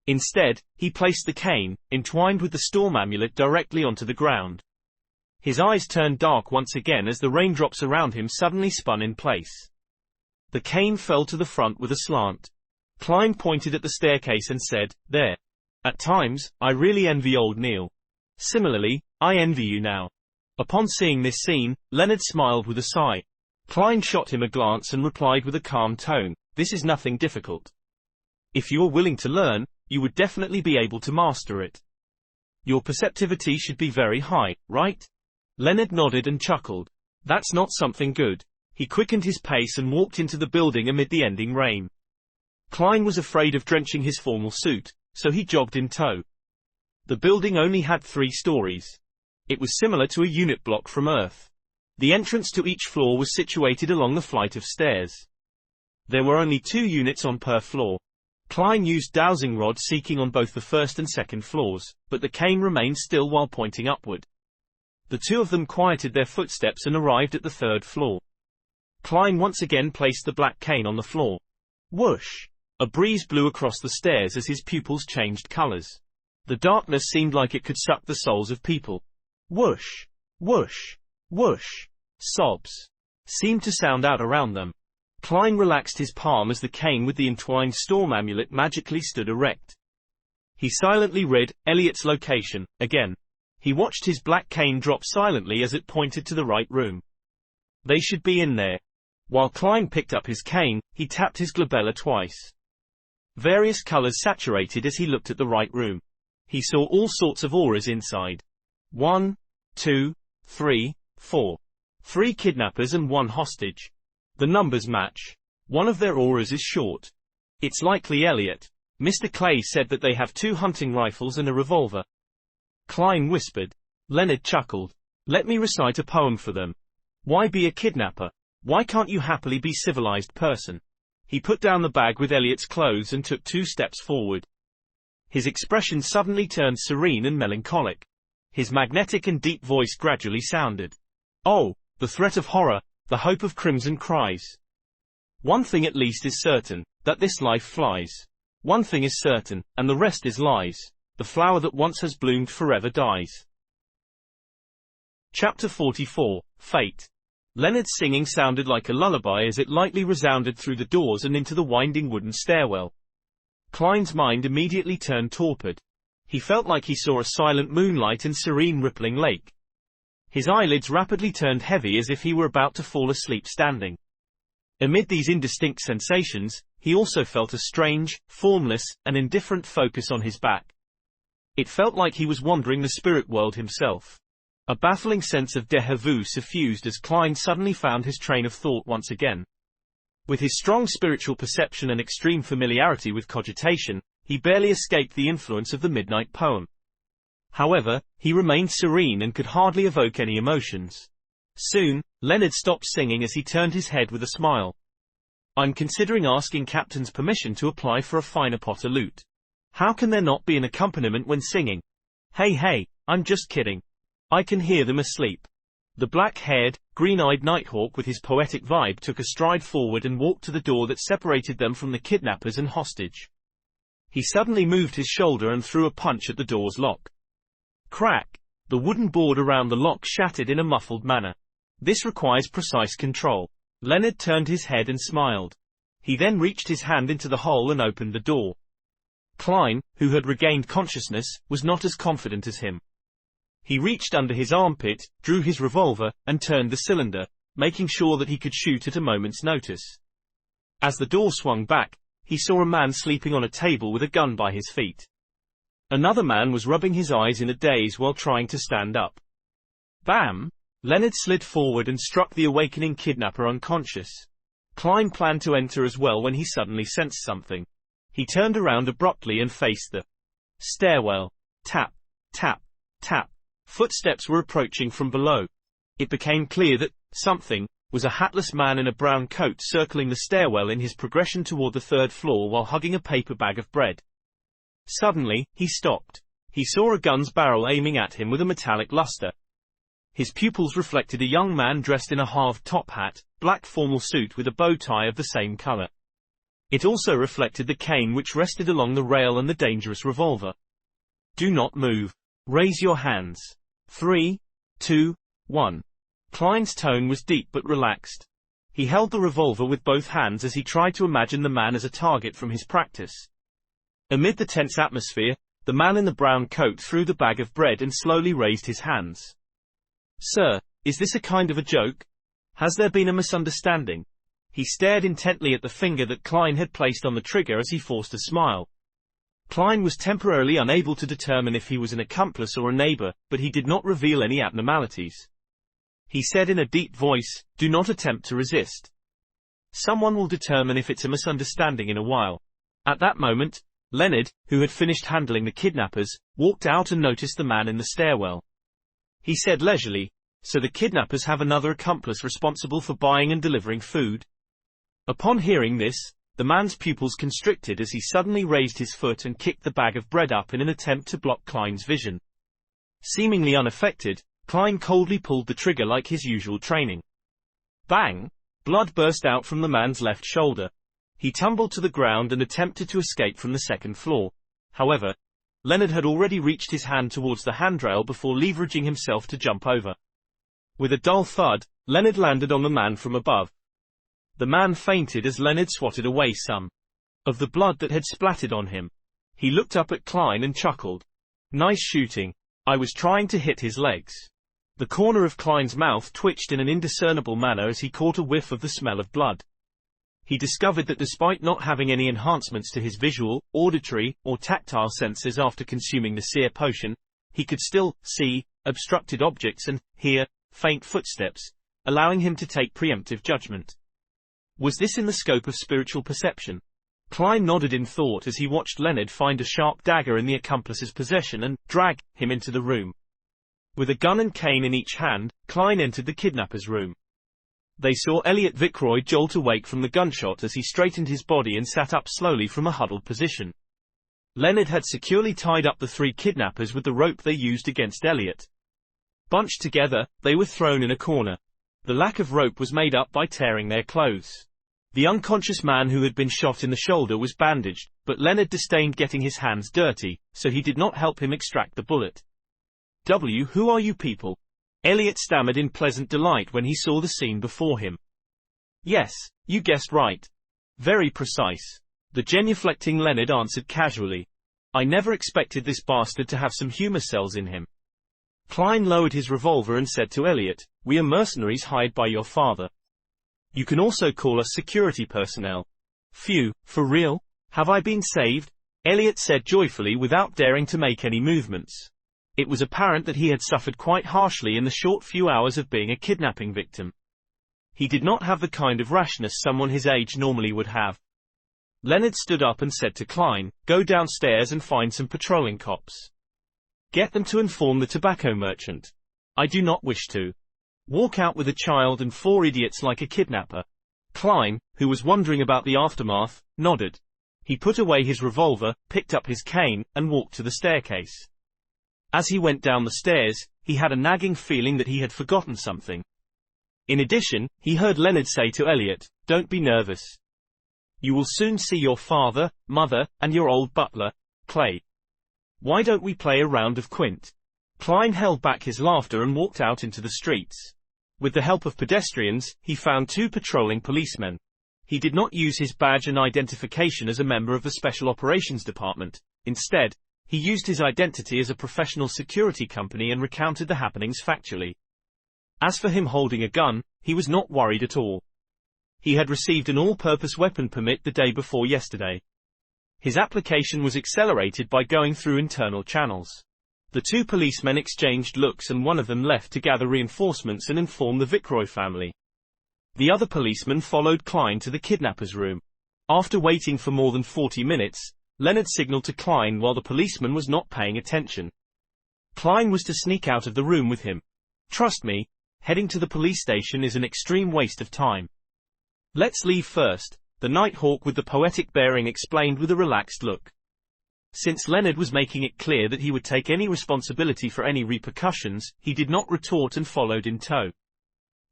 Instead, he placed the cane, entwined with the storm amulet, directly onto the ground. His eyes turned dark once again as the raindrops around him suddenly spun in place. The cane fell to the front with a slant. Klein pointed at the staircase and said, There. At times, I really envy old Neil. Similarly, I envy you now. Upon seeing this scene, Leonard smiled with a sigh. Klein shot him a glance and replied with a calm tone, This is nothing difficult. If you are willing to learn, you would definitely be able to master it. Your perceptivity should be very high, right? Leonard nodded and chuckled. That's not something good. He quickened his pace and walked into the building amid the ending rain. Klein was afraid of drenching his formal suit, so he jogged in tow. The building only had 3 stories. It was similar to a unit block from Earth. The entrance to each floor was situated along the flight of stairs. There were only 2 units on per floor. Klein used dowsing rods seeking on both the first and second floors, but the cane remained still while pointing upward. The 2 of them quieted their footsteps and arrived at the 3rd floor. Klein once again placed the black cane on the floor. Whoosh! A breeze blew across the stairs as his pupils changed colors. The darkness seemed like it could suck the souls of people. Whoosh! Whoosh! Whoosh! Sobs seemed to sound out around them. Klein relaxed his palm as the cane with the entwined storm amulet magically stood erect. He silently read Elliot's location again. He watched his black cane drop silently as it pointed to the right room. They should be in there. While Klein picked up his cane, he tapped his glabella twice. Various colors saturated as he looked at the right room. He saw all sorts of auras inside. 1, 2, 3, 4. 3 kidnappers and 1 hostage. The numbers match. One of their auras is short. It's likely Elliot. Mr. Clay said that they have 2 hunting rifles and a revolver. Klein whispered. Leonard chuckled. Let me recite a poem for them. Why be a kidnapper? Why can't you happily be civilized person? He put down the bag with Elliot's clothes and took 2 steps forward. His expression suddenly turned serene and melancholic. His magnetic and deep voice gradually sounded. Oh, the threat of horror, the hope of crimson cries. One thing at least is certain, that this life flies. One thing is certain, and the rest is lies. The flower that once has bloomed forever dies. Chapter 44, Fate. Leonard's singing sounded like a lullaby as it lightly resounded through the doors and into the winding wooden stairwell. Klein's mind immediately turned torpid. He felt like he saw a silent moonlight and serene rippling lake. His eyelids rapidly turned heavy as if he were about to fall asleep standing. Amid these indistinct sensations, he also felt a strange, formless, and indifferent focus on his back. It felt like he was wandering the spirit world himself. A baffling sense of déjà vu suffused as Klein suddenly found his train of thought once again. With his strong spiritual perception and extreme familiarity with cogitation, he barely escaped the influence of the midnight poem. However, he remained serene and could hardly evoke any emotions. Soon, Leonard stopped singing as he turned his head with a smile. I'm considering asking Captain's permission to apply for a finer pot of lute. How can there not be an accompaniment when singing? Hey, I'm just kidding. I can hear them asleep. The black-haired, green-eyed Nighthawk with his poetic vibe took a stride forward and walked to the door that separated them from the kidnappers and hostage. He suddenly moved his shoulder and threw a punch at the door's lock. Crack! The wooden board around the lock shattered in a muffled manner. This requires precise control. Leonard turned his head and smiled. He then reached his hand into the hole and opened the door. Klein, who had regained consciousness, was not as confident as him. He reached under his armpit, drew his revolver, and turned the cylinder, making sure that he could shoot at a moment's notice. As the door swung back, he saw a man sleeping on a table with a gun by his feet. Another man was rubbing his eyes in a daze while trying to stand up. Bam! Leonard slid forward and struck the awakening kidnapper unconscious. Klein planned to enter as well when he suddenly sensed something. He turned around abruptly and faced the stairwell. Tap, tap, tap. Footsteps were approaching from below. It became clear that something was a hatless man in a brown coat circling the stairwell in his progression toward the 3rd floor while hugging a paper bag of bread. Suddenly, he stopped. He saw a gun's barrel aiming at him with a metallic luster. His pupils reflected a young man dressed in a halved top hat, black formal suit with a bow tie of the same color. It also reflected the cane which rested along the rail and the dangerous revolver. Do not move. Raise your hands. 3, 2, 1. Klein's tone was deep but relaxed. He held the revolver with both hands as he tried to imagine the man as a target from his practice. Amid the tense atmosphere, the man in the brown coat threw the bag of bread and slowly raised his hands. Sir, is this a kind of a joke? Has there been a misunderstanding? He stared intently at the finger that Klein had placed on the trigger as he forced a smile. Klein was temporarily unable to determine if he was an accomplice or a neighbor, but he did not reveal any abnormalities. He said in a deep voice, do not attempt to resist. Someone will determine if it's a misunderstanding in a while. At that moment, Leonard, who had finished handling the kidnappers, walked out and noticed the man in the stairwell. he said leisurely. So the kidnappers have another accomplice responsible for buying and delivering food? Upon hearing this, the man's pupils constricted as he suddenly raised his foot and kicked the bag of bread up in an attempt to block Klein's vision. Seemingly unaffected, Klein coldly pulled the trigger like his usual training. Bang! Blood burst out from the man's left shoulder. He tumbled to the ground and attempted to escape from the second floor. However, Leonard had already reached his hand towards the handrail before leveraging himself to jump over. With a dull thud, Leonard landed on the man from above. The man fainted as Leonard swatted away some of the blood that had splattered on him. He looked up at Klein and chuckled. Nice shooting. I was trying to hit his legs. The corner of Klein's mouth twitched in an indiscernible manner as he caught a whiff of the smell of blood. He discovered that despite not having any enhancements to his visual, auditory, or tactile senses after consuming the seer potion, he could still see obstructed objects and hear faint footsteps, allowing him to take preemptive judgment. Was this in the scope of spiritual perception? Klein nodded in thought as he watched Leonard find a sharp dagger in the accomplice's possession and drag him into the room. With a gun and cane in each hand, Klein entered the kidnapper's room. They saw Elliot Vickroy jolt awake from the gunshot as he straightened his body and sat up slowly from a huddled position. Leonard had securely tied up the three kidnappers with the rope they used against Elliot. Bunched together, they were thrown in a corner. The lack of rope was made up by tearing their clothes. The unconscious man who had been shot in the shoulder was bandaged, but Leonard disdained getting his hands dirty, so he did not help him extract the bullet. Who are you people? Elliot stammered in pleasant delight when he saw the scene before him. Yes, you guessed right. Very precise. The genuflecting Leonard answered casually. I never expected this bastard to have some humor cells in him. Klein lowered his revolver and said to Elliot, we are mercenaries hired by your father. You can also call us security personnel. Phew, for real? Have I been saved? Elliot said joyfully without daring to make any movements. It was apparent that he had suffered quite harshly in the short few hours of being a kidnapping victim. He did not have the kind of rashness someone his age normally would have. Leonard stood up and said to Klein, go downstairs and find some patrolling cops. Get them to inform the tobacco merchant. I do not wish to walk out with a child and 4 idiots like a kidnapper. Klein, who was wondering about the aftermath, nodded. He put away his revolver, picked up his cane, and walked to the staircase. As he went down the stairs, he had a nagging feeling that he had forgotten something. In addition, he heard Leonard say to Elliot, don't be nervous. You will soon see your father, mother, and your old butler, Clay. Why don't we play a round of quint? Klein held back his laughter and walked out into the streets. With the help of pedestrians, he found 2 patrolling policemen. He did not use his badge and identification as a member of the Special Operations Department. Instead, he used his identity as a professional security company and recounted the happenings factually. As for him holding a gun, he was not worried at all. He had received an all-purpose weapon permit the day before yesterday. His application was accelerated by going through internal channels. The 2 policemen exchanged looks and one of them left to gather reinforcements and inform the Vickroy family. The other policeman followed Klein to the kidnapper's room. After waiting for more than 40 minutes, Leonard signaled to Klein while the policeman was not paying attention. Klein was to sneak out of the room with him. Trust me, heading to the police station is an extreme waste of time. Let's leave first, the Nighthawk with the poetic bearing explained with a relaxed look. Since Leonard was making it clear that he would take any responsibility for any repercussions, he did not retort and followed in tow.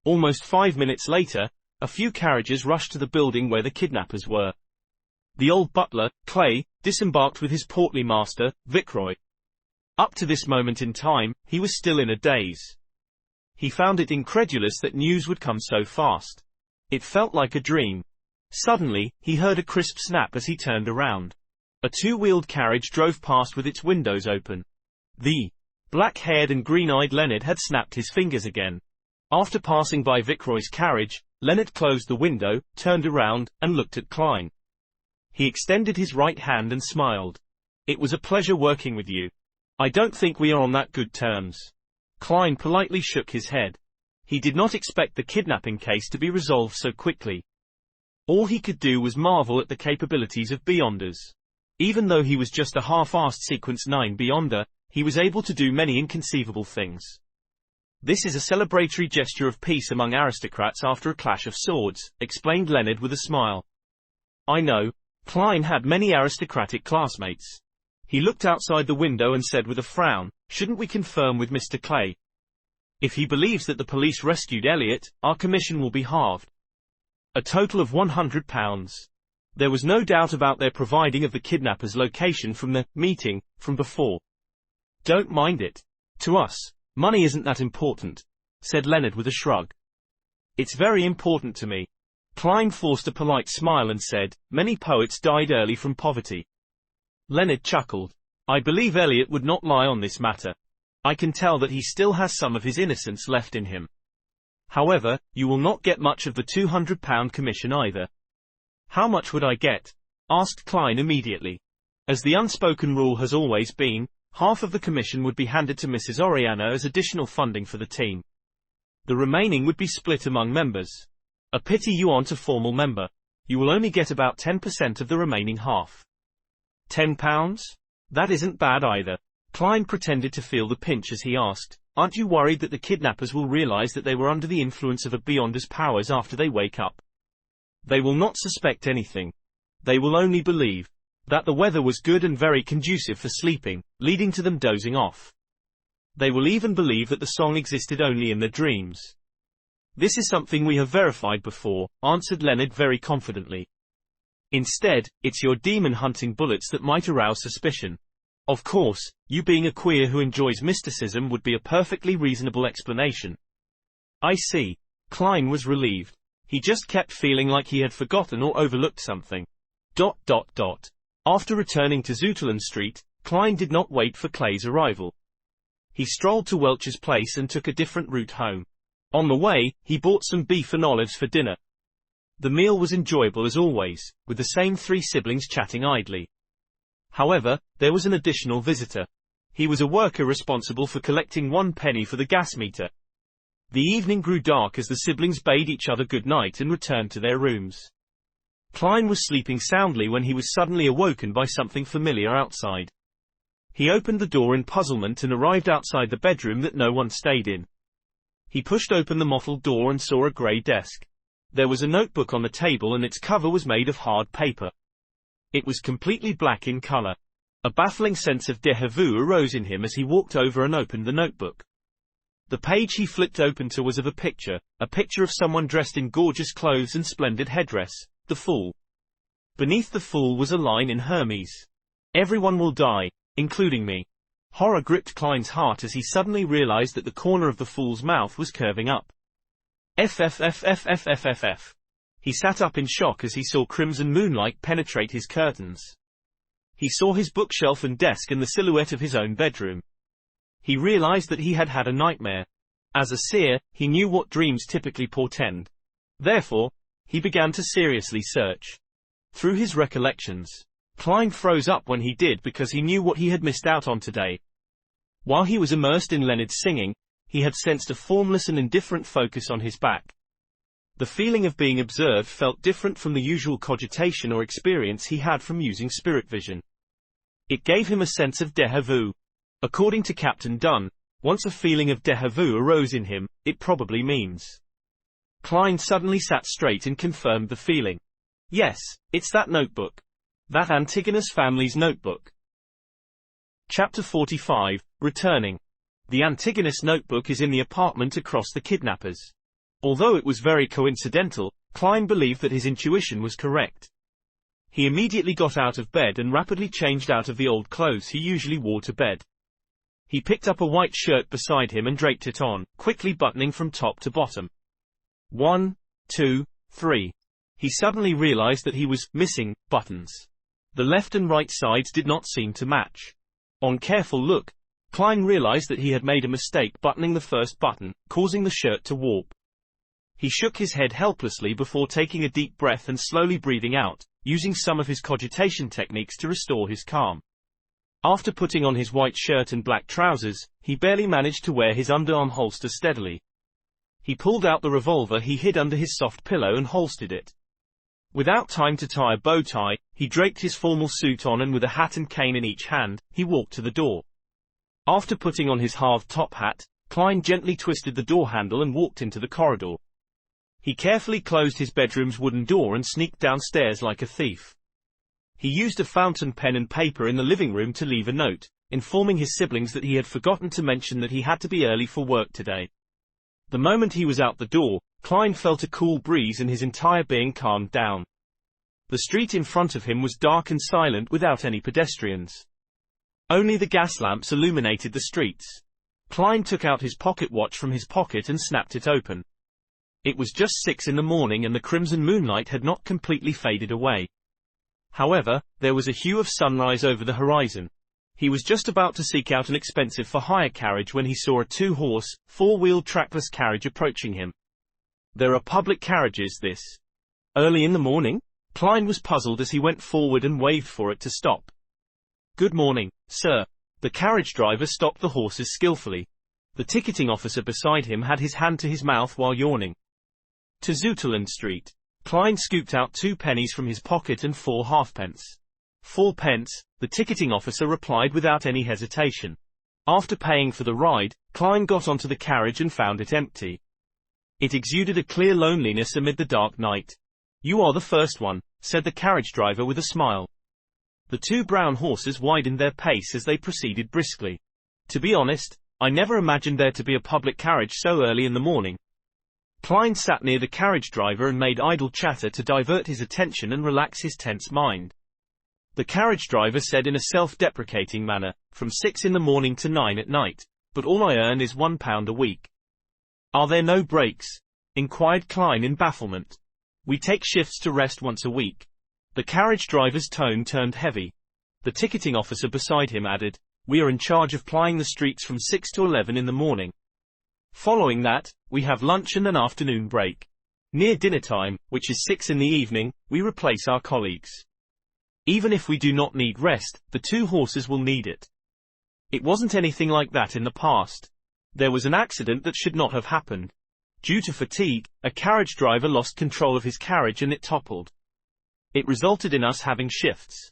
Almost 5 minutes later, a few carriages rushed to the building where the kidnappers were. The old butler, Clay, disembarked with his portly master, Vickroy. Up to this moment in time, he was still in a daze. He found it incredulous that news would come so fast. It felt like a dream. Suddenly, he heard a crisp snap as he turned around. A 2-wheeled carriage drove past with its windows open. The black-haired and green-eyed Leonard had snapped his fingers again. After passing by Vickroy's carriage, Leonard closed the window, turned around, and looked at Klein. He extended his right hand and smiled. It was a pleasure working with you. I don't think we are on that good terms. Klein politely shook his head. He did not expect the kidnapping case to be resolved so quickly. All he could do was marvel at the capabilities of Beyonders. Even though he was just a half-assed Sequence 9 Beyonder, he was able to do many inconceivable things. This is a celebratory gesture of peace among aristocrats after a clash of swords, explained Leonard with a smile. I know. Klein had many aristocratic classmates. He looked outside the window and said with a frown, shouldn't we confirm with Mr. Clay? If he believes that the police rescued Elliot, our commission will be halved. A total of £100. There was no doubt about their providing of the kidnapper's location from the meeting from before. Don't mind it. To us, money isn't that important, said Leonard with a shrug. It's very important to me. Klein forced a polite smile and said, many poets died early from poverty. Leonard chuckled. I believe Elliot would not lie on this matter. I can tell that he still has some of his innocence left in him. However, you will not get much of the £200 commission either. How much would I get? Asked Klein immediately. As the unspoken rule has always been, half of the commission would be handed to Mrs. Oriana as additional funding for the team. The remaining would be split among members. A pity you aren't a formal member. You will only get about 10% of the remaining half. £10? That isn't bad either. Klein pretended to feel the pinch as he asked, aren't you worried that the kidnappers will realize that they were under the influence of a Beyonder's powers after they wake up? They will not suspect anything. They will only believe that the weather was good and very conducive for sleeping, leading to them dozing off. They will even believe that the song existed only in their dreams. This is something we have verified before, answered Leonard very confidently. Instead, it's your demon-hunting bullets that might arouse suspicion. Of course, you being a queer who enjoys mysticism would be a perfectly reasonable explanation. I see. Klein was relieved. He just kept feeling like he had forgotten or overlooked something. After returning to Zutelen Street, Klein did not wait for Clay's arrival. He strolled to Welch's place and took a different route home. On the way, he bought some beef and olives for dinner. The meal was enjoyable as always, with the same three siblings chatting idly. However, there was an additional visitor. He was a worker responsible for collecting 1 penny for the gas meter. The evening grew dark as the siblings bade each other good night and returned to their rooms. Klein was sleeping soundly when he was suddenly awoken by something familiar outside. He opened the door in puzzlement and arrived outside the bedroom that no one stayed in. He pushed open the mottled door and saw a grey desk. There was a notebook on the table and its cover was made of hard paper. It was completely black in color. A baffling sense of déjà vu arose in him as he walked over and opened the notebook. The page he flipped open to was of a picture of someone dressed in gorgeous clothes and splendid headdress, the Fool. Beneath the Fool was a line in Hermes. Everyone will die, including me. Horror gripped Klein's heart as he suddenly realized that the corner of the Fool's mouth was curving up. FFFFFFFF. He sat up in shock as he saw crimson moonlight penetrate his curtains. He saw his bookshelf and desk and the silhouette of his own bedroom. He realized that he had had a nightmare. As a seer, he knew what dreams typically portend. Therefore, he began to seriously search through his recollections. Klein froze up when he did because he knew what he had missed out on today. While he was immersed in Leonard's singing, he had sensed a formless and indifferent focus on his back. The feeling of being observed felt different from the usual cogitation or experience he had from using spirit vision. It gave him a sense of déjà vu. According to Captain Dunn, once a feeling of déjà vu arose in him, it probably means. Klein suddenly sat straight and confirmed the feeling. Yes, it's that notebook. That Antigonus family's notebook. Chapter 45, Returning. The Antigonus notebook is in the apartment across the kidnappers. Although it was very coincidental, Klein believed that his intuition was correct. He immediately got out of bed and rapidly changed out of the old clothes he usually wore to bed. He picked up a white shirt beside him and draped it on, quickly buttoning from top to bottom. 1, 2, 3. He suddenly realized that he was missing buttons. The left and right sides did not seem to match. On careful look, Klein realized that he had made a mistake buttoning the first button, causing the shirt to warp. He shook his head helplessly before taking a deep breath and slowly breathing out, using some of his cogitation techniques to restore his calm. After putting on his white shirt and black trousers, he barely managed to wear his underarm holster steadily. He pulled out the revolver he hid under his soft pillow and holstered it. Without time to tie a bow tie, he draped his formal suit on and with a hat and cane in each hand, he walked to the door. After putting on his halved top hat, Klein gently twisted the door handle and walked into the corridor. He carefully closed his bedroom's wooden door and sneaked downstairs like a thief. He used a fountain pen and paper in the living room to leave a note, informing his siblings that he had forgotten to mention that he had to be early for work today. The moment he was out the door, Klein felt a cool breeze and his entire being calmed down. The street in front of him was dark and silent without any pedestrians. Only the gas lamps illuminated the streets. Klein took out his pocket watch from his pocket and snapped it open. It was just 6 in the morning and the crimson moonlight had not completely faded away. However, there was a hue of sunrise over the horizon. He was just about to seek out an expensive for-hire carriage when he saw a 2-horse, 4-wheeled trackless carriage approaching him. There are public carriages this early in the morning? Klein was puzzled as he went forward and waved for it to stop. Good morning, sir. The carriage driver stopped the horses skillfully. The ticketing officer beside him had his hand to his mouth while yawning. To Zouteland Street. Klein scooped out 2 pennies from his pocket and 4 halfpence. 4 pence, the ticketing officer replied without any hesitation. After paying for the ride, Klein got onto the carriage and found it empty. It exuded a clear loneliness amid the dark night. You are the first one, said the carriage driver with a smile. The 2 brown horses widened their pace as they proceeded briskly. To be honest, I never imagined there to be a public carriage so early in the morning. Klein sat near the carriage driver and made idle chatter to divert his attention and relax his tense mind. The carriage driver said in a self-deprecating manner, from 6 in the morning to 9 at night, but all I earn is £1 a week. Are there no breaks? Inquired Klein in bafflement. We take shifts to rest once a week. The carriage driver's tone turned heavy. The ticketing officer beside him added, we are in charge of plying the streets from 6 to 11 in the morning. Following that, we have lunch and an afternoon break. Near dinner time, which is 6 in the evening, we replace our colleagues. Even if we do not need rest, the 2 horses will need it. It wasn't anything like that in the past. There was an accident that should not have happened. Due to fatigue, a carriage driver lost control of his carriage and it toppled. It resulted in us having shifts.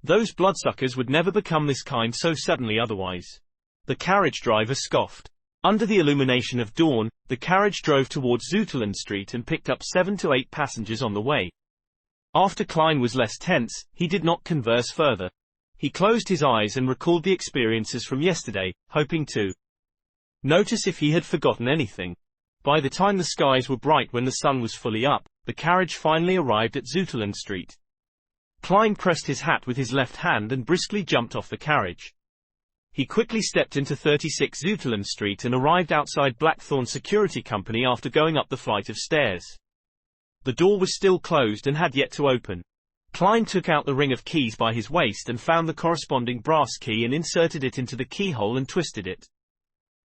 Those bloodsuckers would never become this kind so suddenly otherwise. The carriage driver scoffed. Under the illumination of dawn, the carriage drove towards Zouteland Street and picked up 7 to 8 passengers on the way. After Klein was less tense, he did not converse further. He closed his eyes and recalled the experiences from yesterday, hoping to notice if he had forgotten anything. By the time the skies were bright when the sun was fully up, the carriage finally arrived at Zouteland Street. Klein pressed his hat with his left hand and briskly jumped off the carriage. He quickly stepped into 36 Zouteland Street and arrived outside Blackthorn Security Company after going up the flight of stairs. The door was still closed and had yet to open. Klein took out the ring of keys by his waist and found the corresponding brass key and inserted it into the keyhole and twisted it.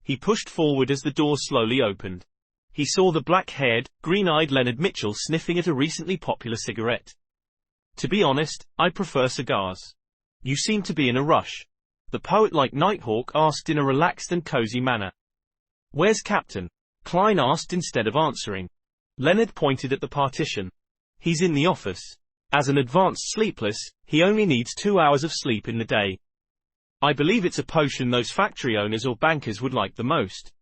He pushed forward as the door slowly opened. He saw the black-haired, green-eyed Leonard Mitchell sniffing at a recently popular cigarette. To be honest, I prefer cigars. You seem to be in a rush. The poet-like Nighthawk asked in a relaxed and cozy manner. Where's Captain? Klein asked instead of answering. Leonard pointed at the partition. He's in the office. As an advanced sleepless, he only needs 2 hours of sleep in the day. I believe it's a potion those factory owners or bankers would like the most.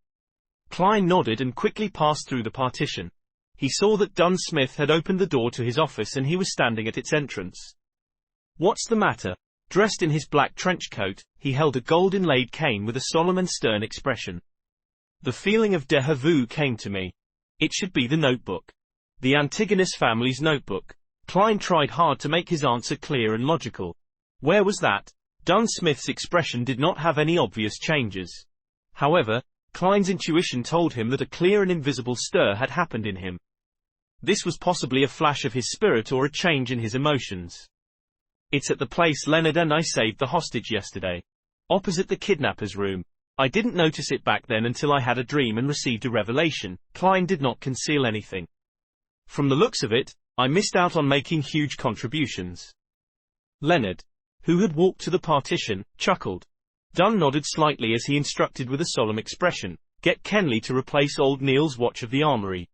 Klein nodded and quickly passed through the partition. He saw that Dunn Smith had opened the door to his office and he was standing at its entrance. What's the matter? Dressed in his black trench coat, he held a gold-inlaid cane with a solemn and stern expression. The feeling of déjà vu came to me. It should be the notebook. The Antigonus family's notebook. Klein tried hard to make his answer clear and logical. Where was that? Dunn Smith's expression did not have any obvious changes. However, Klein's intuition told him that a clear and invisible stir had happened in him. This was possibly a flash of his spirit or a change in his emotions. It's at the place Leonard and I saved the hostage yesterday. Opposite the kidnapper's room. I didn't notice it back then until I had a dream and received a revelation. Klein did not conceal anything. From the looks of it, I missed out on making huge contributions. Leonard, who had walked to the partition, chuckled. Dunn nodded slightly as he instructed with a solemn expression, get Kenley to replace old Neil's watch of the armory.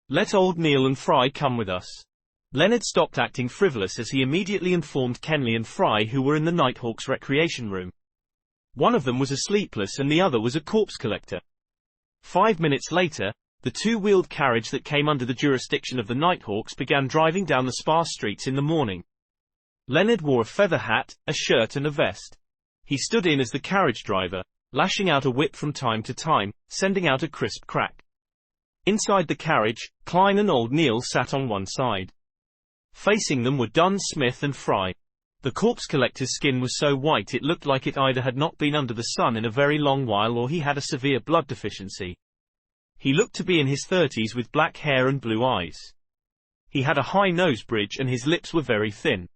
Let old Neil and Fry come with us. Leonard stopped acting frivolous as he immediately informed Kenley and Fry who were in the Nighthawk's recreation room. One of them was a sleepless and the other was a corpse collector. 5 minutes later, the two-wheeled carriage that came under the jurisdiction of the Nighthawks began driving down the sparse streets in the morning. Leonard wore a feather hat, a shirt and a vest. He stood in as the carriage driver, lashing out a whip from time to time, sending out a crisp crack. Inside the carriage, Klein and old Neil sat on one side. Facing them were Dunn, Smith and Fry. The corpse collector's skin was so white it looked like it either had not been under the sun in a very long while or he had a severe blood deficiency. He looked to be in his 30s with black hair and blue eyes. He had a high nose bridge and his lips were very thin.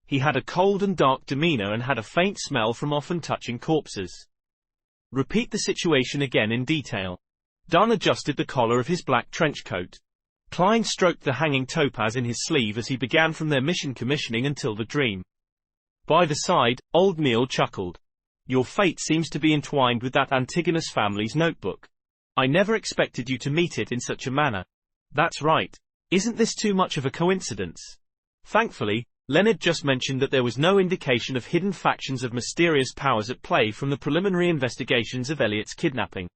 He had a cold and dark demeanor and had a faint smell from often touching corpses. Repeat the situation again in detail. Dunn adjusted the collar of his black trench coat. Klein stroked the hanging topaz in his sleeve as he began from their mission commissioning until the dream. By the side, old Neil chuckled. Your fate seems to be entwined with that Antigonus family's notebook. I never expected you to meet it in such a manner. That's right. Isn't this too much of a coincidence? Thankfully, Leonard just mentioned that there was no indication of hidden factions of mysterious powers at play from the preliminary investigations of Elliot's kidnapping.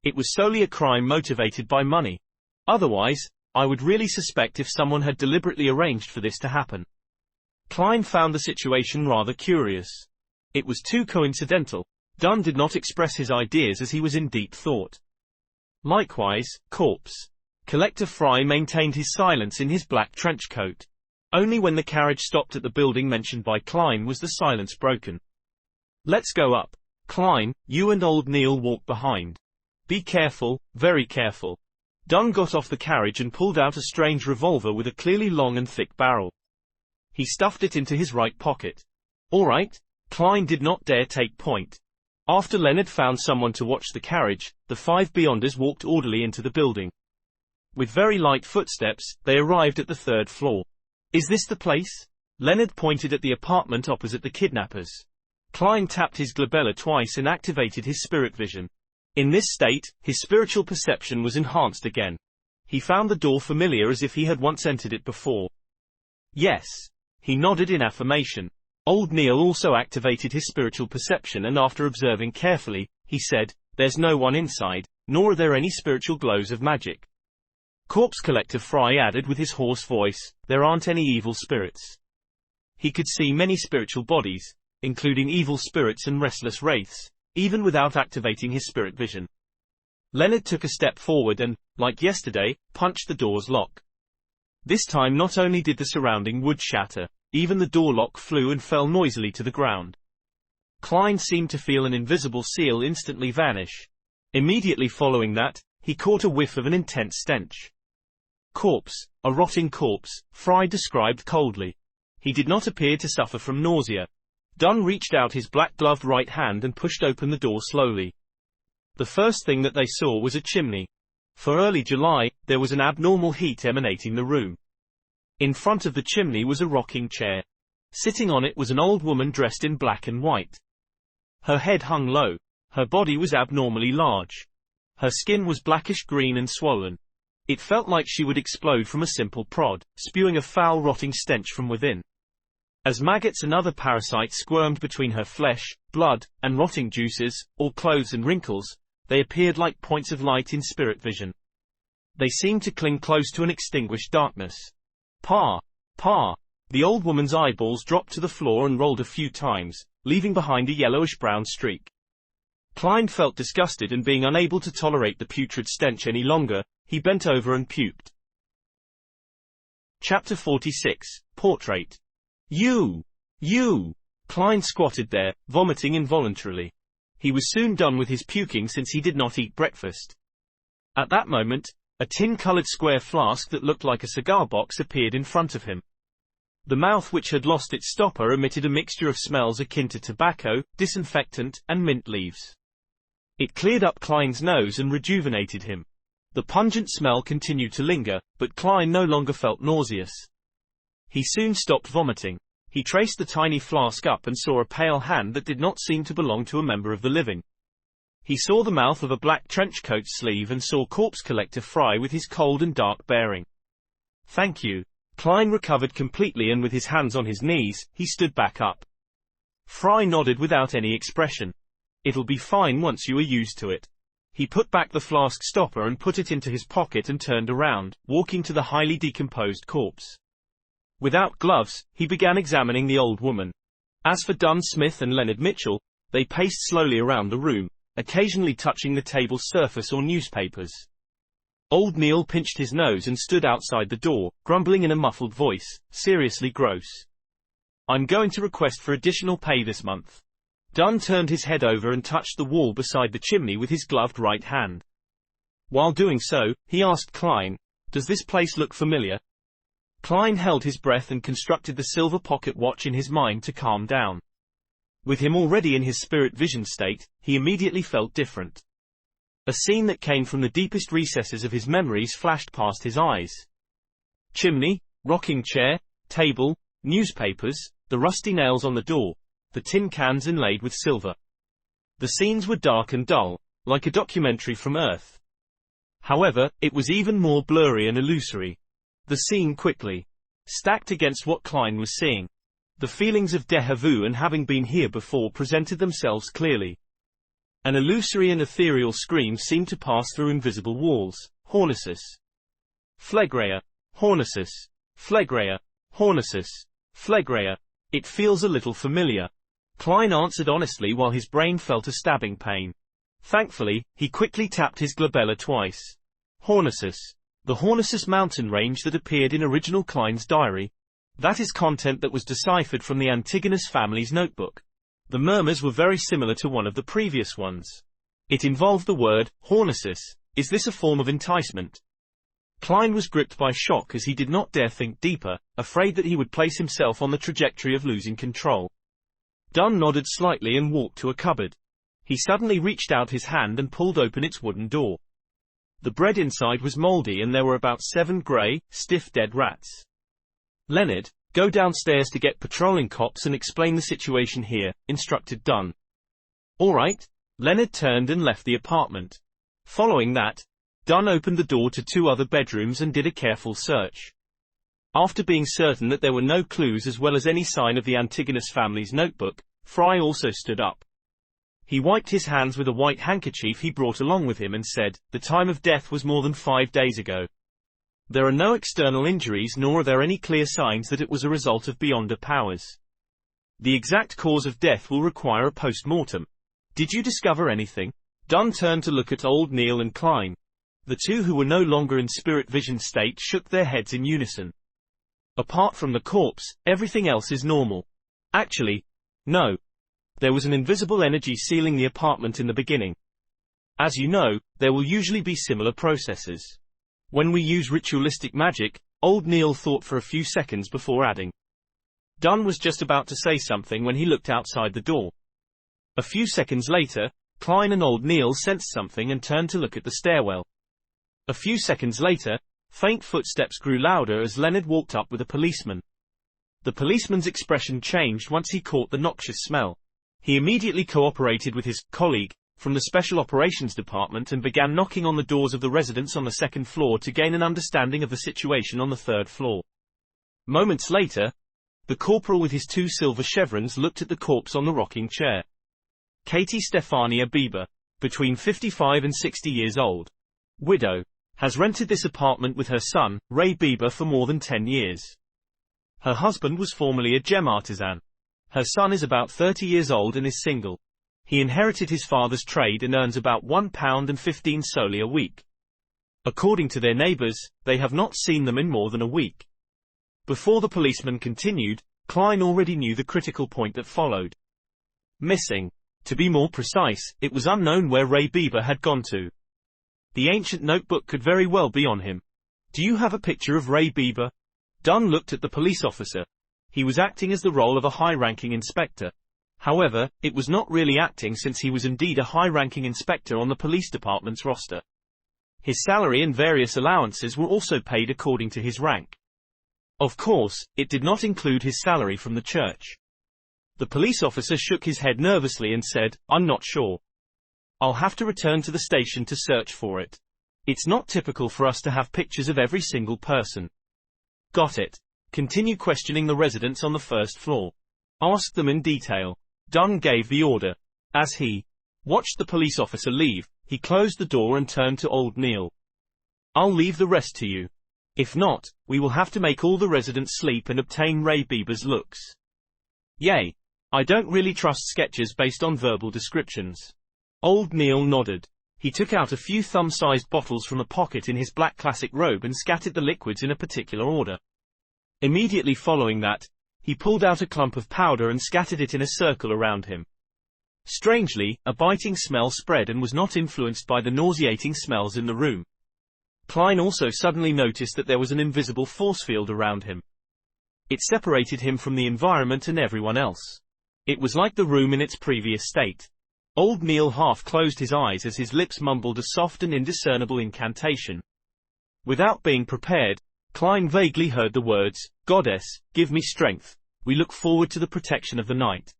It was solely a crime motivated by money. Otherwise, I would really suspect if someone had deliberately arranged for this to happen. Klein found the situation rather curious. It was too coincidental. Dunn did not express his ideas as he was in deep thought. Likewise, corpse collector Fry maintained his silence in his black trench coat. Only when the carriage stopped at the building mentioned by Klein was the silence broken. Let's go up. Klein, you and old Neil walk behind. Be careful, very careful. Dunn got off the carriage and pulled out a strange revolver with a clearly long and thick barrel. He stuffed it into his right pocket. All right. Klein did not dare take point. After Leonard found someone to watch the carriage, the five beyonders walked orderly into the building. With very light footsteps, they arrived at the third floor. Is this the place? Leonard pointed at the apartment opposite the kidnappers. Klein tapped his glabella twice and activated his spirit vision. In this state, his spiritual perception was enhanced again. He found the door familiar as if he had once entered it before. Yes. He nodded in affirmation. Old Neil also activated his spiritual perception and after observing carefully, he said, There's no one inside, nor are there any spiritual glows of magic. Corpse collector Fry added with his hoarse voice, There aren't any evil spirits. He could see many spiritual bodies, including evil spirits and restless wraiths, even without activating his spirit vision. Leonard took a step forward and, like yesterday, punched the door's lock. This time not only did the surrounding wood shatter, even the door lock flew and fell noisily to the ground. Klein seemed to feel an invisible seal instantly vanish. Immediately following that, he caught a whiff of an intense stench. Corpse, a rotting corpse, Fry described coldly. He did not appear to suffer from nausea. Dunn reached out his black-gloved right hand and pushed open the door slowly. The first thing that they saw was a chimney. For early July, there was an abnormal heat emanating the room. In front of the chimney was a rocking chair. Sitting on it was an old woman dressed in black and white. Her head hung low. Her body was abnormally large. Her skin was blackish green and swollen. It felt like she would explode from a simple prod, spewing a foul rotting stench from within. As maggots and other parasites squirmed between her flesh, blood, and rotting juices, or clothes and wrinkles, they appeared like points of light in spirit vision. They seemed to cling close to an extinguished darkness. Pa! Pa! The old woman's eyeballs dropped to the floor and rolled a few times, leaving behind a yellowish-brown streak. Klein felt disgusted and being unable to tolerate the putrid stench any longer, he bent over and puked. Chapter 46, Portrait. You! Klein squatted there, vomiting involuntarily. He was soon done with his puking since he did not eat breakfast. At that moment, a tin-colored square flask that looked like a cigar box appeared in front of him. The mouth which had lost its stopper emitted a mixture of smells akin to tobacco, disinfectant, and mint leaves. It cleared up Klein's nose and rejuvenated him. The pungent smell continued to linger, but Klein no longer felt nauseous. He soon stopped vomiting. He traced the tiny flask up and saw a pale hand that did not seem to belong to a member of the living. He saw the mouth of a black trench coat sleeve and saw corpse collector Fry with his cold and dark bearing. Thank you. Klein recovered completely and with his hands on his knees, he stood back up. Fry nodded without any expression. It'll be fine once you are used to it. He put back the flask stopper and put it into his pocket and turned around, walking to the highly decomposed corpse. Without gloves, he began examining the old woman. As for Dunn Smith and Leonard Mitchell, they paced slowly around the room, occasionally touching the table's surface or newspapers. Old Neil pinched his nose and stood outside the door, grumbling in a muffled voice, seriously gross. I'm going to request for additional pay this month. Dunn turned his head over and touched the wall beside the chimney with his gloved right hand. While doing so, he asked Klein, does this place look familiar? Klein held his breath and constructed the silver pocket watch in his mind to calm down. With him already in his spirit vision state, he immediately felt different. A scene that came from the deepest recesses of his memories flashed past his eyes. Chimney, rocking chair, table, newspapers, the rusty nails on the door, the tin cans inlaid with silver. The scenes were dark and dull, like a documentary from Earth. However, it was even more blurry and illusory. The scene quickly stacked against what Klein was seeing. The feelings of déjà vu and having been here before presented themselves clearly. An illusory and ethereal scream seemed to pass through invisible walls. Hornesis. Phlegrea. Hornesis. Phlegrea. Hornesis. Phlegrea. It feels a little familiar. Klein answered honestly while his brain felt a stabbing pain. Thankfully, he quickly tapped his glabella twice. Hornesis. The Hornesis mountain range that appeared in original Klein's diary. That is content that was deciphered from the Antigonus family's notebook. The murmurs were very similar to one of the previous ones. It involved the word, Hornesis. Is this a form of enticement? Klein was gripped by shock as he did not dare think deeper, afraid that he would place himself on the trajectory of losing control. Dunn nodded slightly and walked to a cupboard. He suddenly reached out his hand and pulled open its wooden door. The bread inside was moldy and there were about 7 grey, stiff dead rats. Leonard, go downstairs to get patrolling cops and explain the situation here, instructed Dunn. All right. Leonard turned and left the apartment. Following that, Dunn opened the door to 2 other bedrooms and did a careful search. After being certain that there were no clues as well as any sign of the Antigonus family's notebook, Fry also stood up. He wiped his hands with a white handkerchief he brought along with him and said, the time of death was more than 5 days ago. There are no external injuries nor are there any clear signs that it was a result of beyonder powers. The exact cause of death will require a post-mortem. Did you discover anything? Dunn turned to look at old Neil and Klein. The two who were no longer in spirit vision state shook their heads in unison. Apart from the corpse, everything else is normal. Actually, no. There was an invisible energy sealing the apartment in the beginning. As you know, there will usually be similar processes. When we use ritualistic magic, old Neil thought for a few seconds before adding. Dunn was just about to say something when he looked outside the door. A few seconds later, Klein and old Neil sensed something and turned to look at the stairwell. A few seconds later, faint footsteps grew louder as Leonard walked up with a policeman. The policeman's expression changed once he caught the noxious smell. He immediately cooperated with his colleague from the Special Operations Department and began knocking on the doors of the residents on the 2nd floor to gain an understanding of the situation on the 3rd floor. Moments later, the corporal with his 2 silver chevrons looked at the corpse on the rocking chair. Katie Stefania Bieber, between 55 and 60 years old. Widow. Has rented this apartment with her son, Ray Bieber, for more than 10 years. Her husband was formerly a gem artisan. Her son is about 30 years old and is single. He inherited his father's trade and earns about £1.15 solely a week. According to their neighbors, they have not seen them in more than a week. Before the policeman continued, Klein already knew the critical point that followed. Missing. To be more precise, it was unknown where Ray Bieber had gone to. The ancient notebook could very well be on him. Do you have a picture of Ray Bieber? Dunn looked at the police officer. He was acting as the role of a high-ranking inspector. However, it was not really acting since he was indeed a high-ranking inspector on the police department's roster. His salary and various allowances were also paid according to his rank. Of course, it did not include his salary from the church. The police officer shook his head nervously and said, I'm not sure. I'll have to return to the station to search for it. It's not typical for us to have pictures of every single person. Got it. Continue questioning the residents on the 1st floor. Ask them in detail. Dunn gave the order. As he watched the police officer leave, He closed the door and turned to old Neil. "I'll leave the rest to you. If not, we will have to make all the residents sleep and obtain Ray Bieber's looks." "Yay. I don't really trust sketches based on verbal descriptions." Old Neil nodded. He took out a few thumb-sized bottles from a pocket in his black classic robe and scattered the liquids in a particular order. Immediately following that, he pulled out a clump of powder and scattered it in a circle around him. Strangely, a biting smell spread and was not influenced by the nauseating smells in the room. Klein also suddenly noticed that there was an invisible force field around him. It separated him from the environment and everyone else. It was like the room in its previous state. Old Neil half closed his eyes as his lips mumbled a soft and indiscernible incantation. Without being prepared, Klein vaguely heard the words, "Goddess, give me strength. We look forward to the protection of the night."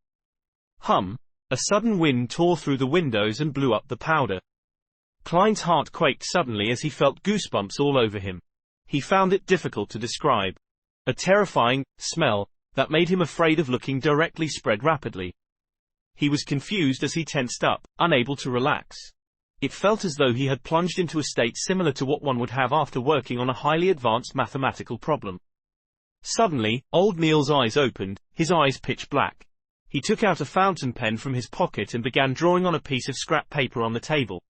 Hum! A sudden wind tore through the windows and blew up the powder. Klein's heart quaked suddenly as he felt goosebumps all over him. He found it difficult to describe. A terrifying smell that made him afraid of looking directly spread rapidly. He was confused as he tensed up, unable to relax. It felt as though he had plunged into a state similar to what one would have after working on a highly advanced mathematical problem. Suddenly, old Neil's eyes opened, his eyes pitch black. He took out a fountain pen from his pocket and began drawing on a piece of scrap paper on the table.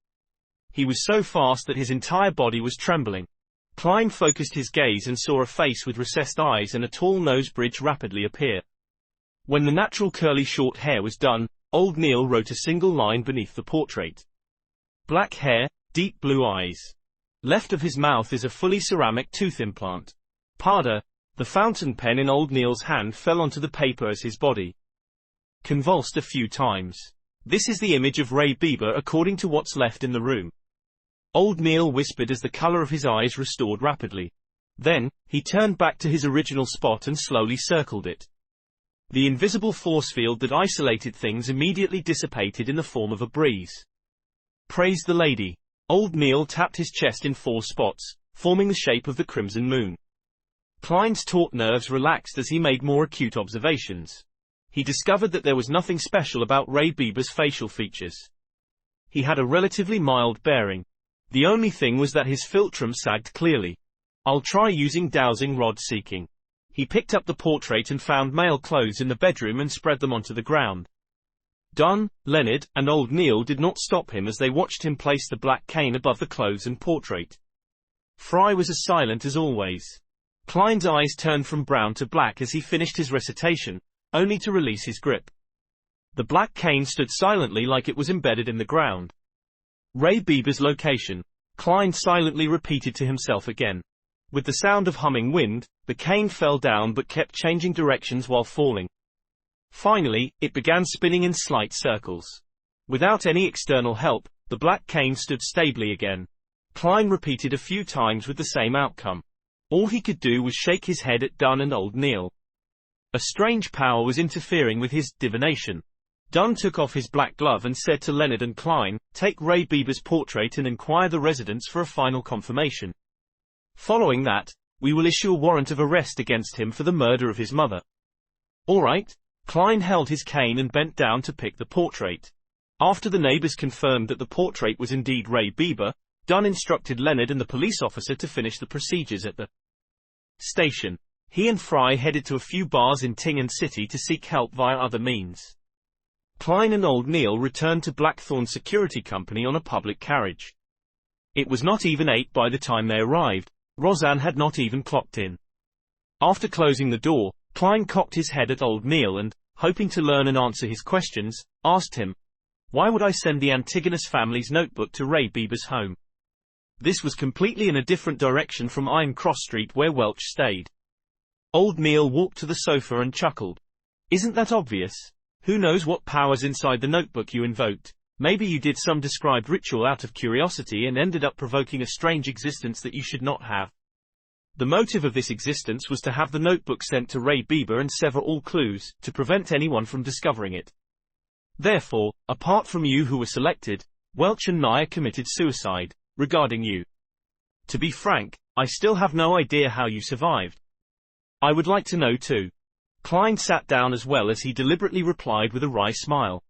He was so fast that his entire body was trembling. Klein focused his gaze and saw a face with recessed eyes and a tall nose bridge rapidly appear. When the natural curly short hair was done, old Neil wrote a single line beneath the portrait. Black hair, deep blue eyes. Left of his mouth is a fully ceramic tooth implant. Pardon. The fountain pen in old Neil's hand fell onto the paper as his body convulsed a few times. This is the image of Ray Bieber according to what's left in the room. Old Neil whispered as the color of his eyes restored rapidly. Then, he turned back to his original spot and slowly circled it. The invisible force field that isolated things immediately dissipated in the form of a breeze. Praise the lady. Old Neil tapped his chest in 4 spots, forming the shape of the crimson moon. Klein's taut nerves relaxed as he made more acute observations. He discovered that there was nothing special about Ray Bieber's facial features. He had a relatively mild bearing. The only thing was that his philtrum sagged clearly. "I'll try using dowsing rod seeking." He picked up the portrait and found male clothes in the bedroom and spread them onto the ground. Dunn, Leonard, and old Neil did not stop him as they watched him place the black cane above the clothes and portrait. Fry was as silent as always. Klein's eyes turned from brown to black as he finished his recitation, only to release his grip. The black cane stood silently like it was embedded in the ground. Ray Bieber's location, Klein silently repeated to himself again. With the sound of humming wind, the cane fell down but kept changing directions while falling. Finally, it began spinning in slight circles. Without any external help, the black cane stood stably again. Klein repeated a few times with the same outcome. All he could do was shake his head at Dunn and old Neil. A strange power was interfering with his divination. Dunn took off his black glove and said to Leonard and Klein, "Take Ray Bieber's portrait and inquire the residents for a final confirmation. Following that, we will issue a warrant of arrest against him for the murder of his mother." "All right." Klein held his cane and bent down to pick the portrait. After the neighbors confirmed that the portrait was indeed Ray Bieber, Dunn instructed Leonard and the police officer to finish the procedures at the station. He and Fry headed to a few bars in Tingen City to seek help via other means. Klein and old Neil returned to Blackthorn Security Company on a public carriage. It was not even 8 by the time they arrived. Roseanne had not even clocked in. After closing the door, Klein cocked his head at old Neil and, hoping to learn and answer his questions, asked him, "Why would I send the Antigonus family's notebook to Ray Bieber's home?" This was completely in a different direction from Iron Cross Street where Welch stayed. Old Neil walked to the sofa and chuckled. "Isn't that obvious? Who knows what power's inside the notebook you invoked? Maybe you did some described ritual out of curiosity and ended up provoking a strange existence that you should not have. The motive of this existence was to have the notebook sent to Ray Bieber and sever all clues, to prevent anyone from discovering it. Therefore, apart from you who were selected, Welch and Nye committed suicide. Regarding you, to be frank, I still have no idea how you survived. I would like to know too." Klein sat down as well as he deliberately replied with a wry smile.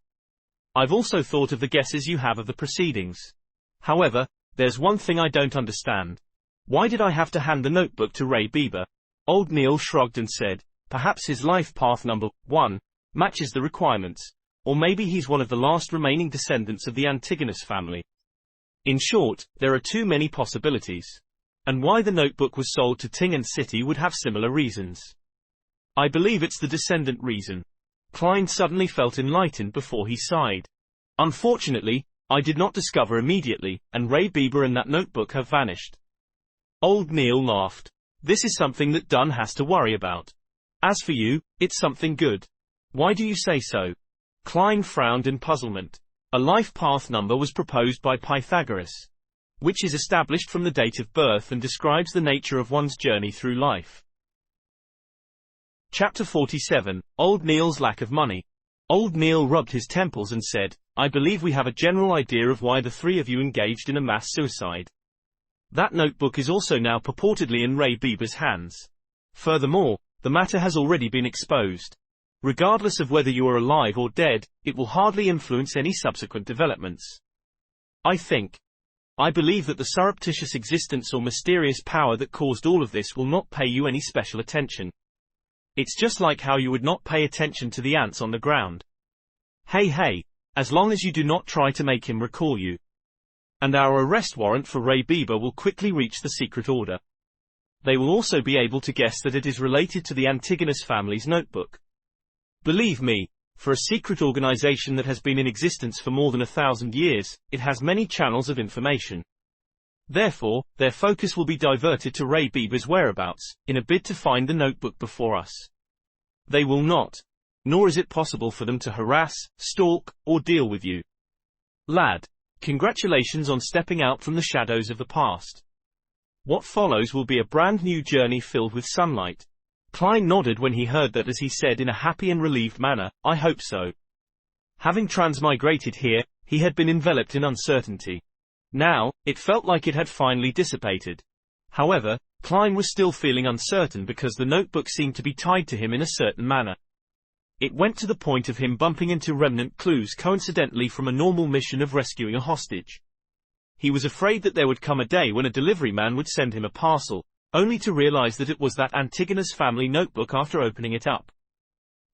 "I've also thought of the guesses you have of the proceedings. However, there's one thing I don't understand. Why did I have to hand the notebook to Ray Bieber? Old Neil shrugged and said, perhaps his life path number 1 matches the requirements, or maybe he's one of the last remaining descendants of the Antigonus family. In short, there are too many possibilities. And why the notebook was sold to Ting and City would have similar reasons. I believe it's the descendant reason. Klein suddenly felt enlightened before he sighed. Unfortunately, I did not discover immediately, and Ray Bieber and that notebook have vanished. Old Neil laughed. This is something that Dunn has to worry about. As for you, it's something good. Why do you say so? Klein frowned in puzzlement. A life path number was proposed by Pythagoras, which is established from the date of birth and describes the nature of one's journey through life. Chapter 47, Old Neil's Lack of Money. Old Neil rubbed his temples and said, I believe we have a general idea of why the three of you engaged in a mass suicide. That notebook is also now purportedly in Ray Bieber's hands. Furthermore, the matter has already been exposed. Regardless of whether you are alive or dead, it will hardly influence any subsequent developments. I believe that the surreptitious existence or mysterious power that caused all of this will not pay you any special attention. It's just like how you would not pay attention to the ants on the ground. Hey, as long as you do not try to make him recall you. And our arrest warrant for Ray Bieber will quickly reach the secret order. They will also be able to guess that it is related to the Antigonus family's notebook. Believe me, for a secret organization that has been in existence for more than 1,000 years, it has many channels of information. Therefore, their focus will be diverted to Ray Bieber's whereabouts, in a bid to find the notebook before us. They will not. Nor is it possible for them to harass, stalk, or deal with you. Lad, congratulations on stepping out from the shadows of the past. What follows will be a brand new journey filled with sunlight. Klein nodded when he heard that, as he said in a happy and relieved manner, I hope so. Having transmigrated here, he had been enveloped in uncertainty. Now, it felt like it had finally dissipated. However, Klein was still feeling uncertain because the notebook seemed to be tied to him in a certain manner. It went to the point of him bumping into remnant clues coincidentally from a normal mission of rescuing a hostage. He was afraid that there would come a day when a delivery man would send him a parcel, only to realize that it was that Antigonus family notebook after opening it up.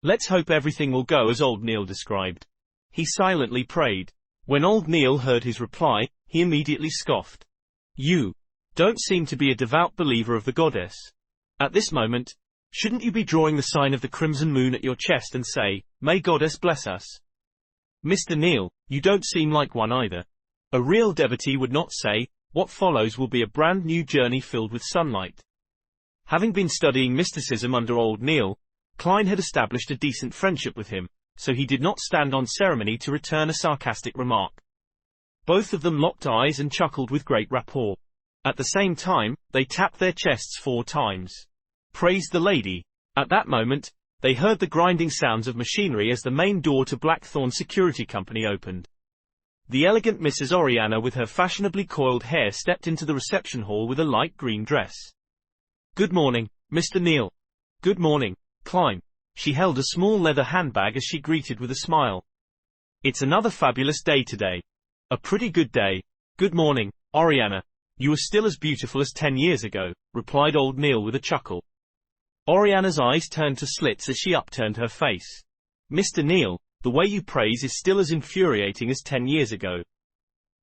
Let's hope everything will go as Old Neil described. He silently prayed. When Old Neil heard his reply, he immediately scoffed. You don't seem to be a devout believer of the goddess. At this moment, shouldn't you be drawing the sign of the crimson moon at your chest and say, May goddess bless us? Mr. Neil, you don't seem like one either. A real devotee would not say, what follows will be a brand new journey filled with sunlight. Having been studying mysticism under Old Neil, Klein had established a decent friendship with him, so he did not stand on ceremony to return a sarcastic remark. Both of them locked eyes and chuckled with great rapport. At the same time, they tapped their chests 4 times. Praised the lady. At that moment, they heard the grinding sounds of machinery as the main door to Blackthorn Security Company opened. The elegant Mrs. Oriana with her fashionably coiled hair stepped into the reception hall with a light green dress. Good morning, Mr. Neil. Good morning, Klein. She held a small leather handbag as she greeted with a smile. It's another fabulous day today. A pretty good day. Good morning, Oriana. You are still as beautiful as 10 years ago, replied Old Neil with a chuckle. Oriana's eyes turned to slits as she upturned her face. Mr. Neil, the way you praise is still as infuriating as 10 years ago.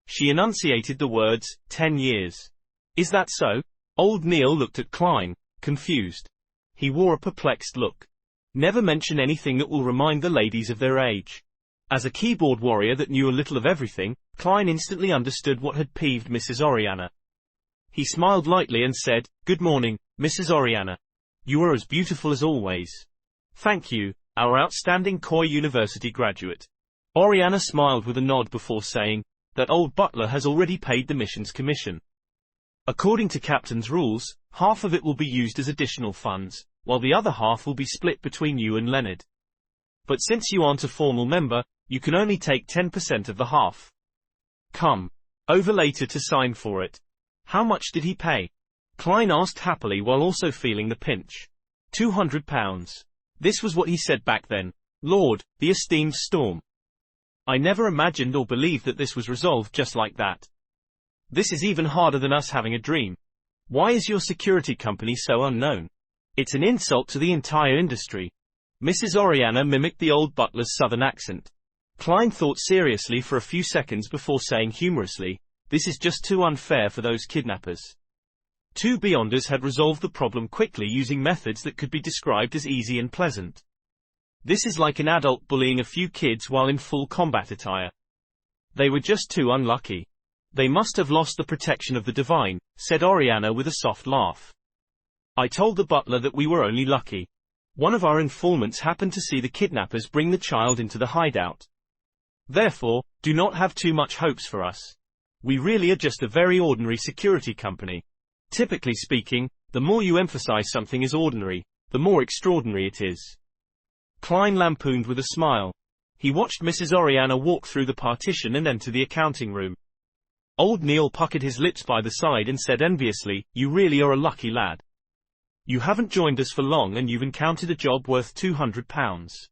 She enunciated the words, 10 years. Is that so? Old Neil looked at Klein, confused. He wore a perplexed look. Never mention anything that will remind the ladies of their age. As a keyboard warrior that knew a little of everything, Klein instantly understood what had peeved Mrs. Oriana. He smiled lightly and said, Good morning, Mrs. Oriana. You are as beautiful as always. Thank you, our outstanding Coy University graduate. Oriana smiled with a nod before saying, that old butler has already paid the mission's commission. According to Captain's rules, half of it will be used as additional funds, while the other half will be split between you and Leonard. But since you aren't a formal member, you can only take 10% of the half. Come over later to sign for it. How much did he pay? Klein asked happily while also feeling the pinch. £200. This was what he said back then. Lord, the esteemed Storm. I never imagined or believed that this was resolved just like that. This is even harder than us having a dream. Why is your security company so unknown? It's an insult to the entire industry. Mrs. Oriana mimicked the old butler's southern accent. Klein thought seriously for a few seconds before saying humorously, "This is just too unfair for those kidnappers." Two Beyonders had resolved the problem quickly using methods that could be described as easy and pleasant. This is like an adult bullying a few kids while in full combat attire. They were just too unlucky. They must have lost the protection of the divine, said Oriana with a soft laugh. I told the butler that we were only lucky. One of our informants happened to see the kidnappers bring the child into the hideout. Therefore, do not have too much hopes for us. We really are just a very ordinary security company. Typically speaking, the more you emphasize something is ordinary, the more extraordinary it is. Klein lampooned with a smile. He watched Mrs. Oriana walk through the partition and enter the accounting room. Old Neil puckered his lips by the side and said enviously, "You really are a lucky lad. You haven't joined us for long and you've encountered a job worth £200.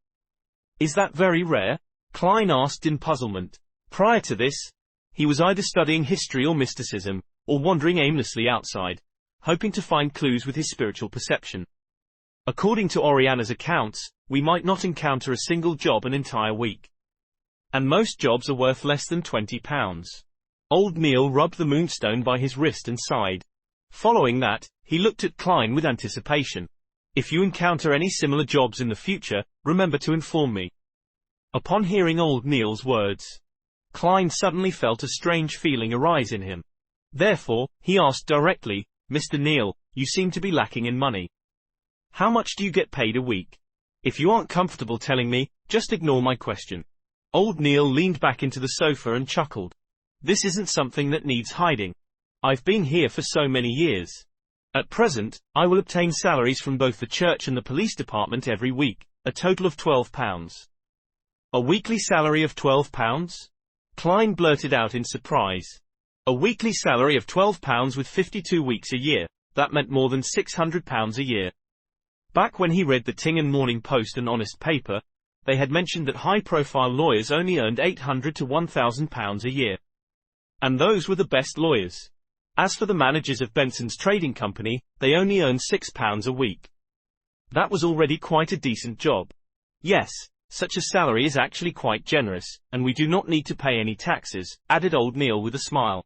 Is that very rare?" Klein asked in puzzlement. Prior to this, he was either studying history or mysticism, or wandering aimlessly outside, hoping to find clues with his spiritual perception. According to Oriana's accounts, we might not encounter a single job an entire week. And most jobs are worth less than £20. Old Neil rubbed the moonstone by his wrist and sighed. Following that, he looked at Klein with anticipation. If you encounter any similar jobs in the future, remember to inform me. Upon hearing old Neil's words, Klein suddenly felt a strange feeling arise in him. Therefore, he asked directly, "Mr. Neil, you seem to be lacking in money. How much do you get paid a week? If you aren't comfortable telling me, just ignore my question." Old Neil leaned back into the sofa and chuckled. "This isn't something that needs hiding. I've been here for so many years. At present, I will obtain salaries from both the church and the police department every week, a total of £12. A weekly salary of £12? Klein blurted out in surprise. A weekly salary of £12 with 52 weeks a year, that meant more than £600 a year. Back when he read the Tingham Morning Post and Honest paper, they had mentioned that high-profile lawyers only earned £800 to £1,000 a year. And those were the best lawyers. As for the managers of Benson's trading company, they only earned £6 a week. That was already quite a decent job. Yes, such a salary is actually quite generous, and we do not need to pay any taxes, added old Neil with a smile.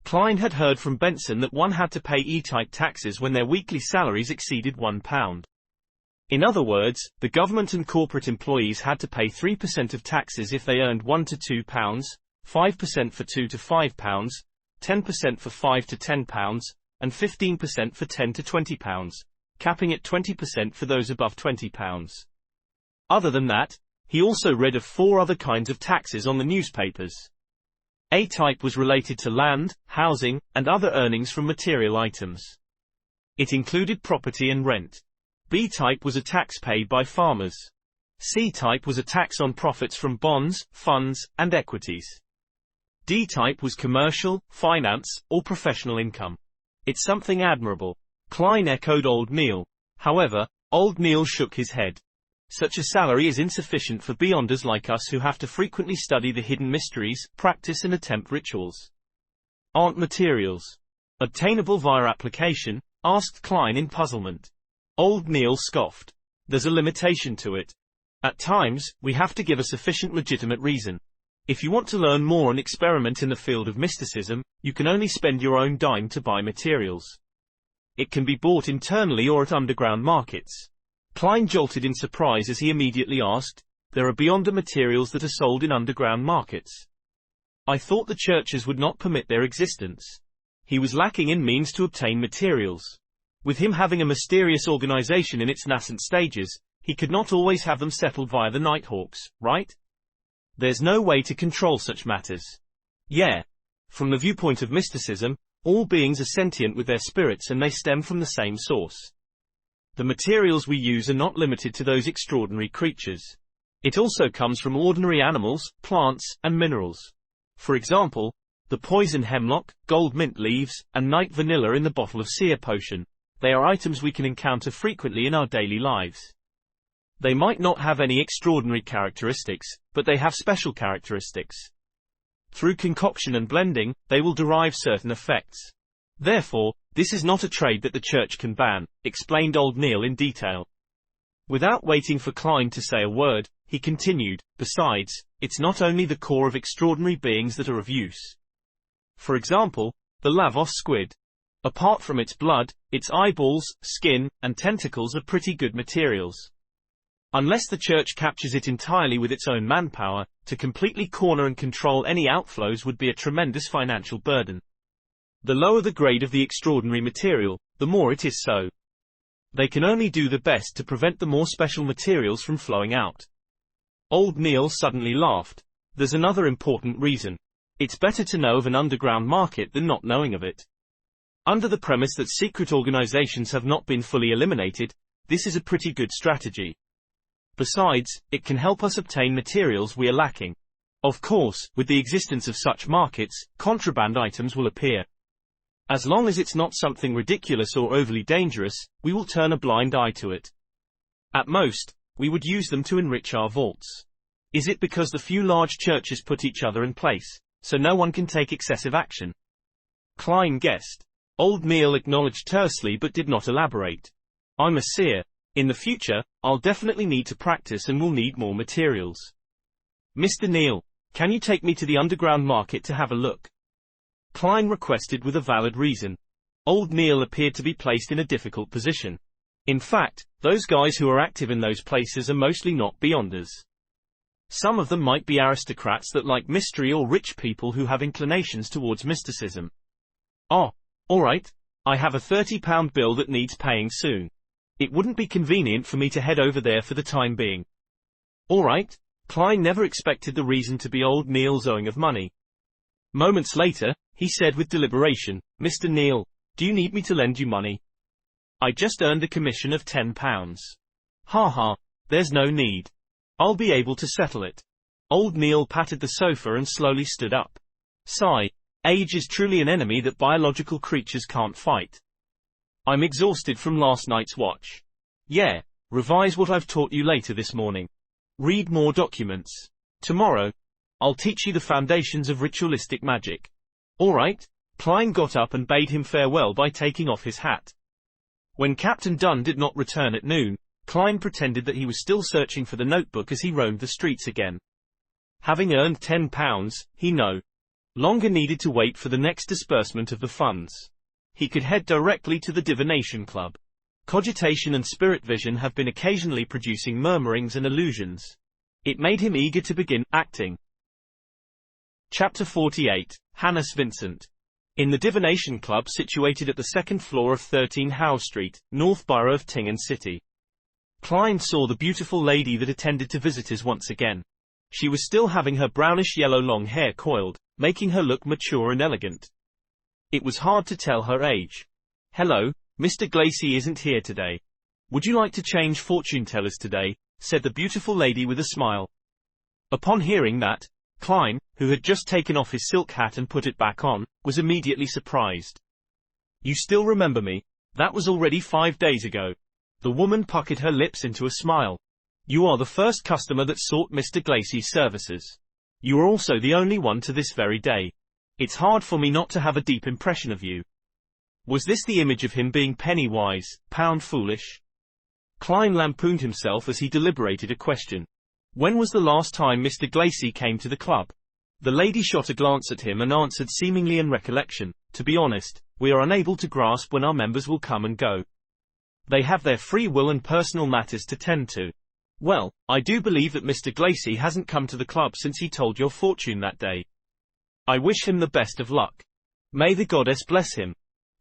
Klein had heard from Benson that one had to pay E-type taxes when their weekly salaries exceeded £1. In other words, the government and corporate employees had to pay 3% of taxes if they earned £1 to £2, 5% for £2 to £5, 10% for £5 to £10, and 15% for £10 to £20, capping at 20% for those above £20. Other than that, he also read of 4 other kinds of taxes on the newspapers. A-type was related to land, housing, and other earnings from material items. It included property and rent. B-type was a tax paid by farmers. C-type was a tax on profits from bonds, funds, and equities. D-type was commercial, finance, or professional income. It's something admirable. Klein echoed old Neil. However, old Neil shook his head. Such a salary is insufficient for Beyonders like us who have to frequently study the hidden mysteries, practice and attempt rituals. Aren't materials obtainable via application? Asked Klein in puzzlement. Old Neil scoffed. There's a limitation to it. At times, we have to give a sufficient legitimate reason. If you want to learn more and experiment in the field of mysticism, you can only spend your own dime to buy materials. It can be bought internally or at underground markets. Klein jolted in surprise as he immediately asked, "There are Beyonder materials that are sold in underground markets? I thought the churches would not permit their existence." He was lacking in means to obtain materials. With him having a mysterious organization in its nascent stages, he could not always have them settled via the Nighthawks, right? There's no way to control such matters. Yeah. From the viewpoint of mysticism, all beings are sentient with their spirits and they stem from the same source. The materials we use are not limited to those extraordinary creatures. It also comes from ordinary animals, plants, and minerals. For example, the poison hemlock, gold mint leaves, and night vanilla in the bottle of seer potion. They are items we can encounter frequently in our daily lives. They might not have any extraordinary characteristics, but they have special characteristics. Through concoction and blending, they will derive certain effects. Therefore, this is not a trade that the church can ban, explained old Neil in detail. Without waiting for Klein to say a word, he continued, besides, it's not only the core of extraordinary beings that are of use. For example, the Lavos squid. Apart from its blood, its eyeballs, skin, and tentacles are pretty good materials. Unless the church captures it entirely with its own manpower, to completely corner and control any outflows would be a tremendous financial burden. The lower the grade of the extraordinary material, the more it is so. They can only do the best to prevent the more special materials from flowing out. Old Neil suddenly laughed. There's another important reason. It's better to know of an underground market than not knowing of it. Under the premise that secret organizations have not been fully eliminated, this is a pretty good strategy. Besides, it can help us obtain materials we are lacking. Of course, with the existence of such markets, contraband items will appear. As long as it's not something ridiculous or overly dangerous, we will turn a blind eye to it. At most, we would use them to enrich our vaults. Is it because the few large churches put each other in place, so no one can take excessive action? Klein guessed. Old Neil acknowledged tersely but did not elaborate. I'm a seer. In the future, I'll definitely need to practice and will need more materials. Mr. Neil, can you take me to the underground market to have a look? Klein requested with a valid reason. Old Neil appeared to be placed in a difficult position. In fact, those guys who are active in those places are mostly not beyonders. Some of them might be aristocrats that like mystery or rich people who have inclinations towards mysticism. Oh, alright. I have a £30 bill that needs paying soon. It wouldn't be convenient for me to head over there for the time being. Alright. Klein never expected the reason to be old Neil's owing of money. Moments later, he said with deliberation, Mr. Neil, do you need me to lend you money? I just earned a commission of £10. Ha ha, there's no need. I'll be able to settle it. Old Neil patted the sofa and slowly stood up. Sigh. Age is truly an enemy that biological creatures can't fight. I'm exhausted from last night's watch. Yeah, revise what I've taught you later this morning. Read more documents. Tomorrow, I'll teach you the foundations of ritualistic magic. Alright. Klein got up and bade him farewell by taking off his hat. When Captain Dunn did not return at noon, Klein pretended that he was still searching for the notebook as he roamed the streets again. Having earned £10, he no longer needed to wait for the next disbursement of the funds. He could head directly to the divination club. Cogitation and spirit vision have been occasionally producing murmurings and illusions. It made him eager to begin acting. Chapter 48. Hannes Vincent. In the divination club situated at the second floor of 13 Howe Street, North Borough of Tingen City, Klein saw the beautiful lady that attended to visitors once again. She was still having her brownish-yellow long hair coiled, making her look mature and elegant. It was hard to tell her age. Hello, Mr. Glacy isn't here today. Would you like to change fortune tellers today? Said the beautiful lady with a smile. Upon hearing that, Klein, who had just taken off his silk hat and put it back on, was immediately surprised. You still remember me? That was already 5 days ago. The woman puckered her lips into a smile. You are the first customer that sought Mr. Glacy's services. You are also the only one to this very day. It's hard for me not to have a deep impression of you. Was this the image of him being penny wise, pound foolish? Klein lampooned himself as he deliberated a question. When was the last time Mr. Glacy came to the club? The lady shot a glance at him and answered seemingly in recollection, to be honest, we are unable to grasp when our members will come and go. They have their free will and personal matters to tend to. Well, I do believe that Mr. Glacy hasn't come to the club since he told your fortune that day. I wish him the best of luck. May the goddess bless him.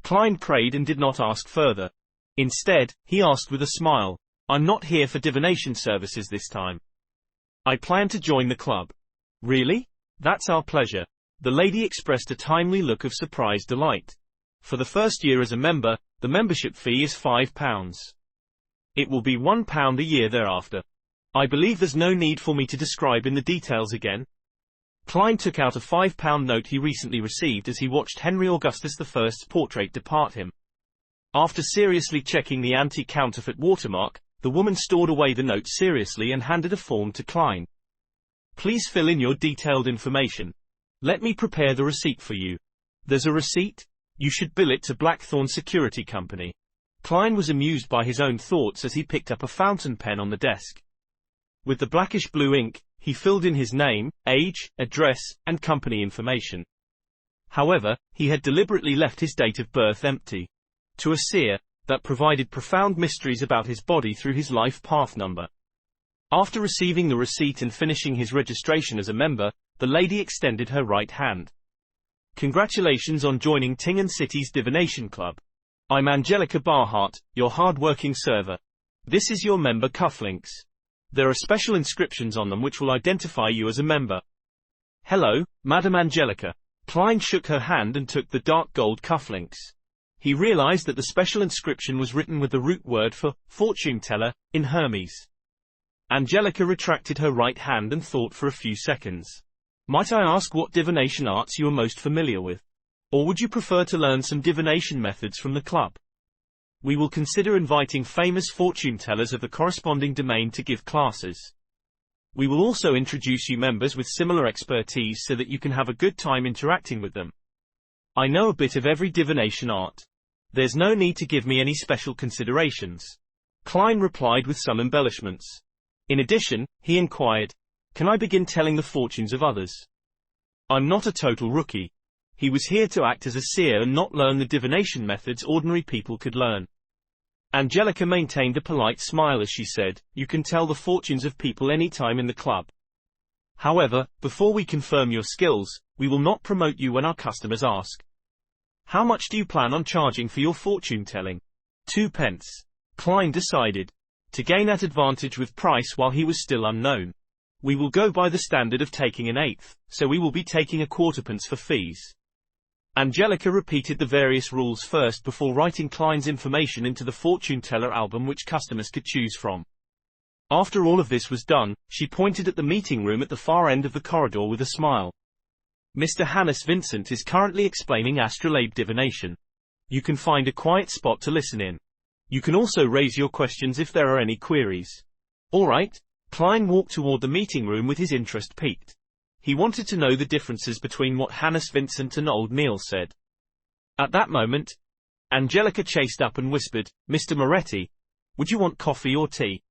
Klein prayed and did not ask further. Instead, he asked with a smile, I'm not here for divination services this time. I plan to join the club. Really? That's our pleasure. The lady expressed a timely look of surprised delight. For the first year as a member, the membership fee is £5. It will be £1 a year thereafter. I believe there's no need for me to describe in the details again. Klein took out a £5 note he recently received as he watched Henry Augustus I's portrait depart him. After seriously checking the anti-counterfeit watermark, the woman stored away the note seriously and handed a form to Klein. Please fill in your detailed information. Let me prepare the receipt for you. There's a receipt? You should bill it to Blackthorn Security Company. Klein was amused by his own thoughts as he picked up a fountain pen on the desk. With the blackish-blue ink, he filled in his name, age, address, and company information. However, he had deliberately left his date of birth empty. To a seer, that provided profound mysteries about his body through his life path number. After receiving the receipt and finishing his registration as a member, the lady extended her right hand. Congratulations on joining Tingen City's Divination Club. I'm Angelica Barhart, your hard-working server. This is your member cufflinks. There are special inscriptions on them which will identify you as a member. Hello, Madam Angelica. Klein shook her hand and took the dark gold cufflinks. He realized that the special inscription was written with the root word for fortune teller in Hermes. Angelica retracted her right hand and thought for a few seconds. Might I ask what divination arts you are most familiar with? Or would you prefer to learn some divination methods from the club? We will consider inviting famous fortune tellers of the corresponding domain to give classes. We will also introduce you members with similar expertise so that you can have a good time interacting with them. I know a bit of every divination art. There's no need to give me any special considerations. Klein replied with some embellishments. In addition, he inquired, can I begin telling the fortunes of others? I'm not a total rookie. He was here to act as a seer and not learn the divination methods ordinary people could learn. Angelica maintained a polite smile as she said, you can tell the fortunes of people any time in the club. However, before we confirm your skills, we will not promote you when our customers ask. How much do you plan on charging for your fortune telling? 2 pence. Klein decided. To gain that advantage with price while he was still unknown. We will go by the standard of taking an eighth, so we will be taking a quarterpence for fees. Angelica repeated the various rules first before writing Klein's information into the fortune teller album which customers could choose from. After all of this was done, she pointed at the meeting room at the far end of the corridor with a smile. Mr. Hannes Vincent is currently explaining astrolabe divination. You can find a quiet spot to listen in. You can also raise your questions if there are any queries. All right. Klein walked toward the meeting room with his interest piqued. He wanted to know the differences between what Hannes Vincent and old Neil said. At that moment, Angelica chased up and whispered, Mr. Moretti, would you want coffee or tea?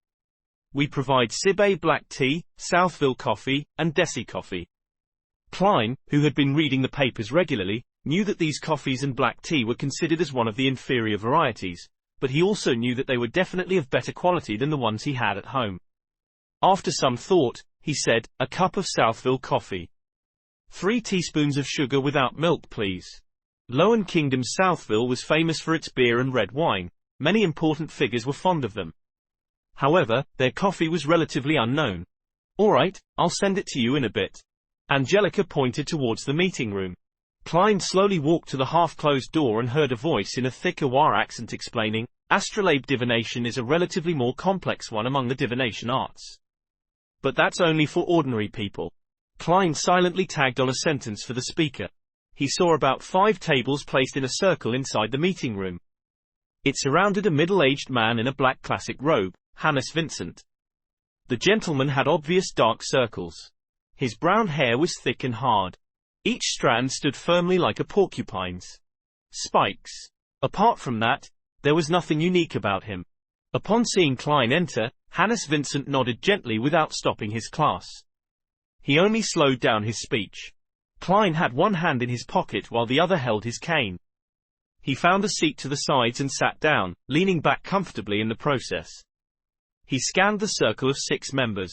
We provide Sibay black tea, Southville coffee, and Desi coffee. Klein, who had been reading the papers regularly, knew that these coffees and black tea were considered as one of the inferior varieties, but he also knew that they were definitely of better quality than the ones he had at home. After some thought, he said, a cup of Southville coffee. 3 teaspoons of sugar without milk please. Lowen Kingdom's Southville was famous for its beer and red wine. Many important figures were fond of them. However, their coffee was relatively unknown. All right, I'll send it to you in a bit. Angelica pointed towards the meeting room. Klein slowly walked to the half-closed door and heard a voice in a thick Awar accent explaining, astrolabe divination is a relatively more complex one among the divination arts. But that's only for ordinary people. Klein silently tagged on a sentence for the speaker. He saw about 5 tables placed in a circle inside the meeting room. It surrounded a middle-aged man in a black classic robe, Hannes Vincent. The gentleman had obvious dark circles. His brown hair was thick and hard. Each strand stood firmly like a porcupine's spikes. Apart from that, there was nothing unique about him. Upon seeing Klein enter, Hannes Vincent nodded gently without stopping his class. He only slowed down his speech. Klein had one hand in his pocket while the other held his cane. He found a seat to the sides and sat down, leaning back comfortably in the process. He scanned the circle of 6 members.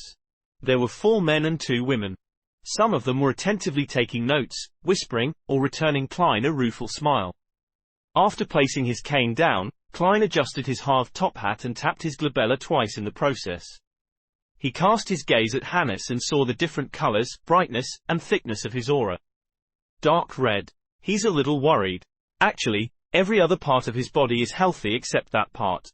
There were 4 men and 2 women. Some of them were attentively taking notes, whispering, or returning Klein a rueful smile. After placing his cane down, Klein adjusted his half top hat and tapped his glabella twice in the process. He cast his gaze at Hannes and saw the different colors, brightness, and thickness of his aura. Dark red. He's a little worried. Actually, every other part of his body is healthy except that part.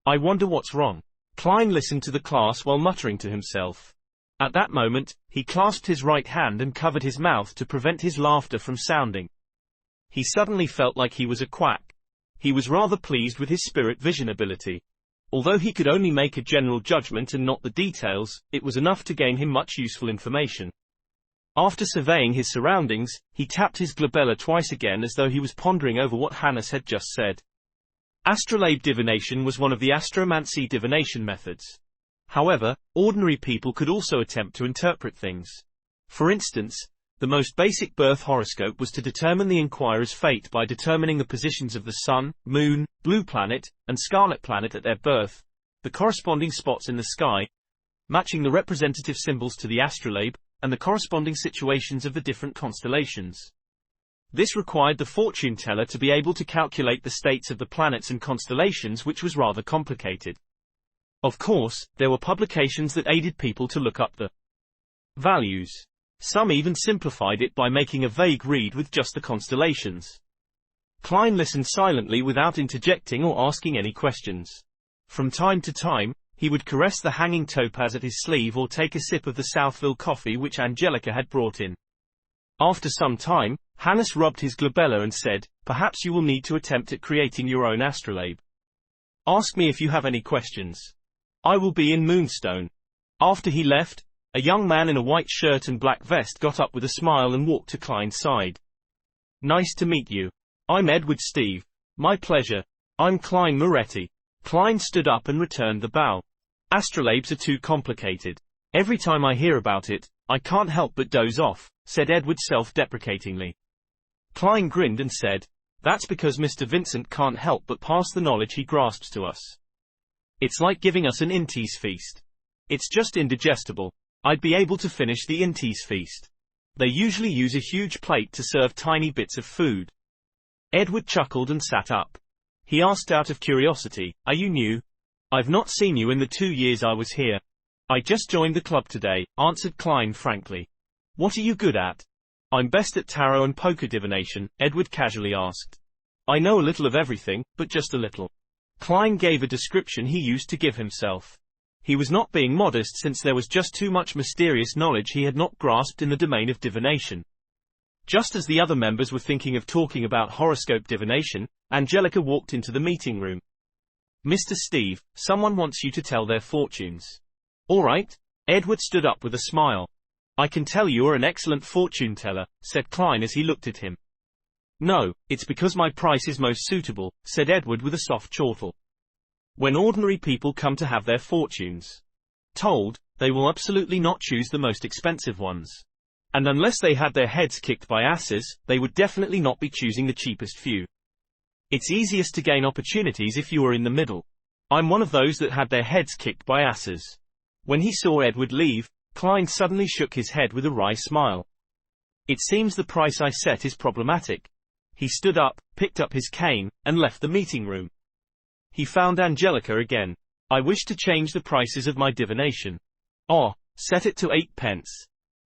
I wonder what's wrong. Klein listened to the class while muttering to himself. At that moment, he clasped his right hand and covered his mouth to prevent his laughter from sounding. He suddenly felt like he was a quack. He was rather pleased with his spirit vision ability. Although he could only make a general judgment and not the details, it was enough to gain him much useful information. After surveying his surroundings, he tapped his glabella twice again as though he was pondering over what Hannes had just said. Astrolabe divination was one of the astromancy divination methods. However, ordinary people could also attempt to interpret things. For instance, the most basic birth horoscope was to determine the inquirer's fate by determining the positions of the Sun, Moon, Blue Planet, and Scarlet Planet at their birth, the corresponding spots in the sky, matching the representative symbols to the astrolabe, and the corresponding situations of the different constellations. This required the fortune teller to be able to calculate the states of the planets and constellations, which was rather complicated. Of course, there were publications that aided people to look up the values. Some even simplified it by making a vague read with just the constellations. Klein listened silently without interjecting or asking any questions. From time to time, he would caress the hanging topaz at his sleeve or take a sip of the Southville coffee which Angelica had brought in. After some time, Hannes rubbed his glabella and said, "Perhaps you will need to attempt at creating your own astrolabe. Ask me if you have any questions. I will be in Moonstone." After he left, a young man in a white shirt and black vest got up with a smile and walked to Klein's side. "Nice to meet you. I'm Edward Steve." "My pleasure. I'm Klein Moretti." Klein stood up and returned the bow. "Astrolabes are too complicated. Every time I hear about it, I can't help but doze off," said Edward self-deprecatingly. Klein grinned and said, "That's because Mr. Vincent can't help but pass the knowledge he grasps to us. It's like giving us an Intis feast. It's just indigestible. I'd be able to finish the Intis feast. They usually use a huge plate to serve tiny bits of food." Edward chuckled and sat up. He asked out of curiosity, "Are you new?" "I've not seen you in the 2 years I was here. I just joined the club today," answered Klein frankly. "What are you good at?" "I'm best at tarot and poker divination," Edward casually asked. "I know a little of everything, but just a little." Klein gave a description he used to give himself. He was not being modest since there was just too much mysterious knowledge he had not grasped in the domain of divination. Just as the other members were thinking of talking about horoscope divination, Angelica walked into the meeting room. "Mr. Steve, someone wants you to tell their fortunes." "All right." Edward stood up with a smile. "I can tell you are an excellent fortune teller," said Klein as he looked at him. "No, it's because my price is most suitable," said Edward with a soft chortle. "When ordinary people come to have their fortunes told, they will absolutely not choose the most expensive ones. And unless they had their heads kicked by asses, they would definitely not be choosing the cheapest few. It's easiest to gain opportunities if you are in the middle. I'm one of those that had their heads kicked by asses." When he saw Edward leave, Klein suddenly shook his head with a wry smile. "It seems the price I set is problematic." He stood up, picked up his cane, and left the meeting room. He found Angelica again. "I wish to change the prices of my divination." "Oh, set it to 8 pence.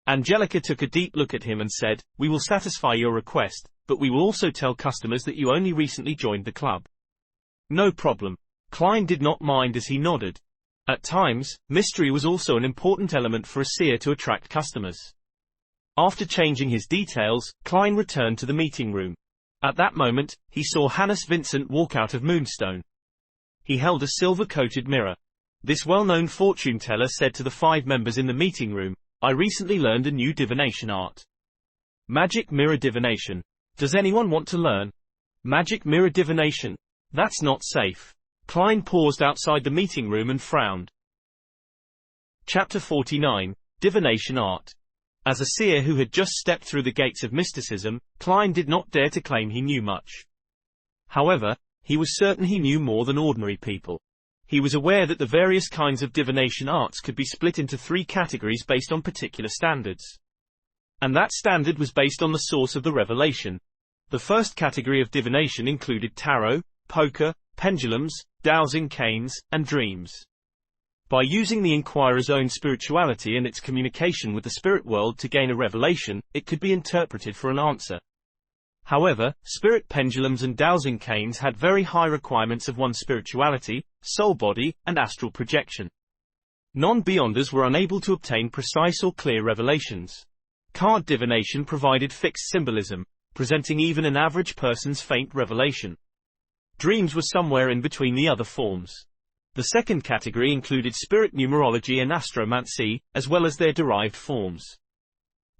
Angelica took a deep look at him and said, "We will satisfy your request, but we will also tell customers that you only recently joined the club." "No problem." Klein did not mind as he nodded. At times, mystery was also an important element for a seer to attract customers. After changing his details, Klein returned to the meeting room. At that moment, he saw Hannes Vincent walk out of Moonstone. He held a silver-coated mirror. This well-known fortune teller said to the 5 members in the meeting room, "I recently learned a new divination art. Magic mirror divination. Does anyone want to learn?" "Magic mirror divination? That's not safe." Klein paused outside the meeting room and frowned. Chapter 49. Divination Art. As a seer who had just stepped through the gates of mysticism, Klein did not dare to claim he knew much. However, he was certain he knew more than ordinary people. He was aware that the various kinds of divination arts could be split into 3 categories based on particular standards. And that standard was based on the source of the revelation. The first category of divination included tarot, poker, pendulums, dowsing canes, and dreams. By using the inquirer's own spirituality and its communication with the spirit world to gain a revelation, it could be interpreted for an answer. However, spirit pendulums and dowsing canes had very high requirements of one's spirituality, soul body, and astral projection. Non-beyonders were unable to obtain precise or clear revelations. Card divination provided fixed symbolism, presenting even an average person's faint revelation. Dreams were somewhere in between the other forms. The second category included spirit numerology and astromancy, as well as their derived forms.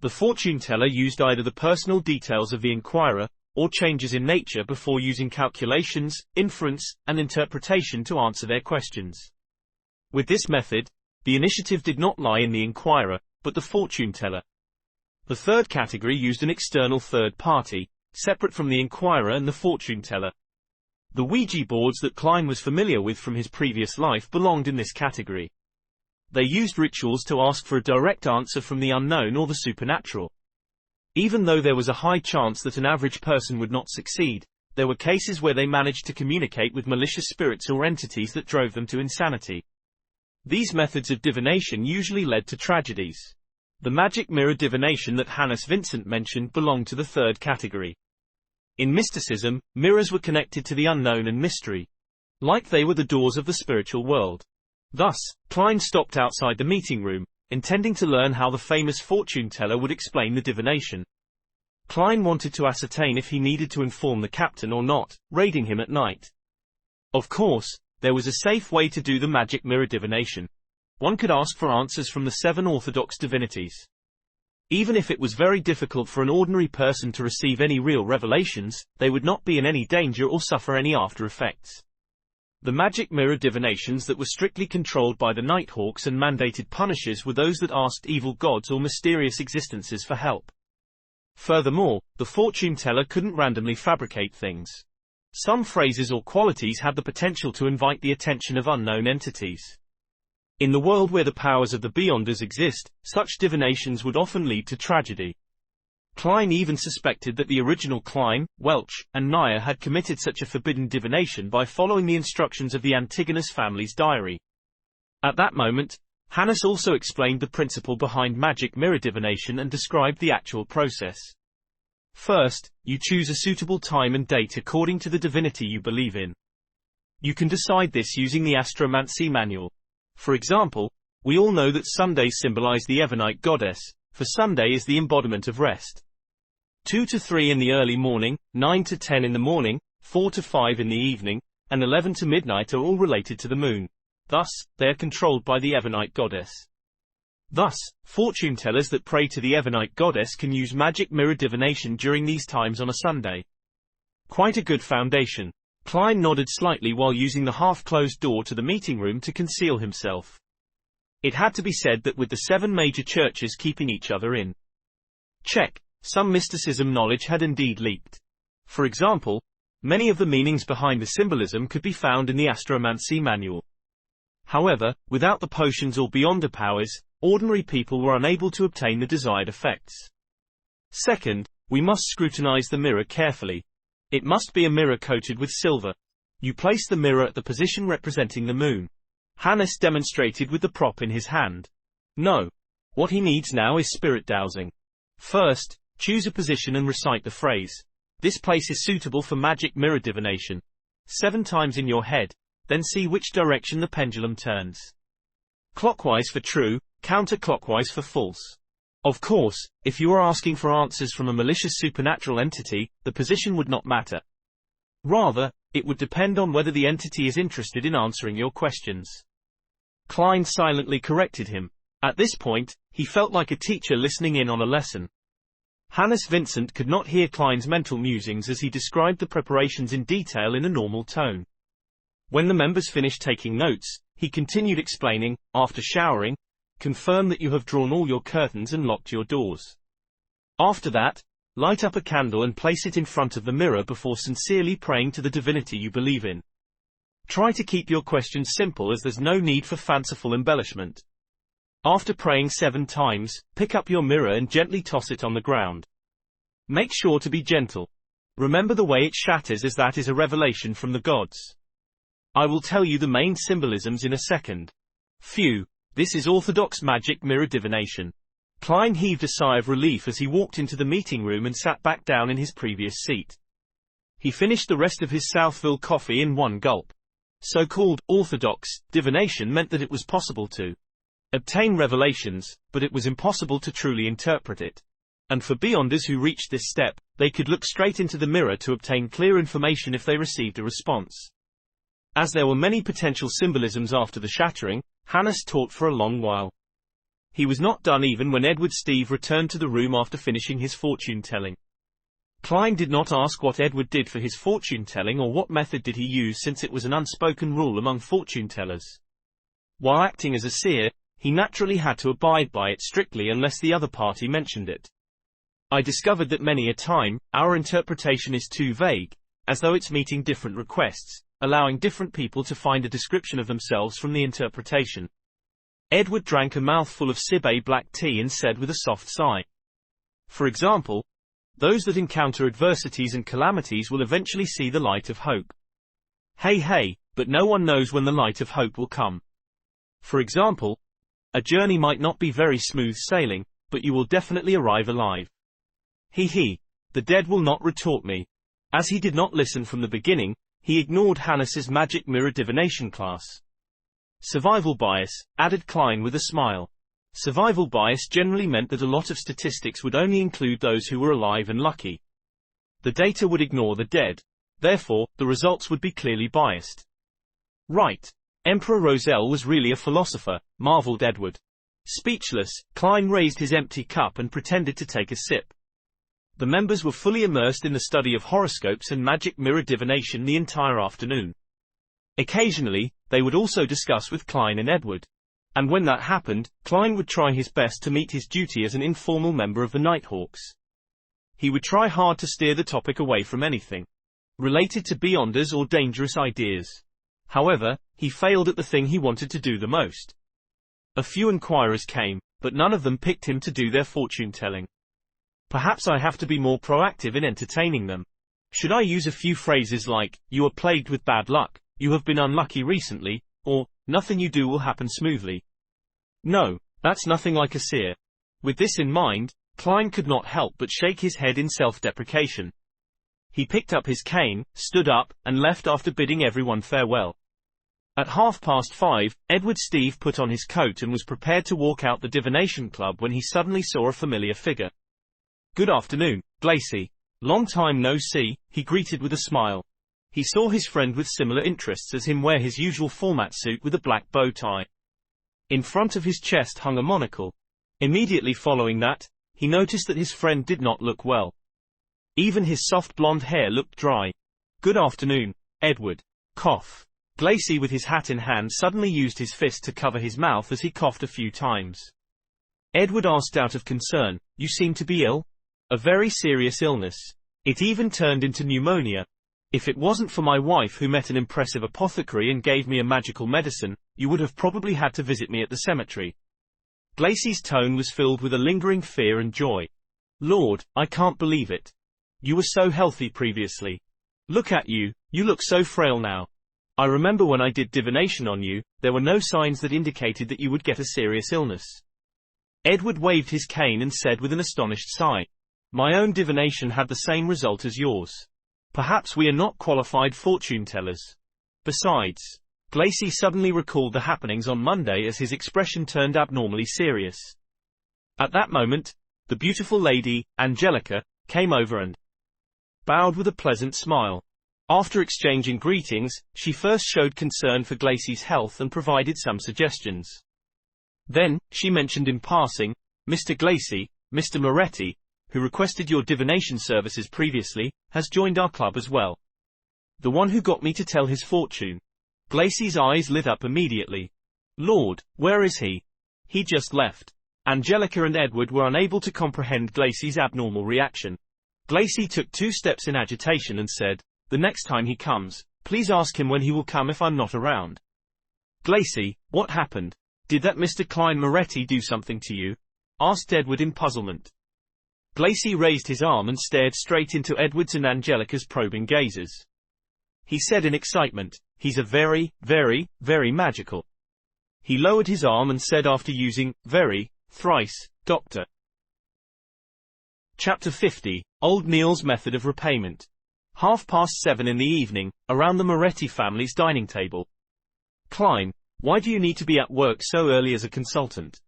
The fortune teller used either the personal details of the inquirer, or changes in nature before using calculations, inference, and interpretation to answer their questions. With this method, the initiative did not lie in the inquirer, but the fortune teller. The third category used an external third party, separate from the inquirer and the fortune teller. The Ouija boards that Klein was familiar with from his previous life belonged in this category. They used rituals to ask for a direct answer from the unknown or the supernatural. Even though there was a high chance that an average person would not succeed, there were cases where they managed to communicate with malicious spirits or entities that drove them to insanity. These methods of divination usually led to tragedies. The magic mirror divination that Hannes Vincent mentioned belonged to the third category. In mysticism, mirrors were connected to the unknown and mystery, like they were the doors of the spiritual world. Thus, Klein stopped outside the meeting room, intending to learn how the famous fortune teller would explain the divination. Klein wanted to ascertain if he needed to inform the captain or not, raiding him at night. Of course, there was a safe way to do the magic mirror divination. One could ask for answers from the 7 orthodox divinities. Even if it was very difficult for an ordinary person to receive any real revelations, they would not be in any danger or suffer any after effects. The magic mirror divinations that were strictly controlled by the Nighthawks and mandated punishers were those that asked evil gods or mysterious existences for help. Furthermore, the fortune teller couldn't randomly fabricate things. Some phrases or qualities had the potential to invite the attention of unknown entities. In the world where the powers of the Beyonders exist, such divinations would often lead to tragedy. Klein even suspected that the original Klein, Welch, and Nyer had committed such a forbidden divination by following the instructions of the Antigonus family's diary. At that moment, Hannes also explained the principle behind magic mirror divination and described the actual process. First, you choose a suitable time and date according to the divinity you believe in. You can decide this using the astromancy manual. For example, we all know that Sundays symbolize the Ebonite goddess, for Sunday is the embodiment of rest. 2 to 3 in the early morning, 9 to 10 in the morning, 4 to 5 in the evening, and 11 to midnight are all related to the moon. Thus, they are controlled by the Ebonite goddess. Thus, fortune tellers that pray to the Ebonite goddess can use magic mirror divination during these times on a Sunday. Quite a good foundation. Klein nodded slightly while using the half-closed door to the meeting room to conceal himself. It had to be said that with the 7 major churches keeping each other in check, some mysticism knowledge had indeed leaked. For example, many of the meanings behind the symbolism could be found in the astromancy manual. However, without the potions or beyonder powers, ordinary people were unable to obtain the desired effects. Second, we must scrutinize the mirror carefully. It must be a mirror coated with silver. You place the mirror at the position representing the moon. Hannes demonstrated with the prop in his hand. No. What he needs now is spirit dowsing. First, choose a position and recite the phrase. This place is suitable for magic mirror divination. 7 times in your head. Then see which direction the pendulum turns. Clockwise for true, counterclockwise for false. Of course, if you are asking for answers from a malicious supernatural entity, the position would not matter. Rather, it would depend on whether the entity is interested in answering your questions. Klein silently corrected him. At this point, he felt like a teacher listening in on a lesson. Hannes Vincent could not hear Klein's mental musings as he described the preparations in detail in a normal tone. When the members finished taking notes, he continued explaining, after showering, confirm that you have drawn all your curtains and locked your doors. After that, light up a candle and place it in front of the mirror before sincerely praying to the divinity you believe in. Try to keep your questions simple as there's no need for fanciful embellishment. After praying 7 times, pick up your mirror and gently toss it on the ground. Make sure to be gentle. Remember the way it shatters as that is a revelation from the gods. I will tell you the main symbolisms in a second. Phew, this is orthodox magic mirror divination. Klein heaved a sigh of relief as he walked into the meeting room and sat back down in his previous seat. He finished the rest of his Southville coffee in one gulp. So-called orthodox divination meant that it was possible to obtain revelations, but it was impossible to truly interpret it. And for Beyonders who reached this step, they could look straight into the mirror to obtain clear information if they received a response. As there were many potential symbolisms after the shattering, Hannes taught for a long while. He was not done even when Edward Steve returned to the room after finishing his fortune-telling. Klein did not ask what Edward did for his fortune-telling or what method did he use, since it was an unspoken rule among fortune-tellers. While acting as a seer, he naturally had to abide by it strictly unless the other party mentioned it. I discovered that many a time, our interpretation is too vague, as though it's meeting different requests, allowing different people to find a description of themselves from the interpretation. Edward drank a mouthful of Sibay black tea and said with a soft sigh. For example, those that encounter adversities and calamities will eventually see the light of hope. Hey, but no one knows when the light of hope will come. For example, a journey might not be very smooth sailing, but you will definitely arrive alive. The dead will not retort me. As he did not listen from the beginning, he ignored Hannes's magic mirror divination class. Survival bias, added Klein with a smile. Survival bias generally meant that a lot of statistics would only include those who were alive and lucky. The data would ignore the dead. Therefore, the results would be clearly biased. Right. Emperor Roselle was really a philosopher, marveled Edward. Speechless, Klein raised his empty cup and pretended to take a sip. The members were fully immersed in the study of horoscopes and magic mirror divination the entire afternoon. Occasionally, they would also discuss with Klein and Edward. And when that happened, Klein would try his best to meet his duty as an informal member of the Nighthawks. He would try hard to steer the topic away from anything related to beyonders or dangerous ideas. However, he failed at the thing he wanted to do the most. A few inquirers came, but none of them picked him to do their fortune-telling. Perhaps I have to be more proactive in entertaining them. Should I use a few phrases like, "You are plagued with bad luck," "You have been unlucky recently," or, "Nothing you do will happen smoothly"? No, that's nothing like a seer. With this in mind, Klein could not help but shake his head in self-deprecation. He picked up his cane, stood up, and left after bidding everyone farewell. At 5:30, Edward Steve put on his coat and was prepared to walk out the divination club when he suddenly saw a familiar figure. "Good afternoon, Glacy. Long time no see," he greeted with a smile. He saw his friend with similar interests as him wear his usual format suit with a black bow tie. In front of his chest hung a monocle. Immediately following that, he noticed that his friend did not look well. Even his soft blonde hair looked dry. "Good afternoon, Edward." Cough. Glacy with his hat in hand suddenly used his fist to cover his mouth as he coughed a few times. Edward asked out of concern, "You seem to be ill?" "A very serious illness. It even turned into pneumonia. If it wasn't for my wife who met an impressive apothecary and gave me a magical medicine, you would have probably had to visit me at the cemetery." Glacy's tone was filled with a lingering fear and joy. "Lord, I can't believe it. You were so healthy previously. Look at you, you look so frail now. I remember when I did divination on you, there were no signs that indicated that you would get a serious illness." Edward waved his cane and said with an astonished sigh, "My own divination had the same result as yours. Perhaps we are not qualified fortune-tellers. Besides," Glacy suddenly recalled the happenings on Monday as his expression turned abnormally serious. At that moment, the beautiful lady, Angelica, came over and bowed with a pleasant smile. After exchanging greetings, she first showed concern for Glacy's health and provided some suggestions. Then, she mentioned in passing, "Mr. Glacy, Mr. Moretti, who requested your divination services previously, has joined our club as well. The one who got me to tell his fortune." Glacy's eyes lit up immediately. "Lord, where is he? He just left." Angelica and Edward were unable to comprehend Glacy's abnormal reaction. Glacy took 2 steps in agitation and said, "The next time he comes, please ask him when he will come if I'm not around." "Glacy, what happened? Did that Mr. Klein Moretti do something to you?" asked Edward in puzzlement. Glacy raised his arm and stared straight into Edward's and Angelica's probing gazes. He said in excitement, "He's a very, very, very magical." He lowered his arm and said after using very thrice, "Doctor." Chapter 50, Old Neil's Method of Repayment. 7:30 in the evening, around the Moretti family's dining table. "Klein, why do you need to be at work so early as a consultant?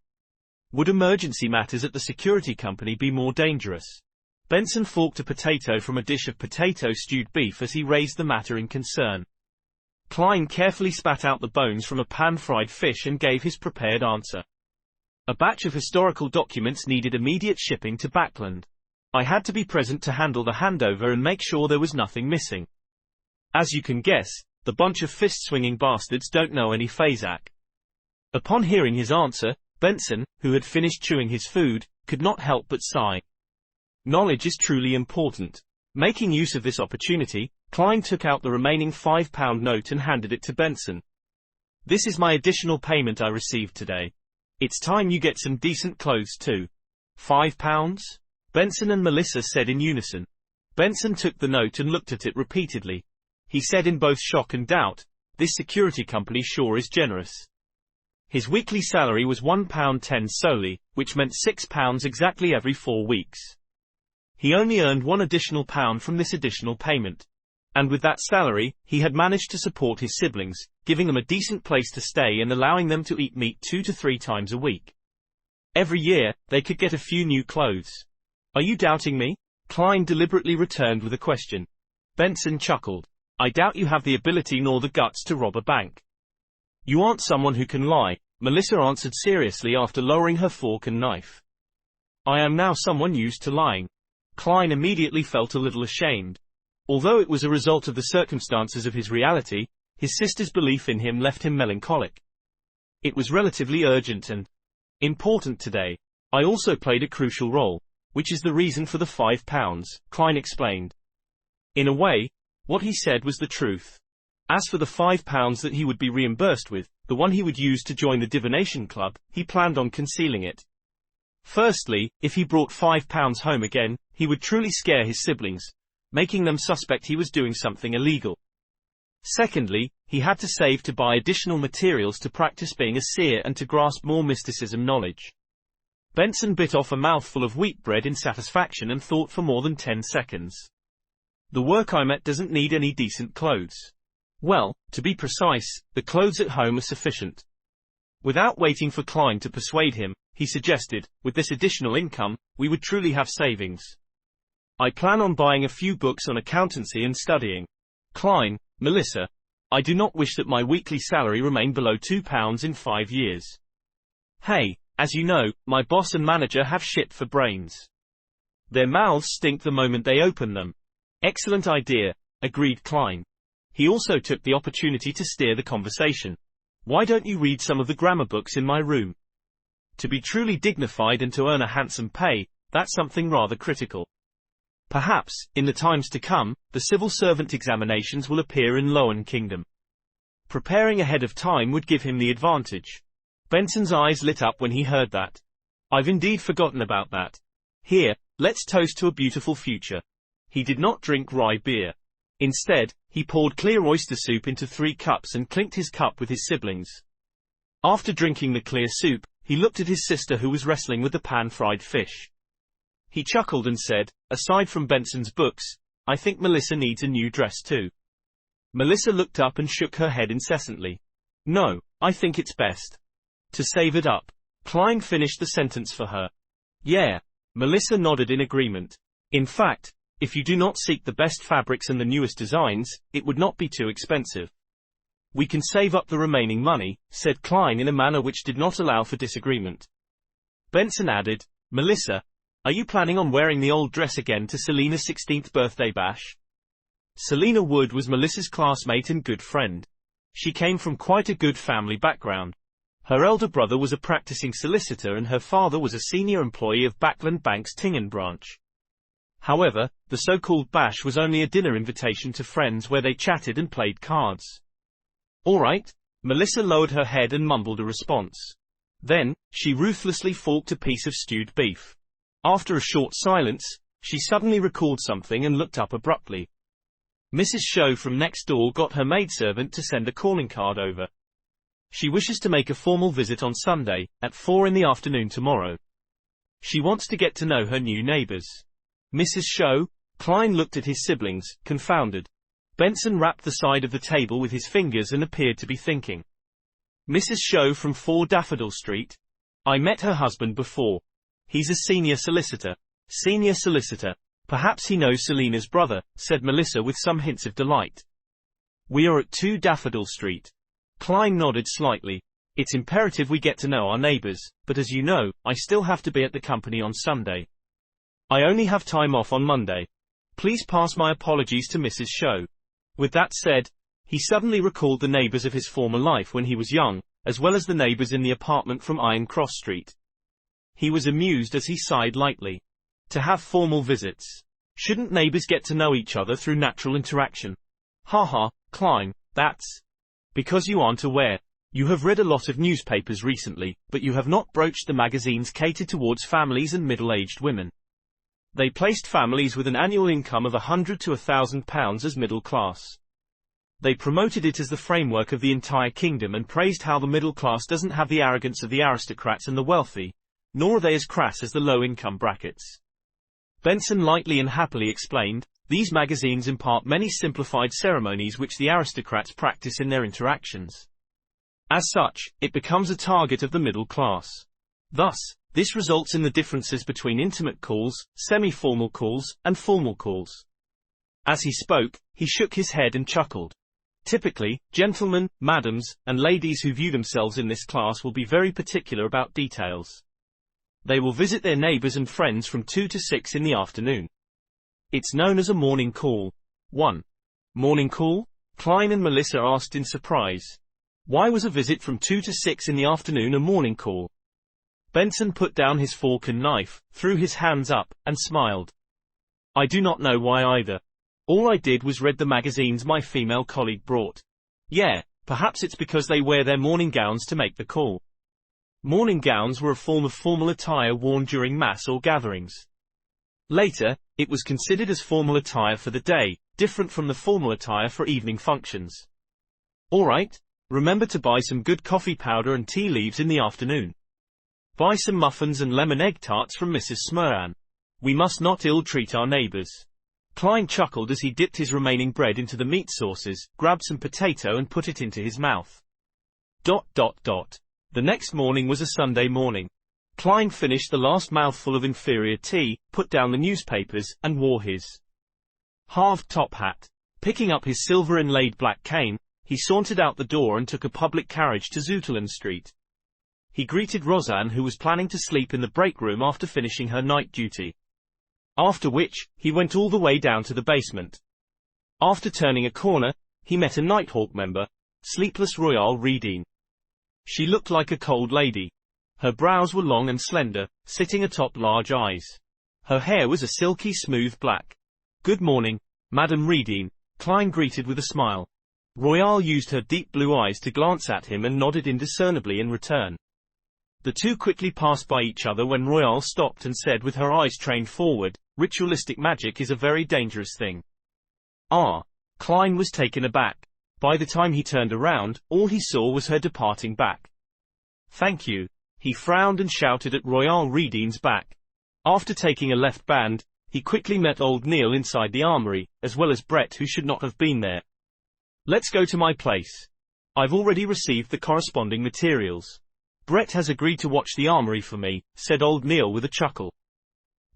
Would emergency matters at the security company be more dangerous?" Benson forked a potato from a dish of potato stewed beef as he raised the matter in concern. Klein carefully spat out the bones from a pan-fried fish and gave his prepared answer. A batch of historical documents needed immediate shipping to Backland. I had to be present to handle the handover and make sure there was nothing missing. As you can guess, the bunch of fist-swinging bastards don't know any Fazak. Upon hearing his answer, Benson, who had finished chewing his food, could not help but sigh. Knowledge is truly important. Making use of this opportunity, Klein took out the remaining £5 note and handed it to Benson. "This is my additional payment I received today. It's time you get some decent clothes too." £5? Benson and Melissa said in unison. Benson took the note and looked at it repeatedly. He said in both shock and doubt, "This security company sure is generous." His weekly salary was £1.10 solely, which meant £6 exactly every 4 weeks. He only earned £1 additional from this additional payment. And with that salary, he had managed to support his siblings, giving them a decent place to stay and allowing them to eat meat 2 to 3 times a week. Every year, they could get a few new clothes. "Are you doubting me?" Klein deliberately returned with a question. Benson chuckled. "I doubt you have the ability nor the guts to rob a bank." "You aren't someone who can lie," Melissa answered seriously after lowering her fork and knife. "I am now someone used to lying." Klein immediately felt a little ashamed. Although it was a result of the circumstances of his reality, his sister's belief in him left him melancholic. It was relatively urgent and important today. "I also played a crucial role, which is the reason for the £5, Klein explained. In a way, what he said was the truth. As for the £5 that he would be reimbursed with, the one he would use to join the divination club, he planned on concealing it. Firstly, if he brought £5 home again, he would truly scare his siblings, making them suspect he was doing something illegal. Secondly, he had to save to buy additional materials to practice being a seer and to grasp more mysticism knowledge. Benson bit off a mouthful of wheat bread in satisfaction and thought for more than 10 seconds. "The work I'm at doesn't need any decent clothes. Well, to be precise, the clothes at home are sufficient." Without waiting for Klein to persuade him, he suggested, "With this additional income, we would truly have savings. I plan on buying a few books on accountancy and studying." Klein, Melissa, "I do not wish that my weekly salary remain below £2 in 5 years. Hey, as you know, my boss and manager have shit for brains. Their mouths stink the moment they open them." "Excellent idea," agreed Klein. He also took the opportunity to steer the conversation. "Why don't you read some of the grammar books in my room? To be truly dignified and to earn a handsome pay, that's something rather critical. Perhaps, in the times to come, the civil servant examinations will appear in Lowen Kingdom. Preparing ahead of time would give him the advantage." Benson's eyes lit up when he heard that. "I've indeed forgotten about that. Here, let's toast to a beautiful future." He did not drink rye beer. Instead, he poured clear oyster soup into 3 cups and clinked his cup with his siblings. After drinking the clear soup, he looked at his sister who was wrestling with the pan-fried fish. He chuckled and said, "Aside from Benson's books, I think Melissa needs a new dress too." Melissa looked up and shook her head incessantly. "No, I think it's best to save it up." Klein finished the sentence for her. "Yeah." Melissa nodded in agreement. "In fact, if you do not seek the best fabrics and the newest designs, it would not be too expensive. We can save up the remaining money," said Klein in a manner which did not allow for disagreement. Benson added, "Melissa, are you planning on wearing the old dress again to Selena's 16th birthday bash?" Selena Wood was Melissa's classmate and good friend. She came from quite a good family background. Her elder brother was a practicing solicitor and her father was a senior employee of Backland Bank's Tingen branch. However, the so-called bash was only a dinner invitation to friends where they chatted and played cards. "All right." Melissa lowered her head and mumbled a response. Then, she ruthlessly forked a piece of stewed beef. After a short silence, she suddenly recalled something and looked up abruptly. Mrs. Show from next door got her maidservant to send a calling card over. She wishes to make a formal visit on Sunday, at 4 in the afternoon tomorrow. She wants to get to know her new neighbors. "Mrs. Show?" Klein looked at his siblings, confounded. Benson rapped the side of the table with his fingers and appeared to be thinking. "Mrs. Show from 4 Daffodil Street? I met her husband before. He's a senior solicitor." "Senior solicitor. Perhaps he knows Selena's brother," said Melissa with some hints of delight. "We are at 2 Daffodil Street." Klein nodded slightly. It's imperative we get to know our neighbors, but as you know, I still have to be at the company on Sunday. I only have time off on Monday. Please pass my apologies to Mrs. Show. With that said, he suddenly recalled the neighbors of his former life when he was young, as well as the neighbors in the apartment from Iron Cross Street. He was amused as he sighed lightly. To have formal visits. Shouldn't neighbors get to know each other through natural interaction? Haha, Klein, that's because you aren't aware. You have read a lot of newspapers recently, but you have not broached the magazines catered towards families and middle-aged women. They placed families with an annual income of £100 to £1,000 as middle class. They promoted it as the framework of the entire kingdom and praised how the middle class doesn't have the arrogance of the aristocrats and the wealthy, nor are they as crass as the low-income brackets. Benson lightly and happily explained, these magazines impart many simplified ceremonies which the aristocrats practice in their interactions. As such, it becomes a target of the middle class. Thus, this results in the differences between intimate calls, semi-formal calls, and formal calls. As he spoke, he shook his head and chuckled. Typically, gentlemen, madams, and ladies who view themselves in this class will be very particular about details. They will visit their neighbors and friends from 2 to 6 in the afternoon. It's known as a morning call. 1. Morning call? Klein and Melissa asked in surprise. Why was a visit from 2 to 6 in the afternoon a morning call? Benson put down his fork and knife, threw his hands up, and smiled. I do not know why either. All I did was read the magazines my female colleague brought. Yeah, perhaps it's because they wear their morning gowns to make the call. Morning gowns were a form of formal attire worn during mass or gatherings. Later, it was considered as formal attire for the day, different from the formal attire for evening functions. Alright, remember to buy some good coffee powder and tea leaves in the afternoon. Buy some muffins and lemon egg tarts from Mrs. Smurran. We must not ill-treat our neighbors. Klein chuckled as he dipped his remaining bread into the meat sauces, grabbed some potato and put it into his mouth. The next morning was a Sunday morning. Klein finished the last mouthful of inferior tea, put down the newspapers, and wore his halved top hat. Picking up his silver-inlaid black cane, he sauntered out the door and took a public carriage to Zoutelin Street. He greeted Roseanne, who was planning to sleep in the break room after finishing her night duty. After which, he went all the way down to the basement. After turning a corner, he met a Nighthawk member, sleepless Royale Reading. She looked like a cold lady. Her brows were long and slender, sitting atop large eyes. Her hair was a silky smooth black. Good morning, Madame Reading, Klein greeted with a smile. Royale used her deep blue eyes to glance at him and nodded indiscernibly in return. The two quickly passed by each other when Royale stopped and said with her eyes trained forward, ritualistic magic is a very dangerous thing. Ah. Klein was taken aback. By the time he turned around, all he saw was her departing back. Thank you. He frowned and shouted at Royale Reading's back. After taking a left band, he quickly met old Neil inside the armory, as well as Brett, who should not have been there. Let's go to my place. I've already received the corresponding materials. Brett has agreed to watch the armory for me, said old Neil with a chuckle.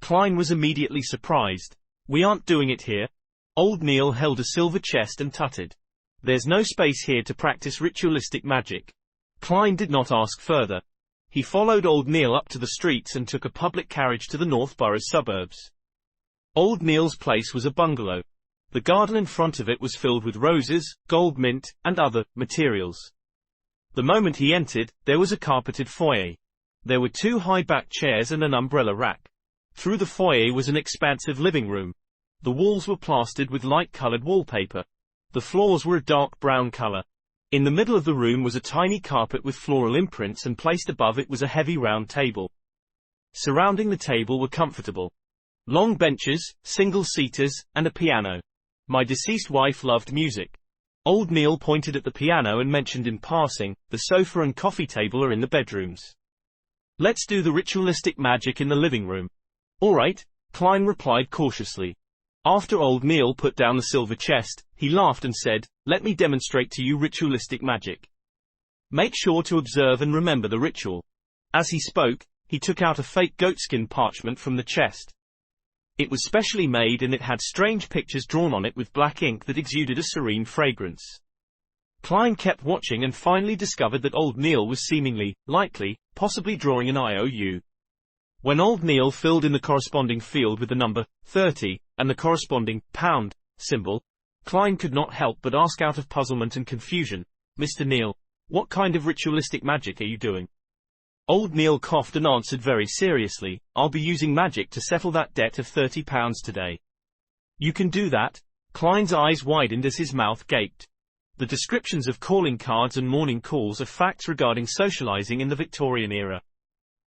Klein was immediately surprised. We aren't doing it here. Old Neil held a silver chest and tutted. There's no space here to practice ritualistic magic. Klein did not ask further. He followed old Neil up to the streets and took a public carriage to the North Borough's suburbs. Old Neil's place was a bungalow. The garden in front of it was filled with roses, gold mint, and other materials. The moment he entered, there was a carpeted foyer. There were 2 high-backed chairs and an umbrella rack. Through the foyer was an expansive living room. The walls were plastered with light-colored wallpaper. The floors were a dark brown color. In the middle of the room was a tiny carpet with floral imprints, and placed above it was a heavy round table. Surrounding the table were comfortable long benches, single-seaters, and a piano. My deceased wife loved music. Old Neil pointed at the piano and mentioned in passing, the sofa and coffee table are in the bedrooms. Let's do the ritualistic magic in the living room. All right, Klein replied cautiously. After old Neil put down the silver chest, he laughed and said, let me demonstrate to you ritualistic magic. Make sure to observe and remember the ritual. As he spoke, he took out a fake goatskin parchment from the chest. It was specially made and it had strange pictures drawn on it with black ink that exuded a serene fragrance. Klein kept watching and finally discovered that old Neil was seemingly, likely, possibly drawing an IOU. When old Neil filled in the corresponding field with the number 30 and the corresponding pound symbol, Klein could not help but ask out of puzzlement and confusion, "Mr. Neil, what kind of ritualistic magic are you doing?" Old Neil coughed and answered very seriously, "I'll be using magic to settle that debt of £30 today." "You can do that?" Klein's eyes widened as his mouth gaped. The descriptions of calling cards and morning calls are facts regarding socializing in the Victorian era.